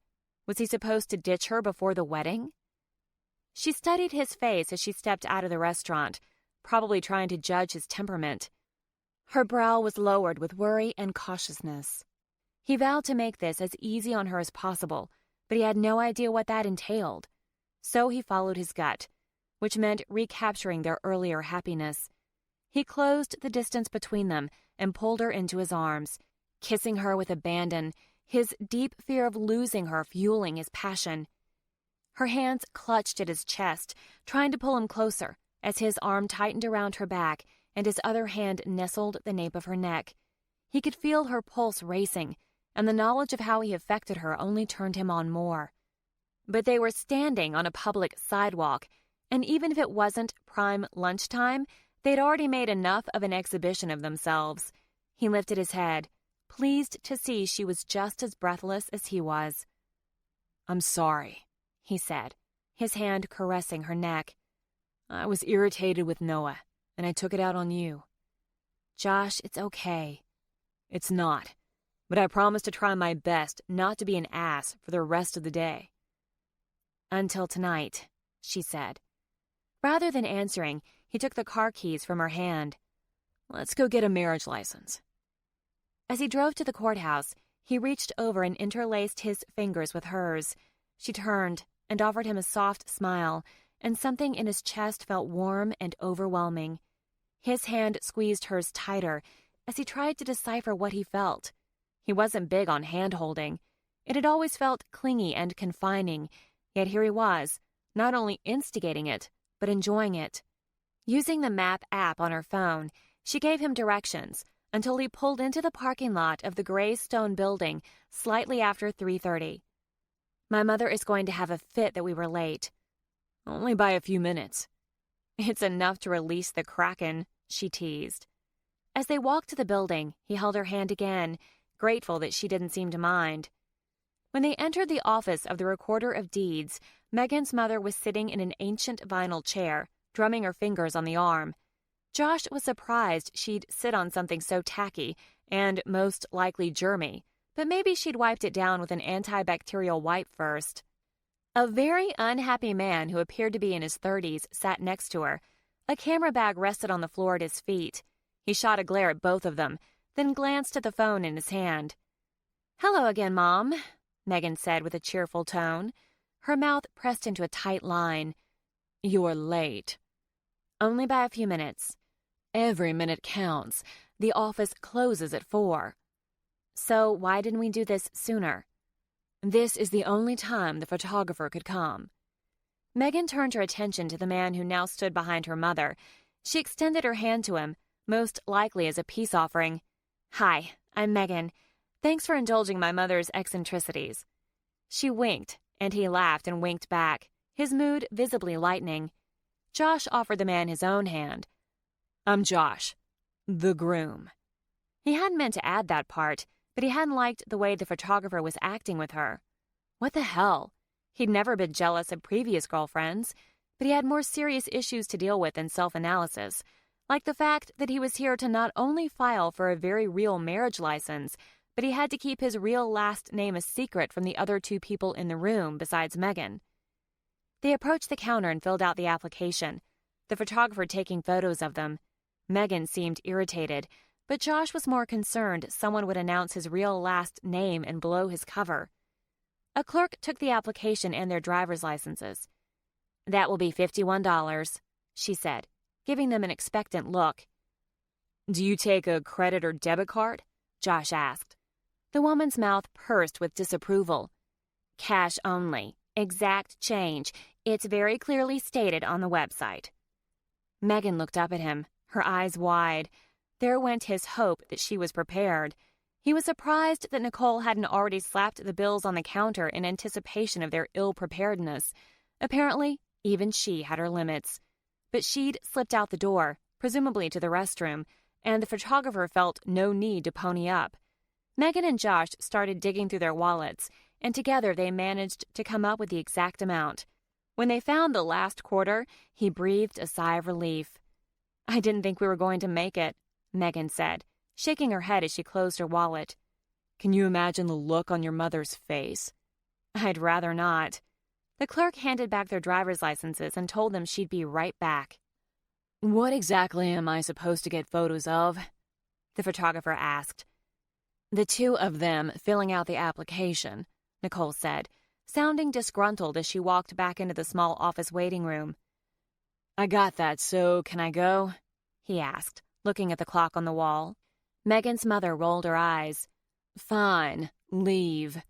Was he supposed to ditch her before the wedding? She studied his face as she stepped out of the restaurant, probably trying to judge his temperament. Her brow was lowered with worry and cautiousness. He vowed to make this as easy on her as possible, but he had no idea what that entailed. So he followed his gut, which meant recapturing their earlier happiness. He closed the distance between them and pulled her into his arms, kissing her with abandon, his deep fear of losing her fueling his passion. Her hands clutched at his chest, trying to pull him closer, as his arm tightened around her back and his other hand nestled the nape of her neck. He could feel her pulse racing, and the knowledge of how he affected her only turned him on more. But they were standing on a public sidewalk, and even if it wasn't prime lunchtime, they'd already made enough of an exhibition of themselves. He lifted his head, pleased to see she was just as breathless as he was. I'm sorry, he said, his hand caressing her neck. I was irritated with Noah, and I took it out on you. Josh, it's okay. It's not, but I promise to try my best not to be an ass for the rest of the day. Until tonight, she said. Rather than answering, he took the car keys from her hand. Let's go get a marriage license. As he drove to the courthouse, he reached over and interlaced his fingers with hers. She turned and offered him a soft smile, and something in his chest felt warm and overwhelming. His hand squeezed hers tighter as he tried to decipher what he felt. He wasn't big on hand-holding. It had always felt clingy and confining, yet here he was, not only instigating it, but enjoying it. Using the map app on her phone, she gave him directions until he pulled into the parking lot of the gray stone building slightly after 3:30. My mother is going to have a fit that we were late. Only by a few minutes. It's enough to release the Kraken, she teased. As they walked to the building, he held her hand again, grateful that she didn't seem to mind. When they entered the office of the Recorder of Deeds, Megan's mother was sitting in an ancient vinyl chair, drumming her fingers on the arm. Josh was surprised she'd sit on something so tacky and most likely germy, but maybe she'd wiped it down with an antibacterial wipe first. A very unhappy man who appeared to be in his 30s sat next to her. A camera bag rested on the floor at his feet. He shot a glare at both of them, then glanced at the phone in his hand. Hello again, Mom, Megan said with a cheerful tone. Her mouth pressed into a tight line. You're late. Only by a few minutes. Every minute counts. The office closes at 4. So why didn't we do this sooner? This is the only time the photographer could come. Megan turned her attention to the man who now stood behind her mother. She extended her hand to him, most likely as a peace offering. Hi, I'm Megan. Thanks for indulging my mother's eccentricities. She winked, and he laughed and winked back, his mood visibly lightening. Josh offered the man his own hand. I'm Josh, the groom. He hadn't meant to add that part, but he hadn't liked the way the photographer was acting with her. What the hell? He'd never been jealous of previous girlfriends, but he had more serious issues to deal with than self-analysis, like the fact that he was here to not only file for a very real marriage license, but he had to keep his real last name a secret from the other 2 people in the room besides Megan. They approached the counter and filled out the application, the photographer taking photos of them. Megan seemed irritated, but Josh was more concerned someone would announce his real last name and blow his cover. A clerk took the application and their driver's licenses. That will be $51, she said, giving them an expectant look. Do you take a credit or debit card? Josh asked. The woman's mouth pursed with disapproval. Cash only. Exact change. It's very clearly stated on the website. Megan looked up at him, her eyes wide. There went his hope that she was prepared. He was surprised that Nicole hadn't already slapped the bills on the counter in anticipation of their ill-preparedness. Apparently, even she had her limits. But she'd slipped out the door, presumably to the restroom, and the photographer felt no need to pony up. Megan and Josh started digging through their wallets, and together they managed to come up with the exact amount. When they found the last quarter, he breathed a sigh of relief. I didn't think we were going to make it, Megan said, shaking her head as she closed her wallet. Can you imagine the look on your mother's face? I'd rather not. The clerk handed back their driver's licenses and told them she'd be right back. What exactly am I supposed to get photos of? The photographer asked. The two of them filling out the application, Nicole said, sounding disgruntled as she walked back into the small office waiting room. I got that, so can I go? He asked, looking at the clock on the wall. Megan's mother rolled her eyes. Fine, leave.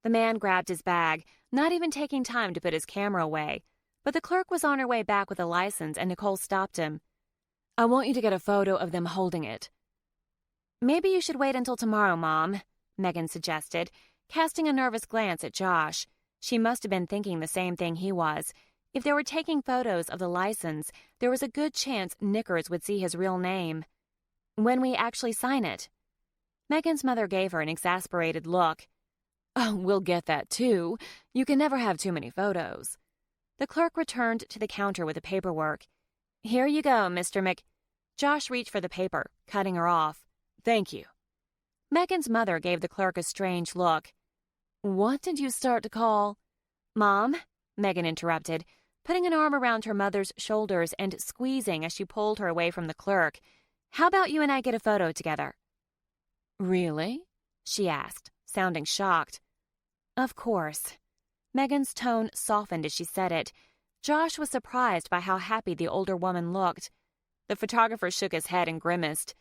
The man grabbed his bag, not even taking time to put his camera away. But the clerk was on her way back with a license, and Nicole stopped him. I want you to get a photo of them holding it. Maybe you should wait until tomorrow, Mom, Megan suggested, casting a nervous glance at Josh. She must have been thinking the same thing he was. If they were taking photos of the license, there was a good chance Knickers would see his real name. When we actually sign it. Megan's mother gave her an exasperated look. Oh, we'll get that too. You can never have too many photos. The clerk returned to the counter with the paperwork. Here you go, Mr. Mc... Josh reached for the paper, cutting her off. Thank you. Megan's mother gave the clerk a strange look. What did you start to call? Mom, Megan interrupted, putting an arm around her mother's shoulders and squeezing as she pulled her away from the clerk. How about you and I get a photo together? Really? She asked, sounding shocked. Of course. Megan's tone softened as she said it. Josh was surprised by how happy the older woman looked. The photographer shook his head and grimaced.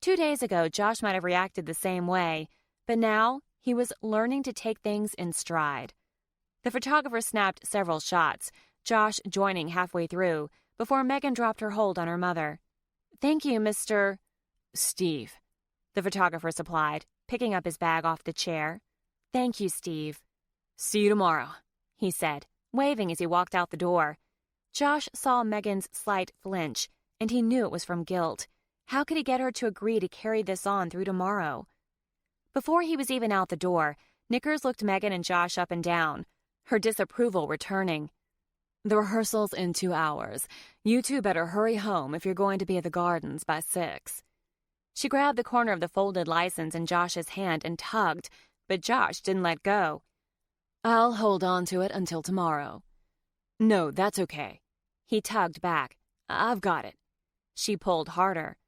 2 days ago, Josh might have reacted the same way, but now he was learning to take things in stride. The photographer snapped several shots, Josh joining halfway through, before Megan dropped her hold on her mother. Thank you, Mr. Steve, the photographer supplied, picking up his bag off the chair. Thank you, Steve. See you tomorrow, he said, waving as he walked out the door. Josh saw Megan's slight flinch, and he knew it was from guilt. How could he get her to agree to carry this on through tomorrow? Before he was even out the door, Knickers looked Megan and Josh up and down, her disapproval returning. The rehearsal's in 2 hours. You two better hurry home if you're going to be at the Gardens by 6. She grabbed the corner of the folded license in Josh's hand and tugged, but Josh didn't let go. I'll hold on to it until tomorrow. No, that's okay. He tugged back. I've got it. She pulled harder.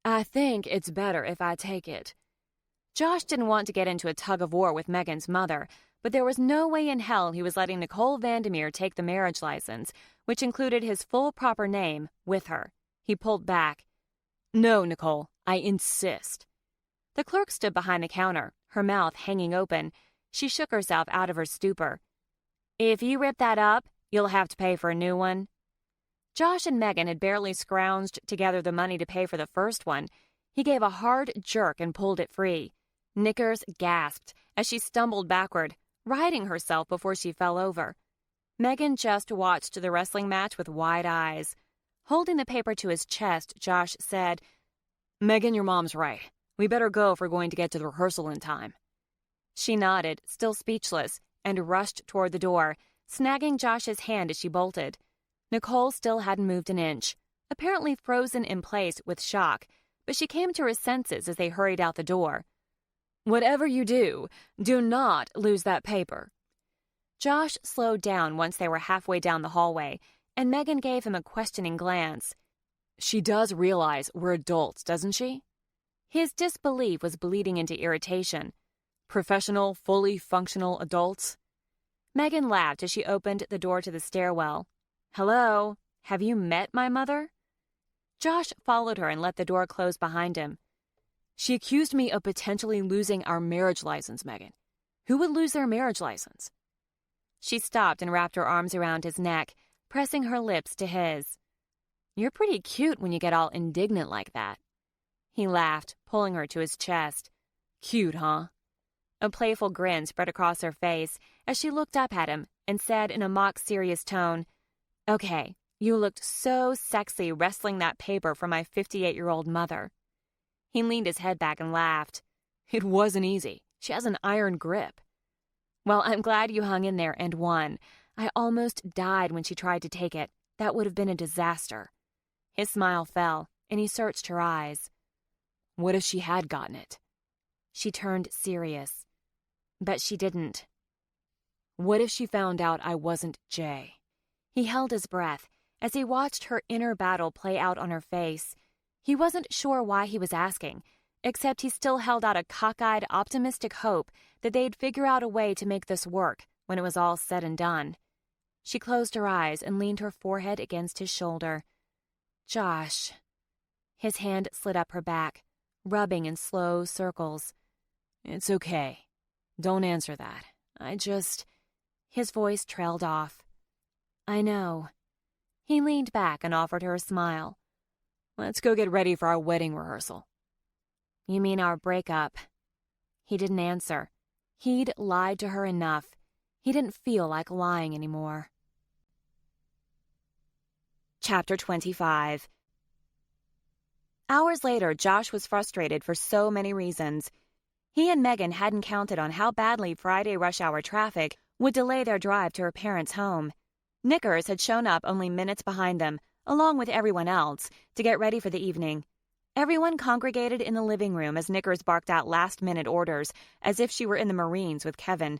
I think it's better if I take it. Josh didn't want to get into a tug-of-war with Megan's mother, but there was no way in hell he was letting Nicole Vandermeer take the marriage license, which included his full proper name, with her. He pulled back. No, Nicole, I insist. The clerk stood behind the counter, her mouth hanging open. She shook herself out of her stupor. If you rip that up, you'll have to pay for a new one. Josh and Megan had barely scrounged together the money to pay for the first one. He gave a hard jerk and pulled it free. Knickers gasped as she stumbled backward, righting herself before she fell over. Megan just watched the wrestling match with wide eyes. Holding the paper to his chest, Josh said, Megan, your mom's right. We better go if we're going to get to the rehearsal in time. She nodded, still speechless, and rushed toward the door, snagging Josh's hand as she bolted. Nicole still hadn't moved an inch, apparently frozen in place with shock, but she came to her senses as they hurried out the door. Whatever you do, do not lose that paper. Josh slowed down once they were halfway down the hallway, and Megan gave him a questioning glance. She does realize we're adults, doesn't she? His disbelief was bleeding into irritation. Professional, fully functional adults? Megan laughed as she opened the door to the stairwell. Hello, have you met my mother? Josh followed her and let the door close behind him. She accused me of potentially losing our marriage license, Megan. Who would lose their marriage license? She stopped and wrapped her arms around his neck, pressing her lips to his. You're pretty cute when you get all indignant like that. He laughed, pulling her to his chest. Cute, huh? A playful grin spread across her face as she looked up at him and said in a mock-serious tone, "Okay, you looked so sexy wrestling that paper from my 58-year-old mother." He leaned his head back and laughed. It wasn't easy. She has an iron grip. Well, I'm glad you hung in there and won. I almost died when she tried to take it. That would have been a disaster. His smile fell, and he searched her eyes. What if she had gotten it? She turned serious. But she didn't. What if she found out I wasn't Jay? He held his breath as he watched her inner battle play out on her face. He wasn't sure why he was asking, except he still held out a cockeyed, optimistic hope that they'd figure out a way to make this work when it was all said and done. She closed her eyes and leaned her forehead against his shoulder. Josh. His hand slid up her back, rubbing in slow circles. It's okay. Don't answer that. His voice trailed off. I know. He leaned back and offered her a smile. Let's go get ready for our wedding rehearsal. You mean our breakup? He didn't answer. He'd lied to her enough. He didn't feel like lying anymore. Chapter 25. Hours later, Josh was frustrated for so many reasons. He and Megan hadn't counted on how badly Friday rush hour traffic would delay their drive to her parents' home. Knickers had shown up only minutes behind them, along with everyone else, to get ready for the evening. Everyone congregated in the living room as Knickers barked out last-minute orders, as if she were in the Marines with Kevin.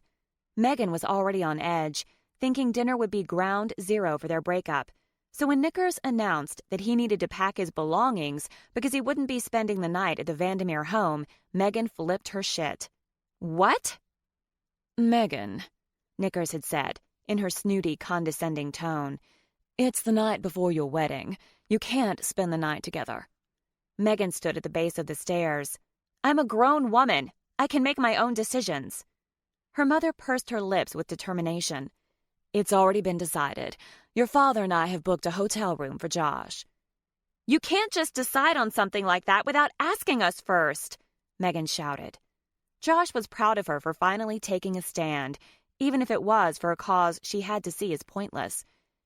Megan was already on edge, thinking dinner would be ground zero for their breakup. So when Knickers announced that he needed to pack his belongings because he wouldn't be spending the night at the Vandermeer home, Megan flipped her shit. What? Megan, Knickers had said, in her snooty, condescending tone. It's the night before your wedding. You can't spend the night together. Megan stood at the base of the stairs. I'm a grown woman. I can make my own decisions. Her mother pursed her lips with determination. It's already been decided. Your father and I have booked a hotel room for Josh. You can't just decide on something like that without asking us first, Megan shouted. Josh was proud of her for finally taking a stand, even if it was for a cause she had to see as pointless.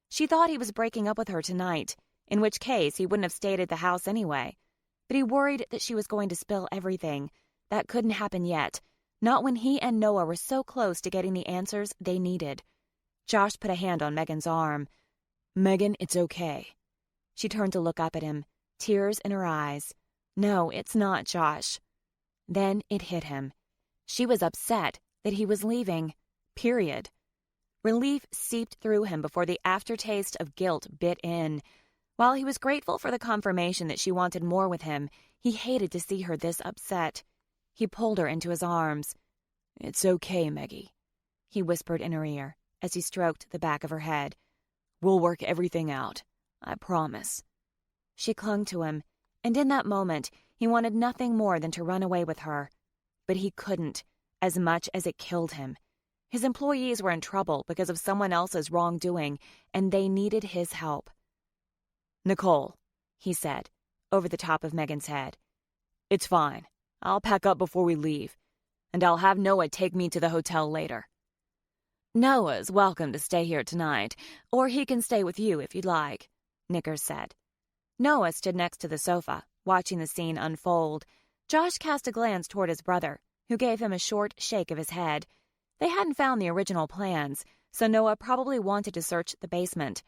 She thought he was breaking up with her tonight, in which case he wouldn't have stayed at the house anyway. But he worried that she was going to spill everything. That couldn't happen yet, not when he and Noah were so close to getting the answers they needed. Josh put a hand on Megan's arm. Megan, it's okay. She turned to look up at him, tears in her eyes. No, it's not, Josh. Then it hit him. She was upset that he was leaving. Period. Relief seeped through him before the aftertaste of guilt bit in. While he was grateful for the confirmation that she wanted more with him, he hated to see her this upset. He pulled her into his arms. It's okay, Meggie, he whispered in her ear as he stroked the back of her head. We'll work everything out. I promise. She clung to him, and in that moment, he wanted nothing more than to run away with her. But he couldn't, as much as it killed him. His employees were in trouble because of someone else's wrongdoing, and they needed his help. Nicole, he said, over the top of Megan's head. It's fine. I'll pack up before we leave, and I'll have Noah take me to the hotel later. Noah's welcome to stay here tonight, or he can stay with you if you'd like, Knickers said. Noah stood next to the sofa, watching the scene unfold. Josh cast a glance toward his brother, who gave him a short shake of his head. They hadn't found the original plans, so Noah probably wanted to search the basement.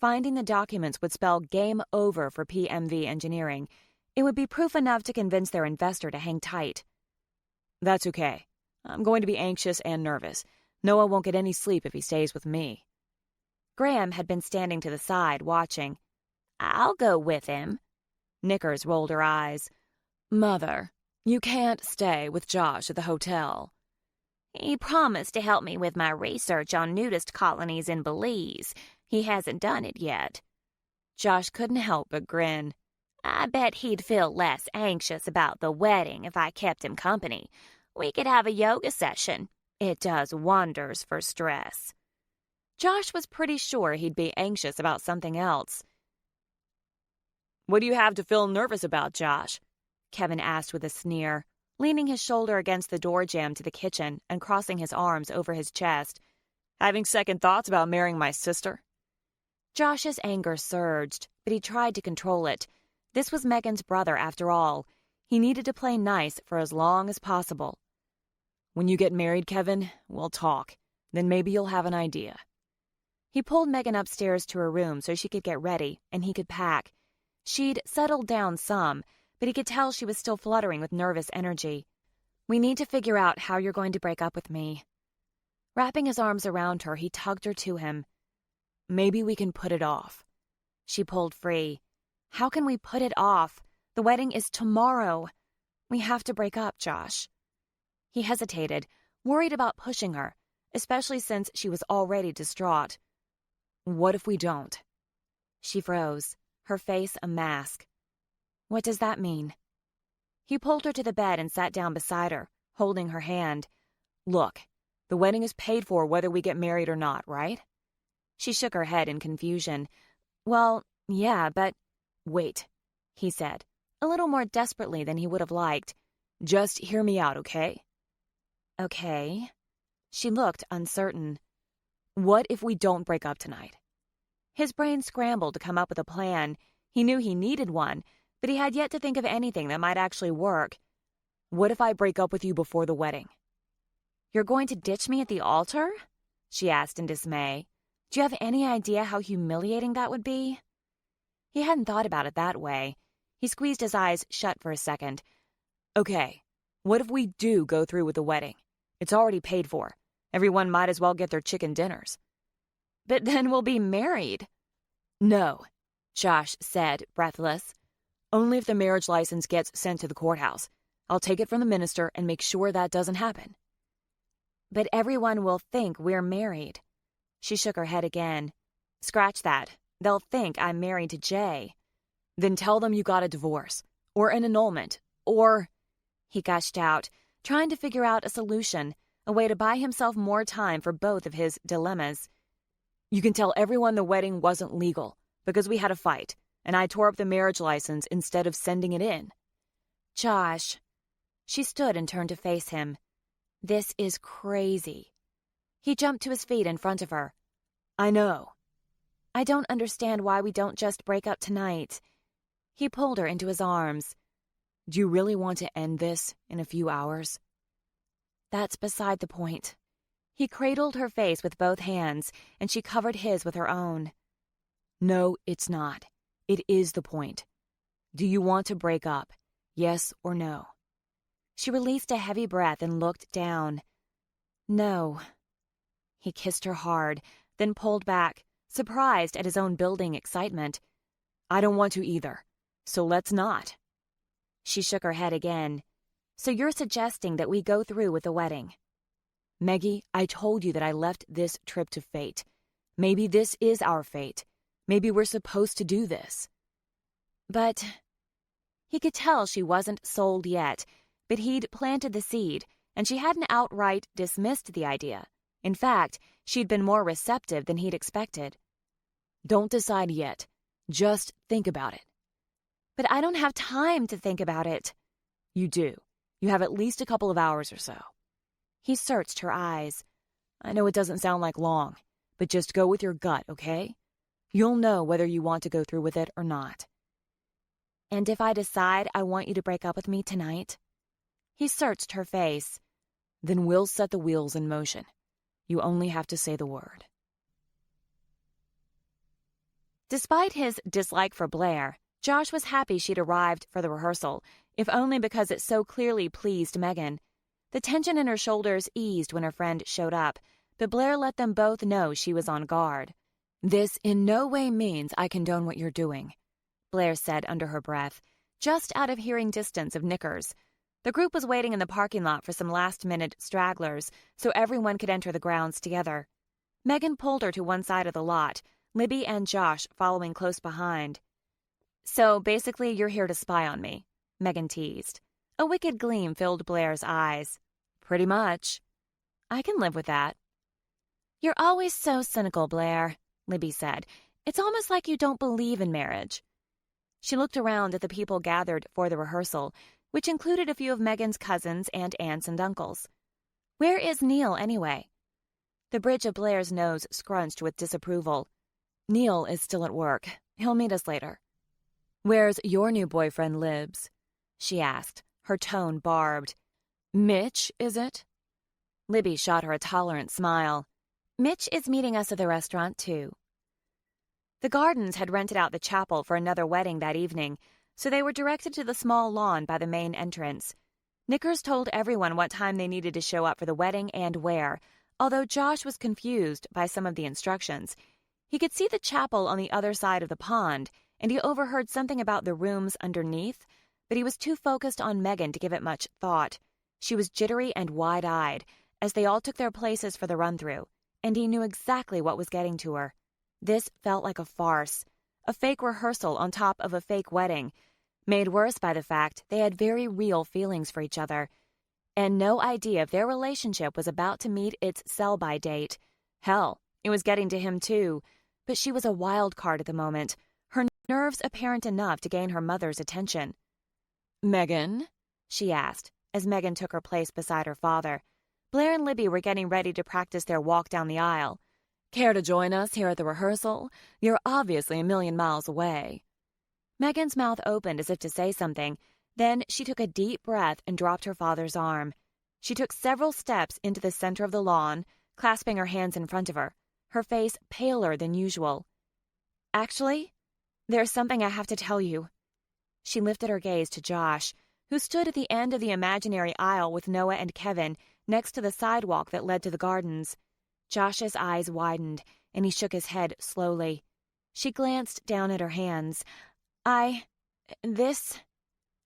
Finding the documents would spell game over for PMV Engineering. It would be proof enough to convince their investor to hang tight. That's okay. I'm going to be anxious and nervous. Noah won't get any sleep if he stays with me. Graham had been standing to the side, watching. I'll go with him. Knickers rolled her eyes. Mother, you can't stay with Josh at the hotel. He promised to help me with my research on nudist colonies in Belize. He hasn't done it yet. Josh couldn't help but grin. I bet he'd feel less anxious about the wedding if I kept him company. We could have a yoga session. It does wonders for stress. Josh was pretty sure he'd be anxious about something else. What do you have to feel nervous about, Josh? Kevin asked with a sneer, leaning his shoulder against the door jamb to the kitchen and crossing his arms over his chest. Having second thoughts about marrying my sister? Josh's anger surged, but he tried to control it. This was Megan's brother, after all. He needed to play nice for as long as possible. When you get married, Kevin, we'll talk. Then maybe you'll have an idea. He pulled Megan upstairs to her room so she could get ready and he could pack. She'd settled down some, but he could tell she was still fluttering with nervous energy. We need to figure out how you're going to break up with me. Wrapping his arms around her, he tugged her to him. Maybe we can put it off. She pulled free. How can we put it off? The wedding is tomorrow. We have to break up, Josh. He hesitated, worried about pushing her, especially since she was already distraught. What if we don't? She froze, her face a mask. What does that mean? He pulled her to the bed and sat down beside her, holding her hand. Look, the wedding is paid for whether we get married or not, right? She shook her head in confusion. Well, yeah, but... Wait, he said, a little more desperately than he would have liked. Just hear me out, okay? Okay. She looked uncertain. What if we don't break up tonight? His brain scrambled to come up with a plan. He knew he needed one, but he had yet to think of anything that might actually work. What if I break up with you before the wedding? You're going to ditch me at the altar? She asked in dismay. Do you have any idea how humiliating that would be? He hadn't thought about it that way. He squeezed his eyes shut for a second. Okay, what if we do go through with the wedding? It's already paid for. Everyone might as well get their chicken dinners. But then we'll be married. No, Josh said, breathless. Only if the marriage license gets sent to the courthouse. I'll take it from the minister and make sure that doesn't happen. But everyone will think we're married. She shook her head again. Scratch that. They'll think I'm married to Jay. Then tell them you got a divorce, or an annulment, or... He gushed out, trying to figure out a solution, a way to buy himself more time for both of his dilemmas. You can tell everyone the wedding wasn't legal, because we had a fight, and I tore up the marriage license instead of sending it in. Josh. She stood and turned to face him. This is crazy. He jumped to his feet in front of her. I know. I don't understand why we don't just break up tonight. He pulled her into his arms. Do you really want to end this in a few hours? That's beside the point. He cradled her face with both hands, and she covered his with her own. No, it's not. It is the point. Do you want to break up? Yes or no? She released a heavy breath and looked down. No. He kissed her hard, then pulled back, surprised at his own building excitement. I don't want to either, so let's not. She shook her head again. So you're suggesting that we go through with the wedding? Maggie, I told you that I left this trip to fate. Maybe this is our fate. Maybe we're supposed to do this. But... He could tell she wasn't sold yet, but he'd planted the seed, and she hadn't outright dismissed the idea. In fact, she'd been more receptive than he'd expected. Don't decide yet. Just think about it. But I don't have time to think about it. You do. You have at least a couple of hours or so. He searched her eyes. I know it doesn't sound like long, but just go with your gut, okay? You'll know whether you want to go through with it or not. And if I decide I want you to break up with me tonight? He searched her face. Then we'll set the wheels in motion. You only have to say the word. Despite his dislike for Blair, Josh was happy she'd arrived for the rehearsal, if only because it so clearly pleased Megan. The tension in her shoulders eased when her friend showed up, but Blair let them both know she was on guard. This in no way means I condone what you're doing, Blair said under her breath, just out of hearing distance of Knickers. The group was waiting in the parking lot for some last-minute stragglers, so everyone could enter the grounds together. Megan pulled her to one side of the lot, Libby and Josh following close behind. So basically you're here to spy on me, Megan teased. A wicked gleam filled Blair's eyes. Pretty much. I can live with that. You're always so cynical, Blair, Libby said. It's almost like you don't believe in marriage. She looked around at the people gathered for the rehearsal, which included a few of Megan's cousins and aunts and uncles. Where is Neil, anyway? The bridge of Blair's nose scrunched with disapproval. Neil is still at work. He'll meet us later. Where's your new boyfriend, Libs? She asked, her tone barbed. Mitch, is it? Libby shot her a tolerant smile. Mitch is meeting us at the restaurant, too. The Gardens had rented out the chapel for another wedding that evening, so they were directed to the small lawn by the main entrance. Knickers told everyone what time they needed to show up for the wedding and where, although Josh was confused by some of the instructions. He could see the chapel on the other side of the pond, and he overheard something about the rooms underneath, but he was too focused on Megan to give it much thought. She was jittery and wide-eyed as they all took their places for the run-through, and he knew exactly what was getting to her. This felt like a farce, a fake rehearsal on top of a fake wedding, made worse by the fact they had very real feelings for each other, and no idea if their relationship was about to meet its sell-by date. Hell, it was getting to him too, but she was a wild card at the moment, her nerves apparent enough to gain her mother's attention. Megan? She asked, as Megan took her place beside her father. Blair and Libby were getting ready to practice their walk down the aisle. Care to join us here at the rehearsal? You're obviously a million miles away. Megan's mouth opened as if to say something. Then she took a deep breath and dropped her father's arm. She took several steps into the center of the lawn, clasping her hands in front of her, her face paler than usual. Actually, there's something I have to tell you. She lifted her gaze to Josh, who stood at the end of the imaginary aisle with Noah and Kevin next to the sidewalk that led to the Gardens. Josh's eyes widened, and he shook his head slowly. She glanced down at her hands.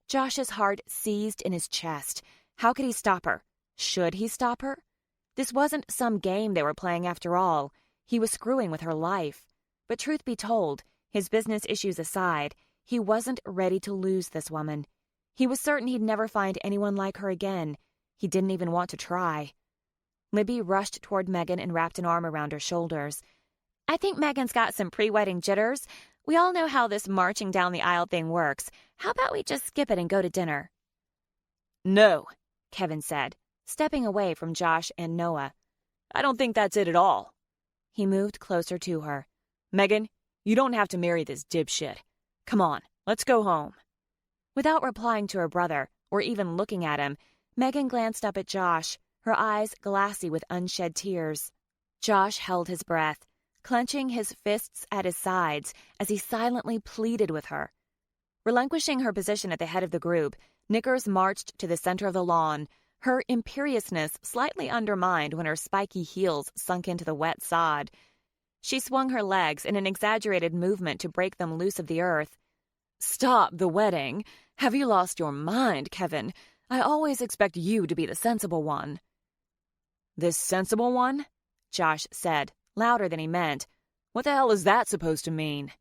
Josh's heart seized in his chest. How could he stop her? Should he stop her? This wasn't some game they were playing after all. He was screwing with her life. But truth be told, his business issues aside, he wasn't ready to lose this woman. He was certain he'd never find anyone like her again. He didn't even want to try. Libby rushed toward Megan and wrapped an arm around her shoulders. I think Megan's got some pre-wedding jitters. We all know how this marching down the aisle thing works. How about we just skip it and go to dinner? No, Kevin said, stepping away from Josh and Noah. I don't think that's it at all. He moved closer to her. Megan, you don't have to marry this dipshit. Come on, let's go home. Without replying to her brother, or even looking at him, Megan glanced up at Josh, her eyes glassy with unshed tears. Josh held his breath, clenching his fists at his sides as he silently pleaded with her. Relinquishing her position at the head of the group, Knickers marched to the center of the lawn, her imperiousness slightly undermined when her spiky heels sunk into the wet sod. She swung her legs in an exaggerated movement to break them loose of the earth. Stop the wedding. Have you lost your mind, Kevin? I always expect you to be the sensible one. This sensible one? Josh said, louder than he meant. What the hell is that supposed to mean?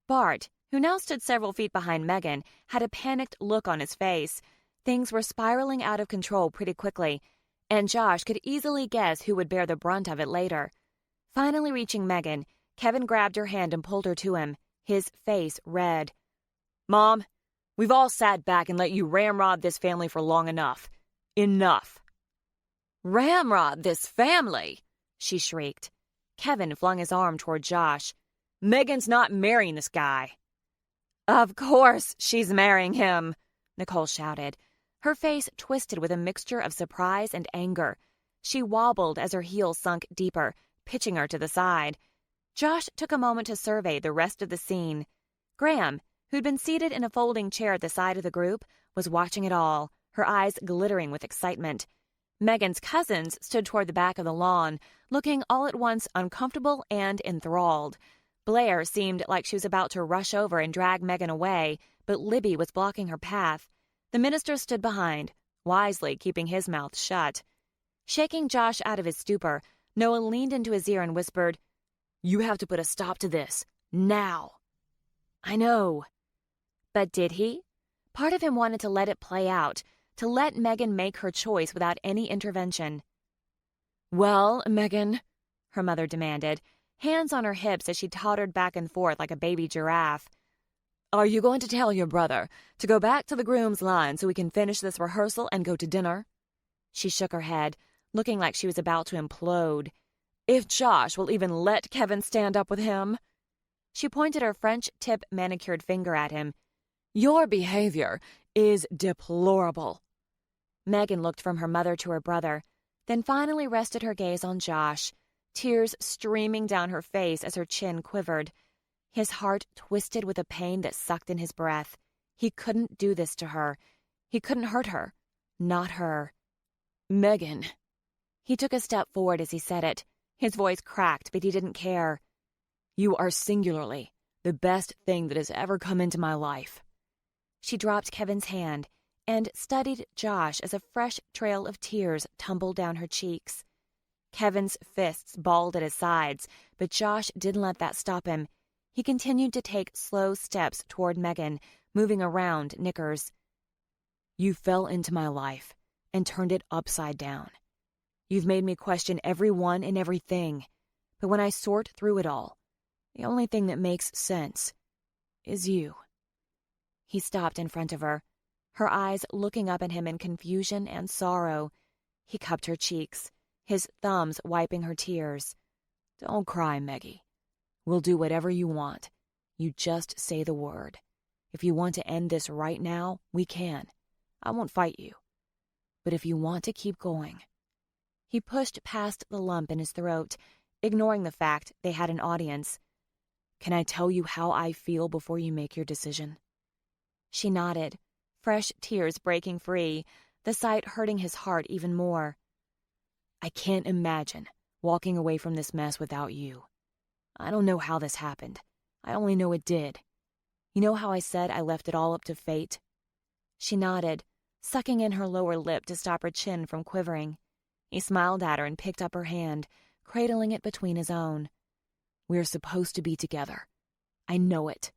Bart, who now stood several feet behind Megan, had a panicked look on his face. Things were spiraling out of control pretty quickly, and Josh could easily guess who would bear the brunt of it later. Finally reaching Megan, Kevin grabbed her hand and pulled her to him, his face red. Mom, we've all sat back and let you ramrod this family for long enough. Enough. Ramrod this family? She shrieked. Kevin flung his arm toward Josh. Megan's not marrying this guy. Of course she's marrying him, Nicole shouted. Her face twisted with a mixture of surprise and anger. She wobbled as her heels sunk deeper, pitching her to the side. Josh took a moment to survey the rest of the scene. Graham, who'd been seated in a folding chair at the side of the group, was watching it all, her eyes glittering with excitement. Megan's cousins stood toward the back of the lawn, looking all at once uncomfortable and enthralled. Blair seemed like she was about to rush over and drag Megan away, but Libby was blocking her path. The minister stood behind, wisely keeping his mouth shut. Shaking Josh out of his stupor, Noah leaned into his ear and whispered, You have to put a stop to this. Now. I know. But did he? Part of him wanted to let it play out, to let Megan make her choice without any intervention. "Well, Megan," her mother demanded, hands on her hips as she tottered back and forth like a baby giraffe. "are you going to tell your brother to go back to the groom's line so we can finish this rehearsal and go to dinner?" She shook her head, looking like she was about to implode. "If Josh will even let Kevin stand up with him." She pointed her French tip manicured finger at him. "Your behavior is deplorable." Megan looked from her mother to her brother, then finally rested her gaze on Josh, tears streaming down her face as her chin quivered. His heart twisted with a pain that sucked in his breath. He couldn't do this to her. He couldn't hurt her. Not her. "Megan." He took a step forward as he said it. His voice cracked, but he didn't care. "You are singularly the best thing that has ever come into my life." She dropped Kevin's hand and studied Josh as a fresh trail of tears tumbled down her cheeks. Kevin's fists balled at his sides, but Josh didn't let that stop him. He continued to take slow steps toward Megan, moving around Knickers. "You fell into my life and turned it upside down. You've made me question everyone and everything, but when I sort through it all, the only thing that makes sense is you." He stopped in front of her, her eyes looking up at him in confusion and sorrow. He cupped her cheeks, his thumbs wiping her tears. "Don't cry, Meggie. We'll do whatever you want. You just say the word. If you want to end this right now, we can. I won't fight you. But if you want to keep going..." He pushed past the lump in his throat, ignoring the fact they had an audience. "Can I tell you how I feel before you make your decision?" She nodded, fresh tears breaking free, the sight hurting his heart even more. "I can't imagine walking away from this mess without you. I don't know how this happened. I only know it did. You know how I said I left it all up to fate?" She nodded, sucking in her lower lip to stop her chin from quivering. He smiled at her and picked up her hand, cradling it between his own. "We're supposed to be together. I know it.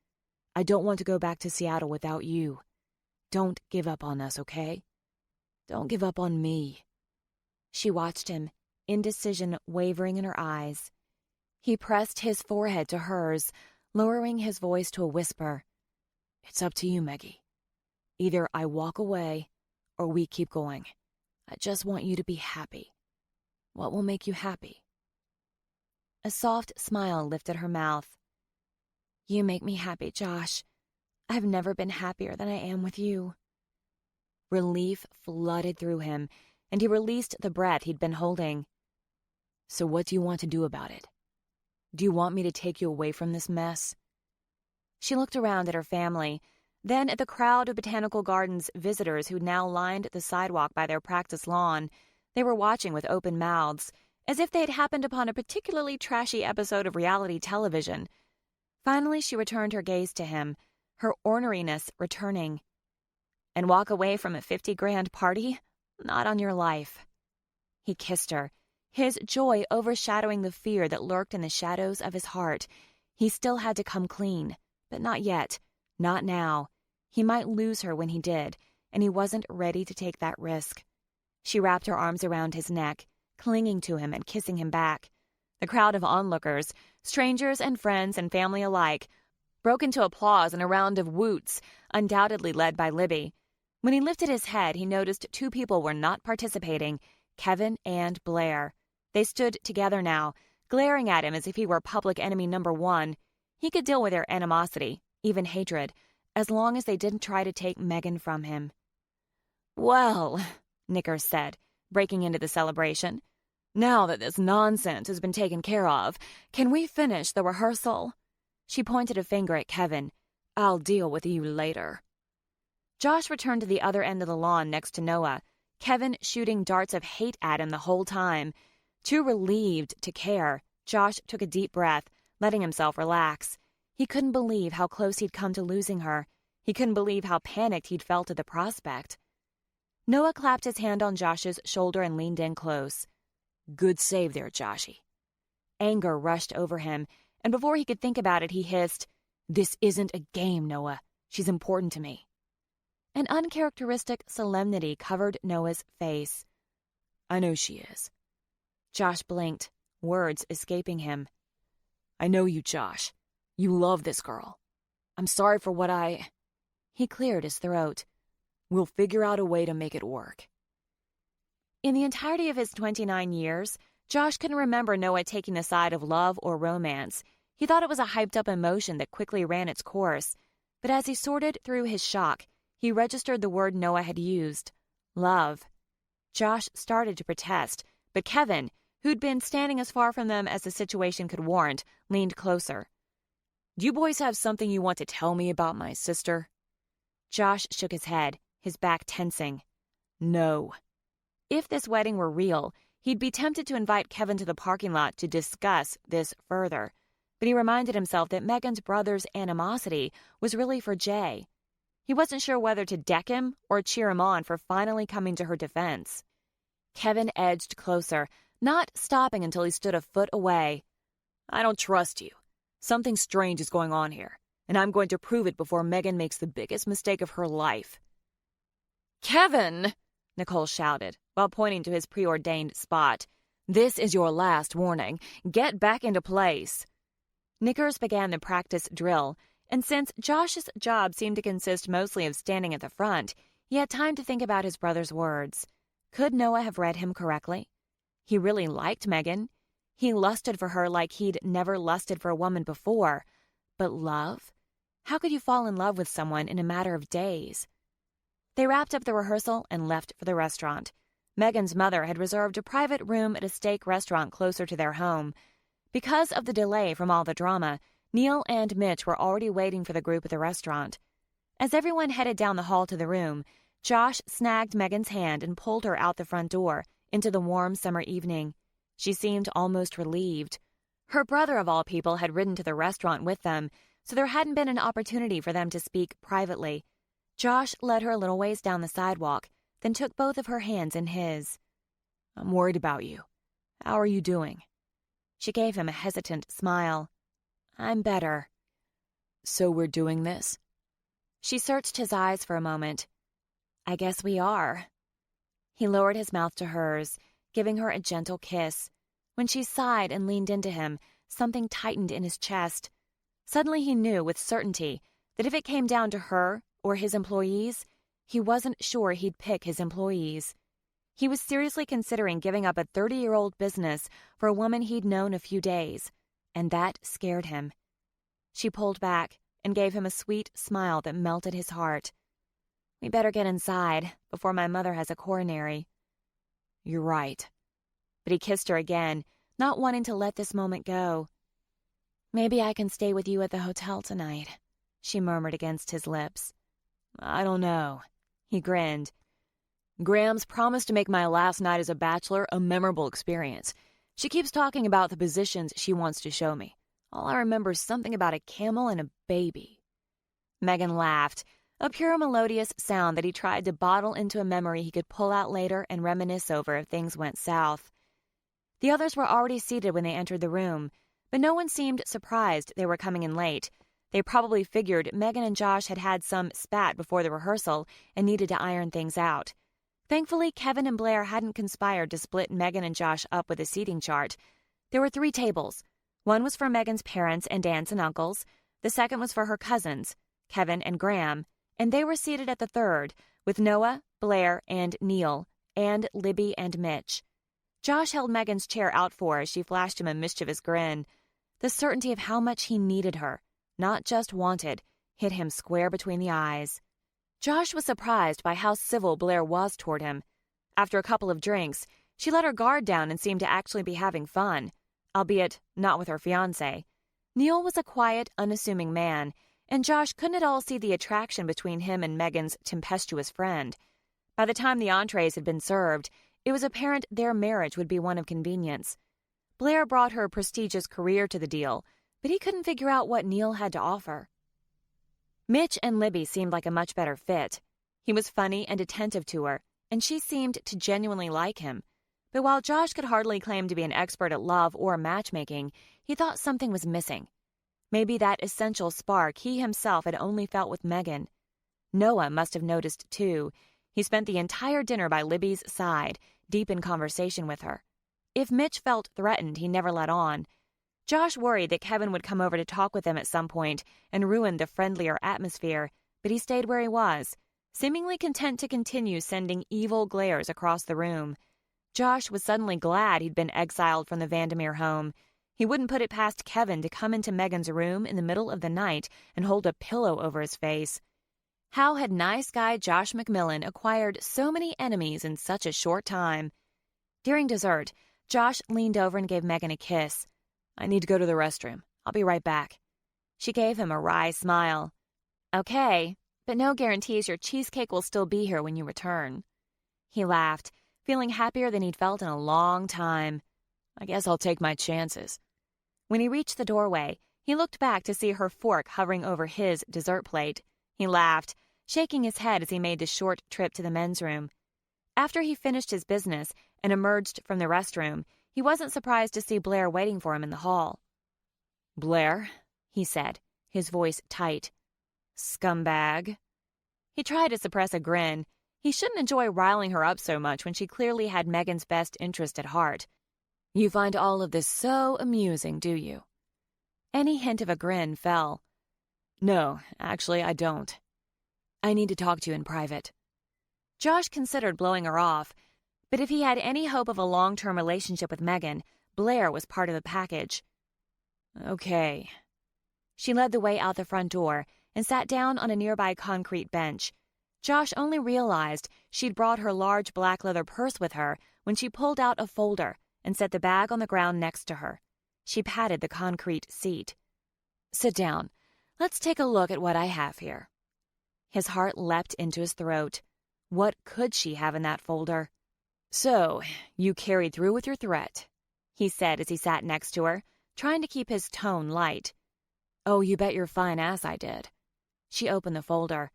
I don't want to go back to Seattle without you. Don't give up on us, okay? Don't give up on me." She watched him, indecision wavering in her eyes. He pressed his forehead to hers, lowering his voice to a whisper. "It's up to you, Meggie. Either I walk away or we keep going. I just want you to be happy. What will make you happy?" A soft smile lifted her mouth. "You make me happy, Josh. I've never been happier than I am with you." Relief flooded through him, and he released the breath he'd been holding. "So what do you want to do about it? Do you want me to take you away from this mess?" She looked around at her family, then at the crowd of Botanical Gardens visitors who now lined the sidewalk by their practice lawn. They were watching with open mouths, as if they had happened upon a particularly trashy episode of reality television. Finally, she returned her gaze to him, her orneriness returning. "And walk away from a 50-grand party? Not on your life." He kissed her, his joy overshadowing the fear that lurked in the shadows of his heart. He still had to come clean, but not yet, not now. He might lose her when he did, and he wasn't ready to take that risk. She wrapped her arms around his neck, clinging to him and kissing him back. The crowd of onlookers, strangers and friends and family alike, broke into applause and a round of woots, undoubtedly led by Libby. When he lifted his head, he noticed two people were not participating, Kevin and Blair. They stood together now, glaring at him as if he were public enemy number one. He could deal with their animosity, even hatred, as long as they didn't try to take Megan from him. "Well," Knickers said, breaking into the celebration, "now that this nonsense has been taken care of, can we finish the rehearsal?" She pointed a finger at Kevin. "I'll deal with you later." Josh returned to the other end of the lawn next to Noah, Kevin shooting darts of hate at him the whole time. Too relieved to care, Josh took a deep breath, letting himself relax. He couldn't believe how close he'd come to losing her. He couldn't believe how panicked he'd felt at the prospect. Noah clapped his hand on Josh's shoulder and leaned in close. "Good save there, Joshy." Anger rushed over him, and before he could think about it, he hissed, "This isn't a game, Noah. She's important to me." An uncharacteristic solemnity covered Noah's face. "I know she is." Josh blinked, words escaping him. "I know you, Josh. You love this girl. I'm sorry for what I—" He cleared his throat. "We'll figure out a way to make it work." In the entirety of his 29 years, Josh couldn't remember Noah taking the side of love or romance. He thought it was a hyped-up emotion that quickly ran its course. But as he sorted through his shock, he registered the word Noah had used: love. Josh started to protest, but Kevin, who'd been standing as far from them as the situation could warrant, leaned closer. "Do you boys have something you want to tell me about my sister?" Josh shook his head, his back tensing. No. If this wedding were real, he'd be tempted to invite Kevin to the parking lot to discuss this further. But he reminded himself that Megan's brother's animosity was really for Jay. He wasn't sure whether to deck him or cheer him on for finally coming to her defense. Kevin edged closer, not stopping until he stood a foot away. "I don't trust you. Something strange is going on here, and I'm going to prove it before Megan makes the biggest mistake of her life." "Kevin!" Nicole shouted, while pointing to his preordained spot. "This is your last warning. Get back into place." Knickers began the practice drill, and since Josh's job seemed to consist mostly of standing at the front, he had time to think about his brother's words. Could Noah have read him correctly? He really liked Megan. He lusted for her like he'd never lusted for a woman before. But love? How could you fall in love with someone in a matter of days? They wrapped up the rehearsal and left for the restaurant. Megan's mother had reserved a private room at a steak restaurant closer to their home. Because of the delay from all the drama, Neil and Mitch were already waiting for the group at the restaurant. As everyone headed down the hall to the room, Josh snagged Megan's hand and pulled her out the front door into the warm summer evening. She seemed almost relieved. Her brother, of all people, had ridden to the restaurant with them, so there hadn't been an opportunity for them to speak privately. Josh led her a little ways down the sidewalk, then took both of her hands in his. "I'm worried about you. How are you doing?" She gave him a hesitant smile. "I'm better." "So we're doing this?" She searched his eyes for a moment. "I guess we are." He lowered his mouth to hers, giving her a gentle kiss. When she sighed and leaned into him, something tightened in his chest. Suddenly he knew with certainty that if it came down to her or his employees, he wasn't sure he'd pick his employees. He was seriously considering giving up a 30-year-old business for a woman he'd known a few days, and that scared him. She pulled back and gave him a sweet smile that melted his heart. "We better get inside before my mother has a coronary." "You're right." But he kissed her again, not wanting to let this moment go. "Maybe I can stay with you at the hotel tonight," she murmured against his lips. "I don't know." He grinned. "Graham's promised to make my last night as a bachelor a memorable experience. She keeps talking about the positions she wants to show me. All I remember is something about a camel and a baby." Megan laughed, a pure melodious sound that he tried to bottle into a memory he could pull out later and reminisce over if things went south. The others were already seated when they entered the room, but no one seemed surprised they were coming in late. They probably figured Megan and Josh had had some spat before the rehearsal and needed to iron things out. Thankfully, Kevin and Blair hadn't conspired to split Megan and Josh up with a seating chart. There were 3 tables. One was for Megan's parents and aunts and uncles. The second was for her cousins, Kevin and Graham, and they were seated at the third, with Noah, Blair, and Neil, and Libby and Mitch. Josh held Megan's chair out for her as she flashed him a mischievous grin. The certainty of how much he needed her, not just wanted, hit him square between the eyes. Josh was surprised by how civil Blair was toward him. After a couple of drinks, she let her guard down and seemed to actually be having fun, albeit not with her fiancé. Neil was a quiet, unassuming man, and Josh couldn't at all see the attraction between him and Megan's tempestuous friend. By the time the entrees had been served, it was apparent their marriage would be one of convenience. Blair brought her prestigious career to the deal, but he couldn't figure out what Neil had to offer. Mitch and Libby seemed like a much better fit. He was funny and attentive to her, and she seemed to genuinely like him. But while Josh could hardly claim to be an expert at love or matchmaking, he thought something was missing. Maybe that essential spark he himself had only felt with Megan. Noah must have noticed too. He spent the entire dinner by Libby's side, deep in conversation with her. If Mitch felt threatened, he never let on. Josh worried that Kevin would come over to talk with them at some point and ruin the friendlier atmosphere, but he stayed where he was, seemingly content to continue sending evil glares across the room. Josh was suddenly glad he'd been exiled from the Vandermeer home. He wouldn't put it past Kevin to come into Megan's room in the middle of the night and hold a pillow over his face. How had nice guy Josh McMillan acquired so many enemies in such a short time? During dessert, Josh leaned over and gave Megan a kiss. "I need to go to the restroom. I'll be right back." She gave him a wry smile. "Okay, but no guarantees your cheesecake will still be here when you return." He laughed, feeling happier than he'd felt in a long time. "I guess I'll take my chances." When he reached the doorway, he looked back to see her fork hovering over his dessert plate. He laughed, shaking his head as he made the short trip to the men's room. After he finished his business and emerged from the restroom, he wasn't surprised to see Blair waiting for him in the hall. "Blair," he said, his voice tight. "Scumbag." He tried to suppress a grin. He shouldn't enjoy riling her up so much when she clearly had Megan's best interest at heart. "You find all of this so amusing, do you?" Any hint of a grin fell. "No, actually, I don't. I need to talk to you in private." Josh considered blowing her off, but if he had any hope of a long-term relationship with Megan, Blair was part of the package. "Okay." She led the way out the front door and sat down on a nearby concrete bench. Josh only realized she'd brought her large black leather purse with her when she pulled out a folder and set the bag on the ground next to her. She patted the concrete seat. "Sit down. Let's take a look at what I have here." His heart leapt into his throat. What could she have in that folder? "So, you carried through with your threat," he said as he sat next to her, trying to keep his tone light. "Oh, you bet your fine ass I did." She opened the folder.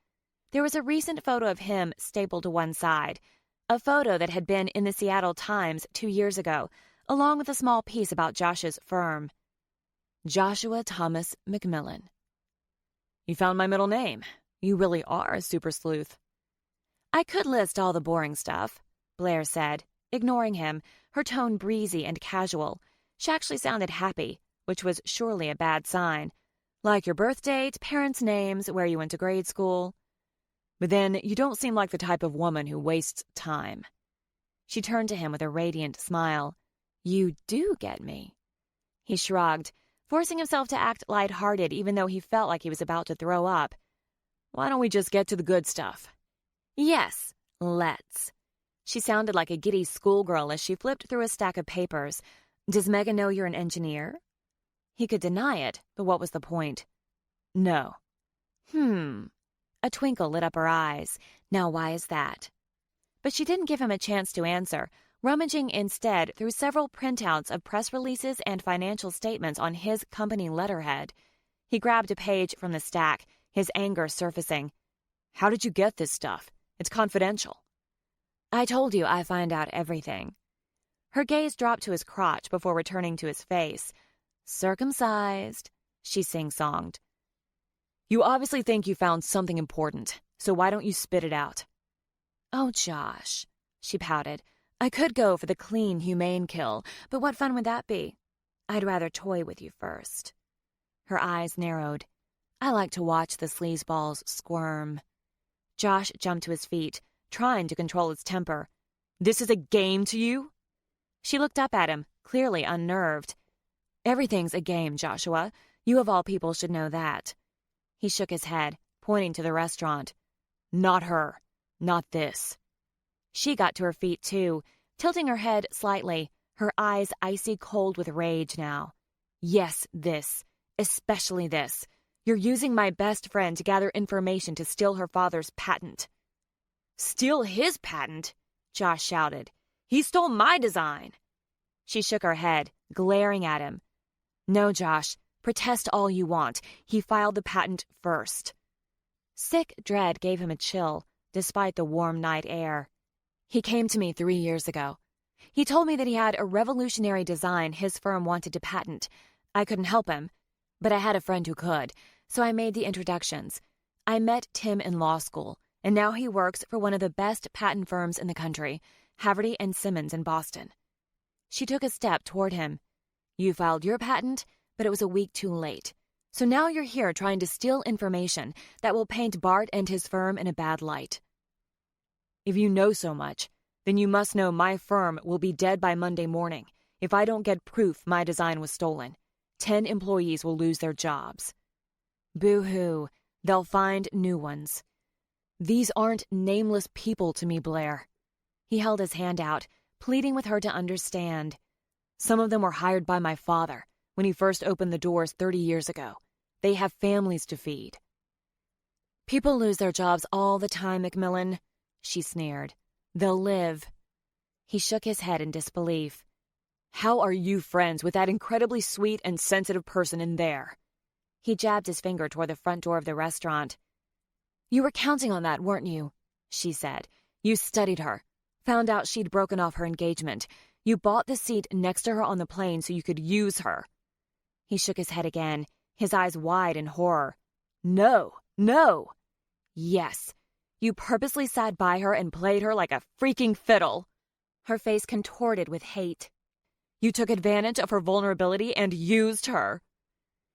There was a recent photo of him stapled to one side, a photo that had been in the Seattle Times 2 years ago, along with a small piece about Josh's firm. Joshua Thomas McMillan. "You found my middle name. You really are a super sleuth." "I could list all the boring stuff," Blair said, ignoring him, her tone breezy and casual. She actually sounded happy, which was surely a bad sign. "Like your birth date, parents' names, where you went to grade school." "But then you don't seem like the type of woman who wastes time." She turned to him with a radiant smile. "You do get me." He shrugged, forcing himself to act lighthearted even though he felt like he was about to throw up. "Why don't we just get to the good stuff?" "Yes, let's." She sounded like a giddy schoolgirl as she flipped through a stack of papers. "Does Megan know you're an engineer?" He could deny it, but what was the point? "No." A twinkle lit up her eyes. Now why is that? But she didn't give him a chance to answer, rummaging instead through several printouts of press releases and financial statements on his company letterhead. He grabbed a page from the stack, his anger surfacing. "How did you get this stuff? It's confidential." "I told you I find out everything." Her gaze dropped to his crotch before returning to his face. "Circumcised," she sing-songed. "You obviously think you found something important, so why don't you spit it out?" "Oh, Josh," she pouted. "I could go for the clean, humane kill, but what fun would that be? I'd rather toy with you first." Her eyes narrowed. "I like to watch the sleazeballs squirm." Josh jumped to his feet, trying to control his temper. "This is a game to you?" She looked up at him, clearly unnerved. "Everything's a game, Joshua. You of all people should know that." He shook his head, pointing to the restaurant. "Not her. Not this." She got to her feet, too, tilting her head slightly, her eyes icy cold with rage now. "Yes, this. Especially this. You're using my best friend to gather information to steal her father's patent." "Steal his patent?" Josh shouted. "He stole my design." She shook her head, glaring at him. "No, Josh. Protest all you want. He filed the patent first." Sick dread gave him a chill, despite the warm night air. "He came to me 3 years ago. He told me that he had a revolutionary design his firm wanted to patent. I couldn't help him. But I had a friend who could, so I made the introductions. I met Tim in law school, and now he works for one of the best patent firms in the country, Haverty and Simmons in Boston. She took a step toward him. You filed your patent, but it was a week too late. So now you're here trying to steal information that will paint Bart and his firm in a bad light. If you know so much, then you must know my firm will be dead by Monday morning if I don't get proof my design was stolen. 10 employees will lose their jobs. Boo-hoo. They'll find new ones. These aren't nameless people to me, Blair. He held his hand out, pleading with her to understand. Some of them were hired by my father when he first opened the doors 30 years ago. They have families to feed. People lose their jobs all the time, Macmillan, she sneered. They'll live. He shook his head in disbelief. How are you friends with that incredibly sweet and sensitive person in there? He jabbed his finger toward the front door of the restaurant. You were counting on that, weren't you? She said. You studied her. Found out she'd broken off her engagement. You bought the seat next to her on the plane so you could use her. He shook his head again, his eyes wide in horror. No. Yes. You purposely sat by her and played her like a freaking fiddle. Her face contorted with hate. You took advantage of her vulnerability and used her.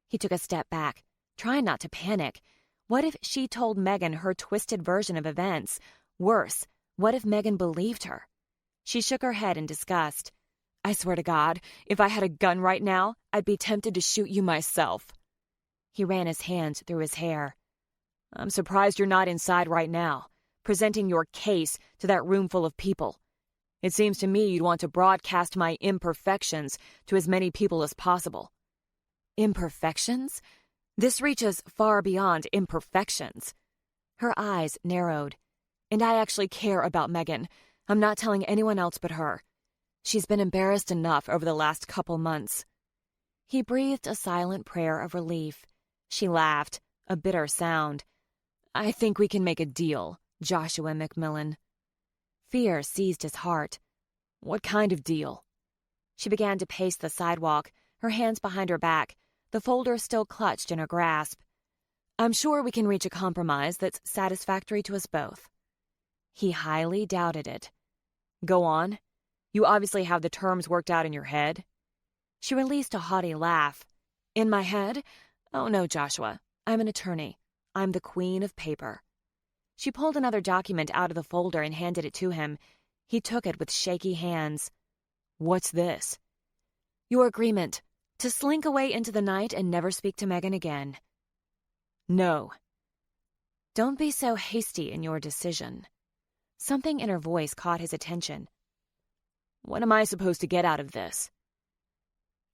He took a step back, trying not to panic. What if she told Megan her twisted version of events? Worse, what if Megan believed her? She shook her head in disgust. I swear to God, if I had a gun right now, I'd be tempted to shoot you myself. He ran his hands through his hair. I'm surprised you're not inside right now, presenting your case to that room full of people. It seems to me you'd want to broadcast my imperfections to as many people as possible. Imperfections? This reaches far beyond imperfections. Her eyes narrowed. And I actually care about Megan. I'm not telling anyone else but her. She's been embarrassed enough over the last couple months. He breathed a silent prayer of relief. She laughed, a bitter sound. I think we can make a deal, Joshua Macmillan. Fear seized his heart. What kind of deal? She began to pace the sidewalk, her hands behind her back, the folder still clutched in her grasp. I'm sure we can reach a compromise that's satisfactory to us both. He highly doubted it. Go on. You obviously have the terms worked out in your head. She released a haughty laugh. In my head? Oh no, Joshua. I'm an attorney. I'm the queen of paper. She pulled another document out of the folder and handed it to him. He took it with shaky hands. What's this? Your agreement. To slink away into the night and never speak to Megan again. No. Don't be so hasty in your decision. Something in her voice caught his attention. What am I supposed to get out of this?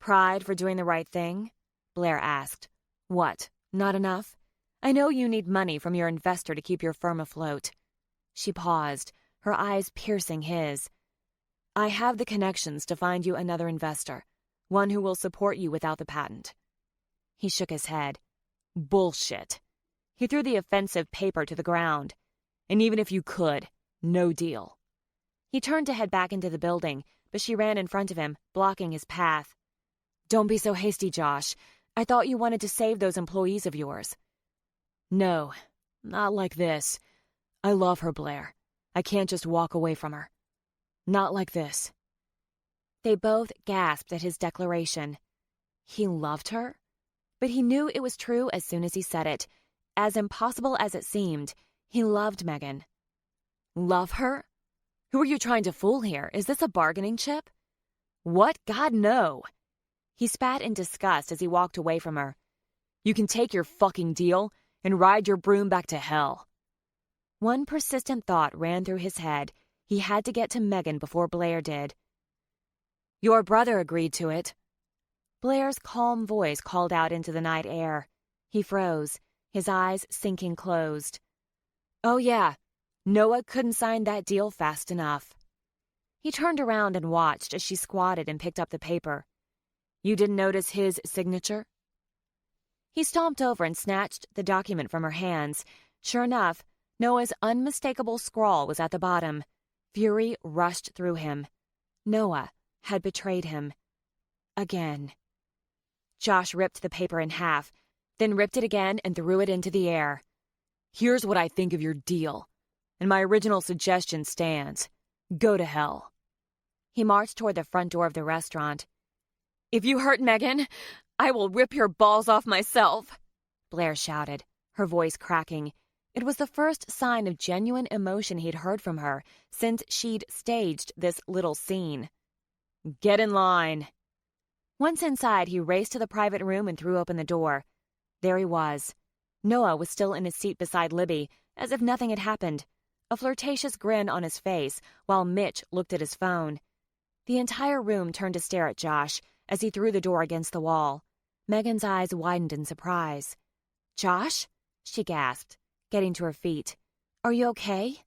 Pride for doing the right thing? Blair asked. What, not enough? I know you need money from your investor to keep your firm afloat. She paused, her eyes piercing his. I have the connections to find you another investor, one who will support you without the patent. He shook his head. Bullshit. He threw the offensive paper to the ground. And even if you could, no deal. He turned to head back into the building, but she ran in front of him, blocking his path. Don't be so hasty, Josh. I thought you wanted to save those employees of yours. No, not like this. I love her, Blair. I can't just walk away from her. Not like this. They both gasped at his declaration. He loved her? But he knew it was true as soon as he said it. As impossible as it seemed, he loved Megan. Love her? Who are you trying to fool here? Is this a bargaining chip? What? God, no. He spat in disgust as he walked away from her. You can take your fucking deal and ride your broom back to hell. One persistent thought ran through his head. He had to get to Megan before Blair did. Your brother agreed to it. Blair's calm voice called out into the night air. He froze, his eyes sinking closed. Oh yeah, Noah couldn't sign that deal fast enough. He turned around and watched as she squatted and picked up the paper. You didn't notice his signature? He stomped over and snatched the document from her hands. Sure enough, Noah's unmistakable scrawl was at the bottom. Fury rushed through him. Noah had betrayed him. Again. Josh ripped the paper in half, then ripped it again and threw it into the air. Here's what I think of your deal, and my original suggestion stands. Go to hell. He marched toward the front door of the restaurant. If you hurt Megan, I will rip your balls off myself, Blair shouted, her voice cracking. It was the first sign of genuine emotion he'd heard from her since she'd staged this little scene. Get in line. Once inside, he raced to the private room and threw open the door. There he was. Noah was still in his seat beside Libby, as if nothing had happened, a flirtatious grin on his face while Mitch looked at his phone. The entire room turned to stare at Josh as he threw the door against the wall. Megan's eyes widened in surprise. "Josh?" she gasped, getting to her feet. "Are you okay?"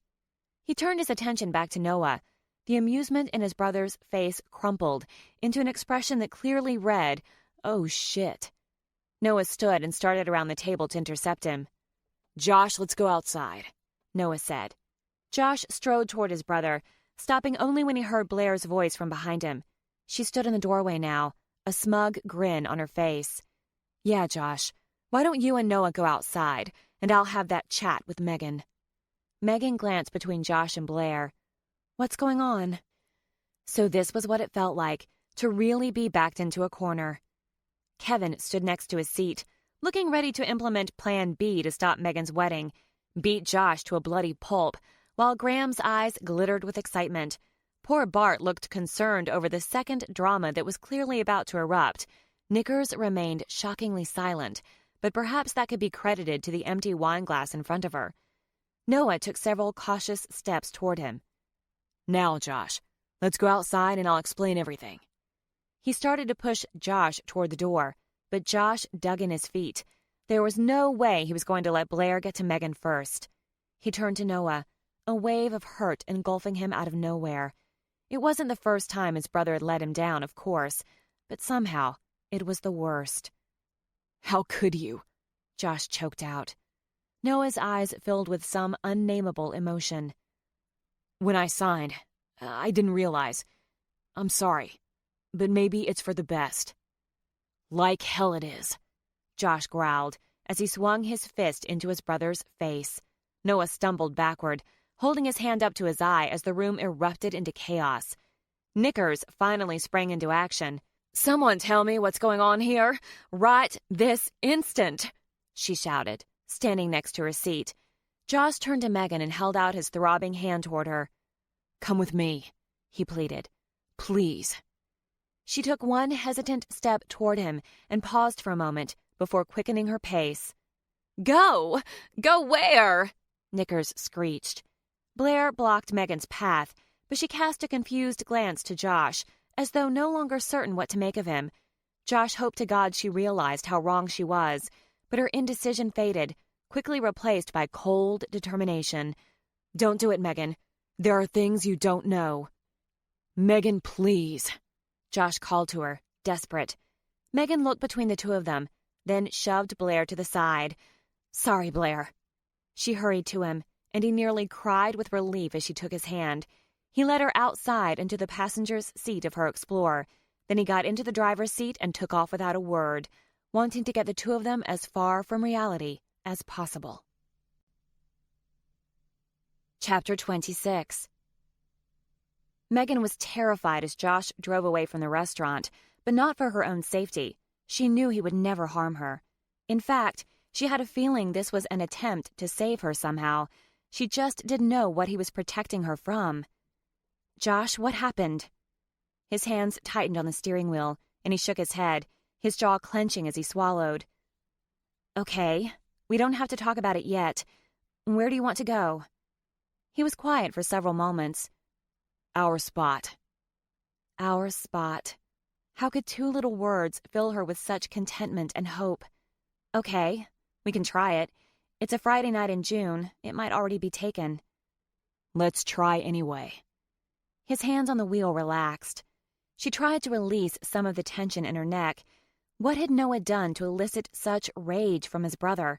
He turned his attention back to Noah. The amusement in his brother's face crumpled into an expression that clearly read, "Oh, shit." Noah stood and started around the table to intercept him. "Josh, let's go outside," Noah said. Josh strode toward his brother, stopping only when he heard Blair's voice from behind him. She stood in the doorway now, a smug grin on her face. "Yeah, Josh, why don't you and Noah go outside, and I'll have that chat with Megan." Megan glanced between Josh and Blair. "What's going on?" So this was what it felt like to really be backed into a corner. Kevin stood next to his seat, looking ready to implement Plan B to stop Megan's wedding, beat Josh to a bloody pulp, while Graham's eyes glittered with excitement. Poor Bart looked concerned over the second drama that was clearly about to erupt. Knickers remained shockingly silent, but perhaps that could be credited to the empty wine glass in front of her. Noah took several cautious steps toward him. "Now, Josh, let's go outside and I'll explain everything." He started to push Josh toward the door, but Josh dug in his feet. There was no way he was going to let Blair get to Megan first. He turned to Noah, a wave of hurt engulfing him out of nowhere. It wasn't the first time his brother had let him down, of course, but somehow it was the worst. "How could you?" Josh choked out. Noah's eyes filled with some unnameable emotion. "When I signed, I didn't realize. I'm sorry, but maybe it's for the best." "Like hell it is," Josh growled as he swung his fist into his brother's face. Noah stumbled backward, holding his hand up to his eye as the room erupted into chaos. Knickers finally sprang into action. "Someone tell me what's going on here, right this instant," she shouted, standing next to her seat. Josh turned to Megan and held out his throbbing hand toward her. "Come with me," he pleaded. "Please." She took one hesitant step toward him and paused for a moment before quickening her pace. "Go! Go where?" Knickers screeched. Blair blocked Megan's path, but she cast a confused glance to Josh, as though no longer certain what to make of him. Josh hoped to God she realized how wrong she was, but her indecision faded, quickly replaced by cold determination. "Don't do it, Megan. There are things you don't know." "Megan, please," Josh called to her, desperate. Megan looked between the two of them, then shoved Blair to the side. "Sorry, Blair." She hurried to him, and he nearly cried with relief as she took his hand. He led her outside into the passenger's seat of her Explorer. Then he got into the driver's seat and took off without a word, wanting to get the two of them as far from reality as possible. Chapter 26. Megan was terrified as Josh drove away from the restaurant, but not for her own safety. She knew he would never harm her. In fact, she had a feeling this was an attempt to save her somehow. She just didn't know what he was protecting her from. "Josh, what happened?" His hands tightened on the steering wheel, and he shook his head, his jaw clenching as he swallowed. "Okay, we don't have to talk about it yet. Where do you want to go?" He was quiet for several moments. "Our spot." Our spot. How could two little words fill her with such contentment and hope? "Okay, we can try it. It's a Friday night in June. It might already be taken." "Let's try anyway." His hands on the wheel relaxed. She tried to release some of the tension in her neck. What had Noah done to elicit such rage from his brother?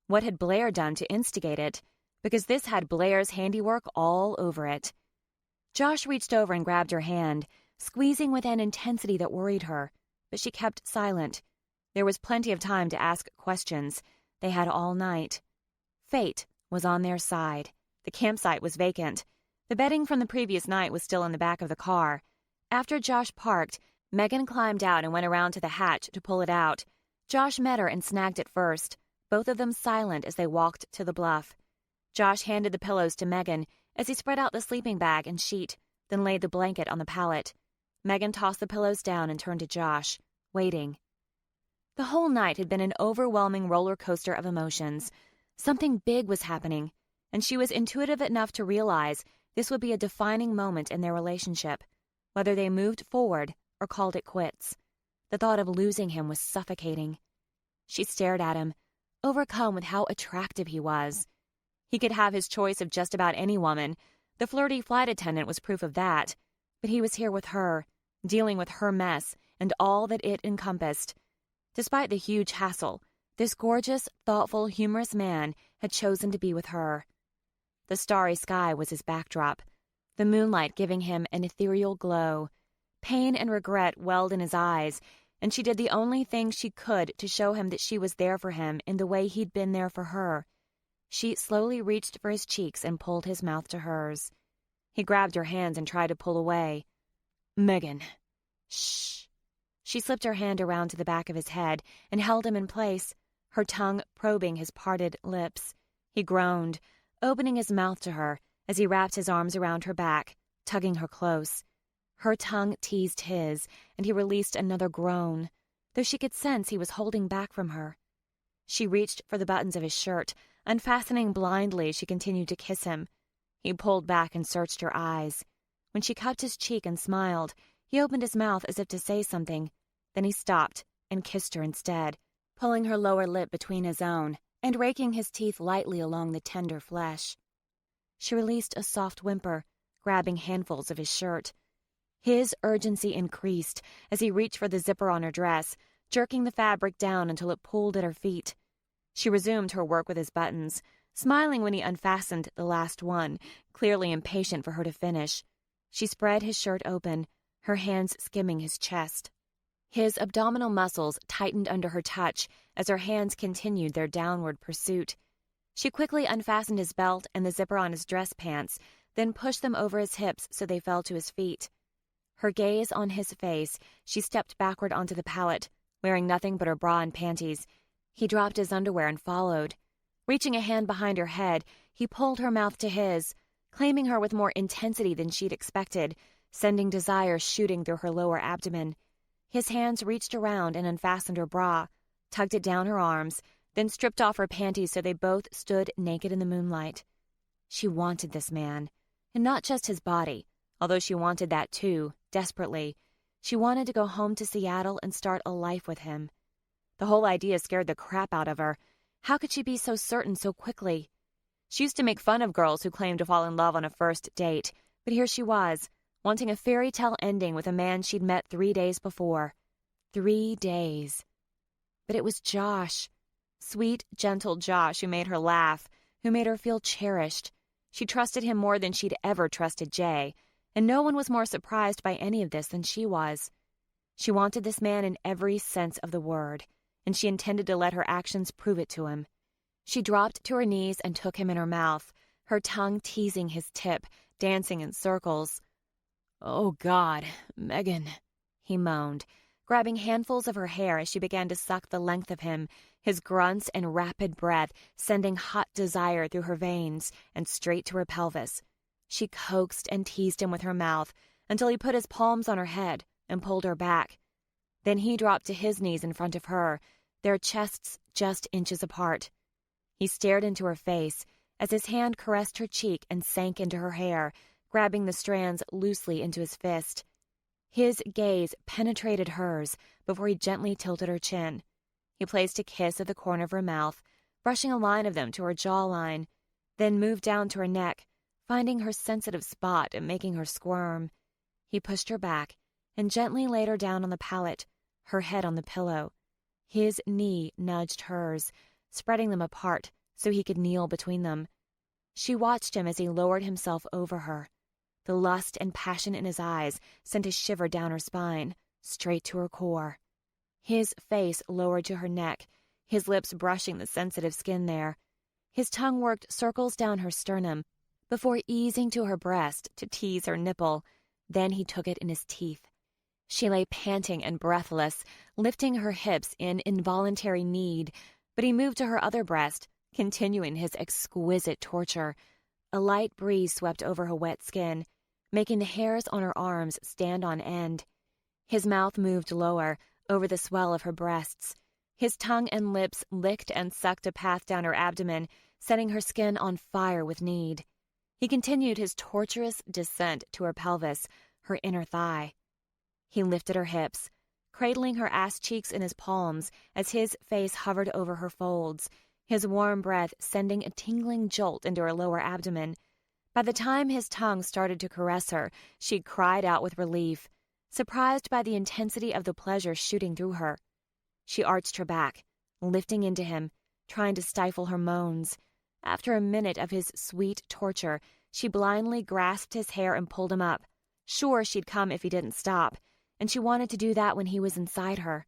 What had Blair done to instigate it? Because this had Blair's handiwork all over it. Josh reached over and grabbed her hand, squeezing with an intensity that worried her, but she kept silent. There was plenty of time to ask questions. They had all night. Fate was on their side. The campsite was vacant. The bedding from the previous night was still in the back of the car. After Josh parked, Megan climbed out and went around to the hatch to pull it out. Josh met her and snagged it first, both of them silent as they walked to the bluff. Josh handed the pillows to Megan as he spread out the sleeping bag and sheet, then laid the blanket on the pallet. Megan tossed the pillows down and turned to Josh, waiting. The whole night had been an overwhelming roller coaster of emotions. Something big was happening, and she was intuitive enough to realize this would be a defining moment in their relationship, whether they moved forward or called it quits. The thought of losing him was suffocating. She stared at him, overcome with how attractive he was. He could have his choice of just about any woman. The flirty flight attendant was proof of that. But he was here with her, dealing with her mess and all that it encompassed. Despite the huge hassle, this gorgeous, thoughtful, humorous man had chosen to be with her. The starry sky was his backdrop, the moonlight giving him an ethereal glow. Pain and regret welled in his eyes, and she did the only thing she could to show him that she was there for him in the way he'd been there for her. She slowly reached for his cheeks and pulled his mouth to hers. He grabbed her hands and tried to pull away. "Megan." "Shh." She slipped her hand around to the back of his head and held him in place, her tongue probing his parted lips. He groaned, opening his mouth to her as he wrapped his arms around her back, tugging her close. Her tongue teased his, and he released another groan, though she could sense he was holding back from her. She reached for the buttons of his shirt, unfastening blindly as she continued to kiss him. He pulled back and searched her eyes. When she cupped his cheek and smiled, he opened his mouth as if to say something. Then he stopped and kissed her instead, pulling her lower lip between his own and raking his teeth lightly along the tender flesh. She released a soft whimper, grabbing handfuls of his shirt. His urgency increased as he reached for the zipper on her dress, jerking the fabric down until it pulled at her feet. She resumed her work with his buttons, smiling when he unfastened the last one, clearly impatient for her to finish. She spread his shirt open, her hands skimming his chest. His abdominal muscles tightened under her touch as her hands continued their downward pursuit. She quickly unfastened his belt and the zipper on his dress pants, then pushed them over his hips so they fell to his feet. Her gaze on his face, she stepped backward onto the pallet, wearing nothing but her bra and panties. He dropped his underwear and followed. Reaching a hand behind her head, he pulled her mouth to his, claiming her with more intensity than she'd expected, sending desire shooting through her lower abdomen. His hands reached around and unfastened her bra, tugged it down her arms, then stripped off her panties so they both stood naked in the moonlight. She wanted this man, and not just his body, although she wanted that too, desperately. She wanted to go home to Seattle and start a life with him. The whole idea scared the crap out of her. How could she be so certain so quickly? She used to make fun of girls who claimed to fall in love on a first date, but here she was, wanting a fairy tale ending with a man she'd met 3 days before. 3 days. But it was Josh. Sweet, gentle Josh who made her laugh, who made her feel cherished. She trusted him more than she'd ever trusted Jay, and no one was more surprised by any of this than she was. She wanted this man in every sense of the word, and she intended to let her actions prove it to him. She dropped to her knees and took him in her mouth, her tongue teasing his tip, dancing in circles. "Oh, God, Megan," he moaned, grabbing handfuls of her hair as she began to suck the length of him, his grunts and rapid breath sending hot desire through her veins and straight to her pelvis. She coaxed and teased him with her mouth until he put his palms on her head and pulled her back. Then he dropped to his knees in front of her, their chests just inches apart. He stared into her face as his hand caressed her cheek and sank into her hair, grabbing the strands loosely into his fist. His gaze penetrated hers before he gently tilted her chin. He placed a kiss at the corner of her mouth, brushing a line of them to her jawline, then moved down to her neck, finding her sensitive spot and making her squirm. He pushed her back and gently laid her down on the pallet, her head on the pillow. His knee nudged hers, spreading them apart so he could kneel between them. She watched him as he lowered himself over her. The lust and passion in his eyes sent a shiver down her spine, straight to her core. His face lowered to her neck, his lips brushing the sensitive skin there. His tongue worked circles down her sternum before easing to her breast to tease her nipple. Then he took it in his teeth. She lay panting and breathless, lifting her hips in involuntary need, but he moved to her other breast, continuing his exquisite torture. A light breeze swept over her wet skin, making the hairs on her arms stand on end. His mouth moved lower, over the swell of her breasts. His tongue and lips licked and sucked a path down her abdomen, setting her skin on fire with need. He continued his torturous descent to her pelvis, her inner thigh. He lifted her hips, cradling her ass cheeks in his palms as his face hovered over her folds, his warm breath sending a tingling jolt into her lower abdomen. By the time his tongue started to caress her, she cried out with relief, surprised by the intensity of the pleasure shooting through her. She arched her back, lifting into him, trying to stifle her moans. After a minute of his sweet torture, she blindly grasped his hair and pulled him up, sure she'd come if he didn't stop, and she wanted to do that when he was inside her.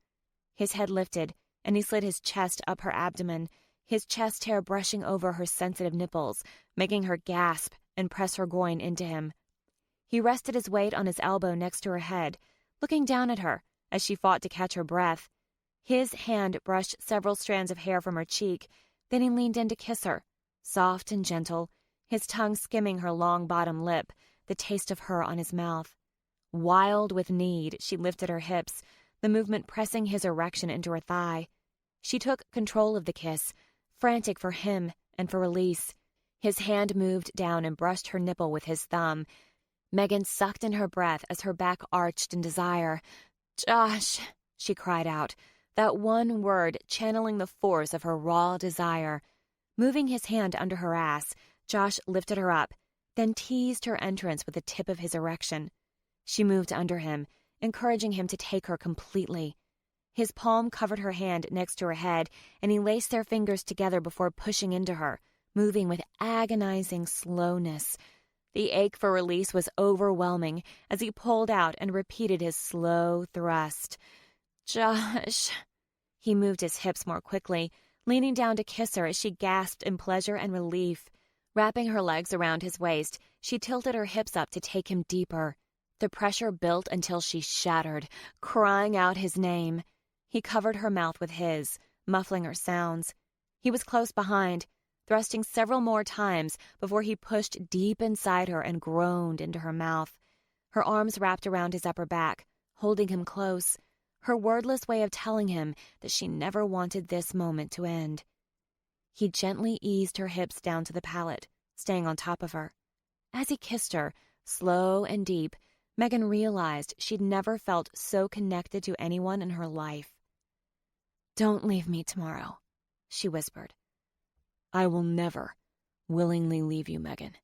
His head lifted, and he slid his chest up her abdomen, his chest hair brushing over her sensitive nipples, making her gasp and press her groin into him. He rested his weight on his elbow next to her head, looking down at her as she fought to catch her breath. His hand brushed several strands of hair from her cheek, then he leaned in to kiss her, soft and gentle, his tongue skimming her long bottom lip, the taste of her on his mouth. Wild with need, she lifted her hips, the movement pressing his erection into her thigh. She took control of the kiss, frantic for him and for release. His hand moved down and brushed her nipple with his thumb. Megan sucked in her breath as her back arched in desire. "Josh," she cried out, that one word channeling the force of her raw desire. Moving his hand under her ass, Josh lifted her up, then teased her entrance with the tip of his erection. She moved under him, encouraging him to take her completely. His palm covered her hand next to her head, and he laced their fingers together before pushing into her, moving with agonizing slowness. The ache for release was overwhelming as he pulled out and repeated his slow thrust. "Josh." He moved his hips more quickly, leaning down to kiss her as she gasped in pleasure and relief. Wrapping her legs around his waist, she tilted her hips up to take him deeper. The pressure built until she shattered, crying out his name. He covered her mouth with his, muffling her sounds. He was close behind, thrusting several more times before he pushed deep inside her and groaned into her mouth. Her arms wrapped around his upper back, holding him close, her wordless way of telling him that she never wanted this moment to end. He gently eased her hips down to the pallet, staying on top of her. As he kissed her, slow and deep, Megan realized she'd never felt so connected to anyone in her life. "Don't leave me tomorrow," she whispered. "I will never willingly leave you, Megan."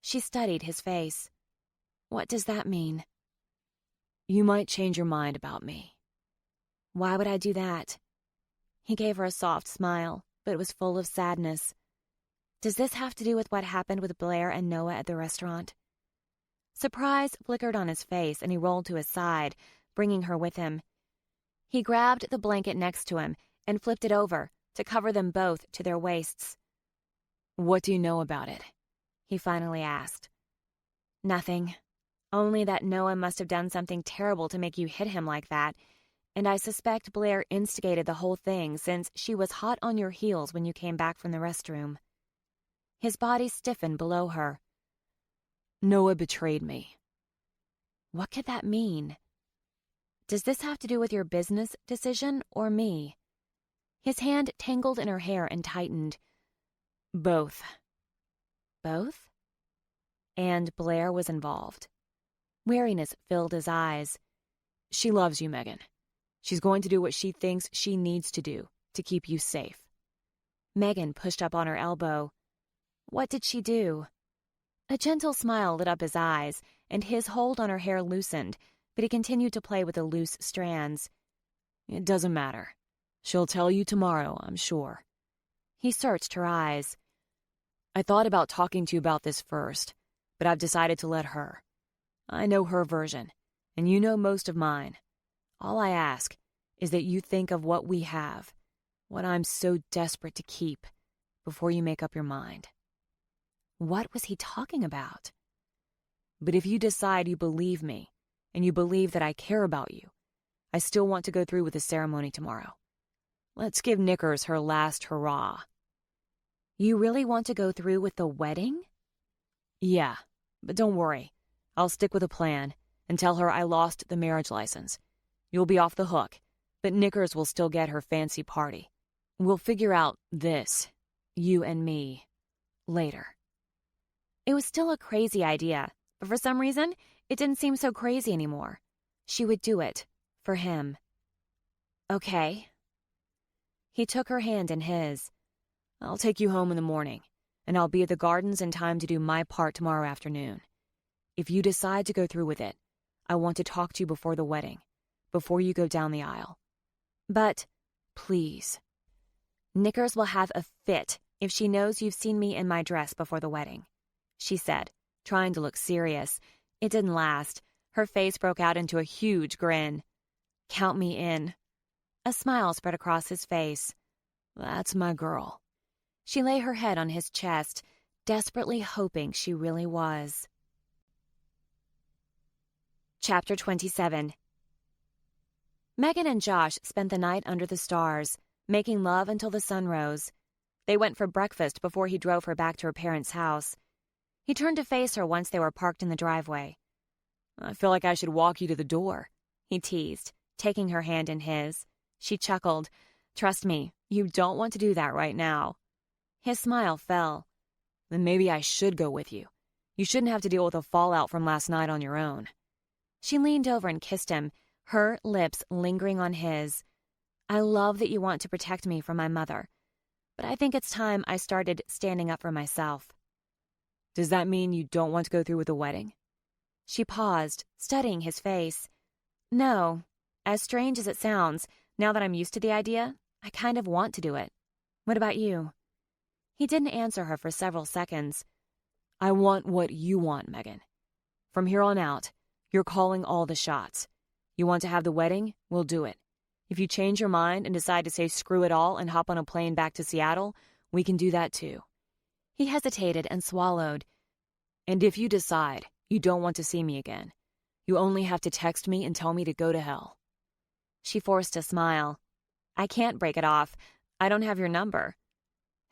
She studied his face. "What does that mean?" "You might change your mind about me." "Why would I do that?" He gave her a soft smile, but it was full of sadness. "Does this have to do with what happened with Blair and Noah at the restaurant?" Surprise flickered on his face, and he rolled to his side, bringing her with him. He grabbed the blanket next to him and flipped it over to cover them both to their waists. "What do you know about it?" he finally asked. "Nothing. Only that Noah must have done something terrible to make you hit him like that, and I suspect Blair instigated the whole thing since she was hot on your heels when you came back from the restroom." His body stiffened below her. "Noah betrayed me." What could that mean? "Does this have to do with your business decision or me?" His hand tangled in her hair and tightened. "Both." "Both?" And Blair was involved. Weariness filled his eyes. "She loves you, Megan. She's going to do what she thinks she needs to do to keep you safe." Megan pushed up on her elbow. "What did she do?" A gentle smile lit up his eyes, and his hold on her hair loosened, but he continued to play with the loose strands. "It doesn't matter. She'll tell you tomorrow, I'm sure." He searched her eyes. "I thought about talking to you about this first, but I've decided to let her. I know her version, and you know most of mine. All I ask is that you think of what we have, what I'm so desperate to keep, before you make up your mind." What was he talking about? "But if you decide you believe me, and you believe that I care about you, I still want to go through with the ceremony tomorrow. Let's give Knickers her last hurrah." You really want to go through with the wedding? "Yeah, but don't worry. I'll stick with the plan and tell her I lost the marriage license. You'll be off the hook, but Knickers will still get her fancy party. We'll figure out this, you and me, later." It was still a crazy idea, but for some reason, it didn't seem so crazy anymore. She would do it, for him. Okay. He took her hand in his. "I'll take you home in the morning, and I'll be at the gardens in time to do my part tomorrow afternoon. If you decide to go through with it, I want to talk to you before the wedding, before you go down the aisle. But, please." "Knickers will have a fit if she knows you've seen me in my dress before the wedding," she said, trying to look serious. It didn't last. Her face broke out into a huge grin. "Count me in." A smile spread across his face. "That's my girl." She lay her head on his chest, desperately hoping she really was. Chapter 27. Megan and Josh spent the night under the stars, making love until the sun rose. They went for breakfast before he drove her back to her parents' house. He turned to face her once they were parked in the driveway. "I feel like I should walk you to the door," he teased, taking her hand in his. She chuckled. "Trust me, you don't want to do that right now." His smile fell. "Then maybe I should go with you. You shouldn't have to deal with the fallout from last night on your own." She leaned over and kissed him, her lips lingering on his. "I love that you want to protect me from my mother, but I think it's time I started standing up for myself." "Does that mean you don't want to go through with the wedding?" She paused, studying his face. "No. As strange as it sounds, now that I'm used to the idea, I kind of want to do it. What about you?" He didn't answer her for several seconds. "I want what you want, Megan. From here on out, you're calling all the shots. You want to have the wedding? We'll do it. If you change your mind and decide to say screw it all and hop on a plane back to Seattle, we can do that too." He hesitated and swallowed. "And if you decide you don't want to see me again, you only have to text me and tell me to go to hell." She forced a smile. "I can't break it off. I don't have your number."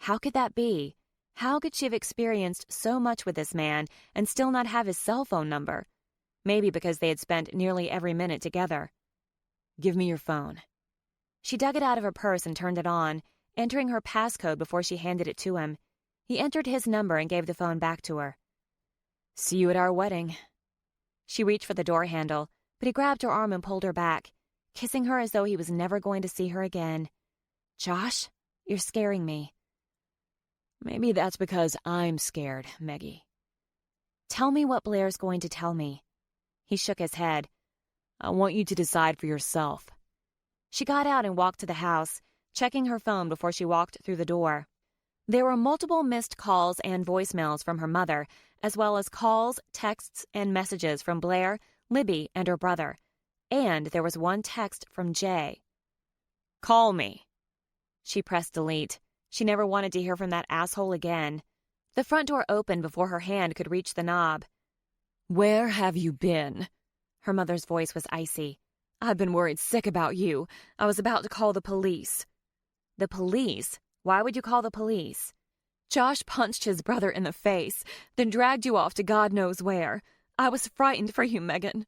How could that be? How could she have experienced so much with this man and still not have his cell phone number? Maybe because they had spent nearly every minute together. "Give me your phone." She dug it out of her purse and turned it on, entering her passcode before she handed it to him. He entered his number and gave the phone back to her. "See you at our wedding." She reached for the door handle, but he grabbed her arm and pulled her back, kissing her as though he was never going to see her again. "Josh, you're scaring me." "Maybe that's because I'm scared, Meggie." "Tell me what Blair's going to tell me." He shook his head. "I want you to decide for yourself." She got out and walked to the house, checking her phone before she walked through the door. There were multiple missed calls and voicemails from her mother, as well as calls, texts, and messages from Blair, Libby, and her brother. And there was one text from Jay. "Call me." She pressed delete. She never wanted to hear from that asshole again. The front door opened before her hand could reach the knob. "Where have you been?" Her mother's voice was icy. "I've been worried sick about you. I was about to call the police." "The police? Why would you call the police?" "Josh punched his brother in the face, then dragged you off to God knows where. I was frightened for you, Megan."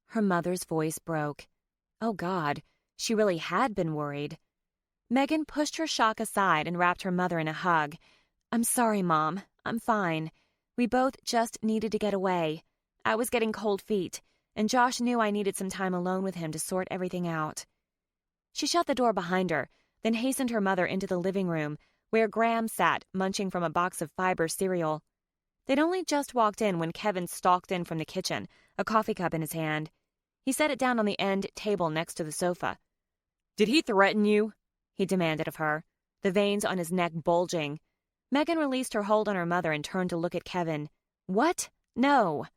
Her mother's voice broke. Oh, God, she really had been worried. Megan pushed her shock aside and wrapped her mother in a hug. "I'm sorry, Mom. I'm fine. We both just needed to get away. I was getting cold feet, and Josh knew I needed some time alone with him to sort everything out." She shut the door behind her, then hastened her mother into the living room, where Graham sat munching from a box of fiber cereal. They'd only just walked in when Kevin stalked in from the kitchen, a coffee cup in his hand. He set it down on the end table next to the sofa. "Did he threaten you?" he demanded of her, the veins on his neck bulging. Megan released her hold on her mother and turned to look at Kevin. "What? No."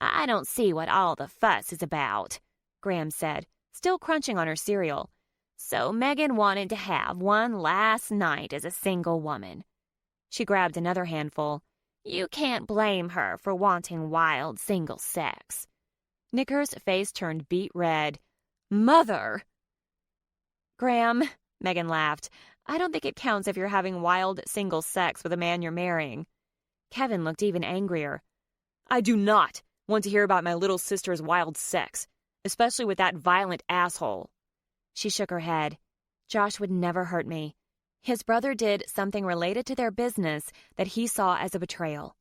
"I don't see what all the fuss is about," Graham said, still crunching on her cereal. So Megan wanted to have one last night as a single woman. She grabbed another handful. You can't blame her for wanting wild single sex. Knicker's face turned beet red. Mother! Graham, Megan laughed. I don't think it counts if you're having wild single sex with a man you're marrying. Kevin looked even angrier. I do not want to hear about my little sister's wild sex, especially with that violent asshole. She shook her head. Josh would never hurt me. His brother did something related to their business that he saw as a betrayal.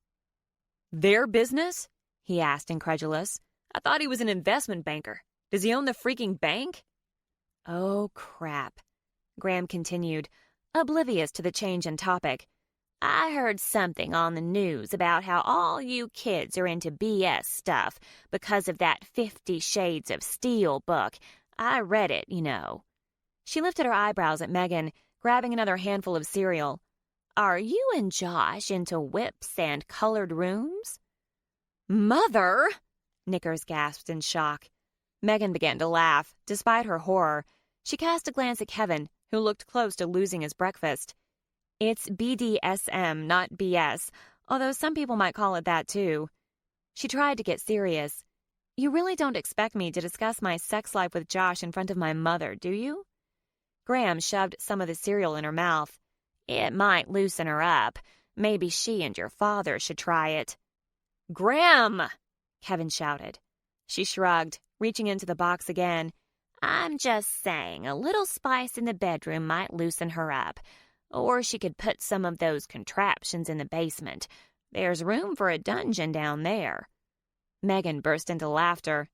Their business? He asked, incredulous. I thought he was an investment banker. Does he own the freaking bank? Oh, crap. Graham continued, oblivious to the change in topic. I heard something on the news about how all you kids are into BS stuff because of that 50 Shades of Steel book. I read it, you know. She lifted her eyebrows at Megan, grabbing another handful of cereal. Are you and Josh into whips and colored rooms? Mother! Knickers gasped in shock. Megan began to laugh, despite her horror. She cast a glance at Kevin, who looked close to losing his breakfast. It's BDSM, not BS, although some people might call it that too. She tried to get serious. You really don't expect me to discuss my sex life with Josh in front of my mother, do you? Graham shoved some of the cereal in her mouth. It might loosen her up. Maybe she and your father should try it. Graham! Kevin shouted. She shrugged, reaching into the box again. I'm just saying, a little spice in the bedroom might loosen her up. Or she could put some of those contraptions in the basement. There's room for a dungeon down there. Megan burst into laughter.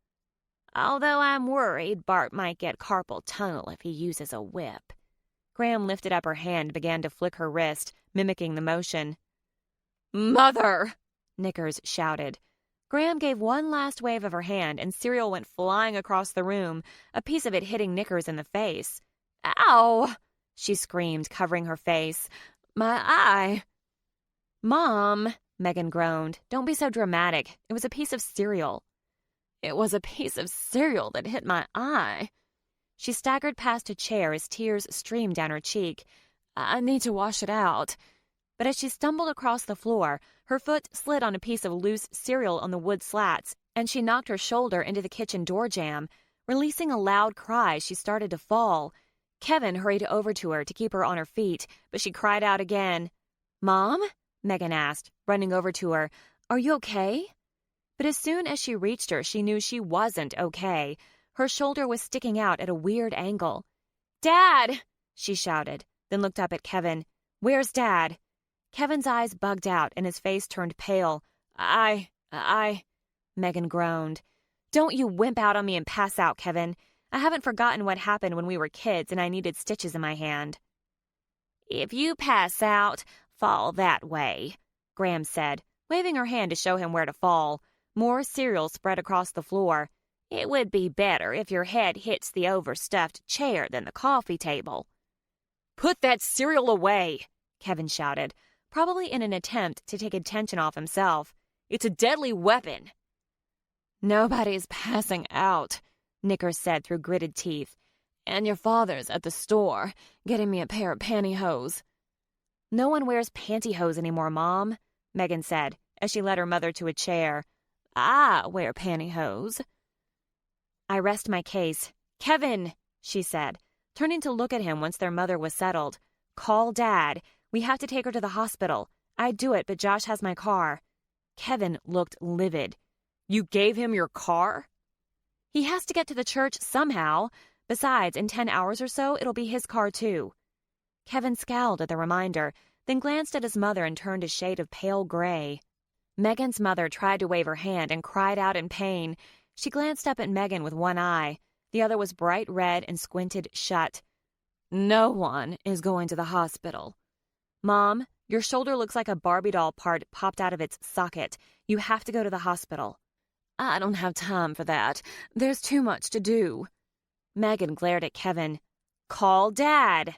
Although I'm worried Bart might get carpal tunnel if he uses a whip. Graham lifted up her hand and began to flick her wrist, mimicking the motion. Mother! Knickers shouted. Graham gave one last wave of her hand and cereal went flying across the room, a piece of it hitting Knickers in the face. Ow! She screamed, covering her face. My eye! Mom, Megan groaned. Don't be so dramatic. It was a piece of cereal. It was a piece of cereal that hit my eye. She staggered past a chair as tears streamed down her cheek. I need to wash it out. But as she stumbled across the floor, her foot slid on a piece of loose cereal on the wood slats, and she knocked her shoulder into the kitchen door jamb. Releasing a loud cry, she started to fall. Kevin hurried over to her to keep her on her feet, but she cried out again. Mom? Megan asked, running over to her. Are you okay? But as soon as she reached her, she knew she wasn't okay. Her shoulder was sticking out at a weird angle. Dad! She shouted, then looked up at Kevin. Where's Dad? Kevin's eyes bugged out and his face turned pale. Megan groaned. Don't you wimp out on me and pass out, Kevin. I haven't forgotten what happened when we were kids and I needed stitches in my hand. If you pass out, fall that way, Graham said, waving her hand to show him where to fall. More cereal spread across the floor. It would be better if your head hits the overstuffed chair than the coffee table. Put that cereal away, Kevin shouted, probably in an attempt to take attention off himself. It's a deadly weapon. Nobody's passing out, Knickers said through gritted teeth. And your father's at the store, getting me a pair of pantyhose. No one wears pantyhose anymore, Mom, Megan said, as she led her mother to a chair. I wear pantyhose. I rest my case. Kevin, she said, turning to look at him once their mother was settled. Call Dad. We have to take her to the hospital. I'd do it, but Josh has my car. Kevin looked livid. You gave him your car? He has to get to the church somehow. Besides, in 10 hours or so, it'll be his car too. Kevin scowled at the reminder, then glanced at his mother and turned a shade of pale gray. Megan's mother tried to wave her hand and cried out in pain. She glanced up at Megan with one eye. The other was bright red and squinted shut. No one is going to the hospital. Mom, your shoulder looks like a Barbie doll part popped out of its socket. You have to go to the hospital. I don't have time for that. There's too much to do. Megan glared at Kevin. Call Dad.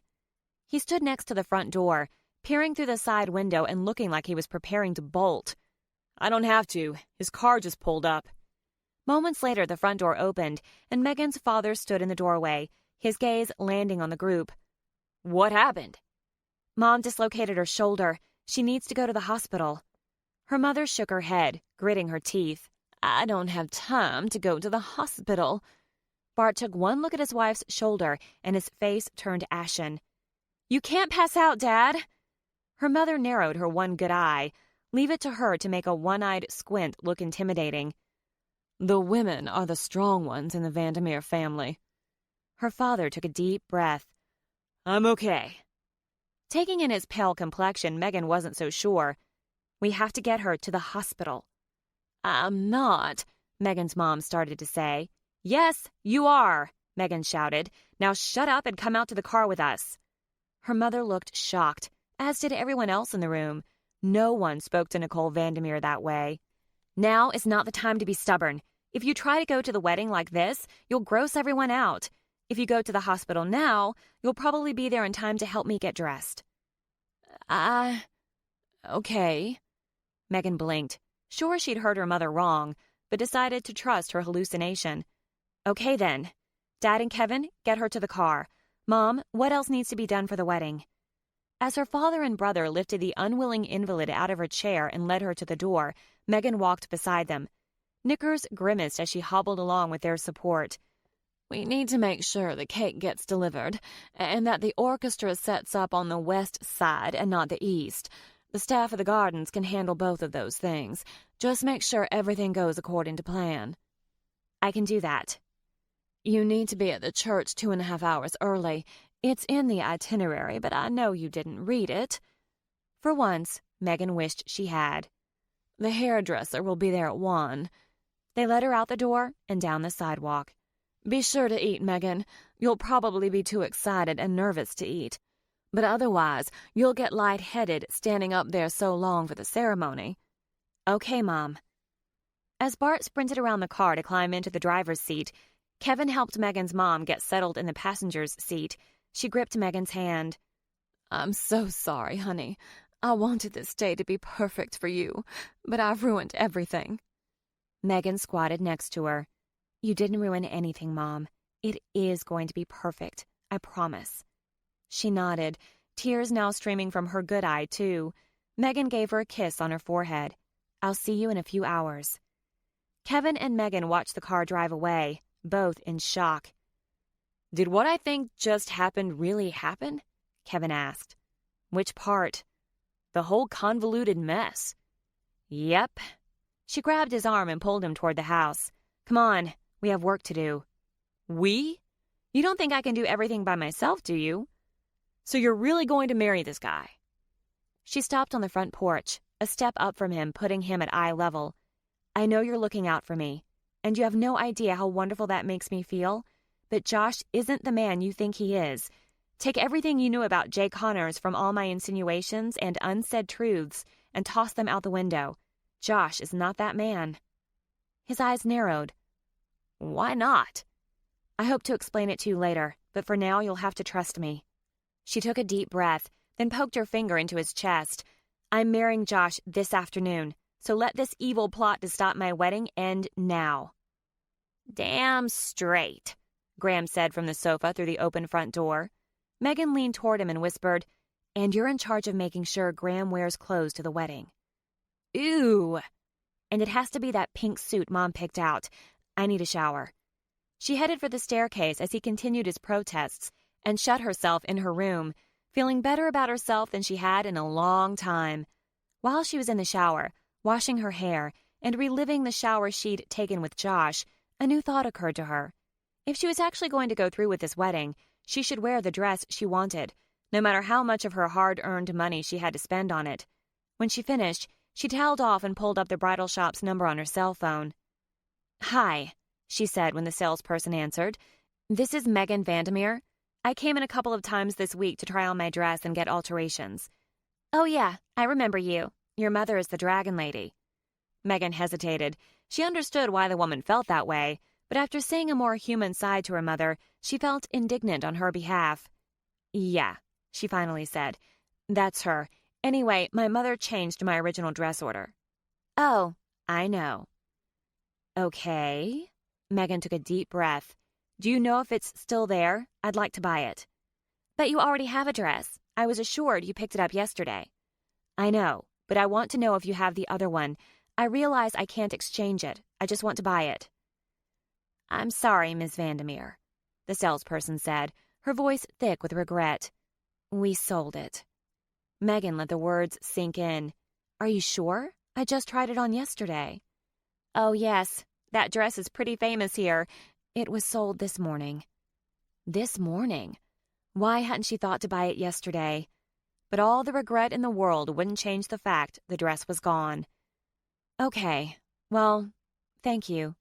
He stood next to the front door, peering through the side window and looking like he was preparing to bolt. I don't have to. His car just pulled up. Moments later, the front door opened, and Megan's father stood in the doorway, his gaze landing on the group. What happened? Mom dislocated her shoulder. She needs to go to the hospital. Her mother shook her head, gritting her teeth. I don't have time to go to the hospital. Bart took one look at his wife's shoulder, and his face turned ashen. You can't pass out, Dad. Her mother narrowed her one good eye. Leave it to her to make a one-eyed squint look intimidating. The women are the strong ones in the Vandermeer family. Her father took a deep breath. I'm okay. Taking in his pale complexion, Megan wasn't so sure. We have to get her to the hospital. I'm not, Megan's mom started to say. Yes, you are, Megan shouted. Now shut up and come out to the car with us. Her mother looked shocked, as did everyone else in the room. No one spoke to Nicole Vandermeer that way. Now is not the time to be stubborn. If you try to go to the wedding like this, you'll gross everyone out. If you go to the hospital now, you'll probably be there in time to help me get dressed. Okay. Megan blinked, sure she'd heard her mother wrong, but decided to trust her hallucination. Okay then. Dad and Kevin, get her to the car. Mom, what else needs to be done for the wedding? As her father and brother lifted the unwilling invalid out of her chair and led her to the door, Megan walked beside them. Knickers grimaced as she hobbled along with their support. We need to make sure the cake gets delivered, and that the orchestra sets up on the west side and not the east. The staff of the gardens can handle both of those things. Just make sure everything goes according to plan. I can do that. You need to be at the church 2.5 hours early. It's in the itinerary, but I know you didn't read it. For once, Megan wished she had. The hairdresser will be there at 1. They led her out the door and down the sidewalk. Be sure to eat, Megan. You'll probably be too excited and nervous to eat. But otherwise, you'll get lightheaded standing up there so long for the ceremony. Okay, Mom. As Bart sprinted around the car to climb into the driver's seat, Kevin helped Megan's mom get settled in the passenger's seat. She gripped Megan's hand. I'm so sorry, honey. I wanted this day to be perfect for you, but I've ruined everything. Megan squatted next to her. You didn't ruin anything, Mom. It is going to be perfect, I promise. She nodded, tears now streaming from her good eye, too. Megan gave her a kiss on her forehead. I'll see you in a few hours. Kevin and Megan watched the car drive away, both in shock. Did what I think just happened really happen? Kevin asked. Which part? The whole convoluted mess. Yep. She grabbed his arm and pulled him toward the house. Come on, we have work to do. We? You don't think I can do everything by myself, do you? So you're really going to marry this guy? She stopped on the front porch, a step up from him, putting him at eye level. I know you're looking out for me, and you have no idea how wonderful that makes me feel, but Josh isn't the man you think he is. Take everything you knew about Jay Connors from all my insinuations and unsaid truths and toss them out the window. Josh is not that man. His eyes narrowed. Why not? I hope to explain it to you later, but for now you'll have to trust me. She took a deep breath, then poked her finger into his chest. I'm marrying Josh this afternoon, so let this evil plot to stop my wedding end now. Damn straight, Graham said from the sofa through the open front door. Megan leaned toward him and whispered, and you're in charge of making sure Graham wears clothes to the wedding. Ew. And it has to be that pink suit Mom picked out. I need a shower. She headed for the staircase as he continued his protests and shut herself in her room, feeling better about herself than she had in a long time. While she was in the shower, washing her hair and reliving the shower she'd taken with Josh, a new thought occurred to her. If she was actually going to go through with this wedding, she should wear the dress she wanted, no matter how much of her hard-earned money she had to spend on it. When she finished, she toweled off and pulled up the bridal shop's number on her cell phone. Hi, she said when the salesperson answered. This is Megan Vandermeer. I came in a couple of times this week to try on my dress and get alterations. Oh yeah, I remember you. Your mother is the dragon lady. Megan hesitated. She understood why the woman felt that way, but after seeing a more human side to her mother, she felt indignant on her behalf. Yeah, she finally said. That's her. Anyway, my mother changed my original dress order. Oh, I know. Okay. Megan took a deep breath. Do you know if it's still there? I'd like to buy it. But you already have a dress. I was assured you picked it up yesterday. I know, but I want to know if you have the other one. I realize I can't exchange it. I just want to buy it. I'm sorry, Miss Vandermeer, the salesperson said, her voice thick with regret. We sold it. Megan let the words sink in. Are you sure? I just tried it on yesterday. Oh, yes. That dress is pretty famous here. It was sold this morning. This morning? Why hadn't she thought to buy it yesterday? But all the regret in the world wouldn't change the fact the dress was gone. Okay. Well, thank you.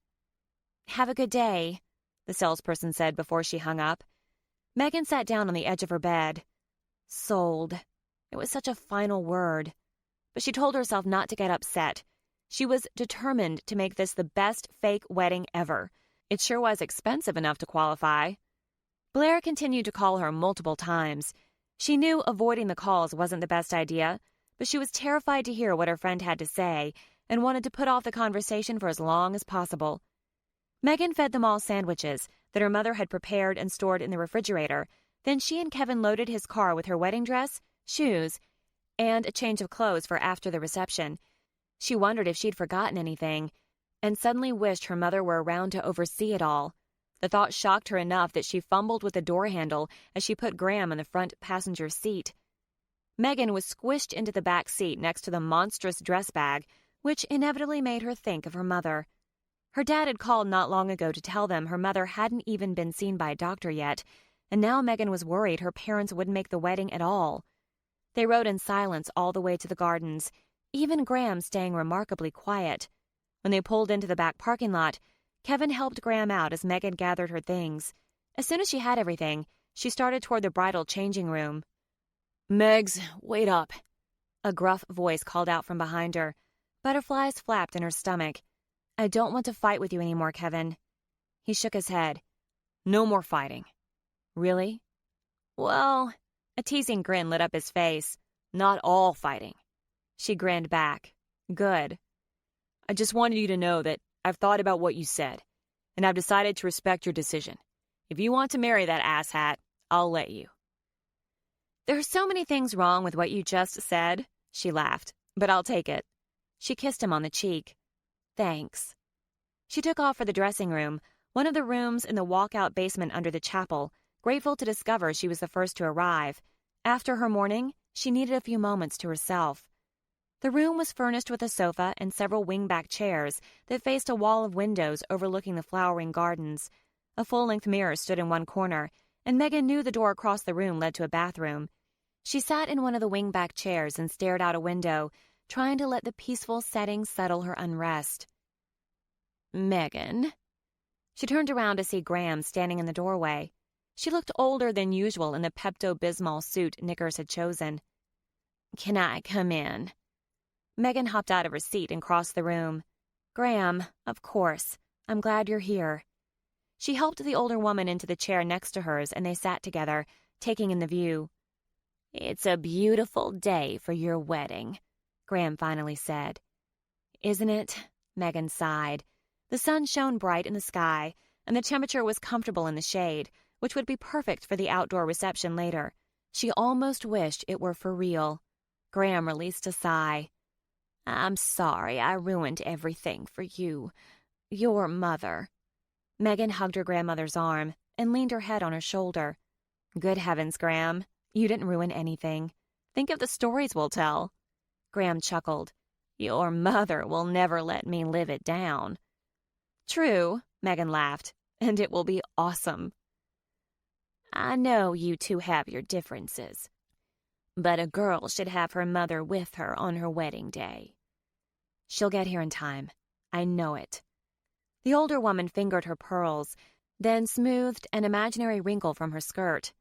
Have a good day, the salesperson said before she hung up. Megan sat down on the edge of her bed. Sold. It was such a final word. But she told herself not to get upset. She was determined to make this the best fake wedding ever. It sure was expensive enough to qualify. Blair continued to call her multiple times. She knew avoiding the calls wasn't the best idea, but she was terrified to hear what her friend had to say and wanted to put off the conversation for as long as possible. Megan fed them all sandwiches that her mother had prepared and stored in the refrigerator. Then she and Kevin loaded his car with her wedding dress, shoes, and a change of clothes for after the reception. She wondered if she'd forgotten anything, and suddenly wished her mother were around to oversee it all. The thought shocked her enough that she fumbled with the door handle as she put Graham in the front passenger seat. Megan was squished into the back seat next to the monstrous dress bag, which inevitably made her think of her mother. Her dad had called not long ago to tell them her mother hadn't even been seen by a doctor yet, and now Megan was worried her parents wouldn't make the wedding at all. They rode in silence all the way to the gardens, even Graham staying remarkably quiet. When they pulled into the back parking lot, Kevin helped Graham out as Megan gathered her things. As soon as she had everything, she started toward the bridal changing room. Megs, wait up. A gruff voice called out from behind her. Butterflies flapped in her stomach. I don't want to fight with you anymore, Kevin. He shook his head. No more fighting. Really? Well, a teasing grin lit up his face. Not all fighting. She grinned back. Good. I just wanted you to know that I've thought about what you said, and I've decided to respect your decision. If you want to marry that asshat, I'll let you. There are so many things wrong with what you just said, she laughed, but I'll take it. She kissed him on the cheek. Thanks. She took off for the dressing room, one of the rooms in the walkout basement under the chapel, grateful to discover she was the first to arrive. After her morning, she needed a few moments to herself. The room was furnished with a sofa and several wingback chairs that faced a wall of windows overlooking the flowering gardens. A full-length mirror stood in one corner, and Megan knew the door across the room led to a bathroom. She sat in one of the wingback chairs and stared out a window, trying to let the peaceful setting settle her unrest. Megan. She turned around to see Graham standing in the doorway. She looked older than usual in the Pepto-Bismol suit Knickers had chosen. Can I come in? Megan hopped out of her seat and crossed the room. Graham, of course. I'm glad you're here. She helped the older woman into the chair next to hers, and they sat together, taking in the view. It's a beautiful day for your wedding, Graham finally said. Isn't it? Megan sighed. The sun shone bright in the sky, and the temperature was comfortable in the shade, which would be perfect for the outdoor reception later. She almost wished it were for real. Graham released a sigh. I'm sorry I ruined everything for you. Your mother. Megan hugged her grandmother's arm and leaned her head on her shoulder. Good heavens, Graham. You didn't ruin anything. Think of the stories we'll tell. Graham chuckled. Your mother will never let me live it down. True, Megan laughed, and it will be awesome. I know you two have your differences, but a girl should have her mother with her on her wedding day. She'll get here in time. I know it. The older woman fingered her pearls, then smoothed an imaginary wrinkle from her skirt.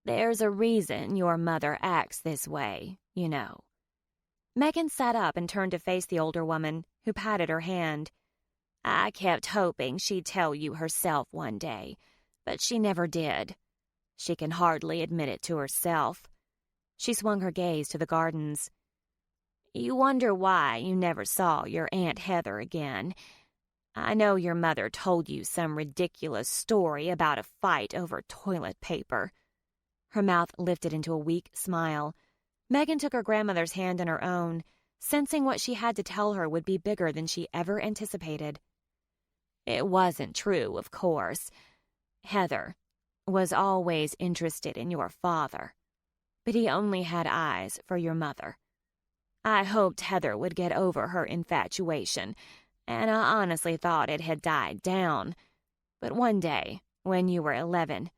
There's a reason your mother acts this way, you know. Megan sat up and turned to face the older woman, who patted her hand. I kept hoping she'd tell you herself one day, but she never did. She can hardly admit it to herself. She swung her gaze to the gardens. You wonder why you never saw your Aunt Heather again. I know your mother told you some ridiculous story about a fight over toilet paper." Her mouth lifted into a weak smile. Megan took her grandmother's hand in her own, sensing what she had to tell her would be bigger than she ever anticipated. "It wasn't true, of course. Heather was always interested in your father, but he only had eyes for your mother. I hoped Heather would get over her infatuation, and I honestly thought it had died down. But one day, when you were 11,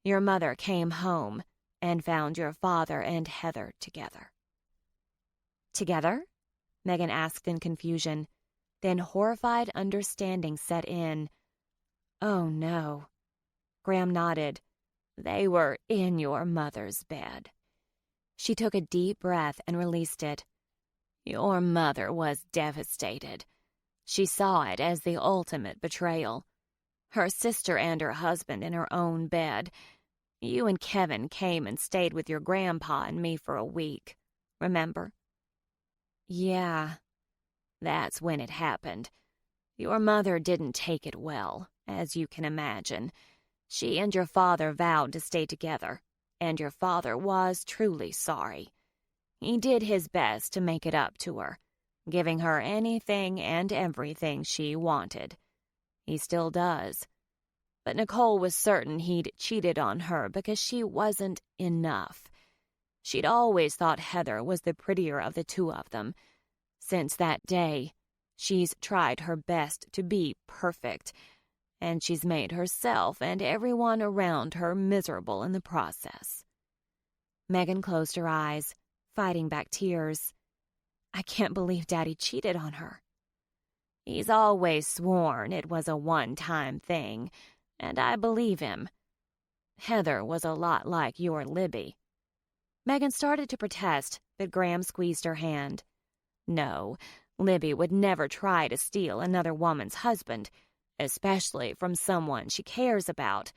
your mother came home and found your father and Heather together." "Together?" Megan asked in confusion. Then horrified understanding set in. "Oh, no." Graham nodded. "They were in your mother's bed." She took a deep breath and released it. "Your mother was devastated. She saw it as the ultimate betrayal. Her sister and her husband in her own bed. You and Kevin came and stayed with your grandpa and me for a week. Remember?" "Yeah." "That's when it happened. Your mother didn't take it well, as you can imagine. She and your father vowed to stay together, and your father was truly sorry. He did his best to make it up to her, giving her anything and everything she wanted. He still does. But Nicole was certain he'd cheated on her because she wasn't enough. She'd always thought Heather was the prettier of the two of them. Since that day, she's tried her best to be perfect, and she's made herself and everyone around her miserable in the process." Megan closed her eyes, fighting back tears. "I can't believe Daddy cheated on her." "He's always sworn it was a one-time thing, and I believe him. Heather was a lot like your Libby." Megan started to protest, but Graham squeezed her hand. "No, Libby would never try to steal another woman's husband, especially from someone she cares about.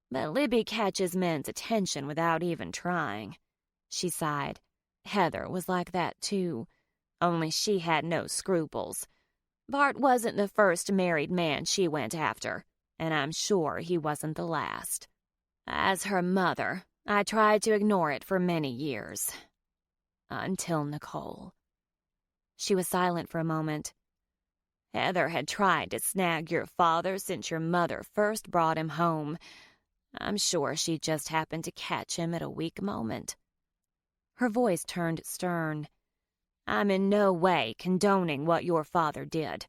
But Libby catches men's attention without even trying." She sighed. "Heather was like that too, only she had no scruples. Bart wasn't the first married man she went after, and I'm sure he wasn't the last. As her mother, I tried to ignore it for many years. Until Nicole." She was silent for a moment. "Heather had tried to snag your father since your mother first brought him home. I'm sure she just happened to catch him at a weak moment." Her voice turned stern. "I'm in no way condoning what your father did,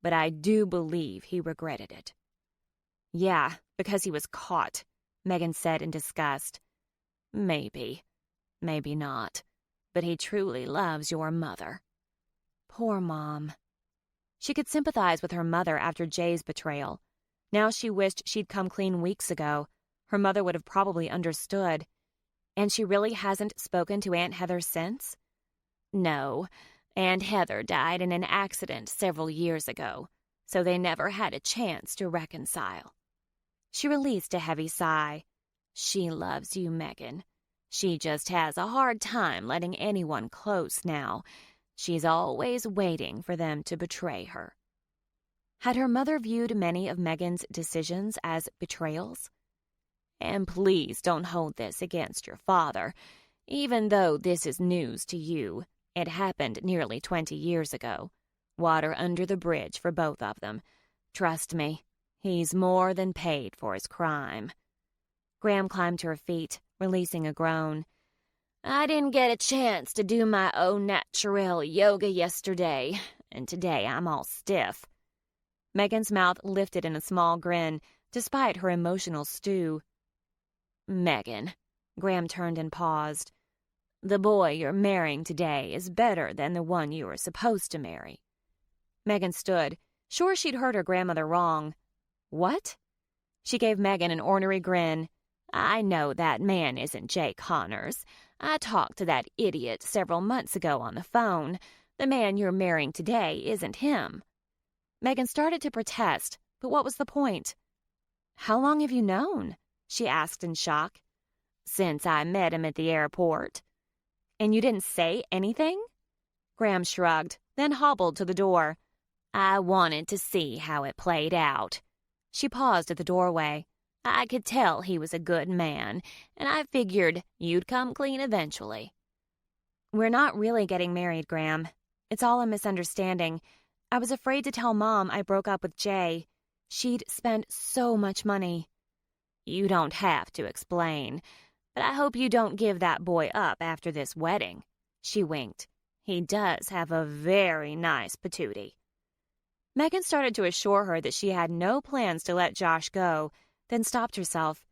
but I do believe he regretted it." "Yeah, because he was caught," Megan said in disgust. "Maybe. Maybe not. But he truly loves your mother." Poor Mom. She could sympathize with her mother after Jay's betrayal. Now she wished she'd come clean weeks ago. Her mother would have probably understood. And she really hasn't spoken to Aunt Heather since? No. Aunt Heather died in an accident several years ago, so they never had a chance to reconcile. She released a heavy sigh. She loves you, Megan. She just has a hard time letting anyone close now. She's always waiting for them to betray her. Had her mother viewed many of Megan's decisions as betrayals? And please don't hold this against your father. Even though this is news to you, it happened nearly 20 years ago. Water under the bridge for both of them. Trust me, he's more than paid for his crime. Graham climbed to her feet, releasing a groan. I didn't get a chance to do my au naturel yoga yesterday, and today I'm all stiff. Megan's mouth lifted in a small grin, despite her emotional stew. Megan, Graham turned and paused. The boy you're marrying today is better than the one you were supposed to marry. Megan stood, sure she'd heard her grandmother wrong. What? She gave Megan an ornery grin. I know that man isn't Jay Connors. I talked to that idiot several months ago on the phone. The man you're marrying today isn't him. Megan started to protest, but what was the point? How long have you known? She asked in shock. Since I met him at the airport. And you didn't say anything? Graham shrugged, then hobbled to the door. I wanted to see how it played out. She paused at the doorway. I could tell he was a good man, and I figured you'd come clean eventually. We're not really getting married, Graham. It's all a misunderstanding. I was afraid to tell Mom I broke up with Jay. She'd spent so much money. You don't have to explain, but I hope you don't give that boy up after this wedding. She winked. He does have a very nice patootie. Megan started to assure her that she had no plans to let Josh go, then stopped herself.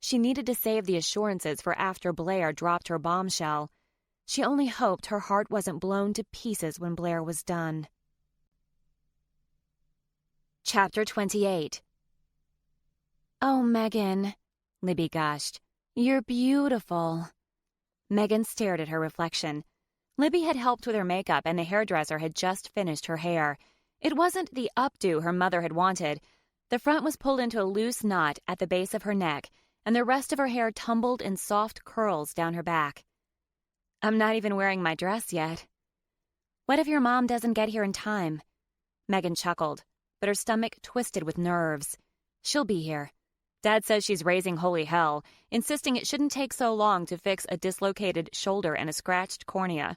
She needed to save the assurances for after Blair dropped her bombshell. She only hoped her heart wasn't blown to pieces when Blair was done. Chapter 28. Oh, Megan, Libby gushed. You're beautiful. Megan stared at her reflection. Libby had helped with her makeup and the hairdresser had just finished her hair. It wasn't the updo her mother had wanted. The front was pulled into a loose knot at the base of her neck, and the rest of her hair tumbled in soft curls down her back. I'm not even wearing my dress yet. What if your mom doesn't get here in time? Megan chuckled, but her stomach twisted with nerves. She'll be here. Dad says she's raising holy hell, insisting it shouldn't take so long to fix a dislocated shoulder and a scratched cornea.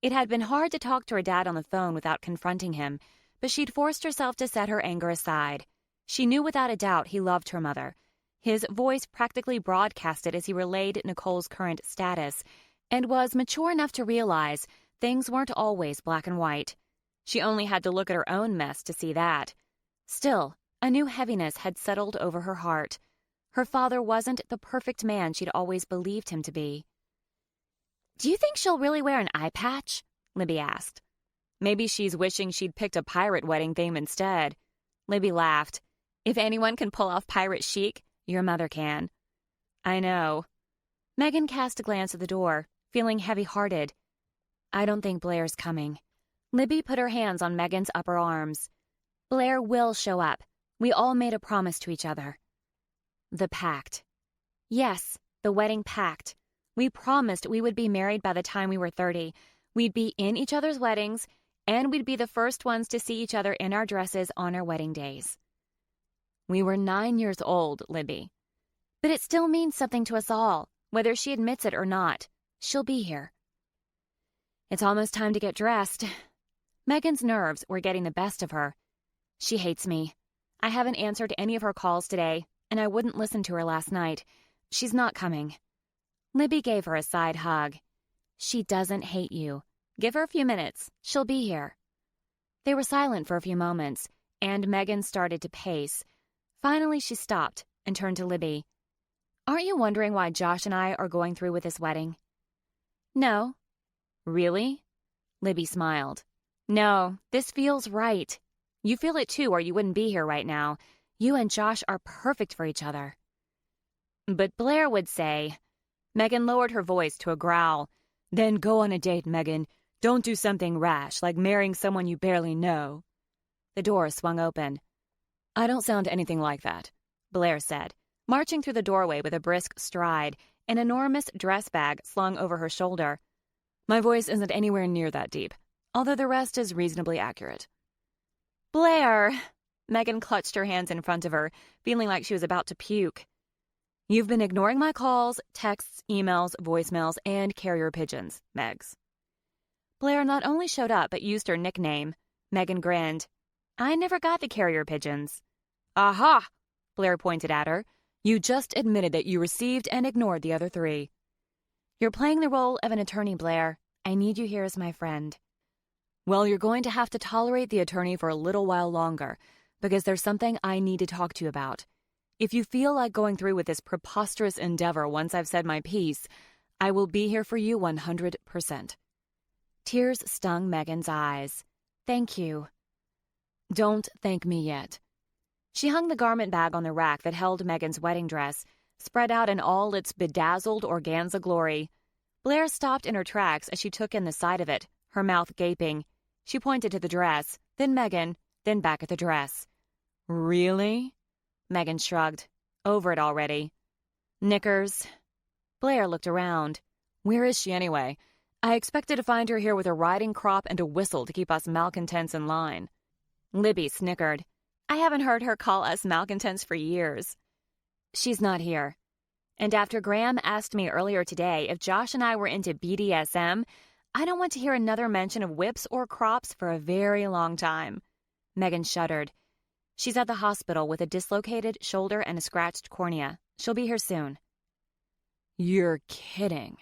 It had been hard to talk to her dad on the phone without confronting him, but she'd forced herself to set her anger aside. She knew without a doubt he loved her mother. His voice practically broadcasted as he relayed Nicole's current status, and was mature enough to realize things weren't always black and white. She only had to look at her own mess to see that. Still, a new heaviness had settled over her heart. Her father wasn't the perfect man she'd always believed him to be. Do you think she'll really wear an eye patch? Libby asked. Maybe she's wishing she'd picked a pirate wedding theme instead. Libby laughed. If anyone can pull off pirate chic, your mother can. I know. Megan cast a glance at the door, feeling heavy-hearted. I don't think Blair's coming. Libby put her hands on Megan's upper arms. Blair will show up. We all made a promise to each other. The pact. Yes, the wedding pact. We promised we would be married by the time we were 30. We'd be in each other's weddings, and we'd be the first ones to see each other in our dresses on our wedding days. We were 9 years old, Libby. But it still means something to us all, whether she admits it or not. She'll be here. It's almost time to get dressed. Megan's nerves were getting the best of her. She hates me. I haven't answered any of her calls today, and I wouldn't listen to her last night. She's not coming. Libby gave her a side hug. She doesn't hate you. Give her a few minutes. She'll be here. They were silent for a few moments, and Megan started to pace. Finally, she stopped and turned to Libby. Aren't you wondering why Josh and I are going through with this wedding? No. Really? Libby smiled. No, this feels right. You feel it too, or you wouldn't be here right now. You and Josh are perfect for each other. But Blair would say... Megan lowered her voice to a growl. Then go on a date, Megan. Don't do something rash, like marrying someone you barely know. The door swung open. I don't sound anything like that, Blair said, marching through the doorway with a brisk stride, an enormous dress bag slung over her shoulder. My voice isn't anywhere near that deep, although the rest is reasonably accurate. Blair! Megan clutched her hands in front of her, feeling like she was about to puke. You've been ignoring my calls, texts, emails, voicemails, and carrier pigeons, Megs. Blair not only showed up but used her nickname. Megan grinned. I never got the carrier pigeons. Aha! Blair pointed at her. You just admitted that you received and ignored the other 3. You're playing the role of an attorney, Blair. I need you here as my friend. Well, you're going to have to tolerate the attorney for a little while longer, because there's something I need to talk to you about. If you feel like going through with this preposterous endeavor once I've said my piece, I will be here for you 100%. Tears stung Megan's eyes. Thank you. Don't thank me yet. She hung the garment bag on the rack that held Megan's wedding dress, spread out in all its bedazzled organza glory. Blair stopped in her tracks as she took in the side of it, her mouth gaping. She pointed to the dress, then Megan, then back at the dress. Really? Megan shrugged. Over it already. Knickers. Blair looked around. Where is she anyway? I expected to find her here with a riding crop and a whistle to keep us malcontents in line. Libby snickered. I haven't heard her call us malcontents for years. She's not here. And after Graham asked me earlier today if Josh and I were into BDSM, I don't want to hear another mention of whips or crops for a very long time. Megan shuddered. She's at the hospital with a dislocated shoulder and a scratched cornea. She'll be here soon. You're kidding.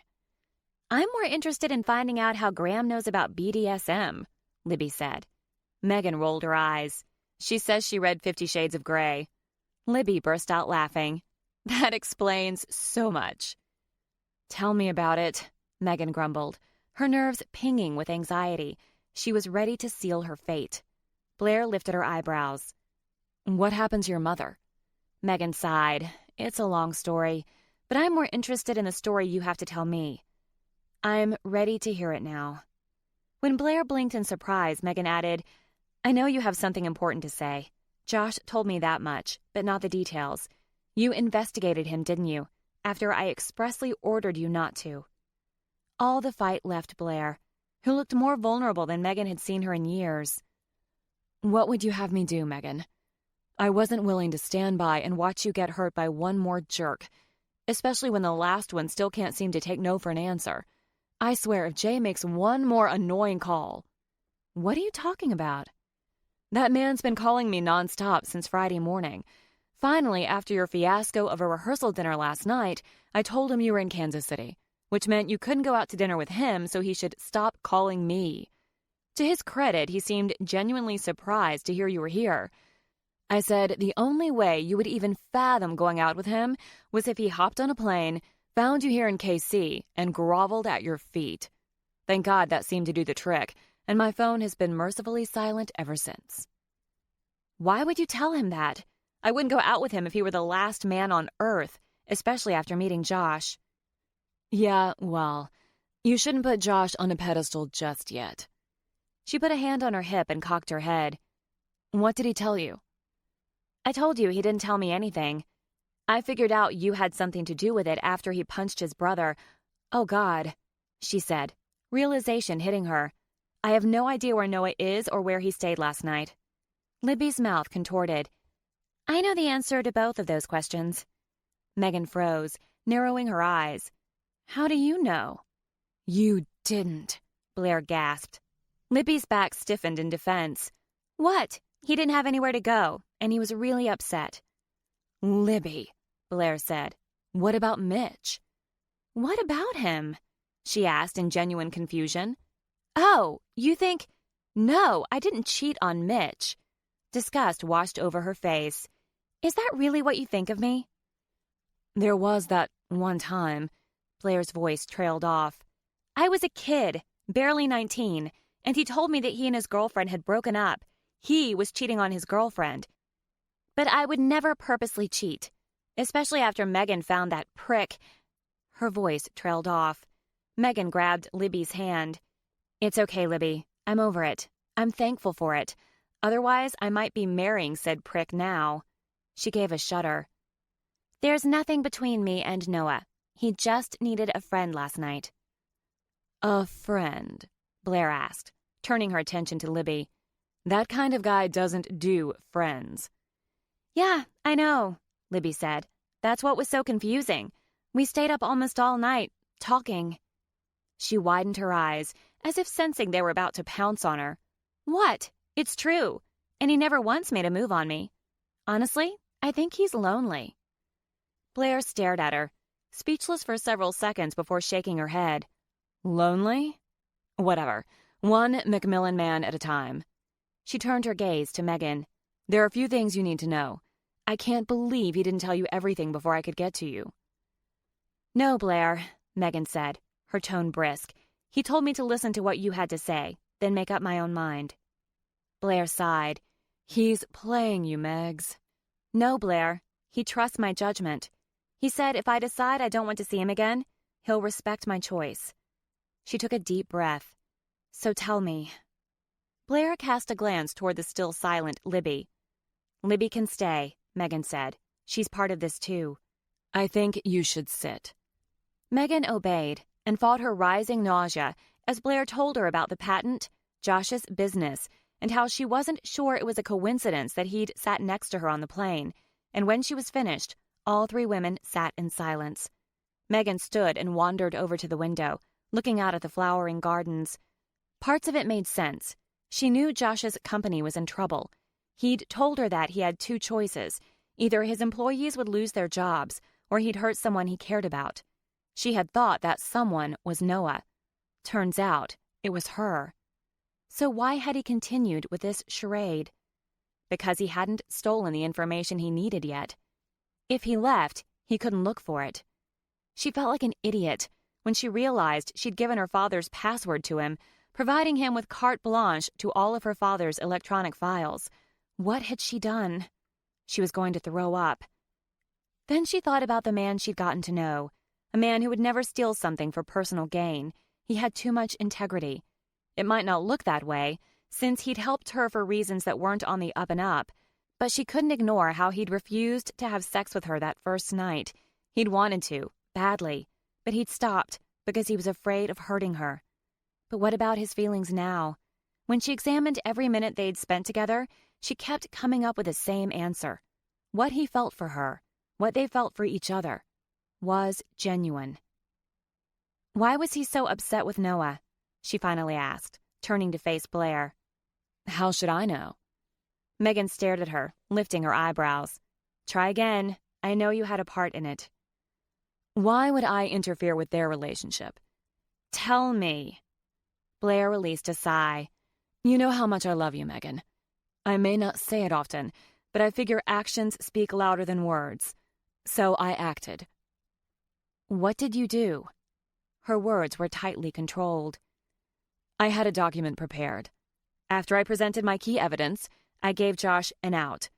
I'm more interested in finding out how Graham knows about BDSM, Libby said. Megan rolled her eyes. She says she read 50 Shades of Grey. Libby burst out laughing. That explains so much. Tell me about it, Megan grumbled, her nerves pinging with anxiety. She was ready to seal her fate. Blair lifted her eyebrows. What happened to your mother? Megan sighed. It's a long story, but I'm more interested in the story you have to tell me. I'm ready to hear it now. When Blair blinked in surprise, Megan added, I know you have something important to say. Josh told me that much, but not the details. You investigated him, didn't you, after I expressly ordered you not to? All the fight left Blair, who looked more vulnerable than Megan had seen her in years. What would you have me do, Megan? I wasn't willing to stand by and watch you get hurt by one more jerk, especially when the last one still can't seem to take no for an answer. I swear if Jay makes one more annoying call... What are you talking about? That man's been calling me nonstop since Friday morning. Finally, after your fiasco of a rehearsal dinner last night, I told him you were in Kansas City, which meant you couldn't go out to dinner with him, so he should stop calling me. To his credit, he seemed genuinely surprised to hear you were here. I said the only way you would even fathom going out with him was if he hopped on a plane, found you here in KC, and groveled at your feet. Thank God that seemed to do the trick, and my phone has been mercifully silent ever since. Why would you tell him that? I wouldn't go out with him if he were the last man on earth, especially after meeting Josh. Yeah, well, you shouldn't put Josh on a pedestal just yet. She put a hand on her hip and cocked her head. What did he tell you? I told you he didn't tell me anything. I figured out you had something to do with it after he punched his brother. Oh, God, she said, realization hitting her. I have no idea where Noah is or where he stayed last night. Libby's mouth contorted. I know the answer to both of those questions. Megan froze, narrowing her eyes. How do you know? You didn't, Blair gasped. Libby's back stiffened in defense. What? He didn't have anywhere to go, and he was really upset. Libby, Blair said. What about Mitch? What about him? She asked in genuine confusion. Oh, you think... No, I didn't cheat on Mitch. Disgust washed over her face. Is that really what you think of me? There was that one time. Blair's voice trailed off. I was a kid, barely 19, and he told me that he and his girlfriend had broken up. He was cheating on his girlfriend. But I would never purposely cheat, especially after Megan found that prick. Her voice trailed off. Megan grabbed Libby's hand. It's okay, Libby. I'm over it. I'm thankful for it. Otherwise, I might be marrying said prick now. She gave a shudder. There's nothing between me and Noah. He just needed a friend last night. A friend? Blair asked, turning her attention to Libby. That kind of guy doesn't do friends. Yeah, I know, Libby said. That's what was so confusing. We stayed up almost all night, talking. She widened her eyes, as if sensing they were about to pounce on her. What? It's true. And he never once made a move on me. Honestly, I think he's lonely. Blair stared at her, speechless for several seconds before shaking her head. Lonely? Whatever. One Macmillan man at a time. She turned her gaze to Megan. There are a few things you need to know. I can't believe he didn't tell you everything before I could get to you. No, Blair, Megan said, her tone brisk. He told me to listen to what you had to say, then make up my own mind. Blair sighed. He's playing you, Megs. No, Blair. He trusts my judgment. He said if I decide I don't want to see him again, he'll respect my choice. She took a deep breath. So tell me. Blair cast a glance toward the still silent Libby. Libby can stay, Megan said. She's part of this too. I think you should sit. Megan obeyed and fought her rising nausea as Blair told her about the patent, Josh's business, and how she wasn't sure it was a coincidence that he'd sat next to her on the plane, and when she was finished, all three women sat in silence. Megan stood and wandered over to the window, looking out at the flowering gardens. Parts of it made sense. She knew Josh's company was in trouble. He'd told her that he had two choices. Either his employees would lose their jobs, or he'd hurt someone he cared about. She had thought that someone was Noah. Turns out, it was her. So why had he continued with this charade? Because he hadn't stolen the information he needed yet. If he left, he couldn't look for it. She felt like an idiot when she realized she'd given her father's password to him, providing him with carte blanche to all of her father's electronic files. What had she done? She was going to throw up. Then she thought about the man she'd gotten to know, a man who would never steal something for personal gain. He had too much integrity. It might not look that way, since he'd helped her for reasons that weren't on the up and up, but she couldn't ignore how he'd refused to have sex with her that first night. He'd wanted to, badly, but he'd stopped because he was afraid of hurting her. But what about his feelings now? When she examined every minute they'd spent together, she kept coming up with the same answer. What he felt for her, what they felt for each other, was genuine. Why was he so upset with Noah? She finally asked, turning to face Blair. How should I know? Megan stared at her, lifting her eyebrows. Try again. I know you had a part in it. Why would I interfere with their relationship? Tell me. Blair released a sigh. You know how much I love you, Megan. I may not say it often, but I figure actions speak louder than words. So I acted. What did you do? Her words were tightly controlled. I had a document prepared. After I presented my key evidence, I gave Josh an out.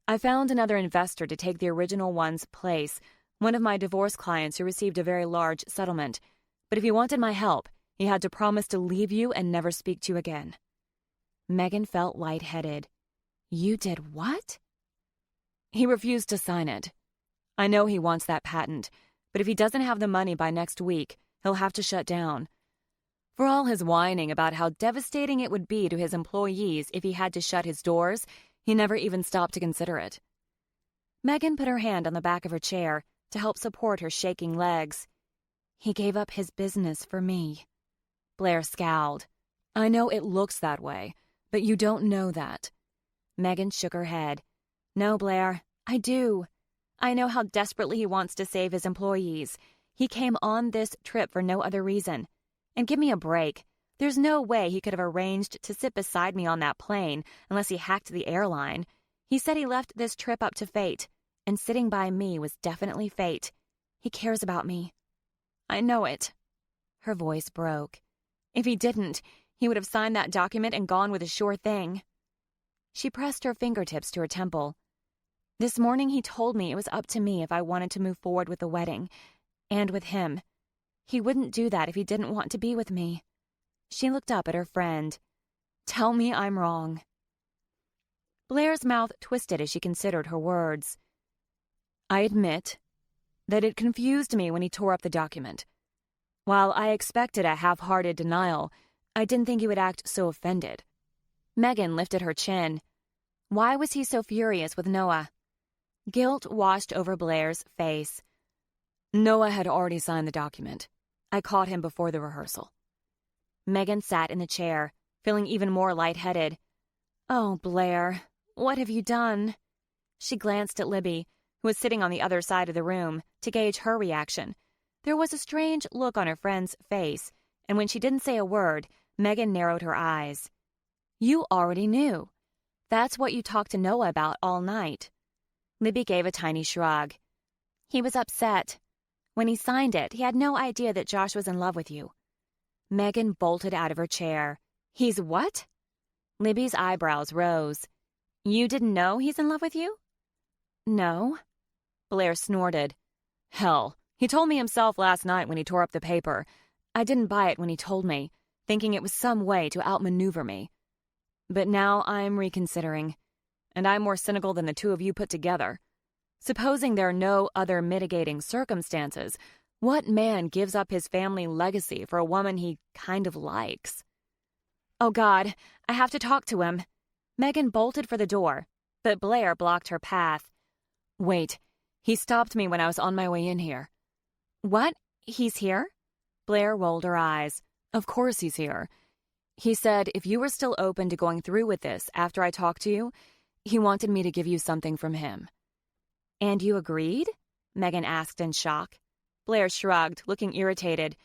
I found another investor to take the original one's place, one of my divorce clients who received a very large settlement. But if he wanted my help, he had to promise to leave you and never speak to you again. Megan felt lightheaded. You did what? He refused to sign it. I know he wants that patent, but if he doesn't have the money by next week, he'll have to shut down. For all his whining about how devastating it would be to his employees if he had to shut his doors, he never even stopped to consider it. Megan put her hand on the back of her chair to help support her shaking legs. He gave up his business for me. Blair scowled. I know it looks that way, but you don't know that. Megan shook her head. No, Blair, I do. I know how desperately he wants to save his employees. He came on this trip for no other reason. And give me a break. There's no way he could have arranged to sit beside me on that plane unless he hacked the airline. He said he left this trip up to fate, and sitting by me was definitely fate. He cares about me. I know it. Her voice broke. If he didn't, he would have signed that document and gone with a sure thing. She pressed her fingertips to her temple. This morning he told me it was up to me if I wanted to move forward with the wedding, and with him. He wouldn't do that if he didn't want to be with me. She looked up at her friend. Tell me I'm wrong. Blair's mouth twisted as she considered her words. I admit that it confused me when he tore up the document. While I expected a half-hearted denial, I didn't think he would act so offended. Megan lifted her chin. Why was he so furious with Noah? Guilt washed over Blair's face. Noah had already signed the document. I caught him before the rehearsal. Megan sat in the chair, feeling even more lightheaded. Oh, Blair, what have you done? She glanced at Libby, who was sitting on the other side of the room, to gauge her reaction. There was a strange look on her friend's face, and when she didn't say a word, Megan narrowed her eyes. You already knew. That's what you talked to Noah about all night. Libby gave a tiny shrug. He was upset. When he signed it, he had no idea that Josh was in love with you. Megan bolted out of her chair. He's what? Libby's eyebrows rose. You didn't know he's in love with you? No. Blair snorted. Hell, he told me himself last night when he tore up the paper. I didn't buy it when he told me, thinking it was some way to outmaneuver me. But now I'm reconsidering, and I'm more cynical than the two of you put together. Supposing there are no other mitigating circumstances, what man gives up his family legacy for a woman he kind of likes? Oh, God, I have to talk to him. Megan bolted for the door, but Blair blocked her path. Wait, he stopped me when I was on my way in here. What? He's here? Blair rolled her eyes. Of course he's here. He said if you were still open to going through with this after I talked to you, he wanted me to give you something from him. And you agreed? Megan asked in shock. Blair shrugged, looking irritated.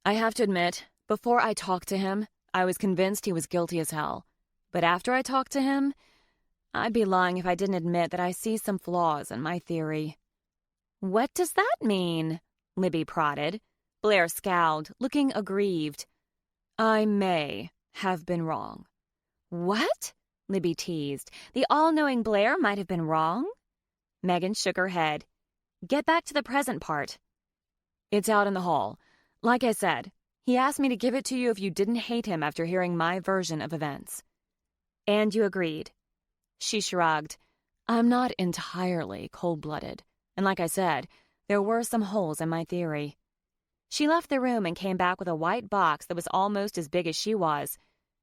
I have to admit, before I talked to him, I was convinced he was guilty as hell. But after I talked to him, I'd be lying if I didn't admit that I see some flaws in my theory. What does that mean? Libby prodded. Blair scowled, looking aggrieved. I may have been wrong. What? Libby teased. The all-knowing Blair might have been wrong? Megan shook her head. Get back to the present part. It's out in the hall. Like I said, he asked me to give it to you if you didn't hate him after hearing my version of events. And you agreed? She shrugged. I'm not entirely cold-blooded. And like I said, there were some holes in my theory. She left the room and came back with a white box that was almost as big as she was.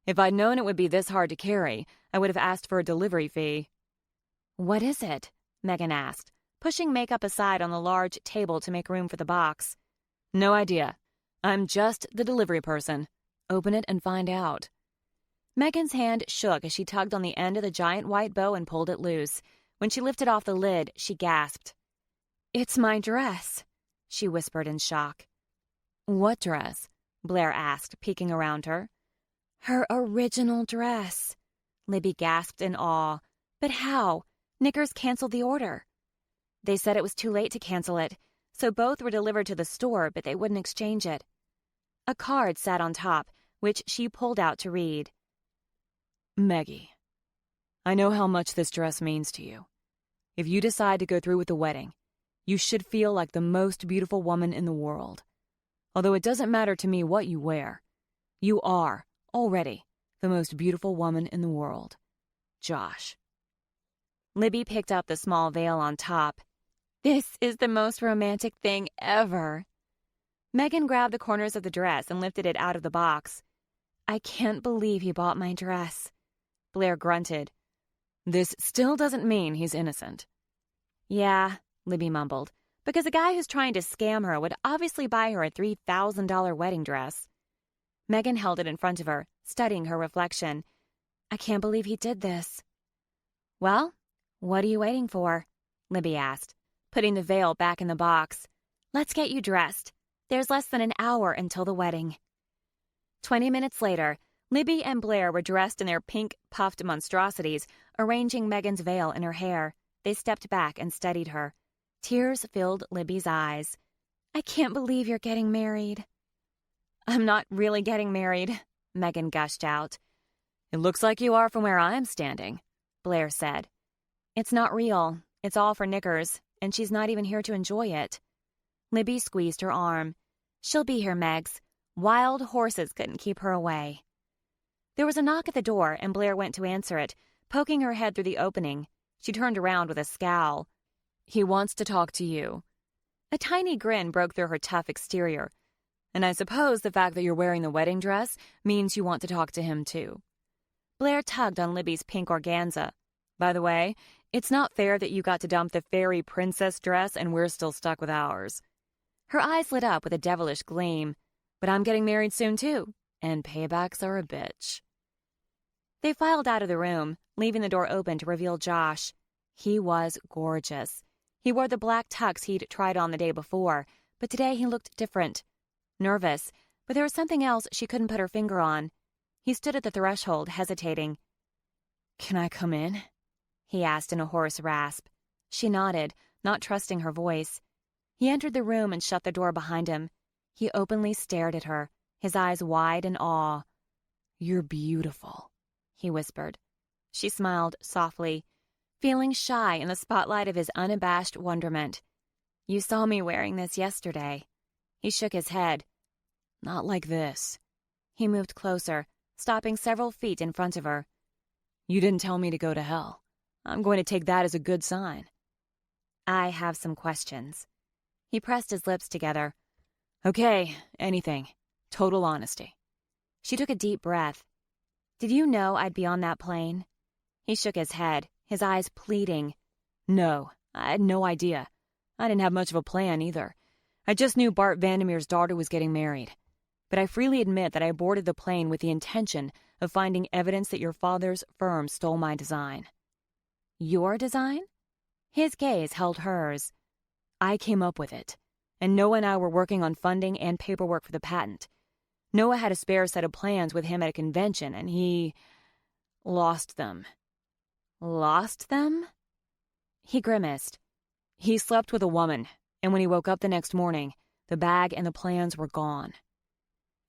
If I'd known it would be this hard to carry, I would have asked for a delivery fee. What is it? Megan asked, pushing makeup aside on the large table to make room for the box. No idea. I'm just the delivery person. Open it and find out. Megan's hand shook as she tugged on the end of the giant white bow and pulled it loose. When she lifted off the lid, she gasped. It's my dress, she whispered in shock. What dress? Blair asked, peeking around her. Her original dress, Libby gasped in awe. But how? Knickers canceled the order. They said it was too late to cancel it, so both were delivered to the store, but they wouldn't exchange it. A card sat on top, which she pulled out to read. Meggie, I know how much this dress means to you. If you decide to go through with the wedding, you should feel like the most beautiful woman in the world. Although it doesn't matter to me what you wear, you are, already, the most beautiful woman in the world. Josh. Libby picked up the small veil on top. This is the most romantic thing ever. Megan grabbed the corners of the dress and lifted it out of the box. I can't believe he bought my dress. Blair grunted. This still doesn't mean he's innocent. Yeah, Libby mumbled, because a guy who's trying to scam her would obviously buy her a $3,000 wedding dress. Megan held it in front of her, studying her reflection. I can't believe he did this. Well, what are you waiting for? Libby asked, putting the veil back in the box. Let's get you dressed. There's less than an hour until the wedding. 20 minutes later, Libby and Blair were dressed in their pink, puffed monstrosities, arranging Megan's veil in her hair. They stepped back and studied her. Tears filled Libby's eyes. I can't believe you're getting married. I'm not really getting married, Megan gushed out. It looks like you are from where I'm standing, Blair said. It's not real. It's all for Knickers, and she's not even here to enjoy it. Libby squeezed her arm. She'll be here, Megs. Wild horses couldn't keep her away. There was a knock at the door, and Blair went to answer it, poking her head through the opening. She turned around with a scowl. He wants to talk to you. A tiny grin broke through her tough exterior. And I suppose the fact that you're wearing the wedding dress means you want to talk to him, too. Blair tugged on Libby's pink organza. By the way, it's not fair that you got to dump the fairy princess dress and we're still stuck with ours. Her eyes lit up with a devilish gleam. But I'm getting married soon, too, and paybacks are a bitch. They filed out of the room, leaving the door open to reveal Josh. He was gorgeous. He wore the black tux he'd tried on the day before, but today he looked different. Nervous, but there was something else she couldn't put her finger on. He stood at the threshold, hesitating. Can I come in? He asked in a hoarse rasp. She nodded, not trusting her voice. He entered the room and shut the door behind him. He openly stared at her, his eyes wide in awe. You're beautiful, he whispered. She smiled softly, feeling shy in the spotlight of his unabashed wonderment. You saw me wearing this yesterday. He shook his head. Not like this. He moved closer, stopping several feet in front of her. You didn't tell me to go to hell. I'm going to take that as a good sign. I have some questions. He pressed his lips together. Okay, anything. Total honesty. She took a deep breath. Did you know I'd be on that plane? He shook his head, his eyes pleading. No, I had no idea. I didn't have much of a plan either. I just knew Bart Vandermeer's daughter was getting married. But I freely admit that I boarded the plane with the intention of finding evidence that your father's firm stole my design. Your design? His gaze held hers. I came up with it, and Noah and I were working on funding and paperwork for the patent. Noah had a spare set of plans with him at a convention, and he lost them. Lost them? He grimaced. He slept with a woman, and when he woke up the next morning, the bag and the plans were gone.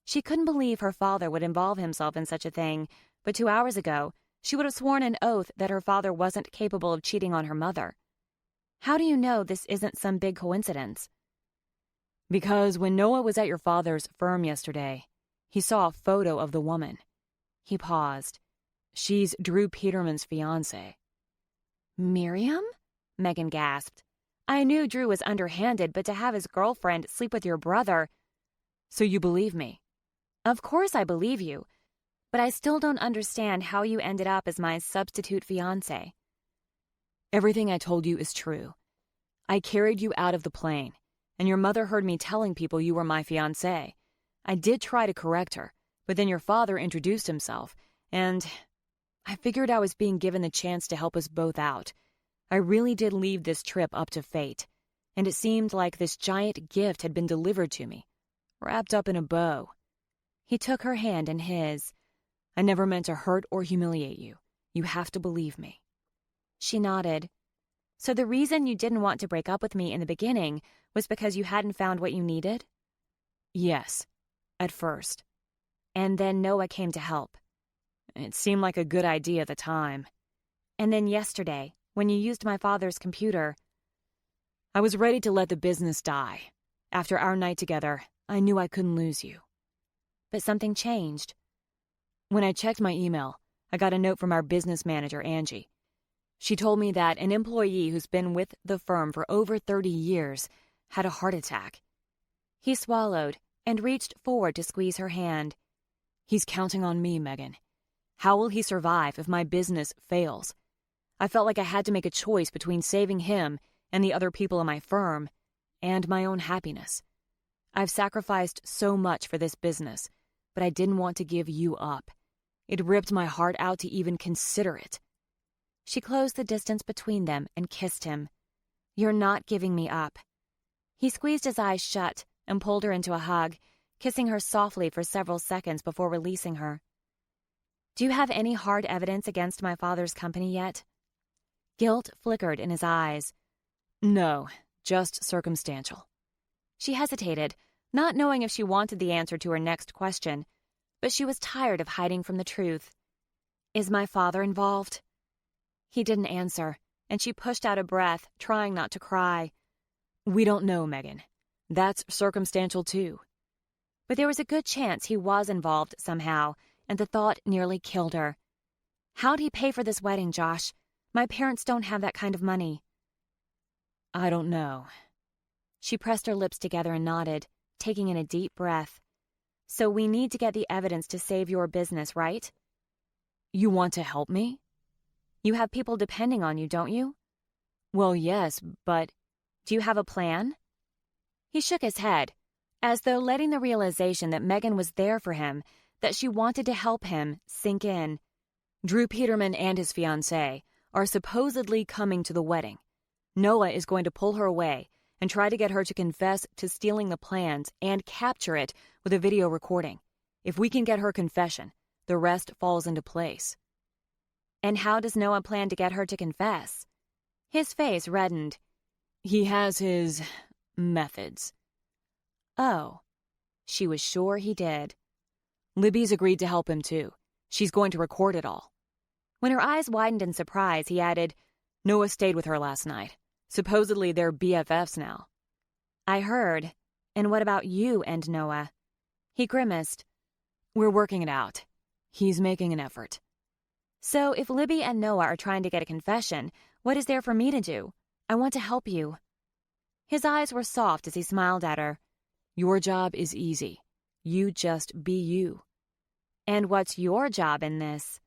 She couldn't believe her father would involve himself in such a thing, but 2 hours ago, she would have sworn an oath that her father wasn't capable of cheating on her mother. How do you know this isn't some big coincidence? Because when Noah was at your father's firm yesterday, he saw a photo of the woman. He paused. She's Drew Peterman's fiancé. Miriam? Megan gasped. I knew Drew was underhanded, but to have his girlfriend sleep with your brother... So you believe me? Of course I believe you, but I still don't understand how you ended up as my substitute fiancé. Everything I told you is true. I carried you out of the plane, and your mother heard me telling people you were my fiancé. I did try to correct her, but then your father introduced himself, and I figured I was being given the chance to help us both out. I really did leave this trip up to fate, and it seemed like this giant gift had been delivered to me, wrapped up in a bow. He took her hand in his. I never meant to hurt or humiliate you. You have to believe me. She nodded. So the reason you didn't want to break up with me in the beginning was because you hadn't found what you needed? Yes, at first. And then Noah came to help. It seemed like a good idea at the time. And then yesterday, when you used my father's computer... I was ready to let the business die. After our night together, I knew I couldn't lose you. But something changed. When I checked my email, I got a note from our business manager, Angie. She told me that an employee who's been with the firm for over 30 years had a heart attack. He swallowed and reached forward to squeeze her hand. He's counting on me, Megan. How will he survive if my business fails? I felt like I had to make a choice between saving him and the other people in my firm and my own happiness. I've sacrificed so much for this business, but I didn't want to give you up. It ripped my heart out to even consider it. She closed the distance between them and kissed him. You're not giving me up. He squeezed his eyes shut and pulled her into a hug, kissing her softly for several seconds before releasing her. Do you have any hard evidence against my father's company yet? Guilt flickered in his eyes. No, just circumstantial. She hesitated, not knowing if she wanted the answer to her next question, but she was tired of hiding from the truth. Is my father involved? He didn't answer, and she pushed out a breath, trying not to cry. We don't know, Megan. That's circumstantial, too. But there was a good chance he was involved somehow, and the thought nearly killed her. How'd he pay for this wedding, Josh? My parents don't have that kind of money. I don't know. She pressed her lips together and nodded, taking in a deep breath. So we need to get the evidence to save your business, right? You want to help me? You have people depending on you, don't you? Well, yes, but... Do you have a plan? He shook his head, as though letting the realization that Megan was there for him, that she wanted to help him, sink in. Drew Peterman and his fiancée are supposedly coming to the wedding. Noah is going to pull her away and try to get her to confess to stealing the plans and capture it with a video recording. If we can get her confession, the rest falls into place. And how does Noah plan to get her to confess? His face reddened. He has his methods. Oh, she was sure he did. Libby's agreed to help him too. She's going to record it all. When her eyes widened in surprise, he added, Noah stayed with her last night. Supposedly they're BFFs now. I heard. And what about you and Noah? He grimaced. We're working it out. He's making an effort. So if Libby and Noah are trying to get a confession, what is there for me to do? I want to help you. His eyes were soft as he smiled at her. Your job is easy. You just be you. And what's your job in this?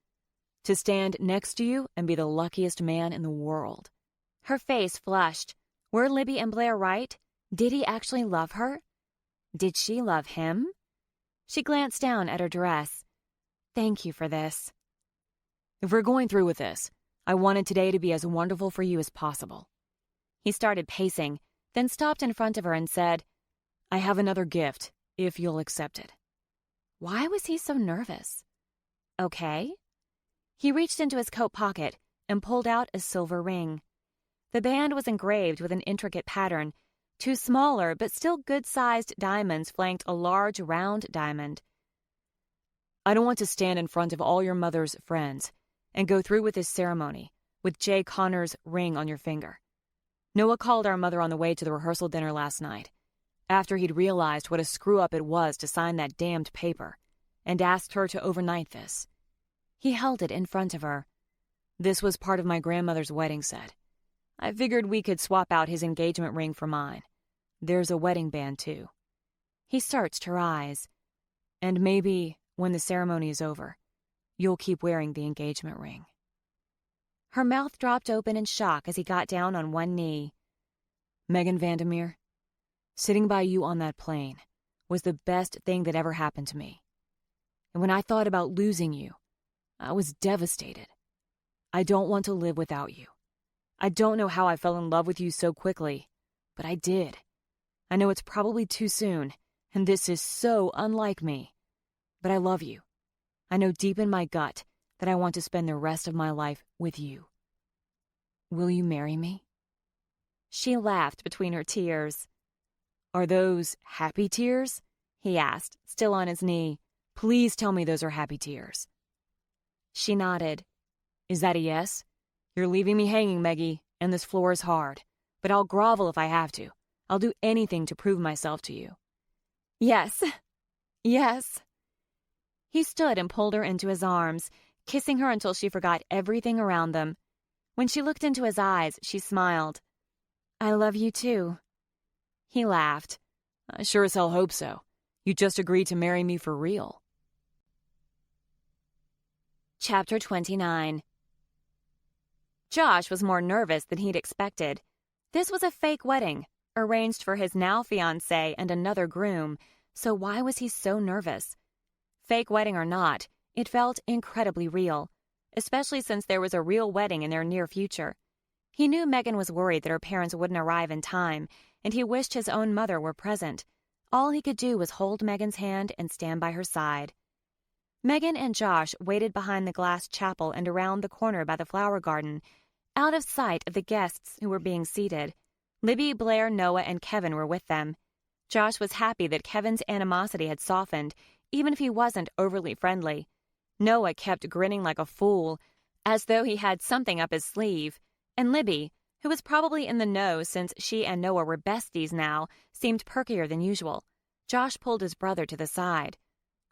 To stand next to you and be the luckiest man in the world. Her face flushed. Were Libby and Blair right? Did he actually love her? Did she love him? She glanced down at her dress. Thank you for this. If we're going through with this, I wanted today to be as wonderful for you as possible. He started pacing, then stopped in front of her and said, I have another gift, if you'll accept it. Why was he so nervous? Okay. He reached into his coat pocket and pulled out a silver ring. The band was engraved with an intricate pattern. Two smaller but still good-sized diamonds flanked a large round diamond. I don't want to stand in front of all your mother's friends and go through with this ceremony with Jay Connor's ring on your finger. Noah called our mother on the way to the rehearsal dinner last night, after he'd realized what a screw-up it was to sign that damned paper, and asked her to overnight this. He held it in front of her. This was part of my grandmother's wedding set. I figured we could swap out his engagement ring for mine. There's a wedding band, too. He searched her eyes. And maybe, when the ceremony is over, you'll keep wearing the engagement ring. Her mouth dropped open in shock as he got down on one knee. Megan Vandermeer, sitting by you on that plane was the best thing that ever happened to me. And when I thought about losing you, I was devastated. I don't want to live without you. I don't know how I fell in love with you so quickly, but I did. I know it's probably too soon, and this is so unlike me. But I love you. I know deep in my gut that I want to spend the rest of my life with you. Will you marry me? She laughed between her tears. Are those happy tears? He asked, still on his knee. Please tell me those are happy tears. She nodded. Is that a yes? You're leaving me hanging, Meggie, and this floor is hard. But I'll grovel if I have to. I'll do anything to prove myself to you. Yes. Yes. He stood and pulled her into his arms, kissing her until she forgot everything around them. When she looked into his eyes, she smiled. I love you too. He laughed. I sure as hell hope so. You just agreed to marry me for real. Chapter 29. Josh was more nervous than he'd expected. This was a fake wedding, arranged for his now fiancé and another groom, so why was he so nervous? Fake wedding or not, it felt incredibly real, especially since there was a real wedding in their near future. He knew Megan was worried that her parents wouldn't arrive in time, and he wished his own mother were present. All he could do was hold Megan's hand and stand by her side. Megan and Josh waited behind the glass chapel and around the corner by the flower garden, out of sight of the guests who were being seated. Libby, Blair, Noah, and Kevin were with them. Josh was happy that Kevin's animosity had softened, even if he wasn't overly friendly. Noah kept grinning like a fool, as though he had something up his sleeve, and Libby, who was probably in the know since she and Noah were besties now, seemed perkier than usual. Josh pulled his brother to the side.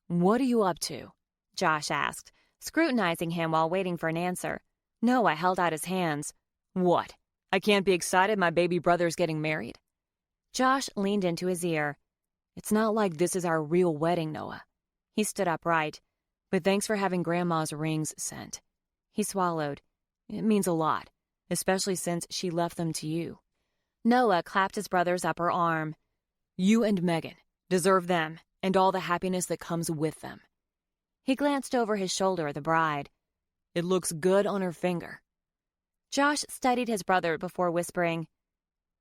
What are you up to? Josh asked, scrutinizing him while waiting for an answer. Noah held out his hands. What? I can't be excited my baby brother's getting married? Josh leaned into his ear. It's not like this is our real wedding, Noah. He stood upright. But thanks for having Grandma's rings sent. He swallowed. It means a lot, especially since she left them to you. Noah clapped his brother's upper arm. You and Megan deserve them and all the happiness that comes with them. He glanced over his shoulder at the bride. It looks good on her finger. Josh studied his brother before whispering,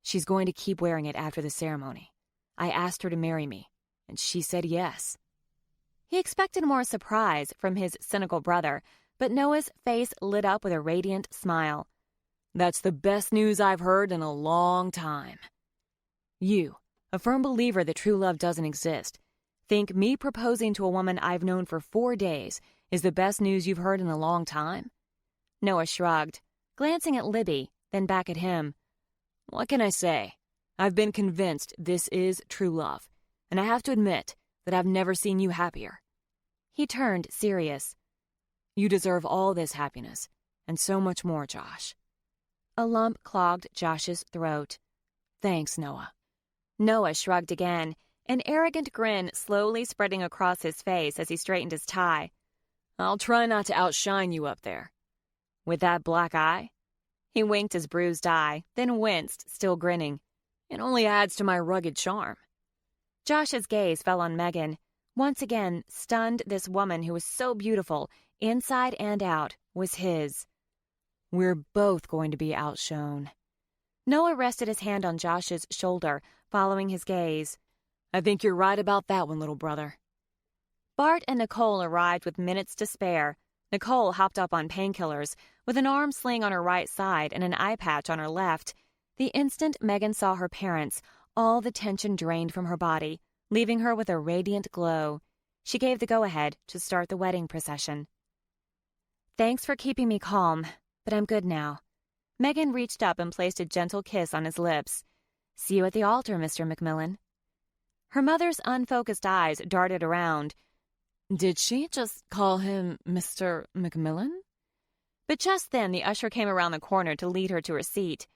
She's going to keep wearing it after the ceremony. I asked her to marry me, and she said yes. He expected more surprise from his cynical brother, but Noah's face lit up with a radiant smile. That's the best news I've heard in a long time. You, a firm believer that true love doesn't exist, think me proposing to a woman I've known for 4 days is the best news you've heard in a long time? Noah shrugged, glancing at Libby, then back at him. What can I say? I've been convinced this is true love, and I have to admit that I've never seen you happier. He turned serious. You deserve all this happiness, and so much more, Josh. A lump clogged Josh's throat. Thanks, Noah. Noah shrugged again, an arrogant grin slowly spreading across his face as he straightened his tie. I'll try not to outshine you up there. With that black eye? He winked his bruised eye, then winced, still grinning. It only adds to my rugged charm. Josh's gaze fell on Megan. Once again, stunned, this woman who was so beautiful, inside and out, was his. We're both going to be outshone. Noah rested his hand on Josh's shoulder, following his gaze. I think you're right about that one, little brother. Bart and Nicole arrived with minutes to spare. Nicole hopped up on painkillers, with an arm sling on her right side and an eye patch on her left. The instant Megan saw her parents, all the tension drained from her body, leaving her with a radiant glow. She gave the go-ahead to start the wedding procession. Thanks for keeping me calm, but I'm good now. Megan reached up and placed a gentle kiss on his lips. See you at the altar, Mr. McMillan. Her mother's unfocused eyes darted around. Did she just call him Mr. McMillan? But just then the usher came around the corner to lead her to her seat.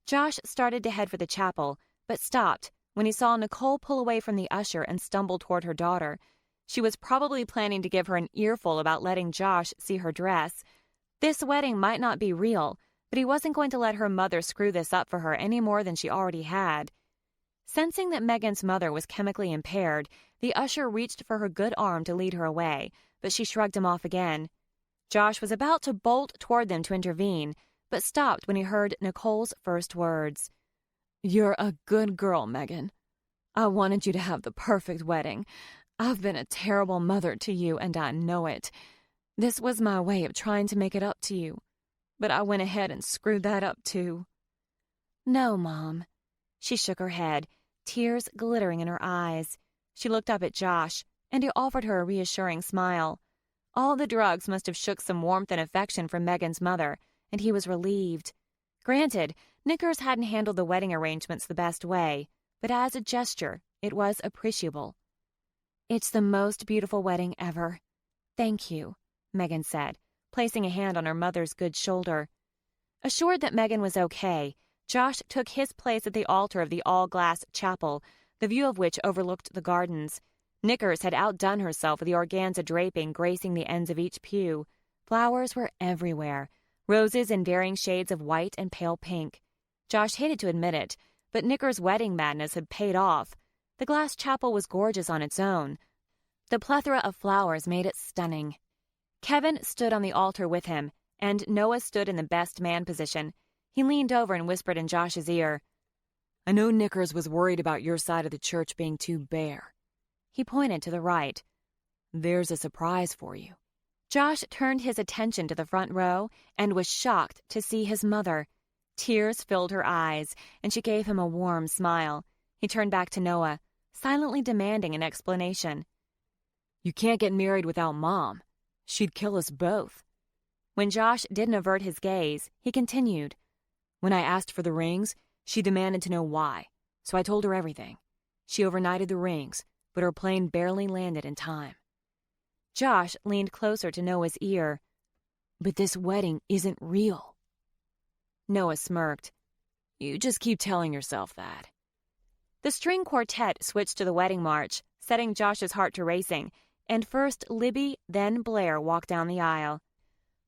Josh started to head for the chapel, but stopped when he saw Nicole pull away from the usher and stumble toward her daughter. She was probably planning to give her an earful about letting Josh see her dress. This wedding might not be real, but he wasn't going to let her mother screw this up for her any more than she already had. Sensing that Megan's mother was chemically impaired, the usher reached for her good arm to lead her away, but she shrugged him off again. Josh was about to bolt toward them to intervene, but stopped when he heard Nicole's first words. You're a good girl, Megan. I wanted you to have the perfect wedding. I've been a terrible mother to you, and I know it. This was my way of trying to make it up to you, but I went ahead and screwed that up too. No, Mom. She shook her head, tears glittering in her eyes. She looked up at Josh, and he offered her a reassuring smile. All the drugs must have shook some warmth and affection from Megan's mother, and he was relieved. Granted, Knickers hadn't handled the wedding arrangements the best way, but as a gesture, it was appreciable. It's the most beautiful wedding ever. Thank you, Megan said, placing a hand on her mother's good shoulder. Assured that Megan was okay, Josh took his place at the altar of the all-glass chapel, the view of which overlooked the gardens. Knickers had outdone herself with the organza draping gracing the ends of each pew. Flowers were everywhere, roses in varying shades of white and pale pink. Josh hated to admit it, but Knickers' wedding madness had paid off. The glass chapel was gorgeous on its own. The plethora of flowers made it stunning. Kevin stood on the altar with him, and Noah stood in the best man position. He leaned over and whispered in Josh's ear. I know Knickers was worried about your side of the church being too bare. He pointed to the right. There's a surprise for you. Josh turned his attention to the front row and was shocked to see his mother. Tears filled her eyes, and she gave him a warm smile. He turned back to Noah, silently demanding an explanation. You can't get married without Mom. She'd kill us both. When Josh didn't avert his gaze, he continued. When I asked for the rings, she demanded to know why, so I told her everything. She overnighted the rings, but her plane barely landed in time. Josh leaned closer to Noah's ear. But this wedding isn't real. Noah smirked. You just keep telling yourself that. The string quartet switched to the wedding march, setting Josh's heart to racing, and first Libby, then Blair walked down the aisle.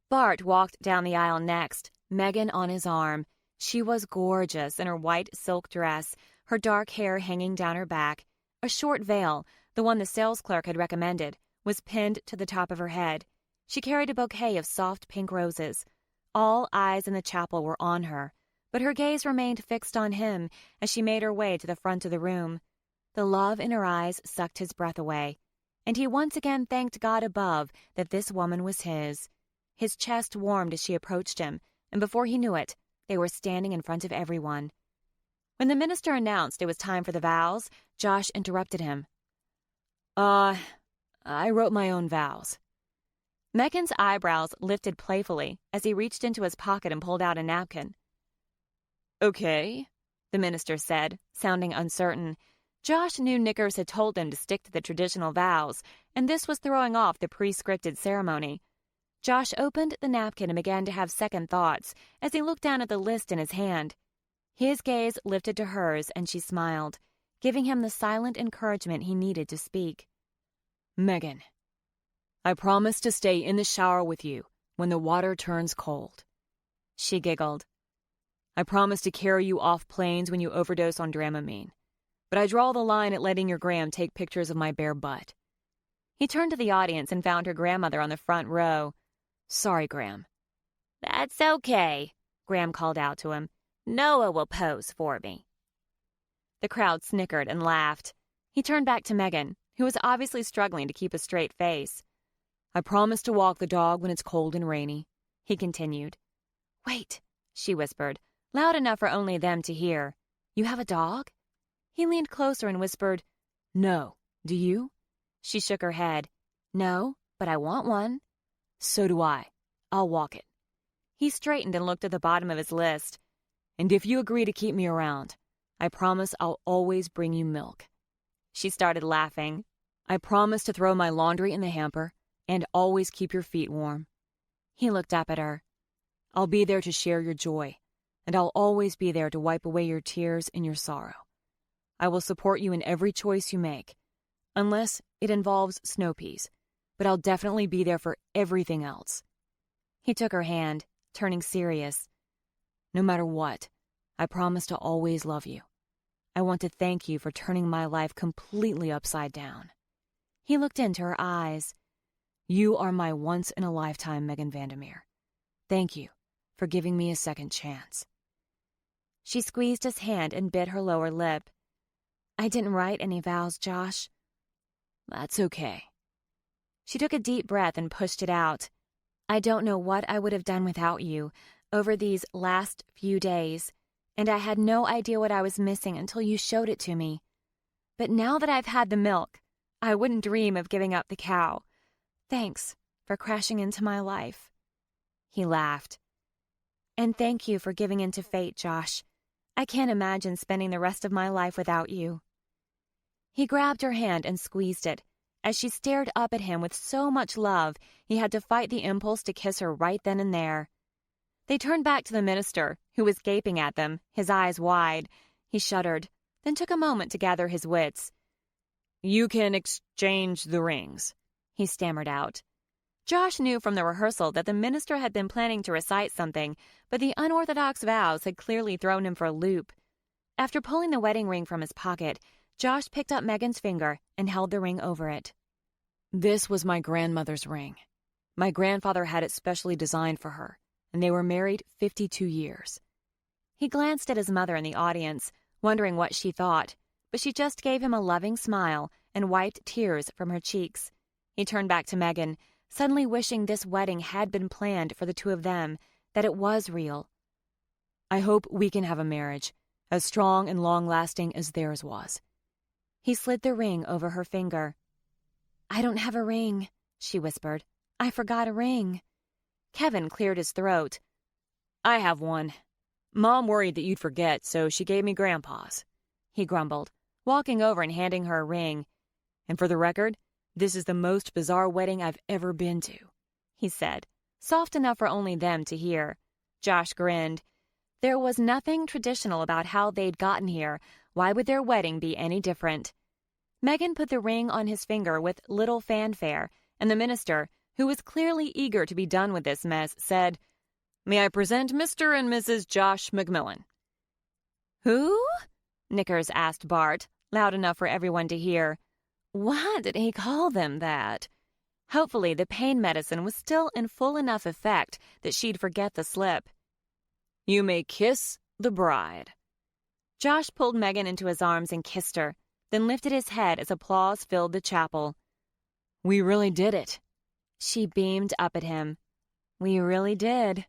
Bart walked down the aisle next, Megan on his arm. She was gorgeous in her white silk dress, her dark hair hanging down her back. A short veil, the one the sales clerk had recommended, was pinned to the top of her head. She carried a bouquet of soft pink roses. All eyes in the chapel were on her, but her gaze remained fixed on him as she made her way to the front of the room. The love in her eyes sucked his breath away, and he once again thanked God above that this woman was his. His chest warmed as she approached him, and before he knew it, they were standing in front of everyone. When the minister announced it was time for the vows, Josh interrupted him. I wrote my own vows. Megan's eyebrows lifted playfully as he reached into his pocket and pulled out a napkin. Okay, the minister said, sounding uncertain. Josh knew Knickers had told him to stick to the traditional vows, and this was throwing off the pre-scripted ceremony. Josh opened the napkin and began to have second thoughts as he looked down at the list in his hand. His gaze lifted to hers, and she smiled, giving him the silent encouragement he needed to speak. Megan, I promise to stay in the shower with you when the water turns cold. She giggled. I promise to carry you off planes when you overdose on Dramamine. But I draw the line at letting your Gram take pictures of my bare butt. He turned to the audience and found her grandmother on the front row. Sorry, Gram. That's okay, Gram called out to him. Noah will pose for me. The crowd snickered and laughed. He turned back to Megan, who was obviously struggling to keep a straight face. I promise to walk the dog when it's cold and rainy, he continued. Wait, she whispered, loud enough for only them to hear. You have a dog? He leaned closer and whispered, No. Do you? She shook her head. No, but I want one. So do I. I'll walk it. He straightened and looked at the bottom of his list. And if you agree to keep me around, I promise I'll always bring you milk. She started laughing. I promise to throw my laundry in the hamper and always keep your feet warm. He looked up at her. I'll be there to share your joy, and I'll always be there to wipe away your tears and your sorrow. I will support you in every choice you make, unless it involves snow peas, but I'll definitely be there for everything else. He took her hand, turning serious. No matter what, I promise to always love you. I want to thank you for turning my life completely upside down. He looked into her eyes. You are my once-in-a-lifetime Megan Vandermeer. Thank you for giving me a second chance. She squeezed his hand and bit her lower lip. I didn't write any vows, Josh. That's okay. She took a deep breath and pushed it out. I don't know what I would have done without you over these last few days, and I had no idea what I was missing until you showed it to me. But now that I've had the milk, I wouldn't dream of giving up the cow. Thanks for crashing into my life. He laughed. And thank you for giving in to fate, Josh. I can't imagine spending the rest of my life without you. He grabbed her hand and squeezed it. As she stared up at him with so much love, he had to fight the impulse to kiss her right then and there. They turned back to the minister, who was gaping at them, his eyes wide. He shuddered, then took a moment to gather his wits. You can exchange the rings, he stammered out. Josh knew from the rehearsal that the minister had been planning to recite something, but the unorthodox vows had clearly thrown him for a loop. After pulling the wedding ring from his pocket, Josh picked up Megan's finger and held the ring over it. This was my grandmother's ring. My grandfather had it specially designed for her, and they were married 52 years. He glanced at his mother in the audience, wondering what she thought, but she just gave him a loving smile and wiped tears from her cheeks. He turned back to Megan, suddenly wishing this wedding had been planned for the two of them, that it was real. I hope we can have a marriage as strong and long-lasting as theirs was. He slid the ring over her finger. I don't have a ring, she whispered. I forgot a ring. Kevin cleared his throat. I have one. Mom worried that you'd forget, so she gave me Grandpa's, he grumbled, walking over and handing her a ring. And for the record, this is the most bizarre wedding I've ever been to, he said, soft enough for only them to hear. Josh grinned. There was nothing traditional about how they'd gotten here. Why would their wedding be any different? Megan put the ring on his finger with little fanfare, and the minister, who was clearly eager to be done with this mess, said, May I present Mr. and Mrs. Josh McMillan? Who? Knickers asked Bart, loud enough for everyone to hear. Why did he call them that? Hopefully the pain medicine was still in full enough effect that she'd forget the slip. You may kiss the bride. Josh pulled Megan into his arms and kissed her, then lifted his head as applause filled the chapel. We really did it. She beamed up at him. We really did.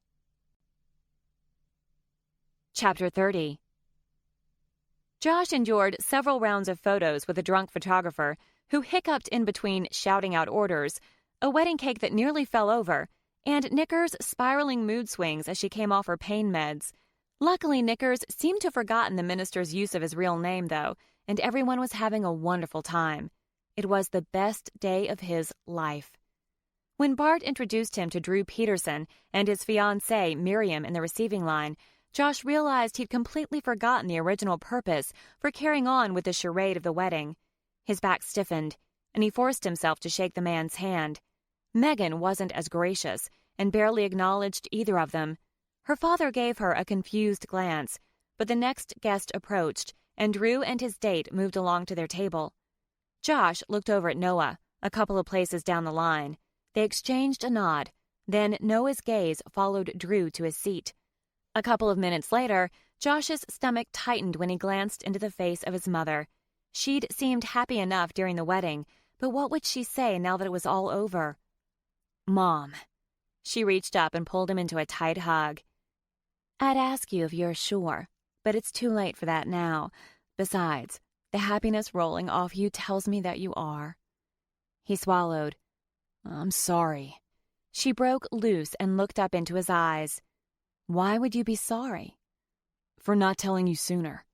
Chapter 30. Josh endured several rounds of photos with a drunk photographer who hiccuped in between shouting out orders, a wedding cake that nearly fell over, and Knickers' spiraling mood swings as she came off her pain meds. Luckily, Knickers seemed to have forgotten the minister's use of his real name, though, and everyone was having a wonderful time. It was the best day of his life. When Bart introduced him to Drew Peterson and his fiancée, Miriam, in the receiving line, Josh realized he'd completely forgotten the original purpose for carrying on with the charade of the wedding. His back stiffened, and he forced himself to shake the man's hand. Megan wasn't as gracious and barely acknowledged either of them. Her father gave her a confused glance, but the next guest approached, and Drew and his date moved along to their table. Josh looked over at Noah, a couple of places down the line. They exchanged a nod. Then Noah's gaze followed Drew to his seat. A couple of minutes later, Josh's stomach tightened when he glanced into the face of his mother. She'd seemed happy enough during the wedding, but what would she say now that it was all over? "Mom." She reached up and pulled him into a tight hug. "I'd ask you if you're sure, but it's too late for that now. Besides, the happiness rolling off you tells me that you are." He swallowed. "I'm sorry." She broke loose and looked up into his eyes. "Why would you be sorry?" "For not telling you sooner."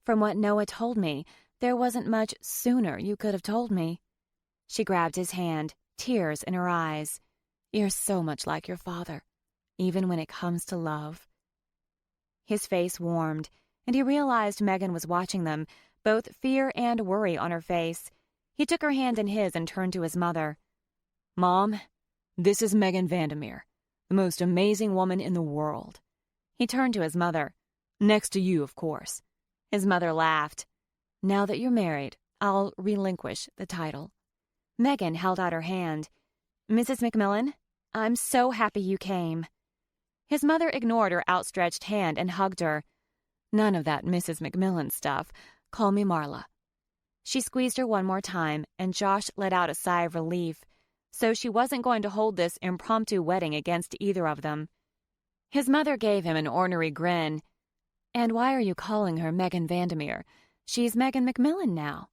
"From what Noah told me, there wasn't much sooner you could have told me." She grabbed his hand, tears in her eyes. "You're so much like your father, even when it comes to love." His face warmed, and he realized Megan was watching them, both fear and worry on her face. He took her hand in his and turned to his mother. "Mom, this is Megan Vandermeer, the most amazing woman in the world." He turned to his mother. "Next to you, of course." His mother laughed. "Now that you're married, I'll relinquish the title." Megan held out her hand. "Mrs. McMillan, I'm so happy you came." His mother ignored her outstretched hand and hugged her. "None of that Mrs. McMillan stuff. Call me Marla." She squeezed her one more time, and Josh let out a sigh of relief. So she wasn't going to hold this impromptu wedding against either of them. His mother gave him an ornery grin. "And why are you calling her Megan Vandermeer? She's Megan McMillan now."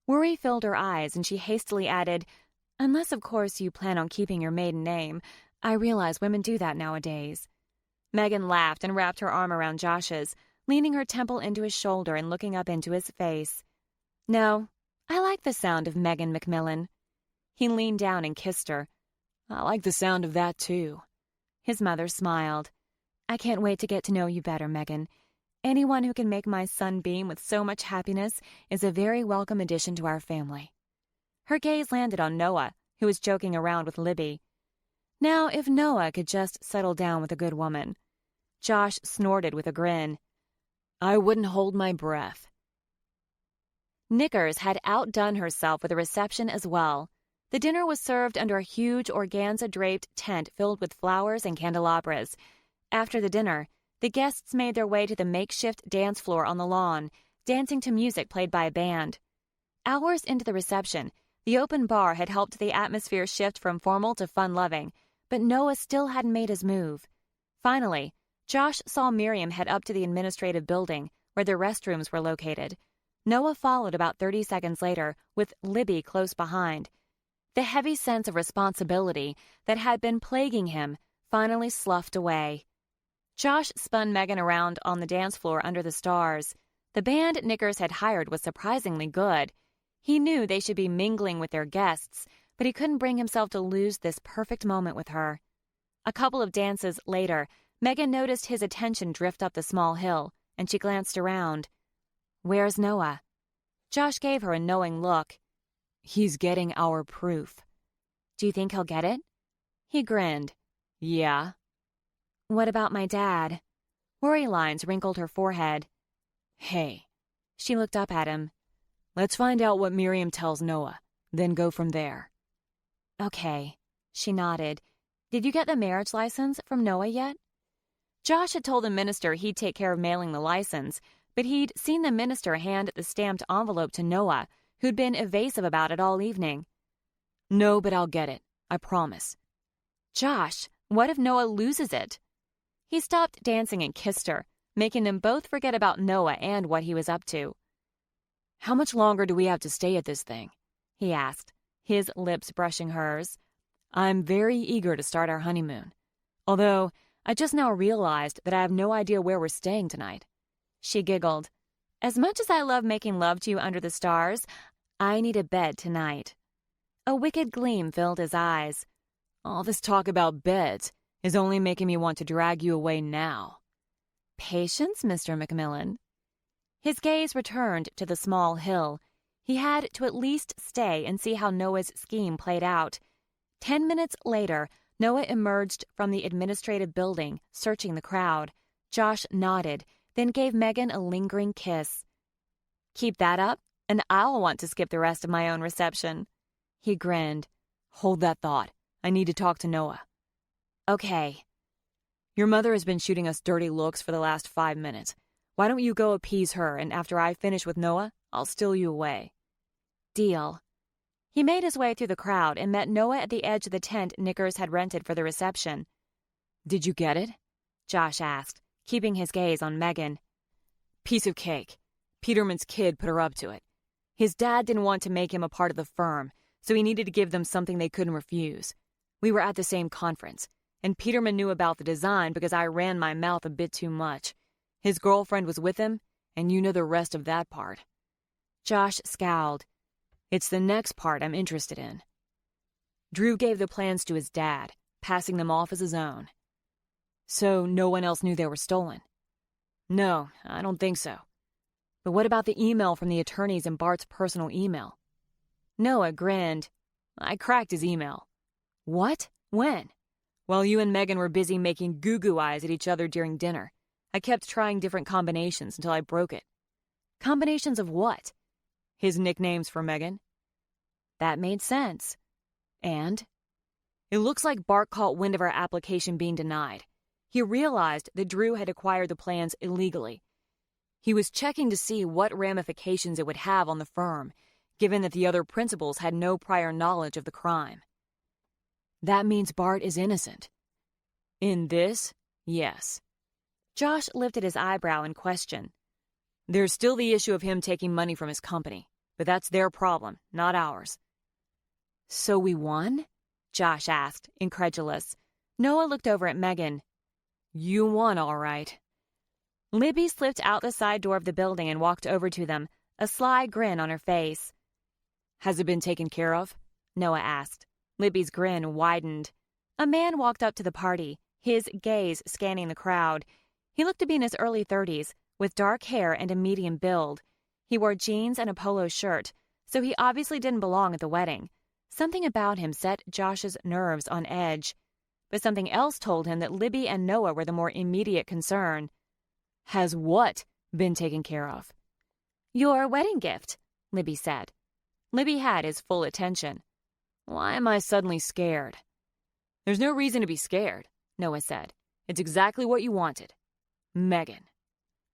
Worry filled her eyes, and she hastily added, "Unless, of course, you plan on keeping your maiden name. I realize women do that nowadays." Megan laughed and wrapped her arm around Josh's, leaning her temple into his shoulder and looking up into his face. "No, I like the sound of Megan McMillan." He leaned down and kissed her. "I like the sound of that, too." His mother smiled. "I can't wait to get to know you better, Megan. Anyone who can make my son beam with so much happiness is a very welcome addition to our family." Her gaze landed on Noah, who was joking around with Libby. Now, if Noah could just settle down with a good woman. Josh snorted with a grin. "I wouldn't hold my breath." Knickers had outdone herself with a reception as well. The dinner was served under a huge organza-draped tent filled with flowers and candelabras. After the dinner, the guests made their way to the makeshift dance floor on the lawn, dancing to music played by a band. Hours into the reception, the open bar had helped the atmosphere shift from formal to fun-loving, but Noah still hadn't made his move. Finally, Josh saw Miriam head up to the administrative building, where their restrooms were located. Noah followed about 30 seconds later, with Libby close behind. The heavy sense of responsibility that had been plaguing him finally sloughed away. Josh spun Megan around on the dance floor under the stars. The band Knickers had hired was surprisingly good. He knew they should be mingling with their guests, but he couldn't bring himself to lose this perfect moment with her. A couple of dances later, Megan noticed his attention drift up the small hill, and she glanced around. "Where's Noah?" Josh gave her a knowing look. "He's getting our proof." "Do you think he'll get it?" He grinned. "Yeah." "What about my dad?" Worry lines wrinkled her forehead. "Hey." She looked up at him. "Let's find out what Miriam tells Noah, then go from there." "Okay." She nodded. "Did you get the marriage license from Noah yet?" Josh had told the minister he'd take care of mailing the license, but he'd seen the minister hand the stamped envelope to Noah, who'd been evasive about it all evening. "No, but I'll get it. I promise." "Josh, what if Noah loses it?" He stopped dancing and kissed her, making them both forget about Noah and what he was up to. "How much longer do we have to stay at this thing?" he asked, his lips brushing hers. "I'm very eager to start our honeymoon. Although, I just now realized that I have no idea where we're staying tonight." She giggled. "As much as I love making love to you under the stars, I need a bed tonight." A wicked gleam filled his eyes. "All this talk about beds is only making me want to drag you away now." "Patience, Mr. McMillan." His gaze returned to the small hill. He had to at least stay and see how Noah's scheme played out. 10 minutes later, Noah emerged from the administrative building, searching the crowd. Josh nodded, then gave Megan a lingering kiss. "Keep that up, and I'll want to skip the rest of my own reception." He grinned. "Hold that thought. I need to talk to Noah." "Okay." "Your mother has been shooting us dirty looks for the last 5 minutes. Why don't you go appease her, and after I finish with Noah, I'll steal you away." "Deal." He made his way through the crowd and met Noah at the edge of the tent Knickers had rented for the reception. "Did you get it?" Josh asked, keeping his gaze on Megan. "Piece of cake. Peterman's kid put her up to it. His dad didn't want to make him a part of the firm, so he needed to give them something they couldn't refuse. We were at the same conference, and Peterman knew about the design because I ran my mouth a bit too much. His girlfriend was with him, and you know the rest of that part." Josh scowled. "It's the next part I'm interested in." Drew gave the plans to his dad, passing them off as his own. "So no one else knew they were stolen?" "No, I don't think so." "But what about the email from the attorneys and Bart's personal email?" Noah grinned. "I cracked his email." "What? When?" "While you and Megan were busy making goo-goo eyes at each other during dinner. I kept trying different combinations until I broke it." "Combinations of what?" "His nicknames for Megan." That made sense. "And?" "It looks like Bart caught wind of our application being denied. He realized that Drew had acquired the plans illegally. He was checking to see what ramifications it would have on the firm, given that the other principals had no prior knowledge of the crime." "That means Bart is innocent." "In this, yes." Josh lifted his eyebrow in question. "There's still the issue of him taking money from his company, but that's their problem, not ours." "So we won?" Josh asked, incredulous. Noah looked over at Megan. "You won, all right." Libby slipped out the side door of the building and walked over to them, a sly grin on her face. "Has it been taken care of?" Noah asked. Libby's grin widened. A man walked up to the party, his gaze scanning the crowd. He looked to be in his early 30s, with dark hair and a medium build. He wore jeans and a polo shirt, so he obviously didn't belong at the wedding. Something about him set Josh's nerves on edge. But something else told him that Libby and Noah were the more immediate concern. "Has what been taken care of?" "Your wedding gift," Libby said. Libby had his full attention. "Why am I suddenly scared?" "There's no reason to be scared," Noah said. "It's exactly what you wanted. Megan."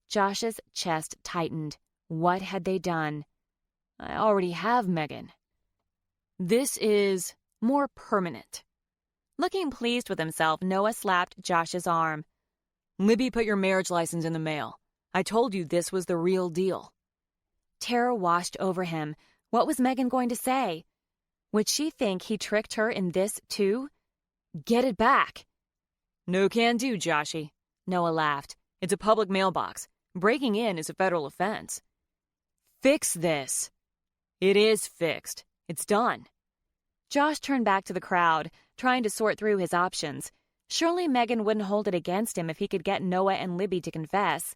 Josh's chest tightened. What had they done? "I already have Megan." "This is more permanent." Looking pleased with himself, Noah slapped Josh's arm. "Libby put your marriage license in the mail. I told you this was the real deal." Terror washed over him. What was Megan going to say? Would she think he tricked her in this, too? "Get it back." "No can do, Joshy," Noah laughed. "It's a public mailbox. Breaking in is a federal offense." "Fix this." "It is fixed. It's done." Josh turned back to the crowd, trying to sort through his options. Surely Megan wouldn't hold it against him if he could get Noah and Libby to confess.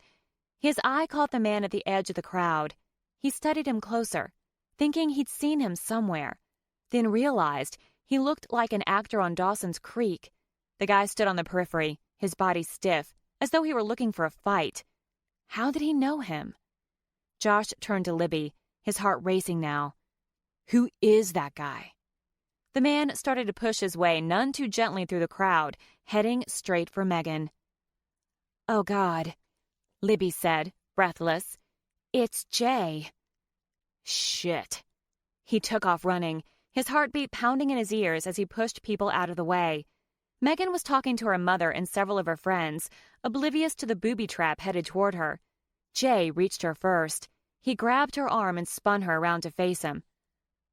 His eye caught the man at the edge of the crowd. He studied him closer, thinking he'd seen him somewhere, then realized he looked like an actor on Dawson's Creek. The guy stood on the periphery, his body stiff, as though he were looking for a fight. How did he know him? Josh turned to Libby, his heart racing now. "Who is that guy?" The man started to push his way none too gently through the crowd, heading straight for Megan. "Oh, God," Libby said, breathless. "It's Jay." "Shit." He took off running, his heartbeat pounding in his ears as he pushed people out of the way. Megan was talking to her mother and several of her friends, oblivious to the booby trap headed toward her. Jay reached her first. He grabbed her arm and spun her around to face him.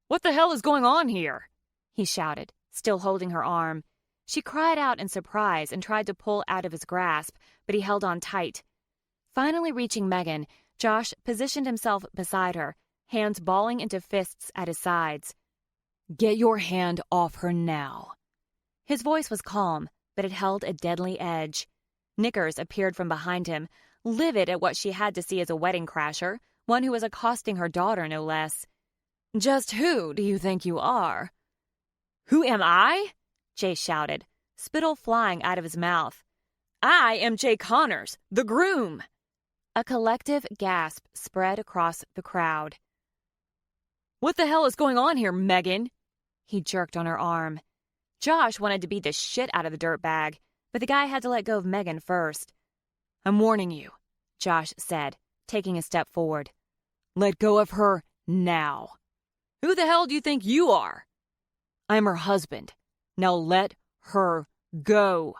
"What the hell is going on here?" he shouted, still holding her arm. She cried out in surprise and tried to pull out of his grasp, but he held on tight. Finally reaching Megan, Josh positioned himself beside her, hands balling into fists at his sides. "Get your hand off her now." His voice was calm, but it held a deadly edge. Knickers appeared from behind him, livid at what she had to see as a wedding crasher, one who was accosting her daughter, no less. "Just who do you think you are?" Who am I? Jay shouted, spittle flying out of his mouth. I am Jay Connors, the groom. A collective gasp spread across the crowd. What the hell is going on here, Megan? He jerked on her arm. Josh wanted to beat the shit out of the dirtbag, but the guy had to let go of Megan first. I'm warning you, Josh said, taking a step forward. Let go of her now. Who the hell do you think you are? I'm her husband. Now let her go.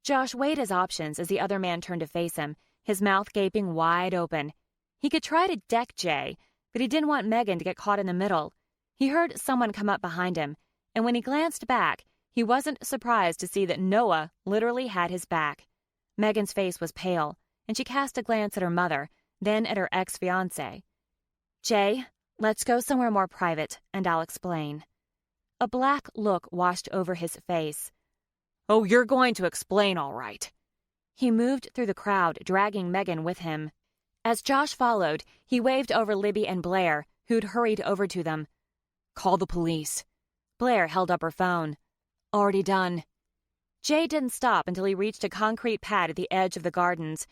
Josh weighed his options as the other man turned to face him, his mouth gaping wide open. He could try to deck Jay, but he didn't want Megan to get caught in the middle. He heard someone come up behind him, and when he glanced back, he wasn't surprised to see that Noah literally had his back. Megan's face was pale, and she cast a glance at her mother, then at her ex-fiancé. Jay, let's go somewhere more private, and I'll explain. A black look washed over his face. Oh, you're going to explain, all right. He moved through the crowd, dragging Megan with him. As Josh followed, he waved over Libby and Blair, who'd hurried over to them. Call the police. Blair held up her phone. Already done. Jay didn't stop until he reached a concrete pad at the edge of the gardens.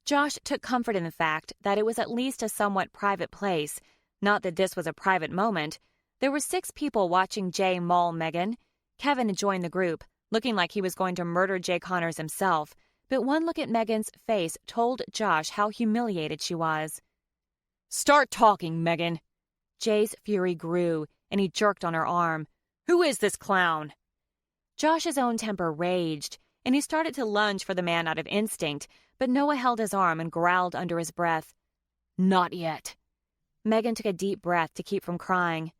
Josh took comfort in the fact that it was at least a somewhat private place. Not that this was a private moment. There were 6 people watching Jay maul Megan. Kevin had joined the group, looking like he was going to murder Jay Connors himself, but one look at Megan's face told Josh how humiliated she was. Start talking, Megan. Jay's fury grew, and he jerked on her arm. Who is this clown? Josh's own temper raged, and he started to lunge for the man out of instinct, but Noah held his arm and growled under his breath. Not yet. Megan took a deep breath to keep from crying.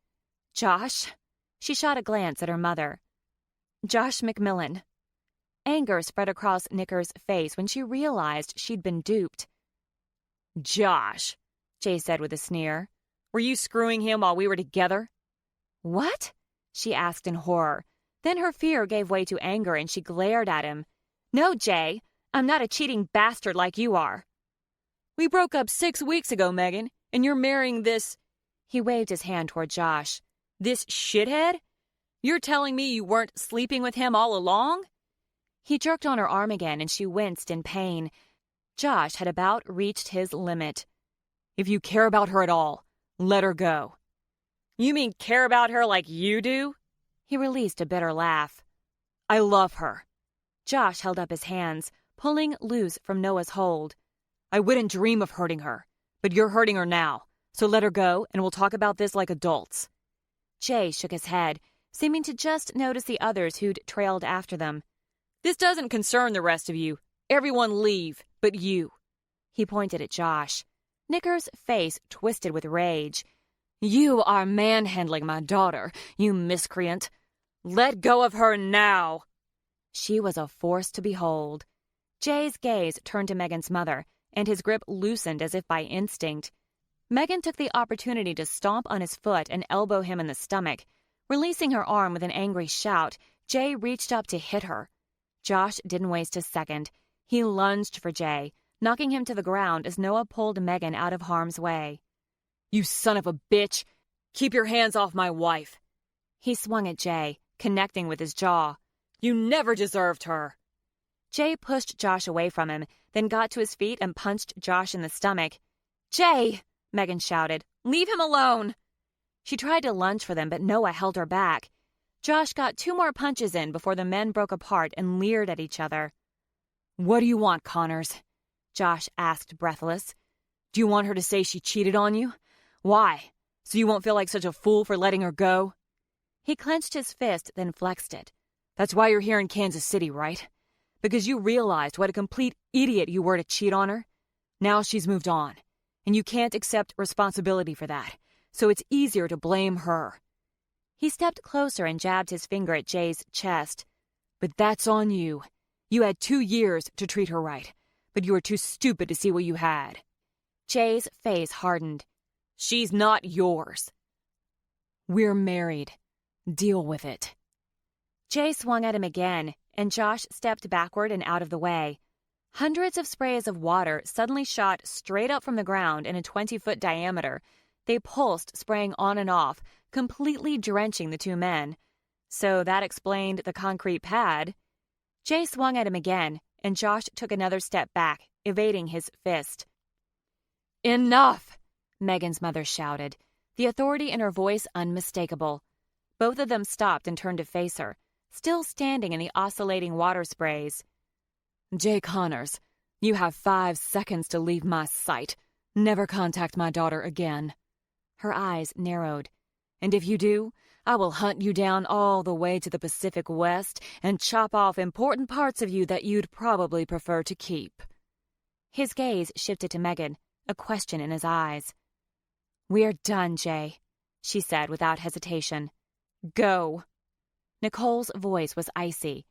Josh? She shot a glance at her mother. Josh McMillan. Anger spread across Nicker's face when she realized she'd been duped. Josh, Jay said with a sneer. Were you screwing him while we were together? What? She asked in horror. Then her fear gave way to anger and she glared at him. No, Jay, I'm not a cheating bastard like you are. We broke up 6 weeks ago, Megan, and you're marrying this... He waved his hand toward Josh. This shithead? You're telling me you weren't sleeping with him all along? He jerked on her arm again and she winced in pain. Josh had about reached his limit. If you care about her at all, let her go. You mean care about her like you do? He released a bitter laugh. I love her. Josh held up his hands, pulling loose from Noah's hold. I wouldn't dream of hurting her, but you're hurting her now, so let her go and we'll talk about this like adults. Jay shook his head, seeming to just notice the others who'd trailed after them. This doesn't concern the rest of you. Everyone leave, but you. He pointed at Josh. Nicker's face twisted with rage. You are manhandling my daughter, you miscreant. Let go of her now. She was a force to behold. Jay's gaze turned to Megan's mother, and his grip loosened as if by instinct. Megan took the opportunity to stomp on his foot and elbow him in the stomach. Releasing her arm with an angry shout, Jay reached up to hit her. Josh didn't waste a second. He lunged for Jay, knocking him to the ground as Noah pulled Megan out of harm's way. You son of a bitch! Keep your hands off my wife! He swung at Jay, connecting with his jaw. You never deserved her! Jay pushed Josh away from him, then got to his feet and punched Josh in the stomach. Jay! Megan shouted. Leave him alone! She tried to lunge for them, but Noah held her back. Josh got 2 more punches in before the men broke apart and leered at each other. What do you want, Connors? Josh asked, breathless. Do you want her to say she cheated on you? Why? So you won't feel like such a fool for letting her go? He clenched his fist, then flexed it. That's why you're here in Kansas City, right? Because you realized what a complete idiot you were to cheat on her? Now she's moved on, and you can't accept responsibility for that, so it's easier to blame her. He stepped closer and jabbed his finger at Jay's chest. But that's on you. You had 2 years to treat her right, but you were too stupid to see what you had. Jay's face hardened. She's not yours. We're married. Deal with it. Jay swung at him again, and Josh stepped backward and out of the way. Hundreds of sprays of water suddenly shot straight up from the ground in a 20-foot diameter. They pulsed, spraying on and off, completely drenching the 2 men. So that explained the concrete pad. Jay swung at him again, and Josh took another step back, evading his fist. Enough! Megan's mother shouted, the authority in her voice unmistakable. Both of them stopped and turned to face her, still standing in the oscillating water sprays. Jay Connors, you have 5 seconds to leave my sight. Never contact my daughter again. Her eyes narrowed. And if you do, I will hunt you down all the way to the Pacific West and chop off important parts of you that you'd probably prefer to keep. His gaze shifted to Megan, a question in his eyes. We're done, Jay, she said without hesitation. Go. Nicole's voice was icy.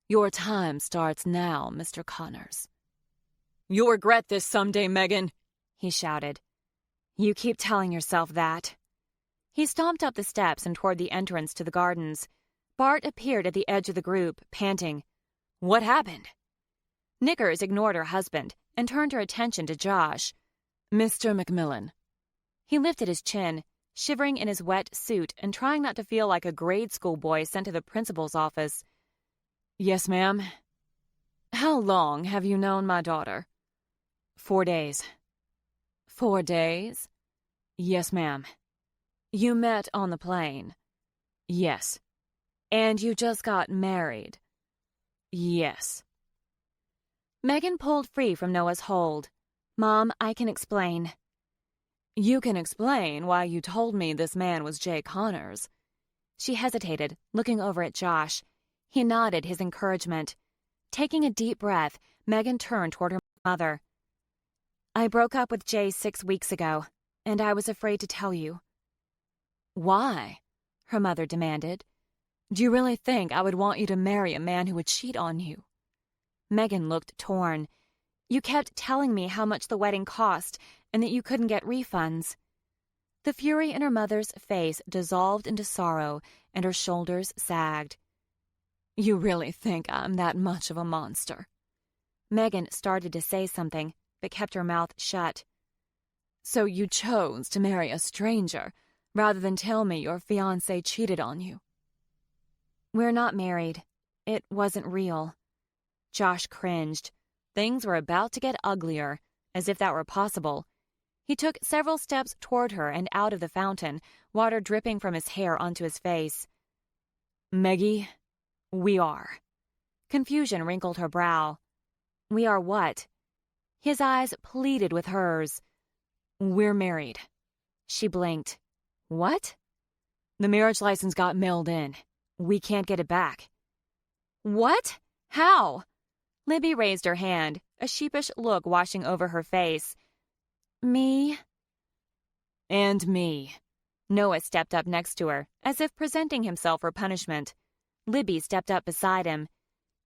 Your time starts now, Mr. Connors. You'll regret this someday, Megan, he shouted. You keep telling yourself that. He stomped up the steps and toward the entrance to the gardens. Bart appeared at the edge of the group, panting. What happened? Knickers ignored her husband and turned her attention to Josh. Mr. McMillan. He lifted his chin, shivering in his wet suit and trying not to feel like a grade school boy sent to the principal's office. Yes, ma'am. How long have you known my daughter? 4 days. 4 days? Yes, ma'am. You met on the plane? Yes. And you just got married? Yes. Megan pulled free from Noah's hold. Mom, I can explain. You can explain why you told me this man was Jay Connors. She hesitated, looking over at Josh. He nodded his encouragement. Taking a deep breath, Megan turned toward her mother. I broke up with Jay 6 weeks ago, and I was afraid to tell you. Why? Her mother demanded. Do you really think I would want you to marry a man who would cheat on you? Megan looked torn. You kept telling me how much the wedding cost and that you couldn't get refunds. The fury in her mother's face dissolved into sorrow, and her shoulders sagged. You really think I'm that much of a monster? Megan started to say something, but kept her mouth shut. So you chose to marry a stranger, rather than tell me your fiancé cheated on you? We're not married. It wasn't real. Josh cringed. Things were about to get uglier, as if that were possible. He took several steps toward her and out of the fountain, water dripping from his hair onto his face. Meggie, we are. Confusion wrinkled her brow. We are what? His eyes pleaded with hers. We're married. She blinked. What? The marriage license got mailed in. We can't get it back. What? How? Libby raised her hand, a sheepish look washing over her face. Me? And me. Noah stepped up next to her, as if presenting himself for punishment. Libby stepped up beside him.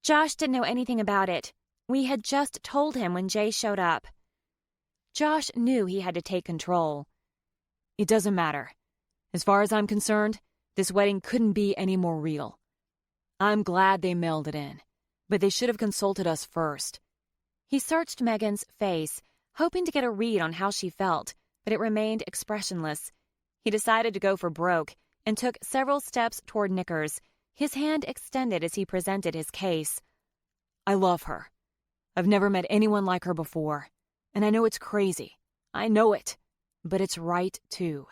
Josh didn't know anything about it. We had just told him when Jay showed up. Josh knew he had to take control. It doesn't matter. As far as I'm concerned, this wedding couldn't be any more real. I'm glad they mailed it in, but they should have consulted us first. He searched Megan's face, hoping to get a read on how she felt, but it remained expressionless. He decided to go for broke and took several steps toward Knickers, his hand extended as he presented his case. I love her. I've never met anyone like her before, and I know it's crazy. I know it, but it's right, too.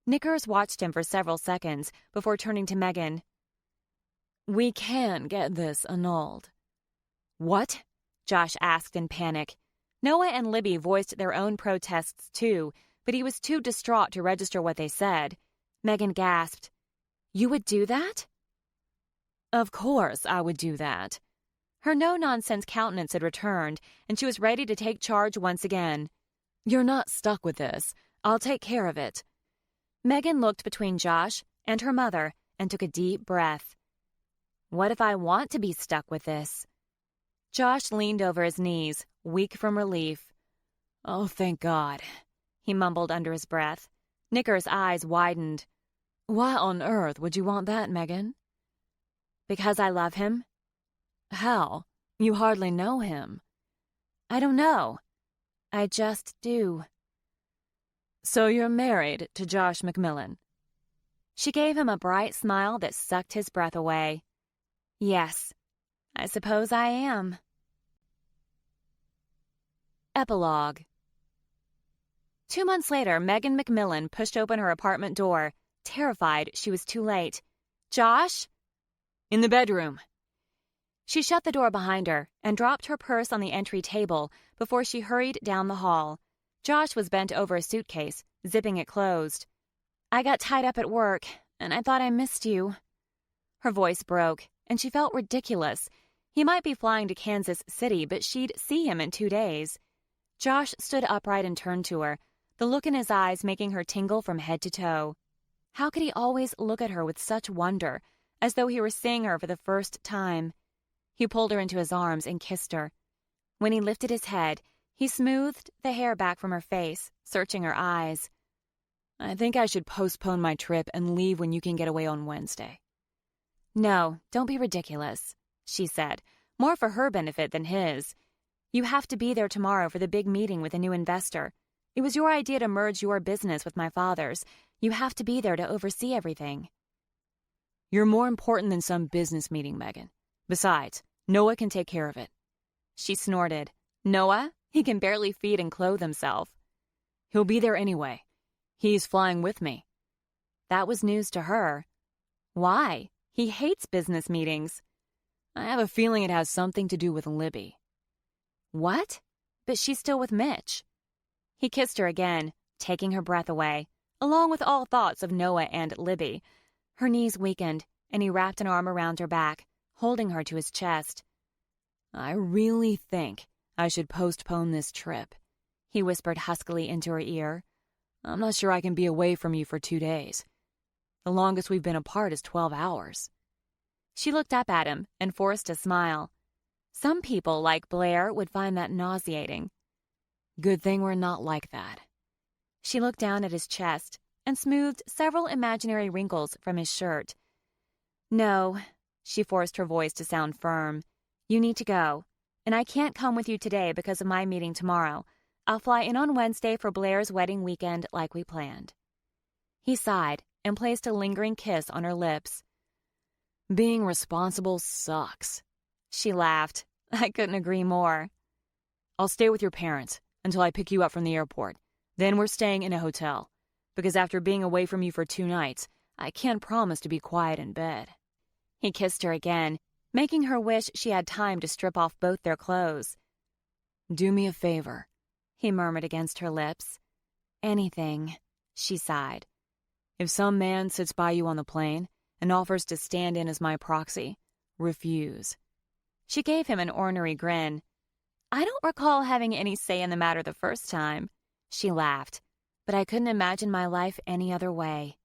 Knickers watched him for several seconds before turning to Megan. We can get this annulled. What? Josh asked in panic. Noah and Libby voiced their own protests too, but he was too distraught to register what they said. Megan gasped. You would do that? Of course I would do that. Her no-nonsense countenance had returned, and she was ready to take charge once again. You're not stuck with this. I'll take care of it. Megan looked between Josh and her mother and took a deep breath. What if I want to be stuck with this? Josh leaned over his knees, weak from relief. Oh, thank God, he mumbled under his breath. Knickers' eyes widened. Why on earth would you want that, Megan? Because I love him. How? You hardly know him. I don't know. I just do. So you're married to Josh McMillan? She gave him a bright smile that sucked his breath away. Yes, I suppose I am. Epilogue. 2 months later, Megan McMillan pushed open her apartment door, terrified she was too late. Josh? In the bedroom. She shut the door behind her and dropped her purse on the entry table before she hurried down the hall. Josh was bent over a suitcase, zipping it closed. I got tied up at work, and I thought I missed you. Her voice broke, and she felt ridiculous. He might be flying to Kansas City, but she'd see him in 2 days. Josh stood upright and turned to her, the look in his eyes making her tingle from head to toe. How could he always look at her with such wonder, as though he were seeing her for the first time? He pulled her into his arms and kissed her. When he lifted his head, he smoothed the hair back from her face, searching her eyes. I think I should postpone my trip and leave when you can get away on Wednesday. No, don't be ridiculous, she said, more for her benefit than his. You have to be there tomorrow for the big meeting with a new investor. It was your idea to merge your business with my father's. You have to be there to oversee everything. You're more important than some business meeting, Megan. Besides, Noah can take care of it. She snorted. Noah? He can barely feed and clothe himself. He'll be there anyway. He's flying with me. That was news to her. Why? He hates business meetings. I have a feeling it has something to do with Libby. What? But she's still with Mitch. He kissed her again, taking her breath away, along with all thoughts of Noah and Libby. Her knees weakened, and he wrapped an arm around her back, holding her to his chest. I really think I should postpone this trip, he whispered huskily into her ear. I'm not sure I can be away from you for 2 days. The longest we've been apart is 12 hours. She looked up at him and forced a smile. Some people, like Blair, would find that nauseating. Good thing we're not like that. She looked down at his chest and smoothed several imaginary wrinkles from his shirt. No, she forced her voice to sound firm. You need to go, and I can't come with you today because of my meeting tomorrow. I'll fly in on Wednesday for Blair's wedding weekend like we planned. He sighed and placed a lingering kiss on her lips. Being responsible sucks. She laughed. I couldn't agree more. I'll stay with your parents until I pick you up from the airport. Then we're staying in a hotel, because after being away from you for 2 nights, I can't promise to be quiet in bed. He kissed her again, making her wish she had time to strip off both their clothes. Do me a favor, he murmured against her lips. Anything, she sighed. If some man sits by you on the plane and offers to stand in as my proxy, refuse. She gave him an ornery grin. I don't recall having any say in the matter the first time. She laughed, but I couldn't imagine my life any other way.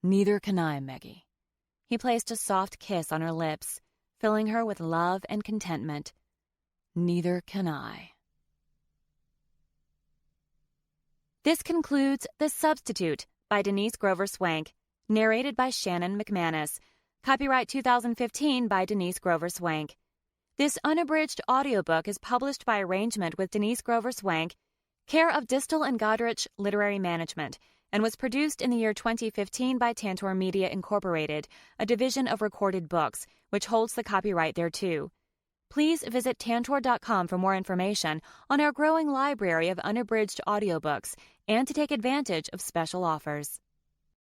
Neither can I, Meggie. He placed a soft kiss on her lips, filling her with love and contentment. Neither can I. This concludes The Substitute by Denise Grover Swank, narrated by Shannon McManus. Copyright 2015 by Denise Grover Swank. This unabridged audiobook is published by arrangement with Denise Grover Swank, care of Distal and Goderich Literary Management, and was produced in the year 2015 by Tantor Media Incorporated, a division of Recorded Books, which holds the copyright thereto. Please visit Tantor.com for more information on our growing library of unabridged audiobooks and to take advantage of special offers.